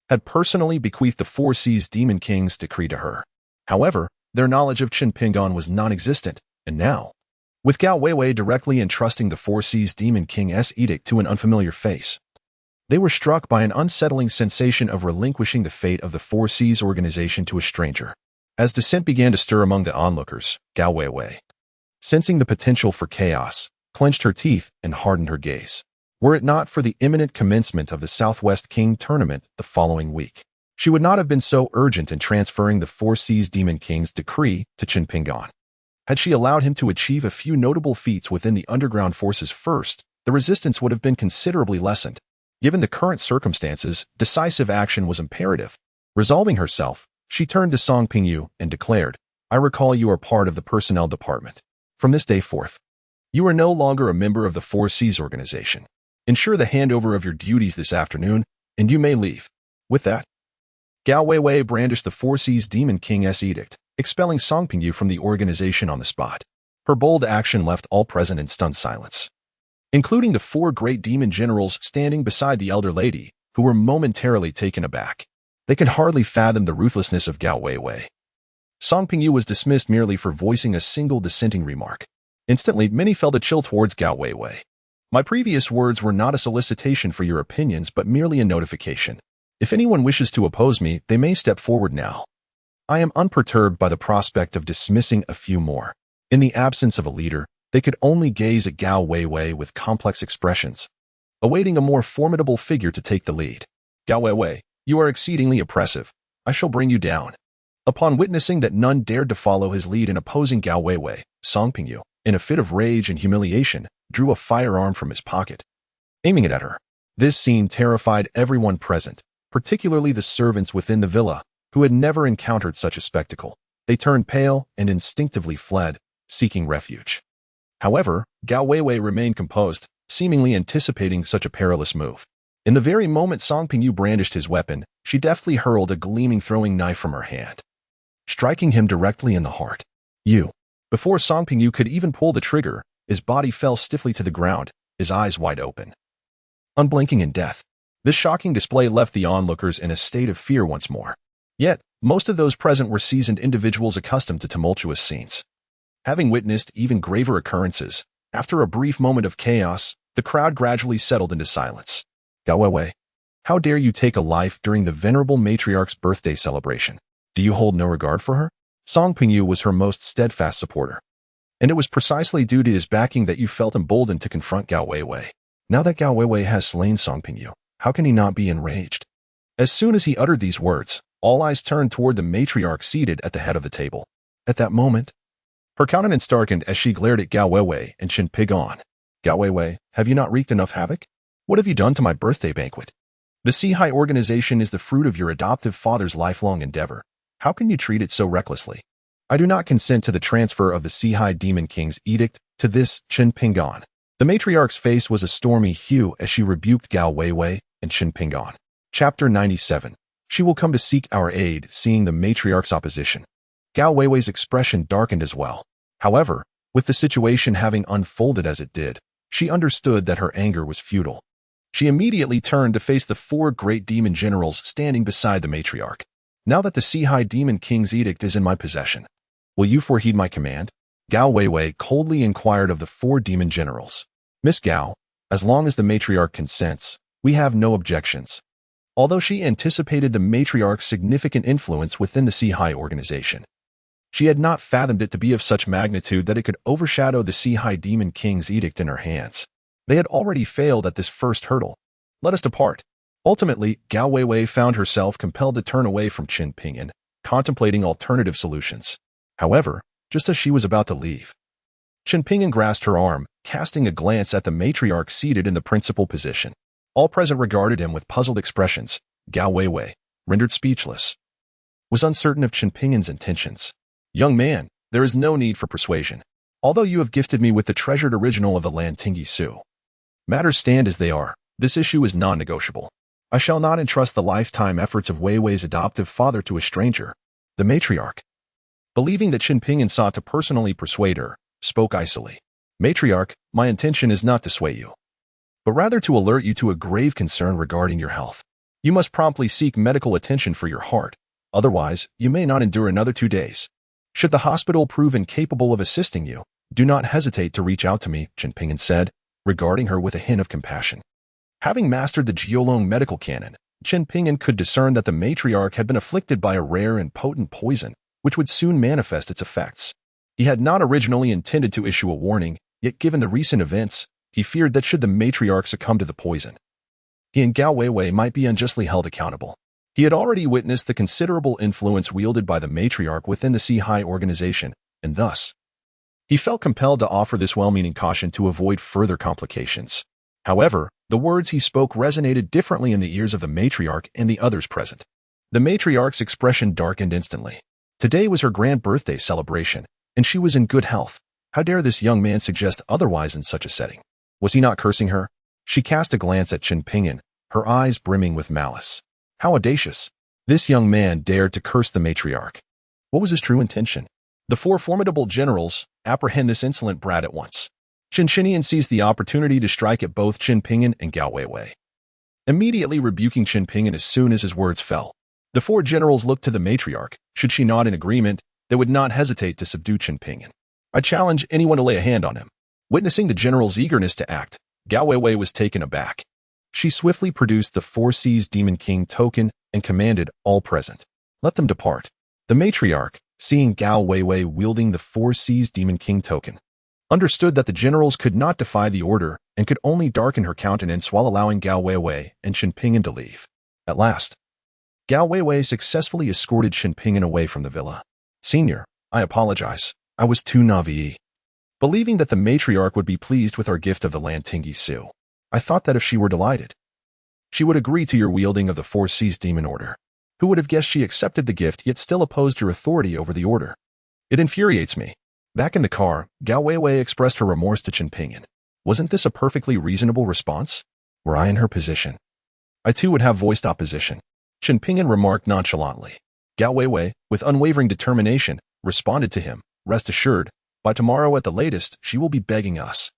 had personally bequeathed the Four Seas Demon King's decree to her. However, their knowledge of Chen Pingyan was non-existent, and now, with Gao Weiwei directly entrusting the Four Seas Demon King's edict to an unfamiliar face, they were struck by an unsettling sensation of relinquishing the fate of the Four Seas organization to a stranger. As dissent began to stir among the onlookers, Gao Weiwei, sensing the potential for chaos, clenched her teeth and hardened her gaze. Were it not for the imminent commencement of the Southwest King tournament the following week, she would not have been so urgent in transferring the Four Seas Demon King's decree to Chen Pingyan. Had she allowed him to achieve a few notable feats within the underground forces first, the resistance would have been considerably lessened. Given the current circumstances, decisive action was imperative. Resolving herself, she turned to Song Pingyu and declared, I recall you are part of the personnel department. From this day forth, you are no longer a member of the Four Seas organization. Ensure the handover of your duties this afternoon, and you may leave. With that, Gao Weiwei brandished the Four Seas Demon King's edict, expelling Song Pingyu from the organization on the spot. Her bold action left all present in stunned silence, including the four great demon generals standing beside the elder lady, who were momentarily taken aback. They could hardly fathom the ruthlessness of Gao Weiwei. Song Pingyu was dismissed merely for voicing a single dissenting remark. Instantly, many felt a chill towards Gao Weiwei. My previous words were not a solicitation for your opinions, but merely a notification. If anyone wishes to oppose me, they may step forward now. I am unperturbed by the prospect of dismissing a few more. In the absence of a leader, they could only gaze at Gao Weiwei with complex expressions, awaiting a more formidable figure to take the lead. Gao Weiwei, you are exceedingly oppressive. I shall bring you down. Upon witnessing that none dared to follow his lead in opposing Gao Weiwei, Song Pingyu, in a fit of rage and humiliation, drew a firearm from his pocket, aiming it at her. This scene terrified everyone present, particularly the servants within the villa, who had never encountered such a spectacle. They turned pale and instinctively fled, seeking refuge. However, Gao Weiwei remained composed, seemingly anticipating such a perilous move. In the very moment Song Pingyu brandished his weapon, she deftly hurled a gleaming throwing knife from her hand, striking him directly in the heart. Before Song Pingyu could even pull the trigger, his body fell stiffly to the ground, his eyes wide open, unblinking in death. This shocking display left the onlookers in a state of fear once more. Yet, most of those present were seasoned individuals accustomed to tumultuous scenes. Having witnessed even graver occurrences, after a brief moment of chaos, the crowd gradually settled into silence. Gao Weiwei, how dare you take a life during the venerable matriarch's birthday celebration? Do you hold no regard for her? Song Pingyu was her most steadfast supporter, and it was precisely due to his backing that you felt emboldened to confront Gao Weiwei. Now that Gao Weiwei has slain Song Pingyu, how can he not be enraged? As soon as he uttered these words, all eyes turned toward the matriarch seated at the head of the table. At that moment, her countenance darkened as she glared at Gao Weiwei and Chen Pingyan. Gao Weiwei, have you not wreaked enough havoc? What have you done to my birthday banquet? The Sea High organization is the fruit of your adoptive father's lifelong endeavor. How can you treat it so recklessly? I do not consent to the transfer of the Sea High Demon King's edict to this Chen Pingyan. The matriarch's face was a stormy hue as she rebuked Gao Weiwei and Chen Pingyan. Chapter 97. She will come to seek our aid, seeing the matriarch's opposition. Gao Weiwei's expression darkened as well. However, with the situation having unfolded as it did, she understood that her anger was futile. She immediately turned to face the 4 great demon generals standing beside the matriarch. Now that the Sea-High Demon King's edict is in my possession, will you foreheed my command? Gao Weiwei coldly inquired of the 4 demon generals. Miss Gao, as long as the matriarch consents, we have no objections. Although she anticipated the matriarch's significant influence within the Sea-High organization, she had not fathomed it to be of such magnitude that it could overshadow the Sea-High Demon King's edict in her hands. They had already failed at this first hurdle. Let us depart. Ultimately, Gao Weiwei found herself compelled to turn away from Qin Pingyun, contemplating alternative solutions. However, just as she was about to leave, Qin Pingyun grasped her arm, casting a glance at the matriarch seated in the principal position. All present regarded him with puzzled expressions. Gao Weiwei, rendered speechless, was uncertain of Qin Pingyun's intentions. Young man, there is no need for persuasion. Although you have gifted me with the treasured original of the Lan Tingyi Su, matters stand as they are. This issue is non-negotiable. I shall not entrust the lifetime efforts of Weiwei's adoptive father to a stranger. The matriarch, believing that Qin Pingyun sought to personally persuade her, spoke icily. Matriarch, my intention is not to sway you, but rather to alert you to a grave concern regarding your health. You must promptly seek medical attention for your heart. Otherwise, you may not endure another 2 days. Should the hospital prove incapable of assisting you, do not hesitate to reach out to me, Qin Pingyun said, regarding her with a hint of compassion. Having mastered the Jiolong medical canon, Qin Pingyun could discern that the matriarch had been afflicted by a rare and potent poison, which would soon manifest its effects. He had not originally intended to issue a warning, yet given the recent events, he feared that should the matriarch succumb to the poison, he and Gao Weiwei might be unjustly held accountable. He had already witnessed the considerable influence wielded by the matriarch within the Sea-High organization, and thus, he felt compelled to offer this well-meaning caution to avoid further complications. However, the words he spoke resonated differently in the ears of the matriarch and the others present. The matriarch's expression darkened instantly. Today was her grand birthday celebration, and she was in good health. How dare this young man suggest otherwise in such a setting? Was he not cursing her? She cast a glance at Qin Pingyun, her eyes brimming with malice. How audacious! This young man dared to curse the matriarch. What was his true intention? The 4 formidable generals apprehend this insolent brat at once. Qin Xinian seized the opportunity to strike at both Qin Pingyun and Gao Weiwei, immediately rebuking Qin Pingyun as soon as his words fell. The 4 generals looked to the matriarch. Should she nod in agreement, they would not hesitate to subdue Qin Pingyun. I challenge anyone to lay a hand on him. Witnessing the general's eagerness to act, Gao Weiwei was taken aback. She swiftly produced the 4 Seas Demon King token and commanded all present, let them depart. The matriarch, seeing Gao Weiwei wielding the 4 Seas Demon King token, understood that the generals could not defy the order and could only darken her countenance while allowing Gao Weiwei and Qin Pingyun to leave. At last, Gao Weiwei successfully escorted Qin Pingyun away from the villa. Senior, I apologize. I was too naive. Believing that the matriarch would be pleased with our gift of the Lan Tingyi Su, I thought that if she were delighted, she would agree to your wielding of the 4 Seas Demon Order. Who would have guessed she accepted the gift yet still opposed your authority over the order? It infuriates me. Back in the car, Gao Weiwei expressed her remorse to Qin Pingyun. Wasn't this a perfectly reasonable response? Were I in her position, I too would have voiced opposition. Qin Pingyun remarked nonchalantly. Gao Weiwei, with unwavering determination, responded to him, rest assured, by tomorrow at the latest, she will be begging us.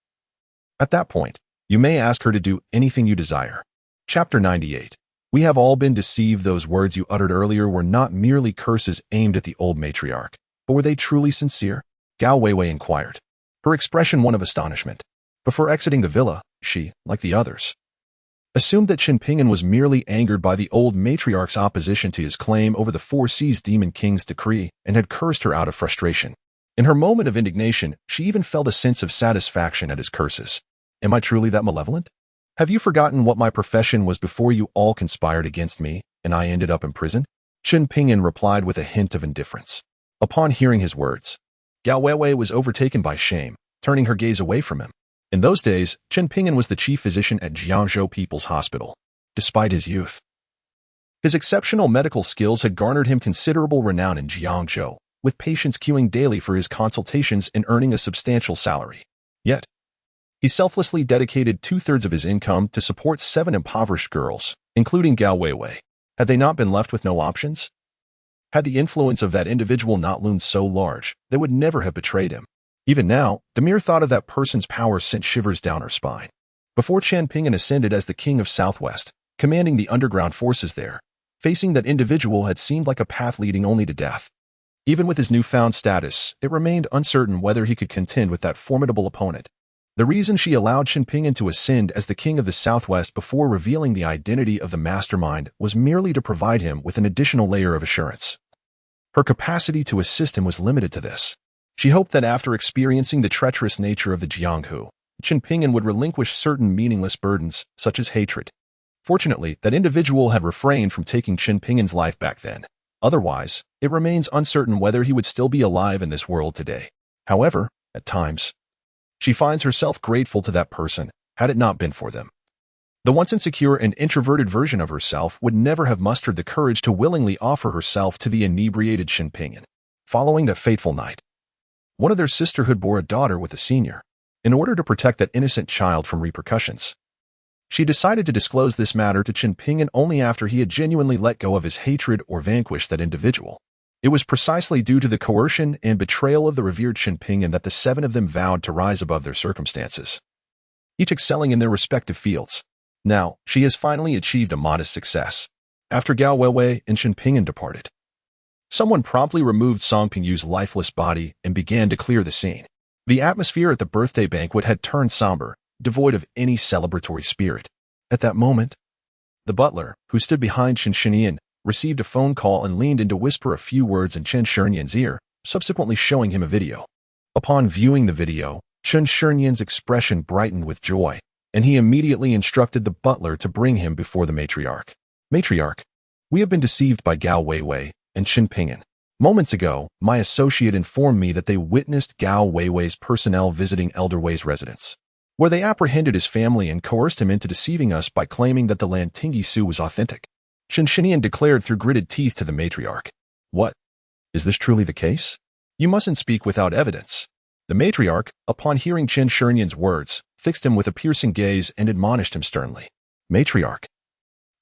At that point, you may ask her to do anything you desire. Chapter 98. We have all been deceived. Those words you uttered earlier were not merely curses aimed at the old matriarch, but were they truly sincere? Gao Weiwei inquired, her expression one of astonishment. Before exiting the villa, she, like the others, assumed that Qin Pingyun was merely angered by the old matriarch's opposition to his claim over the 4 Seas Demon King's decree and had cursed her out of frustration. In her moment of indignation, she even felt a sense of satisfaction at his curses. Am I truly that malevolent? Have you forgotten what my profession was before you all conspired against me and I ended up imprisoned? Qin Pingyun replied with a hint of indifference. Upon hearing his words, Gao Weiwei was overtaken by shame, turning her gaze away from him. In those days, Qin Pingyun was the chief physician at Jiangzhou People's Hospital. Despite his youth, his exceptional medical skills had garnered him considerable renown in Jiangzhou, with patients queuing daily for his consultations and earning a substantial salary. Yet, he selflessly dedicated 2/3 of his income to support 7 impoverished girls, including Gao Weiwei. Had they not been left with no options? Had the influence of that individual not loomed so large, they would never have betrayed him. Even now, the mere thought of that person's power sent shivers down her spine. Before Chen Ping'an ascended as the king of Southwest, commanding the underground forces there, facing that individual had seemed like a path leading only to death. Even with his newfound status, it remained uncertain whether he could contend with that formidable opponent. The reason she allowed Chen Ping'an to ascend as the king of the Southwest before revealing the identity of the mastermind was merely to provide him with an additional layer of assurance. Her capacity to assist him was limited to this. She hoped that after experiencing the treacherous nature of the Jianghu, Chen Ping'an would relinquish certain meaningless burdens, such as hatred. Fortunately, that individual had refrained from taking Chen Ping'an's life back then. Otherwise, it remains uncertain whether he would still be alive in this world today. However, at times, she finds herself grateful to that person, had it not been for them. The once insecure and introverted version of herself would never have mustered the courage to willingly offer herself to the inebriated Chen Ping'an. Following that fateful night, one of their sisterhood bore a daughter with a senior. In order to protect that innocent child from repercussions, she decided to disclose this matter to Chen Ping'an only after he had genuinely let go of his hatred or vanquished that individual. It was precisely due to the coercion and betrayal of the revered Chen Ping'an that the seven of them vowed to rise above their circumstances, each excelling in their respective fields. Now, she has finally achieved a modest success. After Gao Weiwei and Chen Ping'an departed, someone promptly removed Song Pingyu's lifeless body and began to clear the scene. The atmosphere at the birthday banquet had turned somber, devoid of any celebratory spirit. At that moment, the butler, who stood behind Chen Shinian, received a phone call and leaned in to whisper a few words in Chen Shinian's ear, subsequently showing him a video. Upon viewing the video, Chen Shinian's expression brightened with joy, and he immediately instructed the butler to bring him before the matriarch. Matriarch, we have been deceived by Gao Weiwei and Chen Ping'an. Moments ago, my associate informed me that they witnessed Gao Weiwei's personnel visiting Elder Wei's residence, where they apprehended his family and coerced him into deceiving us by claiming that the Lantingyi Su was authentic. Chen Shinian declared through gritted teeth to the matriarch. What? Is this truly the case? You mustn't speak without evidence. The matriarch, upon hearing Chen Shinian's words, fixed him with a piercing gaze and admonished him sternly. Matriarch,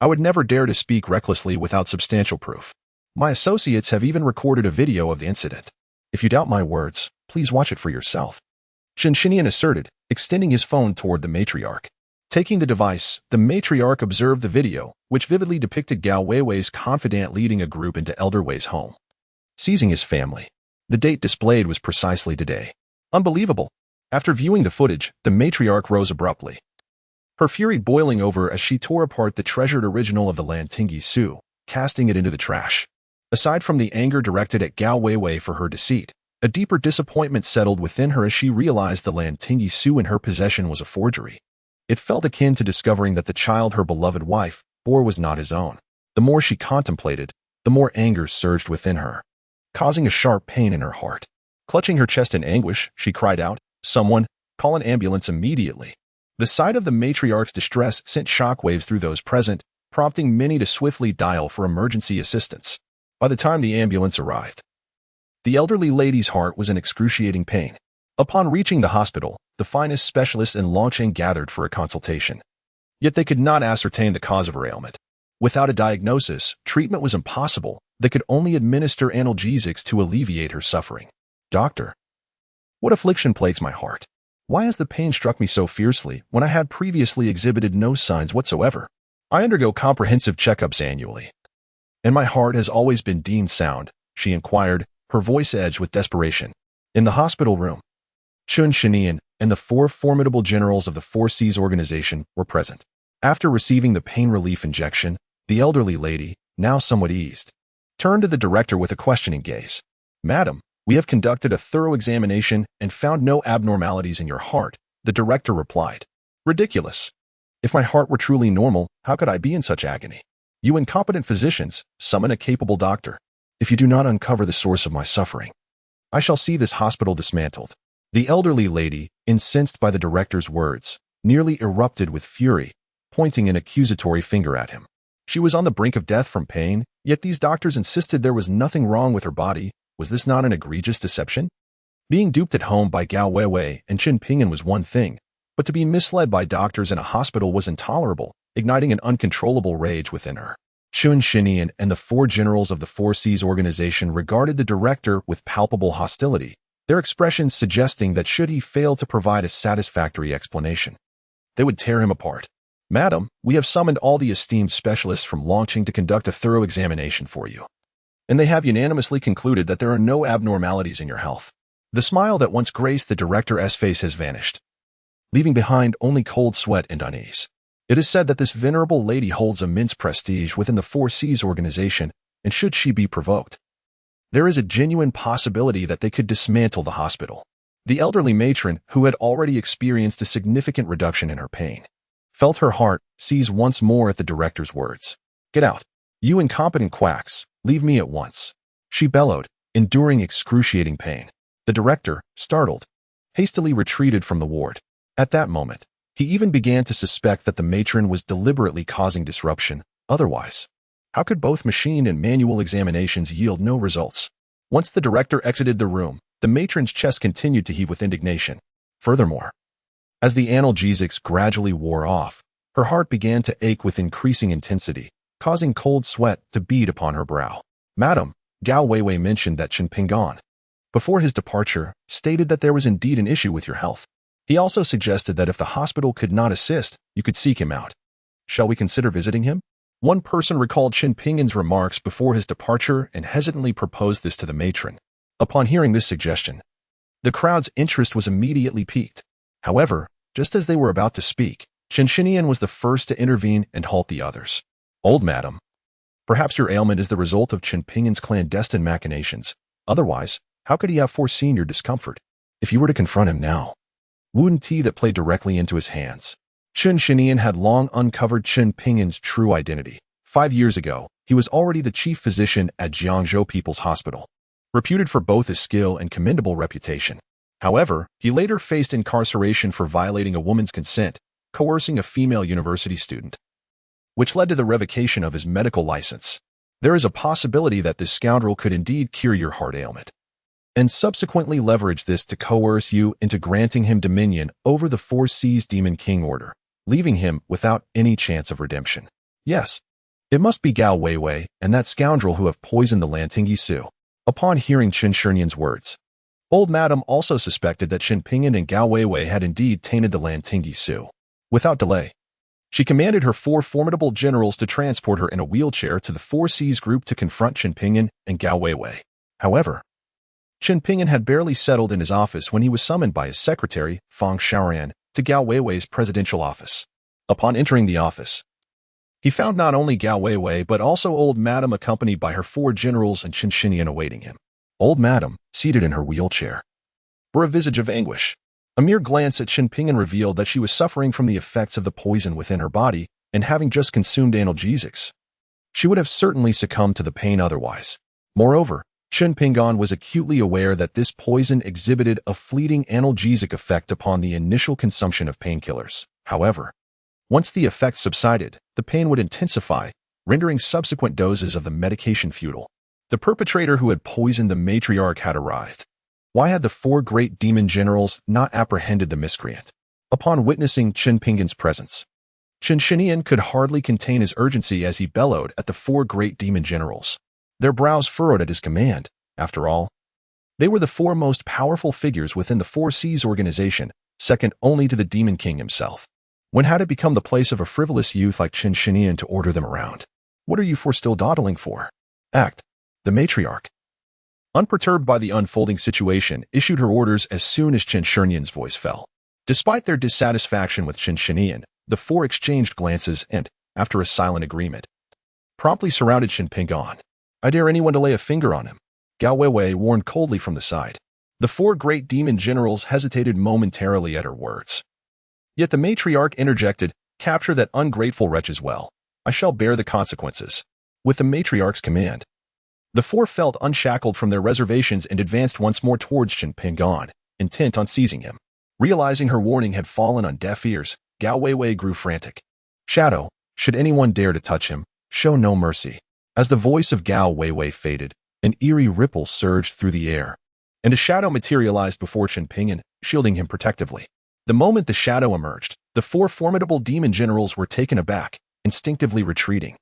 I would never dare to speak recklessly without substantial proof. My associates have even recorded a video of the incident. If you doubt my words, please watch it for yourself. Chen Shinian asserted, extending his phone toward the matriarch. Taking the device, the matriarch observed the video, which vividly depicted Gao Weiwei's confidant leading a group into Elder Wei's home, seizing his family. The date displayed was precisely today. Unbelievable. After viewing the footage, the matriarch rose abruptly, her fury boiling over as she tore apart the treasured original of the Lantingyi Su, casting it into the trash. Aside from the anger directed at Gao Weiwei for her deceit, a deeper disappointment settled within her as she realized the Lantingyi Su in her possession was a forgery. It felt akin to discovering that the child her beloved wife bore was not his own. The more she contemplated, the more anger surged within her, causing a sharp pain in her heart. Clutching her chest in anguish, she cried out, "Someone, call an ambulance immediately." The sight of the matriarch's distress sent shockwaves through those present, prompting many to swiftly dial for emergency assistance. By the time the ambulance arrived, the elderly lady's heart was in excruciating pain. Upon reaching the hospital, the finest specialists in Longcheng gathered for a consultation. Yet they could not ascertain the cause of her ailment. Without a diagnosis, treatment was impossible. They could only administer analgesics to alleviate her suffering. Doctor, what affliction plagues my heart? Why has the pain struck me so fiercely when I had previously exhibited no signs whatsoever? I undergo comprehensive checkups annually, and my heart has always been deemed sound, she inquired, her voice edged with desperation. In the hospital room, Chen Shinian and the four formidable generals of the Four Seas organization were present. After receiving the pain relief injection, the elderly lady, now somewhat eased, turned to the director with a questioning gaze. Madam, we have conducted a thorough examination and found no abnormalities in your heart, the director replied. Ridiculous. If my heart were truly normal, how could I be in such agony? You incompetent physicians, summon a capable doctor. If you do not uncover the source of my suffering, I shall see this hospital dismantled. The elderly lady, incensed by the director's words, nearly erupted with fury, pointing an accusatory finger at him. She was on the brink of death from pain, yet these doctors insisted there was nothing wrong with her body. Was this not an egregious deception? Being duped at home by Gao Weiwei and Chen Ping'an was one thing, but to be misled by doctors in a hospital was intolerable, igniting an uncontrollable rage within her. Chun Shinian and the four generals of the Four Seas organization regarded the director with palpable hostility, their expressions suggesting that should he fail to provide a satisfactory explanation, they would tear him apart. Madam, we have summoned all the esteemed specialists from Longqing to conduct a thorough examination for you, and they have unanimously concluded that there are no abnormalities in your health. The smile that once graced the director's face has vanished, leaving behind only cold sweat and unease. It is said that this venerable lady holds immense prestige within the Four Seas organization, and should she be provoked, there is a genuine possibility that they could dismantle the hospital. The elderly matron, who had already experienced a significant reduction in her pain, felt her heart seize once more at the director's words. Get out, you incompetent quacks, leave me at once, she bellowed, enduring excruciating pain. The director, startled, hastily retreated from the ward. At that moment, he even began to suspect that the matron was deliberately causing disruption. Otherwise, how could both machine and manual examinations yield no results? Once the director exited the room, the matron's chest continued to heave with indignation. Furthermore, as the analgesics gradually wore off, her heart began to ache with increasing intensity, causing cold sweat to bead upon her brow. Madam, Gao Weiwei mentioned that Chen Pingan, before his departure, stated that there was indeed an issue with your health. He also suggested that if the hospital could not assist, you could seek him out. Shall we consider visiting him? One person recalled Chen Pingan's remarks before his departure and hesitantly proposed this to the matron. Upon hearing this suggestion, the crowd's interest was immediately piqued. However, just as they were about to speak, Chen Shinian was the first to intervene and halt the others. Old madam, perhaps your ailment is the result of Chen Pingan's clandestine machinations. Otherwise, how could he have foreseen your discomfort? If you were to confront him now, wouldn't tea that played directly into his hands? Chen Shinian had long uncovered Chen Pingan's true identity. 5 years ago, he was already the chief physician at Jiangzhou People's Hospital, reputed for both his skill and commendable reputation. However, he later faced incarceration for violating a woman's consent, coercing a female university student, which led to the revocation of his medical license. There is a possibility that this scoundrel could indeed cure your heart ailment, and subsequently leverage this to coerce you into granting him dominion over the Four Seas Demon King Order, leaving him without any chance of redemption. Yes, it must be Gao Weiwei and that scoundrel who have poisoned the Lantingyi Su. Upon hearing Chen Shinian's words, old madam also suspected that Chen Pingan and Gao Weiwei had indeed tainted the Lantingyi Su. Without delay, she commanded her 4 formidable generals to transport her in a wheelchair to the Four Seas group to confront Chen Pingan and Gao Weiwei. However, Chen Pingan had barely settled in his office when he was summoned by his secretary, Fang Xiaoran, to Gao Weiwei's presidential office. Upon entering the office, he found not only Gao Weiwei but also old madam accompanied by her 4 generals and Chen Shinian awaiting him. Old madam, seated in her wheelchair, bore a visage of anguish. A mere glance at Chen Pingan revealed that she was suffering from the effects of the poison within her body, and having just consumed analgesics, she would have certainly succumbed to the pain otherwise. Moreover, Chen Pingan was acutely aware that this poison exhibited a fleeting analgesic effect upon the initial consumption of painkillers. However, once the effects subsided, the pain would intensify, rendering subsequent doses of the medication futile. The perpetrator who had poisoned the matriarch had arrived. Why had the 4 great demon generals not apprehended the miscreant? Upon witnessing Chen Pingan's presence, Chen Shinian could hardly contain his urgency as he bellowed at the 4 great demon generals. Their brows furrowed at his command. After all, they were the 4 most powerful figures within the Four Seas organization, second only to the Demon King himself. When had it become the place of a frivolous youth like Chen Shinian to order them around? What are you 4 still dawdling for? Act. The matriarch, unperturbed by the unfolding situation, issued her orders as soon as Chen Shinian's voice fell. Despite their dissatisfaction with Chen Shinian, the 4 exchanged glances and, after a silent agreement, promptly surrounded Chen Pingan. I dare anyone to lay a finger on him, Gao Weiwei warned coldly from the side. The 4 great demon generals hesitated momentarily at her words. Yet the matriarch interjected, capture that ungrateful wretch as well. I shall bear the consequences. With the matriarch's command, the 4 felt unshackled from their reservations and advanced once more towards Chen Pingan, intent on seizing him. Realizing her warning had fallen on deaf ears, Gao Weiwei grew frantic. Shadow, should anyone dare to touch him, show no mercy. As the voice of Gao Weiwei faded, an eerie ripple surged through the air, and a shadow materialized before Chen Pingan, shielding him protectively. The moment the shadow emerged, the 4 formidable demon generals were taken aback, instinctively retreating.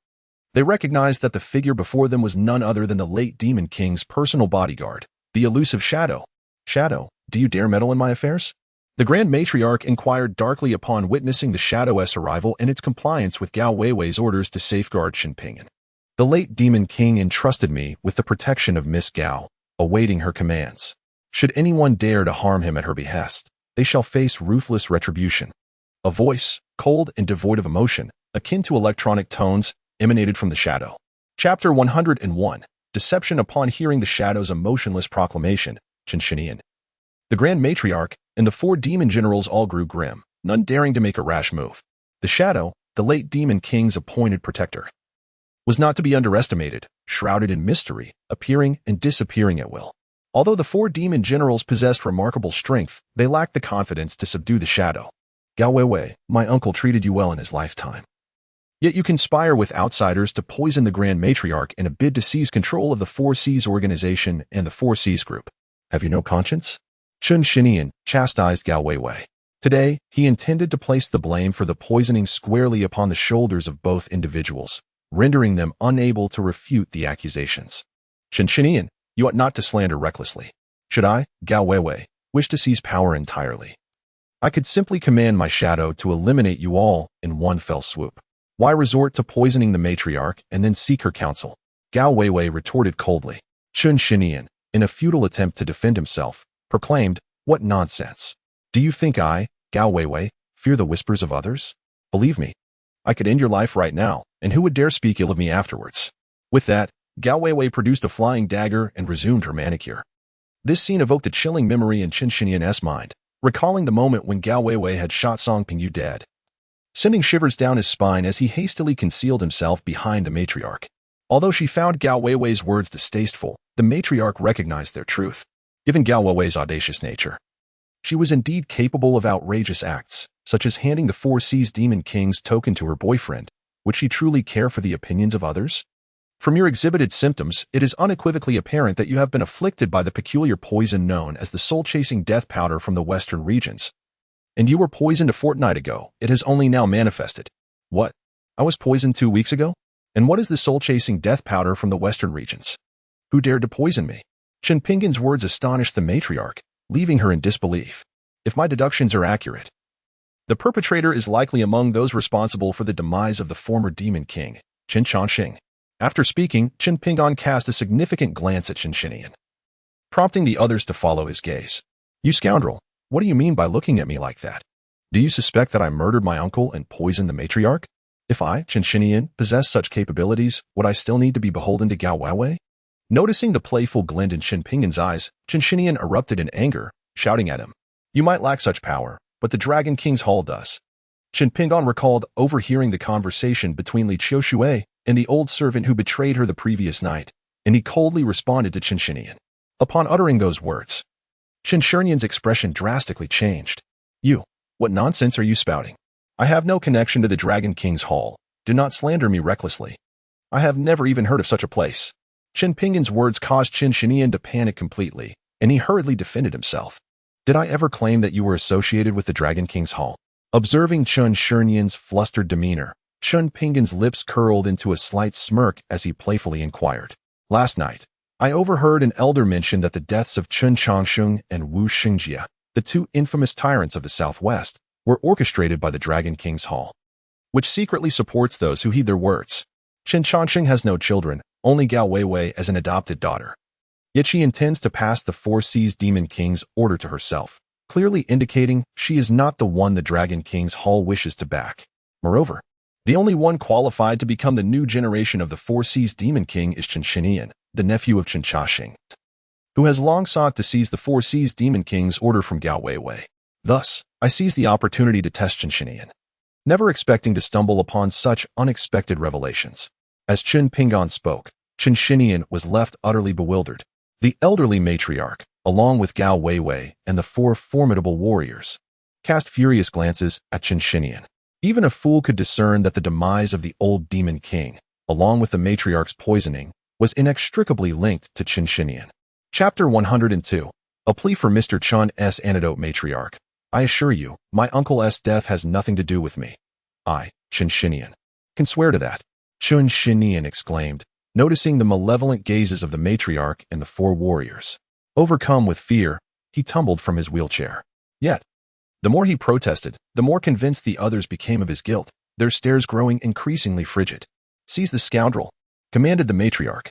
They recognized that the figure before them was none other than the late Demon King's personal bodyguard, the elusive Shadow. Shadow, do you dare meddle in my affairs? The Grand Matriarch inquired darkly upon witnessing the Shadow's arrival and its compliance with Gao Weiwei's orders to safeguard Qinpingyan. The late Demon King entrusted me with the protection of Miss Gao, awaiting her commands. Should anyone dare to harm him at her behest, they shall face ruthless retribution. A voice, cold and devoid of emotion, akin to electronic tones, emanated from the Shadow. Chapter 101. Deception. Upon hearing the Shadow's emotionless proclamation, Qinpingyan, the Grand Matriarch, and the 4 demon generals all grew grim, none daring to make a rash move. The Shadow, the late Demon King's appointed protector, was not to be underestimated, shrouded in mystery, appearing and disappearing at will. Although the 4 demon generals possessed remarkable strength, they lacked the confidence to subdue the Shadow. Gao Weiwei, my uncle treated you well in his lifetime. Yet you conspire with outsiders to poison the Grand Matriarch in a bid to seize control of the 4 Seas organization and the 4 Seas group. Have you no conscience? Qinpingyan chastised Gao Weiwei. Today, he intended to place the blame for the poisoning squarely upon the shoulders of both individuals, rendering them unable to refute the accusations. Qinpingyan, you ought not to slander recklessly. Should I, Gao Weiwei, wish to seize power entirely, I could simply command my Shadow to eliminate you all in one fell swoop. Why resort to poisoning the matriarch and then seek her counsel? Gao Weiwei retorted coldly. Qinpingyan, in a futile attempt to defend himself, proclaimed, "What nonsense! Do you think I, Gao Weiwei, fear the whispers of others? Believe me, I could end your life right now, and who would dare speak ill of me afterwards?" With that, Gao Weiwei produced a flying dagger and resumed her manicure. This scene evoked a chilling memory in Qinpingyan's mind, recalling the moment when Gao Weiwei had shot Song Pingyu dead, sending shivers down his spine as he hastily concealed himself behind the matriarch. Although she found Gao Weiwei's words distasteful, the matriarch recognized their truth. Given Gao Weiwei's audacious nature, she was indeed capable of outrageous acts, such as handing the 4 Seas Demon King's token to her boyfriend. Would she truly care for the opinions of others? From your exhibited symptoms, it is unequivocally apparent that you have been afflicted by the peculiar poison known as the soul-chasing death powder from the western regions. And you were poisoned a fortnight ago. It has only now manifested. What? I was poisoned 2 weeks ago? And what is the soul-chasing death powder from the western regions? Who dared to poison me? Qinpingyan's words astonished the matriarch, leaving her in disbelief. If my deductions are accurate, the perpetrator is likely among those responsible for the demise of the former Demon King, Qin Changxing. After speaking, Qinpingyan cast a significant glance at Qinpingyan, prompting the others to follow his gaze. You scoundrel, what do you mean by looking at me like that? Do you suspect that I murdered my uncle and poisoned the matriarch? If I, Qinpingyan, possess such capabilities, would I still need to be beholden to Gao Weiwei? Noticing the playful glint in Qinpingyan's eyes, Qinpingyan erupted in anger, shouting at him. You might lack such power, but the Dragon King's Hall does. Qinpingyan recalled overhearing the conversation between Li Qiushui and the old servant who betrayed her the previous night, and he coldly responded to Qinpingyan. Upon uttering those words, Qinpingyan's expression drastically changed. You, what nonsense are you spouting? I have no connection to the Dragon King's Hall. Do not slander me recklessly. I have never even heard of such a place. Qinpingyan's words caused Qinpingyan to panic completely, and he hurriedly defended himself. Did I ever claim that you were associated with the Dragon King's Hall? Observing Qinpingyan's flustered demeanor, Qinpingyan's lips curled into a slight smirk as he playfully inquired. Last night, I overheard an elder mention that the deaths of Qin Changxing and Wu Xingjie, the 2 infamous tyrants of the Southwest, were orchestrated by the Dragon King's Hall, which secretly supports those who heed their words. Qin Changxing has no children, only Gao Weiwei as an adopted daughter. Yet she intends to pass the 4 Seas Demon King's order to herself, clearly indicating she is not the one the Dragon King's Hall wishes to back. Moreover, the only one qualified to become the new generation of the 4 Seas Demon King is Qinpingyan, the nephew of Qin Changxing, who has long sought to seize the 4 Seas Demon King's order from Gao Weiwei. Thus, I seized the opportunity to test Qinpingyan, never expecting to stumble upon such unexpected revelations. As Qinpingyan spoke, Qinpingyan was left utterly bewildered. The elderly matriarch, along with Gao Weiwei and the 4 formidable warriors, cast furious glances at Qinpingyan. Even a fool could discern that the demise of the old Demon King, along with the matriarch's poisoning, was inextricably linked to Qinpingyan. Chapter 102. A plea for Mr. Chun's antidote. Matriarch, I assure you, my uncle's death has nothing to do with me. I, Qinpingyan, can swear to that. Chun Shinian exclaimed, noticing the malevolent gazes of the matriarch and the four warriors. Overcome with fear, he tumbled from his wheelchair. Yet, the more he protested, the more convinced the others became of his guilt, their stares growing increasingly frigid. "Seize the scoundrel," commanded the matriarch,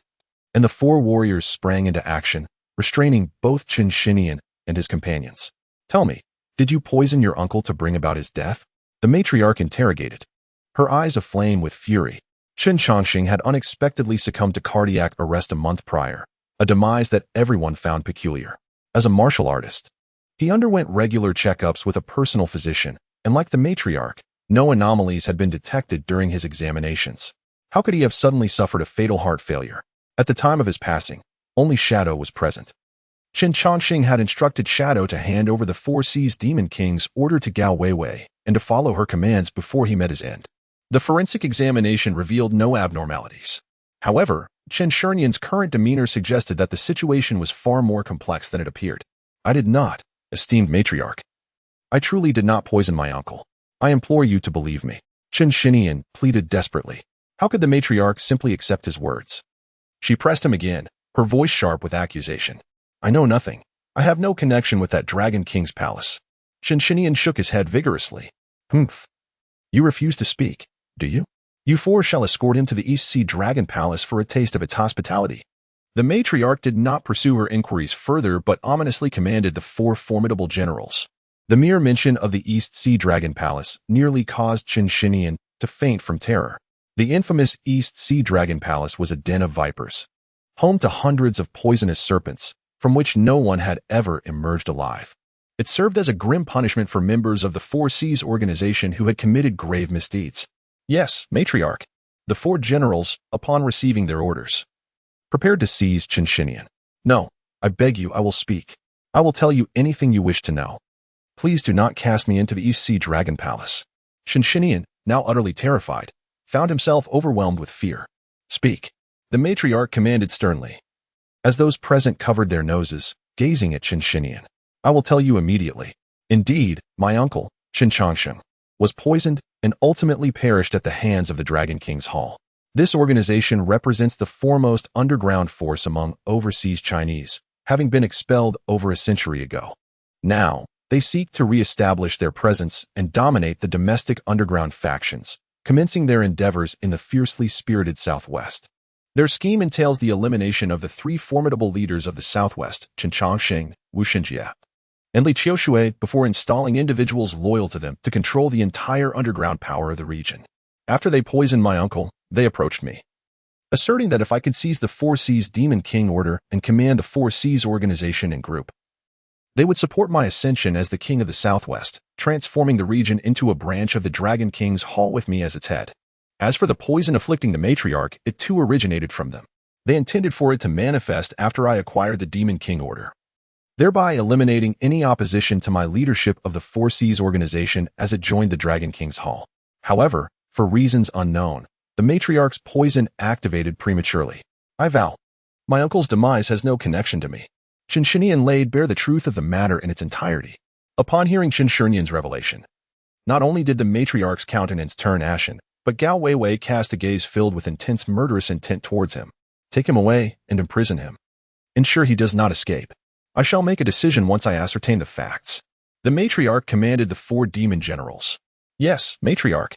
and the four warriors sprang into action, restraining both Chun Shinian and his companions. "Tell me, did you poison your uncle to bring about his death?" the matriarch interrogated, her eyes aflame with fury. Chun Changxing had unexpectedly succumbed to cardiac arrest a month prior, a demise that everyone found peculiar. As a martial artist, he underwent regular checkups with a personal physician, and like the matriarch, no anomalies had been detected during his examinations. How could he have suddenly suffered a fatal heart failure? At the time of his passing, only Shadow was present. Chun Changxing had instructed Shadow to hand over the Four Seas Demon King's order to Gao Weiwei and to follow her commands before he met his end. The forensic examination revealed no abnormalities. However, Chun Shinian's current demeanor suggested that the situation was far more complex than it appeared. "I did not, esteemed matriarch. I truly did not poison my uncle. I implore you to believe me," Chun Shinian pleaded desperately. How could the matriarch simply accept his words? She pressed him again, her voice sharp with accusation. "I know nothing. I have no connection with that Dragon King's palace." Chun Shinian shook his head vigorously. "Humph. You refuse to speak, do you? You four shall escort him to the East Sea Dragon Palace for a taste of its hospitality." The matriarch did not pursue her inquiries further but ominously commanded the four formidable generals. The mere mention of the East Sea Dragon Palace nearly caused Chun Shinian to faint from terror. The infamous East Sea Dragon Palace was a den of vipers, home to hundreds of poisonous serpents, from which no one had ever emerged alive. It served as a grim punishment for members of the Four Seas organization who had committed grave misdeeds. "Yes, matriarch," the four generals, upon receiving their orders, prepared to seize Chun Shinian. "No, I beg you, I will speak. I will tell you anything you wish to know. Please do not cast me into the East Sea Dragon Palace." Chun Shinian, now utterly terrified, found himself overwhelmed with fear. "Speak," the matriarch commanded sternly. As those present covered their noses, gazing at Chun Shinian, "I will tell you immediately. Indeed, my uncle, Chun Changxing, was poisoned and ultimately perished at the hands of the Dragon King's Hall. This organization represents the foremost underground force among overseas Chinese, having been expelled over a century ago. Now, they seek to re-establish their presence and dominate the domestic underground factions, commencing their endeavors in the fiercely spirited Southwest. Their scheme entails the elimination of the three formidable leaders of the Southwest, Chun Changxing, Wu Xinjie, and Li Qiushui, before installing individuals loyal to them to control the entire underground power of the region. After they poisoned my uncle, they approached me, asserting that if I could seize the Four Seas Demon King order and command the Four Seas organization and group, they would support my ascension as the king of the Southwest, transforming the region into a branch of the Dragon King's Hall with me as its head. As for the poison afflicting the matriarch, it too originated from them. They intended for it to manifest after I acquired the Demon King order, thereby eliminating any opposition to my leadership of the Four Seas organization as it joined the Dragon King's Hall. However, for reasons unknown, the matriarch's poison activated prematurely. I vow, my uncle's demise has no connection to me. Chun Shinian laid bare the truth of the matter in its entirety. Upon hearing Chun Shinian's revelation, not only did the matriarch's countenance turn ashen, but Gao Weiwei cast a gaze filled with intense murderous intent towards him. "Take him away and imprison him. Ensure he does not escape. I shall make a decision once I ascertain the facts." The matriarch commanded the four demon generals. "Yes, matriarch."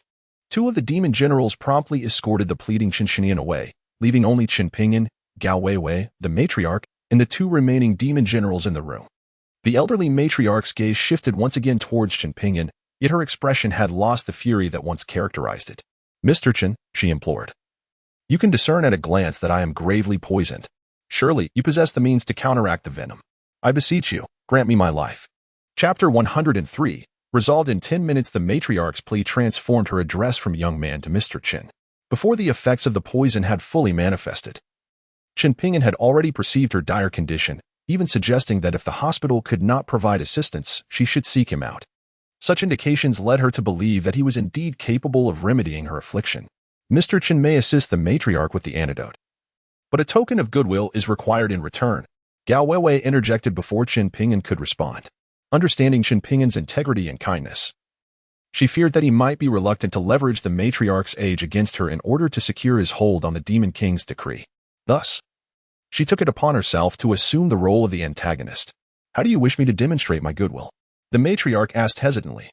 Two of the demon generals promptly escorted the pleading Chun Shinian away, leaving only Chen Pingyan, Gao Weiwei, the matriarch, and the two remaining demon generals in the room. The elderly matriarch's gaze shifted once again towards Chen Pingyan, yet her expression had lost the fury that once characterized it. "Mr. Chen," she implored, "you can discern at a glance that I am gravely poisoned. Surely you possess the means to counteract the venom. I beseech you, grant me my life." Chapter 103. Resolved in 10 minutes. The matriarch's plea transformed her address from young man to Mr. Chen. Before the effects of the poison had fully manifested, Chen Pingyan had already perceived her dire condition, even suggesting that if the hospital could not provide assistance, she should seek him out. Such indications led her to believe that he was indeed capable of remedying her affliction. "Mr. Chen may assist the matriarch with the antidote, but a token of goodwill is required in return." Gao Weiwei interjected before Chen Pingyan could respond. Understanding Chen Pingyan's integrity and kindness, She feared that he might be reluctant to leverage the matriarch's age against her in order to secure his hold on the Demon King's decree. Thus, she took it upon herself to assume the role of the antagonist. "How do you wish me to demonstrate my goodwill?" the matriarch asked hesitantly,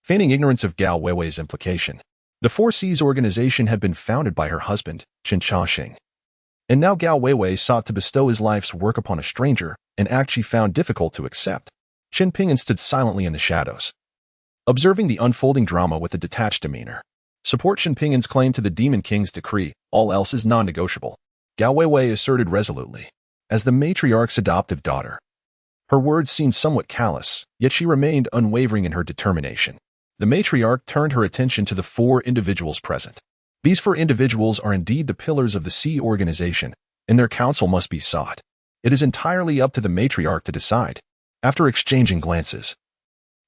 feigning ignorance of Gao Weiwei's implication. The Four Seas organization had been founded by her husband, Qin Chaoxing, and now Gao Weiwei sought to bestow his life's work upon a stranger, an act she found difficult to accept. Qin Pinyin stood silently in the shadows, observing the unfolding drama with a detached demeanor. "Support Qin Pinyin's claim to the Demon King's decree. All else is non-negotiable," Gao Weiwei asserted resolutely. As the matriarch's adoptive daughter, her words seemed somewhat callous, yet she remained unwavering in her determination. The matriarch turned her attention to the four individuals present. These four individuals are indeed the pillars of the Sea organization, and their counsel must be sought. It is entirely up to the matriarch to decide. After exchanging glances,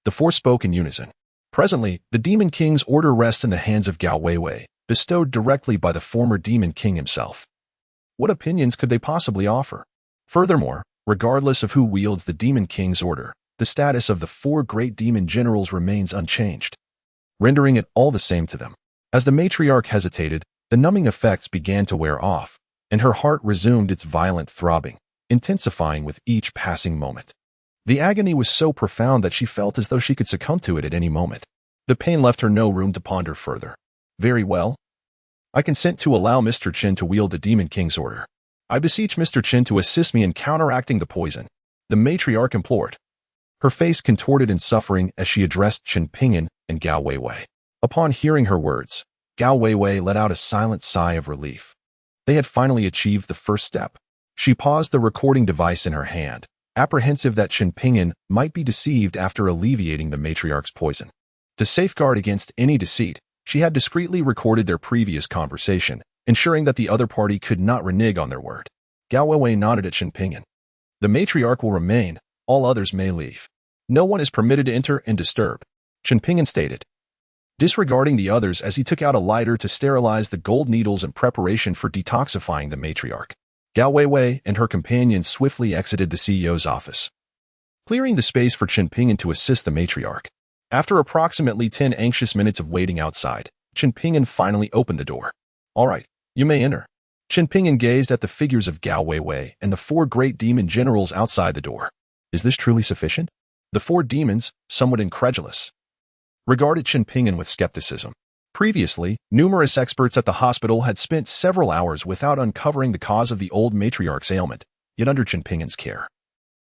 the four spoke in unison. Presently, the Demon King's order rests in the hands of Gao Weiwei, bestowed directly by the former Demon King himself. What opinions could they possibly offer? Furthermore, regardless of who wields the Demon King's order, the status of the four great demon generals remains unchanged, rendering it all the same to them. As the matriarch hesitated, the numbing effects began to wear off, and her heart resumed its violent throbbing, intensifying with each passing moment. The agony was so profound that she felt as though she could succumb to it at any moment. The pain left her no room to ponder further. "Very well. I consent to allow Mr. Qin to wield the Demon King's order. I beseech Mr. Qin to assist me in counteracting the poison," the matriarch implored, her face contorted in suffering as she addressed Qin Pinyin and Gao Weiwei. Upon hearing her words, Gao Weiwei let out a silent sigh of relief. They had finally achieved the first step. She paused the recording device in her hand, apprehensive that Qin Pinyin might be deceived after alleviating the matriarch's poison. To safeguard against any deceit, she had discreetly recorded their previous conversation, ensuring that the other party could not renege on their word. Gao Weiwei nodded at Qin Pinyin. "The matriarch will remain, all others may leave. No one is permitted to enter and disturb," Qin Pinyin stated, disregarding the others as he took out a lighter to sterilize the gold needles in preparation for detoxifying the matriarch. Gao Weiwei and her companions swiftly exited the CEO's office, clearing the space for Qin Pinyin to assist the matriarch. After approximately 10 anxious minutes of waiting outside, Qin Pinyin finally opened the door. "All right, you may enter." Qin Pinyin gazed at the figures of Gao Weiwei and the four great demon generals outside the door. "Is this truly sufficient?" The four demons, somewhat incredulous, regarded Qin Pinyin with skepticism. Previously, numerous experts at the hospital had spent several hours without uncovering the cause of the old matriarch's ailment, yet under Qin Pinyin's care,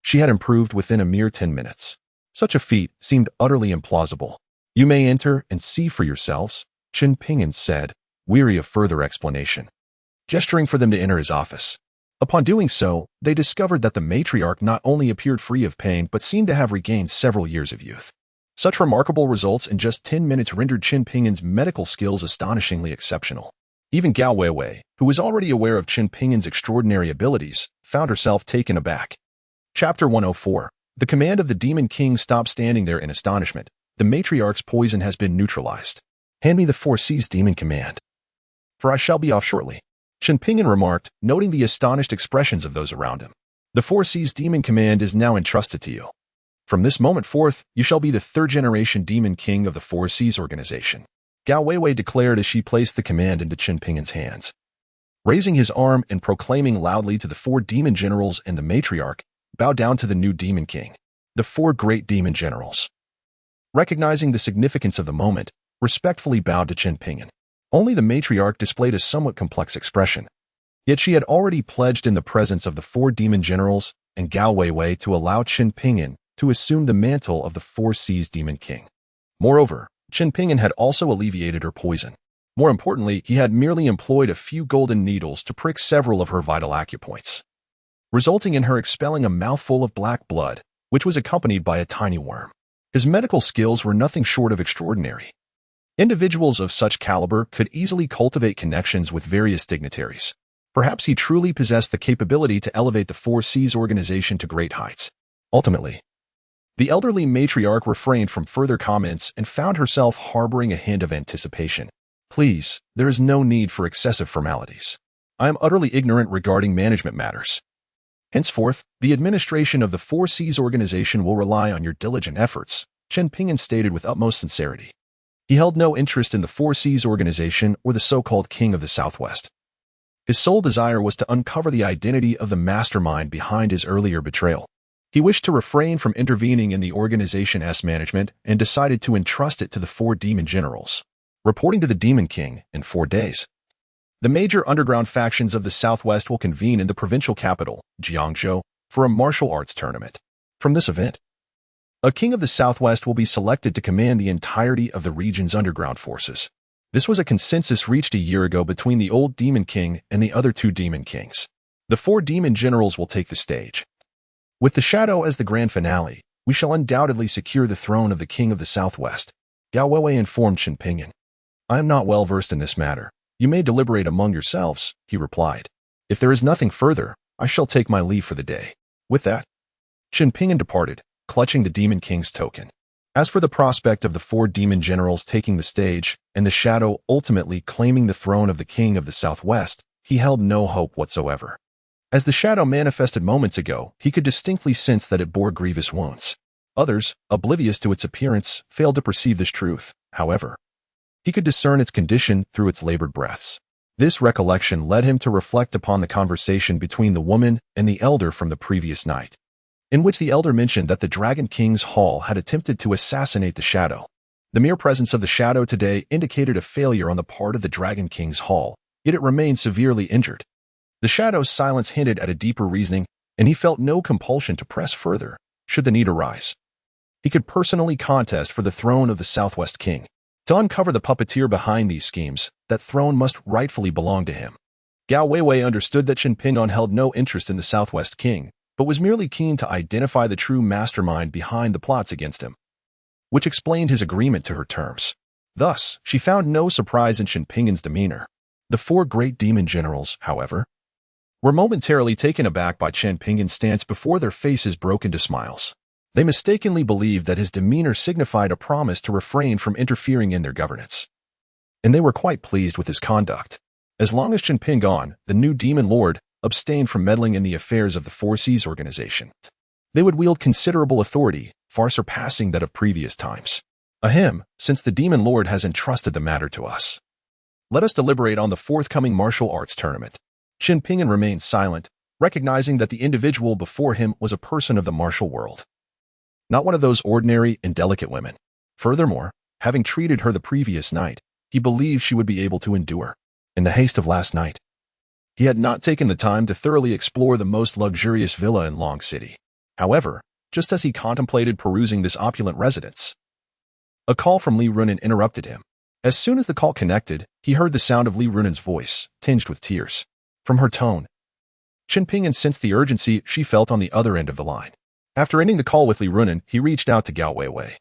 she had improved within a mere 10 minutes. Such a feat seemed utterly implausible. "You may enter and see for yourselves," Qin Pinyin said, weary of further explanation, gesturing for them to enter his office. Upon doing so, they discovered that the matriarch not only appeared free of pain but seemed to have regained several years of youth. Such remarkable results in just 10 minutes rendered Qin Pinyin's medical skills astonishingly exceptional. Even Gao Weiwei, who was already aware of Qin Pinyin's extraordinary abilities, found herself taken aback. Chapter 104. The command of the Demon King stopped standing there in astonishment. "The matriarch's poison has been neutralized. Hand me the Four Seas Demon Command, for I shall be off shortly," Qin Pinyin remarked, noting the astonished expressions of those around him. "The Four Seas Demon Command is now entrusted to you. From this moment forth, you shall be the third-generation Demon King of the Four Seas organization," Gao Weiwei declared as she placed the command into Qin Pinyin's hands. Raising his arm and proclaiming loudly to the four demon generals and the matriarch, "Bow down to the new Demon King." The four great demon generals, recognizing the significance of the moment, respectfully bowed to Qin Pinyin. Only the matriarch displayed a somewhat complex expression. Yet she had already pledged in the presence of the four demon generals and Gao Weiwei to allow Qin Pinyin to assume the mantle of the Four Seas Demon King. Moreover, Qin Pinyin had also alleviated her poison. More importantly, he had merely employed a few golden needles to prick several of her vital acupoints, resulting in her expelling a mouthful of black blood, which was accompanied by a tiny worm. His medical skills were nothing short of extraordinary. Individuals of such caliber could easily cultivate connections with various dignitaries. Perhaps he truly possessed the capability to elevate the Four Seas organization to great heights. Ultimately, the elderly matriarch refrained from further comments and found herself harboring a hint of anticipation. "Please, there is no need for excessive formalities. I am utterly ignorant regarding management matters. Henceforth, the administration of the Four Seas organization will rely on your diligent efforts," Qin Pinyin stated with utmost sincerity. He held no interest in the Four Seas organization or the so-called King of the Southwest. His sole desire was to uncover the identity of the mastermind behind his earlier betrayal. He wished to refrain from intervening in the organization's management and decided to entrust it to the four demon generals, reporting to the Demon King in 4 days. The major underground factions of the Southwest will convene in the provincial capital, Jiangzhou, for a martial arts tournament. From this event, a king of the Southwest will be selected to command the entirety of the region's underground forces. This was a consensus reached a year ago between the old Demon King and the other 2 Demon Kings. The 4 demon generals will take the stage. With the Shadow as the grand finale, we shall undoubtedly secure the throne of the King of the Southwest, Gao Weiwei informed Chen Pingyan. I am not well versed in this matter. You may deliberate among yourselves, he replied. If there is nothing further, I shall take my leave for the day. With that, Chen Pingyan departed, clutching the Demon King's token. As for the prospect of the 4 demon generals taking the stage and the Shadow ultimately claiming the throne of the King of the Southwest, he held no hope whatsoever. As the Shadow manifested moments ago, he could distinctly sense that it bore grievous wounds. Others, oblivious to its appearance, failed to perceive this truth, however. He could discern its condition through its labored breaths. This recollection led him to reflect upon the conversation between the woman and the elder from the previous night, in which the elder mentioned that the Dragon King's Hall had attempted to assassinate the Shadow. The mere presence of the Shadow today indicated a failure on the part of the Dragon King's Hall, yet it remained severely injured. The Shadow's silence hinted at a deeper reasoning, and he felt no compulsion to press further, should the need arise. He could personally contest for the throne of the Southwest King. To uncover the puppeteer behind these schemes, that throne must rightfully belong to him. Gao Weiwei understood that Chen Pingyan held no interest in the Southwest King, but was merely keen to identify the true mastermind behind the plots against him, which explained his agreement to her terms. Thus, she found no surprise in Chen Pingyan's demeanor. The 4 great demon generals, however, were momentarily taken aback by Chen Pingyan's stance before their faces broke into smiles. They mistakenly believed that his demeanor signified a promise to refrain from interfering in their governance, and they were quite pleased with his conduct. As long as Chen Pingyan, the new demon lord, abstained from meddling in the affairs of the Four Seas organization, they would wield considerable authority, far surpassing that of previous times. Ahem, since the demon lord has entrusted the matter to us, let us deliberate on the forthcoming martial arts tournament. Chen Pingyan remained silent, recognizing that the individual before him was a person of the martial world, not one of those ordinary and delicate women. Furthermore, having treated her the previous night, he believed she would be able to endure. In the haste of last night, he had not taken the time to thoroughly explore the most luxurious villa in Long City. However, just as he contemplated perusing this opulent residence, a call from Li Runan interrupted him. As soon as the call connected, he heard the sound of Li Runan's voice, tinged with tears. From her tone, Chen Pingyan sensed the urgency she felt on the other end of the line. After ending the call with Li Runan, he reached out to Gao Weiwei,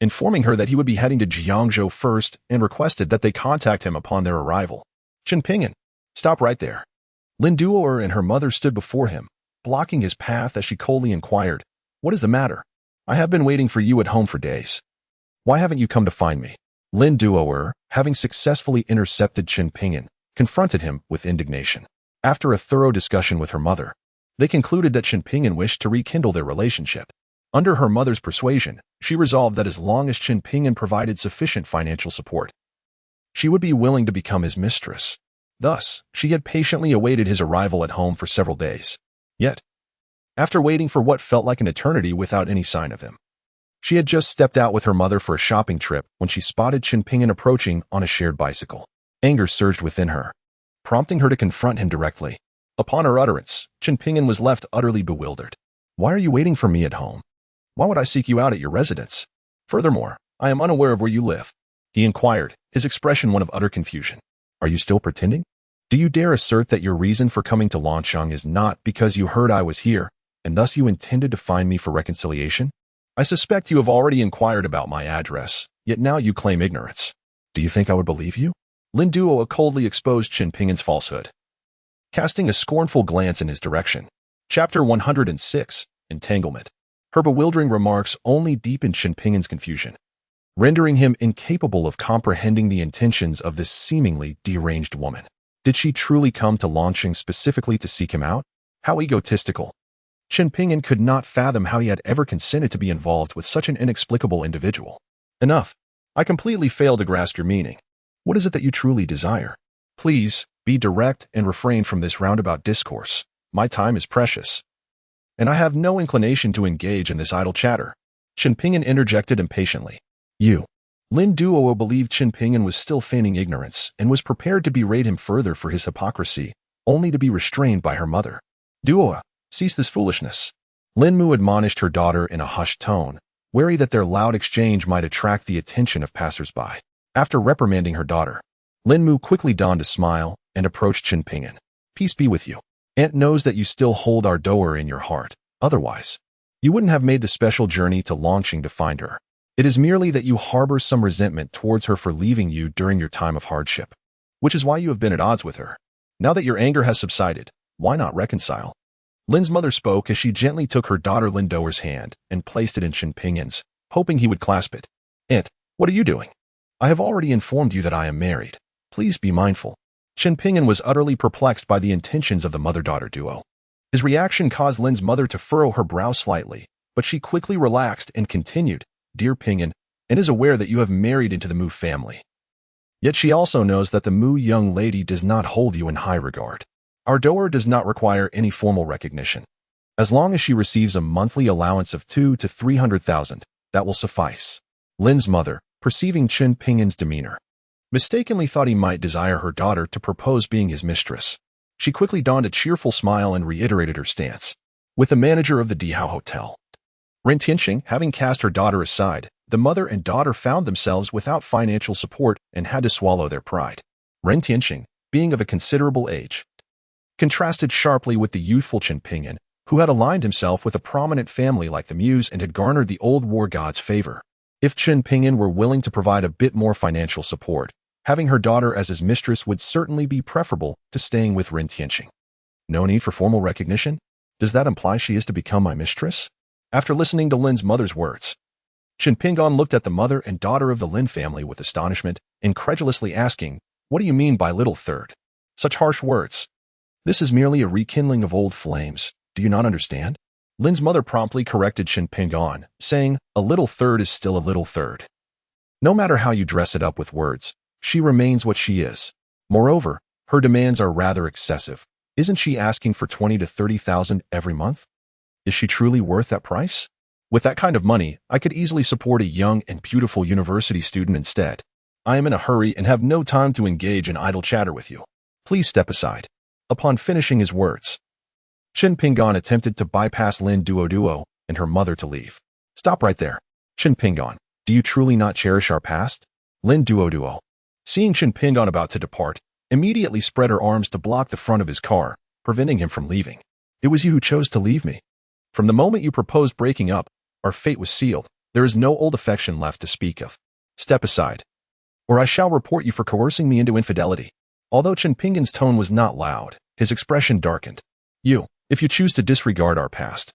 informing her that he would be heading to Jiangzhou first and requested that they contact him upon their arrival. Chen Pingyan, stop right there. Lin Duoer and her mother stood before him, blocking his path as she coldly inquired, What is the matter? I have been waiting for you at home for days. Why haven't you come to find me? Lin Duoer, having successfully intercepted Chen Pingyan, confronted him with indignation. After a thorough discussion with her mother, they concluded that Chen Pingyan wished to rekindle their relationship. Under her mother's persuasion, she resolved that as long as Chen Pingyan provided sufficient financial support, she would be willing to become his mistress. Thus, she had patiently awaited his arrival at home for several days. Yet, after waiting for what felt like an eternity without any sign of him, she had just stepped out with her mother for a shopping trip when she spotted Chen Pingyan approaching on a shared bicycle. Anger surged within her, prompting her to confront him directly. Upon her utterance, Chen Pingyan was left utterly bewildered. Why are you waiting for me at home? Why would I seek you out at your residence? Furthermore, I am unaware of where you live, he inquired, his expression one of utter confusion. Are you still pretending? Do you dare assert that your reason for coming to Longsheng is not because you heard I was here, and thus you intended to find me for reconciliation? I suspect you have already inquired about my address, yet now you claim ignorance. Do you think I would believe you? Lin Duo coldly exposed Chen Pingyan's falsehood, casting a scornful glance in his direction. Chapter 106, Entanglement. Her bewildering remarks only deepened Chen Pingyan's confusion, rendering him incapable of comprehending the intentions of this seemingly deranged woman. Did she truly come to Longsheng specifically to seek him out? How egotistical. Chen Pingyan could not fathom how he had ever consented to be involved with such an inexplicable individual. Enough. I completely fail to grasp your meaning. What is it that you truly desire? Please, be direct and refrain from this roundabout discourse. My time is precious, and I have no inclination to engage in this idle chatter. Chen Ping'an interjected impatiently. You. Lin Duo believed Chen Ping'an was still feigning ignorance and was prepared to berate him further for his hypocrisy, only to be restrained by her mother. Duo, cease this foolishness. Lin Mu admonished her daughter in a hushed tone, wary that their loud exchange might attract the attention of passers-by. After reprimanding her daughter, Lin Mu quickly donned a smile and approached Chen Ping'an. Peace be with you. Aunt knows that you still hold our daughter in your heart. Otherwise, you wouldn't have made the special journey to Longqing to find her. It is merely that you harbor some resentment towards her for leaving you during your time of hardship, which is why you have been at odds with her. Now that your anger has subsided, why not reconcile? Lin's mother spoke as she gently took her daughter Lin Doer's hand and placed it in Chen Ping'an's, hoping he would clasp it. Aunt, what are you doing? I have already informed you that I am married. Please be mindful. Chen Ping'an was utterly perplexed by the intentions of the mother-daughter duo. His reaction caused Lin's mother to furrow her brow slightly, but she quickly relaxed and continued, Dear Ping'an, and is aware that you have married into the Mu family. Yet she also knows that the Mu young lady does not hold you in high regard. Our daughter does not require any formal recognition. As long as she receives a monthly allowance of 200,000 to 300,000, that will suffice. Lin's mother, perceiving Chen Ping'an's demeanor, mistakenly thought he might desire her daughter to propose being his mistress. She quickly donned a cheerful smile and reiterated her stance. With the manager of the Dihao Hotel, Ren Tianxing, having cast her daughter aside, the mother and daughter found themselves without financial support and had to swallow their pride. Ren Tianxing, being of a considerable age, contrasted sharply with the youthful Chen Ping'an, who had aligned himself with a prominent family like the Muse and had garnered the old war god's favor. If Chen Ping'an were willing to provide a bit more financial support, having her daughter as his mistress would certainly be preferable to staying with Ren Tianxing. No need for formal recognition? Does that imply she is to become my mistress? After listening to Lin's mother's words, Chen Ping'an looked at the mother and daughter of the Lin family with astonishment, incredulously asking, What do you mean by little third? Such harsh words. This is merely a rekindling of old flames. Do you not understand? Lin's mother promptly corrected Chen Ping'an, saying, A little third is still a little third. No matter how you dress it up with words, she remains what she is. Moreover, her demands are rather excessive. Isn't she asking for 20,000 to 30,000 every month? Is she truly worth that price? With that kind of money, I could easily support a young and beautiful university student instead. I am in a hurry and have no time to engage in idle chatter with you. Please step aside. Upon finishing his words, Chen Ping'an attempted to bypass Lin Duo and her mother to leave. Stop right there. Chen Ping'an, do you truly not cherish our past? Lin Duo, seeing Chen Ping'an about to depart, immediately spread her arms to block the front of his car, preventing him from leaving. It was you who chose to leave me. From the moment you proposed breaking up, our fate was sealed. There is no old affection left to speak of. Step aside, or I shall report you for coercing me into infidelity. Although Chen Ping'an's tone was not loud, his expression darkened. If you choose to disregard our past,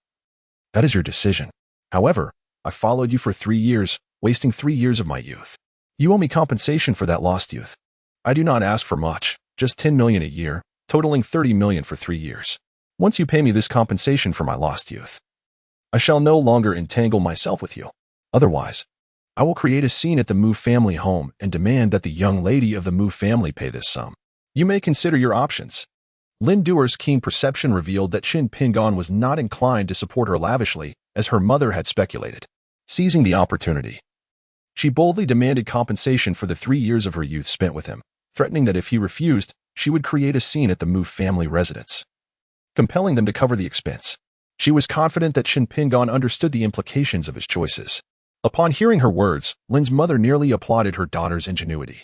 that is your decision. However, I followed you for 3 years, wasting 3 years of my youth. You owe me compensation for that lost youth. I do not ask for much, just 10 million a year, totaling 30 million for 3 years. Once you pay me this compensation for my lost youth, I shall no longer entangle myself with you. Otherwise, I will create a scene at the Mu family home and demand that the young lady of the Mu family pay this sum. You may consider your options. Lin Duer's keen perception revealed that Chen Ping'an was not inclined to support her lavishly, as her mother had speculated. Seizing the opportunity, she boldly demanded compensation for the 3 years of her youth spent with him, threatening that if he refused, she would create a scene at the Mu family residence, compelling them to cover the expense. She was confident that Chen Ping'an understood the implications of his choices. Upon hearing her words, Lin's mother nearly applauded her daughter's ingenuity.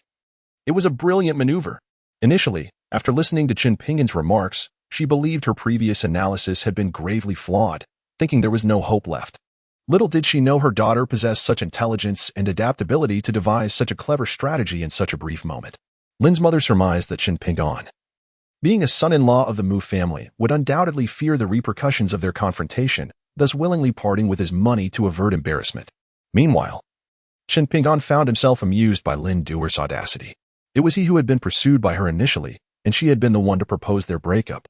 It was a brilliant maneuver. Initially, after listening to Chen Ping'an's remarks, she believed her previous analysis had been gravely flawed, thinking there was no hope left. Little did she know her daughter possessed such intelligence and adaptability to devise such a clever strategy in such a brief moment. Lin's mother surmised that Chen Ping'an, being a son-in-law of the Mu family, would undoubtedly fear the repercussions of their confrontation, thus willingly parting with his money to avert embarrassment. Meanwhile, Chen Ping'an found himself amused by Lin Duer's audacity. It was he who had been pursued by her initially, and she had been the one to propose their breakup.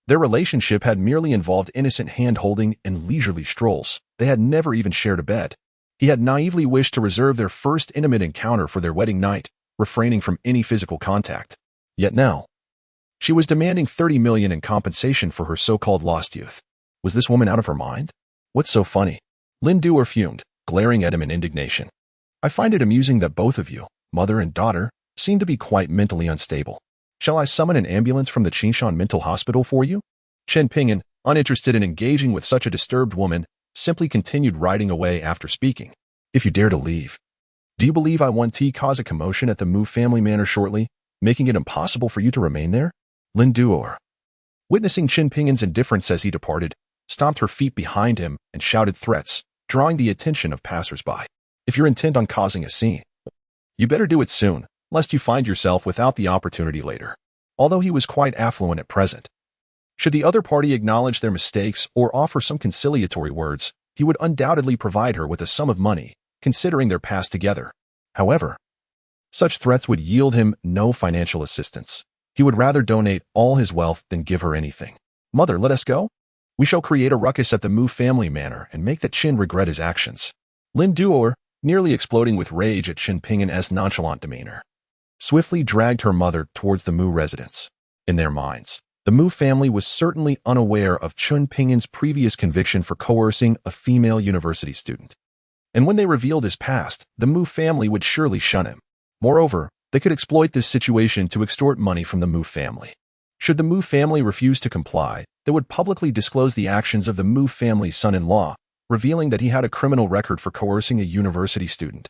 Their relationship had merely involved innocent hand-holding and leisurely strolls. They had never even shared a bed. He had naively wished to reserve their first intimate encounter for their wedding night, refraining from any physical contact. Yet now, she was demanding 30 million in compensation for her so-called lost youth. Was this woman out of her mind? What's so funny? Lin Duer fumed, glaring at him in indignation. I find it amusing that both of you, mother and daughter, seem to be quite mentally unstable. Shall I summon an ambulance from the Qingshan Mental Hospital for you? Chen Ping'an, uninterested in engaging with such a disturbed woman, simply continued riding away after speaking. If you dare to leave. Do you believe I want to cause a commotion at the Mu family manor shortly, making it impossible for you to remain there? Lin Duer, witnessing Chen Ping'an's indifference as he departed, stomped her feet behind him and shouted threats, drawing the attention of passers-by. If you're intent on causing a scene, you better do it soon, lest you find yourself without the opportunity later. Although he was quite affluent at present, should the other party acknowledge their mistakes or offer some conciliatory words, he would undoubtedly provide her with a sum of money, considering their past together. However, such threats would yield him no financial assistance. He would rather donate all his wealth than give her anything. Mother, let us go. We shall create a ruckus at the Mu family manor and make that Qin regret his actions. Lin Duer, nearly exploding with rage at Chen Ping'an's nonchalant demeanor, swiftly dragged her mother towards the Mu residence. In their minds, the Mu family was certainly unaware of Chen Ping'an's previous conviction for coercing a female university student. And when they revealed his past, the Mu family would surely shun him. Moreover, they could exploit this situation to extort money from the Mu family. Should the Mu family refuse to comply, they would publicly disclose the actions of the Mu family's son-in-law, revealing that he had a criminal record for coercing a university student,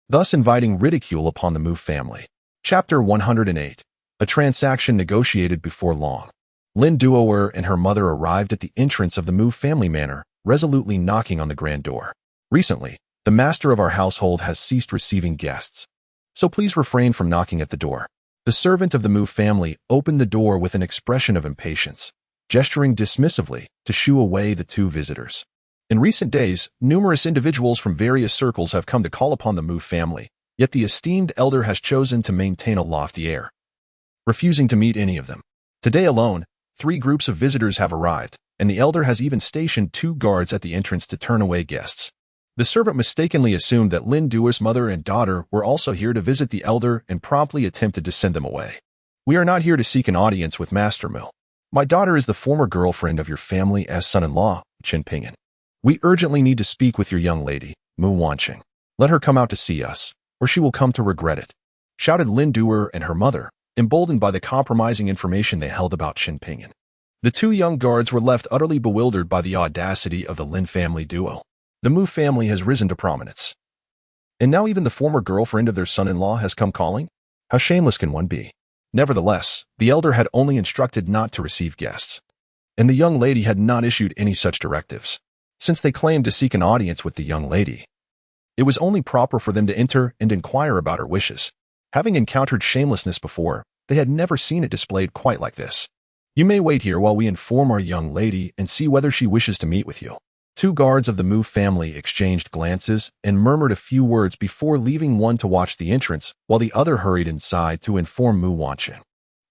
thus inviting ridicule upon the Mu family. Chapter 108. A transaction negotiated before long. Lin Duer and her mother arrived at the entrance of the Mu family manor, resolutely knocking on the grand door. Recently, the master of our household has ceased receiving guests, so please refrain from knocking at the door. The servant of the Mu family opened the door with an expression of impatience, gesturing dismissively to shoo away the two visitors. In recent days, numerous individuals from various circles have come to call upon the Mu family, yet the esteemed elder has chosen to maintain a lofty air, refusing to meet any of them. Today alone, 3 groups of visitors have arrived, and the elder has even stationed 2 guards at the entrance to turn away guests. The servant mistakenly assumed that Lin Duer's mother and daughter were also here to visit the elder and promptly attempted to send them away. We are not here to seek an audience with Master Mu. My daughter is the former girlfriend of your family as son-in-law, Chen Ping'an. We urgently need to speak with your young lady, Mu Wanqing. Let her come out to see us, or she will come to regret it, shouted Lin Duer and her mother, emboldened by the compromising information they held about Chen Ping'an. The 2 young guards were left utterly bewildered by the audacity of the Lin family duo. The Mu family has risen to prominence, and now even the former girlfriend of their son-in-law has come calling? How shameless can one be? Nevertheless, the elder had only instructed not to receive guests, and the young lady had not issued any such directives. Since they claimed to seek an audience with the young lady, it was only proper for them to enter and inquire about her wishes. Having encountered shamelessness before, they had never seen it displayed quite like this. You may wait here while we inform our young lady and see whether she wishes to meet with you. 2 guards of the Mu family exchanged glances and murmured a few words before leaving one to watch the entrance while the other hurried inside to inform Mu Wanqing.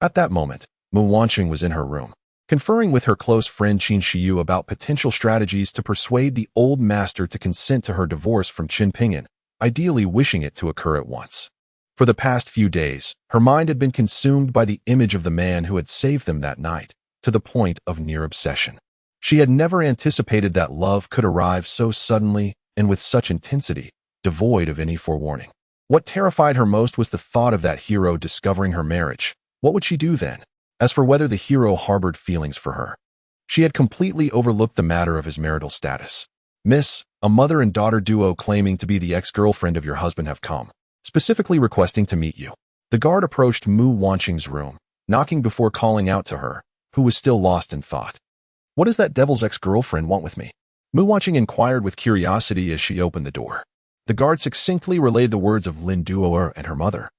At that moment, Mu Wanqing was in her room, conferring with her close friend Qin Shiyu about potential strategies to persuade the old master to consent to her divorce from Chen Ping'an, ideally wishing it to occur at once. For the past few days, her mind had been consumed by the image of the man who had saved them that night, to the point of near obsession. She had never anticipated that love could arrive so suddenly and with such intensity, devoid of any forewarning. What terrified her most was the thought of that hero discovering her marriage. What would she do then? As for whether the hero harbored feelings for her, she had completely overlooked the matter of his marital status. Miss, a mother and daughter duo claiming to be the ex-girlfriend of your husband have come, specifically requesting to meet you. The guard approached Mu Wanqing's room, knocking before calling out to her, who was still lost in thought. What does that devil's ex-girlfriend want with me? Mu Wanqing inquired with curiosity as she opened the door. The guard succinctly relayed the words of Lin Duer and her mother.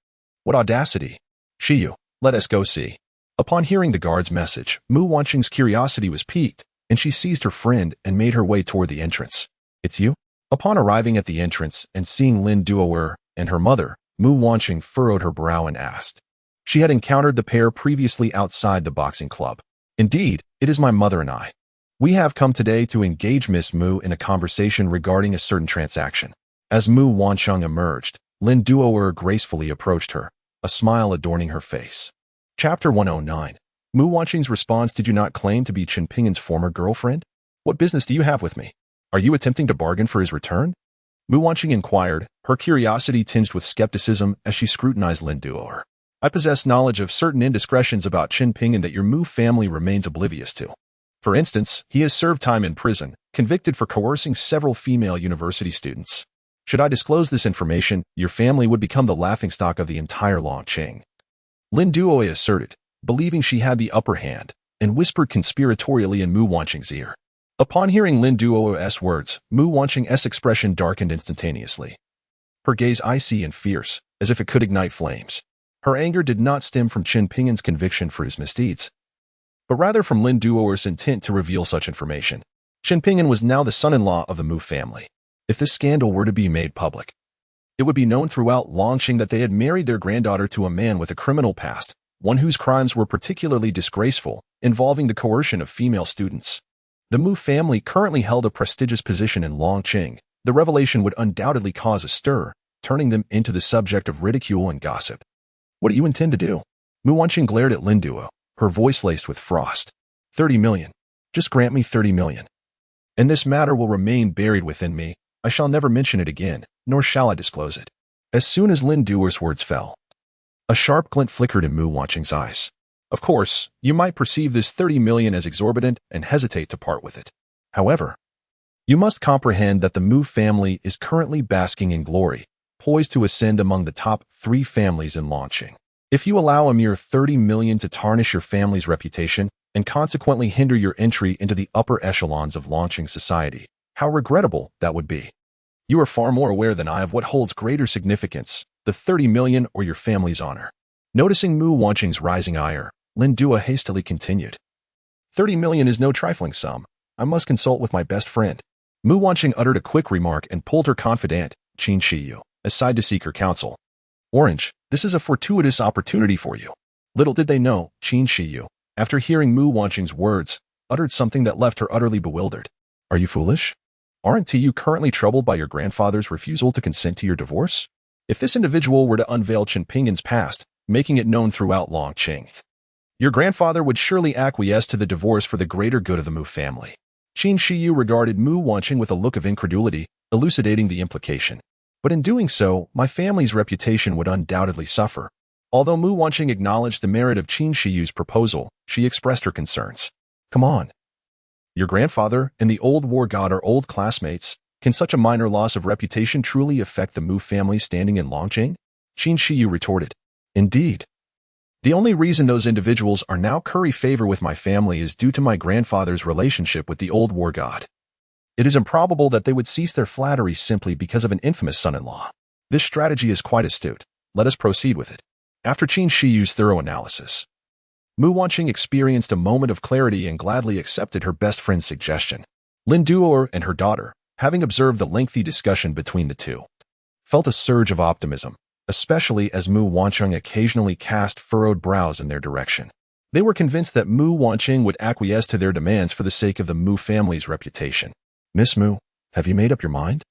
What audacity! Shiyu, let us go see. Upon hearing the guard's message, Mu Wanqing's curiosity was piqued, and she seized her friend and made her way toward the entrance. It's you? Upon arriving at the entrance and seeing Lin Duer and her mother, Mu Wanqing furrowed her brow and asked. She had encountered the pair previously outside the boxing club. Indeed, it is my mother and I. We have come today to engage Miss Mu in a conversation regarding a certain transaction. As Mu Wancheng emerged, Lin Duoer gracefully approached her, a smile adorning her face. Chapter 109. Mu Wancheng's response: Did you not claim to be Chen Pingin's former girlfriend? What business do you have with me? Are you attempting to bargain for his return? Mu Wancheng inquired, her curiosity tinged with skepticism as she scrutinized Lin Duoer. I possess knowledge of certain indiscretions about Chen Pingin that your Mu family remains oblivious to. For instance, he has served time in prison, convicted for coercing several female university students. Should I disclose this information, your family would become the laughingstock of the entire Longqing. Lin Duoer asserted, believing she had the upper hand, and whispered conspiratorially in Mu Wancheng's ear. Upon hearing Lin Duoer's words, Mu Wancheng's expression darkened instantaneously. Her gaze icy and fierce, as if it could ignite flames. Her anger did not stem from Chen Pingin's conviction for his misdeeds, but rather from Lin Duoer's intent to reveal such information. Chen Pingin was now the son-in-law of the Mu family. If this scandal were to be made public, it would be known throughout Longqing that they had married their granddaughter to a man with a criminal past, one whose crimes were particularly disgraceful, involving the coercion of female students. The Mu family currently held a prestigious position in Longqing. The revelation would undoubtedly cause a stir, turning them into the subject of ridicule and gossip. What do you intend to do? Mu Wancheng glared at Lin Duo, her voice laced with frost. 30 million. Just grant me 30 million. And this matter will remain buried within me. I shall never mention it again, nor shall I disclose it. As soon as Lin Duoer's words fell, a sharp glint flickered in Mu Wancheng's eyes. Of course, you might perceive this 30 million as exorbitant and hesitate to part with it. However, you must comprehend that the Mu family is currently basking in glory, poised to ascend among the top 3 families in Longqing. If you allow a mere 30 million to tarnish your family's reputation and consequently hinder your entry into the upper echelons of Longqing society, how regrettable that would be. You are far more aware than I of what holds greater significance, the 30 million or your family's honor. Noticing Mu Wancheng's rising ire, Lin Duo hastily continued. 30 million is no trifling sum. I must consult with my best friend. Mu Wancheng uttered a quick remark and pulled her confidant, Qin Shiyu, aside to seek her counsel. Orange, this is a fortuitous opportunity for you. Little did they know, Qin Shiyu, after hearing Mu Wancheng's words, uttered something that left her utterly bewildered. Are you foolish? Aren't you currently troubled by your grandfather's refusal to consent to your divorce? If this individual were to unveil Chen Pingin's past, making it known throughout Longqing, your grandfather would surely acquiesce to the divorce for the greater good of the Mu family. Qin Shiyu regarded Mu Wancheng with a look of incredulity, elucidating the implication. But in doing so, my family's reputation would undoubtedly suffer. Although Mu Wancheng acknowledged the merit of Qin Shiyu's proposal, she expressed her concerns. Come on. Your grandfather and the old war god are old classmates. Can such a minor loss of reputation truly affect the Mu family's standing in Longqing? Qin Shiyu retorted. Indeed. The only reason those individuals are now curry favor with my family is due to my grandfather's relationship with the old war god. It is improbable that they would cease their flattery simply because of an infamous son-in-law. This strategy is quite astute. Let us proceed with it. After Qin Shiyu's thorough analysis, Mu Wancheng experienced a moment of clarity and gladly accepted her best friend's suggestion. Lin Duoer and her daughter, having observed the lengthy discussion between the two, felt a surge of optimism, especially as Mu Wancheng occasionally cast furrowed brows in their direction. They were convinced that Mu Wancheng would acquiesce to their demands for the sake of the Mu family's reputation. Miss Mu, have you made up your mind?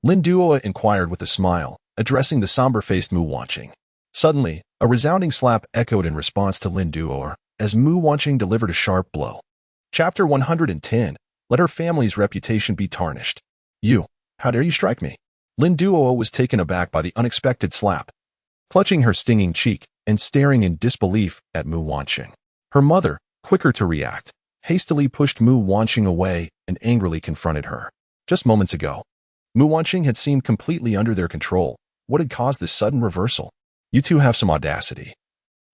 Lin Duoer inquired with a smile, addressing the somber-faced Mu Wancheng. Suddenly, a resounding slap echoed in response to Lin Duoer, as Mu Wancheng delivered a sharp blow. Chapter 110. Let her family's reputation be tarnished. You, how dare you strike me? Lin Duoer was taken aback by the unexpected slap, clutching her stinging cheek and staring in disbelief at Mu Wancheng. Her mother, quicker to react, hastily pushed Mu Wancheng away and angrily confronted her. Just moments ago, Mu Wancheng had seemed completely under their control. What had caused this sudden reversal? You two have some audacity.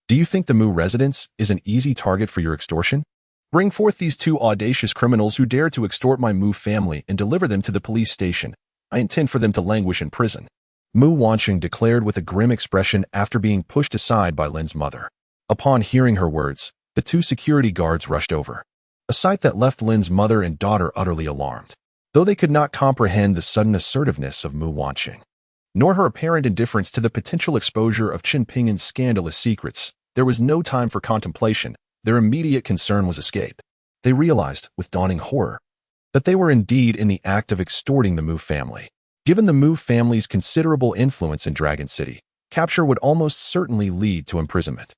Do you think the Mu residence is an easy target for your extortion? Bring forth these 2 audacious criminals who dare to extort my Mu family and deliver them to the police station. I intend for them to languish in prison. Mu Wancheng declared with a grim expression after being pushed aside by Lin's mother. Upon hearing her words, the 2 security guards rushed over, a sight that left Lin's mother and daughter utterly alarmed. Though they could not comprehend the sudden assertiveness of Mu Wancheng, nor her apparent indifference to the potential exposure of Chen Pingin's scandalous secrets, there was no time for contemplation. Their immediate concern was escape. They realized, with dawning horror, that they were indeed in the act of extorting the Mu family. Given the Mu family's considerable influence in Dragon City, capture would almost certainly lead to imprisonment.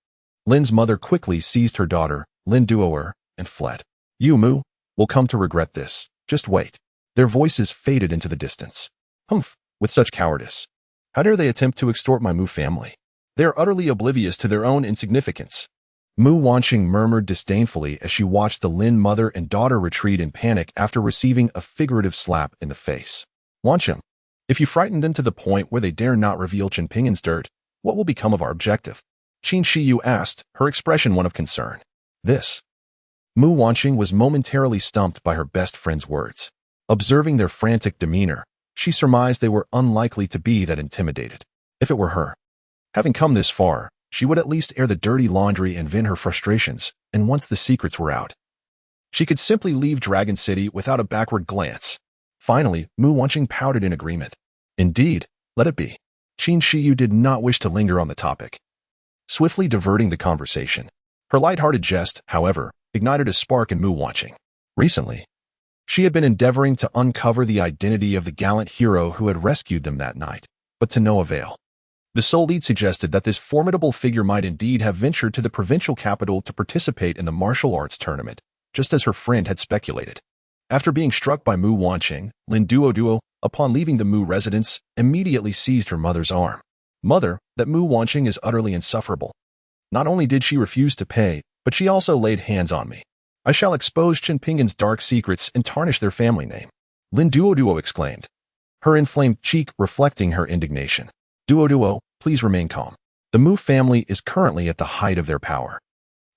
Lin's mother quickly seized her daughter, Lin Duoer, and fled. You Mu will come to regret this. Just wait. Their voices faded into the distance. Humph, with such cowardice. How dare they attempt to extort my Mu family? They are utterly oblivious to their own insignificance. Mu Wanqing murmured disdainfully as she watched the Lin mother and daughter retreat in panic after receiving a figurative slap in the face. Wanqing, if you frighten them to the point where they dare not reveal Qinpingan's dirt, what will become of our objective? Qin Shiyu asked, her expression one of concern. This. Mu Wanqing was momentarily stumped by her best friend's words. Observing their frantic demeanor, she surmised they were unlikely to be that intimidated. If it were her, having come this far, she would at least air the dirty laundry and vent her frustrations, and once the secrets were out, she could simply leave Dragon City without a backward glance. Finally, Mu Wanqing pouted in agreement. Indeed, let it be. Qin Shiyu did not wish to linger on the topic, swiftly diverting the conversation. Her light-hearted jest, however, ignited a spark in Mu Wanqing. Recently, she had been endeavoring to uncover the identity of the gallant hero who had rescued them that night, but to no avail. The Soul Lead suggested that this formidable figure might indeed have ventured to the provincial capital to participate in the martial arts tournament, just as her friend had speculated. After being struck by Mu Wanqing, Lin Duo, upon leaving the Mu residence, immediately seized her mother's arm. Mother, that Mu Wanqing is utterly insufferable. Not only did she refuse to pay, but she also laid hands on me. I shall expose Qinpingan's dark secrets and tarnish their family name. Lin Duo exclaimed, her inflamed cheek reflecting her indignation. Duo, please remain calm. The Mu family is currently at the height of their power.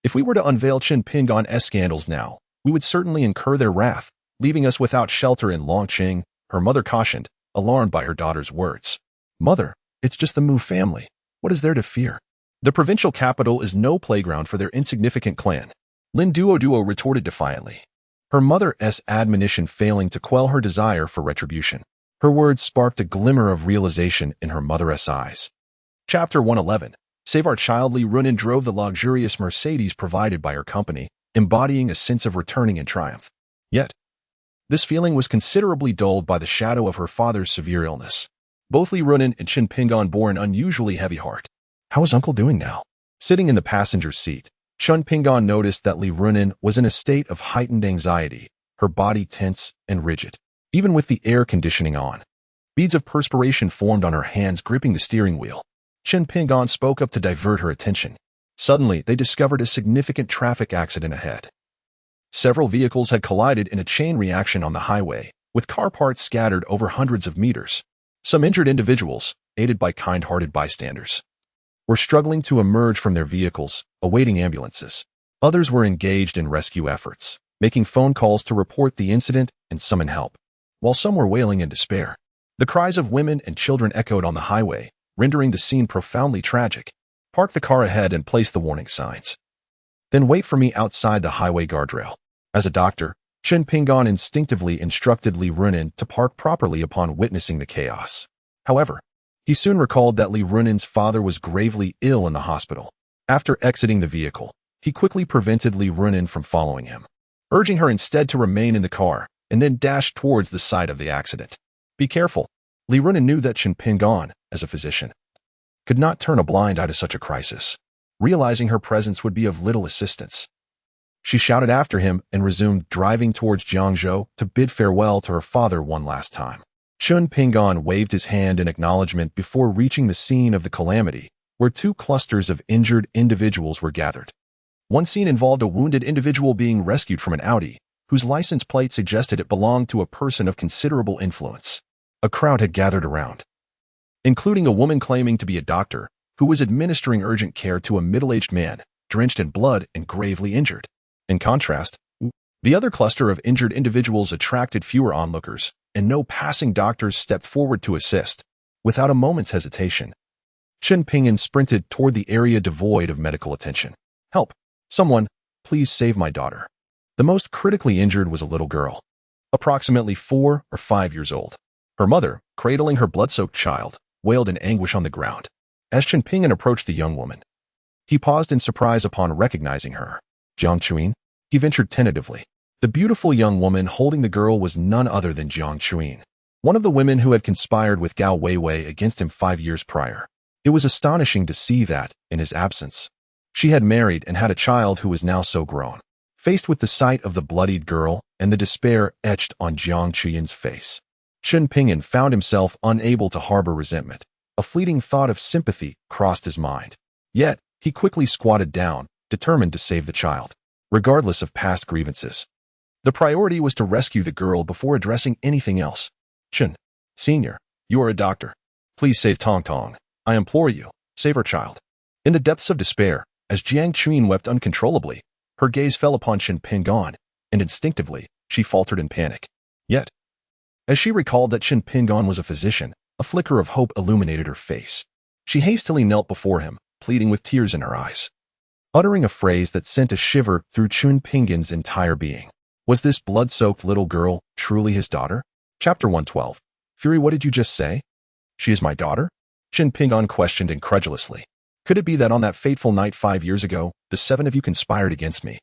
If we were to unveil Qinpingan's scandals now, we would certainly incur their wrath, leaving us without shelter in Longqing, her mother cautioned, alarmed by her daughter's words. Mother, it's just the Mu family. What is there to fear? The provincial capital is no playground for their insignificant clan. Lin Duo retorted defiantly, her mother's admonition failing to quell her desire for retribution. Her words sparked a glimmer of realization in her mother's eyes. Chapter 111. Save Our Child. Li Runin drove the luxurious Mercedes provided by her company, embodying a sense of returning in triumph. Yet, this feeling was considerably dulled by the shadow of her father's severe illness. Both Li Runin and Qinpingan bore an unusually heavy heart. How is Uncle doing now? Sitting in the passenger seat, Qinpingan noticed that Li Runin was in a state of heightened anxiety, her body tense and rigid. Even with the air conditioning on, beads of perspiration formed on her hands gripping the steering wheel. Qinpingan spoke up to divert her attention. Suddenly, they discovered a significant traffic accident ahead. Several vehicles had collided in a chain reaction on the highway, with car parts scattered over hundreds of meters. Some injured individuals, aided by kind-hearted bystanders, were struggling to emerge from their vehicles, awaiting ambulances. Others were engaged in rescue efforts, making phone calls to report the incident and summon help. While some were wailing in despair, the cries of women and children echoed on the highway, rendering the scene profoundly tragic. Park the car ahead and place the warning signs. Then wait for me outside the highway guardrail. As a doctor, Qinpingan instinctively instructed Li Runin to park properly upon witnessing the chaos. However, he soon recalled that Li Runin's father was gravely ill in the hospital. After exiting the vehicle, he quickly prevented Li Runin from following him, urging her instead to remain in the car, and then dashed towards the site of the accident. Be careful. Li Runin knew that Qinpingan, as a physician, could not turn a blind eye to such a crisis. Realizing her presence would be of little assistance, she shouted after him and resumed driving towards Jiangzhou to bid farewell to her father one last time. Qinpingan waved his hand in acknowledgement before reaching the scene of the calamity, where two clusters of injured individuals were gathered. One scene involved a wounded individual being rescued from an Audi, whose license plate suggested it belonged to a person of considerable influence. A crowd had gathered around, including a woman claiming to be a doctor, who was administering urgent care to a middle-aged man, drenched in blood and gravely injured. In contrast, the other cluster of injured individuals attracted fewer onlookers, and no passing doctors stepped forward to assist. Without a moment's hesitation, Qinpingan sprinted toward the area devoid of medical attention. Help! Someone, please save my daughter. The most critically injured was a little girl, approximately 4 or 5 years old. Her mother, cradling her blood-soaked child, wailed in anguish on the ground. As Qinpingan approached the young woman, he paused in surprise upon recognizing her. Jiang Chuin? He ventured tentatively. The beautiful young woman holding the girl was none other than Jiang Chuin. one of the women who had conspired with Gao Weiwei against him 5 years prior. It was astonishing to see that, in his absence, she had married and had a child who was now so grown. Faced with the sight of the bloodied girl and the despair etched on Jiang Chuyan's face, Chen Pingyan found himself unable to harbor resentment. A fleeting thought of sympathy crossed his mind. Yet, he quickly squatted down, determined to save the child, regardless of past grievances. The priority was to rescue the girl before addressing anything else. Chen, Senior, you are a doctor. Please save Tong Tong. I implore you, save her child. In the depths of despair, as Jiang Chuyan wept uncontrollably, her gaze fell upon Chen Pingyan, and instinctively, she faltered in panic. Yet, as she recalled that Chen Pingyan was a physician, a flicker of hope illuminated her face. She hastily knelt before him, pleading with tears in her eyes, uttering a phrase that sent a shiver through Chen Pingyan's entire being. Was this blood-soaked little girl truly his daughter? Chapter 112. Fury, what did you just say? She is my daughter? Chen Pingyan questioned incredulously. Could it be that on that fateful night 5 years ago, the 7 of you conspired against me,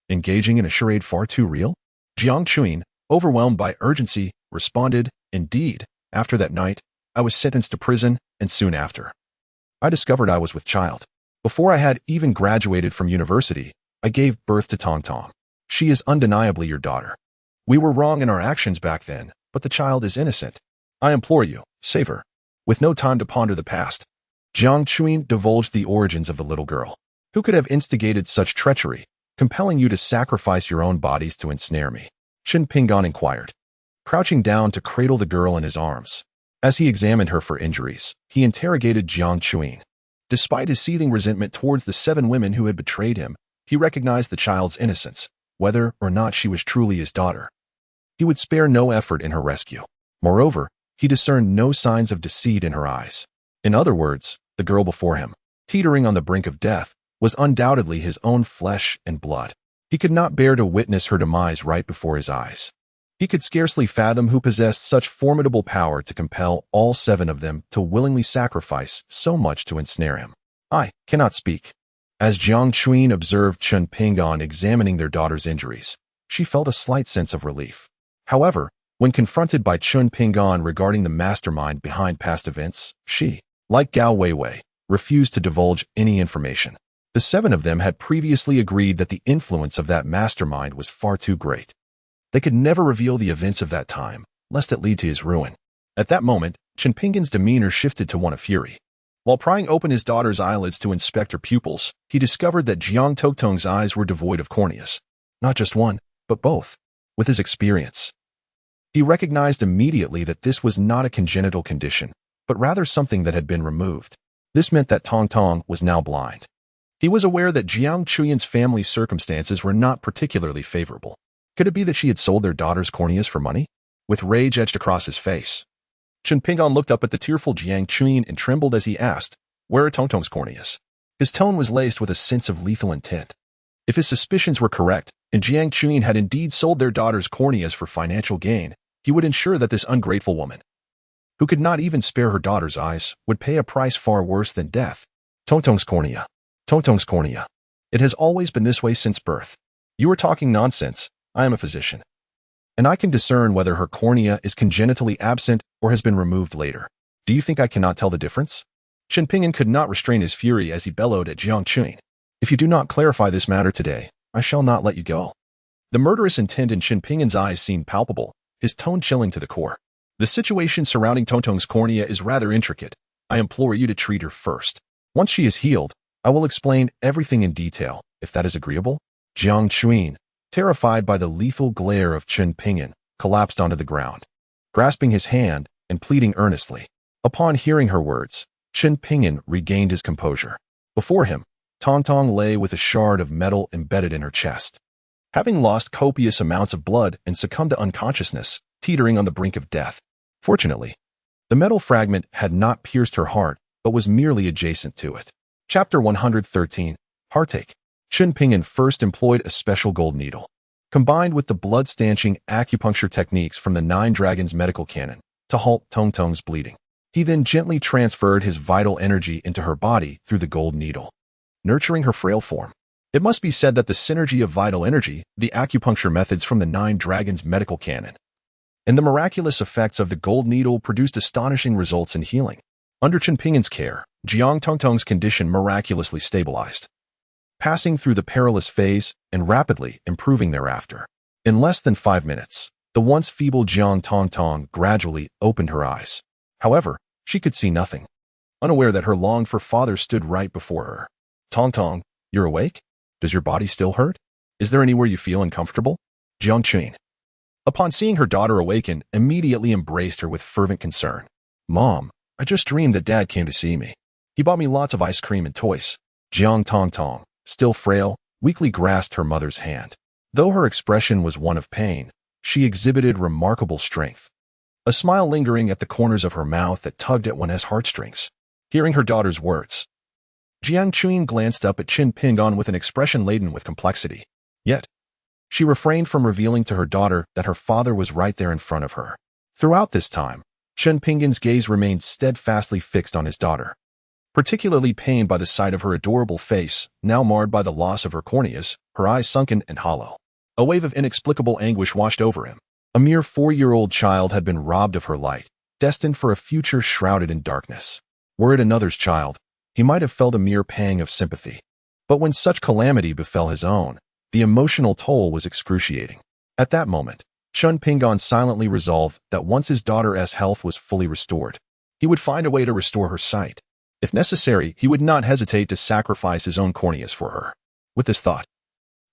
engaging in a charade far too real? Jiang Chuyan, overwhelmed by urgency, responded, Indeed, after that night, I was sentenced to prison, and soon after, I discovered I was with child. Before I had even graduated from university, I gave birth to Tong Tong. She is undeniably your daughter. We were wrong in our actions back then, but the child is innocent. I implore you, save her. With no time to ponder the past, Jiang Chuyan divulged the origins of the little girl. Who could have instigated such treachery, compelling you to sacrifice your own bodies to ensnare me? Chen Pingyan inquired, crouching down to cradle the girl in his arms. As he examined her for injuries, he interrogated Jiang Chuyan. Despite his seething resentment towards the 7 women who had betrayed him, he recognized the child's innocence, whether or not she was truly his daughter. He would spare no effort in her rescue. Moreover, he discerned no signs of deceit in her eyes. In other words, the girl before him, teetering on the brink of death, was undoubtedly his own flesh and blood. He could not bear to witness her demise right before his eyes. He could scarcely fathom who possessed such formidable power to compel all 7 of them to willingly sacrifice so much to ensnare him. I cannot speak. As Jiang Chuyan observed Chen Pingyan examining their daughter's injuries, she felt a slight sense of relief. However, when confronted by Chen Pingyan regarding the mastermind behind past events, she, like Gao Weiwei, refused to divulge any information. The 7 of them had previously agreed that the influence of that mastermind was far too great. They could never reveal the events of that time, lest it lead to his ruin. At that moment, Chen Pingyan's demeanor shifted to one of fury. While prying open his daughter's eyelids to inspect her pupils, he discovered that Jiang Tongtong's eyes were devoid of corneas. Not just one, but both. With his experience, he recognized immediately that this was not a congenital condition, but rather something that had been removed. This meant that Tong Tong was now blind. He was aware that Jiang Chuyan's family's circumstances were not particularly favorable. Could it be that she had sold their daughter's corneas for money? With rage etched across his face, Chen Pingyan looked up at the tearful Jiang Chuyan and trembled as he asked, Where are Tong Tong's corneas? His tone was laced with a sense of lethal intent. If his suspicions were correct, and Jiang Chuyan had indeed sold their daughter's corneas for financial gain, he would ensure that this ungrateful woman, who could not even spare her daughter's eyes, would pay a price far worse than death. Tong Tong's cornea. Tong Tong's cornea. It has always been this way since birth. You are talking nonsense. I am a physician, and I can discern whether her cornea is congenitally absent or has been removed later. Do you think I cannot tell the difference? Chen Pingyan could not restrain his fury as he bellowed at Jiang Chuyan. If you do not clarify this matter today, I shall not let you go. The murderous intent in Chen Pingyan's eyes seemed palpable, his tone chilling to the core. The situation surrounding Tong Tong's cornea is rather intricate. I implore you to treat her first. Once she is healed, I will explain everything in detail, if that is agreeable. Jiang Chuyan, terrified by the lethal glare of Chen Pingyan, collapsed onto the ground, grasping his hand and pleading earnestly. Upon hearing her words, Chen Pingyan regained his composure. Before him, Tong Tong lay with a shard of metal embedded in her chest. Having lost copious amounts of blood and succumbed to unconsciousness, teetering on the brink of death. Fortunately, the metal fragment had not pierced her heart, but was merely adjacent to it. Chapter 113. Heartache. Chen Pingyan first employed a special gold needle, combined with the blood-stanching acupuncture techniques from the 9 Dragons medical canon, to halt Tong Tong's bleeding. He then gently transferred his vital energy into her body through the gold needle, nurturing her frail form. It must be said that the synergy of vital energy, the acupuncture methods from the 9 Dragons medical canon, and the miraculous effects of the gold needle produced astonishing results in healing. Under Chen Pingin's care, Jiang Tongtong's condition miraculously stabilized, passing through the perilous phase and rapidly improving thereafter. In less than 5 minutes, the once feeble Jiang Tongtong gradually opened her eyes. However, she could see nothing, unaware that her longed-for father stood right before her. "Tongtong, you're awake? Does your body still hurt? Is there anywhere you feel uncomfortable?" Jiang Qun, upon seeing her daughter awaken, immediately embraced her with fervent concern. "Mom, I just dreamed that Dad came to see me. He bought me lots of ice cream and toys." Jiang Tongtong, still frail, weakly grasped her mother's hand. Though her expression was one of pain, she exhibited remarkable strength, a smile lingering at the corners of her mouth that tugged at one's heartstrings. Hearing her daughter's words, Jiang Qun glanced up at Chen Pingan with an expression laden with complexity. Yet, she refrained from revealing to her daughter that her father was right there in front of her. Throughout this time, Chen Pingan's gaze remained steadfastly fixed on his daughter, particularly pained by the sight of her adorable face, now marred by the loss of her corneas, her eyes sunken and hollow. A wave of inexplicable anguish washed over him. A mere 4-year-old child had been robbed of her light, destined for a future shrouded in darkness. Were it another's child, he might have felt a mere pang of sympathy. But when such calamity befell his own, the emotional toll was excruciating. At that moment, Chen Pingan silently resolved that once his daughter's health was fully restored, he would find a way to restore her sight. If necessary, he would not hesitate to sacrifice his own corneas for her. With this thought,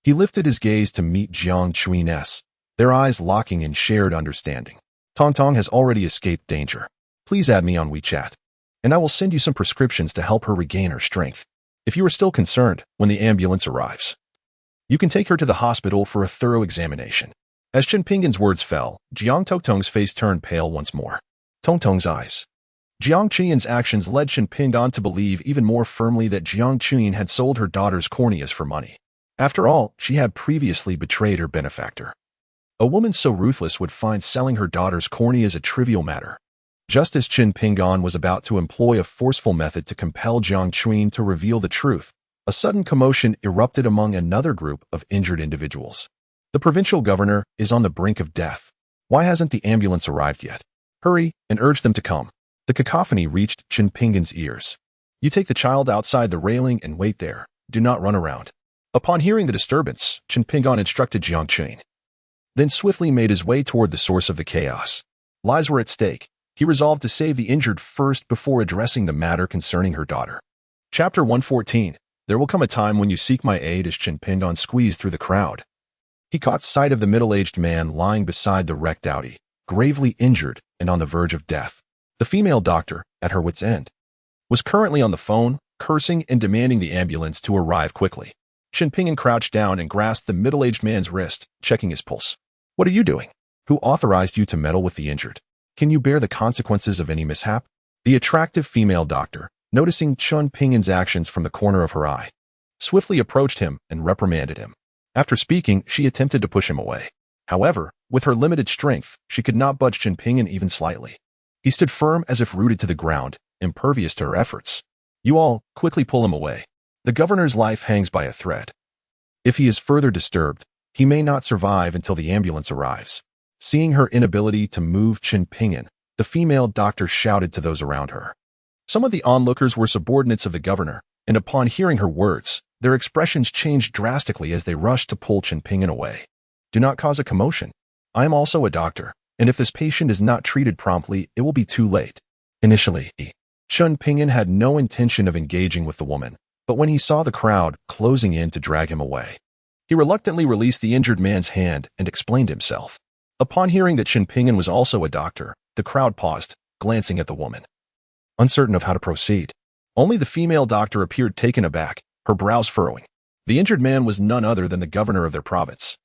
he lifted his gaze to meet Jiang Qun's, their eyes locking in shared understanding. "Tongtong has already escaped danger. Please add me on WeChat, and I will send you some prescriptions to help her regain her strength. If you are still concerned, when the ambulance arrives, you can take her to the hospital for a thorough examination." As Chen Pingan's words fell, Jiang Tongtong's face turned pale once more. Tongtong's eyes. Jiang Qun's actions led Chen Pingan to believe even more firmly that Jiang Qun had sold her daughter's corneas for money. After all, she had previously betrayed her benefactor. A woman so ruthless would find selling her daughter's corneas a trivial matter. Just as Chen Pingan was about to employ a forceful method to compel Jiang Qun to reveal the truth, a sudden commotion erupted among another group of injured individuals. "The provincial governor is on the brink of death. Why hasn't the ambulance arrived yet? Hurry and urge them to come." The cacophony reached Chen Pingan's ears. "You take the child outside the railing and wait there. Do not run around." Upon hearing the disturbance, Chen Pingan instructed Jiang Qun, then swiftly made his way toward the source of the chaos. Lives were at stake. He resolved to save the injured first before addressing the matter concerning her daughter. Chapter 114. There will come a time when you seek my aid. As Chen Pingan squeezed through the crowd, he caught sight of the middle-aged man lying beside the wrecked Audi, gravely injured and on the verge of death. The female doctor, at her wit's end, was currently on the phone, cursing and demanding the ambulance to arrive quickly. Chen Pingan crouched down and grasped the middle-aged man's wrist, checking his pulse. "What are you doing? Who authorized you to meddle with the injured? Can you bear the consequences of any mishap?" The attractive female doctor, noticing Chen Pingan's actions from the corner of her eye, swiftly approached him and reprimanded him. After speaking, she attempted to push him away. However, with her limited strength, she could not budge Chen Pingan even slightly. He stood firm as if rooted to the ground, impervious to her efforts. "You all, quickly pull him away. The governor's life hangs by a thread. If he is further disturbed, he may not survive until the ambulance arrives." Seeing her inability to move Chen Pingan, the female doctor shouted to those around her. Some of the onlookers were subordinates of the governor, and upon hearing her words, their expressions changed drastically as they rushed to pull Chen Pingan away. "Do not cause a commotion. I am also a doctor, and if this patient is not treated promptly, it will be too late." Initially, Chen Pingan had no intention of engaging with the woman, but when he saw the crowd closing in to drag him away, he reluctantly released the injured man's hand and explained himself. Upon hearing that Chen Pingan was also a doctor, the crowd paused, glancing at the woman, uncertain of how to proceed. Only the female doctor appeared taken aback, her brows furrowing. The injured man was none other than the governor of their province,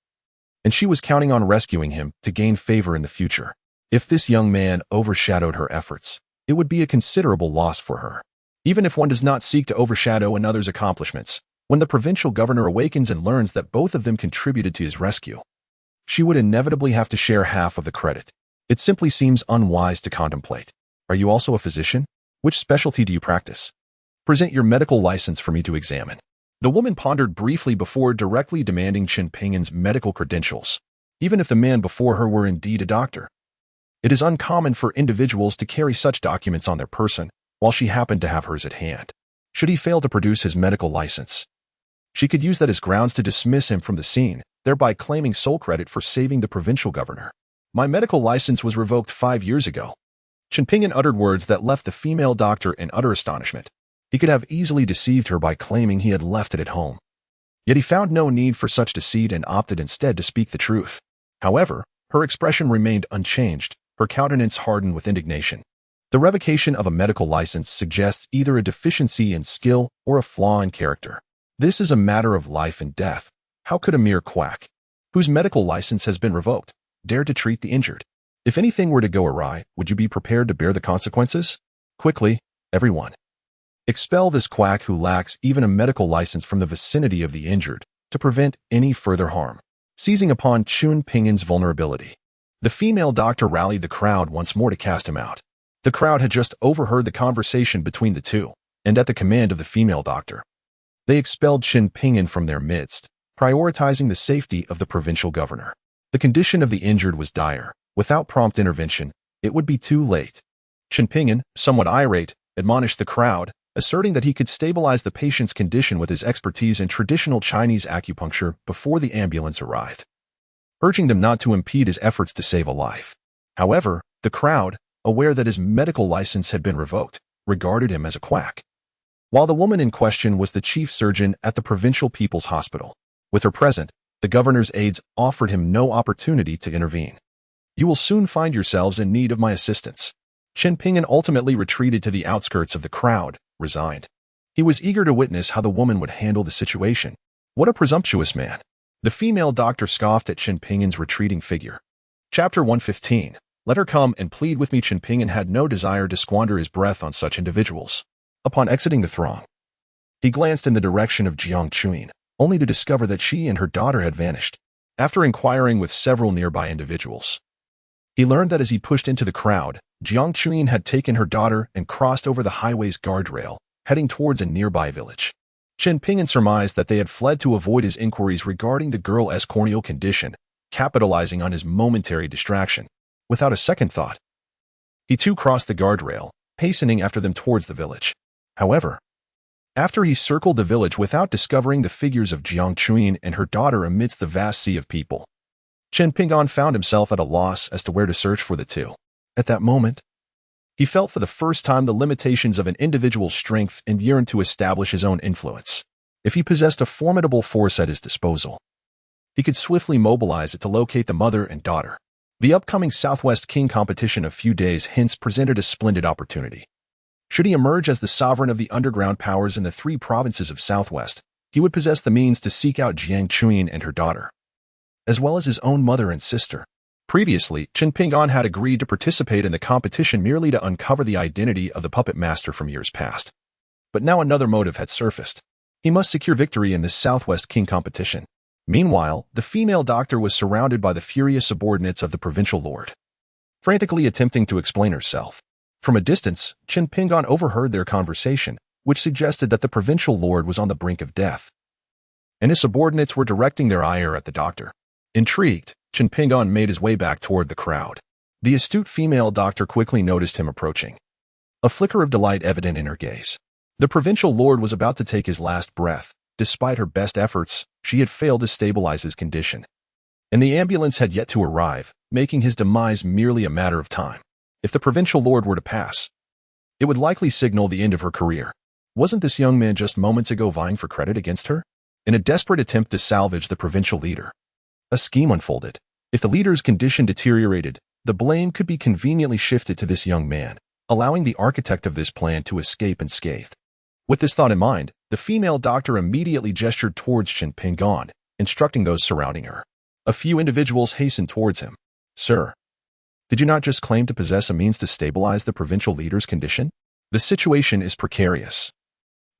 and she was counting on rescuing him to gain favor in the future. If this young man overshadowed her efforts, it would be a considerable loss for her. Even if one does not seek to overshadow another's accomplishments, when the provincial governor awakens and learns that both of them contributed to his rescue, she would inevitably have to share half of the credit. It simply seems unwise to contemplate. "Are you also a physician? Which specialty do you practice? Present your medical license for me to examine." The woman pondered briefly before directly demanding Chen Pingan's medical credentials. Even if the man before her were indeed a doctor, It is uncommon for individuals to carry such documents on their person, while she happened to have hers at hand. Should he fail to produce his medical license, she could use that as grounds to dismiss him from the scene, thereby claiming sole credit for saving the provincial governor. My medical license was revoked 5 years ago. Chen Pingyan uttered words that left the female doctor in utter astonishment. He could have easily deceived her by claiming he had left it at home. Yet he found no need for such deceit and opted instead to speak the truth. However, her expression remained unchanged, her countenance hardened with indignation. The revocation of a medical license suggests either a deficiency in skill or a flaw in character. This is a matter of life and death. How could a mere quack, whose medical license has been revoked, dare to treat the injured? If anything were to go awry, would you be prepared to bear the consequences? Quickly, everyone. Expel this quack who lacks even a medical license from the vicinity of the injured to prevent any further harm. Seizing upon Chen Pingyan's vulnerability, the female doctor rallied the crowd once more to cast him out. The crowd had just overheard the conversation between the two, and at the command of the female doctor, they expelled Chen Pingyan from their midst, prioritizing the safety of the provincial governor. The condition of the injured was dire. Without prompt intervention, it would be too late. Chen Pingyan, somewhat irate, admonished the crowd, asserting that he could stabilize the patient's condition with his expertise in traditional Chinese acupuncture before the ambulance arrived, urging them not to impede his efforts to save a life. However, the crowd, aware that his medical license had been revoked, regarded him as a quack. While the woman in question was the chief surgeon at the Provincial People's Hospital, with her present, the governor's aides offered him no opportunity to intervene. You will soon find yourselves in need of my assistance. Chen Pingyan ultimately retreated to the outskirts of the crowd, resigned. He was eager to witness how the woman would handle the situation. What a presumptuous man. The female doctor scoffed at Chen Pingyan's retreating figure. Chapter 115. Let her come and plead with me. Chen Pingyan had no desire to squander his breath on such individuals. Upon exiting the throng, he glanced in the direction of Jiang Chuyin, only to discover that she and her daughter had vanished. After inquiring with several nearby individuals, he learned that as he pushed into the crowd, Jiang Chuyin had taken her daughter and crossed over the highway's guardrail, heading towards a nearby village. Chen Pingyan surmised that they had fled to avoid his inquiries regarding the girl's corneal condition, capitalizing on his momentary distraction. Without a second thought, he too crossed the guardrail, hastening after them towards the village. However, after he circled the village without discovering the figures of Jiang Chuyin and her daughter amidst the vast sea of people, Chen Pingyan found himself at a loss as to where to search for the two. At that moment, he felt for the first time the limitations of an individual's strength and yearned to establish his own influence. If he possessed a formidable force at his disposal, he could swiftly mobilize it to locate the mother and daughter. The upcoming Southwest King competition a few days hence presented a splendid opportunity. Should he emerge as the sovereign of the underground powers in the 3 provinces of Southwest, he would possess the means to seek out Jiang Chuyin and her daughter, as well as his own mother and sister. Previously, Chen Pingyan had agreed to participate in the competition merely to uncover the identity of the puppet master from years past. But now another motive had surfaced. He must secure victory in this Southwest King competition. Meanwhile, the female doctor was surrounded by the furious subordinates of the provincial lord, frantically attempting to explain herself. From a distance, Chen Pingyan overheard their conversation, which suggested that the provincial lord was on the brink of death, and his subordinates were directing their ire at the doctor. Intrigued, Chen Pingyan made his way back toward the crowd. The astute female doctor quickly noticed him approaching, a flicker of delight evident in her gaze. The provincial lord was about to take his last breath. Despite her best efforts, she had failed to stabilize his condition, and the ambulance had yet to arrive, making his demise merely a matter of time. If the provincial lord were to pass, it would likely signal the end of her career. Wasn't this young man just moments ago vying for credit against her? In a desperate attempt to salvage the provincial leader, a scheme unfolded. If the leader's condition deteriorated, the blame could be conveniently shifted to this young man, allowing the architect of this plan to escape unscathed. With this thought in mind, the female doctor immediately gestured towards Chen Pingyan, instructing those surrounding her. A few individuals hastened towards him. Sir, did you not just claim to possess a means to stabilize the provincial leader's condition? The situation is precarious,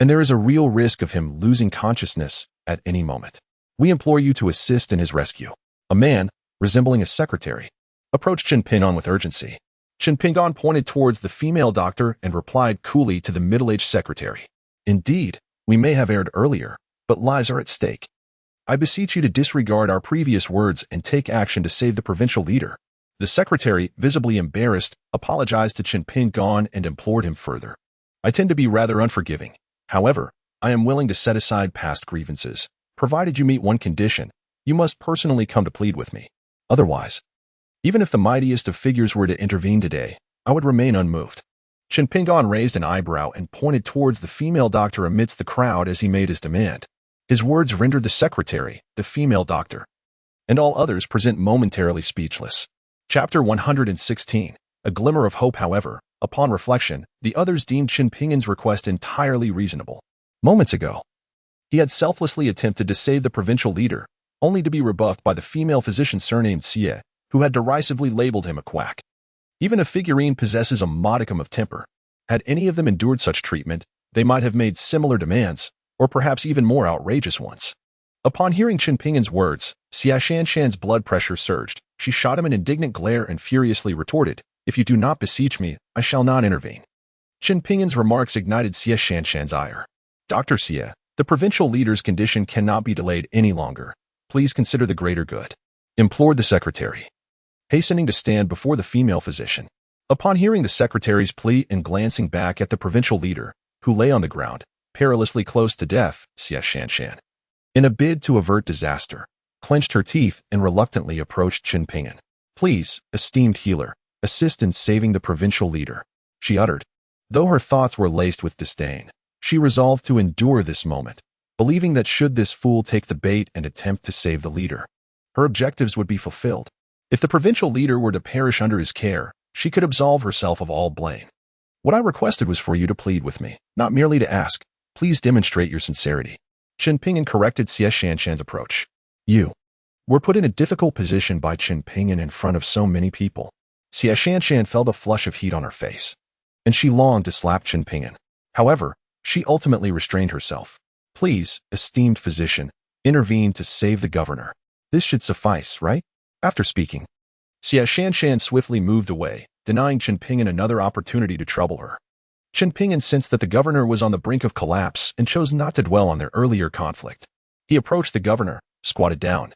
and there is a real risk of him losing consciousness at any moment. We implore you to assist in his rescue. A man, resembling a secretary, approached Chen Pingyan with urgency. Chen Pingyan pointed towards the female doctor and replied coolly to the middle-aged secretary. Indeed, we may have erred earlier, but lives are at stake. I beseech you to disregard our previous words and take action to save the provincial leader. The secretary, visibly embarrassed, apologized to Chen Pingan and implored him further. I tend to be rather unforgiving. However, I am willing to set aside past grievances, provided you meet one condition. You must personally come to plead with me. Otherwise, even if the mightiest of figures were to intervene today, I would remain unmoved. Chen Pingan raised an eyebrow and pointed towards the female doctor amidst the crowd as he made his demand. His words rendered the secretary, the female doctor, and all others present momentarily speechless. Chapter 116. A glimmer of hope. However, upon reflection, the others deemed Chen Pingan's request entirely reasonable. Moments ago, he had selflessly attempted to save the provincial leader, only to be rebuffed by the female physician surnamed Xie, who had derisively labeled him a quack. Even a figurine possesses a modicum of temper. Had any of them endured such treatment, they might have made similar demands, or perhaps even more outrageous ones. Upon hearing Chen Pingan's words, Xia Shanshan's blood pressure surged. She shot him an indignant glare and furiously retorted, "If you do not beseech me, I shall not intervene." Chen Pingan's remarks ignited Xia Shanshan's ire. "Dr. Xie, the provincial leader's condition cannot be delayed any longer. Please consider the greater good," implored the secretary, hastening to stand before the female physician. Upon hearing the secretary's plea and glancing back at the provincial leader, who lay on the ground, perilously close to death, Xia Shanshan, in a bid to avert disaster, clenched her teeth and reluctantly approached Chen Pingan. "Please, esteemed healer, assist in saving the provincial leader," she uttered. Though her thoughts were laced with disdain, she resolved to endure this moment, believing that should this fool take the bait and attempt to save the leader, her objectives would be fulfilled. If the provincial leader were to perish under his care, she could absolve herself of all blame. "What I requested was for you to plead with me, not merely to ask. Please demonstrate your sincerity." Chen Pingan corrected Xie Shanshan's approach. "You were put in a difficult position by Chen Pingan in front of so many people." Xie Shanshan felt a flush of heat on her face, and she longed to slap Chen Pingan. However, she ultimately restrained herself. "Please, esteemed physician, intervene to save the governor. This should suffice, right?" After speaking, Xie Shanshan swiftly moved away, denying Chen Pingan another opportunity to trouble her. Chen Pingan sensed that the governor was on the brink of collapse and chose not to dwell on their earlier conflict. He approached the governor, squatted down,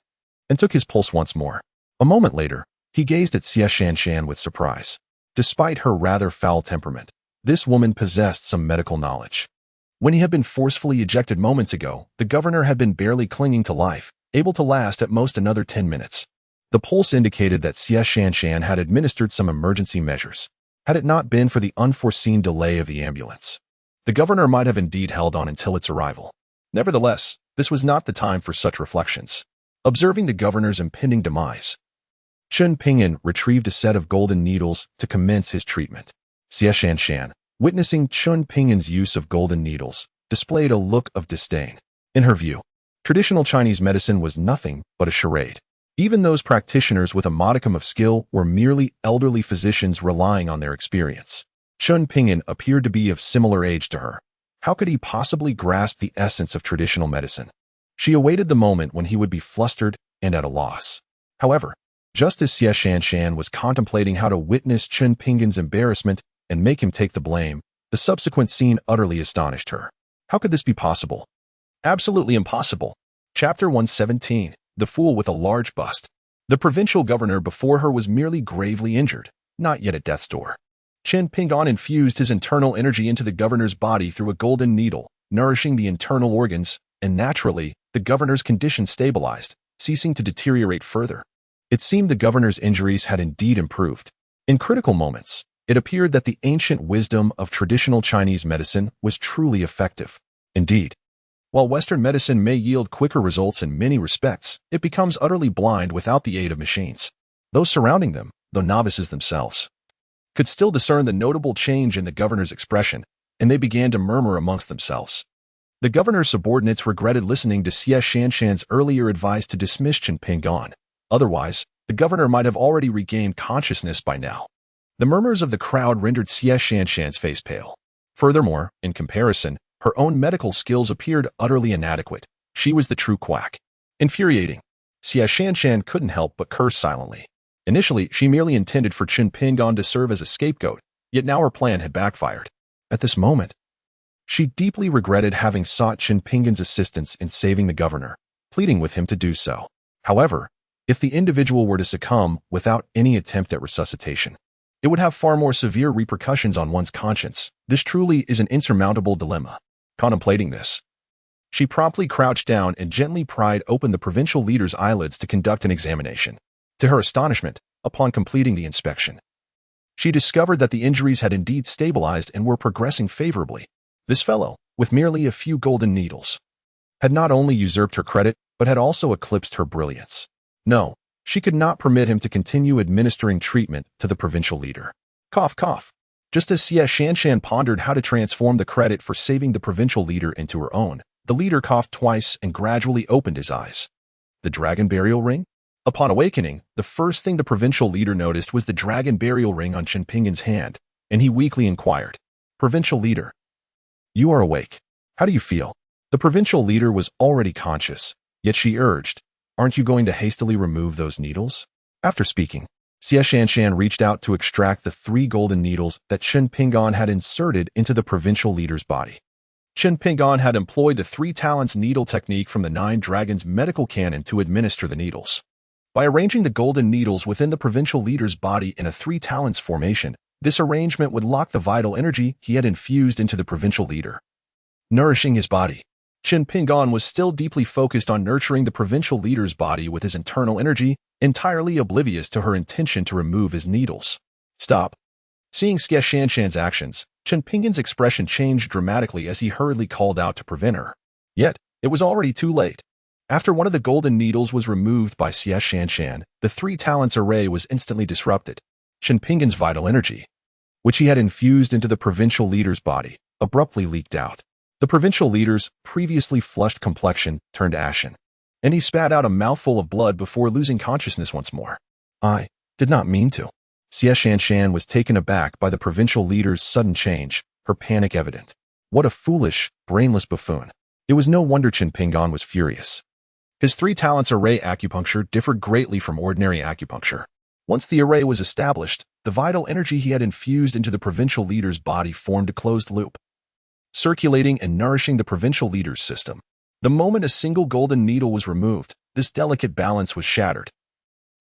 and took his pulse once more. A moment later, he gazed at Xie Shanshan with surprise. Despite her rather foul temperament, this woman possessed some medical knowledge. When he had been forcefully ejected moments ago, the governor had been barely clinging to life, able to last at most another 10 minutes. The pulse indicated that Xie Shanshan had administered some emergency measures. Had it not been for the unforeseen delay of the ambulance, the governor might have indeed held on until its arrival. Nevertheless, this was not the time for such reflections. Observing the governor's impending demise, Chen Pingan retrieved a set of golden needles to commence his treatment. Xie Shanshan, witnessing Chen Pingan's use of golden needles, displayed a look of disdain. In her view, traditional Chinese medicine was nothing but a charade. Even those practitioners with a modicum of skill were merely elderly physicians relying on their experience. Chen Pingan appeared to be of similar age to her. How could he possibly grasp the essence of traditional medicine? She awaited the moment when he would be flustered and at a loss. However, just as Xie Shanshan was contemplating how to witness Chen Pingan's embarrassment and make him take the blame, the subsequent scene utterly astonished her. How could this be possible? Absolutely impossible. Chapter 117. The fool with a large bust. The provincial governor before her was merely gravely injured, not yet at death's door. Chen Pingan infused his internal energy into the governor's body through a golden needle, nourishing the internal organs, and naturally, the governor's condition stabilized, ceasing to deteriorate further. It seemed the governor's injuries had indeed improved. In critical moments, it appeared that the ancient wisdom of traditional Chinese medicine was truly effective. Indeed, while Western medicine may yield quicker results in many respects, it becomes utterly blind without the aid of machines. Those surrounding them, though novices themselves, could still discern the notable change in the governor's expression, and they began to murmur amongst themselves. The governor's subordinates regretted listening to Xie Shanshan's earlier advice to dismiss Chen Pingan. Otherwise, the governor might have already regained consciousness by now. The murmurs of the crowd rendered Xie Shanshan's face pale. Furthermore, in comparison, her own medical skills appeared utterly inadequate. She was the true quack. Infuriating, Xie Shanshan couldn't help but curse silently. Initially, she merely intended for Chen Pingan to serve as a scapegoat, yet now her plan had backfired. At this moment, she deeply regretted having sought Chen Pingan's assistance in saving the governor, pleading with him to do so. However, If the individual were to succumb without any attempt at resuscitation, it would have far more severe repercussions on one's conscience. This truly is an insurmountable dilemma. Contemplating this, she promptly crouched down and gently pried open the provincial leader's eyelids to conduct an examination. To her astonishment, upon completing the inspection, she discovered that the injuries had indeed stabilized and were progressing favorably. This fellow, with merely a few golden needles, had not only usurped her credit, but had also eclipsed her brilliance. No, she could not permit him to continue administering treatment to the provincial leader. Cough, cough. Just as Xie Shanshan pondered how to transform the credit for saving the provincial leader into her own, the leader coughed twice and gradually opened his eyes. The dragon burial ring? Upon awakening, the first thing the provincial leader noticed was the dragon burial ring on Chen Pingan's hand, and he weakly inquired, "Provincial leader, you are awake. How do you feel?" The provincial leader was already conscious, yet she urged, "Aren't you going to hastily remove those needles?" After speaking, Xie Shanshan reached out to extract the 3 golden needles that Chen Pingan had inserted into the provincial leader's body. Chen Pingan had employed the 3 talents needle technique from the 9 Dragons medical canon to administer the needles. By arranging the golden needles within the provincial leader's body in a 3 talents formation, this arrangement would lock the vital energy he had infused into the provincial leader, nourishing his body. Chen Pingan was still deeply focused on nurturing the provincial leader's body with his internal energy, entirely oblivious to her intention to remove his needles. Stop. Seeing Xie Shanshan's actions, Chen Pingan's expression changed dramatically as he hurriedly called out to prevent her. Yet, it was already too late. After one of the golden needles was removed by Xie Shanshan, the 3 talents array was instantly disrupted. Chen Pingan's vital energy, which he had infused into the provincial leader's body, abruptly leaked out. The provincial leader's previously flushed complexion turned ashen, and he spat out a mouthful of blood before losing consciousness once more. "I did not mean to." Xie Shanshan was taken aback by the provincial leader's sudden change, her panic evident. What a foolish, brainless buffoon. It was no wonder Chen Pingan was furious. His 3 talents array acupuncture differed greatly from ordinary acupuncture. Once the array was established, the vital energy he had infused into the provincial leader's body formed a closed loop, circulating and nourishing the provincial leader's system. The moment a single golden needle was removed, this delicate balance was shattered,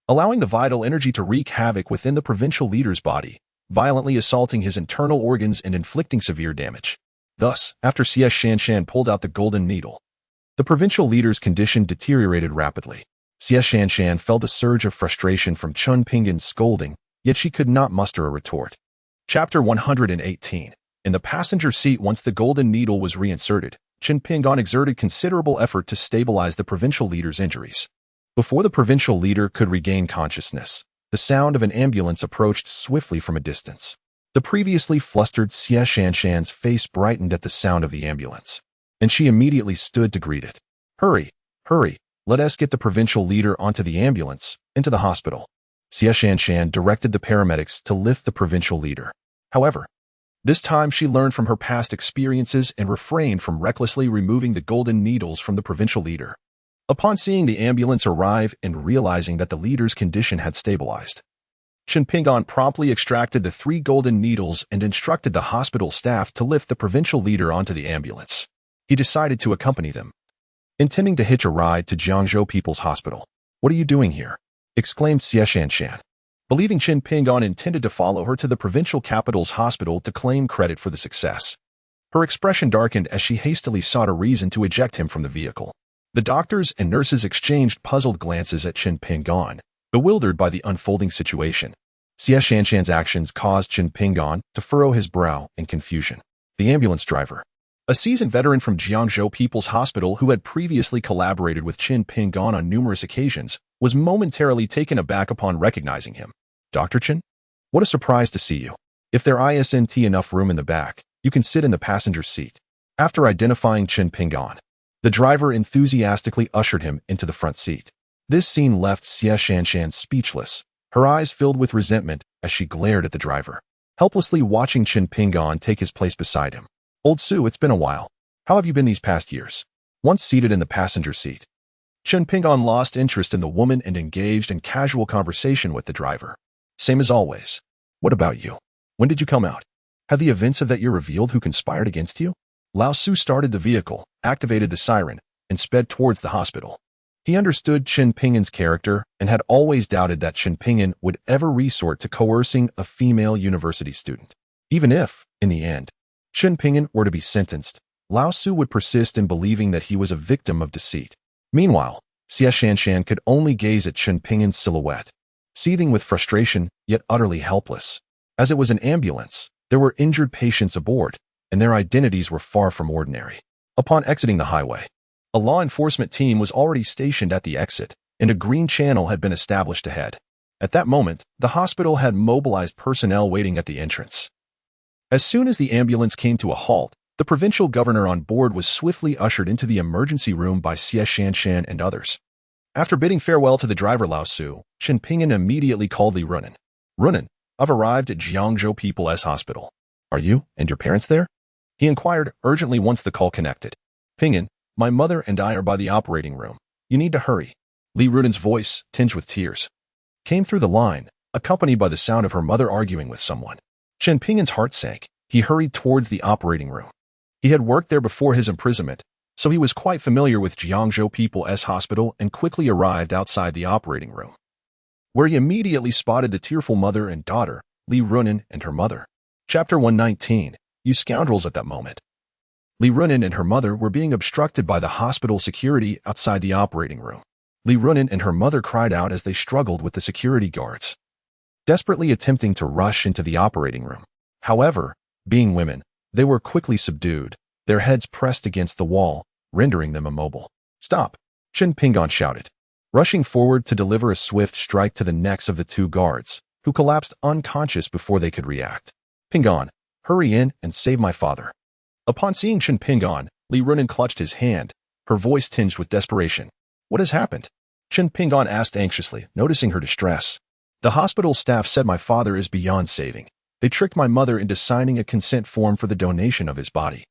allowing the vital energy to wreak havoc within the provincial leader's body, violently assaulting his internal organs and inflicting severe damage. Thus, after Xie Shanshan pulled out the golden needle, the provincial leader's condition deteriorated rapidly. Xie Shanshan felt a surge of frustration from Chen Pingan's scolding, yet she could not muster a retort. Chapter 118. In the passenger seat, once the golden needle was reinserted, Chen Pingan exerted considerable effort to stabilize the provincial leader's injuries. Before the provincial leader could regain consciousness, the sound of an ambulance approached swiftly from a distance. The previously flustered Xie Shanshan's face brightened at the sound of the ambulance, and she immediately stood to greet it. "Hurry, hurry, let us get the provincial leader onto the ambulance, into the hospital." Xie Shanshan directed the paramedics to lift the provincial leader. However, this time she learned from her past experiences and refrained from recklessly removing the golden needles from the provincial leader. Upon seeing the ambulance arrive and realizing that the leader's condition had stabilized, Chen Pingan promptly extracted the 3 golden needles and instructed the hospital staff to lift the provincial leader onto the ambulance. He decided to accompany them, intending to hitch a ride to Jiangzhou People's Hospital. "What are you doing here?" exclaimed Xie Shanshan, believing Chen Pingan intended to follow her to the provincial capital's hospital to claim credit for the success. Her expression darkened as she hastily sought a reason to eject him from the vehicle. The doctors and nurses exchanged puzzled glances at Chen Pingan, bewildered by the unfolding situation. Xie Shanshan's actions caused Chen Pingan to furrow his brow in confusion. The ambulance driver, a seasoned veteran from Jiangzhou People's Hospital who had previously collaborated with Chen Pingan on numerous occasions, was momentarily taken aback upon recognizing him. "Dr. Chen? What a surprise to see you. If there isn't enough room in the back, you can sit in the passenger seat." After identifying Chen Pingan, the driver enthusiastically ushered him into the front seat. This scene left Xie Shanshan speechless, her eyes filled with resentment as she glared at the driver, helplessly watching Chen Pingan take his place beside him. "Old Su, it's been a while. How have you been these past years?" Once seated in the passenger seat, Chen Pingan lost interest in the woman and engaged in casual conversation with the driver. "Same as always. What about you? When did you come out? Have the events of that year revealed who conspired against you?" Lao Su started the vehicle, activated the siren, and sped towards the hospital. He understood Chen Pingin's character and had always doubted that Chen Pingin would ever resort to coercing a female university student. Even if, in the end, Chen Pingin were to be sentenced, Lao Su would persist in believing that he was a victim of deceit. Meanwhile, Xie Shanshan could only gaze at Chen Pingin's silhouette, seething with frustration yet utterly helpless. As it was an ambulance, there were injured patients aboard, and their identities were far from ordinary. Upon exiting the highway, a law enforcement team was already stationed at the exit, and a green channel had been established ahead. At that moment, the hospital had mobilized personnel waiting at the entrance. As soon as the ambulance came to a halt, the provincial governor on board was swiftly ushered into the emergency room by Xie Shanshan and others. After bidding farewell to the driver Lao Su, Chen Pingin immediately called Li Runin. Runin, I've arrived at Jiangzhou People's Hospital. Are you and your parents there? He inquired urgently once the call connected. Pingin, my mother and I are by the operating room. You need to hurry. Li Runin's voice, tinged with tears, came through the line, accompanied by the sound of her mother arguing with someone. Chen Pingin's heart sank. He hurried towards the operating room. He had worked there before his imprisonment, so he was quite familiar with Jiangzhou People's Hospital and quickly arrived outside the operating room, where he immediately spotted the tearful mother and daughter, Li Runin and her mother. Chapter 119. You scoundrels. At that moment, Li Runin and her mother were being obstructed by the hospital security outside the operating room. Li Runin and her mother cried out as they struggled with the security guards, desperately attempting to rush into the operating room. However, being women, they were quickly subdued, their heads pressed against the wall, rendering them immobile. Stop! Chen Pingin shouted, rushing forward to deliver a swift strike to the necks of the two guards, who collapsed unconscious before they could react. Pingin, hurry in and save my father. Upon seeing Chen Pingin, Li Runin clutched his hand, her voice tinged with desperation. What has happened? Chen Pingin asked anxiously, noticing her distress. The hospital staff said my father is beyond saving. They tricked my mother into signing a consent form for the donation of his body.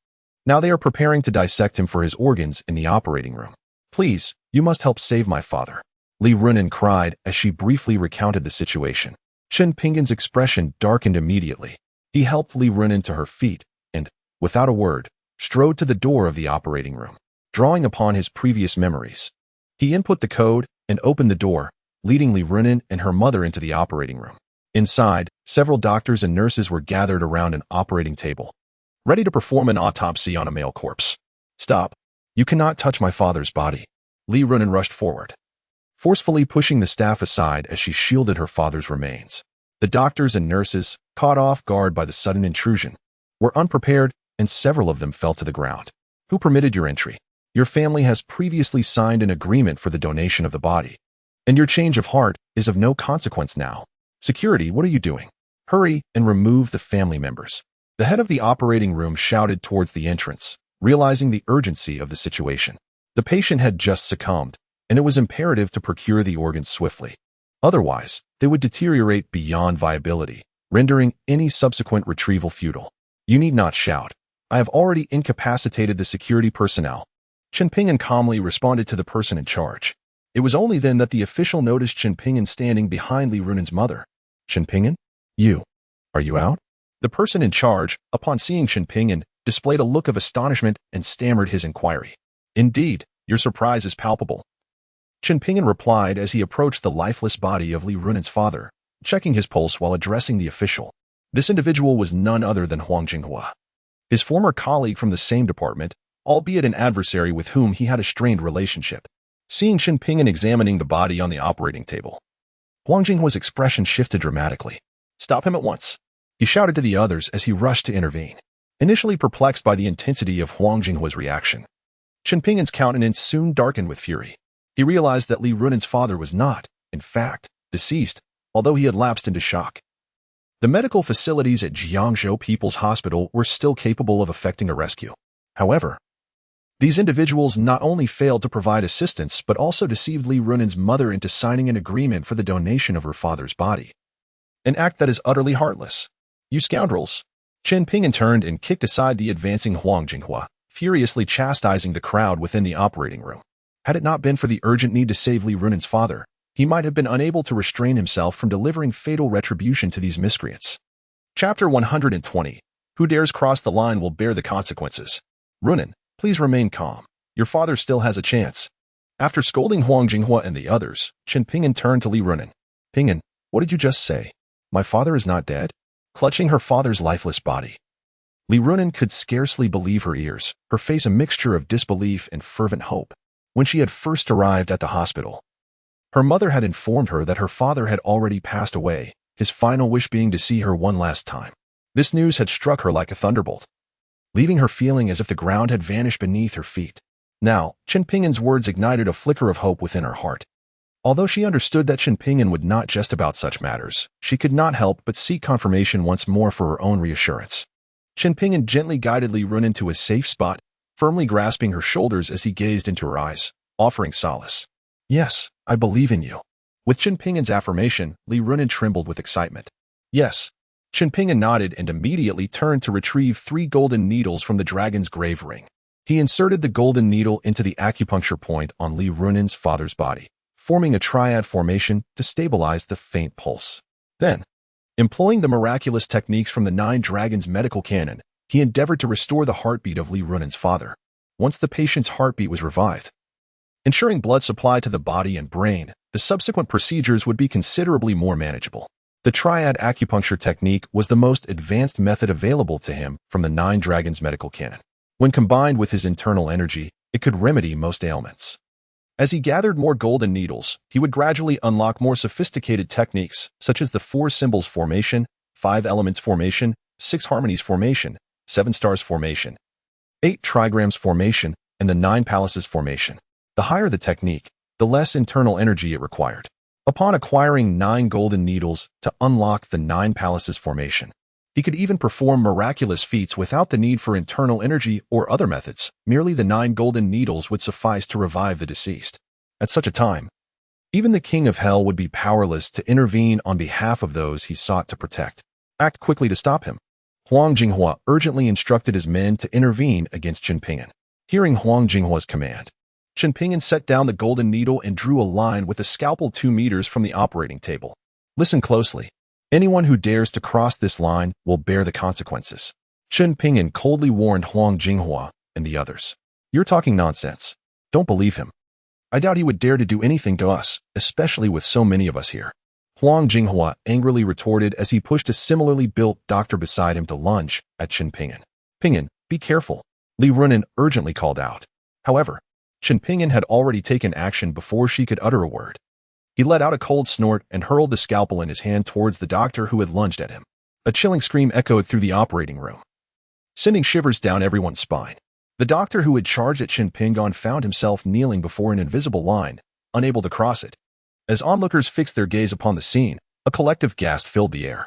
Now they are preparing to dissect him for his organs in the operating room. Please, you must help save my father. Li Runin cried as she briefly recounted the situation. Chen Pingin's expression darkened immediately. He helped Li Runin to her feet and, without a word, strode to the door of the operating room. Drawing upon his previous memories, he input the code and opened the door, leading Li Runin and her mother into the operating room. Inside, several doctors and nurses were gathered around an operating table, ready to perform an autopsy on a male corpse. Stop! You cannot touch my father's body. Li Runin rushed forward, forcefully pushing the staff aside as she shielded her father's remains. The doctors and nurses, caught off guard by the sudden intrusion, were unprepared, and several of them fell to the ground. Who permitted your entry? Your family has previously signed an agreement for the donation of the body, and your change of heart is of no consequence now. Security, what are you doing? Hurry and remove the family members. The head of the operating room shouted towards the entrance, realizing the urgency of the situation. The patient had just succumbed, and it was imperative to procure the organs swiftly. Otherwise, they would deteriorate beyond viability, rendering any subsequent retrieval futile. You need not shout. I have already incapacitated the security personnel. Chen Pingin calmly responded to the person in charge. It was only then that the official noticed Chen Pingin standing behind Li Runin's mother. Chen Pingin? Are you out? The person in charge, upon seeing Chen Pingin, displayed a look of astonishment and stammered his inquiry. Indeed, your surprise is palpable. Chen Pingin replied as he approached the lifeless body of Li Runin's father, checking his pulse while addressing the official. This individual was none other than Huang Jinghua, his former colleague from the same department, albeit an adversary with whom he had a strained relationship. Seeing Chen Pingin examining the body on the operating table, Huang Jinghua's expression shifted dramatically. Stop him at once, he shouted to the others as he rushed to intervene. Initially perplexed by the intensity of Huang Jinghua's reaction, Chen Pingin's countenance soon darkened with fury. He realized that Li Runin's father was not, in fact, deceased, although he had lapsed into shock. The medical facilities at Jiangzhou People's Hospital were still capable of effecting a rescue. However, these individuals not only failed to provide assistance but also deceived Li Runin's mother into signing an agreement for the donation of her father's body. An act that is utterly heartless. You scoundrels! Chen Pingin turned and kicked aside the advancing Huang Jinghua, furiously chastising the crowd within the operating room. Had it not been for the urgent need to save Li Runin's father, he might have been unable to restrain himself from delivering fatal retribution to these miscreants. Chapter 120. Who dares cross the line will bear the consequences. Runin, please remain calm. Your father still has a chance. After scolding Huang Jinghua and the others, Qin Pingan turned to Li Runan. Pingan, what did you just say? My father is not dead? Clutching her father's lifeless body. Li Runan could scarcely believe her ears, her face a mixture of disbelief and fervent hope. When she had first arrived at the hospital, her mother had informed her that her father had already passed away, his final wish being to see her one last time. This news had struck her like a thunderbolt, leaving her feeling as if the ground had vanished beneath her feet. Now, Qin Pingan's words ignited a flicker of hope within her heart. Although she understood that Qin Pingan would not jest about such matters, she could not help but seek confirmation once more for her own reassurance. Qin Pingan gently guided Li Runan to a safe spot, firmly grasping her shoulders as he gazed into her eyes, offering solace. Yes, I believe in you. With Qin Pingan's affirmation, Li Runan trembled with excitement. Yes. Qin Pingan nodded and immediately turned to retrieve 3 golden needles from the dragon's grave ring. He inserted the golden needle into the acupuncture point on Li Runan's father's body, forming a triad formation to stabilize the faint pulse. Then, employing the miraculous techniques from the 9 Dragons medical canon, he endeavored to restore the heartbeat of Li Runan's father. Once the patient's heartbeat was revived, ensuring blood supply to the body and brain, the subsequent procedures would be considerably more manageable. The triad acupuncture technique was the most advanced method available to him from the 9 Dragons medical canon. When combined with his internal energy, it could remedy most ailments. As he gathered more golden needles, he would gradually unlock more sophisticated techniques such as the 4 symbols formation, 5 elements formation, 6 harmonies formation, 7 stars formation, 8 trigrams formation, and the 9 palaces formation. The higher the technique, the less internal energy it required. Upon acquiring 9 golden needles to unlock the 9 palaces formation, he could even perform miraculous feats without the need for internal energy or other methods. Merely the 9 golden needles would suffice to revive the deceased. At such a time, even the king of hell would be powerless to intervene on behalf of those he sought to protect. Act quickly to stop him. Huang Jinghua urgently instructed his men to intervene against Qin Pingan. Hearing Huang Jinghua's command, Qin Pingan set down the golden needle and drew a line with a scalpel 2 meters from the operating table. Listen closely. Anyone who dares to cross this line will bear the consequences. Qin Pingan coldly warned Huang Jinghua and the others. You're talking nonsense. Don't believe him. I doubt he would dare to do anything to us, especially with so many of us here. Huang Jinghua angrily retorted as he pushed a similarly built doctor beside him to lunge at Qin Pingan. Pingan, be careful, Li Runan urgently called out. However, Qin Pingan had already taken action before she could utter a word. He let out a cold snort and hurled the scalpel in his hand towards the doctor who had lunged at him. A chilling scream echoed through the operating room, sending shivers down everyone's spine. The doctor who had charged at Qin Pingan found himself kneeling before an invisible line, unable to cross it. As onlookers fixed their gaze upon the scene, a collective gasp filled the air,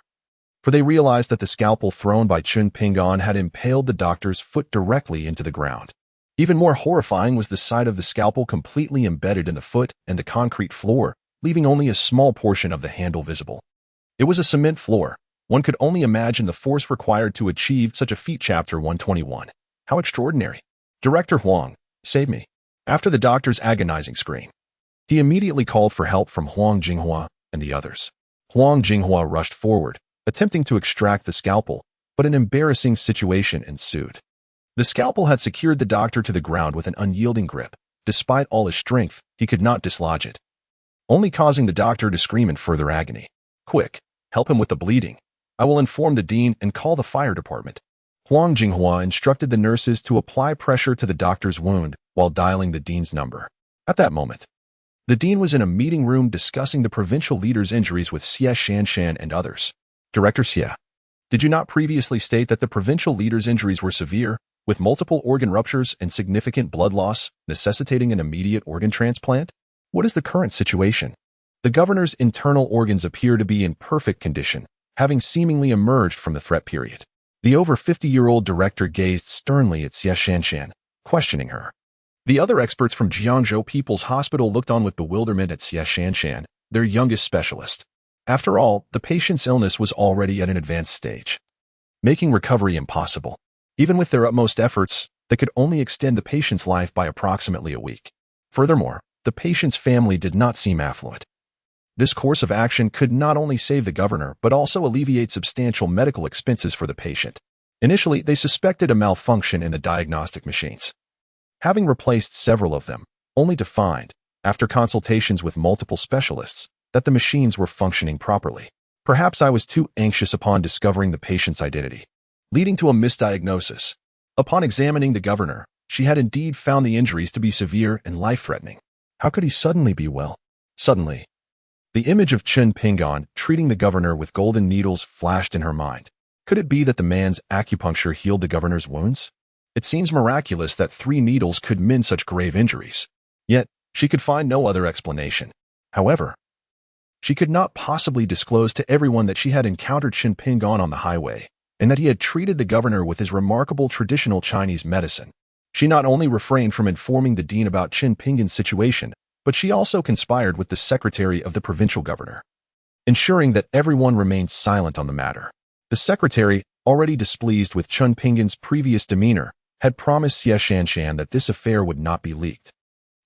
for they realized that the scalpel thrown by Qin Pingan had impaled the doctor's foot directly into the ground. Even more horrifying was the sight of the scalpel completely embedded in the foot and the concrete floor, leaving only a small portion of the handle visible. It was a cement floor. One could only imagine the force required to achieve such a feat. Chapter 121. How extraordinary. Director Huang, save me. After the doctor's agonizing scream, he immediately called for help from Huang Jinghua and the others. Huang Jinghua rushed forward, attempting to extract the scalpel, but an embarrassing situation ensued. The scalpel had secured the doctor to the ground with an unyielding grip. Despite all his strength, he could not dislodge it, only causing the doctor to scream in further agony. Quick, help him with the bleeding. I will inform the dean and call the fire department. Huang Jinghua instructed the nurses to apply pressure to the doctor's wound while dialing the dean's number. At that moment, the dean was in a meeting room discussing the provincial leader's injuries with Xie Shanshan and others. Director Xie, did you not previously state that the provincial leader's injuries were severe, with multiple organ ruptures and significant blood loss, necessitating an immediate organ transplant? What is the current situation? The governor's internal organs appear to be in perfect condition, having seemingly emerged from the threat period. The over 50-year-old director gazed sternly at Xie Shanshan, questioning her. The other experts from Jiangzhou People's Hospital looked on with bewilderment at Xie Shanshan, their youngest specialist. After all, the patient's illness was already at an advanced stage, making recovery impossible. Even with their utmost efforts, they could only extend the patient's life by approximately a week. Furthermore, the patient's family did not seem affluent. This course of action could not only save the governor but also alleviate substantial medical expenses for the patient. Initially, they suspected a malfunction in the diagnostic machines, having replaced several of them, only to find after consultations with multiple specialists, that the machines were functioning properly. Perhaps I was too anxious upon discovering the patient's identity, leading to a misdiagnosis. Upon examining the governor, she had indeed found the injuries to be severe and life-threatening. How could he suddenly be well? Suddenly, the image of Chen Pingon treating the governor with golden needles flashed in her mind. Could it be that the man's acupuncture healed the governor's wounds? It seems miraculous that 3 needles could mend such grave injuries. Yet, she could find no other explanation. However, she could not possibly disclose to everyone that she had encountered Chen Pingon on the highway, and that he had treated the governor with his remarkable traditional Chinese medicine. She not only refrained from informing the dean about Chen Pingon's situation, but she also conspired with the secretary of the provincial governor, ensuring that everyone remained silent on the matter. The secretary, already displeased with Chen Pingon's previous demeanor, had promised Xie Shanshan that this affair would not be leaked.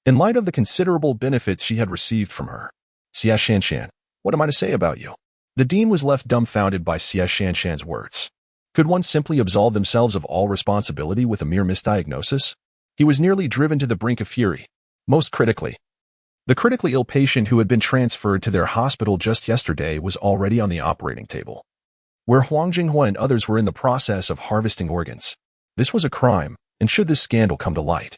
In light of the considerable benefits she had received from her, Xie Shanshan, what am I to say about you? The dean was left dumbfounded by Xie Shanshan's words. Could one simply absolve themselves of all responsibility with a mere misdiagnosis? He was nearly driven to the brink of fury. Most critically, the critically ill patient who had been transferred to their hospital just yesterday was already on the operating table, where Huang Jinghua and others were in the process of harvesting organs. This was a crime, and should this scandal come to light,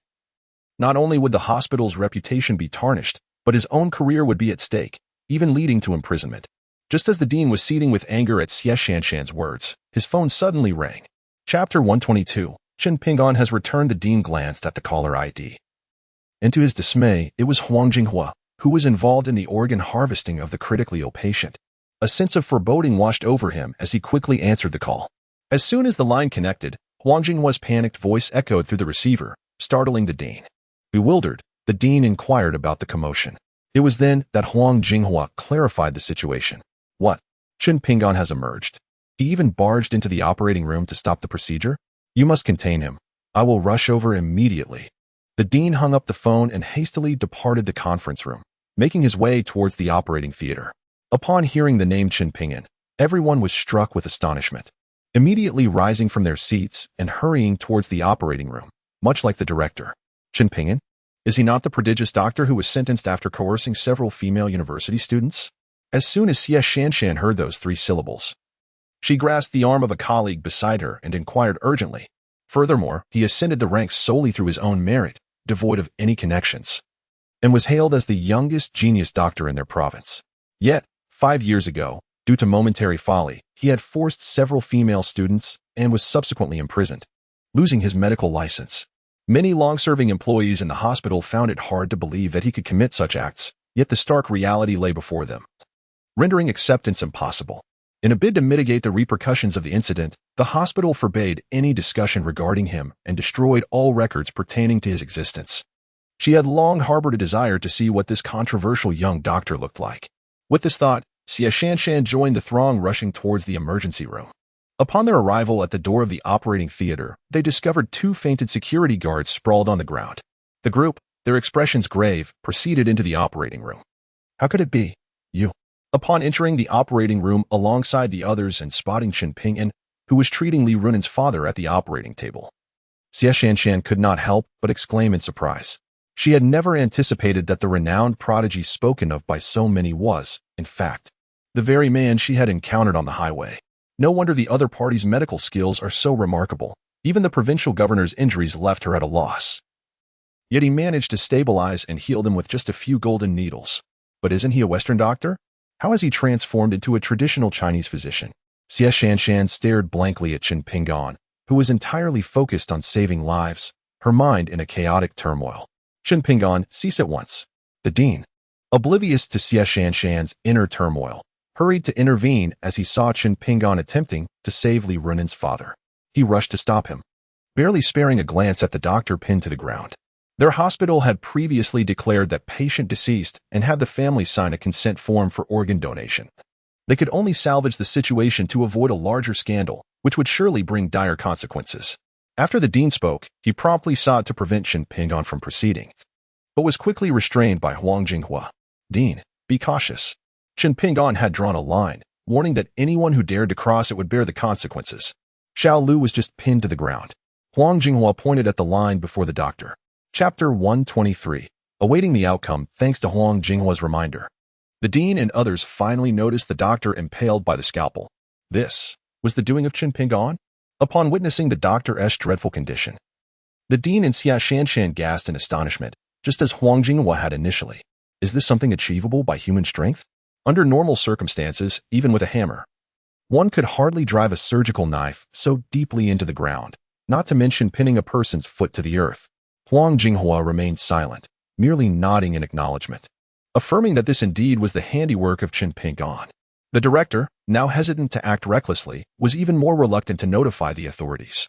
not only would the hospital's reputation be tarnished, but his own career would be at stake, even leading to imprisonment. Just as the dean was seething with anger at Xie Shanshan's words, his phone suddenly rang. Chapter 122. Chen Pingon has returned. The dean glanced at the caller ID. And to his dismay, it was Huang Jinghua, who was involved in the organ harvesting of the critically ill patient. A sense of foreboding washed over him as he quickly answered the call. As soon as the line connected, Huang Jinghua's panicked voice echoed through the receiver, startling the dean. Bewildered, the dean inquired about the commotion. It was then that Huang Jinghua clarified the situation. What? Chen Pingon has emerged. He even barged into the operating room to stop the procedure? You must contain him. I will rush over immediately. The dean hung up the phone and hastily departed the conference room, making his way towards the operating theater. Upon hearing the name Chen Pingon, everyone was struck with astonishment, immediately rising from their seats and hurrying towards the operating room, much like the director. Chen Pingon? Is he not the prodigious doctor who was sentenced after coercing several female university students? As soon as Xie Shanshan heard those 3 syllables, she grasped the arm of a colleague beside her and inquired urgently. Furthermore, he ascended the ranks solely through his own merit, devoid of any connections, and was hailed as the youngest genius doctor in their province. Yet, 5 years ago, due to momentary folly, he had forced several female students and was subsequently imprisoned, losing his medical license. Many long-serving employees in the hospital found it hard to believe that he could commit such acts, yet the stark reality lay before them, rendering acceptance impossible. In a bid to mitigate the repercussions of the incident, the hospital forbade any discussion regarding him and destroyed all records pertaining to his existence. She had long harbored a desire to see what this controversial young doctor looked like. With this thought, Xie Shanshan joined the throng rushing towards the emergency room. Upon their arrival at the door of the operating theater, they discovered 2 fainted security guards sprawled on the ground. The group, their expressions grave, proceeded into the operating room. How could it be? You. Upon entering the operating room alongside the others and spotting Chen Pingon, who was treating Li Runen's father at the operating table, Xie Shanshan could not help but exclaim in surprise. She had never anticipated that the renowned prodigy spoken of by so many was, in fact, the very man she had encountered on the highway. No wonder the other party's medical skills are so remarkable. Even the provincial governor's injuries left her at a loss. Yet he managed to stabilize and heal them with just a few golden needles. But isn't he a Western doctor? How has he transformed into a traditional Chinese physician? Xie Shanshan stared blankly at Chen Pingon, who was entirely focused on saving lives, her mind in a chaotic turmoil. Chen Pingon, cease at once. The dean, oblivious to Xie Shanshan's inner turmoil, hurried to intervene as he saw Chen Pingon attempting to save Li Runen's father. He rushed to stop him, barely sparing a glance at the doctor pinned to the ground. Their hospital had previously declared that patient deceased and had the family sign a consent form for organ donation. They could only salvage the situation to avoid a larger scandal, which would surely bring dire consequences. After the dean spoke, he promptly sought to prevent Chen Pingon from proceeding, but was quickly restrained by Huang Jinghua. Dean, be cautious. Chen Pingon had drawn a line, warning that anyone who dared to cross it would bear the consequences. Xiao Lu was just pinned to the ground. Huang Jinghua pointed at the line before the doctor. Chapter 123. awaiting the outcome thanks to Huang Jinghua's reminder. The dean and others finally noticed the doctor impaled by the scalpel. This was the doing of Qin Pingan? Upon witnessing the doctor's dreadful condition, the dean and Xia Shanshan gasped in astonishment, just as Huang Jinghua had initially. Is this something achievable by human strength? Under normal circumstances, even with a hammer, one could hardly drive a surgical knife so deeply into the ground, not to mention pinning a person's foot to the earth. Huang Jinghua remained silent, merely nodding in acknowledgement, affirming that this indeed was the handiwork of Qin Pingan. The director, now hesitant to act recklessly, was even more reluctant to notify the authorities,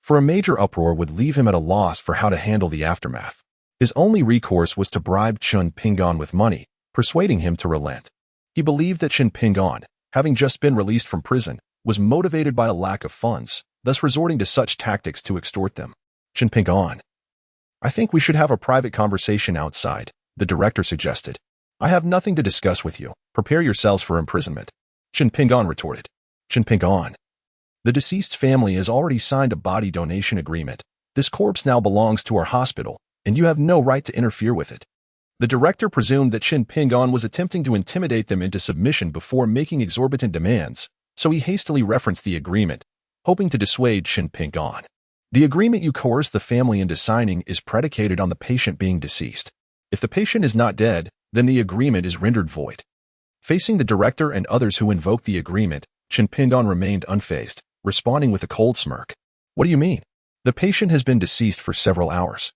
for a major uproar would leave him at a loss for how to handle the aftermath. His only recourse was to bribe Qin Pingan with money, persuading him to relent. He believed that Qin Pingan, having just been released from prison, was motivated by a lack of funds, thus resorting to such tactics to extort them. Qin Pingan, I think we should have a private conversation outside, the director suggested. I have nothing to discuss with you. Prepare yourselves for imprisonment. Qin Pingan retorted. Qin Pingan, the deceased's family has already signed a body donation agreement. This corpse now belongs to our hospital, and you have no right to interfere with it. The director presumed that Qin Pingan was attempting to intimidate them into submission before making exorbitant demands, so he hastily referenced the agreement, hoping to dissuade Qin Pingan. The agreement you coerce the family into signing is predicated on the patient being deceased. If the patient is not dead, then the agreement is rendered void. Facing the director and others who invoked the agreement, Qin Pingan remained unfazed, responding with a cold smirk. What do you mean? The patient has been deceased for several hours.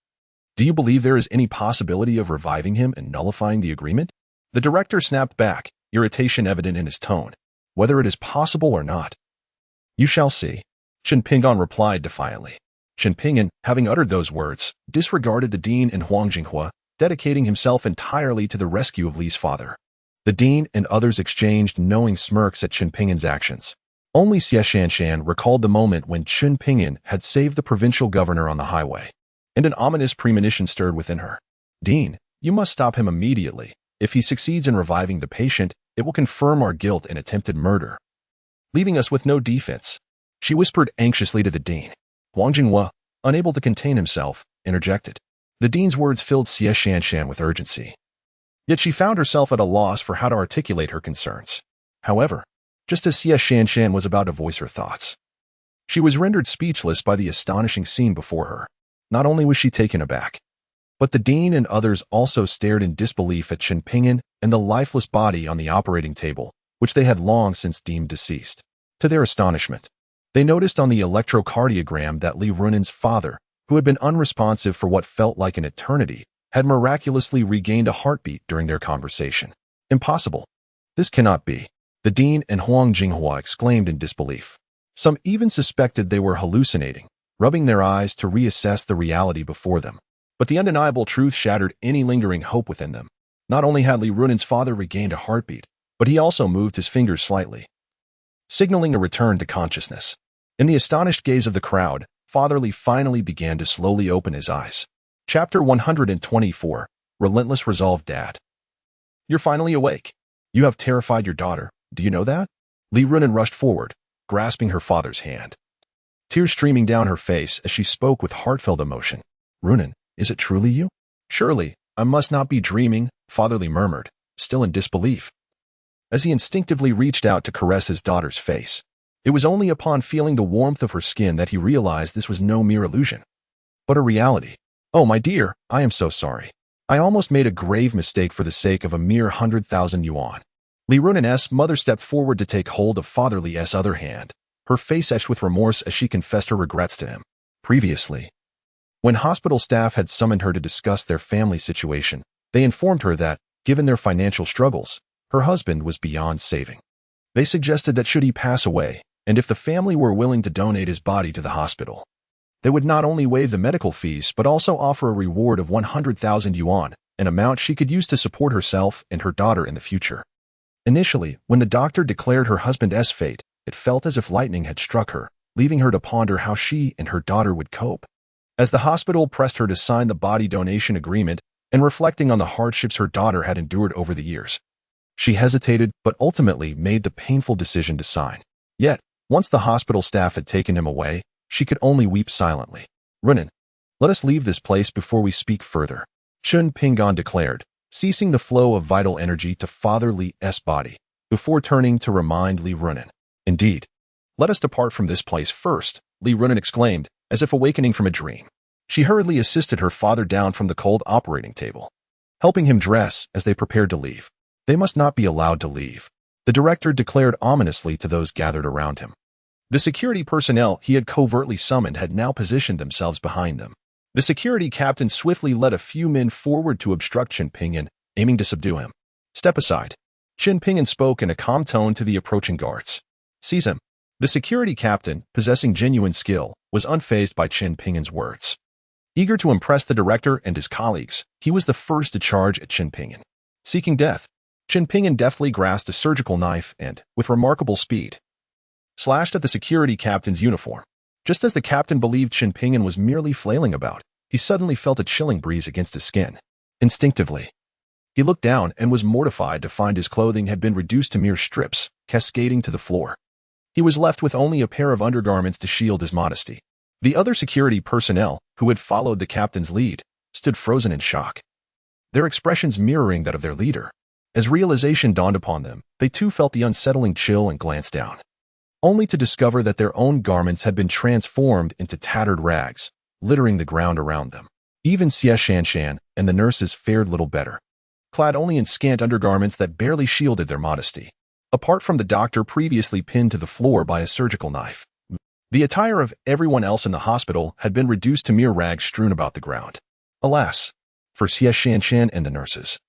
Do you believe there is any possibility of reviving him and nullifying the agreement? The director snapped back, irritation evident in his tone. Whether it is possible or not, you shall see. Qin Pingan replied defiantly. Qin Pingan, having uttered those words, disregarded the dean and Huang Jinghua, dedicating himself entirely to the rescue of Li's father. The dean and others exchanged knowing smirks at Qin Pingan's actions. Only Xia Shanshan recalled the moment when Qin Pingan had saved the provincial governor on the highway, and an ominous premonition stirred within her. Dean, you must stop him immediately. If he succeeds in reviving the patient, it will confirm our guilt in attempted murder, leaving us with no defense. She whispered anxiously to the dean. Huang Jinghua, unable to contain himself, interjected. The dean's words filled Xia Shanshan with urgency. Yet she found herself at a loss for how to articulate her concerns. However, just as Xia Shanshan was about to voice her thoughts, she was rendered speechless by the astonishing scene before her. Not only was she taken aback, but the dean and others also stared in disbelief at Qin Pingan and the lifeless body on the operating table, which they had long since deemed deceased. To their astonishment, they noticed on the electrocardiogram that Li Runan's father, who had been unresponsive for what felt like an eternity, had miraculously regained a heartbeat during their conversation. Impossible. This cannot be. The dean and Huang Jinghua exclaimed in disbelief. Some even suspected they were hallucinating, rubbing their eyes to reassess the reality before them. But the undeniable truth shattered any lingering hope within them. Not only had Li Runan's father regained a heartbeat, but he also moved his fingers slightly, signaling a return to consciousness. In the astonished gaze of the crowd, Father Li finally began to slowly open his eyes. Chapter 124, Relentless Resolve. Dad, you're finally awake. You have terrified your daughter, do you know that? Li Runan rushed forward, grasping her father's hand, tears streaming down her face as she spoke with heartfelt emotion. Runan, is it truly you? Surely, I must not be dreaming, Father Li murmured, still in disbelief, as he instinctively reached out to caress his daughter's face. It was only upon feeling the warmth of her skin that he realized this was no mere illusion, but a reality. Oh, my dear, I am so sorry. I almost made a grave mistake for the sake of a mere 100,000 yuan. Li Runan's mother stepped forward to take hold of Father Li's other hand, her face etched with remorse as she confessed her regrets to him. Previously, when hospital staff had summoned her to discuss their family situation, they informed her that, given their financial struggles, her husband was beyond saving. They suggested that should he pass away, and if the family were willing to donate his body to the hospital, they would not only waive the medical fees but also offer a reward of 100,000 yuan, an amount she could use to support herself and her daughter in the future. Initially, when the doctor declared her husband's fate, it felt as if lightning had struck her, leaving her to ponder how she and her daughter would cope. As the hospital pressed her to sign the body donation agreement and reflecting on the hardships her daughter had endured over the years, she hesitated but ultimately made the painful decision to sign. Yet, once the hospital staff had taken him away, she could only weep silently. Runan, let us leave this place before we speak further. Chun Pingan declared, ceasing the flow of vital energy to Father Li's body, before turning to remind Li Runin. Indeed. Let us depart from this place first, Li Runin exclaimed, as if awakening from a dream. She hurriedly assisted her father down from the cold operating table, helping him dress as they prepared to leave. They must not be allowed to leave, the director declared ominously to those gathered around him. The security personnel he had covertly summoned had now positioned themselves behind them. The security captain swiftly led a few men forward to obstruct Chen Pingan, aiming to subdue him. Step aside. Chen Pingan spoke in a calm tone to the approaching guards. Seize him. The security captain, possessing genuine skill, was unfazed by Chen Pingan's words. Eager to impress the director and his colleagues, he was the first to charge at Chen Pingan. Seeking death, Chen Pingan deftly grasped a surgical knife and, with remarkable speed, slashed at the security captain's uniform. Just as the captain believed Chen Pingan was merely flailing about, he suddenly felt a chilling breeze against his skin. Instinctively, he looked down and was mortified to find his clothing had been reduced to mere strips, cascading to the floor. He was left with only a pair of undergarments to shield his modesty. The other security personnel, who had followed the captain's lead, stood frozen in shock, their expressions mirroring that of their leader. As realization dawned upon them, they too felt the unsettling chill and glanced down, only to discover that their own garments had been transformed into tattered rags, littering the ground around them. Even Xie Shanshan and the nurses fared little better, clad only in scant undergarments that barely shielded their modesty. Apart from the doctor previously pinned to the floor by a surgical knife, the attire of everyone else in the hospital had been reduced to mere rags strewn about the ground. Alas, for Xie Shanshan and the nurses,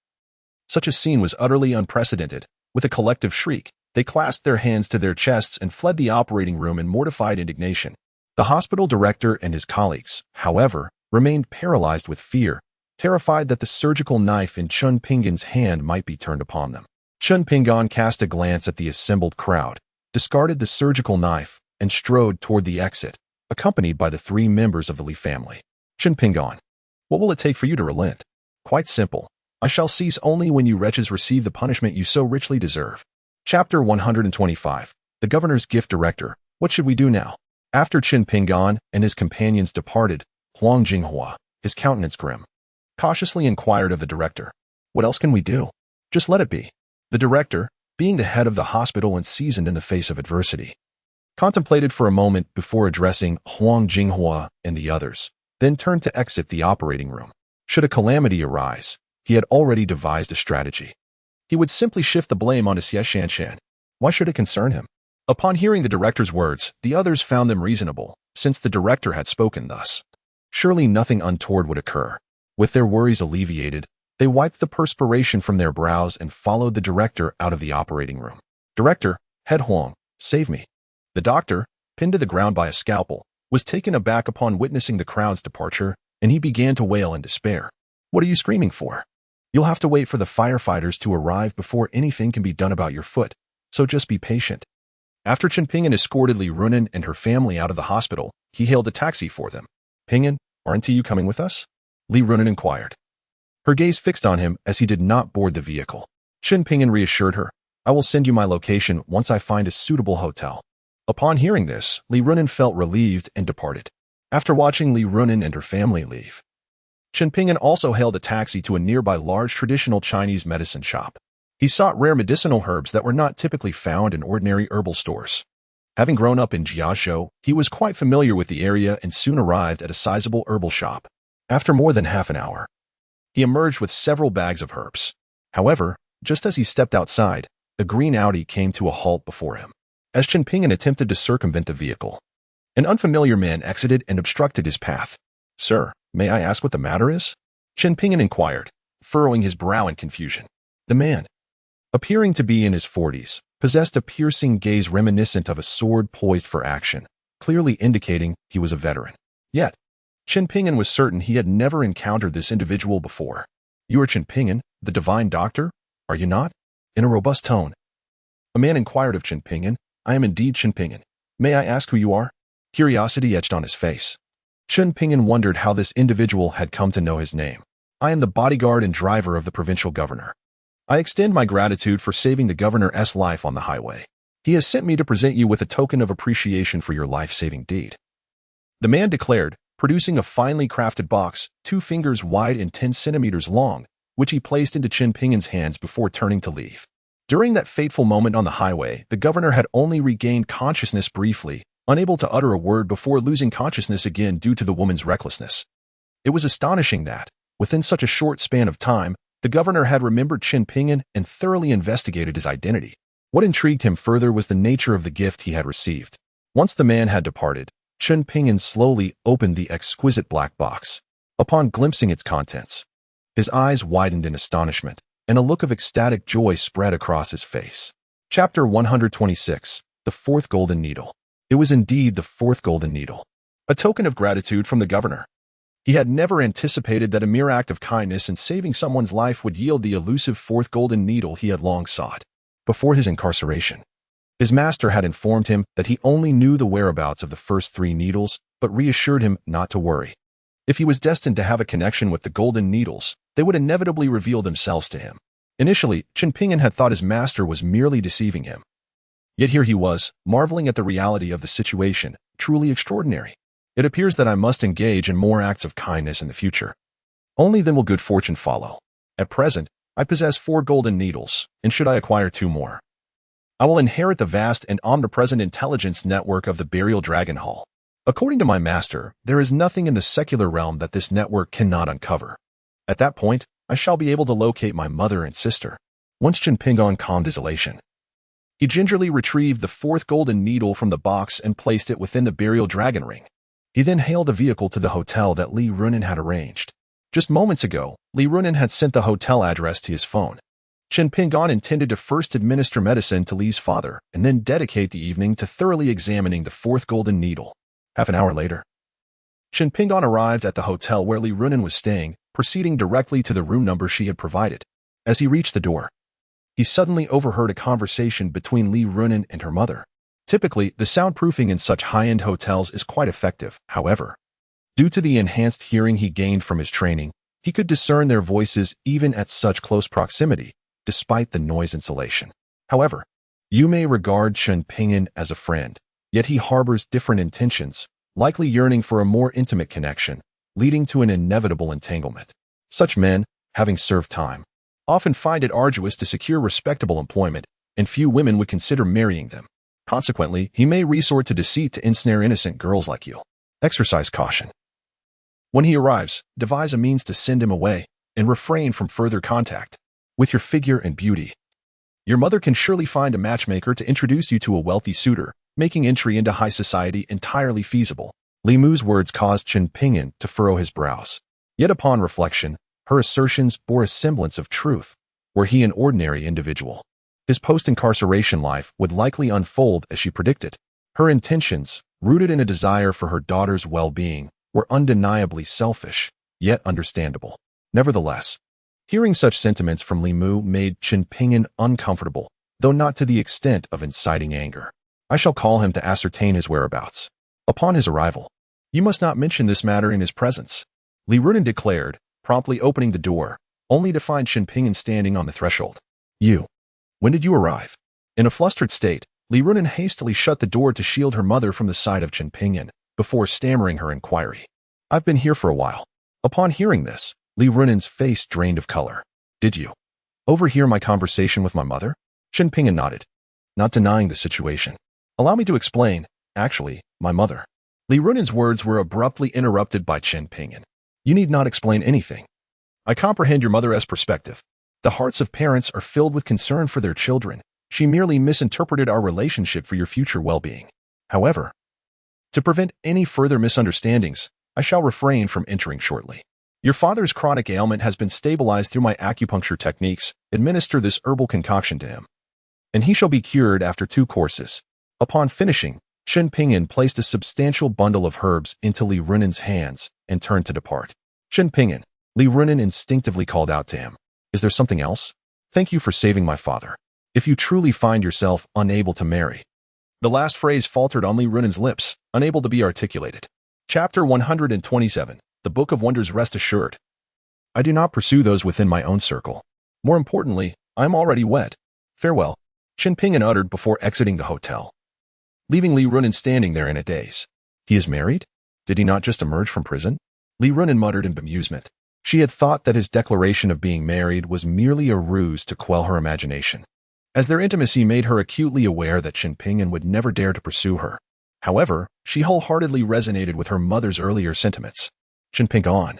such a scene was utterly unprecedented. With a collective shriek, they clasped their hands to their chests and fled the operating room in mortified indignation. The hospital director and his colleagues, however, remained paralyzed with fear, terrified that the surgical knife in Chun Pingan's hand might be turned upon them. Chun Pingan cast a glance at the assembled crowd, discarded the surgical knife, and strode toward the exit, accompanied by the 3 members of the Li family. Chun Pingan, what will it take for you to relent? Quite simple. I shall cease only when you wretches receive the punishment you so richly deserve. Chapter 125. The Governor's Gift Director. What should we do now? After Chen Pingan and his companions departed, Huang Jinghua, his countenance grim, cautiously inquired of the director. What else can we do? Just let it be. The director, being the head of the hospital and seasoned in the face of adversity, contemplated for a moment before addressing Huang Jinghua and the others, then turned to exit the operating room. Should a calamity arise, he had already devised a strategy. He would simply shift the blame onto Xie Shanshan. Why should it concern him? Upon hearing the director's words, the others found them reasonable, since the director had spoken thus. Surely nothing untoward would occur. With their worries alleviated, they wiped the perspiration from their brows and followed the director out of the operating room. Director, Head Huang, save me. The doctor, pinned to the ground by a scalpel, was taken aback upon witnessing the crowd's departure, and he began to wail in despair. What are you screaming for? You'll have to wait for the firefighters to arrive before anything can be done about your foot, so just be patient. After Chen Pingan escorted Li Runin and her family out of the hospital, he hailed a taxi for them. Pingan, aren't you coming with us? Li Runin inquired, her gaze fixed on him as he did not board the vehicle. Chen Pingan reassured her, I will send you my location once I find a suitable hotel. Upon hearing this, Li Runin felt relieved and departed. After watching Li Runin and her family leave, Chen Pingan also hailed a taxi to a nearby large traditional Chinese medicine shop. He sought rare medicinal herbs that were not typically found in ordinary herbal stores. Having grown up in Jiazhou, he was quite familiar with the area and soon arrived at a sizable herbal shop. After more than half an hour, he emerged with several bags of herbs. However, just as he stepped outside, a green Audi came to a halt before him. As Chen Pingan attempted to circumvent the vehicle, an unfamiliar man exited and obstructed his path. Sir, may I ask what the matter is? Chen Pingan inquired, furrowing his brow in confusion. The man, appearing to be in his 40s, possessed a piercing gaze reminiscent of a sword poised for action, clearly indicating he was a veteran. Yet, Chen Pingan was certain he had never encountered this individual before. You are Chen Pingan, the divine doctor, are you not? In a robust tone, a man inquired of Chen Pingan. I am indeed Chen Pingan. May I ask who you are? Curiosity etched on his face. Chen Pingan wondered how this individual had come to know his name. I am the bodyguard and driver of the provincial governor. I extend my gratitude for saving the governor's life on the highway. He has sent me to present you with a token of appreciation for your life-saving deed. The man declared, producing a finely crafted box, 2 fingers wide and 10 centimeters long, which he placed into Chen Pingin's hands before turning to leave. During that fateful moment on the highway, the governor had only regained consciousness briefly, unable to utter a word before losing consciousness again due to the woman's recklessness. It was astonishing that, within such a short span of time, the governor had remembered Chen Pingin and thoroughly investigated his identity. What intrigued him further was the nature of the gift he had received. Once the man had departed, Chen Pingin slowly opened the exquisite black box. Upon glimpsing its contents, his eyes widened in astonishment, and a look of ecstatic joy spread across his face. Chapter 126, The Fourth Golden Needle. It was indeed the fourth golden needle, a token of gratitude from the governor. He had never anticipated that a mere act of kindness in saving someone's life would yield the elusive fourth golden needle he had long sought. Before his incarceration, his master had informed him that he only knew the whereabouts of the first 3 needles, but reassured him not to worry. If he was destined to have a connection with the golden needles, they would inevitably reveal themselves to him. Initially, Chen Pingin had thought his master was merely deceiving him. Yet here he was, marveling at the reality of the situation, truly extraordinary. It appears that I must engage in more acts of kindness in the future. Only then will good fortune follow. At present, I possess 4 golden needles, and should I acquire 2 more, I will inherit the vast and omnipresent intelligence network of the burial dragon hall. According to my master, there is nothing in the secular realm that this network cannot uncover. At that point, I shall be able to locate my mother and sister. Once Chen Pingin calmed his elation, he gingerly retrieved the 4th golden needle from the box and placed it within the burial dragon ring. He then hailed a vehicle to the hotel that Li Runin had arranged. Just moments ago, Li Runin had sent the hotel address to his phone. Chen Pingin intended to first administer medicine to Li's father and then dedicate the evening to thoroughly examining the 4th golden needle. Half an hour later, Chen Pingin arrived at the hotel where Li Runin was staying, proceeding directly to the room number she had provided. As he reached the door, he suddenly overheard a conversation between Li Runin and her mother. Typically, the soundproofing in such high-end hotels is quite effective. However, due to the enhanced hearing he gained from his training, he could discern their voices even at such close proximity, despite the noise insulation. However, you may regard Chen Pingin as a friend, yet he harbors different intentions, likely yearning for a more intimate connection, leading to an inevitable entanglement. Such men, having served time, often find it arduous to secure respectable employment, and few women would consider marrying them. Consequently, he may resort to deceit to ensnare innocent girls like you. Exercise caution. When he arrives, devise a means to send him away, and refrain from further contact. With your figure and beauty, your mother can surely find a matchmaker to introduce you to a wealthy suitor, making entry into high society entirely feasible. Li Mu's words caused Chen Pingin to furrow his brows. Yet upon reflection, her assertions bore a semblance of truth. Were he an ordinary individual, his post-incarceration life would likely unfold as she predicted. Her intentions, rooted in a desire for her daughter's well-being, were undeniably selfish, yet understandable. Nevertheless, hearing such sentiments from Li Mu made Chen Pingin uncomfortable, though not to the extent of inciting anger. I shall call him to ascertain his whereabouts. Upon his arrival, you must not mention this matter in his presence, Li Runin declared, promptly opening the door, only to find Chen Pingin standing on the threshold. When did you arrive? In a flustered state, Li Runin hastily shut the door to shield her mother from the sight of Chen Pingin, before stammering her inquiry. I've been here for a while. Upon hearing this, Li Runin's face drained of color. Did you overhear my conversation with my mother? Chen Pingin nodded, not denying the situation. Allow me to explain. Actually, my mother. Li Runin's words were abruptly interrupted by Chen Pingin. You need not explain anything. I comprehend your mother's perspective. The hearts of parents are filled with concern for their children. She merely misinterpreted our relationship for your future well-being. However, to prevent any further misunderstandings, I shall refrain from entering shortly. Your father's chronic ailment has been stabilized through my acupuncture techniques. Administer this herbal concoction to him, and he shall be cured after 2 courses. Upon finishing, Chen Pingin placed a substantial bundle of herbs into Li Runin's hands and turned to depart. Chen Pingin, Li Runin instinctively called out to him. Is there something else? Thank you for saving my father. If you truly find yourself unable to marry. The last phrase faltered on Li Runin's lips, unable to be articulated. Chapter 127, The Book of Wonders. Rest assured, I do not pursue those within my own circle. More importantly, I am already wed. Farewell, Chen Pingin uttered before exiting the hotel, leaving Li Runin standing there in a daze. He is married? Did he not just emerge from prison? Li Runen muttered in bemusement. She had thought that his declaration of being married was merely a ruse to quell her imagination, as their intimacy made her acutely aware that Qin Pinyin would never dare to pursue her. However, she wholeheartedly resonated with her mother's earlier sentiments. Qin Pinyin,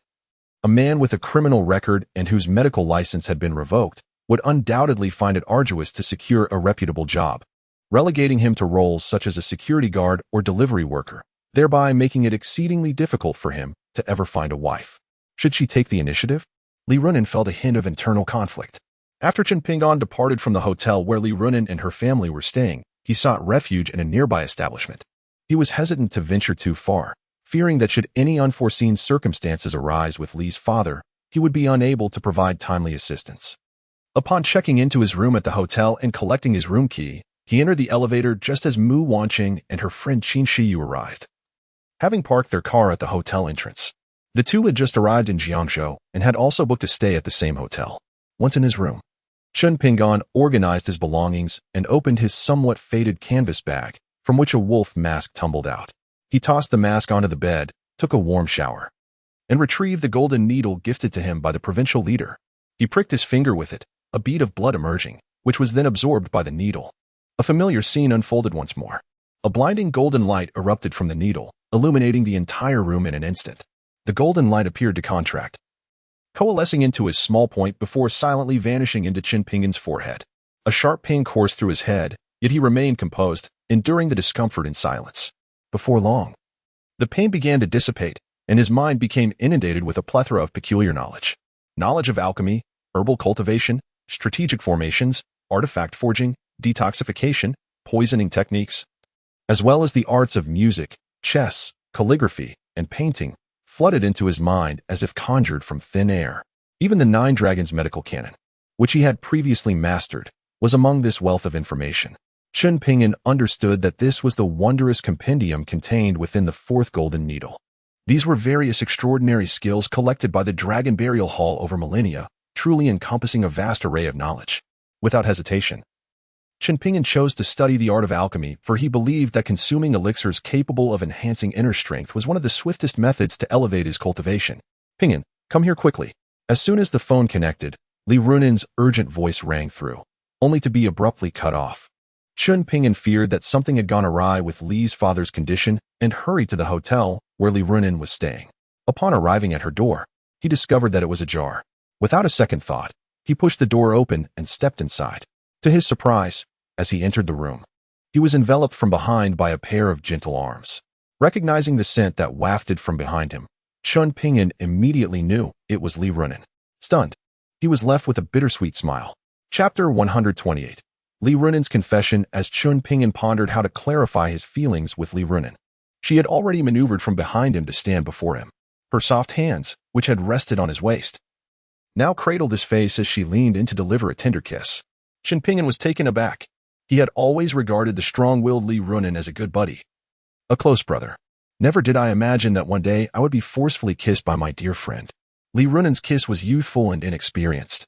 a man with a criminal record and whose medical license had been revoked, would undoubtedly find it arduous to secure a reputable job, relegating him to roles such as a security guard or delivery worker, thereby making it exceedingly difficult for him to ever find a wife. Should she take the initiative? Li Runen felt a hint of internal conflict. After Qin Pinyin departed from the hotel where Li Runen and her family were staying, he sought refuge in a nearby establishment. He was hesitant to venture too far, fearing that should any unforeseen circumstances arise with Li's father, he would be unable to provide timely assistance. Upon checking into his room at the hotel and collecting his room key, he entered the elevator just as Mu Wanqing and her friend Qin Shiyu arrived. Having parked their car at the hotel entrance, the two had just arrived in Jiangzhou and had also booked a stay at the same hotel. Once in his room, Qin Pinyin organized his belongings and opened his somewhat faded canvas bag, from which a wolf mask tumbled out. He tossed the mask onto the bed, took a warm shower, and retrieved the golden needle gifted to him by the provincial leader. He pricked his finger with it, a bead of blood emerging, which was then absorbed by the needle. A familiar scene unfolded once more. A blinding golden light erupted from the needle, illuminating the entire room in an instant. The golden light appeared to contract, coalescing into a small point before silently vanishing into Qin Pinyin's forehead. A sharp pain coursed through his head, yet he remained composed, enduring the discomfort in silence. Before long, the pain began to dissipate, and his mind became inundated with a plethora of peculiar knowledge. Knowledge of alchemy, herbal cultivation, strategic formations, artifact forging, detoxification, poisoning techniques, as well as the arts of music, chess, calligraphy, and painting, flooded into his mind as if conjured from thin air. Even the Nine Dragons medical canon, which he had previously mastered, was among this wealth of information. Qin Pinyin understood that this was the wondrous compendium contained within the fourth golden needle. These were various extraordinary skills collected by the Dragon Burial Hall over millennia, truly encompassing a vast array of knowledge. Without hesitation, Qin Pinyin chose to study the art of alchemy, for he believed that consuming elixirs capable of enhancing inner strength was one of the swiftest methods to elevate his cultivation. Pinyin, come here quickly. As soon as the phone connected, Li Runen's urgent voice rang through, only to be abruptly cut off. Qin Pinyin feared that something had gone awry with Li's father's condition and hurried to the hotel where Li Runen was staying. Upon arriving at her door, he discovered that it was ajar. Without a second thought, he pushed the door open and stepped inside. To his surprise, as he entered the room, he was enveloped from behind by a pair of gentle arms. Recognizing the scent that wafted from behind him, Qin Pinyin immediately knew it was Li Runen. Stunned, he was left with a bittersweet smile. Chapter 128. Li Runen's confession. As Qin Pinyin pondered how to clarify his feelings with Li Runen, she had already maneuvered from behind him to stand before him. Her soft hands, which had rested on his waist, now cradled his face as she leaned in to deliver a tender kiss. Qin Pinyin was taken aback. He had always regarded the strong-willed Li Runen as a good buddy, a close brother. Never did I imagine that one day I would be forcefully kissed by my dear friend. Li Runen's kiss was youthful and inexperienced,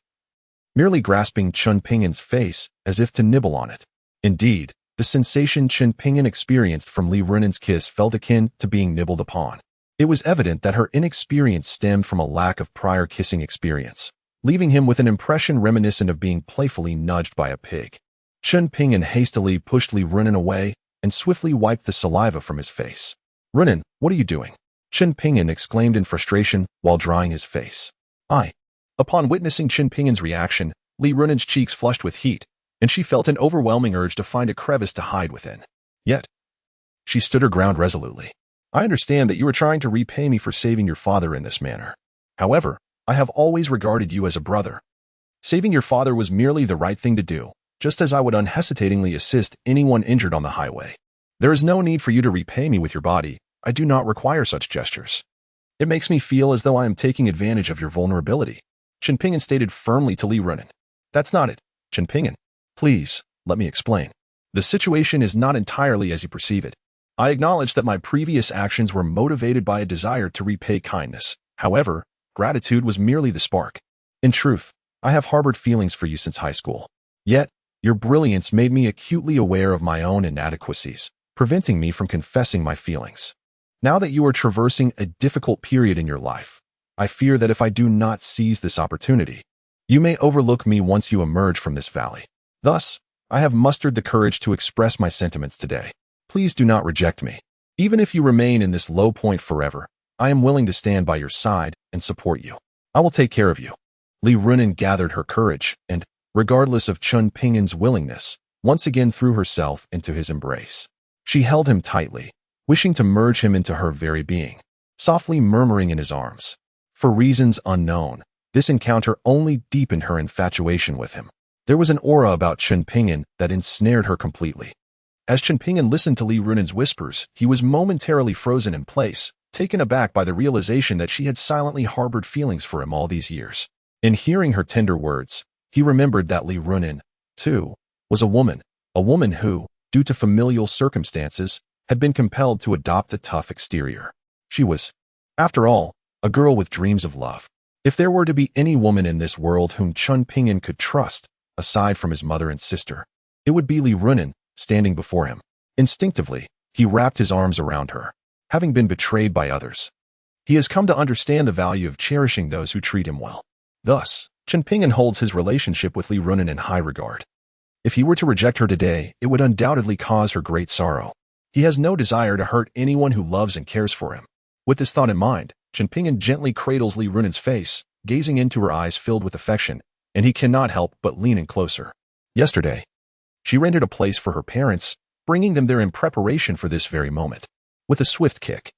merely grasping Qin Pinyin's face as if to nibble on it. Indeed, the sensation Qin Pinyin experienced from Li Runen's kiss felt akin to being nibbled upon. It was evident that her inexperience stemmed from a lack of prior kissing experience, leaving him with an impression reminiscent of being playfully nudged by a pig. Qin Pinyin hastily pushed Li Runen away and swiftly wiped the saliva from his face. "Runen, what are you doing?" Qin Pinyin exclaimed in frustration while drying his face. Upon witnessing Qin Pinyin's reaction, Li Runen's cheeks flushed with heat, and she felt an overwhelming urge to find a crevice to hide within. Yet, she stood her ground resolutely. "I understand that you are trying to repay me for saving your father in this manner. However, I have always regarded you as a brother. Saving your father was merely the right thing to do, just as I would unhesitatingly assist anyone injured on the highway. There is no need for you to repay me with your body. I do not require such gestures. It makes me feel as though I am taking advantage of your vulnerability," Qin Pinyin stated firmly to Li Runen. "That's not it, Qin Pinyin. Please, let me explain. The situation is not entirely as you perceive it. I acknowledge that my previous actions were motivated by a desire to repay kindness. However, gratitude was merely the spark. In truth, I have harbored feelings for you since high school. Yet, your brilliance made me acutely aware of my own inadequacies, preventing me from confessing my feelings. Now that you are traversing a difficult period in your life, I fear that if I do not seize this opportunity, you may overlook me once you emerge from this valley. Thus, I have mustered the courage to express my sentiments today. Please do not reject me. Even if you remain in this low point forever, I am willing to stand by your side and support you. I will take care of you. Li Runin gathered her courage and, regardless of Chun Pingin's willingness, once again threw herself into his embrace. She held him tightly, wishing to merge him into her very being, softly murmuring in his arms. For reasons unknown, this encounter only deepened her infatuation with him. There was an aura about Chun Pingin that ensnared her completely. As Chun Pingin listened to Li Runin's whispers, he was momentarily frozen in place, taken aback by the realization that she had silently harbored feelings for him all these years. In hearing her tender words, he remembered that Li Runin, too, was a woman who, due to familial circumstances, had been compelled to adopt a tough exterior. She was, after all, a girl with dreams of love. If there were to be any woman in this world whom Chun Pingin could trust, aside from his mother and sister, it would be Li Runin, standing before him. Instinctively, he wrapped his arms around her. Having been betrayed by others, he has come to understand the value of cherishing those who treat him well. Thus, Chun Pingin holds his relationship with Li Runin in high regard. If he were to reject her today, it would undoubtedly cause her great sorrow. He has no desire to hurt anyone who loves and cares for him. With this thought in mind, Chun Pingin gently cradles Li Runin's face, gazing into her eyes filled with affection, and he cannot help but lean in closer. Yesterday, she rented a place for her parents, bringing them there in preparation for this very moment. With a swift kick,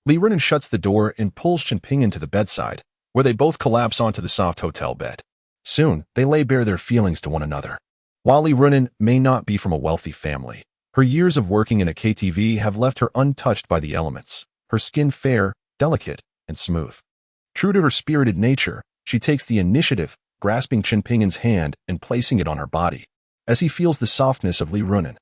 Li Runin shuts the door and pulls Chun Pingin to the bedside, where they both collapse onto the soft hotel bed. Soon, they lay bare their feelings to one another. While Li Runin may not be from a wealthy family, her years of working in a KTV have left her untouched by the elements, her skin fair, delicate, and smooth. True to her spirited nature, she takes the initiative, grasping Chun Pingin's hand and placing it on her body. As he feels the softness of Li Runin,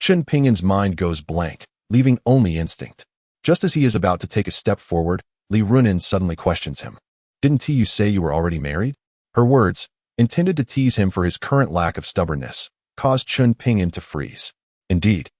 Chun Pingin's mind goes blank, leaving only instinct. Just as he is about to take a step forward, Li Runin suddenly questions him. "Didn't you say you were already married?" Her words, intended to tease him for his current lack of stubbornness, caused Chun Pingin to freeze. Indeed,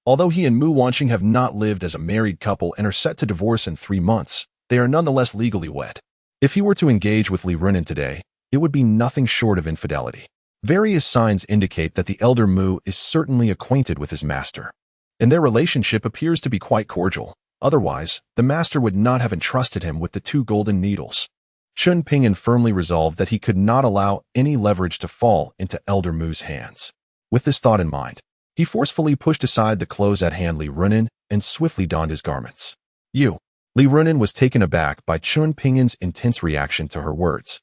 although he and Mu Wanqing have not lived as a married couple and are set to divorce in 3 months, they are nonetheless legally wed. If he were to engage with Li Runin today, it would be nothing short of infidelity. Various signs indicate that the elder Mu is certainly acquainted with his master, and their relationship appears to be quite cordial. Otherwise, the master would not have entrusted him with the 2 golden needles. Chun Pingin firmly resolved that he could not allow any leverage to fall into elder Mu's hands. With this thought in mind, he forcefully pushed aside the clothes at hand Li Runin and swiftly donned his garments. Li Runin was taken aback by Chun Pingin's intense reaction to her words.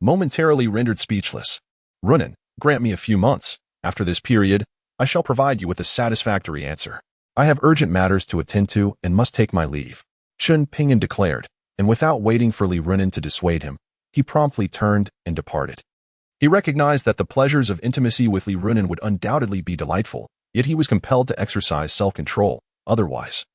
Momentarily rendered speechless, "Runin, grant me a few months. After this period, I shall provide you with a satisfactory answer. I have urgent matters to attend to and must take my leave," Chun Pingin declared, and without waiting for Li Runin to dissuade him, he promptly turned and departed. He recognized that the pleasures of intimacy with Li Runin would undoubtedly be delightful, yet he was compelled to exercise self-control. Otherwise,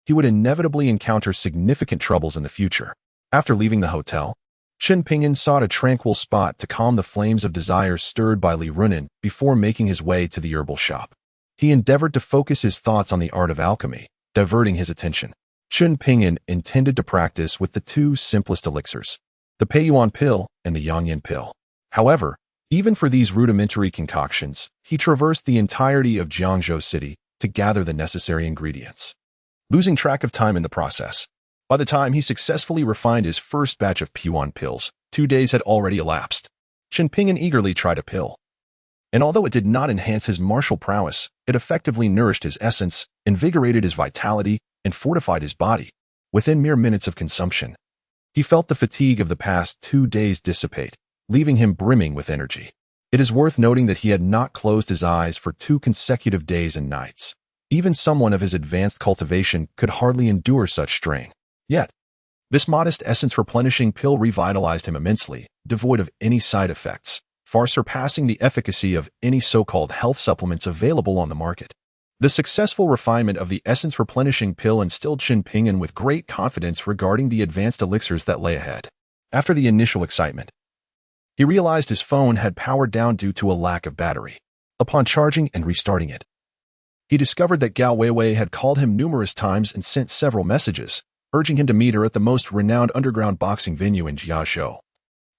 he would inevitably encounter significant troubles in the future. After leaving the hotel, Chun Pingin sought a tranquil spot to calm the flames of desire stirred by Li Runin before making his way to the herbal shop. He endeavored to focus his thoughts on the art of alchemy, diverting his attention. Chun Pingin intended to practice with the 2 simplest elixirs, the Peiyuan pill and the Yangyin pill. However, even for these rudimentary concoctions, he traversed the entirety of Jiangzhou City to gather the necessary ingredients, losing track of time in the process. By the time he successfully refined his first batch of Peiyuan pills, 2 days had already elapsed. Chun Pingin eagerly tried a pill, and although it did not enhance his martial prowess, it effectively nourished his essence, invigorated his vitality, and fortified his body. Within mere minutes of consumption, he felt the fatigue of the past 2 days dissipate, leaving him brimming with energy. It is worth noting that he had not closed his eyes for 2 consecutive days and nights. Even someone of his advanced cultivation could hardly endure such strain. Yet, this modest essence-replenishing pill revitalized him immensely, devoid of any side effects, far surpassing the efficacy of any so-called health supplements available on the market. The successful refinement of the essence-replenishing pill instilled Chun Pingin with great confidence regarding the advanced elixirs that lay ahead. After the initial excitement, he realized his phone had powered down due to a lack of battery. Upon charging and restarting it, He discovered that Gao Weiwei had called him numerous times and sent several messages, urging him to meet her at the most renowned underground boxing venue in Jiazhou,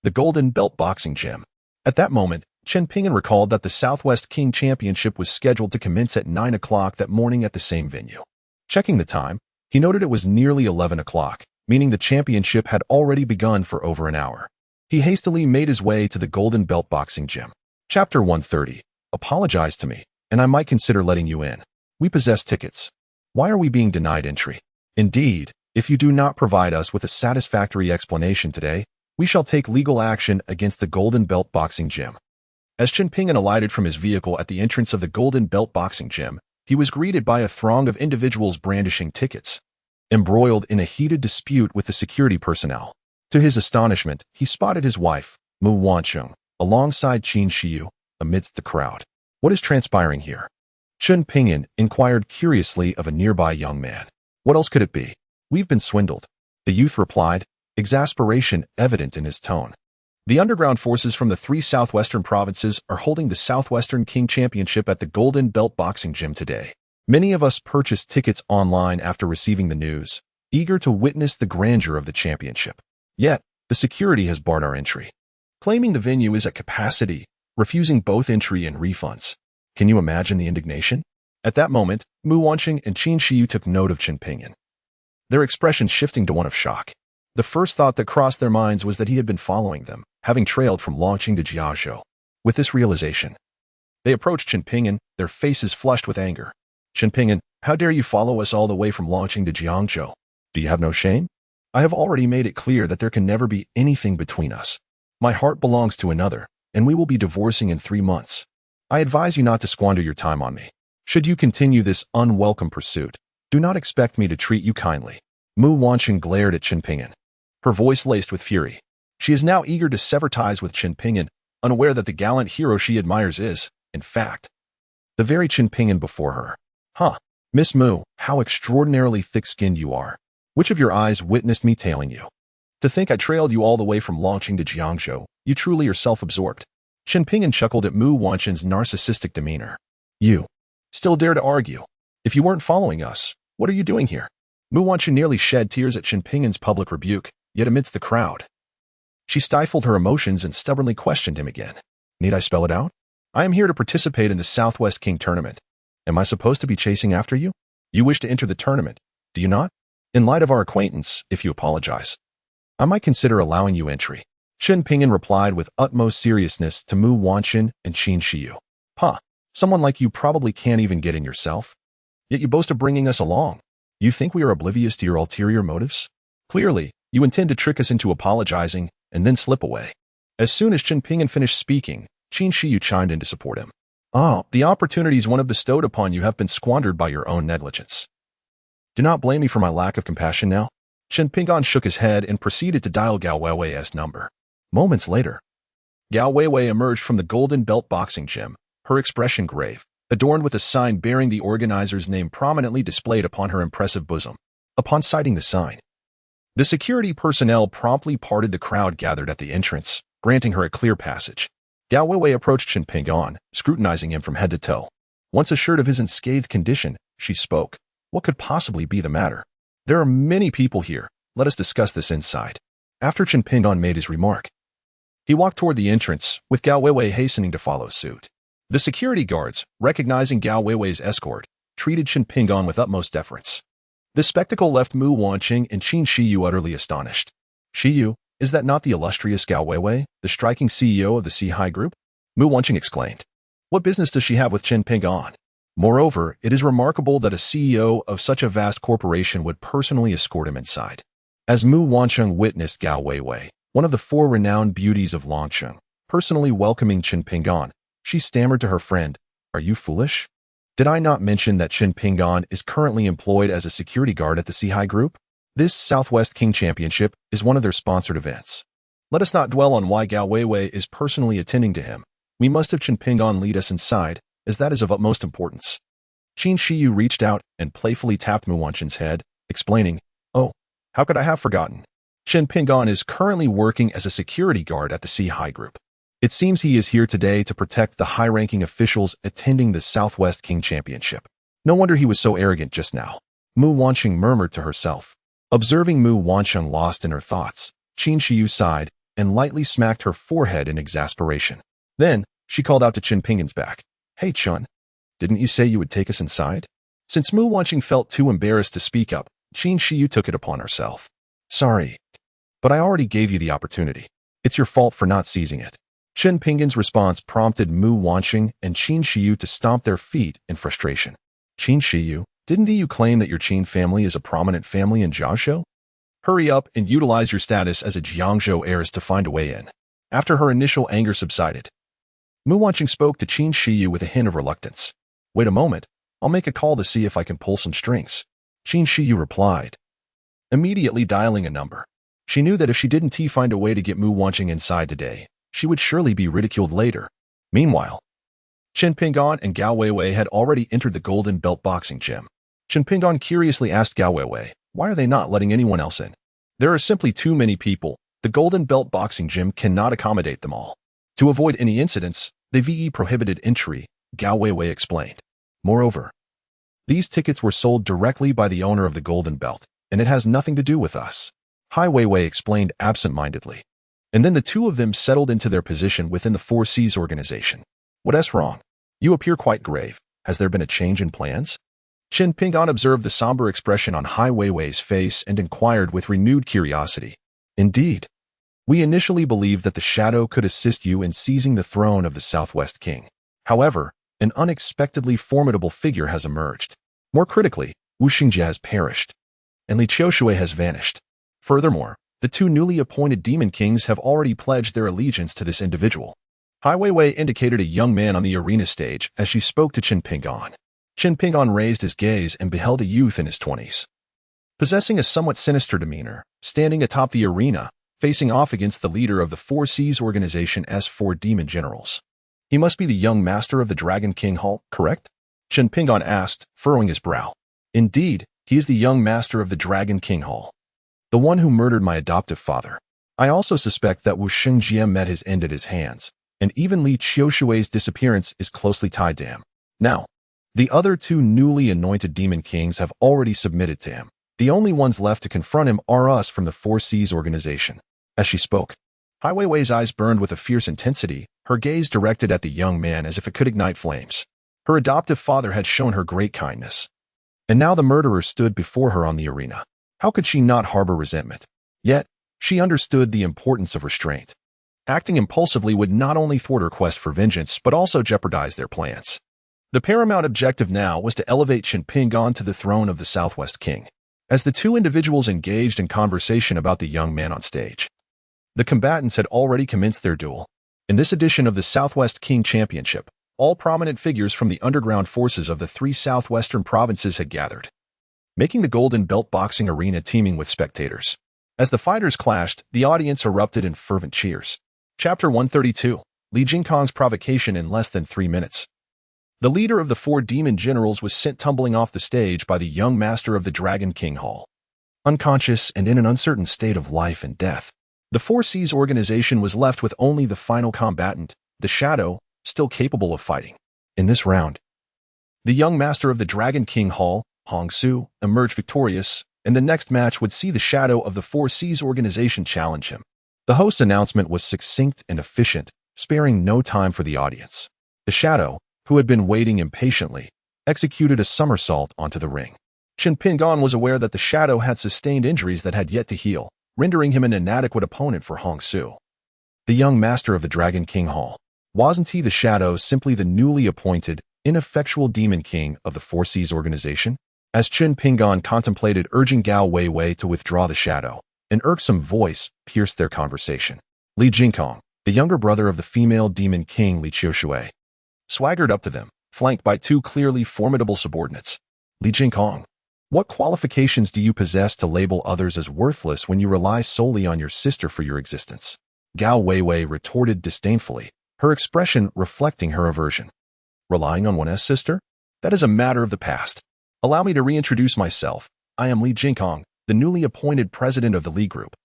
the Golden Belt Boxing Gym. At that moment, Chen Ping'an recalled that the Southwest King Championship was scheduled to commence at 9 o'clock that morning at the same venue. Checking the time, he noted it was nearly 11 o'clock, meaning the championship had already begun for over an hour. He hastily made his way to the Golden Belt Boxing Gym. Chapter 130. Apologize to me, and I might consider letting you in. We possess tickets. Why are we being denied entry? Indeed, if you do not provide us with a satisfactory explanation today, we shall take legal action against the Golden Belt Boxing Gym. As Chen Ping'an alighted from his vehicle at the entrance of the Golden Belt Boxing Gym, he was greeted by a throng of individuals brandishing tickets, embroiled in a heated dispute with the security personnel. To his astonishment, he spotted his wife, Mu Wancheng, alongside Qin Shiyu, amidst the crowd. What is transpiring here? Chen Ping'an inquired curiously of a nearby young man. What else could it be? We've been swindled. The youth replied, exasperation evident in his tone. The underground forces from the 3 southwestern provinces are holding the Southwestern King Championship at the Golden Belt Boxing Gym today. Many of us purchased tickets online after receiving the news, eager to witness the grandeur of the championship. Yet, the security has barred our entry, claiming the venue is at capacity, refusing both entry and refunds. Can you imagine the indignation? At that moment, Mu Wanqing and Qin Shiyu took note of Chen Ping'an, their expression shifting to one of shock. The first thought that crossed their minds was that he had been following them, having trailed from Longqing to Jiazhou. With this realization, they approached Chen Ping'an, their faces flushed with anger. Chen Ping'an, how dare you follow us all the way from Longqing to Jiangzhou? Do you have no shame? I have already made it clear that there can never be anything between us. My heart belongs to another, and we will be divorcing in 3 months. I advise you not to squander your time on me. Should you continue this unwelcome pursuit, do not expect me to treat you kindly. Mu Wanqing glared at Chen Ping'an, her voice laced with fury. She is now eager to sever ties with Chen Ping'an, unaware that the gallant hero she admires is, in fact, the very Chen Ping'an before her. Huh, Miss Mu, how extraordinarily thick-skinned you are. Which of your eyes witnessed me tailing you? To think I trailed you all the way from Longqing to Jiangzhou, you truly are self-absorbed. Chen Ping'an chuckled at Mu Wanqing's narcissistic demeanor. You still dare to argue? If you weren't following us, what are you doing here? Mu Wanqing nearly shed tears at Chen Ping'an's public rebuke, yet amidst the crowd, she stifled her emotions and stubbornly questioned him again. Need I spell it out? I am here to participate in the Southwest King tournament. Am I supposed to be chasing after you? You wish to enter the tournament, do you not? In light of our acquaintance, if you apologize, I might consider allowing you entry. Chen Ping'an replied with utmost seriousness to Mu Wanqing and Qin Shiyu. Huh, someone like you probably can't even get in yourself. Yet you boast of bringing us along. You think we are oblivious to your ulterior motives? Clearly, you intend to trick us into apologizing and then slip away. As soon as Chen Ping'an finished speaking, Qin Shiyu chimed in to support him. Oh, the opportunities one have bestowed upon you have been squandered by your own negligence. Do not blame me for my lack of compassion now. Chen Ping'an shook his head and proceeded to dial Gao Weiwei's number. Moments later, Gao Weiwei emerged from the Golden Belt Boxing Gym, her expression grave, adorned with a sign bearing the organizer's name prominently displayed upon her impressive bosom. Upon sighting the sign, the security personnel promptly parted the crowd gathered at the entrance, granting her a clear passage. Gao Weiwei approached Chen Ping'an, scrutinizing him from head to toe. Once assured of his unscathed condition, she spoke. What could possibly be the matter? There are many people here. Let us discuss this inside. After Chen Ping'an made his remark, he walked toward the entrance, with Gao Weiwei hastening to follow suit. The security guards, recognizing Gao Weiwei's escort, treated Chen Ping'an with utmost deference. This spectacle left Mu Wanqing and Qin Shiyu utterly astonished. Shiyu, is that not the illustrious Gao Weiwei, the striking CEO of the Sihai Group? Mu Wanqing exclaimed. What business does she have with Chen Ping'an? Moreover, it is remarkable that a CEO of such a vast corporation would personally escort him inside. As Mu Wanqing witnessed Gao Weiwei, one of the 4 renowned beauties of Longqing, personally welcoming Chen Ping'an, she stammered to her friend, Are you foolish? Did I not mention that Chen Ping'an is currently employed as a security guard at the Sihai Group? This Southwest King Championship is one of their sponsored events. Let us not dwell on why Gao Weiwei is personally attending to him. We must have Chen Ping'an lead us inside, as that is of utmost importance. Qin Shiyu reached out and playfully tapped Mu Wanqing's head, explaining, Oh, how could I have forgotten? Chen Ping'an is currently working as a security guard at the Sihai Group. It seems he is here today to protect the high-ranking officials attending the Southwest King Championship. No wonder he was so arrogant just now, Mu Wanqing murmured to herself. Observing Mu Wanqing lost in her thoughts, Qin Shiyu sighed and lightly smacked her forehead in exasperation. Then, she called out to Qin Pingan's back. Hey Chun, didn't you say you would take us inside? Since Mu Wanqing felt too embarrassed to speak up, Qin Shiyu took it upon herself. Sorry, but I already gave you the opportunity. It's your fault for not seizing it. Qin Pingan's response prompted Mu Wanqing and Qin Shiyu to stomp their feet in frustration. Qin Shiyu, didn't you claim that your Qin family is a prominent family in Jiangzhou? Hurry up and utilize your status as a Jiangzhou heiress to find a way in. After her initial anger subsided, Mu Wanqing spoke to Qin Shiyu with a hint of reluctance. Wait a moment, I'll make a call to see if I can pull some strings. Qin Shiyu replied, immediately dialing a number. She knew that if she didn't find a way to get Mu Wanqing inside today, she would surely be ridiculed later. Meanwhile, Qin Pingan and Gao Weiwei had already entered the Golden Belt boxing gym. Qin Pingan curiously asked Gao Weiwei, why are they not letting anyone else in? There are simply too many people. The Golden Belt boxing gym cannot accommodate them all. To avoid any incidents, the VE prohibited entry, Gao Weiwei explained. Moreover, these tickets were sold directly by the owner of the Golden Belt, and it has nothing to do with us. Hai Weiwei explained absent-mindedly. And then the two of them settled into their position within the Four Seas organization. What's wrong? You appear quite grave. Has there been a change in plans? Qin Pingan observed the somber expression on Hai Weiwei's face and inquired with renewed curiosity. Indeed. We initially believed that the shadow could assist you in seizing the throne of the Southwest King. However, an unexpectedly formidable figure has emerged. More critically, Wu Xingjie has perished, and Li Qiushui has vanished. Furthermore, the two newly appointed demon kings have already pledged their allegiance to this individual. Hai Weiwei indicated a young man on the arena stage as she spoke to Qin Pingan. Qin Pingan raised his gaze and beheld a youth in his 20s. Possessing a somewhat sinister demeanor, standing atop the arena, facing off against the leader of the Four Seas organization as four demon generals. He must be the young master of the Dragon King Hall, correct? Qin Pingan asked, furrowing his brow. Indeed, he is the young master of the Dragon King Hall. The one who murdered my adoptive father. I also suspect that Wu Xingjie met his end at his hands, and even Li Qiushui's disappearance is closely tied to him. Now, the other two newly anointed demon kings have already submitted to him. The only ones left to confront him are us from the Four Seas organization. As she spoke, Hai Weiwei's eyes burned with a fierce intensity, her gaze directed at the young man as if it could ignite flames. Her adoptive father had shown her great kindness, and now the murderer stood before her on the arena. How could she not harbor resentment? Yet, she understood the importance of restraint. Acting impulsively would not only thwart her quest for vengeance but also jeopardize their plans. The paramount objective now was to elevate Qin Pingan to the throne of the Southwest King. As the two individuals engaged in conversation about the young man on stage, the combatants had already commenced their duel. In this edition of the Southwest King Championship, all prominent figures from the underground forces of the three southwestern provinces had gathered, making the Golden Belt boxing arena teeming with spectators. As the fighters clashed, the audience erupted in fervent cheers. Chapter 132, Li Jingkong's provocation in less than 3 minutes. The leader of the four demon generals was sent tumbling off the stage by the young master of the Dragon King Hall. Unconscious and in an uncertain state of life and death, the Four Seas organization was left with only the final combatant, the Shadow, still capable of fighting. In this round, the young master of the Dragon King Hall, Hong Su, emerged victorious, and the next match would see the Shadow of the Four Seas organization challenge him. The host's announcement was succinct and efficient, sparing no time for the audience. The Shadow, who had been waiting impatiently, executed a somersault onto the ring. Qin Pingan was aware that the Shadow had sustained injuries that had yet to heal, rendering him an inadequate opponent for Hong Su. The young master of the Dragon King Hall. Wasn't he the Shadow simply the newly appointed, ineffectual demon king of the Four Seas organization? As Qin Pingan contemplated urging Gao Weiwei to withdraw the Shadow, an irksome voice pierced their conversation. Li Jingkong, the younger brother of the female demon king Li Qiushui, swaggered up to them, flanked by two clearly formidable subordinates. Li Jingkong, what qualifications do you possess to label others as worthless when you rely solely on your sister for your existence? Gao Weiwei retorted disdainfully, her expression reflecting her aversion. Relying on one's sister? That is a matter of the past. Allow me to reintroduce myself. I am Li Jingkong, the newly appointed president of the Li Group,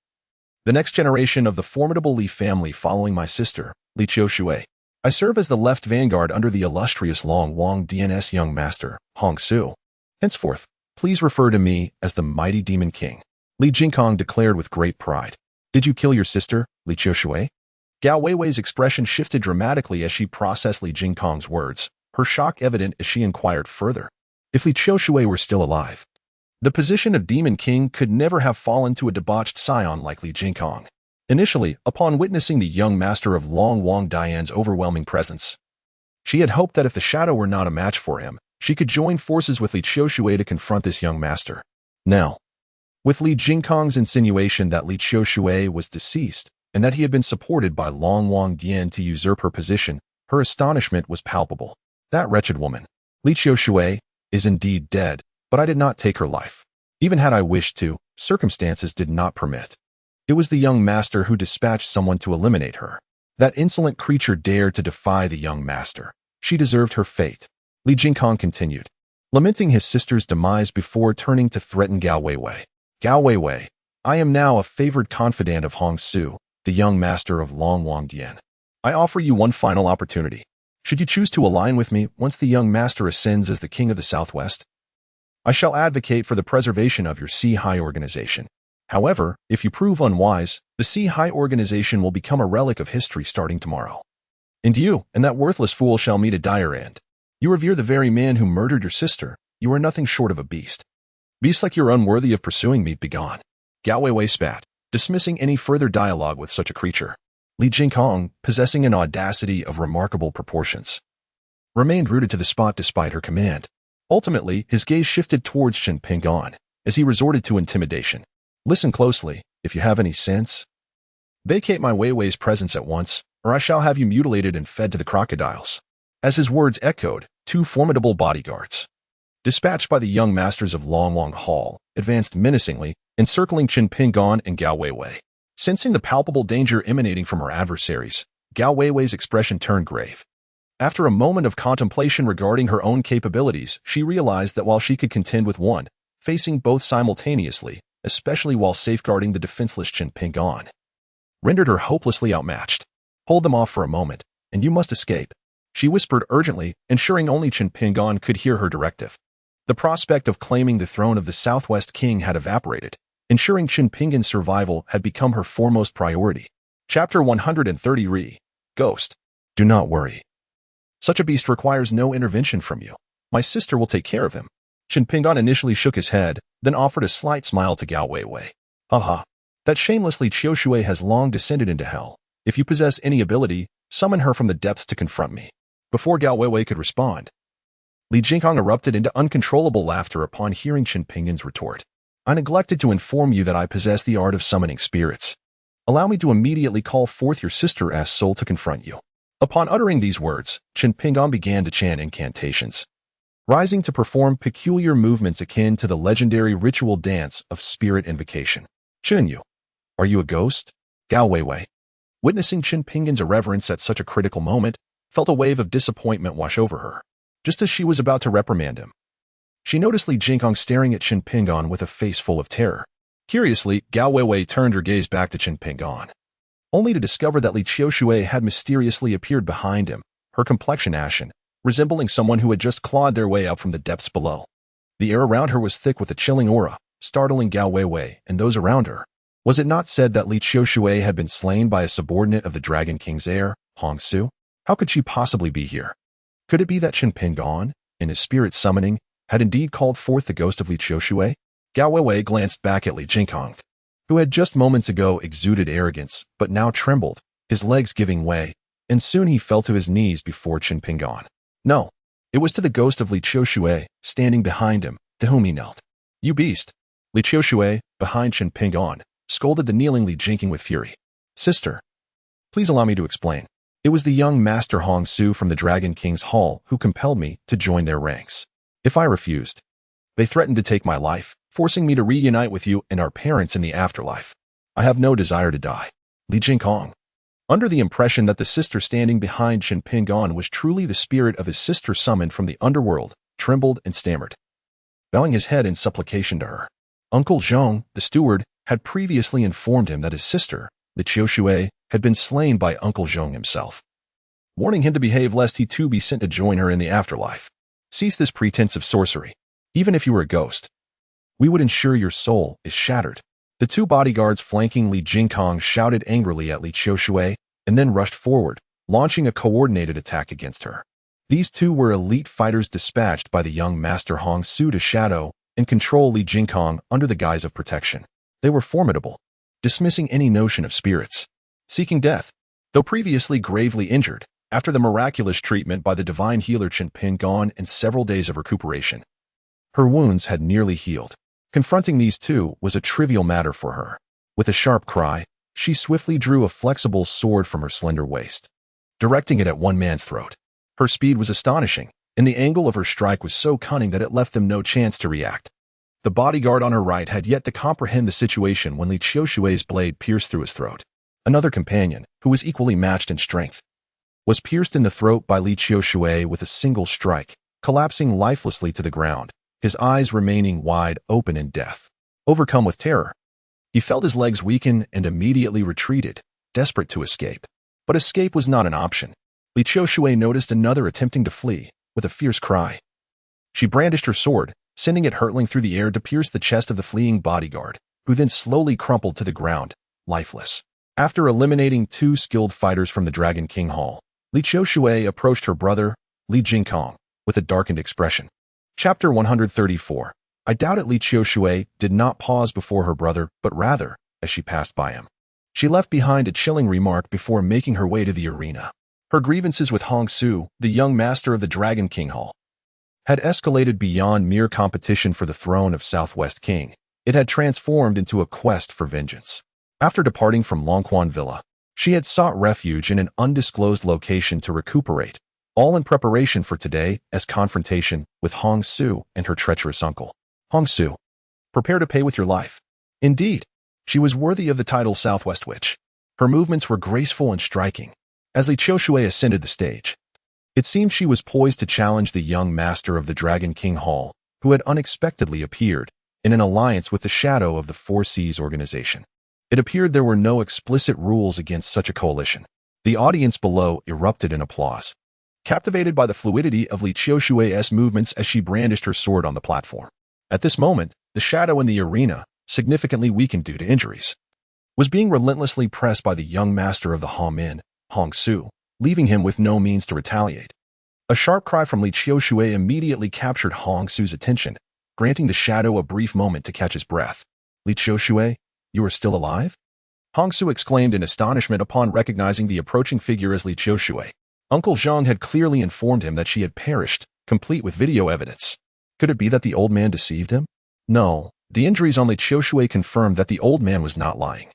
the next generation of the formidable Li family following my sister, Li Qiushui. I serve as the left vanguard under the illustrious Long Wang DNS young master, Hong Su. Henceforth, please refer to me as the mighty demon king. Li Jingkong declared with great pride. Did you kill your sister, Li Qiushui? Gao Weiwei's expression shifted dramatically as she processed Li Jingkong's words, her shock evident as she inquired further. If Li Qiushui were still alive, the position of demon king could never have fallen to a debauched scion like Li Jingkong. Initially, upon witnessing the young master of Long Wang Dian's overwhelming presence, she had hoped that if the shadow were not a match for him, she could join forces with Li Qiushui to confront this young master. Now, with Li Jingkong's insinuation that Li Qiushui was deceased and that he had been supported by Long Wang Dian to usurp her position, her astonishment was palpable. That wretched woman, Li Qiushui, is indeed dead, but I did not take her life. Even had I wished to, circumstances did not permit. It was the young master who dispatched someone to eliminate her. That insolent creature dared to defy the young master. She deserved her fate. Li Jingkong continued, lamenting his sister's demise before turning to threaten Gao Weiwei. Gao Weiwei, I am now a favored confidant of Hong Su, the young master of Long Wang Dian. I offer you one final opportunity. Should you choose to align with me once the young master ascends as the king of the Southwest, I shall advocate for the preservation of your Sea-High organization. However, if you prove unwise, the Sea-High organization will become a relic of history starting tomorrow. And you and that worthless fool shall meet a dire end. You revere the very man who murdered your sister. You are nothing short of a beast. Beast like you're unworthy of pursuing me, begone. Gao Weiwei spat, dismissing any further dialogue with such a creature. Li Jingkong, possessing an audacity of remarkable proportions, remained rooted to the spot despite her command. Ultimately, his gaze shifted towards Chen Pingon as he resorted to intimidation. Listen closely, if you have any sense. Vacate my Weiwei's presence at once, or I shall have you mutilated and fed to the crocodiles. As his words echoed, two formidable bodyguards, dispatched by the young masters of Long Wang Hall, advanced menacingly, encircling Chen Pingon and Gao Weiwei. Sensing the palpable danger emanating from her adversaries, Gao Weiwei's expression turned grave. After a moment of contemplation regarding her own capabilities, she realized that while she could contend with one, facing both simultaneously, especially while safeguarding the defenseless Chen Pingon, rendered her hopelessly outmatched. Hold them off for a moment, and you must escape, she whispered urgently, ensuring only Chen Pingon could hear her directive. The prospect of claiming the throne of the Southwest King had evaporated. Ensuring Chen Pingon's survival had become her foremost priority. Chapter 130 Ghost. Do not worry. Such a beast requires no intervention from you. My sister will take care of him. Chen Pingon initially shook his head, then offered a slight smile to Gao Weiwei. Haha. That shameless Li Qiushui has long descended into hell. If you possess any ability, summon her from the depths to confront me. Before Gao Weiwei could respond, Li Jingkong erupted into uncontrollable laughter upon hearing Chen Pingon's retort. I neglected to inform you that I possess the art of summoning spirits. Allow me to immediately call forth your sister-ass soul to confront you. Upon uttering these words, Chen Pingon began to chant incantations, rising to perform peculiar movements akin to the legendary ritual dance of spirit invocation. Chen Yu, are you a ghost? Gao Weiwei, witnessing Chen Pingon's irreverence at such a critical moment, felt a wave of disappointment wash over her. Just as she was about to reprimand him, she noticed Li Jingkong staring at Chen Pingon with a face full of terror. Curiously, Gao Weiwei turned her gaze back to Chen Pingon, only to discover that Li Qiushui had mysteriously appeared behind him, her complexion ashen, resembling someone who had just clawed their way up from the depths below. The air around her was thick with a chilling aura, startling Gao Weiwei and those around her. Was it not said that Li Qiushui had been slain by a subordinate of the Dragon King's heir, Hong Su? How could she possibly be here? Could it be that Chen Pingon, in his spirit summoning, had indeed called forth the ghost of Li Qiushui? Gao Weiwei glanced back at Li Jingkong, who had just moments ago exuded arrogance, but now trembled, his legs giving way, and soon he fell to his knees before Chen Pingon. No, it was to the ghost of Li Qiushui, standing behind him, to whom he knelt. You beast! Li Qiushui, behind Chen Pingon, scolded the kneeling Li Jingkong with fury. Sister, please allow me to explain. It was the young master Hong Su from the Dragon King's Hall who compelled me to join their ranks. If I refused, they threatened to take my life, forcing me to reunite with you and our parents in the afterlife. I have no desire to die. Li Jingkong, under the impression that the sister standing behind Chen Pingon was truly the spirit of his sister summoned from the underworld, trembled and stammered, bowing his head in supplication to her. Uncle Zhong, the steward, had previously informed him that his sister, Li Qiushui, had been slain by Uncle Zhong himself. warning him to behave lest he too be sent to join her in the afterlife. Cease this pretense of sorcery. Even if you were a ghost, we would ensure your soul is shattered. The two bodyguards flanking Li Jingkong shouted angrily at Li Qiushui and then rushed forward, launching a coordinated attack against her. These two were elite fighters dispatched by the young master Hong Su to shadow and control Li Jingkong under the guise of protection. They were formidable, dismissing any notion of spirits seeking death. Though previously gravely injured, after the miraculous treatment by the divine healer Chen Pingon and several days of recuperation, her wounds had nearly healed. Confronting these two was a trivial matter for her. With a sharp cry, she swiftly drew a flexible sword from her slender waist, directing it at one man's throat. Her speed was astonishing, and the angle of her strike was so cunning that it left them no chance to react. The bodyguard on her right had yet to comprehend the situation when Li Qiushui's blade pierced through his throat. Another companion, who was equally matched in strength, was pierced in the throat by Li Qiushui with a single strike, collapsing lifelessly to the ground, his eyes remaining wide open in death. Overcome with terror, he felt his legs weaken and immediately retreated, desperate to escape. But escape was not an option. Li Qiushui noticed another attempting to flee, with a fierce cry. She brandished her sword, sending it hurtling through the air to pierce the chest of the fleeing bodyguard, who then slowly crumpled to the ground, lifeless. After eliminating two skilled fighters from the Dragon King Hall, Li Qiushui approached her brother, Li Jingkong, with a darkened expression. Chapter 134. I doubt it. Li Qiushui did not pause before her brother, but rather, as she passed by him, she left behind a chilling remark before making her way to the arena. Her grievances with Hong Su, the young master of the Dragon King Hall, had escalated beyond mere competition for the throne of Southwest King. It had transformed into a quest for vengeance. After departing from Longquan Villa, she had sought refuge in an undisclosed location to recuperate, all in preparation for today's confrontation with Hong Su and her treacherous uncle. Hong Su, prepare to pay with your life. Indeed, she was worthy of the title Southwest Witch. Her movements were graceful and striking. As Li Qiushui ascended the stage, it seemed she was poised to challenge the young master of the Dragon King Hall, who had unexpectedly appeared in an alliance with the shadow of the Four Seas organization. It appeared there were no explicit rules against such a coalition. The audience below erupted in applause, captivated by the fluidity of Li Qiushui's movements as she brandished her sword on the platform. At this moment, the shadow in the arena, significantly weakened due to injuries, was being relentlessly pressed by the young master of the Hamin, Hong Su, leaving him with no means to retaliate. A sharp cry from Li Qiushui immediately captured Hong Su's attention, granting the shadow a brief moment to catch his breath. Li Qiushui, you are still alive? Hong Su exclaimed in astonishment upon recognizing the approaching figure as Li Qiushui. Uncle Zhang had clearly informed him that she had perished, complete with video evidence. Could it be that the old man deceived him? No, the injuries on Li Qiushui confirmed that the old man was not lying.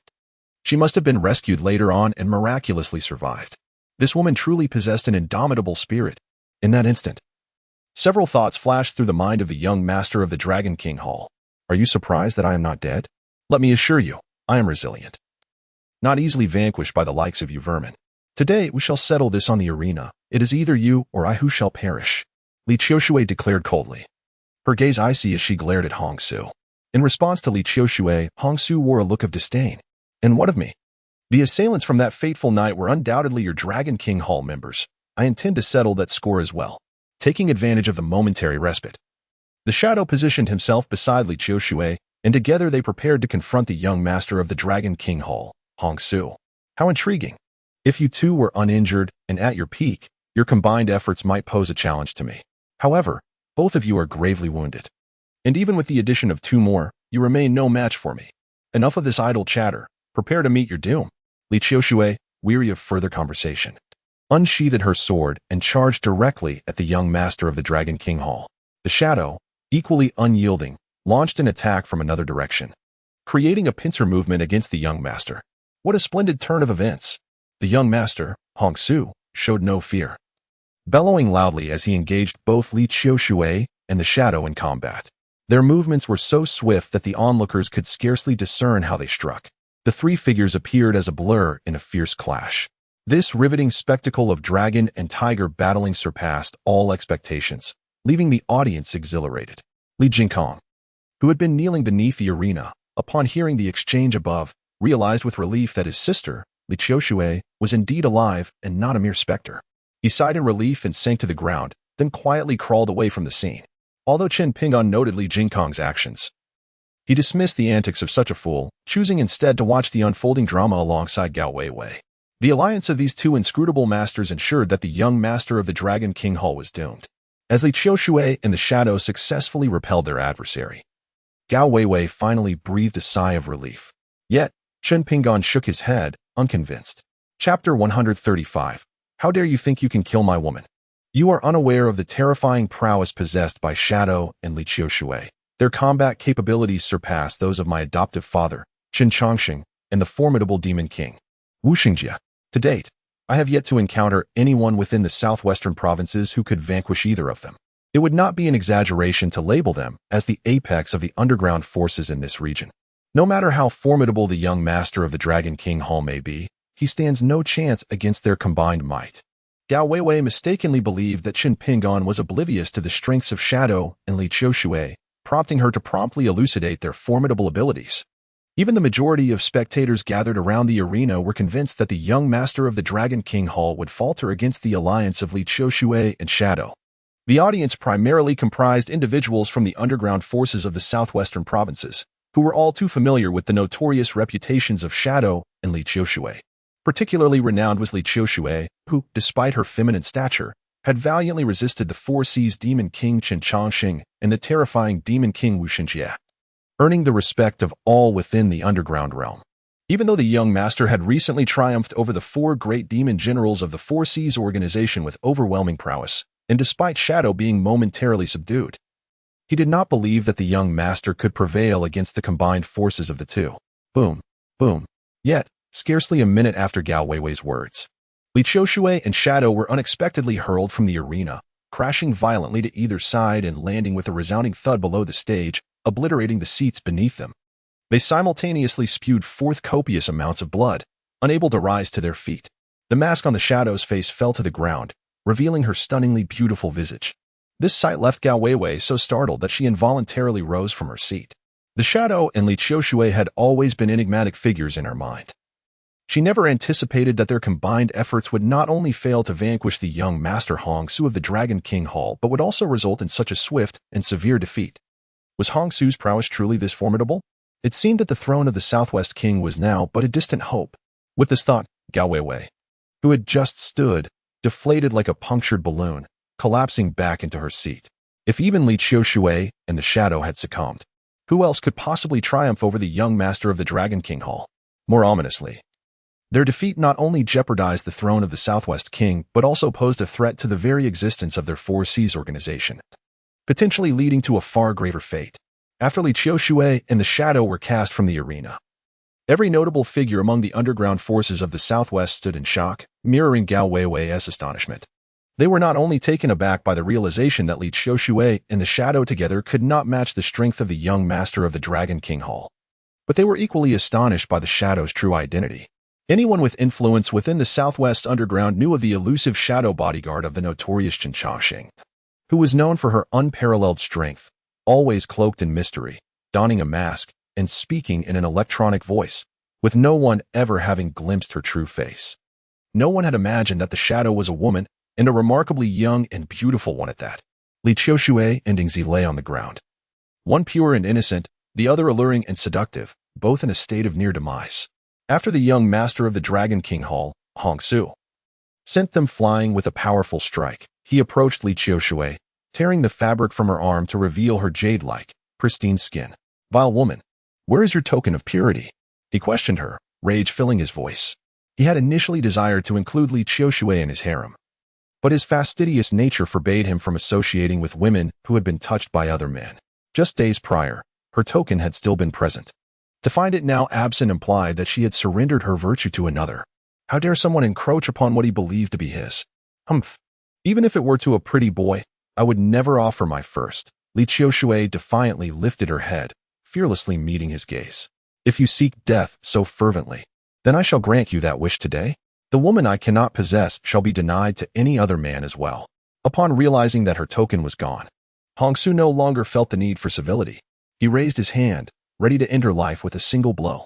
She must have been rescued later on and miraculously survived. This woman truly possessed an indomitable spirit. In that instant, several thoughts flashed through the mind of the young master of the Dragon King Hall. Are you surprised that I am not dead? Let me assure you, I am resilient, not easily vanquished by the likes of you vermin. Today we shall settle this on the arena. It is either you or I who shall perish, Li Qiushui declared coldly, her gaze icy as she glared at Hong Su. In response to Li Qiushui, Hong Su wore a look of disdain. And what of me? The assailants from that fateful night were undoubtedly your Dragon King Hall members. I intend to settle that score as well. Taking advantage of the momentary respite, the shadow positioned himself beside Li Qiushui, and together they prepared to confront the young master of the Dragon King Hall, Hong Su. How intriguing. If you two were uninjured and at your peak, your combined efforts might pose a challenge to me. However, both of you are gravely wounded. And even with the addition of two more, you remain no match for me. Enough of this idle chatter. Prepare to meet your doom. Li Qiushui, weary of further conversation, unsheathed her sword and charged directly at the young master of the Dragon King Hall. The shadow, equally unyielding, launched an attack from another direction, creating a pincer movement against the young master. What a splendid turn of events! The young master, Hong Su, showed no fear, bellowing loudly as he engaged both Li Qiushui and the shadow in combat. Their movements were so swift that the onlookers could scarcely discern how they struck. The three figures appeared as a blur in a fierce clash. This riveting spectacle of dragon and tiger battling surpassed all expectations, leaving the audience exhilarated. Li Jingkong, who had been kneeling beneath the arena, upon hearing the exchange above, realized with relief that his sister, Li Qiushui, was indeed alive and not a mere specter. He sighed in relief and sank to the ground, then quietly crawled away from the scene. Although Chen Pingon noted Li Jingkong's actions, he dismissed the antics of such a fool, choosing instead to watch the unfolding drama alongside Gao Weiwei. The alliance of these two inscrutable masters ensured that the young master of the Dragon King Hall was doomed, as Li Qiushui and the Shadow successfully repelled their adversary. Gao Weiwei finally breathed a sigh of relief. Yet, Chen Pingon shook his head, unconvinced. Chapter 135. How dare you think you can kill my woman? You are unaware of the terrifying prowess possessed by Shadow and Li Qiushui. Their combat capabilities surpass those of my adoptive father, Qin Chongxing, and the formidable Demon King, Wu Xingjie. To date, I have yet to encounter anyone within the southwestern provinces who could vanquish either of them. It would not be an exaggeration to label them as the apex of the underground forces in this region. No matter how formidable the young master of the Dragon King Hall may be, he stands no chance against their combined might. Gao Weiwei mistakenly believed that Chen Pingon was oblivious to the strengths of Shadow and Li Qiushui, prompting her to promptly elucidate their formidable abilities. Even the majority of spectators gathered around the arena were convinced that the young master of the Dragon King Hall would falter against the alliance of Li Qiushui and Shadow. The audience primarily comprised individuals from the underground forces of the southwestern provinces, who were all too familiar with the notorious reputations of Shadow and Li Qiushui. Particularly renowned was Li Qiushui, who, despite her feminine stature, had valiantly resisted the Four Seas Demon King Qin Chongxing and the terrifying Demon King Wu Xingjie, earning the respect of all within the underground realm. Even though the young master had recently triumphed over the four great demon generals of the Four Seas organization with overwhelming prowess, and despite Shadow being momentarily subdued, he did not believe that the young master could prevail against the combined forces of the two. Boom, boom. Yet, scarcely a minute after Gao Weiwei's words, Li Qiushui and Shadow were unexpectedly hurled from the arena, crashing violently to either side and landing with a resounding thud below the stage, obliterating the seats beneath them. They simultaneously spewed forth copious amounts of blood, unable to rise to their feet. The mask on the Shadow's face fell to the ground, revealing her stunningly beautiful visage. This sight left Gao Weiwei so startled that she involuntarily rose from her seat. The Shadow and Li Qiushui had always been enigmatic figures in her mind. She never anticipated that their combined efforts would not only fail to vanquish the young Master Hong Su of the Dragon King Hall, but would also result in such a swift and severe defeat. Was Hong Su's prowess truly this formidable? It seemed that the throne of the Southwest King was now but a distant hope. With this thought, Gao Weiwei, who had just stood, deflated like a punctured balloon, collapsing back into her seat. If even Li Qiushui and the Shadow had succumbed, who else could possibly triumph over the young master of the Dragon King Hall? More ominously, their defeat not only jeopardized the throne of the Southwest King, but also posed a threat to the very existence of their Four Seas organization, potentially leading to a far graver fate. After Li Qiushui and the Shadow were cast from the arena, every notable figure among the underground forces of the Southwest stood in shock, mirroring Gao Weiwei's astonishment. They were not only taken aback by the realization that Li Qiushui and the Shadow together could not match the strength of the young master of the Dragon King Hall, but they were equally astonished by the Shadow's true identity. Anyone with influence within the Southwest Underground knew of the elusive Shadow bodyguard of the notorious Qin Chongxing, who was known for her unparalleled strength, always cloaked in mystery, donning a mask, and speaking in an electronic voice, with no one ever having glimpsed her true face. No one had imagined that the Shadow was a woman, and a remarkably young and beautiful one at that. Li Qiushui and Ding Zi lay on the ground. One pure and innocent, the other alluring and seductive, both in a state of near demise. After the young master of the Dragon King Hall, Hong Su, sent them flying with a powerful strike, he approached Li Qiushui, tearing the fabric from her arm to reveal her jade-like, pristine skin. Vile woman, where is your token of purity? He questioned her, rage filling his voice. He had initially desired to include Li Qiushui in his harem, but his fastidious nature forbade him from associating with women who had been touched by other men. Just days prior, her token had still been present. To find it now absent implied that she had surrendered her virtue to another. How dare someone encroach upon what he believed to be his? Humph. Even if it were to a pretty boy, I would never offer my first. Li Qiushui defiantly lifted her head, fearlessly meeting his gaze. If you seek death so fervently, then I shall grant you that wish today. The woman I cannot possess shall be denied to any other man as well. Upon realizing that her token was gone, Hong Su no longer felt the need for civility. He raised his hand, ready to end her life with a single blow.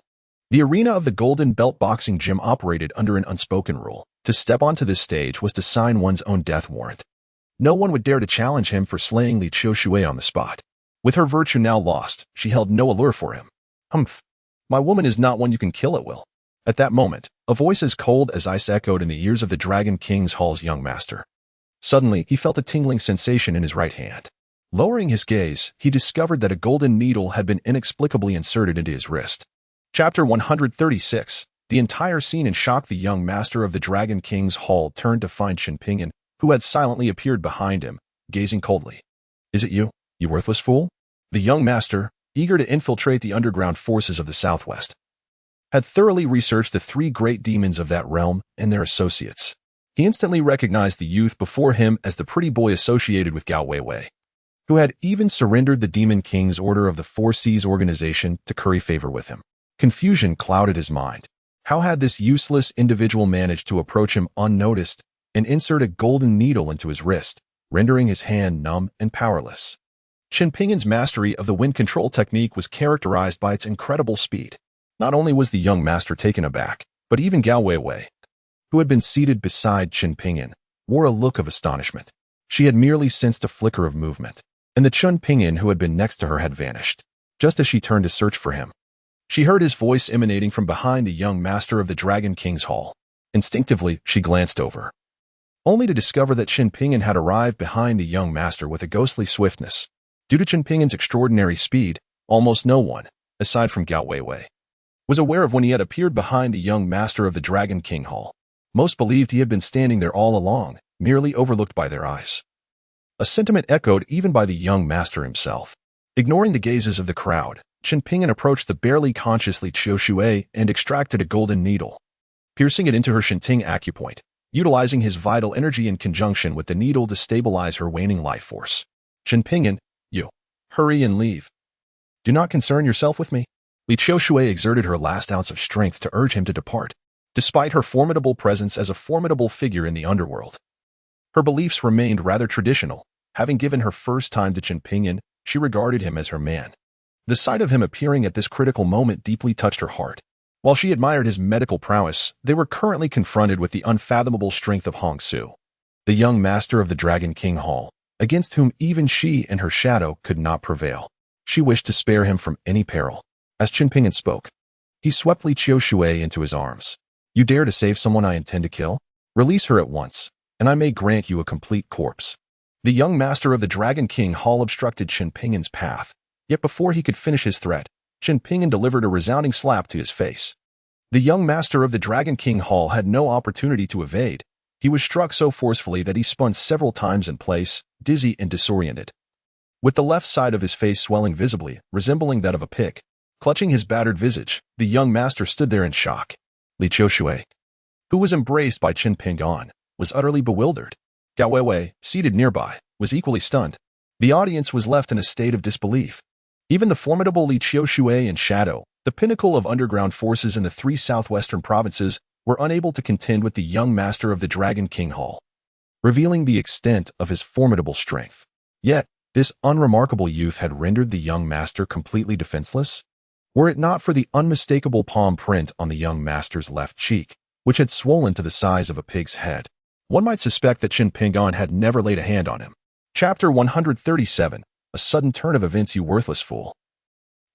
The arena of the Golden Belt Boxing Gym operated under an unspoken rule. To step onto this stage was to sign one's own death warrant. No one would dare to challenge him for slaying Li Qiushui on the spot. With her virtue now lost, she held no allure for him. Humph. My woman is not one you can kill at will. At that moment, a voice as cold as ice echoed in the ears of the Dragon King's Hall's young master. Suddenly, he felt a tingling sensation in his right hand. Lowering his gaze, he discovered that a golden needle had been inexplicably inserted into his wrist. Chapter 136. The entire scene in shock. The young master of the Dragon King's Hall turned to find Qin Pingyun, who had silently appeared behind him, gazing coldly. Is it you, you worthless fool? The young master, eager to infiltrate the underground forces of the Southwest, had thoroughly researched the three great demons of that realm and their associates. He instantly recognized the youth before him as the pretty boy associated with Gao Weiwei, who had even surrendered the Demon King's order of the Four Seas organization to curry favor with him. Confusion clouded his mind. How had this useless individual managed to approach him unnoticed and insert a golden needle into his wrist, rendering his hand numb and powerless? Qin Pingyun's mastery of the wind control technique was characterized by its incredible speed. Not only was the young master taken aback, but even Gao Weiwei, who had been seated beside Qin Pingyun, wore a look of astonishment. She had merely sensed a flicker of movement, and the Qin Pingyun who had been next to her had vanished. Just as she turned to search for him, she heard his voice emanating from behind the young master of the Dragon King's Hall. Instinctively, she glanced over, only to discover that Qin Pingyun had arrived behind the young master with a ghostly swiftness. Due to Qin Pingyun's extraordinary speed, almost no one, aside from Gao Weiwei, was aware of when he had appeared behind the young master of the Dragon King Hall. Most believed he had been standing there all along, merely overlooked by their eyes. A sentiment echoed even by the young master himself. Ignoring the gazes of the crowd, Qin Pingyun approached the barely conscious Li Qiushui and extracted a golden needle, piercing it into her Shinting acupoint, utilizing his vital energy in conjunction with the needle to stabilize her waning life force. Qin Pingyun, you, hurry and leave. Do not concern yourself with me. Li Qiushui exerted her last ounce of strength to urge him to depart, despite her formidable presence as a formidable figure in the underworld. Her beliefs remained rather traditional. Having given her first time to Qin Pingyun, she regarded him as her man. The sight of him appearing at this critical moment deeply touched her heart. While she admired his medical prowess, they were currently confronted with the unfathomable strength of Hong Su, the young master of the Dragon King Hall, against whom even she and her shadow could not prevail. She wished to spare him from any peril. As Qin Pingyun spoke, he swept Li Qiushui into his arms. You dare to save someone I intend to kill? Release her at once, and I may grant you a complete corpse. The young master of the Dragon King Hall obstructed Qin Pingyun's path, yet before he could finish his threat, Qin Pingyun delivered a resounding slap to his face. The young master of the Dragon King Hall had no opportunity to evade. He was struck so forcefully that he spun several times in place, dizzy and disoriented. With the left side of his face swelling visibly, resembling that of a pig, clutching his battered visage, the young master stood there in shock. Li Qiushui, who was embraced by Qin Pingyun, was utterly bewildered. Gao Weiwei, seated nearby, was equally stunned. The audience was left in a state of disbelief. Even the formidable Li Qiushui and Shadow, the pinnacle of underground forces in the three southwestern provinces, were unable to contend with the young master of the Dragon King Hall, revealing the extent of his formidable strength. Yet, this unremarkable youth had rendered the young master completely defenseless. Were it not for the unmistakable palm print on the young master's left cheek, which had swollen to the size of a pig's head, one might suspect that Qin Pingyun had never laid a hand on him. Chapter 137. A sudden turn of events. You worthless fool.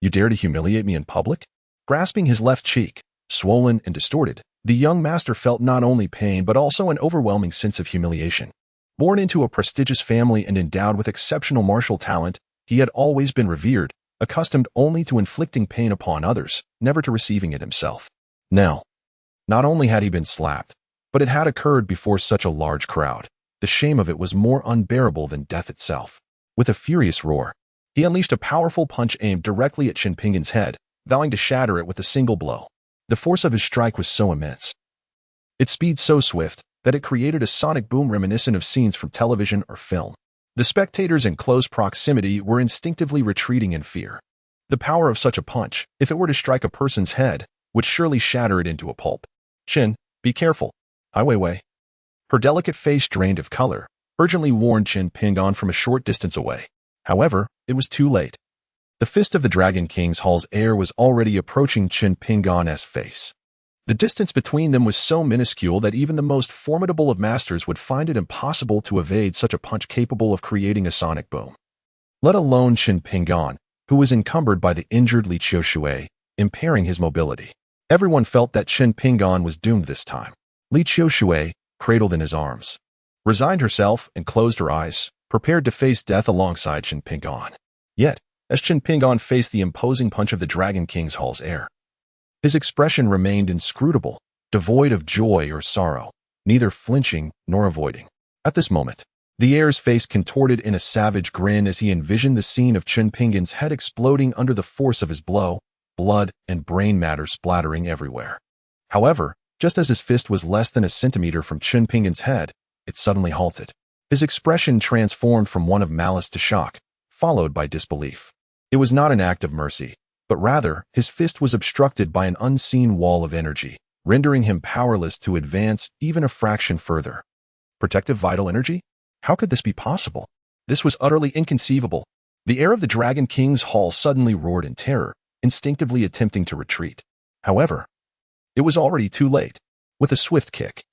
You dare to humiliate me in public? Grasping his left cheek, swollen and distorted, the young master felt not only pain but also an overwhelming sense of humiliation. Born into a prestigious family and endowed with exceptional martial talent, he had always been revered, accustomed only to inflicting pain upon others, never to receiving it himself. Now, not only had he been slapped, but it had occurred before such a large crowd. The shame of it was more unbearable than death itself. With a furious roar, he unleashed a powerful punch aimed directly at Qin Pingyun's head, vowing to shatter it with a single blow. The force of his strike was so immense, its speed so swift, that it created a sonic boom reminiscent of scenes from television or film. The spectators in close proximity were instinctively retreating in fear. The power of such a punch, if it were to strike a person's head, would surely shatter it into a pulp. Qin, be careful. Ai Weiwei. Her delicate face drained of color, urgently warned Qin Pingyun from a short distance away. However, it was too late. The fist of the Dragon King's Hall's heir was already approaching Qin Pingyun's face. The distance between them was so minuscule that even the most formidable of masters would find it impossible to evade such a punch capable of creating a sonic boom. Let alone Qin Pingan, who was encumbered by the injured Li Qiushui, impairing his mobility. Everyone felt that Qin Pingan was doomed this time. Li Qiushui, cradled in his arms, resigned herself and closed her eyes, prepared to face death alongside Qin Pingan. Yet, as Qin Pingan faced the imposing punch of the Dragon King's hall's air, his expression remained inscrutable, devoid of joy or sorrow, neither flinching nor avoiding. At this moment, the heir's face contorted in a savage grin as he envisioned the scene of Qin Pingan's head exploding under the force of his blow, blood and brain matter splattering everywhere. However, just as his fist was less than a centimeter from Qin Pingan's head, it suddenly halted. His expression transformed from one of malice to shock, followed by disbelief. It was not an act of mercy, but rather, his fist was obstructed by an unseen wall of energy, rendering him powerless to advance even a fraction further. Protective vital energy? How could this be possible? This was utterly inconceivable. The heir of the Dragon King's hall suddenly roared in terror, instinctively attempting to retreat. However, it was already too late. With a swift kick,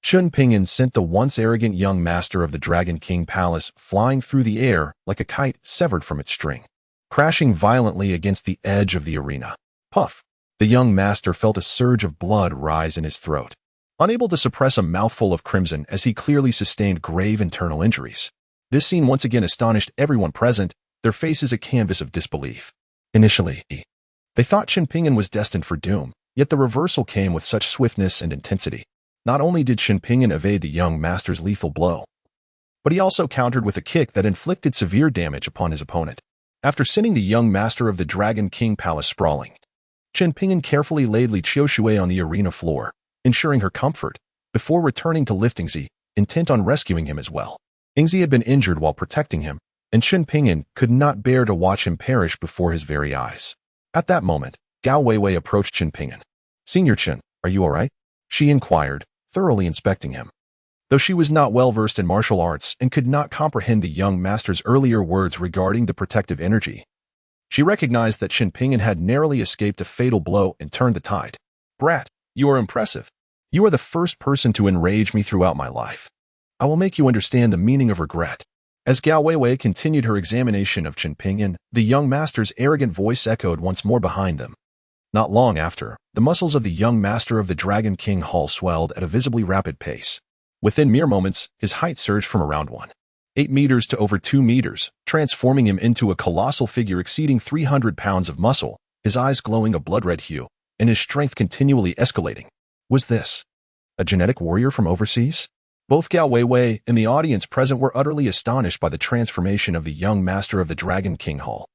Qin Pingan sent the once arrogant young master of the Dragon King Palace flying through the air like a kite severed from its string, crashing violently against the edge of the arena. Puff! The young master felt a surge of blood rise in his throat, unable to suppress a mouthful of crimson as he clearly sustained grave internal injuries. This scene once again astonished everyone present, their faces a canvas of disbelief. Initially, they thought Qin Pingan was destined for doom, yet the reversal came with such swiftness and intensity. Not only did Qin Pingan evade the young master's lethal blow, but he also countered with a kick that inflicted severe damage upon his opponent. After sending the young master of the Dragon King Palace sprawling, Qin Pingan carefully laid Li Qiushui on the arena floor, ensuring her comfort, before returning to lifting Ingzi, intent on rescuing him as well. Ingzi had been injured while protecting him, and Qin Pingan could not bear to watch him perish before his very eyes. At that moment, Gao Weiwei approached Qin Pingan. "Senior Qin, are you all right?" she inquired, thoroughly inspecting him. Though she was not well versed in martial arts and could not comprehend the young master's earlier words regarding the protective energy, she recognized that Qin Pingan had narrowly escaped a fatal blow and turned the tide. "Brat, you are impressive. You are the first person to enrage me throughout my life. I will make you understand the meaning of regret." As Gao Weiwei continued her examination of Qin Pingan, the young master's arrogant voice echoed once more behind them. Not long after, the muscles of the young master of the Dragon King Hall swelled at a visibly rapid pace. Within mere moments, his height surged from around 1.8 meters to over 2 meters, transforming him into a colossal figure exceeding 300 pounds of muscle, his eyes glowing a blood-red hue, and his strength continually escalating. Was this a genetic warrior from overseas? Both Gao Weiwei and the audience present were utterly astonished by the transformation of the young master of the Dragon King Hall,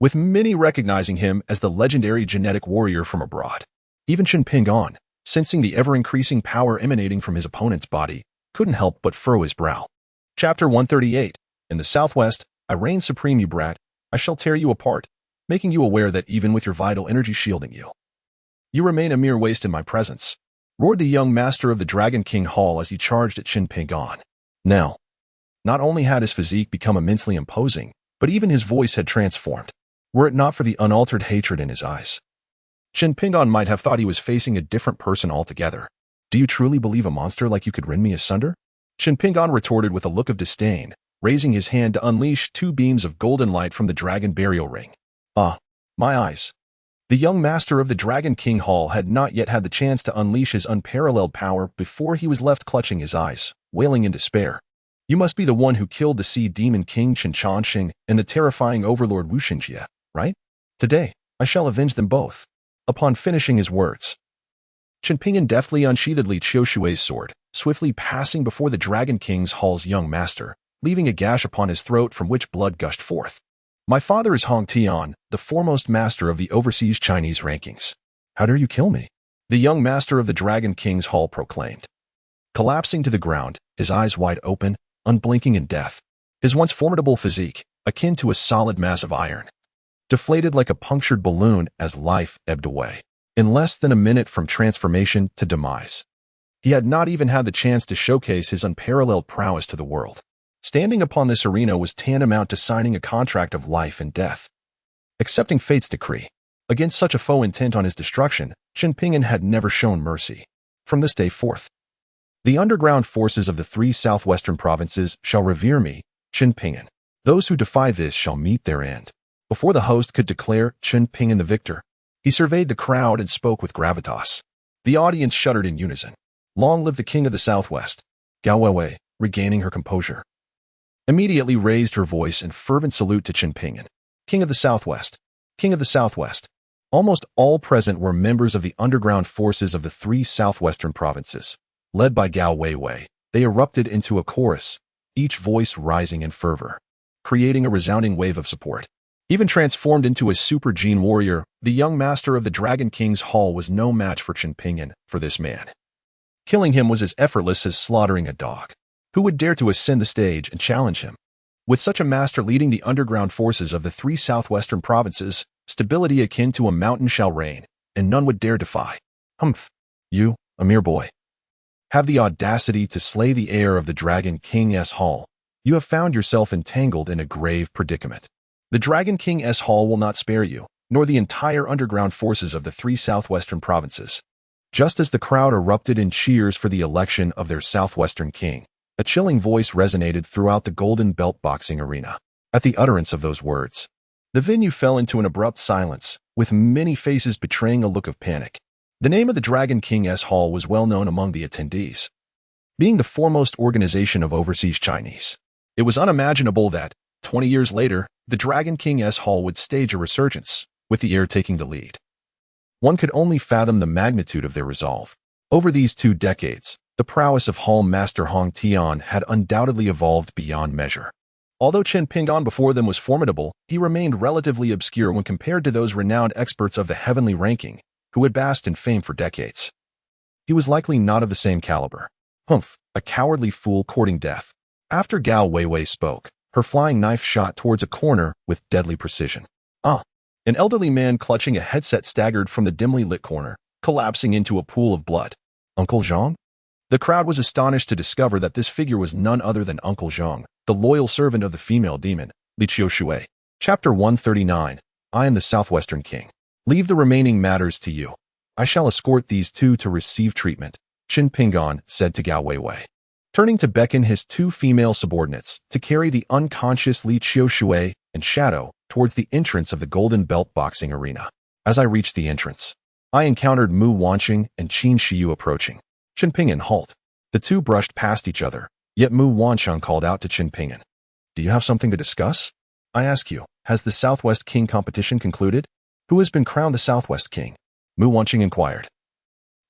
with many recognizing him as the legendary genetic warrior from abroad. Even Qin Pingan, sensing the ever-increasing power emanating from his opponent's body, couldn't help but furrow his brow. Chapter 138. In the southwest, I reign supreme, you brat. I shall tear you apart, making you aware that even with your vital energy shielding you, you remain a mere waste in my presence, roared the young master of the Dragon King Hall as he charged at Qin Pingan. Now, not only had his physique become immensely imposing, but even his voice had transformed. Were it not for the unaltered hatred in his eyes, Qin Pingan might have thought he was facing a different person altogether. "Do you truly believe a monster like you could rend me asunder?" Qin Pingan retorted with a look of disdain, raising his hand to unleash 2 beams of golden light from the dragon burial ring. Ah, my eyes. The young master of the Dragon King Hall had not yet had the chance to unleash his unparalleled power before he was left clutching his eyes, wailing in despair. "You must be the one who killed the Sea Demon King Chen Changxing and the terrifying overlord Wu Xinjie, right? Today, I shall avenge them both." Upon finishing his words, Qin Pingan deftly unsheathed Li Qiushui's sword, swiftly passing before the Dragon King's Hall's young master, leaving a gash upon his throat from which blood gushed forth. "My father is Hong Tian, the foremost master of the overseas Chinese rankings. How dare you kill me?" the young master of the Dragon King's Hall proclaimed, collapsing to the ground, his eyes wide open, unblinking in death. His once formidable physique, akin to a solid mass of iron, deflated like a punctured balloon as life ebbed away. In less than a minute from transformation to demise, he had not even had the chance to showcase his unparalleled prowess to the world. Standing upon this arena was tantamount to signing a contract of life and death, accepting fate's decree. Against such a foe intent on his destruction, Qin Pinyin had never shown mercy. From this day forth, the underground forces of the 3 southwestern provinces shall revere me, Qin Pinyin. Those who defy this shall meet their end. Before the host could declare Qin Pinyin the victor, he surveyed the crowd and spoke with gravitas. The audience shuddered in unison. Long live the king of the southwest. Gao Weiwei, regaining her composure, immediately raised her voice in fervent salute to Qin Pinyin. King of the southwest. King of the southwest. Almost all present were members of the underground forces of the 3 southwestern provinces. Led by Gao Weiwei, they erupted into a chorus, each voice rising in fervor, creating a resounding wave of support. Even transformed into a super gene warrior, the young master of the Dragon King's Hall was no match for Qin Pinyin. For this man, killing him was as effortless as slaughtering a dog. Who would dare to ascend the stage and challenge him? With such a master leading the underground forces of the 3 southwestern provinces, stability akin to a mountain shall reign, and none would dare defy. Humph! You, a mere boy, have the audacity to slay the heir of the Dragon King's Hall. You have found yourself entangled in a grave predicament. The Dragon King's Hall will not spare you, nor the entire underground forces of the 3 southwestern provinces. Just as the crowd erupted in cheers for the election of their southwestern king, a chilling voice resonated throughout the Golden Belt boxing arena. At the utterance of those words, the venue fell into an abrupt silence, with many faces betraying a look of panic. The name of the Dragon King's Hall was well known among the attendees. Being the foremost organization of overseas Chinese, it was unimaginable that, 20 years later, the Dragon King's Hall would stage a resurgence, with the heir taking the lead. One could only fathom the magnitude of their resolve. Over these 2 decades, the prowess of Hall Master Hong Tian had undoubtedly evolved beyond measure. Although Qin Pinyin before them was formidable, he remained relatively obscure when compared to those renowned experts of the heavenly ranking, who had basked in fame for decades. He was likely not of the same caliber. Humph, a cowardly fool courting death. After Gao Weiwei spoke, her flying knife shot towards a corner with deadly precision. An elderly man clutching a headset staggered from the dimly lit corner, collapsing into a pool of blood. Uncle Zhang? The crowd was astonished to discover that this figure was none other than Uncle Zhang, the loyal servant of the female demon, Li Qiushui. Chapter 139. I am the Southwestern King. Leave the remaining matters to you. I shall escort these 2 to receive treatment, Qin Pinyin said to Gao Weiwei, turning to beckon his 2 female subordinates to carry the unconscious Li Qiushui and Shadow towards the entrance of the Golden Belt boxing arena. As I reached the entrance, I encountered Mu Wanqing and Qin Shiyu approaching. Qin Pinyin, halt. The 2 brushed past each other, yet Mu Wanqing called out to Qin Pinyin. Do you have something to discuss? I ask you, has the Southwest King competition concluded? Who has been crowned the Southwest King? Mu Wanqing inquired,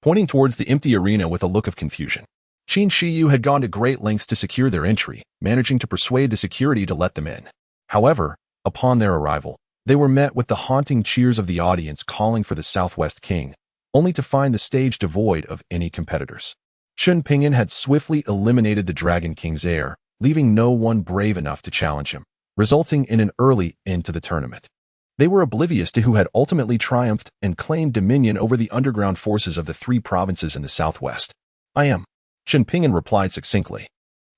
pointing towards the empty arena with a look of confusion. Qin Shiyu had gone to great lengths to secure their entry, managing to persuade the security to let them in. However, upon their arrival, they were met with the haunting cheers of the audience calling for the Southwest King, only to find the stage devoid of any competitors. Qin Pinyin had swiftly eliminated the Dragon King's heir, leaving no one brave enough to challenge him, resulting in an early end to the tournament. They were oblivious to who had ultimately triumphed and claimed dominion over the underground forces of the 3 provinces in the southwest. I am. Qin Pinyin replied succinctly.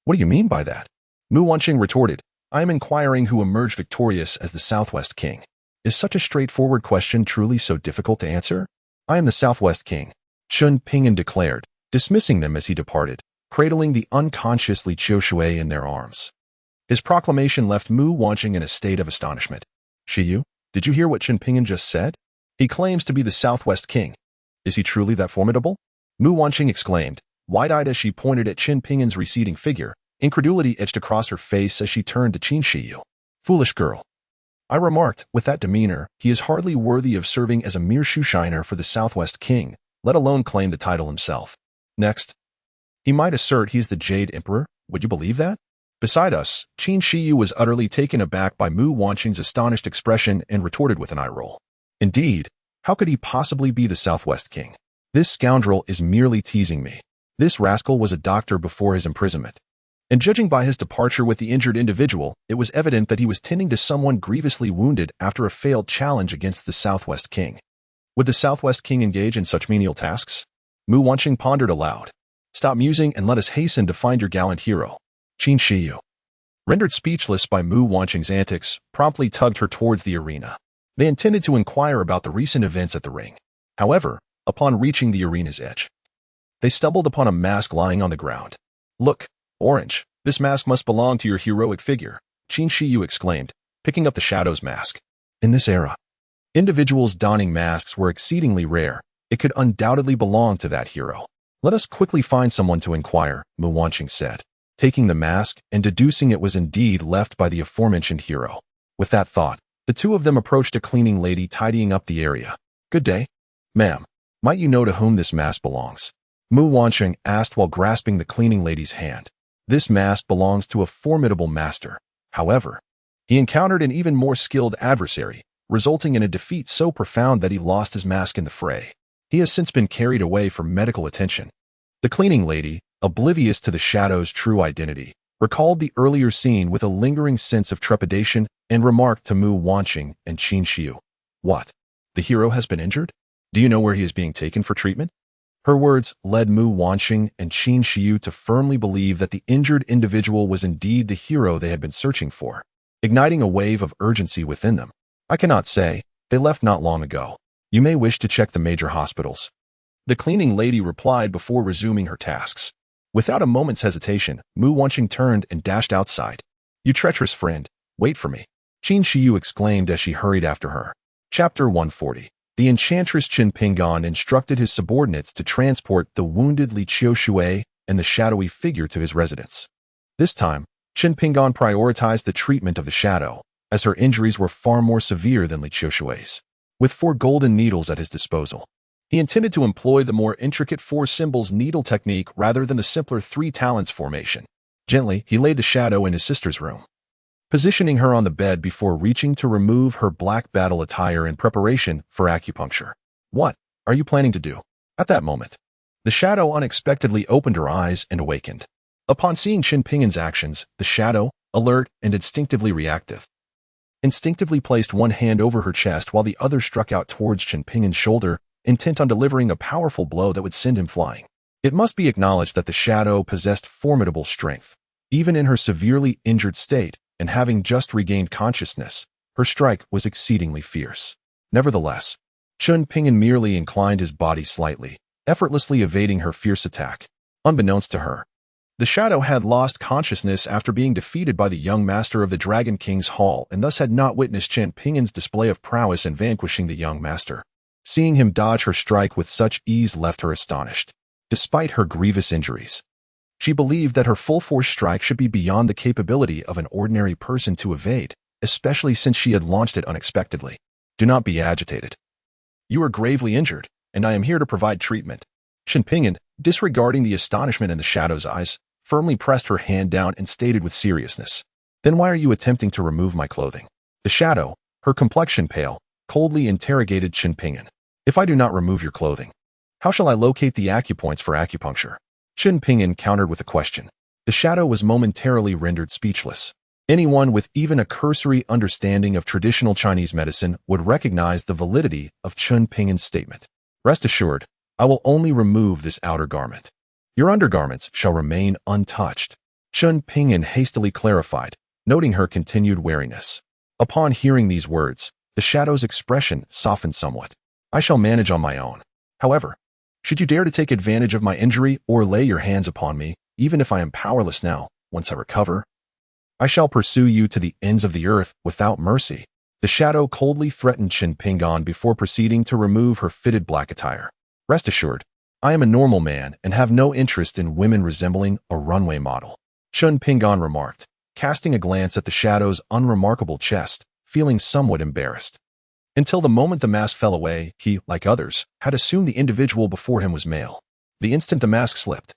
What do you mean by that? Mu Wanqing retorted. I am inquiring who emerged victorious as the Southwest King. Is such a straightforward question truly so difficult to answer? I am the Southwest King, Qin Pinyin declared, dismissing them as he departed, cradling the unconscious Li Qiushui in their arms. His proclamation left Mu Wanqing in a state of astonishment. Shiyu, did you hear what Qin Pinyin just said? He claims to be the Southwest King. Is he truly that formidable? Mu Wanqing exclaimed, wide-eyed as she pointed at Qin Pinyin's receding figure. Incredulity etched across her face as she turned to Qin Shiyu. Foolish girl. I remarked, with that demeanor, he is hardly worthy of serving as a mere shoeshiner for the Southwest King, let alone claim the title himself. Next, he might assert he is the Jade Emperor. Would you believe that? Beside us, Qin Shiyu was utterly taken aback by Mu Wanqing's astonished expression and retorted with an eye roll. Indeed, how could he possibly be the Southwest King? This scoundrel is merely teasing me. This rascal was a doctor before his imprisonment. And judging by his departure with the injured individual, it was evident that he was tending to someone grievously wounded after a failed challenge against the Southwest King. Would the Southwest King engage in such menial tasks? Mu Wanqing pondered aloud. Stop musing and let us hasten to find your gallant hero. Qin Shiyu, rendered speechless by Mu Wanqing's antics, promptly tugged her towards the arena. They intended to inquire about the recent events at the ring. However, upon reaching the arena's edge, they stumbled upon a mask lying on the ground. "Look, Orange, this mask must belong to your heroic figure," Qin Shiyu exclaimed, picking up the Shadow's mask. In this era, individuals donning masks were exceedingly rare. It could undoubtedly belong to that hero. "Let us quickly find someone to inquire," Mu Wanqing said, taking the mask and deducing it was indeed left by the aforementioned hero. With that thought, the two of them approached a cleaning lady tidying up the area. "Good day, ma'am. Might you know to whom this mask belongs?" Mu Wanqing asked while grasping the cleaning lady's hand. This mask belongs to a formidable master. However, he encountered an even more skilled adversary, resulting in a defeat so profound that he lost his mask in the fray. He has since been carried away for medical attention. The cleaning lady, oblivious to the Shadow's true identity, recalled the earlier scene with a lingering sense of trepidation and remarked to Mu Wanqing and Qin Shiyu, "What? The hero has been injured? Do you know where he is being taken for treatment?" Her words led Mu Wanqing and Qin Shiyu to firmly believe that the injured individual was indeed the hero they had been searching for, igniting a wave of urgency within them. "I cannot say. They left not long ago. You may wish to check the major hospitals," the cleaning lady replied before resuming her tasks. Without a moment's hesitation, Mu Wanqing turned and dashed outside. "You treacherous friend, wait for me," Qin Shiyu exclaimed as she hurried after her. Chapter 140. The enchantress Qin Pingan instructed his subordinates to transport the wounded Li Qiushui and the shadowy figure to his residence. This time, Qin Pingan prioritized the treatment of the shadow, as her injuries were far more severe than Li Qiushui's. With 4 golden needles at his disposal, he intended to employ the more intricate 4 symbols needle technique rather than the simpler 3 talents formation. Gently, he laid the shadow in his sister's room, positioning her on the bed before reaching to remove her black battle attire in preparation for acupuncture. "What are you planning to do?" At that moment, the shadow unexpectedly opened her eyes and awakened. Upon seeing Qin Pingan's actions, the shadow, alert and instinctively reactive, instinctively placed one hand over her chest while the other struck out towards Qin Pingan's shoulder, intent on delivering a powerful blow that would send him flying. It must be acknowledged that the shadow possessed formidable strength. Even in her severely injured state, and having just regained consciousness, her strike was exceedingly fierce. Nevertheless, Qin Pingan merely inclined his body slightly, effortlessly evading her fierce attack. Unbeknownst to her, the shadow had lost consciousness after being defeated by the young master of the Dragon King's Hall and thus had not witnessed Qin Pingan's display of prowess in vanquishing the young master. Seeing him dodge her strike with such ease left her astonished. Despite her grievous injuries, she believed that her full-force strike should be beyond the capability of an ordinary person to evade, especially since she had launched it unexpectedly. "Do not be agitated. You are gravely injured, and I am here to provide treatment." Qin Pingan, disregarding the astonishment in the shadow's eyes, firmly pressed her hand down and stated with seriousness, "Then why are you attempting to remove my clothing?" The shadow, her complexion pale, coldly interrogated Qin Pingan. "If I do not remove your clothing, how shall I locate the acupoints for acupuncture?" Qin Pingan countered with a question. The shadow was momentarily rendered speechless. Anyone with even a cursory understanding of traditional Chinese medicine would recognize the validity of Qin Pingan's statement. "Rest assured, I will only remove this outer garment. Your undergarments shall remain untouched," Qin Pingan hastily clarified, noting her continued wariness. Upon hearing these words, the shadow's expression softened somewhat. "I shall manage on my own. However, should you dare to take advantage of my injury or lay your hands upon me, even if I am powerless now, once I recover, I shall pursue you to the ends of the earth without mercy." The shadow coldly threatened Qin Pingan before proceeding to remove her fitted black attire. "Rest assured, I am a normal man and have no interest in women resembling a runway model," Qin Pingan remarked, casting a glance at the shadow's unremarkable chest, feeling somewhat embarrassed. Until the moment the mask fell away, he, like others, had assumed the individual before him was male. The instant the mask slipped,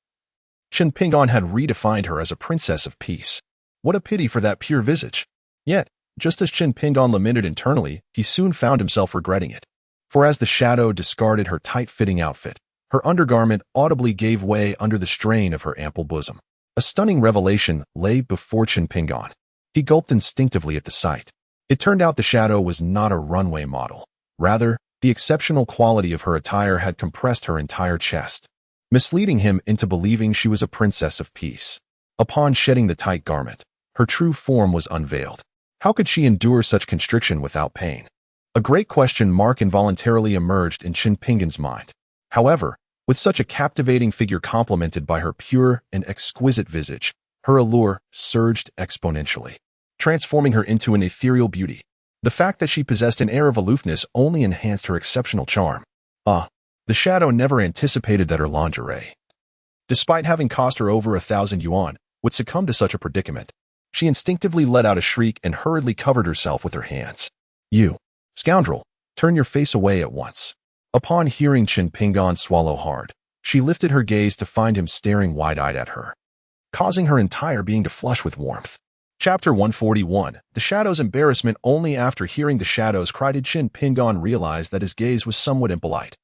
Qin Pingan had redefined her as a princess of peace. What a pity for that pure visage. Yet, just as Qin Pingan lamented internally, he soon found himself regretting it. For as the shadow discarded her tight-fitting outfit, her undergarment audibly gave way under the strain of her ample bosom. A stunning revelation lay before Qin Pingan. He gulped instinctively at the sight. It turned out the shadow was not a runway model. Rather, the exceptional quality of her attire had compressed her entire chest, misleading him into believing she was a princess of peace. Upon shedding the tight garment, her true form was unveiled. How could she endure such constriction without pain? A great question mark involuntarily emerged in Qin Pingan's mind. However, with such a captivating figure complemented by her pure and exquisite visage, her allure surged exponentially, transforming her into an ethereal beauty. The fact that she possessed an air of aloofness only enhanced her exceptional charm. The shadow never anticipated that her lingerie, despite having cost her over 1,000 yuan, would succumb to such a predicament. She instinctively let out a shriek and hurriedly covered herself with her hands. "You scoundrel, turn your face away at once." Upon hearing Qin Pingan swallow hard, she lifted her gaze to find him staring wide-eyed at her, causing her entire being to flush with warmth. Chapter 141. The Shadow's embarrassment. Only after hearing the Shadow's cry did Qin Pingan realize that his gaze was somewhat impolite.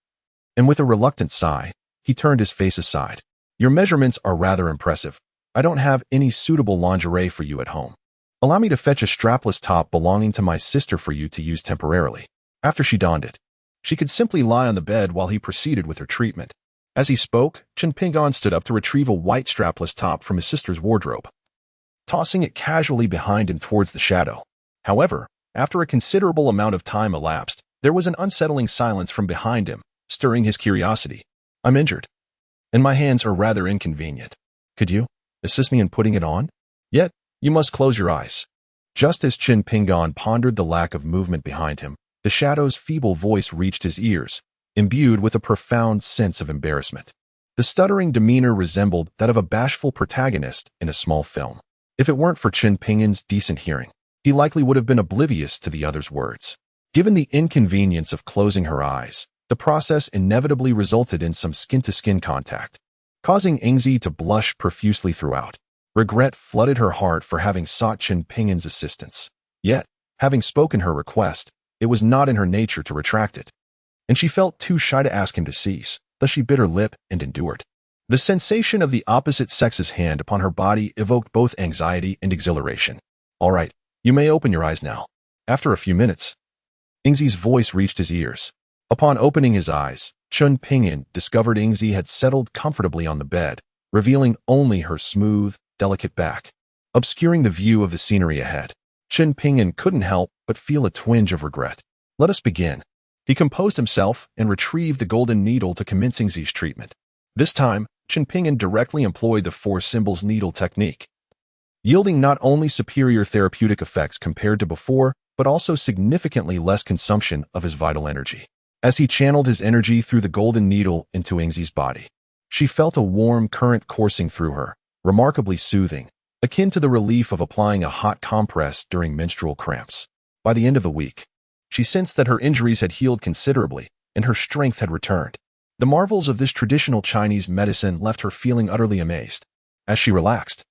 And with a reluctant sigh, he turned his face aside. "Your measurements are rather impressive. I don't have any suitable lingerie for you at home. Allow me to fetch a strapless top belonging to my sister for you to use temporarily." After she donned it, she could simply lie on the bed while he proceeded with her treatment. As he spoke, Qin Pingan stood up to retrieve a white strapless top from his sister's wardrobe, tossing it casually behind him towards the shadow. However, after a considerable amount of time elapsed, there was an unsettling silence from behind him, stirring his curiosity. "I'm injured, and my hands are rather inconvenient. Could you assist me in putting it on? Yet, you must close your eyes." Just as Qin Pingan pondered the lack of movement behind him, the shadow's feeble voice reached his ears, imbued with a profound sense of embarrassment. The stuttering demeanor resembled that of a bashful protagonist in a small film. If it weren't for Qin Pingan's decent hearing, he likely would have been oblivious to the other's words. Given the inconvenience of closing her eyes, the process inevitably resulted in some skin-to-skin contact, causing Engzi to blush profusely throughout. Regret flooded her heart for having sought Qin Pingan's assistance. Yet, having spoken her request, it was not in her nature to retract it, and she felt too shy to ask him to cease, thus she bit her lip and endured. The sensation of the opposite sex's hand upon her body evoked both anxiety and exhilaration. "All right, you may open your eyes now." After a few minutes, Engzi's voice reached his ears. Upon opening his eyes, Qin Pingan discovered Engzi had settled comfortably on the bed, revealing only her smooth, delicate back, obscuring the view of the scenery ahead. Qin Pingan couldn't help but feel a twinge of regret. "Let us begin." He composed himself and retrieved the golden needle to commence Engzi's treatment. This time, Qin Pingan directly employed the four symbols needle technique, yielding not only superior therapeutic effects compared to before, but also significantly less consumption of his vital energy. As he channeled his energy through the golden needle into Engzi's body, she felt a warm current coursing through her, remarkably soothing, akin to the relief of applying a hot compress during menstrual cramps. By the end of the week, she sensed that her injuries had healed considerably, and her strength had returned. The marvels of this traditional Chinese medicine left her feeling utterly amazed. As she relaxed,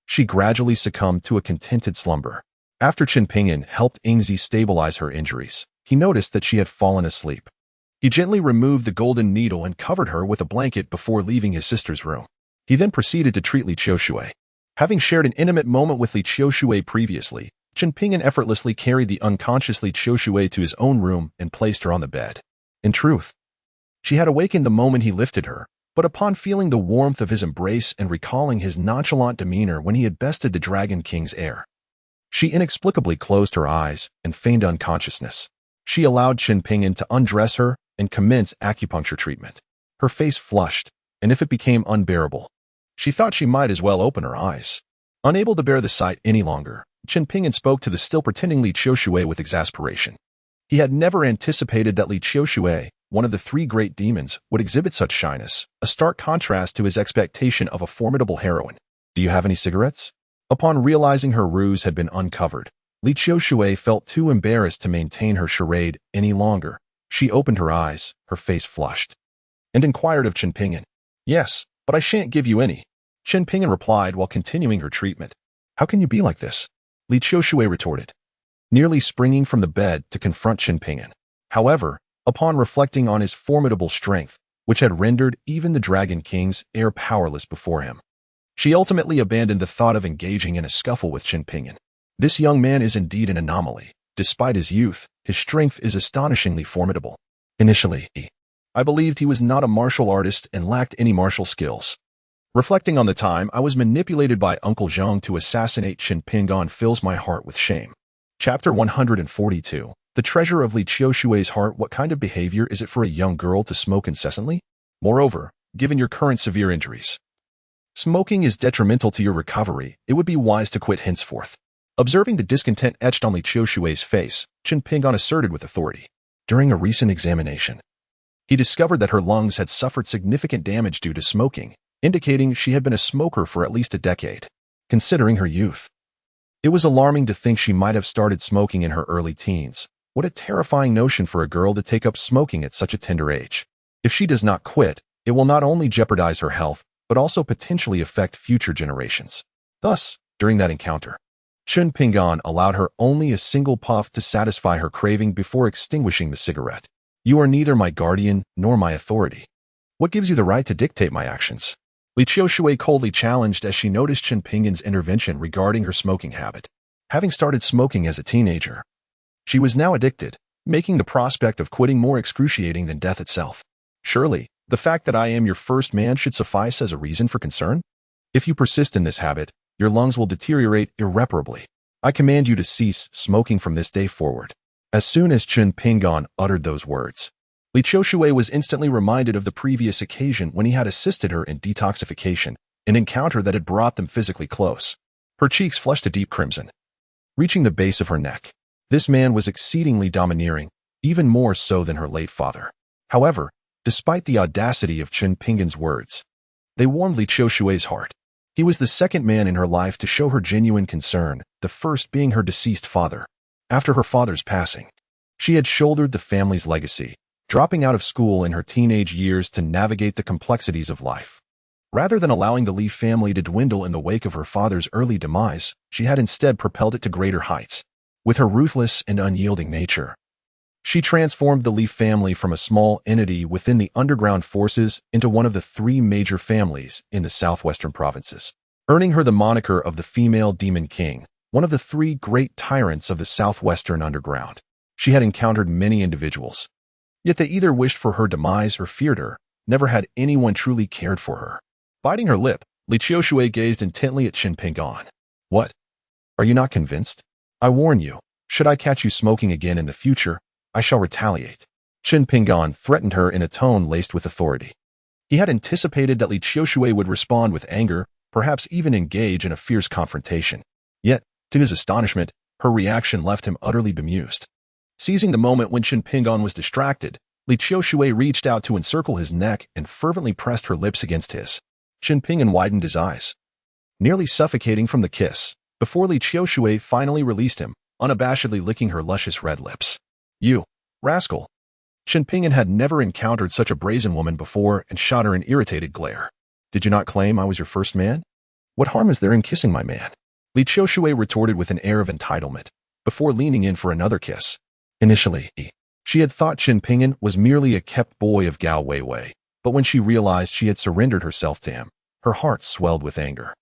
she gradually succumbed to a contented slumber. After Qin Pingan helped Engzi stabilize her injuries, he noticed that she had fallen asleep. He gently removed the golden needle and covered her with a blanket before leaving his sister's room. He then proceeded to treat Li Qiushui. Having shared an intimate moment with Li Qiushui previously, Qin Pingan effortlessly carried the unconscious Li Qiushui to his own room and placed her on the bed. In truth, she had awakened the moment he lifted her, but upon feeling the warmth of his embrace and recalling his nonchalant demeanor when he had bested the Dragon King's heir, she inexplicably closed her eyes and feigned unconsciousness. She allowed Qin Pingan to undress her and commence acupuncture treatment. Her face flushed, and if it became unbearable, she thought she might as well open her eyes. Unable to bear the sight any longer, Qin Pingan spoke to the still pretending Li Qiushui with exasperation. He had never anticipated that Li Qiushui, one of the three great demons, would exhibit such shyness, a stark contrast to his expectation of a formidable heroine. "Do you have any cigarettes?" Upon realizing her ruse had been uncovered, Li Qiushui felt too embarrassed to maintain her charade any longer. She opened her eyes, her face flushed, and inquired of Qin Pingan. "Yes, but I shan't give you any," Qin Pingan replied while continuing her treatment. "How can you be like this?" Li Qiushui retorted, nearly springing from the bed to confront Qin Pingan. However, upon reflecting on his formidable strength, which had rendered even the Dragon King's heir powerless before him, she ultimately abandoned the thought of engaging in a scuffle with Qin Pingan. This young man is indeed an anomaly. Despite his youth, his strength is astonishingly formidable. Initially, I believed he was not a martial artist and lacked any martial skills. Reflecting on the time I was manipulated by Uncle Zhang to assassinate Qin Pingan fills my heart with shame. Chapter 142. The treasure of Li Qiushui's heart. What kind of behavior is it for a young girl to smoke incessantly? Moreover, given your current severe injuries, smoking is detrimental to your recovery. It would be wise to quit henceforth. Observing the discontent etched on Li Qiushui's face, Chen Ping'an asserted with authority. During a recent examination, he discovered that her lungs had suffered significant damage due to smoking, indicating she had been a smoker for at least a decade. Considering her youth, it was alarming to think she might have started smoking in her early teens. What a terrifying notion for a girl to take up smoking at such a tender age. If she does not quit, it will not only jeopardize her health, but also potentially affect future generations. Thus, during that encounter, Chen Ping'an allowed her only a single puff to satisfy her craving before extinguishing the cigarette. You are neither my guardian nor my authority. What gives you the right to dictate my actions? Li Qiushui coldly challenged as she noticed Chen Ping'an's intervention regarding her smoking habit. Having started smoking as a teenager, she was now addicted, making the prospect of quitting more excruciating than death itself. Surely, the fact that I am your first man should suffice as a reason for concern? If you persist in this habit, your lungs will deteriorate irreparably. I command you to cease smoking from this day forward. As soon as Chen Ping'an uttered those words, Li Qiushui was instantly reminded of the previous occasion when he had assisted her in detoxification, an encounter that had brought them physically close. Her cheeks flushed a deep crimson, reaching the base of her neck. This man was exceedingly domineering, even more so than her late father. However, despite the audacity of Chen Ping'an's words, they warmed Li Qiushui's heart. He was the second man in her life to show her genuine concern, the first being her deceased father. After her father's passing, she had shouldered the family's legacy, dropping out of school in her teenage years to navigate the complexities of life. Rather than allowing the Li family to dwindle in the wake of her father's early demise, she had instead propelled it to greater heights. With her ruthless and unyielding nature, she transformed the Li family from a small entity within the underground forces into one of the three major families in the southwestern provinces, earning her the moniker of the female demon king, one of the three great tyrants of the southwestern underground. She had encountered many individuals, yet they either wished for her demise or feared her. Never had anyone truly cared for her. Biting her lip, Li Qiushui gazed intently at Chen Ping'an. What? Are you not convinced? I warn you, should I catch you smoking again in the future, I shall retaliate. Chen Ping'an threatened her in a tone laced with authority. He had anticipated that Li Qiushui would respond with anger, perhaps even engage in a fierce confrontation. Yet, to his astonishment, her reaction left him utterly bemused. Seizing the moment when Chen Ping'an was distracted, Li Qiushui reached out to encircle his neck and fervently pressed her lips against his. Chen Ping'an widened his eyes, nearly suffocating from the kiss, before Li Qiushui finally released him, unabashedly licking her luscious red lips. You, rascal! Chen Ping'an had never encountered such a brazen woman before and shot her an irritated glare. Did you not claim I was your first man? What harm is there in kissing my man? Li Qiushui retorted with an air of entitlement, before leaning in for another kiss. Initially, she had thought Chen Ping'an was merely a kept boy of Gao Weiwei, but when she realized she had surrendered herself to him, her heart swelled with anger.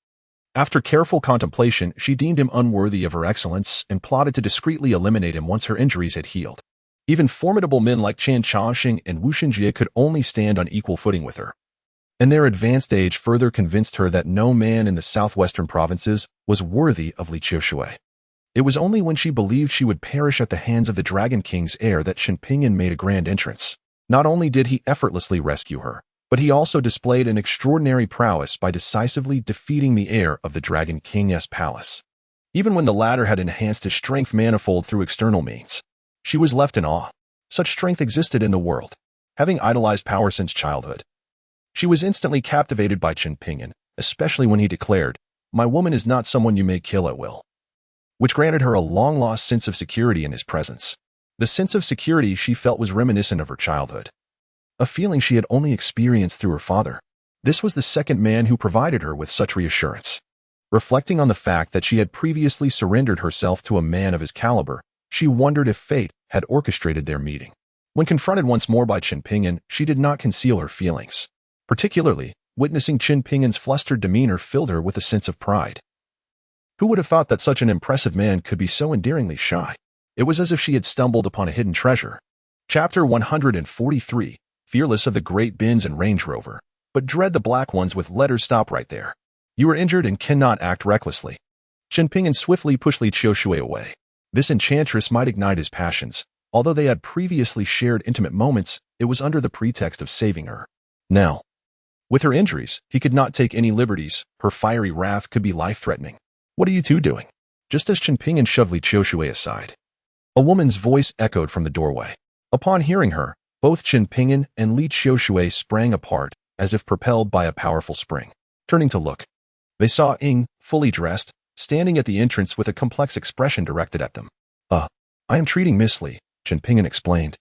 After careful contemplation, she deemed him unworthy of her excellence and plotted to discreetly eliminate him once her injuries had healed. Even formidable men like Chan Chaoxing and Wu Xinjie could only stand on equal footing with her. And their advanced age further convinced her that no man in the southwestern provinces was worthy of Li Qiushui. It was only when she believed she would perish at the hands of the Dragon King's heir that Chen Ping'an made a grand entrance. Not only did he effortlessly rescue her, but he also displayed an extraordinary prowess by decisively defeating the heir of the Dragon King's palace. Even when the latter had enhanced his strength manifold through external means, she was left in awe. Such strength existed in the world. Having idolized power since childhood, she was instantly captivated by Chen Ping'an, especially when he declared, "My woman is not someone you may kill at will," which granted her a long-lost sense of security in his presence. The sense of security she felt was reminiscent of her childhood, a feeling she had only experienced through her father. This was the second man who provided her with such reassurance. Reflecting on the fact that she had previously surrendered herself to a man of his caliber, she wondered if fate had orchestrated their meeting. When confronted once more by Chen Ping'an, she did not conceal her feelings. Particularly, witnessing Chen Ping'an's flustered demeanor filled her with a sense of pride. Who would have thought that such an impressive man could be so endearingly shy? It was as if she had stumbled upon a hidden treasure. Chapter 143. Fearless of the great Benz and Range Rover, but dread the black ones with letters stop right there. You are injured and cannot act recklessly. Chen Ping'an swiftly pushed Li Qiushui away. This enchantress might ignite his passions, Although they had previously shared intimate moments, it was under the pretext of saving her. Now, with her injuries, he could not take any liberties. Her fiery wrath could be life-threatening. "What are you two doing?" Just as Chen Pingyan shoved Li Qiushui aside, a woman's voice echoed from the doorway. Upon hearing her, both Chen Pingyan and Li Qiushui sprang apart, as if propelled by a powerful spring. Turning to look, they saw Ying, fully dressed, standing at the entrance with a complex expression directed at them. I am treating Miss Li," Chen Pingyan explained,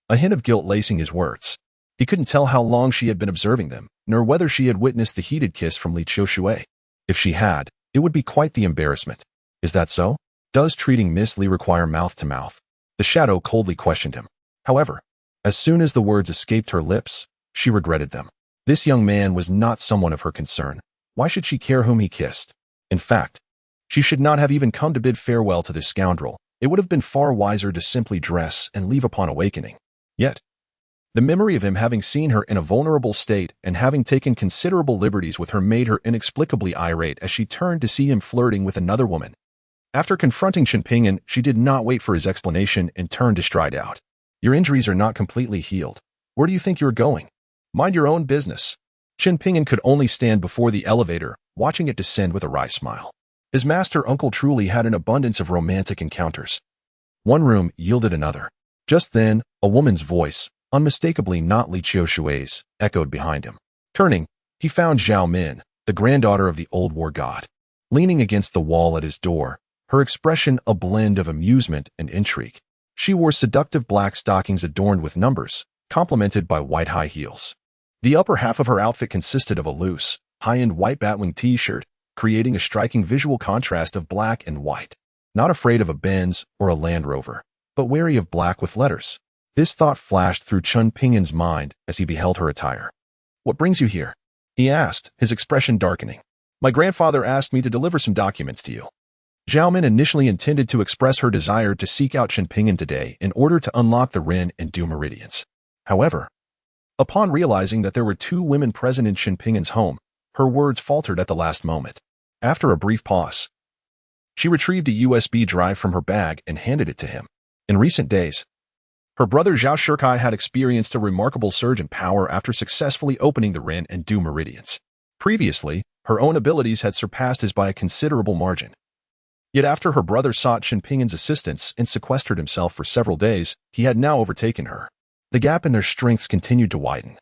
a hint of guilt lacing his words. He couldn't tell how long she had been observing them, nor whether she had witnessed the heated kiss from Li Qiushui. If she had, it would be quite the embarrassment. "Is that so? Does treating Miss Li require mouth-to-mouth?" The shadow coldly questioned him. However, as soon as the words escaped her lips, she regretted them. This young man was not someone of her concern. Why should she care whom he kissed? In fact, she should not have even come to bid farewell to this scoundrel. It would have been far wiser to simply dress and leave upon awakening. Yet, the memory of him having seen her in a vulnerable state and having taken considerable liberties with her made her inexplicably irate as she turned to see him flirting with another woman. After confronting Chen Pingyan, she did not wait for his explanation and turned to stride out. "Your injuries are not completely healed. Where do you think you're going? Mind your own business." Chen Pingyan could only stand before the elevator, watching it descend with a wry smile. His master uncle truly had an abundance of romantic encounters. One room yielded another. Just then, a woman's voice, unmistakably not Li Qiushui's, echoed behind him. Turning, he found Zhao Min, the granddaughter of the old war god, leaning against the wall at his door, her expression a blend of amusement and intrigue. She wore seductive black stockings adorned with numbers, complemented by white high heels. The upper half of her outfit consisted of a loose, high-end white batwing t-shirt, creating a striking visual contrast of black and white. Not afraid of a Benz or a Land Rover, but wary of black with letters. This thought flashed through Chen Pingyan's mind as he beheld her attire. "What brings you here?" he asked, his expression darkening. "My grandfather asked me to deliver some documents to you." Zhao Min initially intended to express her desire to seek out Chen Pingyan today in order to unlock the Ren and Du meridians. However, upon realizing that there were two women present in Chen Pingyan's home, her words faltered at the last moment. After a brief pause, she retrieved a USB drive from her bag and handed it to him. In recent days, her brother Zhao Shikai had experienced a remarkable surge in power after successfully opening the Ren and Du meridians. Previously, her own abilities had surpassed his by a considerable margin. Yet after her brother sought Chen Pingyan's assistance and sequestered himself for several days, he had now overtaken her. The gap in their strengths continued to widen,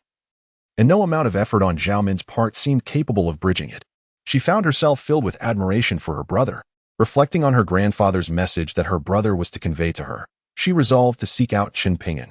and no amount of effort on Zhao Min's part seemed capable of bridging it. She found herself filled with admiration for her brother. Reflecting on her grandfather's message that her brother was to convey to her, she resolved to seek out Chen Pingyan,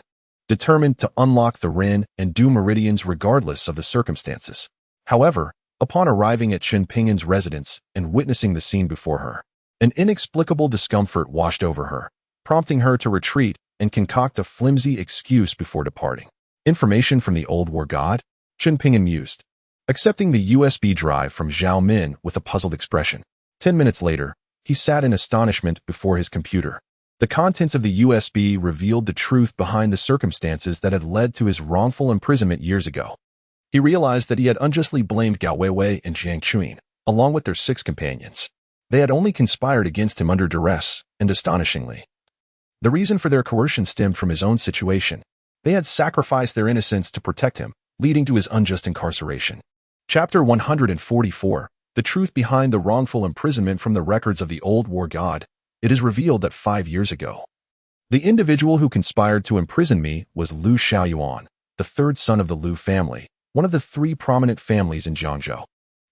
determined to unlock the Ren and Du meridians regardless of the circumstances. However, upon arriving at Chen Pingyan's residence and witnessing the scene before her, an inexplicable discomfort washed over her, prompting her to retreat and concoct a flimsy excuse before departing. Information from the old war god? Chen Pingyan mused, accepting the USB drive from Zhao Min with a puzzled expression. 10 minutes later, he sat in astonishment before his computer. The contents of the USB revealed the truth behind the circumstances that had led to his wrongful imprisonment years ago. He realized that he had unjustly blamed Gao Weiwei and Jiang Chuyin, along with their 6 companions. They had only conspired against him under duress, and astonishingly, the reason for their coercion stemmed from his own situation. They had sacrificed their innocence to protect him, leading to his unjust incarceration. Chapter 144. The truth behind the wrongful imprisonment. From the records of the old war god, it is revealed that 5 years ago, the individual who conspired to imprison me was Liu Xiaoyuan, the 3rd son of the Liu family, one of the 3 prominent families in Jiangzhou,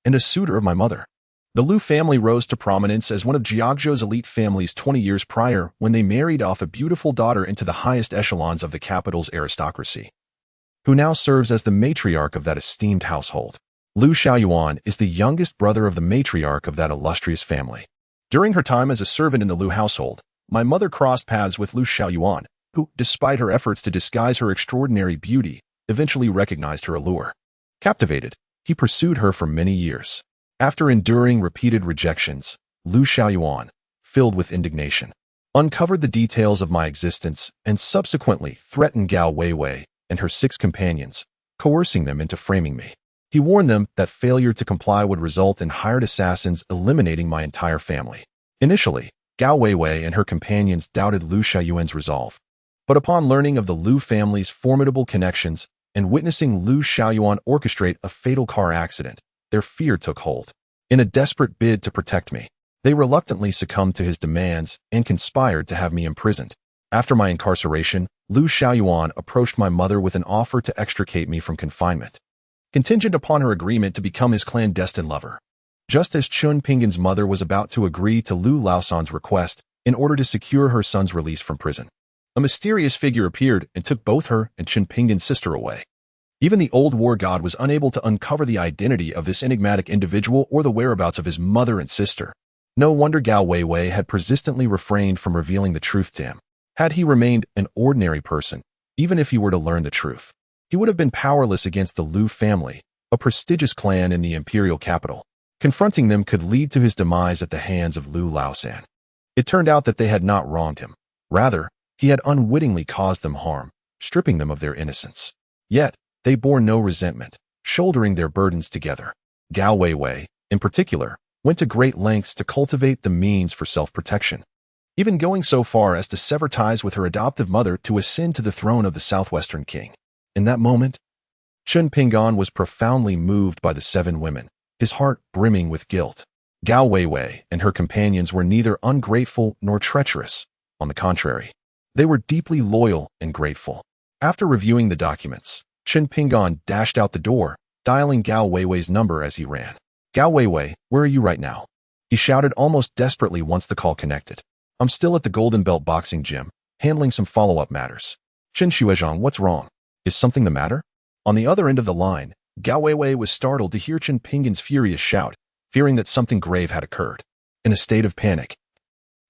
and a suitor of my mother. The Liu family rose to prominence as one of Jiangzhou's elite families 20 years prior when they married off a beautiful daughter into the highest echelons of the capital's aristocracy, who now serves as the matriarch of that esteemed household. Liu Xiaoyuan is the youngest brother of the matriarch of that illustrious family. During her time as a servant in the Liu household, my mother crossed paths with Liu Xiaoyuan, who, despite her efforts to disguise her extraordinary beauty, eventually recognized her allure. Captivated, he pursued her for many years. After enduring repeated rejections, Liu Xiaoyuan, filled with indignation, uncovered the details of my existence and subsequently threatened Gao Weiwei and her 6 companions, coercing them into framing me. He warned them that failure to comply would result in hired assassins eliminating my entire family. Initially, Gao Weiwei and her companions doubted Liu Xiaoyuan's resolve. But upon learning of the Liu family's formidable connections and witnessing Liu Xiaoyuan orchestrate a fatal car accident, their fear took hold. In a desperate bid to protect me, they reluctantly succumbed to his demands and conspired to have me imprisoned. After my incarceration, Liu Xiaoyuan approached my mother with an offer to extricate me from confinement, contingent upon her agreement to become his clandestine lover. Just as Chun Pingan's mother was about to agree to Liu Laosan's request in order to secure her son's release from prison, a mysterious figure appeared and took both her and Chun Pingan's sister away. Even the old war god was unable to uncover the identity of this enigmatic individual or the whereabouts of his mother and sister. No wonder Gao Weiwei had persistently refrained from revealing the truth to him. Had he remained an ordinary person, even if he were to learn the truth, he would have been powerless against the Liu family, a prestigious clan in the imperial capital. Confronting them could lead to his demise at the hands of Liu Laosan. It turned out that they had not wronged him. Rather, he had unwittingly caused them harm, stripping them of their innocence. Yet, they bore no resentment, shouldering their burdens together. Gao Weiwei, in particular, went to great lengths to cultivate the means for self-protection, even going so far as to sever ties with her adoptive mother to ascend to the throne of the southwestern king. In that moment, Chun Pingan was profoundly moved by the 7 women, his heart brimming with guilt. Gao Weiwei and her companions were neither ungrateful nor treacherous. On the contrary, they were deeply loyal and grateful. After reviewing the documents, Chun Pingan dashed out the door, dialing Gao Weiwei's number as he ran. "Gao Weiwei, where are you right now?" he shouted almost desperately once the call connected. "I'm still at the Golden Belt boxing gym, handling some follow-up matters." "Chen Xuezhang, what's wrong? Is something the matter?" On the other end of the line, Gao Weiwei was startled to hear Chun Pingan's furious shout, fearing that something grave had occurred. In a state of panic,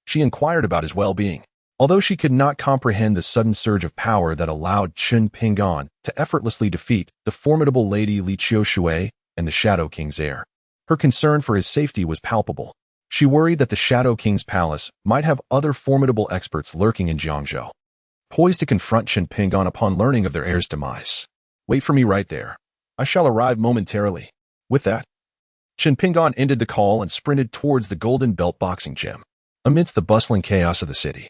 she inquired about his well-being. Although she could not comprehend the sudden surge of power that allowed Chun Pingan to effortlessly defeat the formidable Lady Li Qiushui and the Shadow King's heir, her concern for his safety was palpable. She worried that the Shadow King's palace might have other formidable experts lurking in Jiangzhou, poised to confront Chun Pingan upon learning of their heir's demise. "Wait for me right there. I shall arrive momentarily." With that, Chun Pingan ended the call and sprinted towards the Golden Belt boxing gym. Amidst the bustling chaos of the city,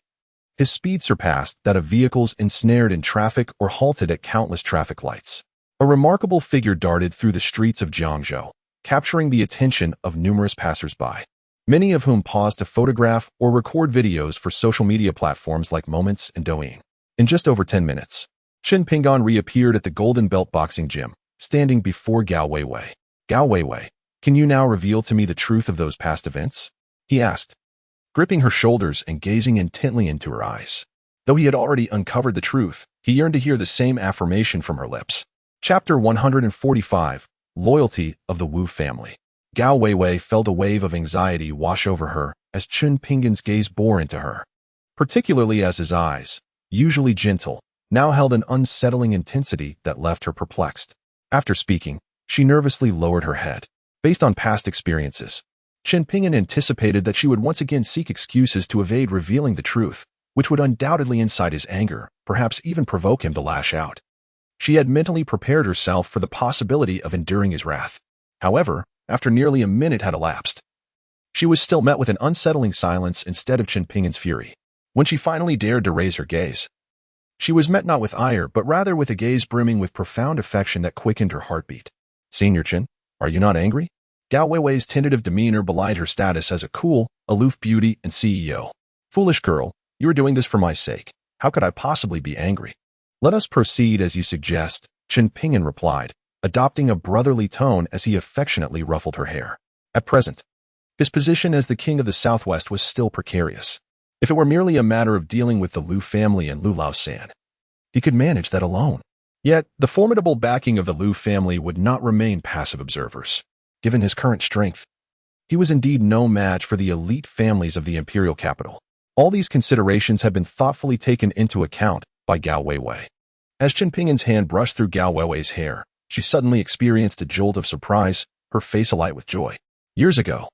his speed surpassed that of vehicles ensnared in traffic or halted at countless traffic lights. A remarkable figure darted through the streets of Jiangzhou, capturing the attention of numerous passers-by, many of whom paused to photograph or record videos for social media platforms like Moments and Douyin. In just over 10 minutes, Chun Pingan reappeared at the Golden Belt boxing gym, standing before Gao Weiwei. "Gao Weiwei, can you now reveal to me the truth of those past events?" he asked, gripping her shoulders and gazing intently into her eyes. Though he had already uncovered the truth, he yearned to hear the same affirmation from her lips. Chapter 145, Loyalty of the Wu Family. Gao Weiwei felt a wave of anxiety wash over her as Chun Pingan's gaze bore into her, particularly as his eyes, usually gentle, now held an unsettling intensity that left her perplexed. After speaking, she nervously lowered her head. Based on past experiences, Chun Pingan anticipated that she would once again seek excuses to evade revealing the truth, which would undoubtedly incite his anger, perhaps even provoke him to lash out. She had mentally prepared herself for the possibility of enduring his wrath. However, after nearly a minute had elapsed, she was still met with an unsettling silence instead of Chun Pingan's fury. When she finally dared to raise her gaze, she was met not with ire but rather with a gaze brimming with profound affection that quickened her heartbeat. "Senior Chun, are you not angry?" Gao Weiwei's tentative demeanor belied her status as a cool, aloof beauty and CEO. "Foolish girl, you are doing this for my sake. How could I possibly be angry?" "Let us proceed as you suggest," Chun Pingan replied, adopting a brotherly tone as he affectionately ruffled her hair. At present, his position as the king of the Southwest was still precarious. If it were merely a matter of dealing with the Liu family and Liu Laosan, he could manage that alone. Yet, the formidable backing of the Liu family would not remain passive observers. Given his current strength, he was indeed no match for the elite families of the imperial capital. All these considerations had been thoughtfully taken into account by Gao Weiwei. As Chun Pingan's hand brushed through Gao Weiwei's hair, she suddenly experienced a jolt of surprise, her face alight with joy. Years ago,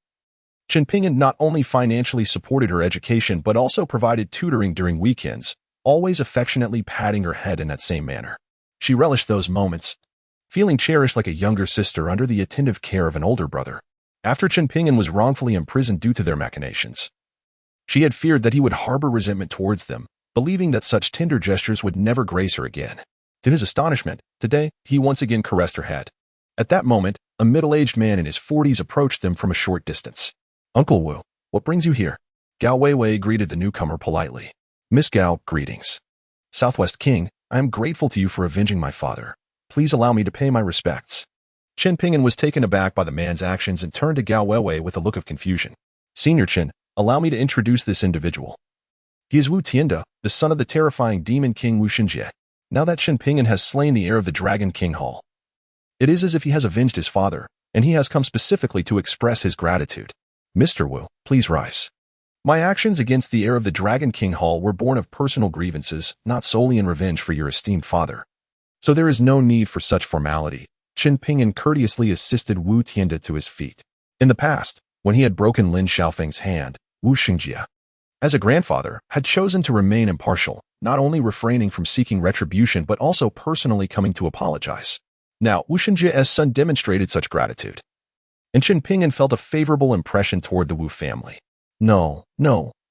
Chun Pingan not only financially supported her education but also provided tutoring during weekends, always affectionately patting her head in that same manner. She relished those moments, feeling cherished like a younger sister under the attentive care of an older brother. After Chun Pingan was wrongfully imprisoned due to their machinations, she had feared that he would harbor resentment towards them, believing that such tender gestures would never grace her again. To his astonishment, today, he once again caressed her head. At that moment, a middle-aged man in his 40s approached them from a short distance. "Uncle Wu, what brings you here?" Gao Weiwei greeted the newcomer politely. "Miss Gao, greetings. Southwest King, I am grateful to you for avenging my father. Please allow me to pay my respects." Qin Ping'an was taken aback by the man's actions and turned to Gao Weiwei with a look of confusion. "Senior Qin, allow me to introduce this individual. He is Wu Tianda, the son of the terrifying demon king Wu Xinjie. Now that Qin Ping'an has slain the heir of the Dragon King Hall, it is as if he has avenged his father, and he has come specifically to express his gratitude. Mr. Wu, please rise. My actions against the heir of the Dragon King Hall were born of personal grievances, not solely in revenge for your esteemed father. So there is no need for such formality." Qin Ping'an courteously assisted Wu Tianda to his feet. In the past, when he had broken Lin Xiaofeng's hand, Wu Xinjie, as a grandfather, had chosen to remain impartial, not only refraining from seeking retribution but also personally coming to apologize. Now, Wu Xinjie's son demonstrated such gratitude, and Qin Ping'an felt a favorable impression toward the Wu family. No,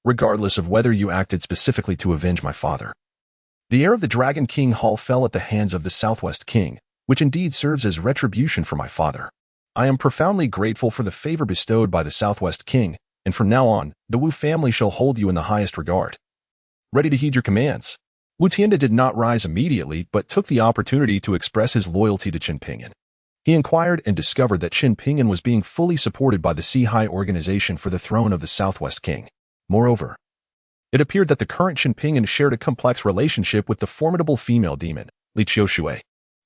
regardless of whether you acted specifically to avenge my father. The heir of the Dragon King Hall fell at the hands of the Southwest King, which indeed serves as retribution for my father. I am profoundly grateful for the favor bestowed by the Southwest King, and from now on, the Wu family shall hold you in the highest regard. Ready to heed your commands." Wu Tianda did not rise immediately, but took the opportunity to express his loyalty to Qin Ping'an. He inquired and discovered that Qin Ping'an was being fully supported by the Sihai organization for the throne of the Southwest King. Moreover, it appeared that the current Qin Ping'an shared a complex relationship with the formidable female demon, Li Qiushui.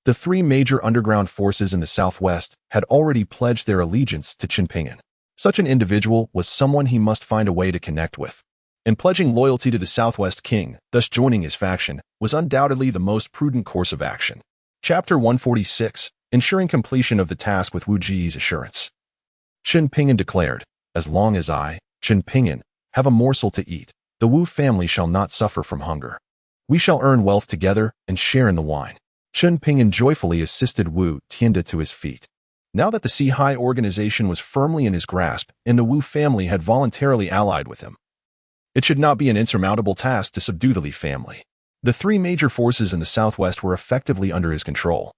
The three major underground forces in the Southwest had already pledged their allegiance to Qin Ping'an. Such an individual was someone he must find a way to connect with. And pledging loyalty to the Southwest King, thus joining his faction, was undoubtedly the most prudent course of action. Chapter 146, Ensuring Completion of the Task with Wu Ji's Assurance. Qin Ping'an declared, "As long as I, Qin Ping'an, have a morsel to eat, the Wu family shall not suffer from hunger. We shall earn wealth together and share in the wine." Qin Ping'an joyfully assisted Wu Tianda to his feet. Now that the Sihai organization was firmly in his grasp and the Wu family had voluntarily allied with him, it should not be an insurmountable task to subdue the Li family. The three major forces in the Southwest were effectively under his control,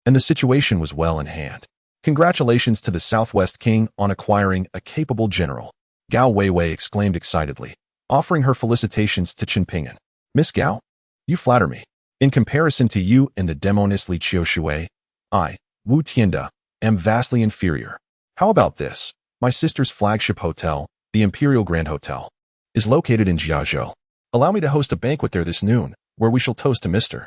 and the situation was well in hand. Congratulations to the Southwest King on acquiring a capable general, Gao Weiwei exclaimed excitedly, offering her felicitations to Qin Ping'an. "Miss Gao, you flatter me. In comparison to you and the demoness Li Qiushui, I, Wu Tianda, am vastly inferior. How about this? My sister's flagship hotel, the Imperial Grand Hotel, is located in Jiazhou. Allow me to host a banquet there this noon, where we shall toast to Mr.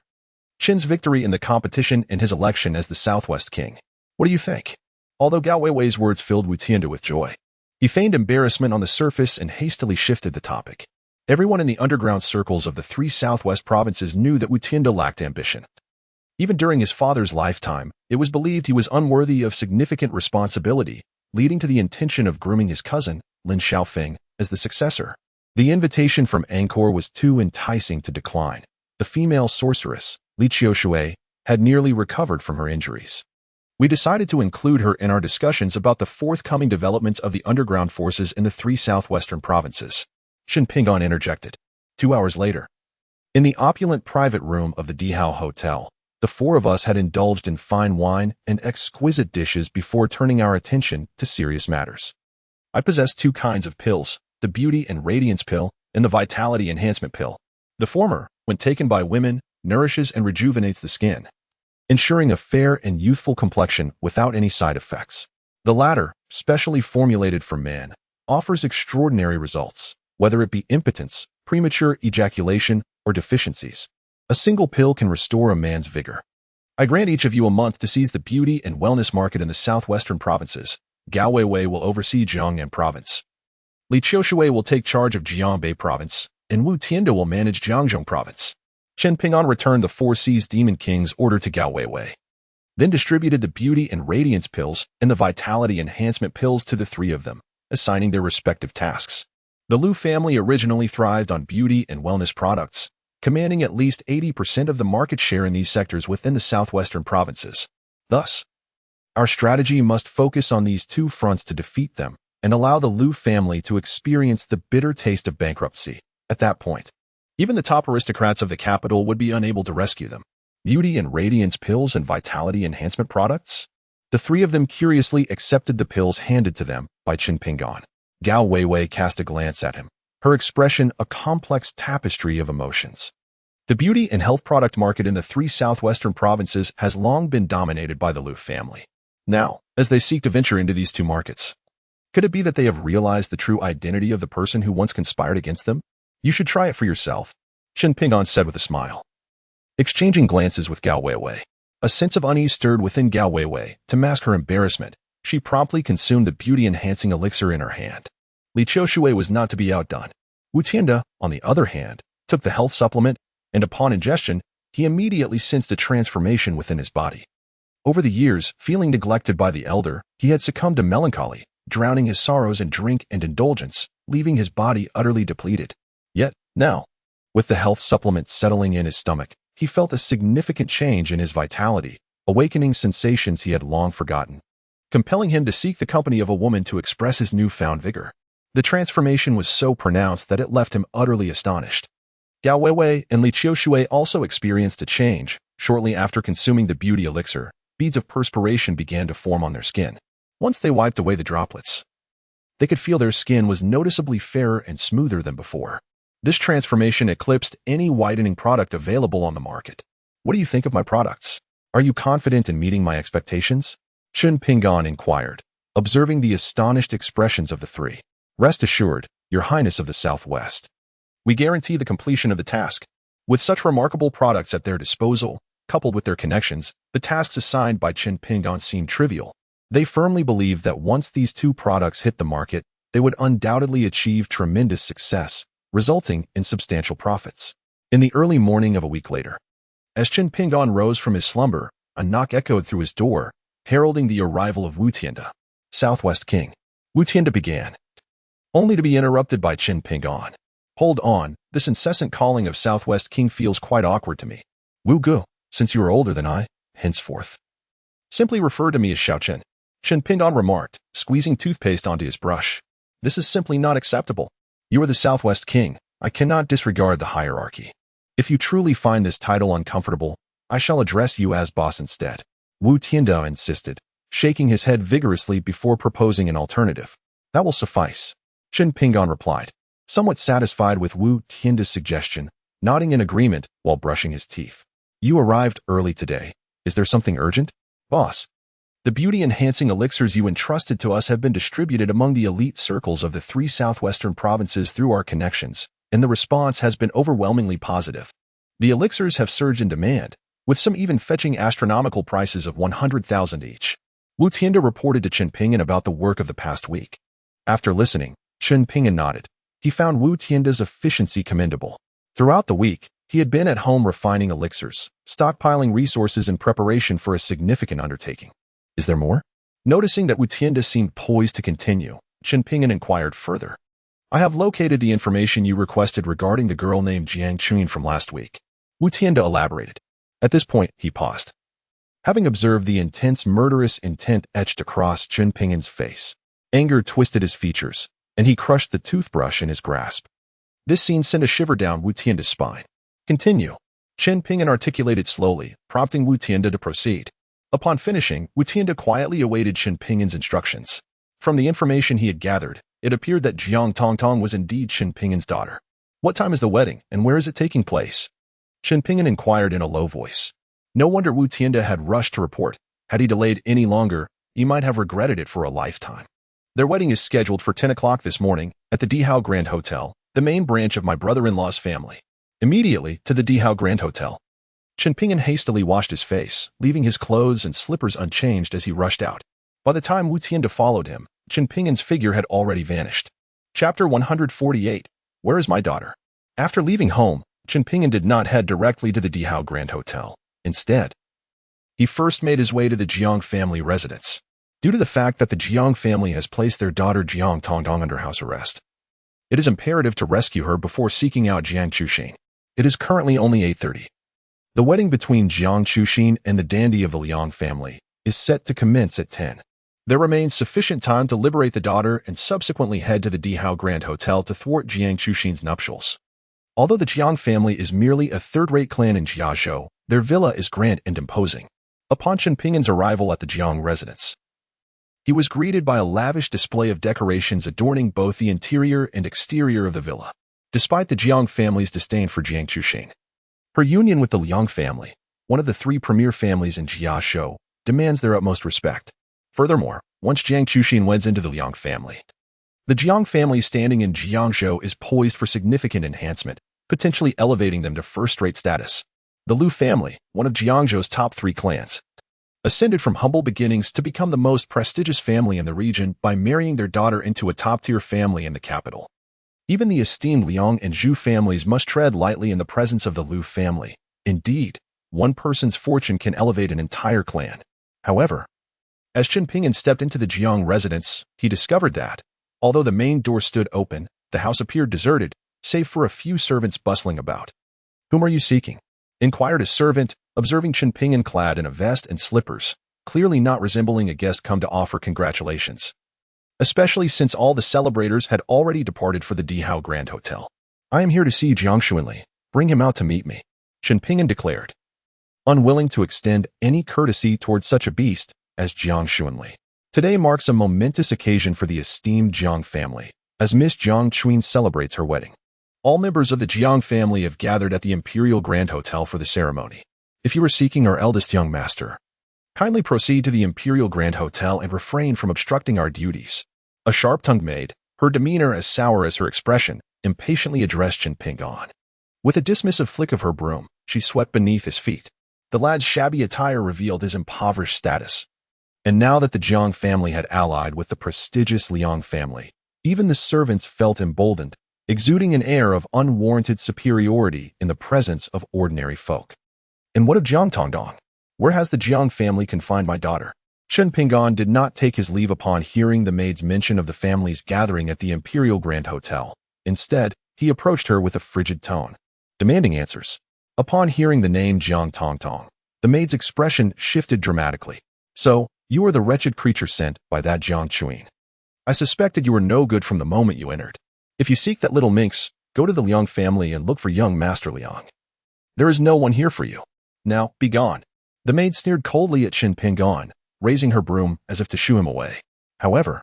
Qin's victory in the competition and his election as the Southwest King. What do you think?" Although Gao Weiwei's words filled Wu Tianda with joy, he feigned embarrassment on the surface and hastily shifted the topic. Everyone in the underground circles of the three Southwest provinces knew that Wu Tianda lacked ambition. Even during his father's lifetime, it was believed he was unworthy of significant responsibility, leading to the intention of grooming his cousin, Lin Xiaofeng, as the successor. The invitation from Angkor was too enticing to decline. The female sorceress, Li Qiushui, had nearly recovered from her injuries. We decided to include her in our discussions about the forthcoming developments of the underground forces in the three southwestern provinces. Qin Ping'an interjected. 2 hours later, in the opulent private room of the Dihao Hotel, the four of us had indulged in fine wine and exquisite dishes before turning our attention to serious matters. I possess two kinds of pills, the Beauty and Radiance pill and the Vitality Enhancement pill. The former, when taken by women, nourishes and rejuvenates the skin, ensuring a fair and youthful complexion without any side effects. The latter, specially formulated for men, offers extraordinary results, whether it be impotence, premature ejaculation, or deficiencies. A single pill can restore a man's vigor. I grant each of you a month to seize the beauty and wellness market in the southwestern provinces. Gao Weiwei will oversee Jiangnan province. Li Qiushui will take charge of Jiangbei province, and Wu Tianda will manage Jiangzhou province. Qin Ping'an returned the four seas demon king's order to Gao Weiwei, then distributed the beauty and radiance pills and the vitality enhancement pills to the three of them, assigning their respective tasks. The Liu family originally thrived on beauty and wellness products, commanding at least 80% of the market share in these sectors within the southwestern provinces. Thus, our strategy must focus on these two fronts to defeat them and allow the Liu family to experience the bitter taste of bankruptcy. At that point, Even the top aristocrats of the capital would be unable to rescue them. Beauty and radiance pills and vitality enhancement products? The three of them curiously accepted the pills handed to them by Qin Pingan. Gao Weiwei cast a glance at him, her expression a complex tapestry of emotions. The beauty and health product market in the three southwestern provinces has long been dominated by the Liu family. Now, as they seek to venture into these two markets, could it be that they have realized the true identity of the person who once conspired against them? You should try it for yourself, Qin Pingan said with a smile. Exchanging glances with Gao Weiwei, a sense of unease stirred within Gao Weiwei. To mask her embarrassment, she promptly consumed the beauty-enhancing elixir in her hand. Li Qiushui was not to be outdone. Wu Tianda, on the other hand, took the health supplement, and upon ingestion, he immediately sensed a transformation within his body. Over the years, feeling neglected by the elder, he had succumbed to melancholy, drowning his sorrows in drink and indulgence, leaving his body utterly depleted. Yet, now, with the health supplement settling in his stomach, he felt a significant change in his vitality, awakening sensations he had long forgotten, compelling him to seek the company of a woman to express his newfound vigor. The transformation was so pronounced that it left him utterly astonished. Gao Weiwei and Li Qiushui also experienced a change. Shortly after consuming the beauty elixir, beads of perspiration began to form on their skin. Once they wiped away the droplets, they could feel their skin was noticeably fairer and smoother than before. This transformation eclipsed any whitening product available on the market. What do you think of my products? Are you confident in meeting my expectations? Qin Pingan inquired, observing the astonished expressions of the three. Rest assured, Your Highness of the Southwest. We guarantee the completion of the task. With such remarkable products at their disposal, coupled with their connections, the tasks assigned by Qin Pingan seemed trivial. They firmly believed that once these two products hit the market, they would undoubtedly achieve tremendous success, resulting in substantial profits. In the early morning of a week later, as Qin Pingan rose from his slumber, a knock echoed through his door, heralding the arrival of Wu Tianda, Southwest King. Wu Tianda began, only to be interrupted by Qin Pingan. Hold on, this incessant calling of Southwest King feels quite awkward to me. Wu Gu, since you are older than I, henceforth, simply refer to me as Xiaochen. Qin Pingan remarked, squeezing toothpaste onto his brush. This is simply not acceptable. You are the Southwest King. I cannot disregard the hierarchy. If you truly find this title uncomfortable, I shall address you as boss instead. Wu Tianda insisted, shaking his head vigorously before proposing an alternative. That will suffice, Qin Pingan replied, somewhat satisfied with Wu Tianda's suggestion, nodding in agreement while brushing his teeth. You arrived early today. Is there something urgent? Boss, the beauty-enhancing elixirs you entrusted to us have been distributed among the elite circles of the three southwestern provinces through our connections, and the response has been overwhelmingly positive. The elixirs have surged in demand, with some even fetching astronomical prices of 100,000 each. Wu Tianda reported to Qin Pingan about the work of the past week. After listening, Qin Pingan nodded. He found Wu Tianda's efficiency commendable. Throughout the week, he had been at home refining elixirs, stockpiling resources in preparation for a significant undertaking. Is there more? Noticing that Wu Tianda seemed poised to continue, Qin Pingan inquired further. I have located the information you requested regarding the girl named Jiang Chun from last week. Wu Tianda elaborated. At this point, he paused. Having observed the intense murderous intent etched across Qin Pingan's face, anger twisted his features, and he crushed the toothbrush in his grasp. This scene sent a shiver down Wu Tianda's spine. Continue, Qin Pingan articulated slowly, prompting Wu Tianda to proceed. Upon finishing, Wu Tianda quietly awaited Qin Pingan's instructions. From the information he had gathered, it appeared that Jiang Tongtong was indeed Qin Pingan's daughter. What time is the wedding, and where is it taking place? Qin Pingan inquired in a low voice. No wonder Wu Tianda had rushed to report. Had he delayed any longer, he might have regretted it for a lifetime. Their wedding is scheduled for 10 o'clock this morning at the Dihao Grand Hotel, the main branch of my brother-in-law's family. Immediately to the Dihao Grand Hotel. Qin Pingan hastily washed his face, leaving his clothes and slippers unchanged as he rushed out. By the time Wu Tianda followed him, Qin Pingan's figure had already vanished. Chapter 148. Where is my daughter? After leaving home, Qin Pingan did not head directly to the Dihao Grand Hotel. Instead, he first made his way to the Jiang family residence. Due to the fact that the Jiang family has placed their daughter Jiang Tongdong under house arrest, it is imperative to rescue her before seeking out Jiang Chuxin. It is currently only 8:30. The wedding between Jiang Chuxin and the dandy of the Liang family is set to commence at 10. There remains sufficient time to liberate the daughter and subsequently head to the Dihao Grand Hotel to thwart Jiang Chuxin's nuptials. Although the Jiang family is merely a third-rate clan in Jiazhou, their villa is grand and imposing. Upon Chen Ping'an's arrival at the Jiang residence, he was greeted by a lavish display of decorations adorning both the interior and exterior of the villa. Despite the Jiang family's disdain for Jiang Chuxing, her union with the Liang family, one of the three premier families in Jiazhou, demands their utmost respect. Furthermore, once Jiang Chuxing weds into the Liang family, the Jiang family's standing in Jiangzhou is poised for significant enhancement, potentially elevating them to first-rate status. The Lu family, one of Jiangzhou's top three clans, ascended from humble beginnings to become the most prestigious family in the region by marrying their daughter into a top-tier family in the capital. Even the esteemed Liang and Zhu families must tread lightly in the presence of the Lu family. Indeed, one person's fortune can elevate an entire clan. However, as Chen Ping'an stepped into the Jiang residence, he discovered that, although the main door stood open, the house appeared deserted, save for a few servants bustling about. "Whom are you seeking?" inquired a servant, observing Chen Ping'an clad in a vest and slippers, clearly not resembling a guest come to offer congratulations, especially since all the celebrators had already departed for the Dihao Grand Hotel. "I am here to see Jiang Xuanli. Bring him out to meet me," Chen Ping'an declared, unwilling to extend any courtesy towards such a beast as Jiang Xuanli. Today marks a momentous occasion for the esteemed Jiang family, as Miss Jiang Chuin celebrates her wedding. All members of the Jiang family have gathered at the Imperial Grand Hotel for the ceremony. If you are seeking our eldest young master, kindly proceed to the Imperial Grand Hotel and refrain from obstructing our duties. A sharp-tongued maid, her demeanor as sour as her expression, impatiently addressed Chen Ping'an. With a dismissive flick of her broom, she swept beneath his feet. The lad's shabby attire revealed his impoverished status. And now that the Jiang family had allied with the prestigious Liang family, even the servants felt emboldened, exuding an air of unwarranted superiority in the presence of ordinary folk. "And what of Jiang Tongdong? Where has the Jiang family confined my daughter?" Chen Ping'an did not take his leave upon hearing the maid's mention of the family's gathering at the Imperial Grand Hotel. Instead, he approached her with a frigid tone, demanding answers. Upon hearing the name Jiang Tongtong, the maid's expression shifted dramatically. "So, you are the wretched creature sent by that Jiang Chuin. I suspected you were no good from the moment you entered. If you seek that little minx, go to the Liang family and look for young Master Liang. There is no one here for you. Now, be gone." The maid sneered coldly at Chen Ping'an, raising her broom as if to shoo him away. However,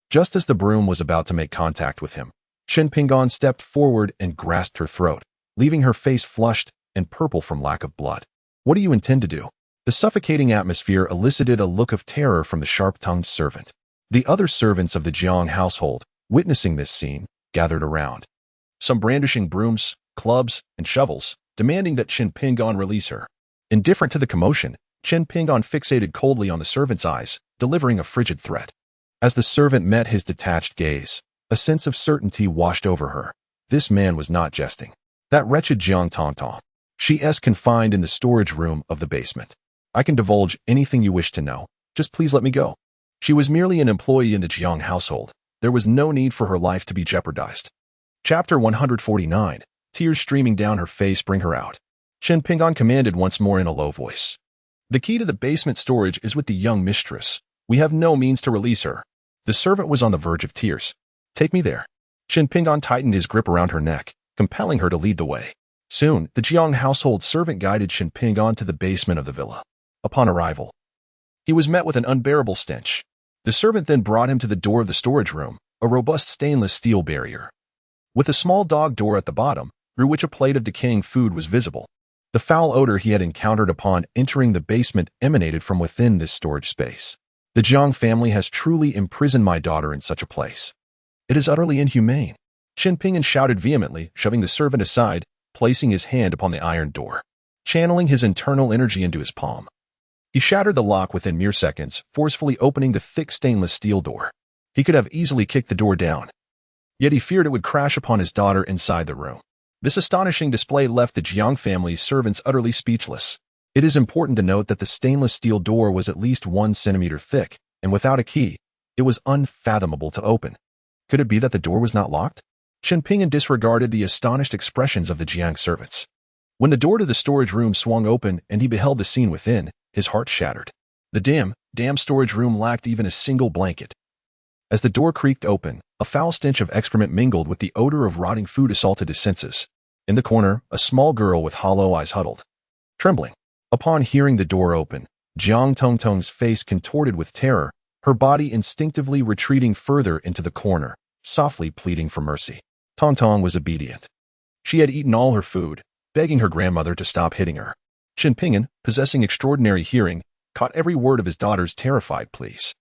just as the broom was about to make contact with him, Chen Ping'an stepped forward and grasped her throat, leaving her face flushed and purple from lack of blood. "What do you intend to do?" The suffocating atmosphere elicited a look of terror from the sharp-tongued servant. The other servants of the Jiang household, witnessing this scene, gathered around, some brandishing brooms, clubs, and shovels, demanding that Chen Ping'an release her. Indifferent to the commotion, Chen Ping'an fixated coldly on the servant's eyes, delivering a frigid threat. As the servant met his detached gaze, a sense of certainty washed over her. This man was not jesting. That wretched Jiang Tongtong. She is confined in the storage room of the basement. "I can divulge anything you wish to know. Just please let me go." She was merely an employee in the Jiang household. There was no need for her life to be jeopardized. Chapter 149. Tears streaming down her face bring her out. Chen Ping'an commanded once more in a low voice. "The key to the basement storage is with the young mistress. We have no means to release her." The servant was on the verge of tears. "Take me there." Chen Ping'an tightened his grip around her neck, compelling her to lead the way. Soon, the Jiang household servant guided Chen Ping'an to the basement of the villa. Upon arrival, he was met with an unbearable stench. The servant then brought him to the door of the storage room, a robust stainless steel barrier, with a small dog door at the bottom, through which a plate of decaying food was visible. The foul odor he had encountered upon entering the basement emanated from within this storage space. "The Jiang family has truly imprisoned my daughter in such a place. It is utterly inhumane." Chen Ping'an shouted vehemently, shoving the servant aside, placing his hand upon the iron door, channeling his internal energy into his palm. He shattered the lock within mere seconds, forcefully opening the thick stainless steel door. He could have easily kicked the door down, yet he feared it would crash upon his daughter inside the room. This astonishing display left the Jiang family's servants utterly speechless. It is important to note that the stainless steel door was at least 1 centimeter thick, and without a key, it was unfathomable to open. Could it be that the door was not locked? Chen Ping'an disregarded the astonished expressions of the Jiang servants. When the door to the storage room swung open and he beheld the scene within, his heart shattered. The damn storage room lacked even a single blanket. As the door creaked open, a foul stench of excrement mingled with the odor of rotting food assaulted his senses. In the corner, a small girl with hollow eyes huddled, trembling. Upon hearing the door open, Jiang Tongtong's face contorted with terror, her body instinctively retreating further into the corner, softly pleading for mercy. Tongtong was obedient. She had eaten all her food, begging her grandmother to stop hitting her. Qin Pinyin, possessing extraordinary hearing, caught every word of his daughter's terrified pleas.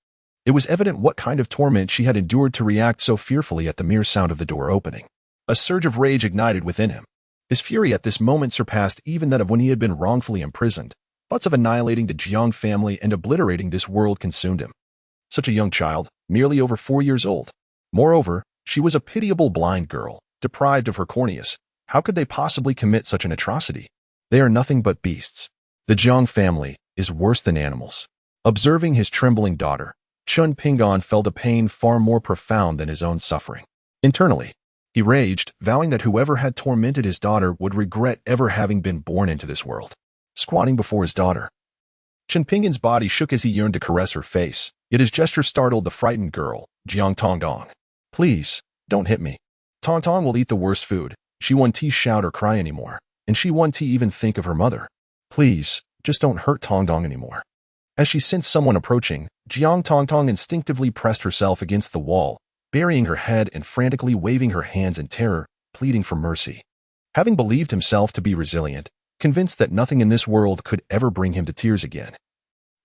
It was evident what kind of torment she had endured to react so fearfully at the mere sound of the door opening. A surge of rage ignited within him. His fury at this moment surpassed even that of when he had been wrongfully imprisoned. Thoughts of annihilating the Jiang family and obliterating this world consumed him. Such a young child, merely over 4 years old. Moreover, she was a pitiable blind girl, deprived of her corneas. How could they possibly commit such an atrocity? They are nothing but beasts. The Jiang family is worse than animals. Observing his trembling daughter, Qin Pinyin felt a pain far more profound than his own suffering. Internally, he raged, vowing that whoever had tormented his daughter would regret ever having been born into this world. Squatting before his daughter, Qin Pinyin's body shook as he yearned to caress her face, yet his gesture startled the frightened girl, Jiang Tongdong. Please, don't hit me. Tongtong will eat the worst food. She won't shout or cry anymore, and she won't even think of her mother. Please, just don't hurt Tongdong anymore. As she sensed someone approaching, Jiang Tongtong instinctively pressed herself against the wall, burying her head and frantically waving her hands in terror, pleading for mercy. Having believed himself to be resilient, convinced that nothing in this world could ever bring him to tears again,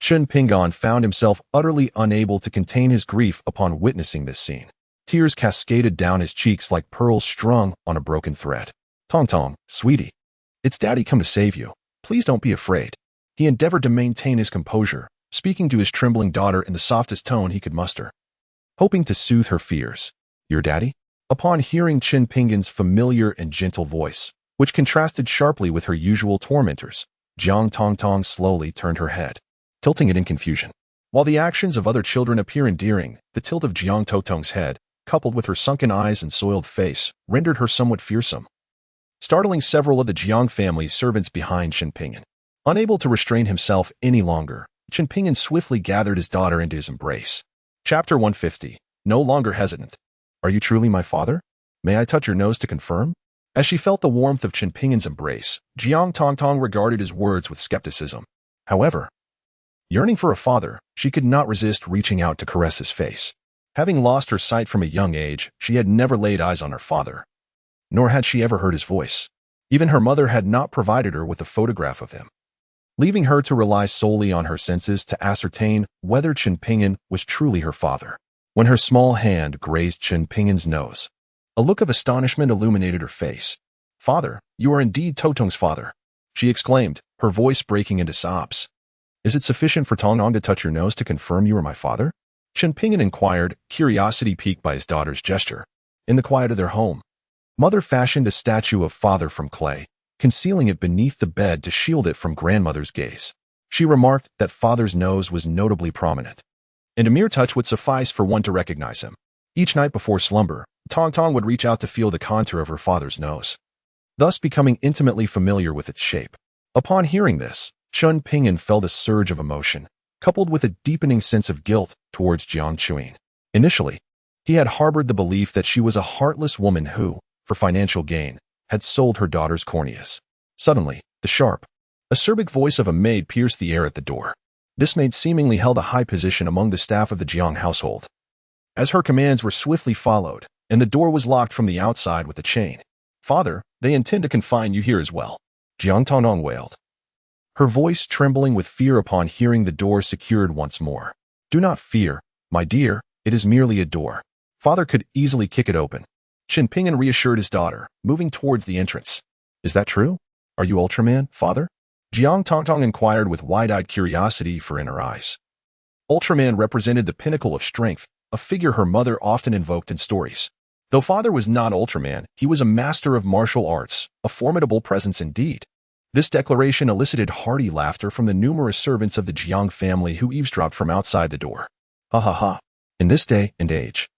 Qin Pinyin found himself utterly unable to contain his grief upon witnessing this scene. Tears cascaded down his cheeks like pearls strung on a broken thread. Tongtong, sweetie, it's Daddy come to save you. Please don't be afraid. He endeavored to maintain his composure, speaking to his trembling daughter in the softest tone he could muster, hoping to soothe her fears. Your daddy? Upon hearing Qin Pinyin's familiar and gentle voice, which contrasted sharply with her usual tormentors, Jiang Tongtong slowly turned her head, tilting it in confusion. While the actions of other children appear endearing, the tilt of Jiang Tongtong's head, coupled with her sunken eyes and soiled face, rendered her somewhat fearsome, startling several of the Jiang family's servants behind Qin Pinyin. Unable to restrain himself any longer, Qin Pinyin swiftly gathered his daughter into his embrace. Chapter 150. No longer hesitant. Are you truly my father? May I touch your nose to confirm? As she felt the warmth of Qin Pinyin's embrace, Jiang Tongtong regarded his words with skepticism. However, yearning for a father, she could not resist reaching out to caress his face. Having lost her sight from a young age, she had never laid eyes on her father, nor had she ever heard his voice. Even her mother had not provided her with a photograph of him, leaving her to rely solely on her senses to ascertain whether Qin Pinyin was truly her father. When her small hand grazed Qin Pinyin's nose, a look of astonishment illuminated her face. Father, you are indeed Tongtong's father, she exclaimed, her voice breaking into sobs. Is it sufficient for Tongtong to touch your nose to confirm you are my father? Qin Pinyin inquired, curiosity piqued by his daughter's gesture. In the quiet of their home, Mother fashioned a statue of father from clay, concealing it beneath the bed to shield it from grandmother's gaze. She remarked that father's nose was notably prominent, and a mere touch would suffice for one to recognize him. Each night before slumber, Tongtong would reach out to feel the contour of her father's nose, thus becoming intimately familiar with its shape. Upon hearing this, Qin Pinyin felt a surge of emotion, coupled with a deepening sense of guilt towards Jiang Chuyin. Initially, he had harbored the belief that she was a heartless woman who, for financial gain, had sold her daughter's corneas. Suddenly, the sharp, acerbic voice of a maid pierced the air at the door. This maid seemingly held a high position among the staff of the Jiang household, as her commands were swiftly followed, and the door was locked from the outside with a chain. Father, they intend to confine you here as well, Jiang Tongtong wailed, her voice trembling with fear upon hearing the door secured once more. Do not fear, my dear, it is merely a door. Father could easily kick it open. Qin Pinyin reassured his daughter, moving towards the entrance. Is that true? Are you Ultraman, father? Jiang Tongtong inquired with wide-eyed curiosity for in her eyes. Ultraman represented the pinnacle of strength, a figure her mother often invoked in stories. Though father was not Ultraman, he was a master of martial arts, a formidable presence indeed. This declaration elicited hearty laughter from the numerous servants of the Jiang family who eavesdropped from outside the door. Ha ha ha. In this day and age.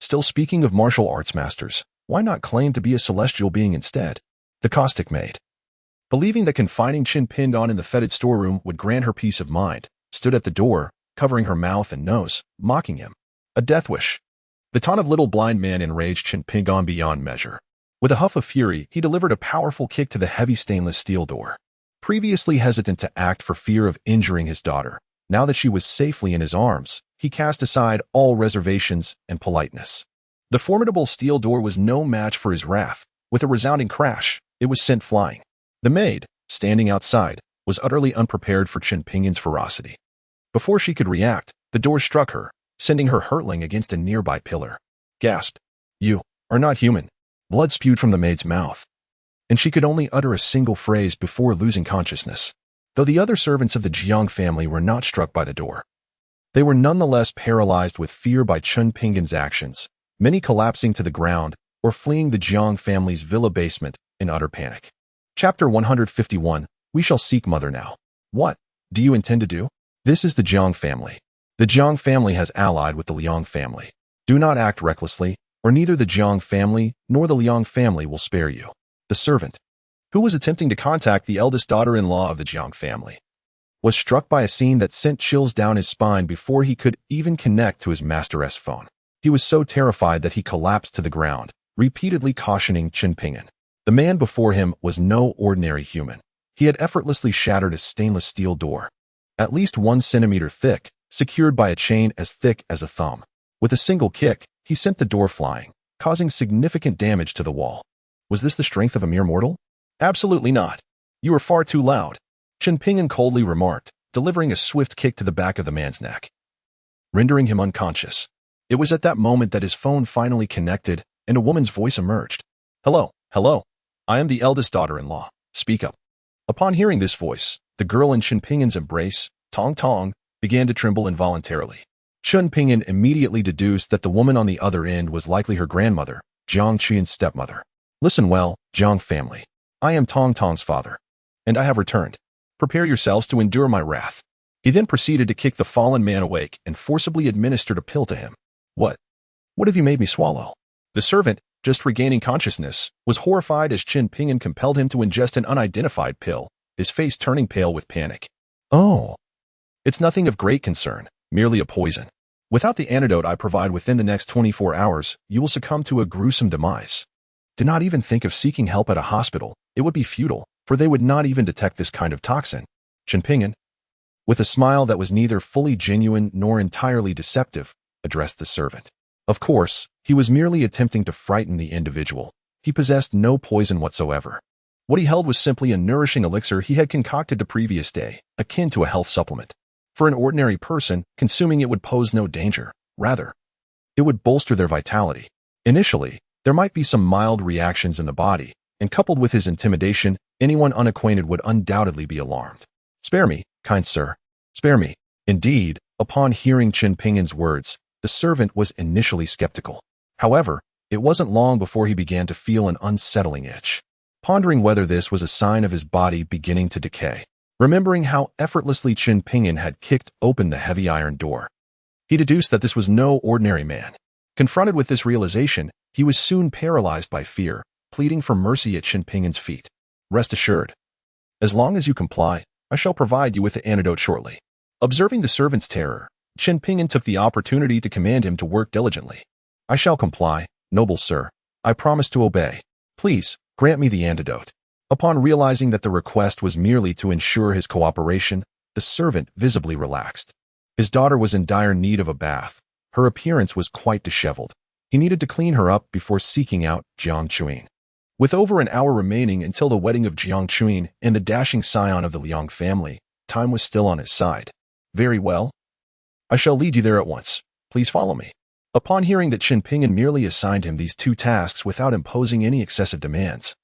Still speaking of martial arts masters, why not claim to be a celestial being instead? The caustic maid, believing that confining Qin Pinyin in the fetid storeroom would grant her peace of mind, stood at the door, covering her mouth and nose, mocking him. A death wish. The taunt of little blind man enraged Qin Pinyin beyond measure. With a huff of fury, he delivered a powerful kick to the heavy stainless steel door. Previously hesitant to act for fear of injuring his daughter, now that she was safely in his arms, he cast aside all reservations and politeness. The formidable steel door was no match for his wrath. With a resounding crash, it was sent flying. The maid, standing outside, was utterly unprepared for Chen Pingyin's ferocity. Before she could react, the door struck her, sending her hurtling against a nearby pillar. Gasped. "You are not human." Blood spewed from the maid's mouth, and she could only utter a single phrase before losing consciousness. Though the other servants of the Jiang family were not struck by the door, they were nonetheless paralyzed with fear by Chen Pingyin's actions, many collapsing to the ground or fleeing the Jiang family's villa basement in utter panic. Chapter 151, We Shall Seek Mother Now. What do you intend to do? This is the Jiang family. The Jiang family has allied with the Liang family. Do not act recklessly, or neither the Jiang family nor the Liang family will spare you. The servant, who was attempting to contact the eldest daughter-in-law of the Jiang family, was struck by a scene that sent chills down his spine before he could even connect to his master's phone. He was so terrified that he collapsed to the ground, repeatedly cautioning Chen Pingyin. The man before him was no ordinary human. He had effortlessly shattered a stainless steel door, at least 1 centimeter thick, secured by a chain as thick as a thumb. With a single kick, he sent the door flying, causing significant damage to the wall. Was this the strength of a mere mortal? Absolutely not. You are far too loud, Chen Pingyin coldly remarked, delivering a swift kick to the back of the man's neck, rendering him unconscious. It was at that moment that his phone finally connected and a woman's voice emerged. Hello. I am the eldest daughter-in-law. Speak up. Upon hearing this voice, the girl in Chen Pingyin's embrace, Tong, began to tremble involuntarily. Chen Pingyin immediately deduced that the woman on the other end was likely her grandmother, Jiang Qian's stepmother. Listen well, Jiang family. I am Tong's father, and I have returned. Prepare yourselves to endure my wrath. He then proceeded to kick the fallen man awake and forcibly administered a pill to him. What have you made me swallow? The servant, just regaining consciousness, was horrified as Chen Pingyin compelled him to ingest an unidentified pill, his face turning pale with panic. Oh, it's nothing of great concern, merely a poison. Without the antidote I provide within the next 24 hours, you will succumb to a gruesome demise. Do not even think of seeking help at a hospital. It would be futile, for they would not even detect this kind of toxin. Chen Pingyin, with a smile that was neither fully genuine nor entirely deceptive, addressed the servant. Of course, he was merely attempting to frighten the individual. He possessed no poison whatsoever. What he held was simply a nourishing elixir he had concocted the previous day, akin to a health supplement. For an ordinary person, consuming it would pose no danger. Rather, it would bolster their vitality. Initially, there might be some mild reactions in the body, and coupled with his intimidation, anyone unacquainted would undoubtedly be alarmed. Spare me, kind sir. Spare me. Indeed, upon hearing Chen Pingyin's words, the servant was initially skeptical. However, it wasn't long before he began to feel an unsettling itch, pondering whether this was a sign of his body beginning to decay. Remembering how effortlessly Chen Pingyin had kicked open the heavy iron door, he deduced that this was no ordinary man. Confronted with this realization, he was soon paralyzed by fear, pleading for mercy at Chen Pingyin's feet. Rest assured, as long as you comply, I shall provide you with the antidote shortly. Observing the servant's terror, Chen Pingyin took the opportunity to command him to work diligently. I shall comply, noble sir. I promise to obey. Please, grant me the antidote. Upon realizing that the request was merely to ensure his cooperation, the servant visibly relaxed. His daughter was in dire need of a bath. Her appearance was quite disheveled. He needed to clean her up before seeking out Jiang Qian. With over an hour remaining until the wedding of Jiang Qian and the dashing scion of the Liang family, time was still on his side. Very well. I shall lead you there at once. Please follow me. Upon hearing that Chen Pingyin merely assigned him these 2 tasks without imposing any excessive demands,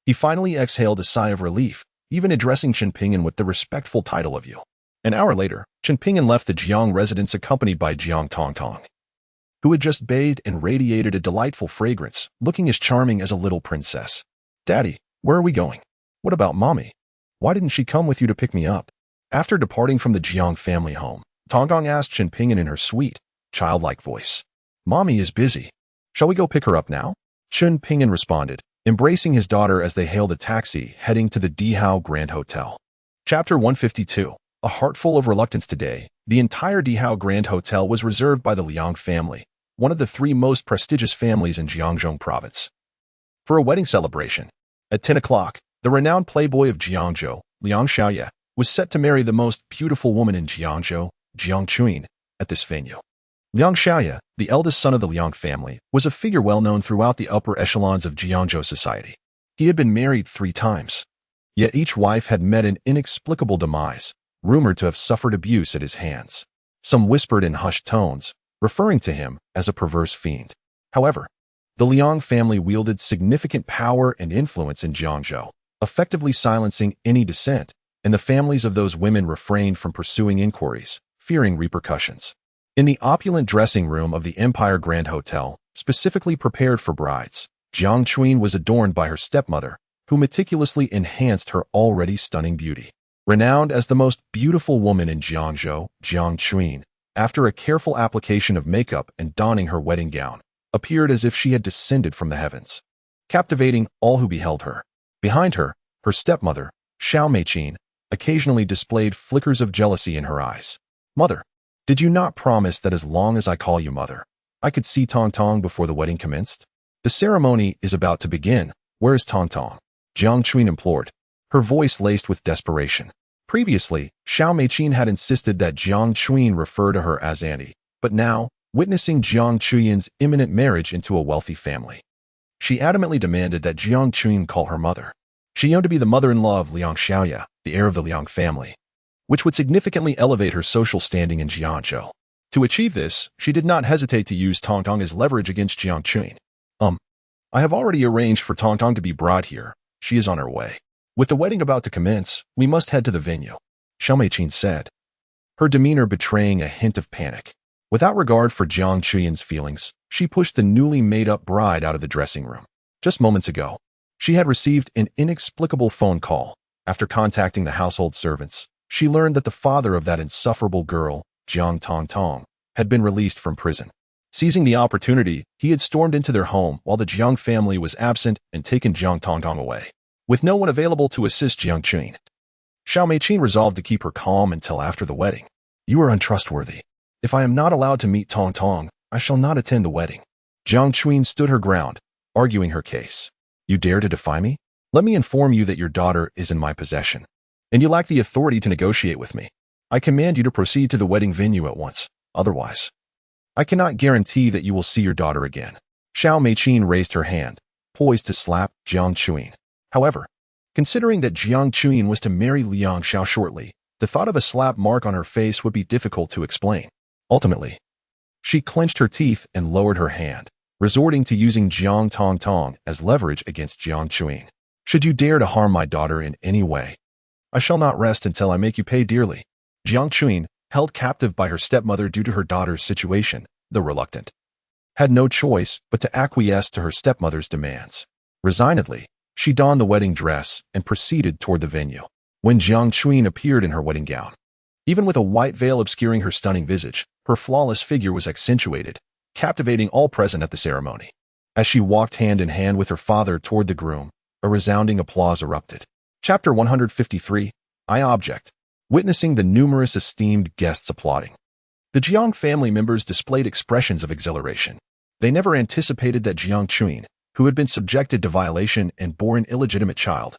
he finally exhaled a sigh of relief, even addressing Chen Pingyin with the respectful title of you. An hour later, Chen Pingyin left the Jiang residence accompanied by Jiang Tong, who had just bathed and radiated a delightful fragrance, looking as charming as a little princess. Daddy, where are we going? What about Mommy? Why didn't she come with you to pick me up? After departing from the Jiang family home, Tong asked Chen Pingyin in her sweet, childlike voice. Mommy is busy. Shall we go pick her up now? Chen Pingyin responded, embracing his daughter as they hailed a taxi heading to the Dihao Grand Hotel. Chapter 152. A heart full of reluctance today, the entire Dihao Grand Hotel was reserved by the Liang family, one of the 3 most prestigious families in Jiangzhou province. for a wedding celebration. At 10 o'clock, the renowned playboy of Jiangzhou, Liang Xiaoye, was set to marry the most beautiful woman in Jiangzhou, Jiang Chuyin, at this venue. Liang Xiaoye, the eldest son of the Liang family, was a figure well known throughout the upper echelons of Jiangzhou society. He had been married 3 times. Yet each wife had met an inexplicable demise, rumored to have suffered abuse at his hands. Some whispered in hushed tones, referring to him as a perverse fiend. However, the Liang family wielded significant power and influence in Jiangzhou, effectively silencing any dissent, and the families of those women refrained from pursuing inquiries, fearing repercussions. In the opulent dressing room of the Empire Grand Hotel, specifically prepared for brides, Jiang Chuyin was adorned by her stepmother, who meticulously enhanced her already stunning beauty. Renowned as the most beautiful woman in Jiangzhou, Jiang Chuyin, after a careful application of makeup and donning her wedding gown, appeared as if she had descended from the heavens, captivating all who beheld her. Behind her, her stepmother, Xiao Meiqin, occasionally displayed flickers of jealousy in her eyes. "Mother, did you not promise that as long as I call you mother, I could see Tong Tong before the wedding commenced? The ceremony is about to begin. Where is Tong Tong?" Jiang Chuyin implored, her voice laced with desperation. Previously, Xiao Meiqin had insisted that Jiang Chuyin refer to her as auntie, but now, witnessing Jiang Chuyin's imminent marriage into a wealthy family, she adamantly demanded that Jiang Chuyin call her mother. She aimed to be the mother-in-law of Liang Xiaoye, the heir of the Liang family, which would significantly elevate her social standing in Jiangzhou. To achieve this, she did not hesitate to use Tong Tong as leverage against Jiang Chuyin. I have already arranged for Tong Tong to be brought here. She is on her way. With the wedding about to commence, we must head to the venue, Xiao Meiqin said, her demeanor betraying a hint of panic. Without regard for Jiang Chuyin's feelings, she pushed the newly made-up bride out of the dressing room. Just moments ago, she had received an inexplicable phone call. After contacting the household servants, she learned that the father of that insufferable girl, Jiang Tong Tong, had been released from prison. Seizing the opportunity, he had stormed into their home while the Jiang family was absent and taken Jiang Tong Tong away. With no one available to assist Jiang Chuyin, Xiao Meiqin resolved to keep her calm until after the wedding. "You are untrustworthy. If I am not allowed to meet Tong Tong, I shall not attend the wedding." Jiang Chuyin stood her ground, arguing her case. "You dare to defy me? Let me inform you that your daughter is in my possession, and you lack the authority to negotiate with me. I command you to proceed to the wedding venue at once. Otherwise, I cannot guarantee that you will see your daughter again." Xiao Meiqin raised her hand, poised to slap Jiang Chuyin. However, considering that Jiang Chuyin was to marry Liang Xiao shortly, the thought of a slap mark on her face would be difficult to explain. Ultimately, she clenched her teeth and lowered her hand, resorting to using Jiang Tong Tong as leverage against Jiang Chuyin. "Should you dare to harm my daughter in any way, I shall not rest until I make you pay dearly." Jiang Chuyin, held captive by her stepmother due to her daughter's situation, though reluctant, had no choice but to acquiesce to her stepmother's demands. Resignedly, she donned the wedding dress and proceeded toward the venue. When Jiang Chuyin appeared in her wedding gown, even with a white veil obscuring her stunning visage, her flawless figure was accentuated, captivating all present at the ceremony. As she walked hand in hand with her father toward the groom, a resounding applause erupted. Chapter 153, I Object. Witnessing the numerous esteemed guests applauding, the Jiang family members displayed expressions of exhilaration. They never anticipated that Jiang Chuyin, who had been subjected to violation and bore an illegitimate child,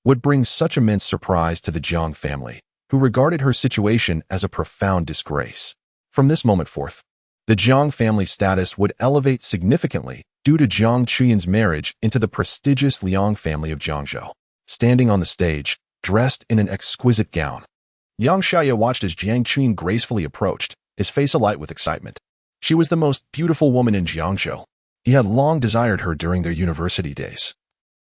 would bring such immense surprise to the Jiang family, who regarded her situation as a profound disgrace. From this moment forth, the Jiang family status would elevate significantly due to Jiang Chuyin's marriage into the prestigious Liang family of Jiangzhou. Standing on the stage, dressed in an exquisite gown, Liang Xiaoye watched as Jiang Chuyin gracefully approached, his face alight with excitement. She was the most beautiful woman in Jiangzhou. He had long desired her during their university days,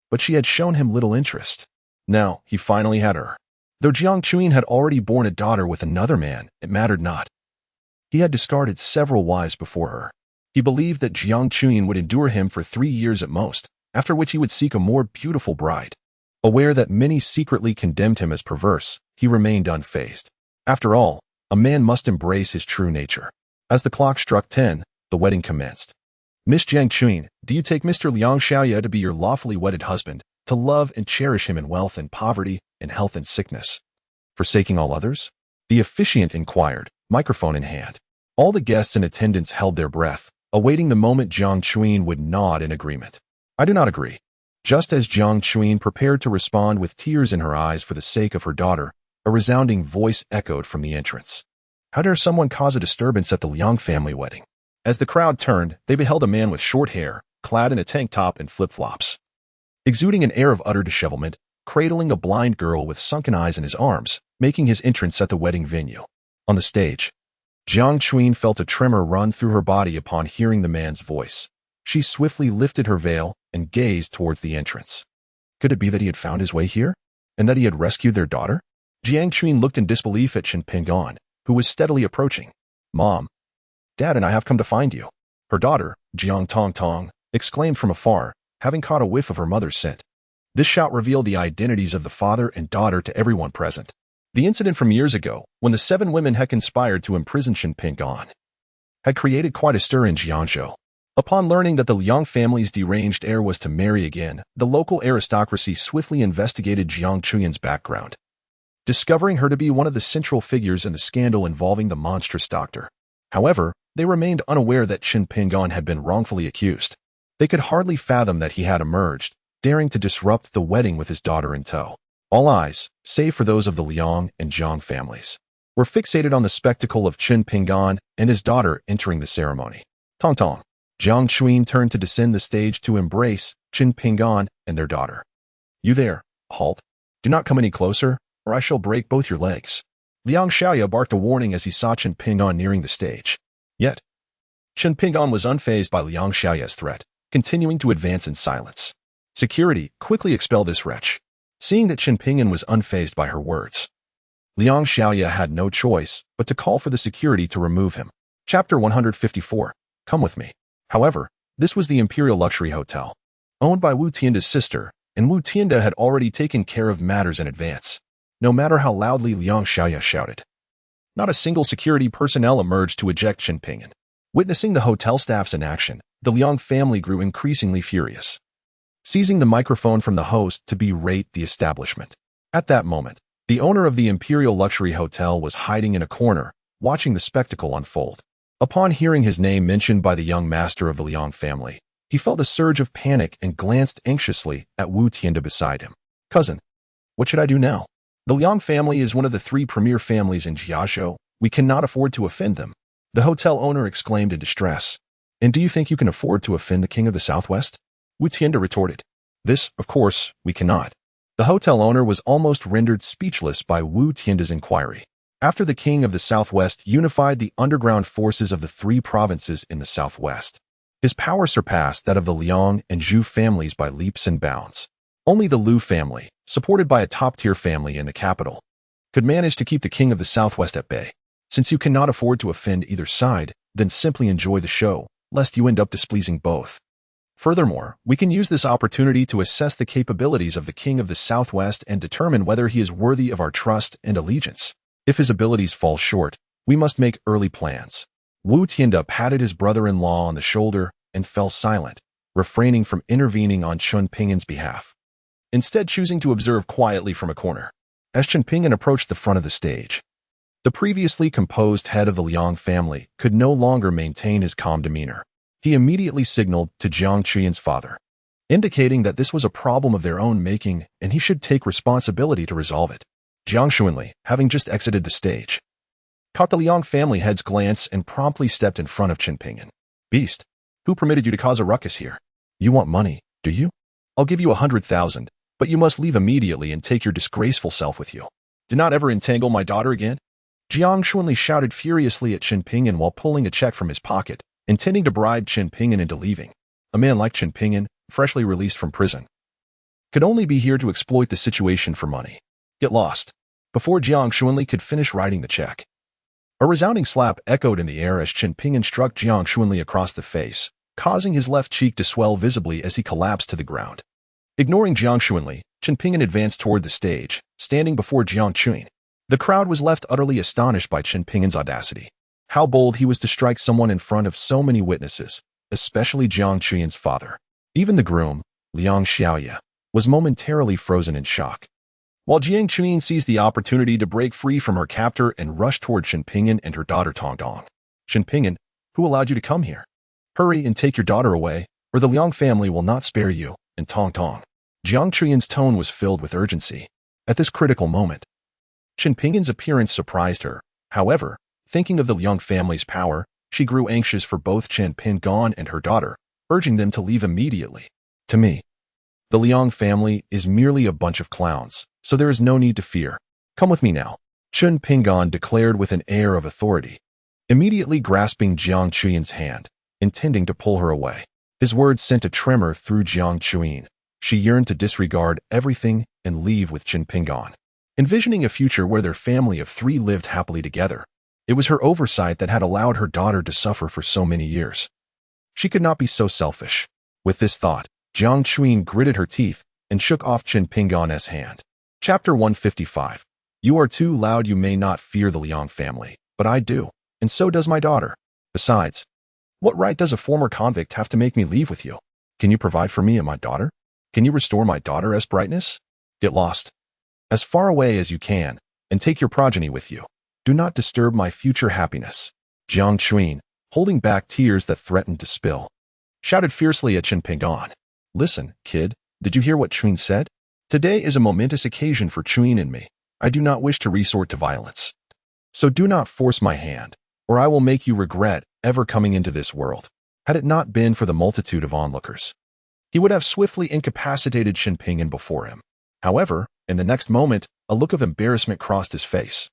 but she had shown him little interest. Now, he finally had her. Though Jiang Chuyin had already borne a daughter with another man, it mattered not. He had discarded several wives before her. He believed that Jiang Chuyin would endure him for 3 years at most, after which he would seek a more beautiful bride. Aware that many secretly condemned him as perverse, he remained unfazed. After all, a man must embrace his true nature. As the clock struck 10, the wedding commenced. "Miss Jiang Chuyin, do you take Mr. Liang Xiaoye to be your lawfully wedded husband, to love and cherish him in wealth and poverty, in health and sickness, forsaking all others?" The officiant inquired, microphone in hand. All the guests in attendance held their breath, awaiting the moment Jiang Chuyin would nod in agreement. "I do not agree. Just as Jiang Chuan prepared to respond with tears in her eyes for the sake of her daughter, a resounding voice echoed from the entrance. How dare someone cause a disturbance at the Liang family wedding? As the crowd turned, they beheld a man with short hair, clad in a tank top and flip-flops. Exuding an air of utter dishevelment, cradling a blind girl with sunken eyes in his arms, making his entrance at the wedding venue. On the stage, Jiang Chuan felt a tremor run through her body upon hearing the man's voice. She swiftly lifted her veil and gazed towards the entrance. Could it be that he had found his way here? And that he had rescued their daughter? Jiang Chuan looked in disbelief at Chen Ping'an, who was steadily approaching. Mom, Dad and I have come to find you. Her daughter, Jiang Tongtong, exclaimed from afar, having caught a whiff of her mother's scent. This shout revealed the identities of the father and daughter to everyone present. The incident from years ago, when the 7 women had conspired to imprison Chen Ping'an, had created quite a stir in Jiangzhou. Upon learning that the Liang family's deranged heir was to marry again, the local aristocracy swiftly investigated Jiang Chuan's background, discovering her to be one of the central figures in the scandal involving the monstrous doctor. However, they remained unaware that Chen Ping'an had been wrongfully accused. They could hardly fathom that he had emerged, daring to disrupt the wedding with his daughter in tow. All eyes, save for those of the Liang and Zhang families, were fixated on the spectacle of Chen Ping'an and his daughter entering the ceremony. Tong Tong. Jiang Chuan turned to descend the stage to embrace Chen Ping'an and their daughter. You there, halt. Do not come any closer, or I shall break both your legs. Liang Xiaoya barked a warning as he saw Chen Ping'an nearing the stage. Yet, Chen Ping'an was unfazed by Liang Xiaoya's threat, continuing to advance in silence. Security quickly expelled this wretch. Seeing that Chen Ping'an was unfazed by her words, Liang Xiaoya had no choice but to call for the security to remove him. Chapter 154. Come with me. However, this was the Imperial Luxury Hotel, owned by Wu Tianda's sister, and Wu Tianda had already taken care of matters in advance, no matter how loudly Liang Xiaoya shouted. Not a single security personnel emerged to eject Chen Ping'an. Witnessing the hotel staff's inaction, the Liang family grew increasingly furious, seizing the microphone from the host to berate the establishment. At that moment, the owner of the Imperial Luxury Hotel was hiding in a corner, watching the spectacle unfold. Upon hearing his name mentioned by the young master of the Liang family, he felt a surge of panic and glanced anxiously at Wu Tianda beside him. Cousin, what should I do now? The Liang family is one of the 3 premier families in Jiazhou. We cannot afford to offend them. The hotel owner exclaimed in distress. And do you think you can afford to offend the king of the Southwest? Wu Tianda retorted. This, of course, we cannot. The hotel owner was almost rendered speechless by Wu Tianda's inquiry. After the king of the Southwest unified the underground forces of the 3 provinces in the Southwest, his power surpassed that of the Liang and Zhu families by leaps and bounds. Only the Lu family, supported by a top-tier family in the capital, could manage to keep the king of the Southwest at bay. Since you cannot afford to offend either side, then simply enjoy the show, lest you end up displeasing both. Furthermore, we can use this opportunity to assess the capabilities of the king of the Southwest and determine whether he is worthy of our trust and allegiance. If his abilities fall short, we must make early plans. Wu Tianda patted his brother-in-law on the shoulder and fell silent, refraining from intervening on Chen Ping'an's behalf, instead choosing to observe quietly from a corner. As Chen Ping'an approached the front of the stage, the previously composed head of the Liang family could no longer maintain his calm demeanor. He immediately signaled to Jiang Chuan's father, indicating that this was a problem of their own making and he should take responsibility to resolve it. Jiang Xuanli, having just exited the stage, caught the Liang family head's glance and promptly stepped in front of Chen Ping'an. Beast, who permitted you to cause a ruckus here? You want money, do you? I'll give you 100,000, but you must leave immediately and take your disgraceful self with you. Do not ever entangle my daughter again. Jiang Xuanli shouted furiously at Chen Ping'an while pulling a check from his pocket, intending to bribe Chen Ping'an into leaving. A man like Chen Ping'an, freshly released from prison, could only be here to exploit the situation for money. Get lost. Before Jiang Xuanli could finish writing the check, a resounding slap echoed in the air as Chen Ping'an struck Jiang Xuanli across the face, causing his left cheek to swell visibly as he collapsed to the ground. Ignoring Jiang Xuanli, Chen Ping'an advanced toward the stage, standing before Jiang Chuan. The crowd was left utterly astonished by Chen Ping'an's audacity. How bold he was to strike someone in front of so many witnesses, especially Jiang Chuan's father. Even the groom, Liang Xiaoya, was momentarily frozen in shock. While Jiang Chuan seized the opportunity to break free from her captor and rushed toward Chen Ping'an and her daughter Tongdong. Chen Ping'an, who allowed you to come here? Hurry and take your daughter away, or the Liang family will not spare you, and Tongdong. Jiang Qian's tone was filled with urgency. At this critical moment, Chen Pingyan's appearance surprised her. However, thinking of the Liang family's power, she grew anxious for both Chen Pingyan and her daughter, urging them to leave immediately. To me, the Liang family is merely a bunch of clowns, so there is no need to fear. Come with me now, Chen Pingyan declared with an air of authority, immediately grasping Jiang Qian's hand, intending to pull her away. His words sent a tremor through Jiang Qian. She yearned to disregard everything and leave with Chen Pingyan, envisioning a future where their family of 3 lived happily together. It was her oversight that had allowed her daughter to suffer for so many years. She could not be so selfish. With this thought, Jiang Qian gritted her teeth and shook off Chen Pingyan's hand. Chapter 155. You are too loud. You may not fear the Liang family, but I do, and so does my daughter. Besides, what right does a former convict have to make me leave with you? Can you provide for me and my daughter? Can you restore my daughter's brightness? Get lost as far away as you can, and take your progeny with you. Do not disturb my future happiness. Jiang Qian, holding back tears that threatened to spill, shouted fiercely at Chen Pingyan. Listen, kid, did you hear what Qian said? Today is a momentous occasion for Qian and me. I do not wish to resort to violence. So do not force my hand, or I will make you regret ever coming into this world. Had it not been for the multitude of onlookers, he would have swiftly incapacitated Chen Pingyan before him. However, in the next moment, a look of embarrassment crossed his face,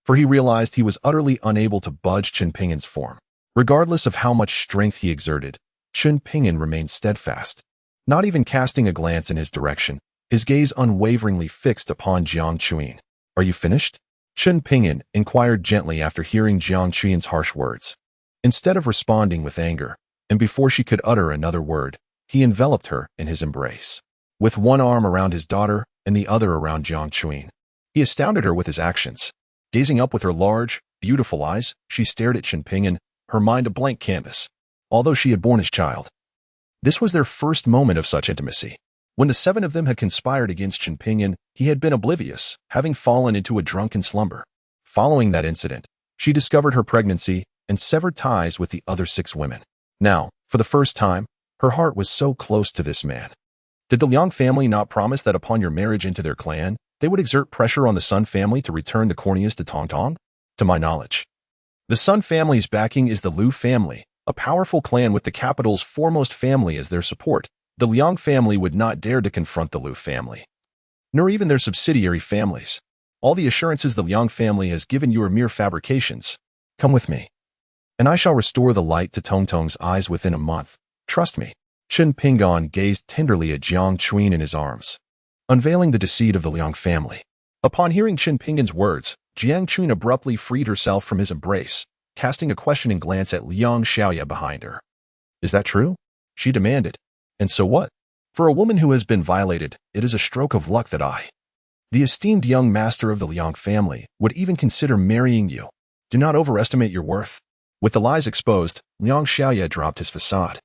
for he realized he was utterly unable to budge Chen Pingyan's form. Regardless of how much strength he exerted, Chen Pingyan remained steadfast, not even casting a glance in his direction, his gaze unwaveringly fixed upon Jiang Qian. Are you finished? Chen Pingyan inquired gently after hearing Jiang Qian's harsh words. Instead of responding with anger, and before she could utter another word, he enveloped her in his embrace. With one arm around his daughter and the other around Jiang Qian, he astounded her with his actions. Gazing up with her large, beautiful eyes, she stared at Chen Pingyan, her mind a blank canvas. Although she had borne his child, this was their first moment of such intimacy. When the 7 of them had conspired against Chen Pingyan, he had been oblivious, having fallen into a drunken slumber. Following that incident, she discovered her pregnancy and severed ties with the other 6 women. Now, for the first time, her heart was so close to this man. Did the Liang family not promise that upon your marriage into their clan, they would exert pressure on the Sun family to return the Corneas to Tongtong? To my knowledge, the Sun family's backing is the Liu family, a powerful clan with the capital's foremost family as their support. The Liang family would not dare to confront the Liu family, nor even their subsidiary families. All the assurances the Liang family has given you are mere fabrications. Come with me, and I shall restore the light to Tongtong's eyes within a month. Trust me. Chen Pingyan gazed tenderly at Jiang Qian in his arms, unveiling the deceit of the Liang family. Upon hearing Chen Pingyan's words, Jiang Qian abruptly freed herself from his embrace, casting a questioning glance at Liang Xiaoya behind her. Is that true? She demanded. And so what? For a woman who has been violated, it is a stroke of luck that I, the esteemed young master of the Liang family, would even consider marrying you. Do not overestimate your worth. With the lies exposed, Liang Xiaoya dropped his facade,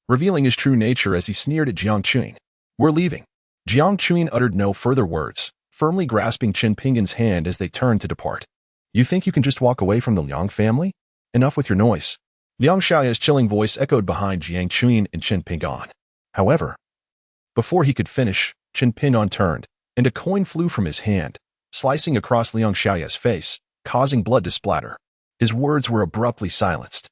revealing his true nature as he sneered at Jiang Qian. We're leaving. Jiang Qian uttered no further words, firmly grasping Chen Pingyan's hand as they turned to depart. You think you can just walk away from the Liang family? Enough with your noise. Liang Xiaoya's chilling voice echoed behind Jiang Qian and Chen Pingyan. However, before he could finish, Chen Pingyan turned, and a coin flew from his hand, slicing across Liang Xiaoya's face, causing blood to splatter. His words were abruptly silenced.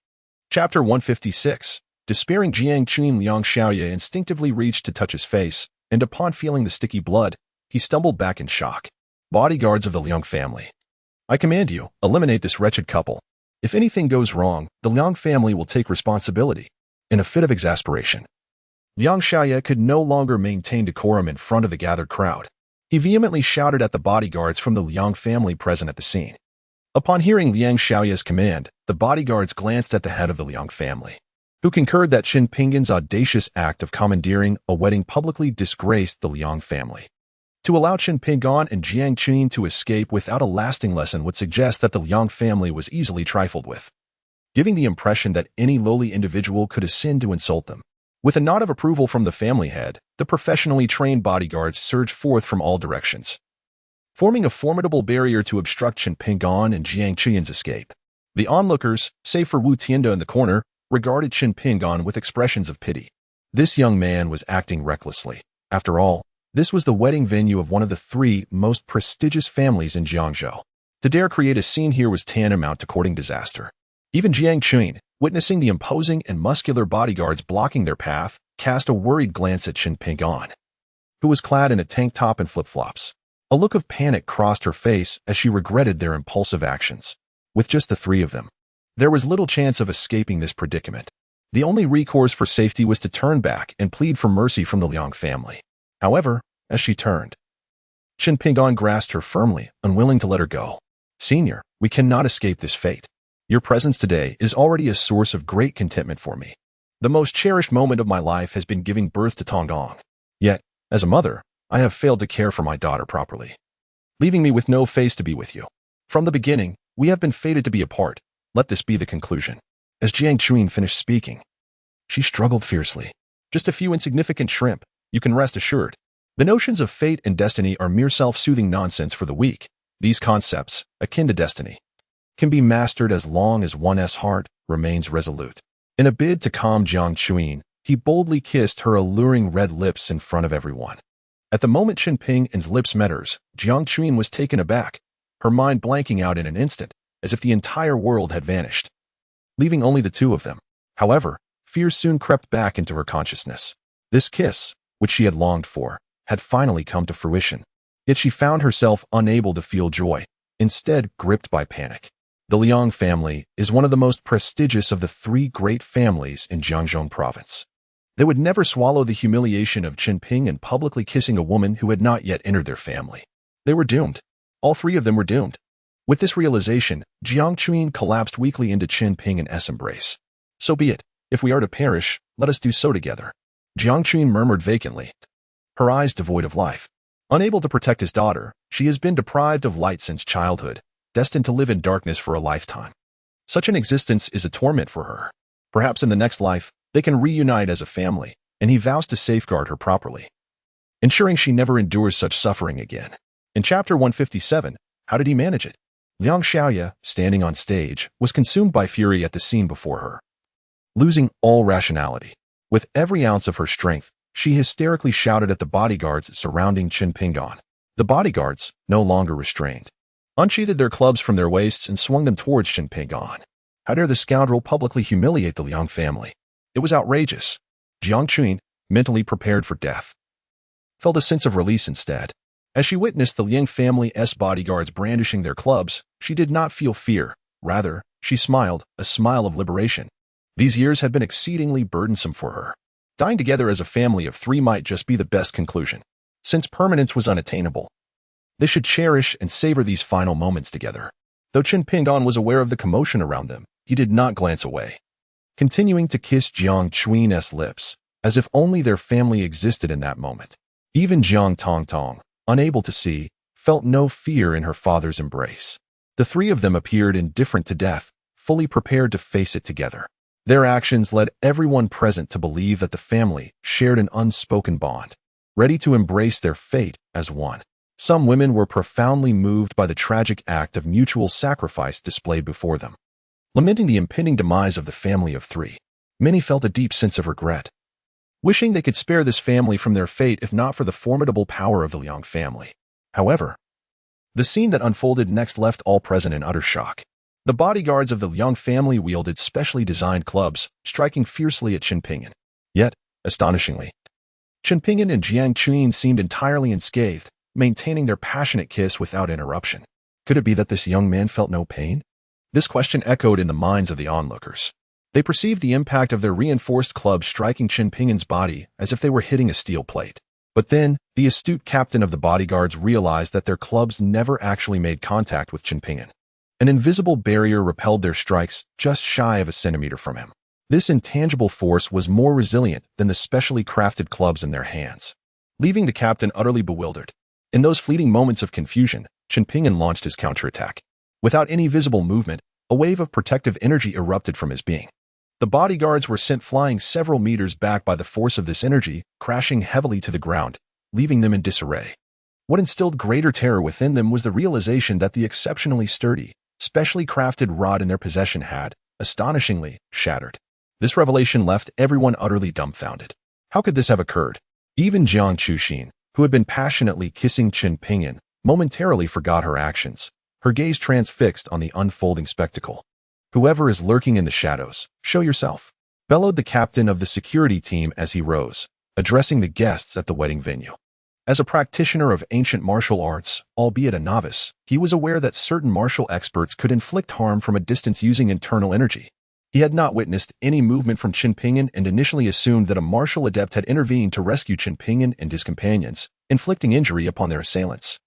Chapter 156. Despairing Jiang Qian, Liang Xiaoya instinctively reached to touch his face, and upon feeling the sticky blood, he stumbled back in shock. Bodyguards of the Liang family, I command you, eliminate this wretched couple. If anything goes wrong, the Liang family will take responsibility. In a fit of exasperation, Liang Xiaoya could no longer maintain decorum in front of the gathered crowd. He vehemently shouted at the bodyguards from the Liang family present at the scene. Upon hearing Liang Xiaoya's command, the bodyguards glanced at the head of the Liang family, who concurred that Chen Pingyan's audacious act of commandeering a wedding publicly disgraced the Liang family. To allow Chen Pingyan and Jiang Qian to escape without a lasting lesson would suggest that the Liang family was easily trifled with, giving the impression that any lowly individual could ascend to insult them. With a nod of approval from the family head, the professionally trained bodyguards surged forth from all directions, forming a formidable barrier to obstruct Chen Pingyan and Jiang Qian's escape. The onlookers, save for Wu Tianda in the corner, regarded Chen Pingyan with expressions of pity. This young man was acting recklessly. After all, This was the wedding venue of one of the three most prestigious families in Jiangzhou. To dare create a scene here was tantamount to courting disaster. Even Jiang Chuan, witnessing the imposing and muscular bodyguards blocking their path, cast a worried glance at Chen Ping'an, who was clad in a tank top and flip-flops. A look of panic crossed her face as she regretted their impulsive actions. With just the three of them, there was little chance of escaping this predicament. The only recourse for safety was to turn back and plead for mercy from the Liang family. However, as she turned, Chen Ping'an grasped her firmly, unwilling to let her go. "Senior, we cannot escape this fate. Your presence today is already a source of great contentment for me. The most cherished moment of my life has been giving birth to Tongdong. Yet, as a mother, I have failed to care for my daughter properly, leaving me with no face to be with you. From the beginning, we have been fated to be apart. Let this be the conclusion." As Jiang Chuan finished speaking, she struggled fiercely. "Just a few insignificant shrimp, you can rest assured. The notions of fate and destiny are mere self-soothing nonsense for the weak. These concepts, akin to destiny, can be mastered as long as one's heart remains resolute." In a bid to calm Jiang Chuan, he boldly kissed her alluring red lips in front of everyone. At the moment Chen Ping'an's lips met hers, Jiang Chuan was taken aback, her mind blanking out in an instant, as if the entire world had vanished, leaving only the two of them. However, fear soon crept back into her consciousness. This kiss, which she had longed for, had finally come to fruition. Yet she found herself unable to feel joy, instead gripped by panic. The Liang family is one of the most prestigious of the three great families in Jiangzhou province. They would never swallow the humiliation of Chen Ping'an publicly kissing a woman who had not yet entered their family. They were doomed. All three of them were doomed. With this realization, Jiang Chuan collapsed weakly into Chen Ping'an's embrace. "So be it. If we are to perish, let us do so together." Jiang Chuan murmured vacantly, her eyes devoid of life. Unable to protect his daughter, she has been deprived of light since childhood, destined to live in darkness for a lifetime. Such an existence is a torment for her. Perhaps in the next life, they can reunite as a family, and he vows to safeguard her properly, ensuring she never endures such suffering again. In Chapter 157, how did he manage it? Liang Xiaoya, standing on stage, was consumed by fury at the scene before her. Losing all rationality, with every ounce of her strength, she hysterically shouted at the bodyguards surrounding Chen Ping'an. The bodyguards, no longer restrained, unsheathed their clubs from their waists and swung them towards Chen Ping'an. How dare the scoundrel publicly humiliate the Liang family? It was outrageous. Jiang Chuan, mentally prepared for death, felt a sense of release instead. As she witnessed the Liang family's bodyguards brandishing their clubs, she did not feel fear. Rather, she smiled, a smile of liberation. These years had been exceedingly burdensome for her. Dying together as a family of three might just be the best conclusion. Since permanence was unattainable, they should cherish and savor these final moments together. Though Chen Ping'an was aware of the commotion around them, he did not glance away, continuing to kiss Jiang Chuan's lips, as if only their family existed in that moment. Even Jiang Tongtong, unable to see, felt no fear in her father's embrace. The three of them appeared indifferent to death, fully prepared to face it together. Their actions led everyone present to believe that the family shared an unspoken bond, ready to embrace their fate as one. Some women were profoundly moved by the tragic act of mutual sacrifice displayed before them, lamenting the impending demise of the family of three. Many felt a deep sense of regret, wishing they could spare this family from their fate if not for the formidable power of the Liang family. However, the scene that unfolded next left all present in utter shock. The bodyguards of the Liang family wielded specially designed clubs, striking fiercely at Chen Ping'an. Yet, astonishingly, Chen Ping'an and Jiang Chuan seemed entirely unscathed, maintaining their passionate kiss without interruption. Could it be that this young man felt no pain? This question echoed in the minds of the onlookers. They perceived the impact of their reinforced clubs striking Chen Ping'an's body as if they were hitting a steel plate. But then, the astute captain of the bodyguards realized that their clubs never actually made contact with Chen Ping'an. An invisible barrier repelled their strikes just shy of a centimeter from him. This intangible force was more resilient than the specially crafted clubs in their hands, leaving the captain utterly bewildered. In those fleeting moments of confusion, Chen Ping'an launched his counterattack. Without any visible movement, a wave of protective energy erupted from his being. The bodyguards were sent flying several meters back by the force of this energy, crashing heavily to the ground, leaving them in disarray. What instilled greater terror within them was the realization that the exceptionally sturdy, specially crafted rod in their possession had, astonishingly, shattered. This revelation left everyone utterly dumbfounded. How could this have occurred? Even Jiang Chuxin, who had been passionately kissing Qin Pingyun, momentarily forgot her actions, her gaze transfixed on the unfolding spectacle. "Whoever is lurking in the shadows, show yourself," bellowed the captain of the security team as he rose, addressing the guests at the wedding venue. As a practitioner of ancient martial arts, albeit a novice, he was aware that certain martial experts could inflict harm from a distance using internal energy. He had not witnessed any movement from Qin Pingyun and initially assumed that a martial adept had intervened to rescue Qin Pingyun and his companions, inflicting injury upon their assailants.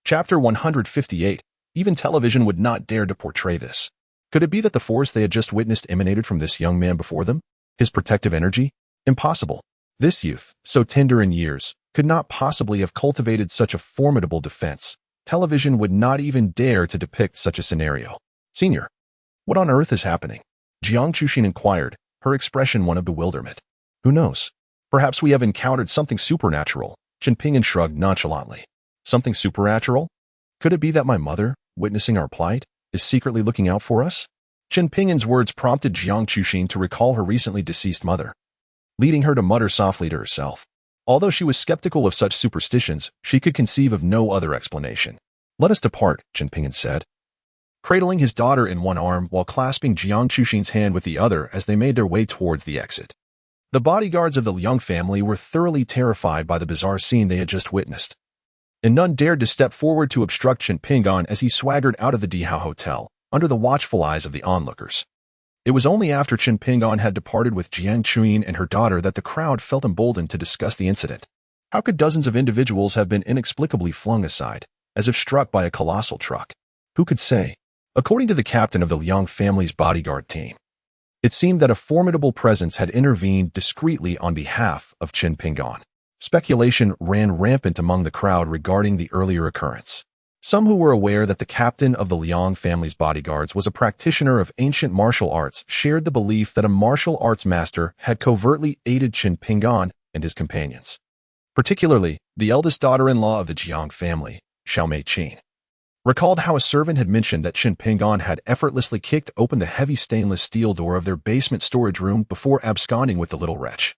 Chapter 158. Even television would not dare to portray this. Could it be that the force they had just witnessed emanated from this young man before them? His protective energy? Impossible. This youth, so tender in years, could not possibly have cultivated such a formidable defense. Television would not even dare to depict such a scenario. "Senior, what on earth is happening?" Jiang Chuxin inquired, her expression one of bewilderment. "Who knows? Perhaps we have encountered something supernatural," Qin Pingyun shrugged nonchalantly. "Something supernatural? Could it be that my mother, witnessing our plight, is secretly looking out for us?" Qin Pingyun's words prompted Jiang Chuxin to recall her recently deceased mother, leading her to mutter softly to herself. Although she was skeptical of such superstitions, she could conceive of no other explanation. "Let us depart," Qin Pingyun said, cradling his daughter in one arm while clasping Jiang Chuxin's hand with the other as they made their way towards the exit. The bodyguards of the Liang family were thoroughly terrified by the bizarre scene they had just witnessed, and none dared to step forward to obstruct Qin Pingyun as he swaggered out of the Dihao Hotel, under the watchful eyes of the onlookers. It was only after Qin Pingyun had departed with Jiang Chuyin and her daughter that the crowd felt emboldened to discuss the incident. How could dozens of individuals have been inexplicably flung aside, as if struck by a colossal truck? Who could say? According to the captain of the Liang family's bodyguard team, it seemed that a formidable presence had intervened discreetly on behalf of Qin Pingyun. Speculation ran rampant among the crowd regarding the earlier occurrence. Some who were aware that the captain of the Liang family's bodyguards was a practitioner of ancient martial arts shared the belief that a martial arts master had covertly aided Qin Pingyun and his companions. Particularly, the eldest daughter-in-law of the Jiang family, Xiao Mei-Qin, recalled how a servant had mentioned that Qin Pingyun had effortlessly kicked open the heavy stainless steel door of their basement storage room before absconding with the little wretch.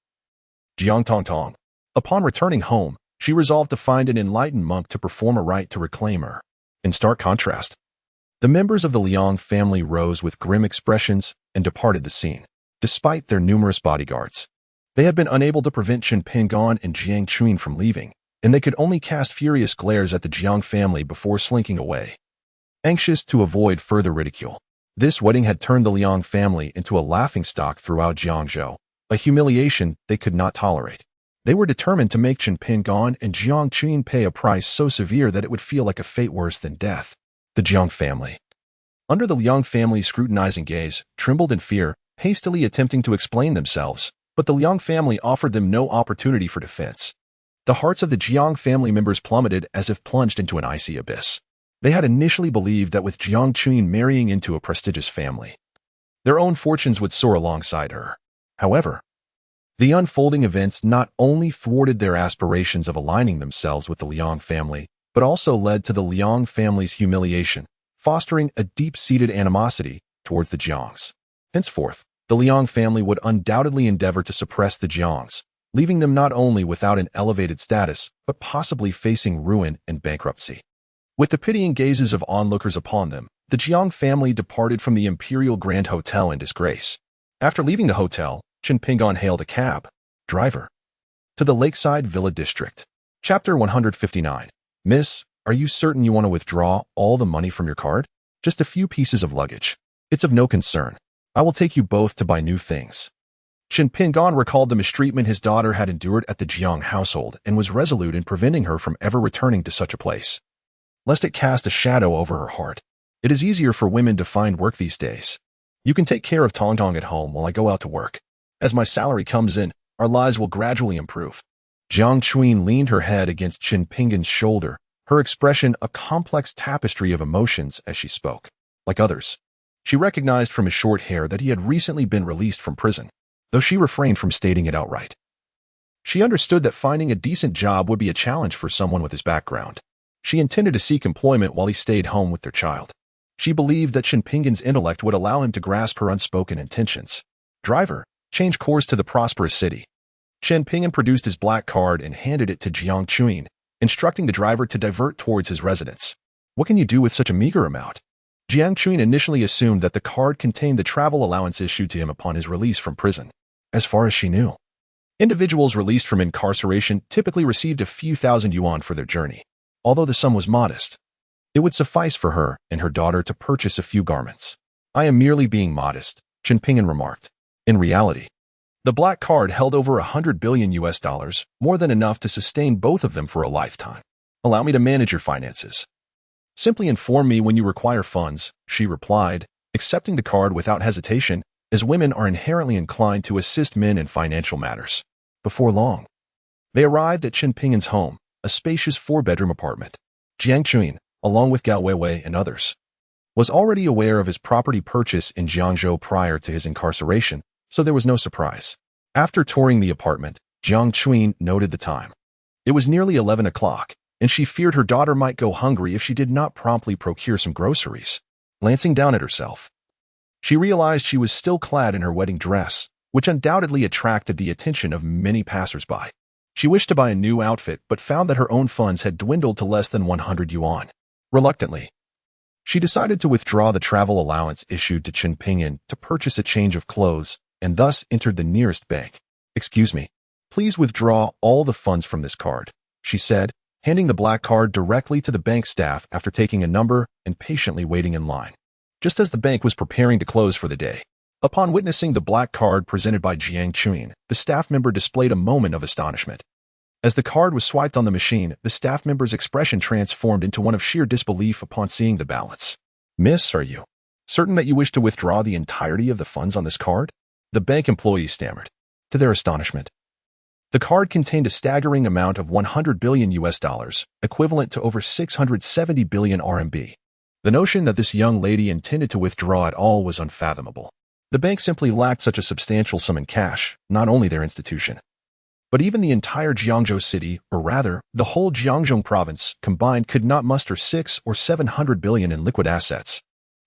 Jiang Tongtong. Upon returning home, she resolved to find an enlightened monk to perform a rite to reclaim her. In stark contrast, the members of the Liang family rose with grim expressions and departed the scene. Despite their numerous bodyguards, they had been unable to prevent Qin Pingyun and Jiang Chuyin from leaving, and they could only cast furious glares at the Jiang family before slinking away. Anxious to avoid further ridicule, this wedding had turned the Liang family into a laughingstock throughout Jiangzhou, a humiliation they could not tolerate. They were determined to make Qin Pingyun and Jiang Chuyin pay a price so severe that it would feel like a fate worse than death. The Jiang family, under the Liang family's scrutinizing gaze, trembled in fear, hastily attempting to explain themselves, but the Liang family offered them no opportunity for defense. The hearts of the Jiang family members plummeted as if plunged into an icy abyss. They had initially believed that with Jiang Chuyin marrying into a prestigious family, their own fortunes would soar alongside her. However, the unfolding events not only thwarted their aspirations of aligning themselves with the Liang family, but also led to the Liang family's humiliation, fostering a deep-seated animosity towards the Jiangs. Henceforth, the Liang family would undoubtedly endeavor to suppress the Jiangs, leaving them not only without an elevated status, but possibly facing ruin and bankruptcy. With the pitying gazes of onlookers upon them, the Jiang family departed from the Imperial Grand Hotel in disgrace. After leaving the hotel, Qin Pingyun hailed a cab driver to the Lakeside Villa District. Chapter 159. Miss, are you certain you want to withdraw all the money from your card? Just a few pieces of luggage. It's of no concern. I will take you both to buy new things. Qin Pingyun recalled the mistreatment his daughter had endured at the Jiang household and was resolute in preventing her from ever returning to such a place, lest it cast a shadow over her heart. It is easier for women to find work these days. You can take care of Tongtong at home while I go out to work. As my salary comes in, our lives will gradually improve. Jiang Chuyin leaned her head against Qin Pingyun's shoulder, her expression a complex tapestry of emotions as she spoke. Like others, she recognized from his short hair that he had recently been released from prison, though she refrained from stating it outright. She understood that finding a decent job would be a challenge for someone with his background. She intended to seek employment while he stayed home with their child. She believed that Qin Pingyun's intellect would allow him to grasp her unspoken intentions. Driver, change course to the prosperous city. Qin Pingyun produced his black card and handed it to Jiang Chuyin, instructing the driver to divert towards his residence. What can you do with such a meager amount? Jiang Chuan initially assumed that the card contained the travel allowance issued to him upon his release from prison. As far as she knew, individuals released from incarceration typically received a few thousand yuan for their journey. Although the sum was modest, it would suffice for her and her daughter to purchase a few garments. I am merely being modest, Chen Ping'an remarked. In reality, the black card held over 100 billion US dollars, more than enough to sustain both of them for a lifetime. Allow me to manage your finances. Simply inform me when you require funds, she replied, accepting the card without hesitation, as women are inherently inclined to assist men in financial matters. Before long, they arrived at Chen Ping'an's home, a spacious 4-bedroom apartment. Jiang Chuan, along with Gao Weiwei and others, was already aware of his property purchase in Jiangzhou prior to his incarceration, so there was no surprise. After touring the apartment, Jiang Chuan noted the time. It was nearly 11 o'clock, and she feared her daughter might go hungry if she did not promptly procure some groceries. Glancing down at herself, she realized she was still clad in her wedding dress, which undoubtedly attracted the attention of many passers-by. She wished to buy a new outfit but found that her own funds had dwindled to less than 100 yuan. Reluctantly, she decided to withdraw the travel allowance issued to Chen Ping'an to purchase a change of clothes and thus entered the nearest bank. "Excuse me, please withdraw all the funds from this card," she said, handing the black card directly to the bank staff after taking a number and patiently waiting in line. Just as the bank was preparing to close for the day, upon witnessing the black card presented by Jiang Chuan, the staff member displayed a moment of astonishment. As the card was swiped on the machine, the staff member's expression transformed into one of sheer disbelief upon seeing the balance. "Miss, are you certain that you wish to withdraw the entirety of the funds on this card?" The bank employee stammered. To their astonishment, the card contained a staggering amount of 100 billion US dollars, equivalent to over 670 billion RMB. The notion that this young lady intended to withdraw at all was unfathomable. The bank simply lacked such a substantial sum in cash, not only their institution, but even the entire Jiangzhou city, or rather, the whole Jiangzhou province, combined could not muster 6 or 700 billion in liquid assets.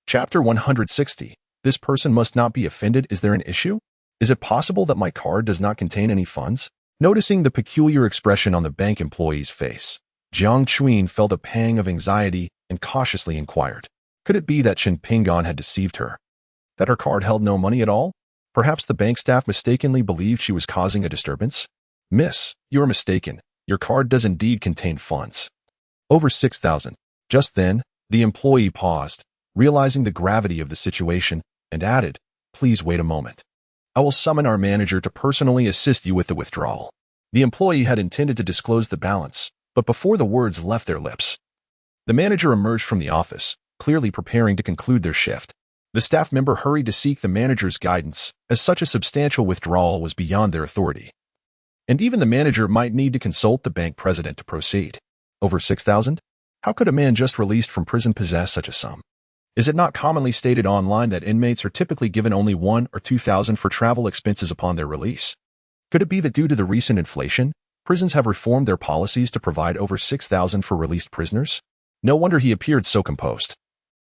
Chapter 160. This person must not be offended. Is there an issue? Is it possible that my card does not contain any funds? Noticing the peculiar expression on the bank employee's face, Jiang Chuan felt a pang of anxiety and cautiously inquired. Could it be that Chen Ping'an had deceived her? That her card held no money at all? Perhaps the bank staff mistakenly believed she was causing a disturbance? "Miss, you are mistaken. Your card does indeed contain funds. Over 6,000. Just then, the employee paused, realizing the gravity of the situation, and added, "Please wait a moment. I will summon our manager to personally assist you with the withdrawal." The employee had intended to disclose the balance, but before the words left their lips, the manager emerged from the office, clearly preparing to conclude their shift. The staff member hurried to seek the manager's guidance, as such a substantial withdrawal was beyond their authority. And even the manager might need to consult the bank president to proceed. Over 6,000? How could a man just released from prison possess such a sum? Is it not commonly stated online that inmates are typically given only 1 or 2,000 for travel expenses upon their release? Could it be that due to the recent inflation, prisons have reformed their policies to provide over 6,000 for released prisoners? No wonder he appeared so composed,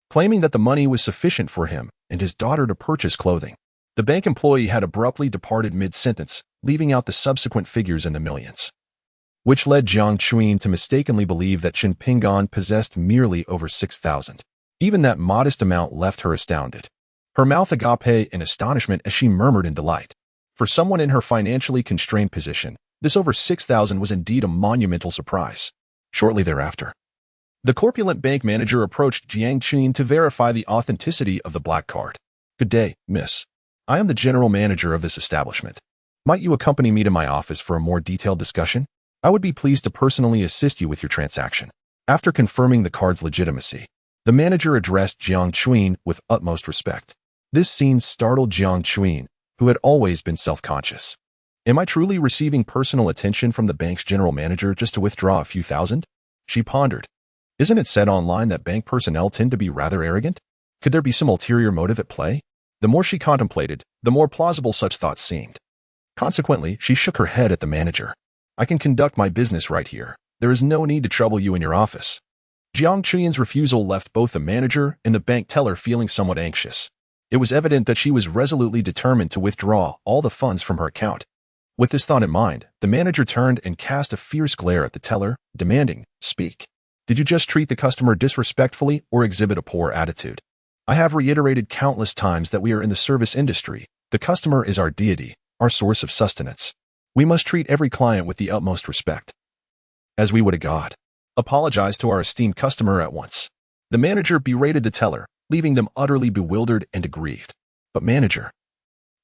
claiming that the money was sufficient for him and his daughter to purchase clothing. The bank employee had abruptly departed mid-sentence, leaving out the subsequent figures in the millions, which led Jiang Chuan to mistakenly believe that Chen Ping'an possessed merely over 6,000. Even that modest amount left her astounded, her mouth agape in astonishment as she murmured in delight. For someone in her financially constrained position, this over 6,000 was indeed a monumental surprise. Shortly thereafter, the corpulent bank manager approached Jiang Chuan to verify the authenticity of the black card. "Good day, miss. I am the general manager of this establishment. Might you accompany me to my office for a more detailed discussion? I would be pleased to personally assist you with your transaction." After confirming the card's legitimacy, the manager addressed Jiang Chuan with utmost respect. This scene startled Jiang Chuan, who had always been self-conscious. Am I truly receiving personal attention from the bank's general manager just to withdraw a few thousand? She pondered. Isn't it said online that bank personnel tend to be rather arrogant? Could there be some ulterior motive at play? The more she contemplated, the more plausible such thoughts seemed. Consequently, she shook her head at the manager. "I can conduct my business right here. There is no need to trouble you in your office." Jiang Chuan's refusal left both the manager and the bank teller feeling somewhat anxious. It was evident that she was resolutely determined to withdraw all the funds from her account. With this thought in mind, the manager turned and cast a fierce glare at the teller, demanding, "Speak. Did you just treat the customer disrespectfully or exhibit a poor attitude? I have reiterated countless times that we are in the service industry. The customer is our deity, our source of sustenance. We must treat every client with the utmost respect, as we would a god. Apologize to our esteemed customer at once." The manager berated the teller, leaving them utterly bewildered and aggrieved. "But manager,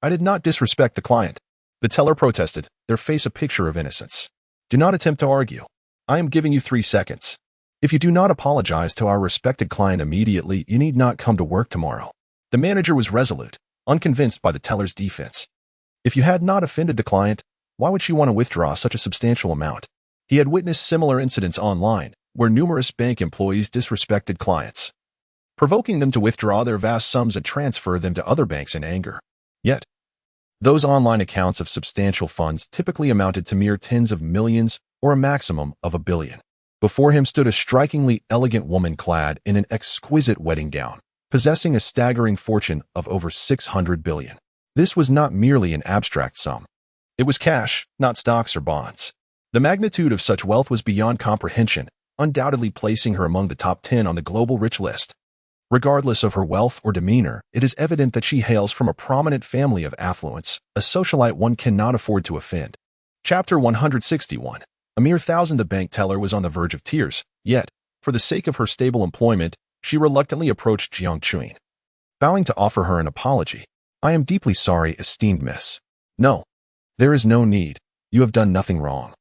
I did not disrespect the client." The teller protested, their face a picture of innocence. "Do not attempt to argue. I am giving you 3 seconds. If you do not apologize to our respected client immediately, you need not come to work tomorrow." The manager was resolute, unconvinced by the teller's defense. If you had not offended the client, why would she want to withdraw such a substantial amount? He had witnessed similar incidents online, where numerous bank employees disrespected clients, provoking them to withdraw their vast sums and transfer them to other banks in anger. Yet, those online accounts of substantial funds typically amounted to mere tens of millions or a maximum of $1 billion. Before him stood a strikingly elegant woman clad in an exquisite wedding gown, possessing a staggering fortune of over $600 billion. This was not merely an abstract sum. It was cash, not stocks or bonds. The magnitude of such wealth was beyond comprehension, undoubtedly placing her among the top 10 on the global rich list. Regardless of her wealth or demeanor, it is evident that she hails from a prominent family of affluence, a socialite one cannot afford to offend. Chapter 161. A mere thousand. The bank teller was on the verge of tears, yet, for the sake of her stable employment, she reluctantly approached Jiang Chuin, bowing to offer her an apology. "I am deeply sorry, esteemed miss. No, there is no need. You have done nothing wrong.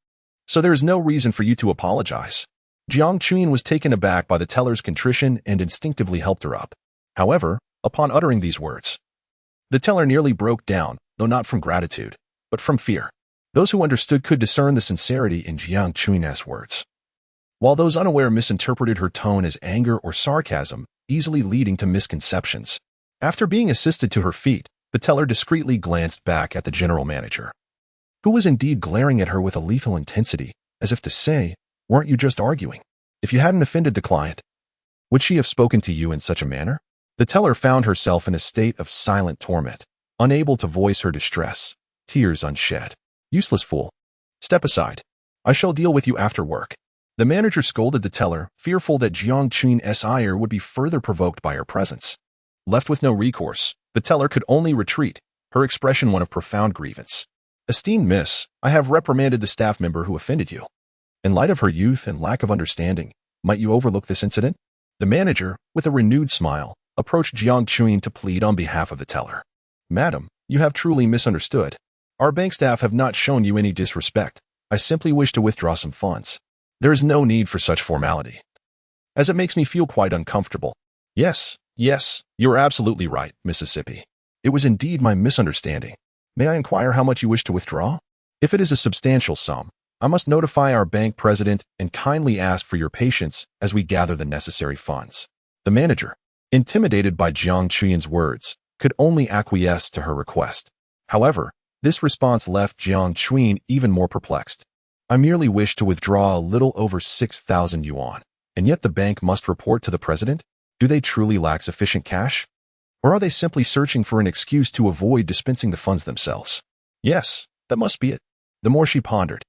So there is no reason for you to apologize." Jiang Chuin was taken aback by the teller's contrition and instinctively helped her up. However, upon uttering these words, the teller nearly broke down, though not from gratitude, but from fear. Those who understood could discern the sincerity in Jiang Chuin's words, while those unaware misinterpreted her tone as anger or sarcasm, easily leading to misconceptions. After being assisted to her feet, the teller discreetly glanced back at the general manager, who was indeed glaring at her with a lethal intensity, as if to say, "Weren't you just arguing? If you hadn't offended the client, would she have spoken to you in such a manner?" The teller found herself in a state of silent torment, unable to voice her distress, tears unshed. "Useless fool. Step aside. I shall deal with you after work." The manager scolded the teller, fearful that Jiang Chuin's ire would be further provoked by her presence. Left with no recourse, the teller could only retreat, her expression one of profound grievance. "Esteemed miss, I have reprimanded the staff member who offended you. In light of her youth and lack of understanding, might you overlook this incident?" The manager, with a renewed smile, approached Jiang Chuin to plead on behalf of the teller. "Madam, you have truly misunderstood. Our bank staff have not shown you any disrespect. I simply wish to withdraw some funds. There is no need for such formality, as it makes me feel quite uncomfortable." Yes, you are absolutely right, Mississippi. It was indeed my misunderstanding. May I inquire how much you wish to withdraw? If it is a substantial sum, I must notify our bank president and kindly ask for your patience as we gather the necessary funds. The manager, intimidated by Jiang Chuin's words, could only acquiesce to her request. However, this response left Jiang Chuin even more perplexed. "I merely wish to withdraw a little over 6,000 yuan, and yet the bank must report to the president? Do they truly lack sufficient cash? Or are they simply searching for an excuse to avoid dispensing the funds themselves?" Yes, that must be it. The more she pondered,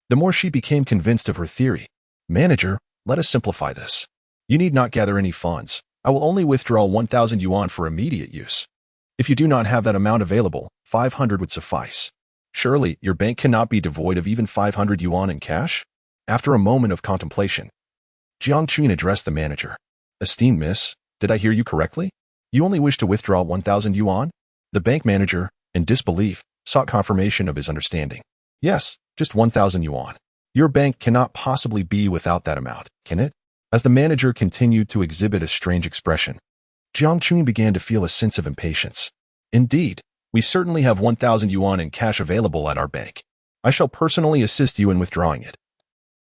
the more she became convinced of her theory. "Manager, let us simplify this. You need not gather any funds. I will only withdraw 1,000 yuan for immediate use. If you do not have that amount available, 500 would suffice. Surely, your bank cannot be devoid of even 500 yuan in cash?" After a moment of contemplation, Jiang Chuin addressed the manager. "Esteemed miss, did I hear you correctly? You only wish to withdraw 1,000 yuan? The bank manager, in disbelief, sought confirmation of his understanding. "Yes, just 1,000 yuan. Your bank cannot possibly be without that amount, can it?" As the manager continued to exhibit a strange expression, Jiang Chuin began to feel a sense of impatience. "Indeed, we certainly have 1,000 yuan in cash available at our bank. I shall personally assist you in withdrawing it.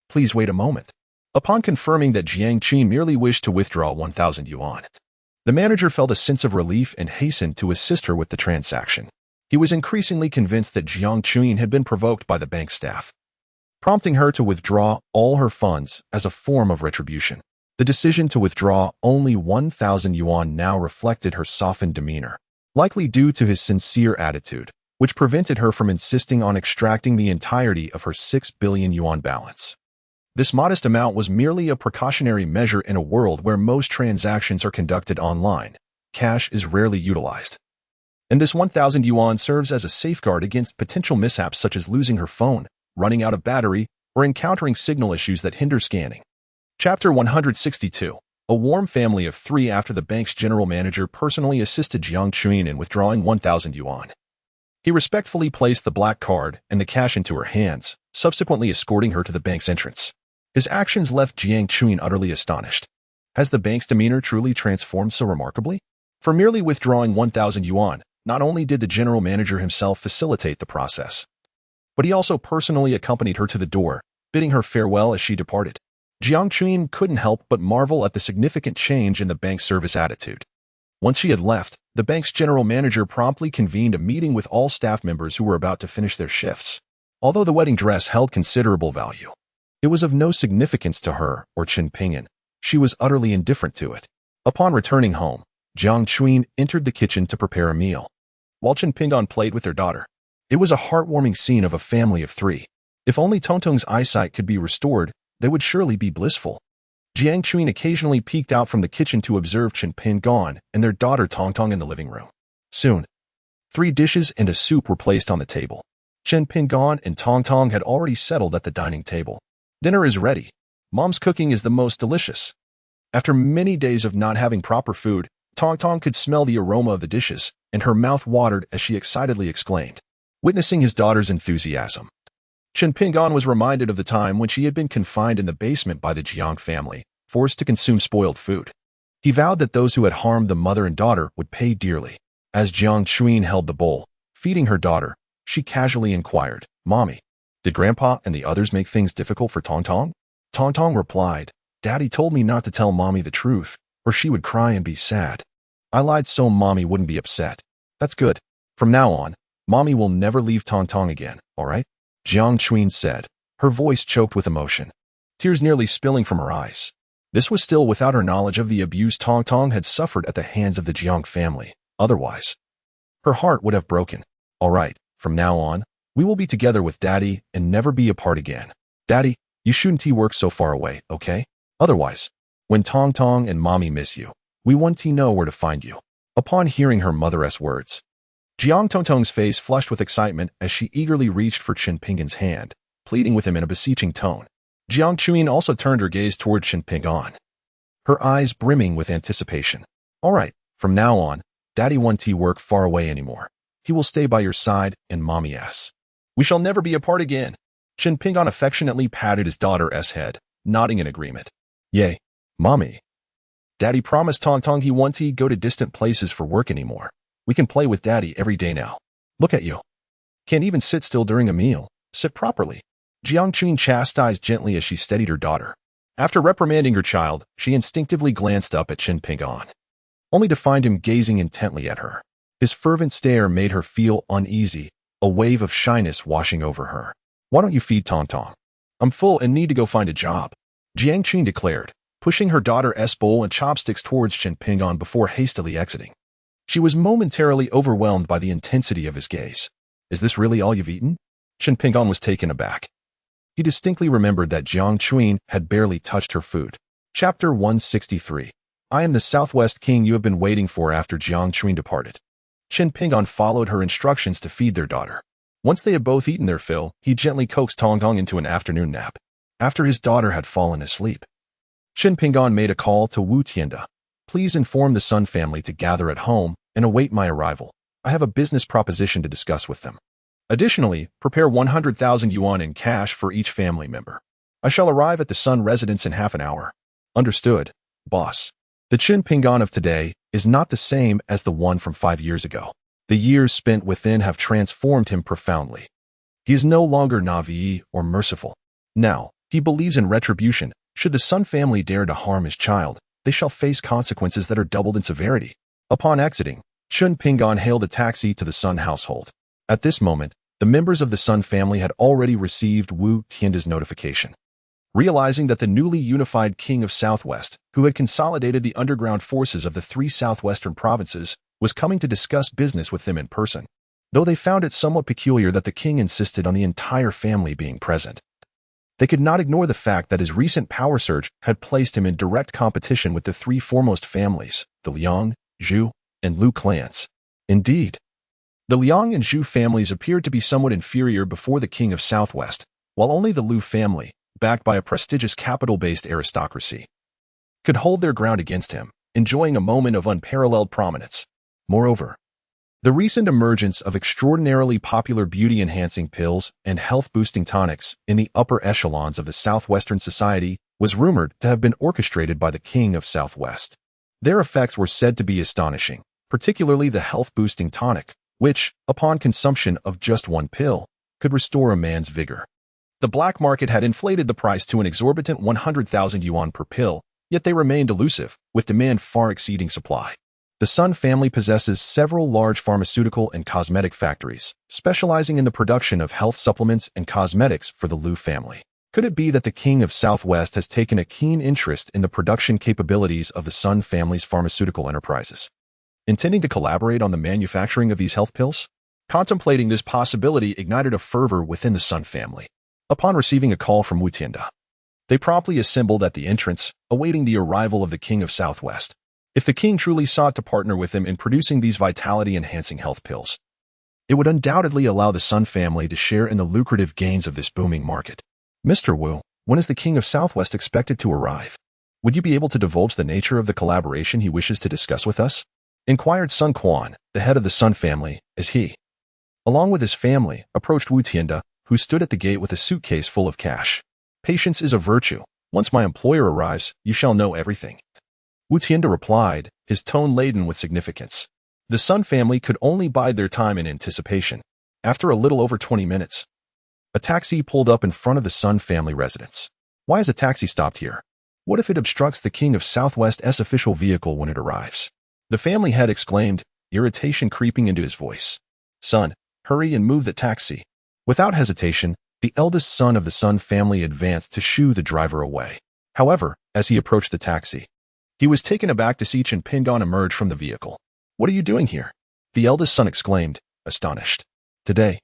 Please wait a moment." Upon confirming that Jiang Chuin merely wished to withdraw 1,000 yuan, the manager felt a sense of relief and hastened to assist her with the transaction. He was increasingly convinced that Jiang Chuin had been provoked by the bank staff, prompting her to withdraw all her funds as a form of retribution. The decision to withdraw only 1,000 yuan now reflected her softened demeanor, likely due to his sincere attitude. which prevented her from insisting on extracting the entirety of her 6 billion yuan balance. This modest amount was merely a precautionary measure in a world where most transactions are conducted online. Cash is rarely utilized. And this 1,000 yuan serves as a safeguard against potential mishaps such as losing her phone, running out of battery, or encountering signal issues that hinder scanning. Chapter 162. A warm family of 3 after the bank's general manager personally assisted Jiang Chuyin in withdrawing 1,000 yuan. He respectfully placed the black card and the cash into her hands, subsequently escorting her to the bank's entrance. His actions left Jiang Chuyin utterly astonished. Has the bank's demeanor truly transformed so remarkably? For merely withdrawing 1,000 yuan, not only did the general manager himself facilitate the process, but he also personally accompanied her to the door, bidding her farewell as she departed. Jiang Chuyin couldn't help but marvel at the significant change in the bank's service attitude. Once she had left, the bank's general manager promptly convened a meeting with all staff members who were about to finish their shifts. Although the wedding dress held considerable value, it was of no significance to her or Chen Pingyan. She was utterly indifferent to it. Upon returning home, Jiang Chuyin entered the kitchen to prepare a meal, while Chen Pingyan played with their daughter. It was a heartwarming scene of a family of 3. If only Tongtong's eyesight could be restored, they would surely be blissful. Jiang Chuyin occasionally peeked out from the kitchen to observe Chen Pingyan and their daughter Tongtong in the living room. Soon, 3 dishes and a soup were placed on the table. Chen Pingyan and Tongtong had already settled at the dining table. Dinner is ready. Mom's cooking is the most delicious. After many days of not having proper food, Tongtong could smell the aroma of the dishes, and her mouth watered as she excitedly exclaimed. Witnessing his daughter's enthusiasm, Chen Pingyan was reminded of the time when she had been confined in the basement by the Jiang family, forced to consume spoiled food. He vowed that those who had harmed the mother and daughter would pay dearly. As Jiang Chuyin held the bowl, feeding her daughter, she casually inquired, "Mommy, did Grandpa and the others make things difficult for Tongtong?" Tongtong replied, "Daddy told me not to tell Mommy the truth, or she would cry and be sad. I lied so Mommy wouldn't be upset. That's good. From now on, Mommy will never leave Tongtong again, all right?" Jiang Chuyin said, her voice choked with emotion, tears nearly spilling from her eyes. This was still without her knowledge of the abuse Tongtong had suffered at the hands of the Jiang family. Otherwise, her heart would have broken. "All right, from now on, we will be together with Daddy and never be apart again. Daddy, you shouldn't work so far away, okay? Otherwise, when Tongtong and Mommy miss you, we want to know where to find you." Upon hearing her mother's words, Jiang Tongtong's face flushed with excitement as she eagerly reached for Chen Pingyan's hand, pleading with him in a beseeching tone. Jiang Chuyin also turned her gaze toward Chen Pingyan, her eyes brimming with anticipation. "All right, from now on, Daddy won't work far away anymore. He will stay by your side and Mommy's. We shall never be apart again." Chen Pingyan affectionately patted his daughter's head, nodding in agreement. "Yay, Mommy. Daddy promised Tongtong he won't go to distant places for work anymore. We can play with Daddy every day now. Look at you. Can't even sit still during a meal. Sit properly." Jiang Chuyin chastised gently as she steadied her daughter. After reprimanding her child, she instinctively glanced up at Chen Pingyan, only to find him gazing intently at her. His fervent stare made her feel uneasy, a wave of shyness washing over her. "Why don't you feed Tongtong? I'm full and need to go find a job," Jiang Chuyin declared, pushing her daughter's bowl and chopsticks towards Chen Pingyan before hastily exiting. She was momentarily overwhelmed by the intensity of his gaze. "Is this really all you've eaten?" Chen Pingyan was taken aback. He distinctly remembered that Jiang Chuyin had barely touched her food. Chapter 163. I am the Southwest King you have been waiting for. After Jiang Chuyin departed, Chen Pingyan followed her instructions to feed their daughter. Once they had both eaten their fill, he gently coaxed Tongtong into an afternoon nap. After his daughter had fallen asleep, Chen Pingyan made a call to Wu Tianda. "Please inform the Sun family to gather at home and await my arrival. I have a business proposition to discuss with them. Additionally, prepare 100,000 yuan in cash for each family member. I shall arrive at the Sun residence in half an hour." "Understood, boss." The Chen Pingyan of today is not the same as the one from 5 years ago. The years spent within have transformed him profoundly. He is no longer naive or merciful. Now, he believes in retribution. Should the Sun family dare to harm his child, they shall face consequences that are doubled in severity. Upon exiting, Chen Pingyan hailed a taxi to the Sun household. At this moment, the members of the Sun family had already received Wu Tianda's notification. Realizing that the newly unified king of Southwest, who had consolidated the underground forces of the 3 southwestern provinces, was coming to discuss business with them in person, though they found it somewhat peculiar that the king insisted on the entire family being present. They could not ignore the fact that his recent power surge had placed him in direct competition with the three foremost families, the Liang, Zhu, and Lu clans. Indeed, the Liang and Zhu families appeared to be somewhat inferior before the king of Southwest, while only the Lu family, backed by a prestigious capital-based aristocracy, could hold their ground against him, enjoying a moment of unparalleled prominence. Moreover, the recent emergence of extraordinarily popular beauty-enhancing pills and health-boosting tonics in the upper echelons of the Southwestern society was rumored to have been orchestrated by the king of Southwest. Their effects were said to be astonishing, particularly the health-boosting tonic, which, upon consumption of just one pill, could restore a man's vigor. The black market had inflated the price to an exorbitant 100,000 yuan per pill, yet they remained elusive, with demand far exceeding supply. The Sun family possesses several large pharmaceutical and cosmetic factories, specializing in the production of health supplements and cosmetics for the Lu family. Could it be that the king of Southwest has taken a keen interest in the production capabilities of the Sun family's pharmaceutical enterprises, intending to collaborate on the manufacturing of these health pills? Contemplating this possibility ignited a fervor within the Sun family. Upon receiving a call from Wu Tianda, they promptly assembled at the entrance, awaiting the arrival of the king of Southwest. If the king truly sought to partner with him in producing these vitality-enhancing health pills, it would undoubtedly allow the Sun family to share in the lucrative gains of this booming market. Mr. Wu, when is the king of Southwest expected to arrive? Would you be able to divulge the nature of the collaboration he wishes to discuss with us? Inquired Sun Quan, the head of the Sun family, as he, along with his family, approached Wu Tianda, who stood at the gate with a suitcase full of cash. Patience is a virtue. Once my employer arrives, you shall know everything. Wu Tianda replied, his tone laden with significance. The Sun family could only bide their time in anticipation. After a little over 20 minutes, a taxi pulled up in front of the Sun family residence. Why is a taxi stopped here? What if it obstructs the king of Southwest's official vehicle when it arrives? The family head exclaimed, irritation creeping into his voice. Son, hurry and move the taxi. Without hesitation, the eldest son of the Sun family advanced to shoo the driver away. However, as he approached the taxi, he was taken aback to see Chen Pingon emerge from the vehicle. What are you doing here? The eldest son exclaimed, astonished. Today,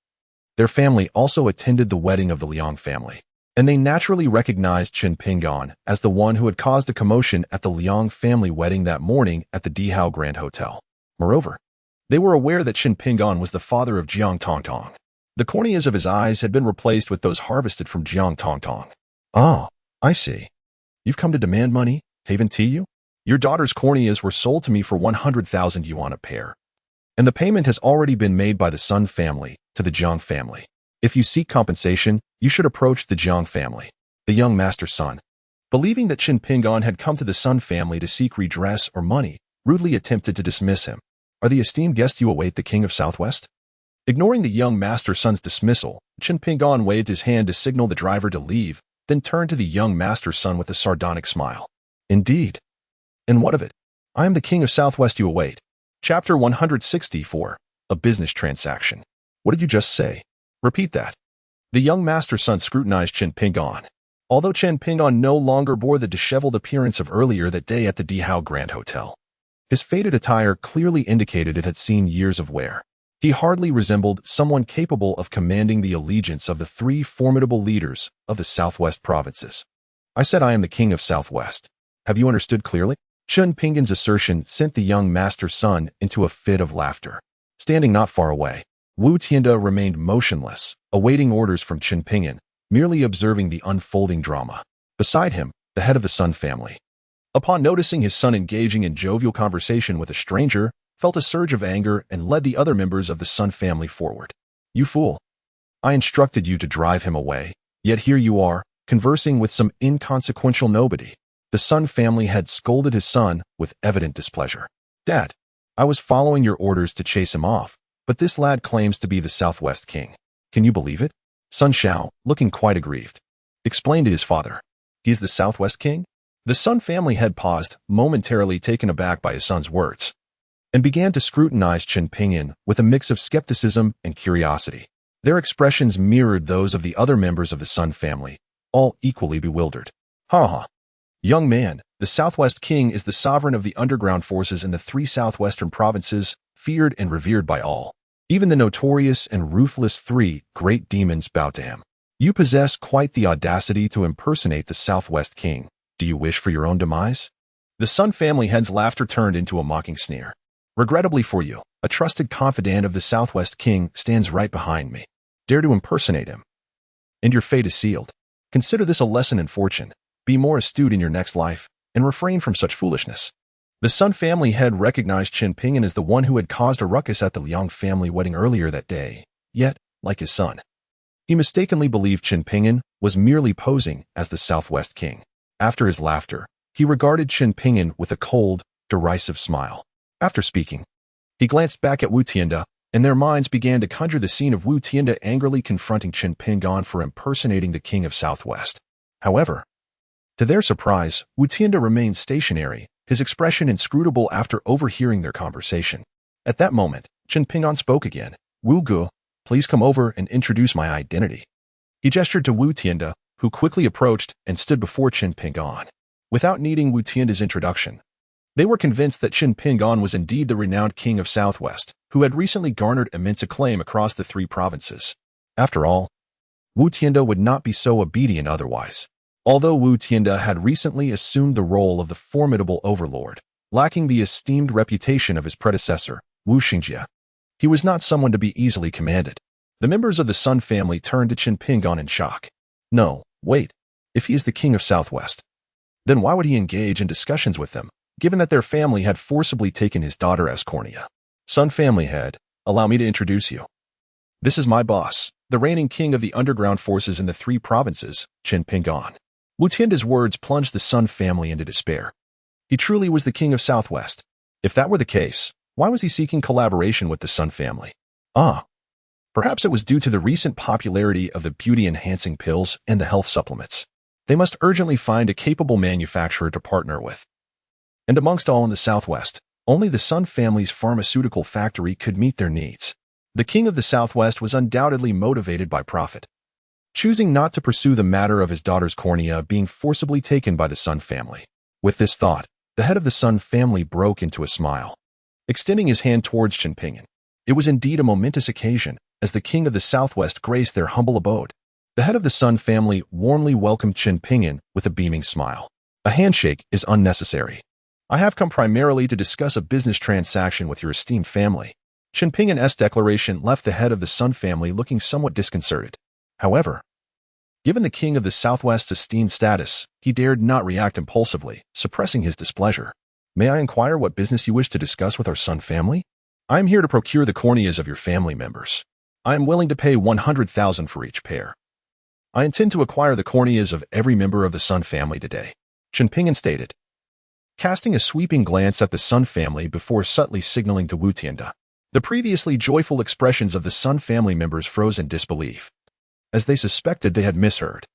their family also attended the wedding of the Liang family, and they naturally recognized Chen Pingon as the one who had caused a commotion at the Liang family wedding that morning at the Dihao Grand Hotel. Moreover, they were aware that Chen Pingon was the father of Jiang Tongtong. The corneas of his eyes had been replaced with those harvested from Jiang Tongtong. Oh, I see. You've come to demand money, haven't you? Your daughter's corneas were sold to me for 100,000 yuan a pair, and the payment has already been made by the Sun family to the Jiang family. If you seek compensation, you should approach the Jiang family. The young master's son, believing that Chen Pingon had come to the Sun family to seek redress or money, rudely attempted to dismiss him. Are the esteemed guests you await the king of Southwest? Ignoring the young master's son's dismissal, Chen Pingon waved his hand to signal the driver to leave, then turned to the young master's son with a sardonic smile. Indeed. And what of it? I am the king of Southwest you await. Chapter 164, A Business Transaction. What did you just say? Repeat that. The young master's son scrutinized Chen Pingon. Although Chen Pingon no longer bore the disheveled appearance of earlier that day at the Dihao Grand Hotel, his faded attire clearly indicated it had seen years of wear. He hardly resembled someone capable of commanding the allegiance of the three formidable leaders of the Southwest provinces. I said I am the king of Southwest. Have you understood clearly? Chen Pingon's assertion sent the young master's son into a fit of laughter. Standing not far away, Wu Tianda remained motionless, awaiting orders from Chen Pingon, merely observing the unfolding drama. Beside him, the head of the Sun family, upon noticing his son engaging in jovial conversation with a stranger, felt a surge of anger and led the other members of the Sun family forward. You fool! I instructed you to drive him away, yet here you are, conversing with some inconsequential nobody. The Sun family had scolded his son with evident displeasure. Dad, I was following your orders to chase him off, but this lad claims to be the Southwest king. Can you believe it? Sun Shao, looking quite aggrieved, explained to his father. He is the Southwest king? The Sun family had paused, momentarily taken aback by his son's words, and began to scrutinize Chen Pingon with a mix of skepticism and curiosity. Their expressions mirrored those of the other members of the Sun family, all equally bewildered. Ha ha. Young man, the Southwest king is the sovereign of the underground forces in the three southwestern provinces, feared and revered by all. Even the notorious and ruthless three great demons bowed to him. You possess quite the audacity to impersonate the Southwest King. Do you wish for your own demise? The Sun family head's laughter turned into a mocking sneer. Regrettably for you, a trusted confidant of the Southwest King stands right behind me. Dare to impersonate him, and your fate is sealed. Consider this a lesson in fortune. Be more astute in your next life, and refrain from such foolishness. The Sun family head recognized Qin Pinyin as the one who had caused a ruckus at the Liang family wedding earlier that day. Yet, like his son, he mistakenly believed Qin Pinyin was merely posing as the Southwest King. After his laughter, he regarded Qin Pinyin with a cold, derisive smile. After speaking, he glanced back at Wu Tianda, and their minds began to conjure the scene of Wu Tianda angrily confronting Qin Pinyin for impersonating the King of Southwest. However, to their surprise, Wu Tianda remained stationary, his expression inscrutable after overhearing their conversation. At that moment, Qin Pinyin spoke again. Wu Gu, please come over and introduce my identity. He gestured to Wu Tianda, who quickly approached and stood before Qin Pinyin. Without needing Wu Tianda's introduction, they were convinced that Qin Pinyin was indeed the renowned king of Southwest, who had recently garnered immense acclaim across the three provinces. After all, Wu Tianda would not be so obedient otherwise. Although Wu Tianda had recently assumed the role of the formidable overlord, lacking the esteemed reputation of his predecessor, Wu Xingjie, he was not someone to be easily commanded. The members of the Sun family turned to Qin Pinyin in shock. No, wait. If he is the king of Southwest, then why would he engage in discussions with them, given that their family had forcibly taken his daughter as Cornea? Sun family head, allow me to introduce you. This is my boss, the reigning king of the underground forces in the three provinces, Qin Pinyin. Wu Tianda's words plunged the Sun family into despair. He truly was the king of Southwest. If that were the case, why was he seeking collaboration with the Sun family? Perhaps it was due to the recent popularity of the beauty-enhancing pills and the health supplements. They must urgently find a capable manufacturer to partner with. And amongst all in the Southwest, only the Sun family's pharmaceutical factory could meet their needs. The king of the Southwest was undoubtedly motivated by profit, choosing not to pursue the matter of his daughter's cornea being forcibly taken by the Sun family. With this thought, the head of the Sun family broke into a smile, extending his hand towards Qin Pinyin. It was indeed a momentous occasion, as the king of the Southwest graced their humble abode. The head of the Sun family warmly welcomed Qin Pinyin with a beaming smile. A handshake is unnecessary. I have come primarily to discuss a business transaction with your esteemed family. Qin Pinyin's declaration left the head of the Sun family looking somewhat disconcerted. However, given the king of the Southwest's esteemed status, he dared not react impulsively, suppressing his displeasure. May I inquire what business you wish to discuss with our Sun family? I am here to procure the corneas of your family members. I am willing to pay 100,000 for each pair. I intend to acquire the corneas of every member of the Sun family today, Qin Pinyin stated, casting a sweeping glance at the Sun family before subtly signaling to Wu Tianda. The previously joyful expressions of the Sun family members froze in disbelief, as they suspected they had misheard.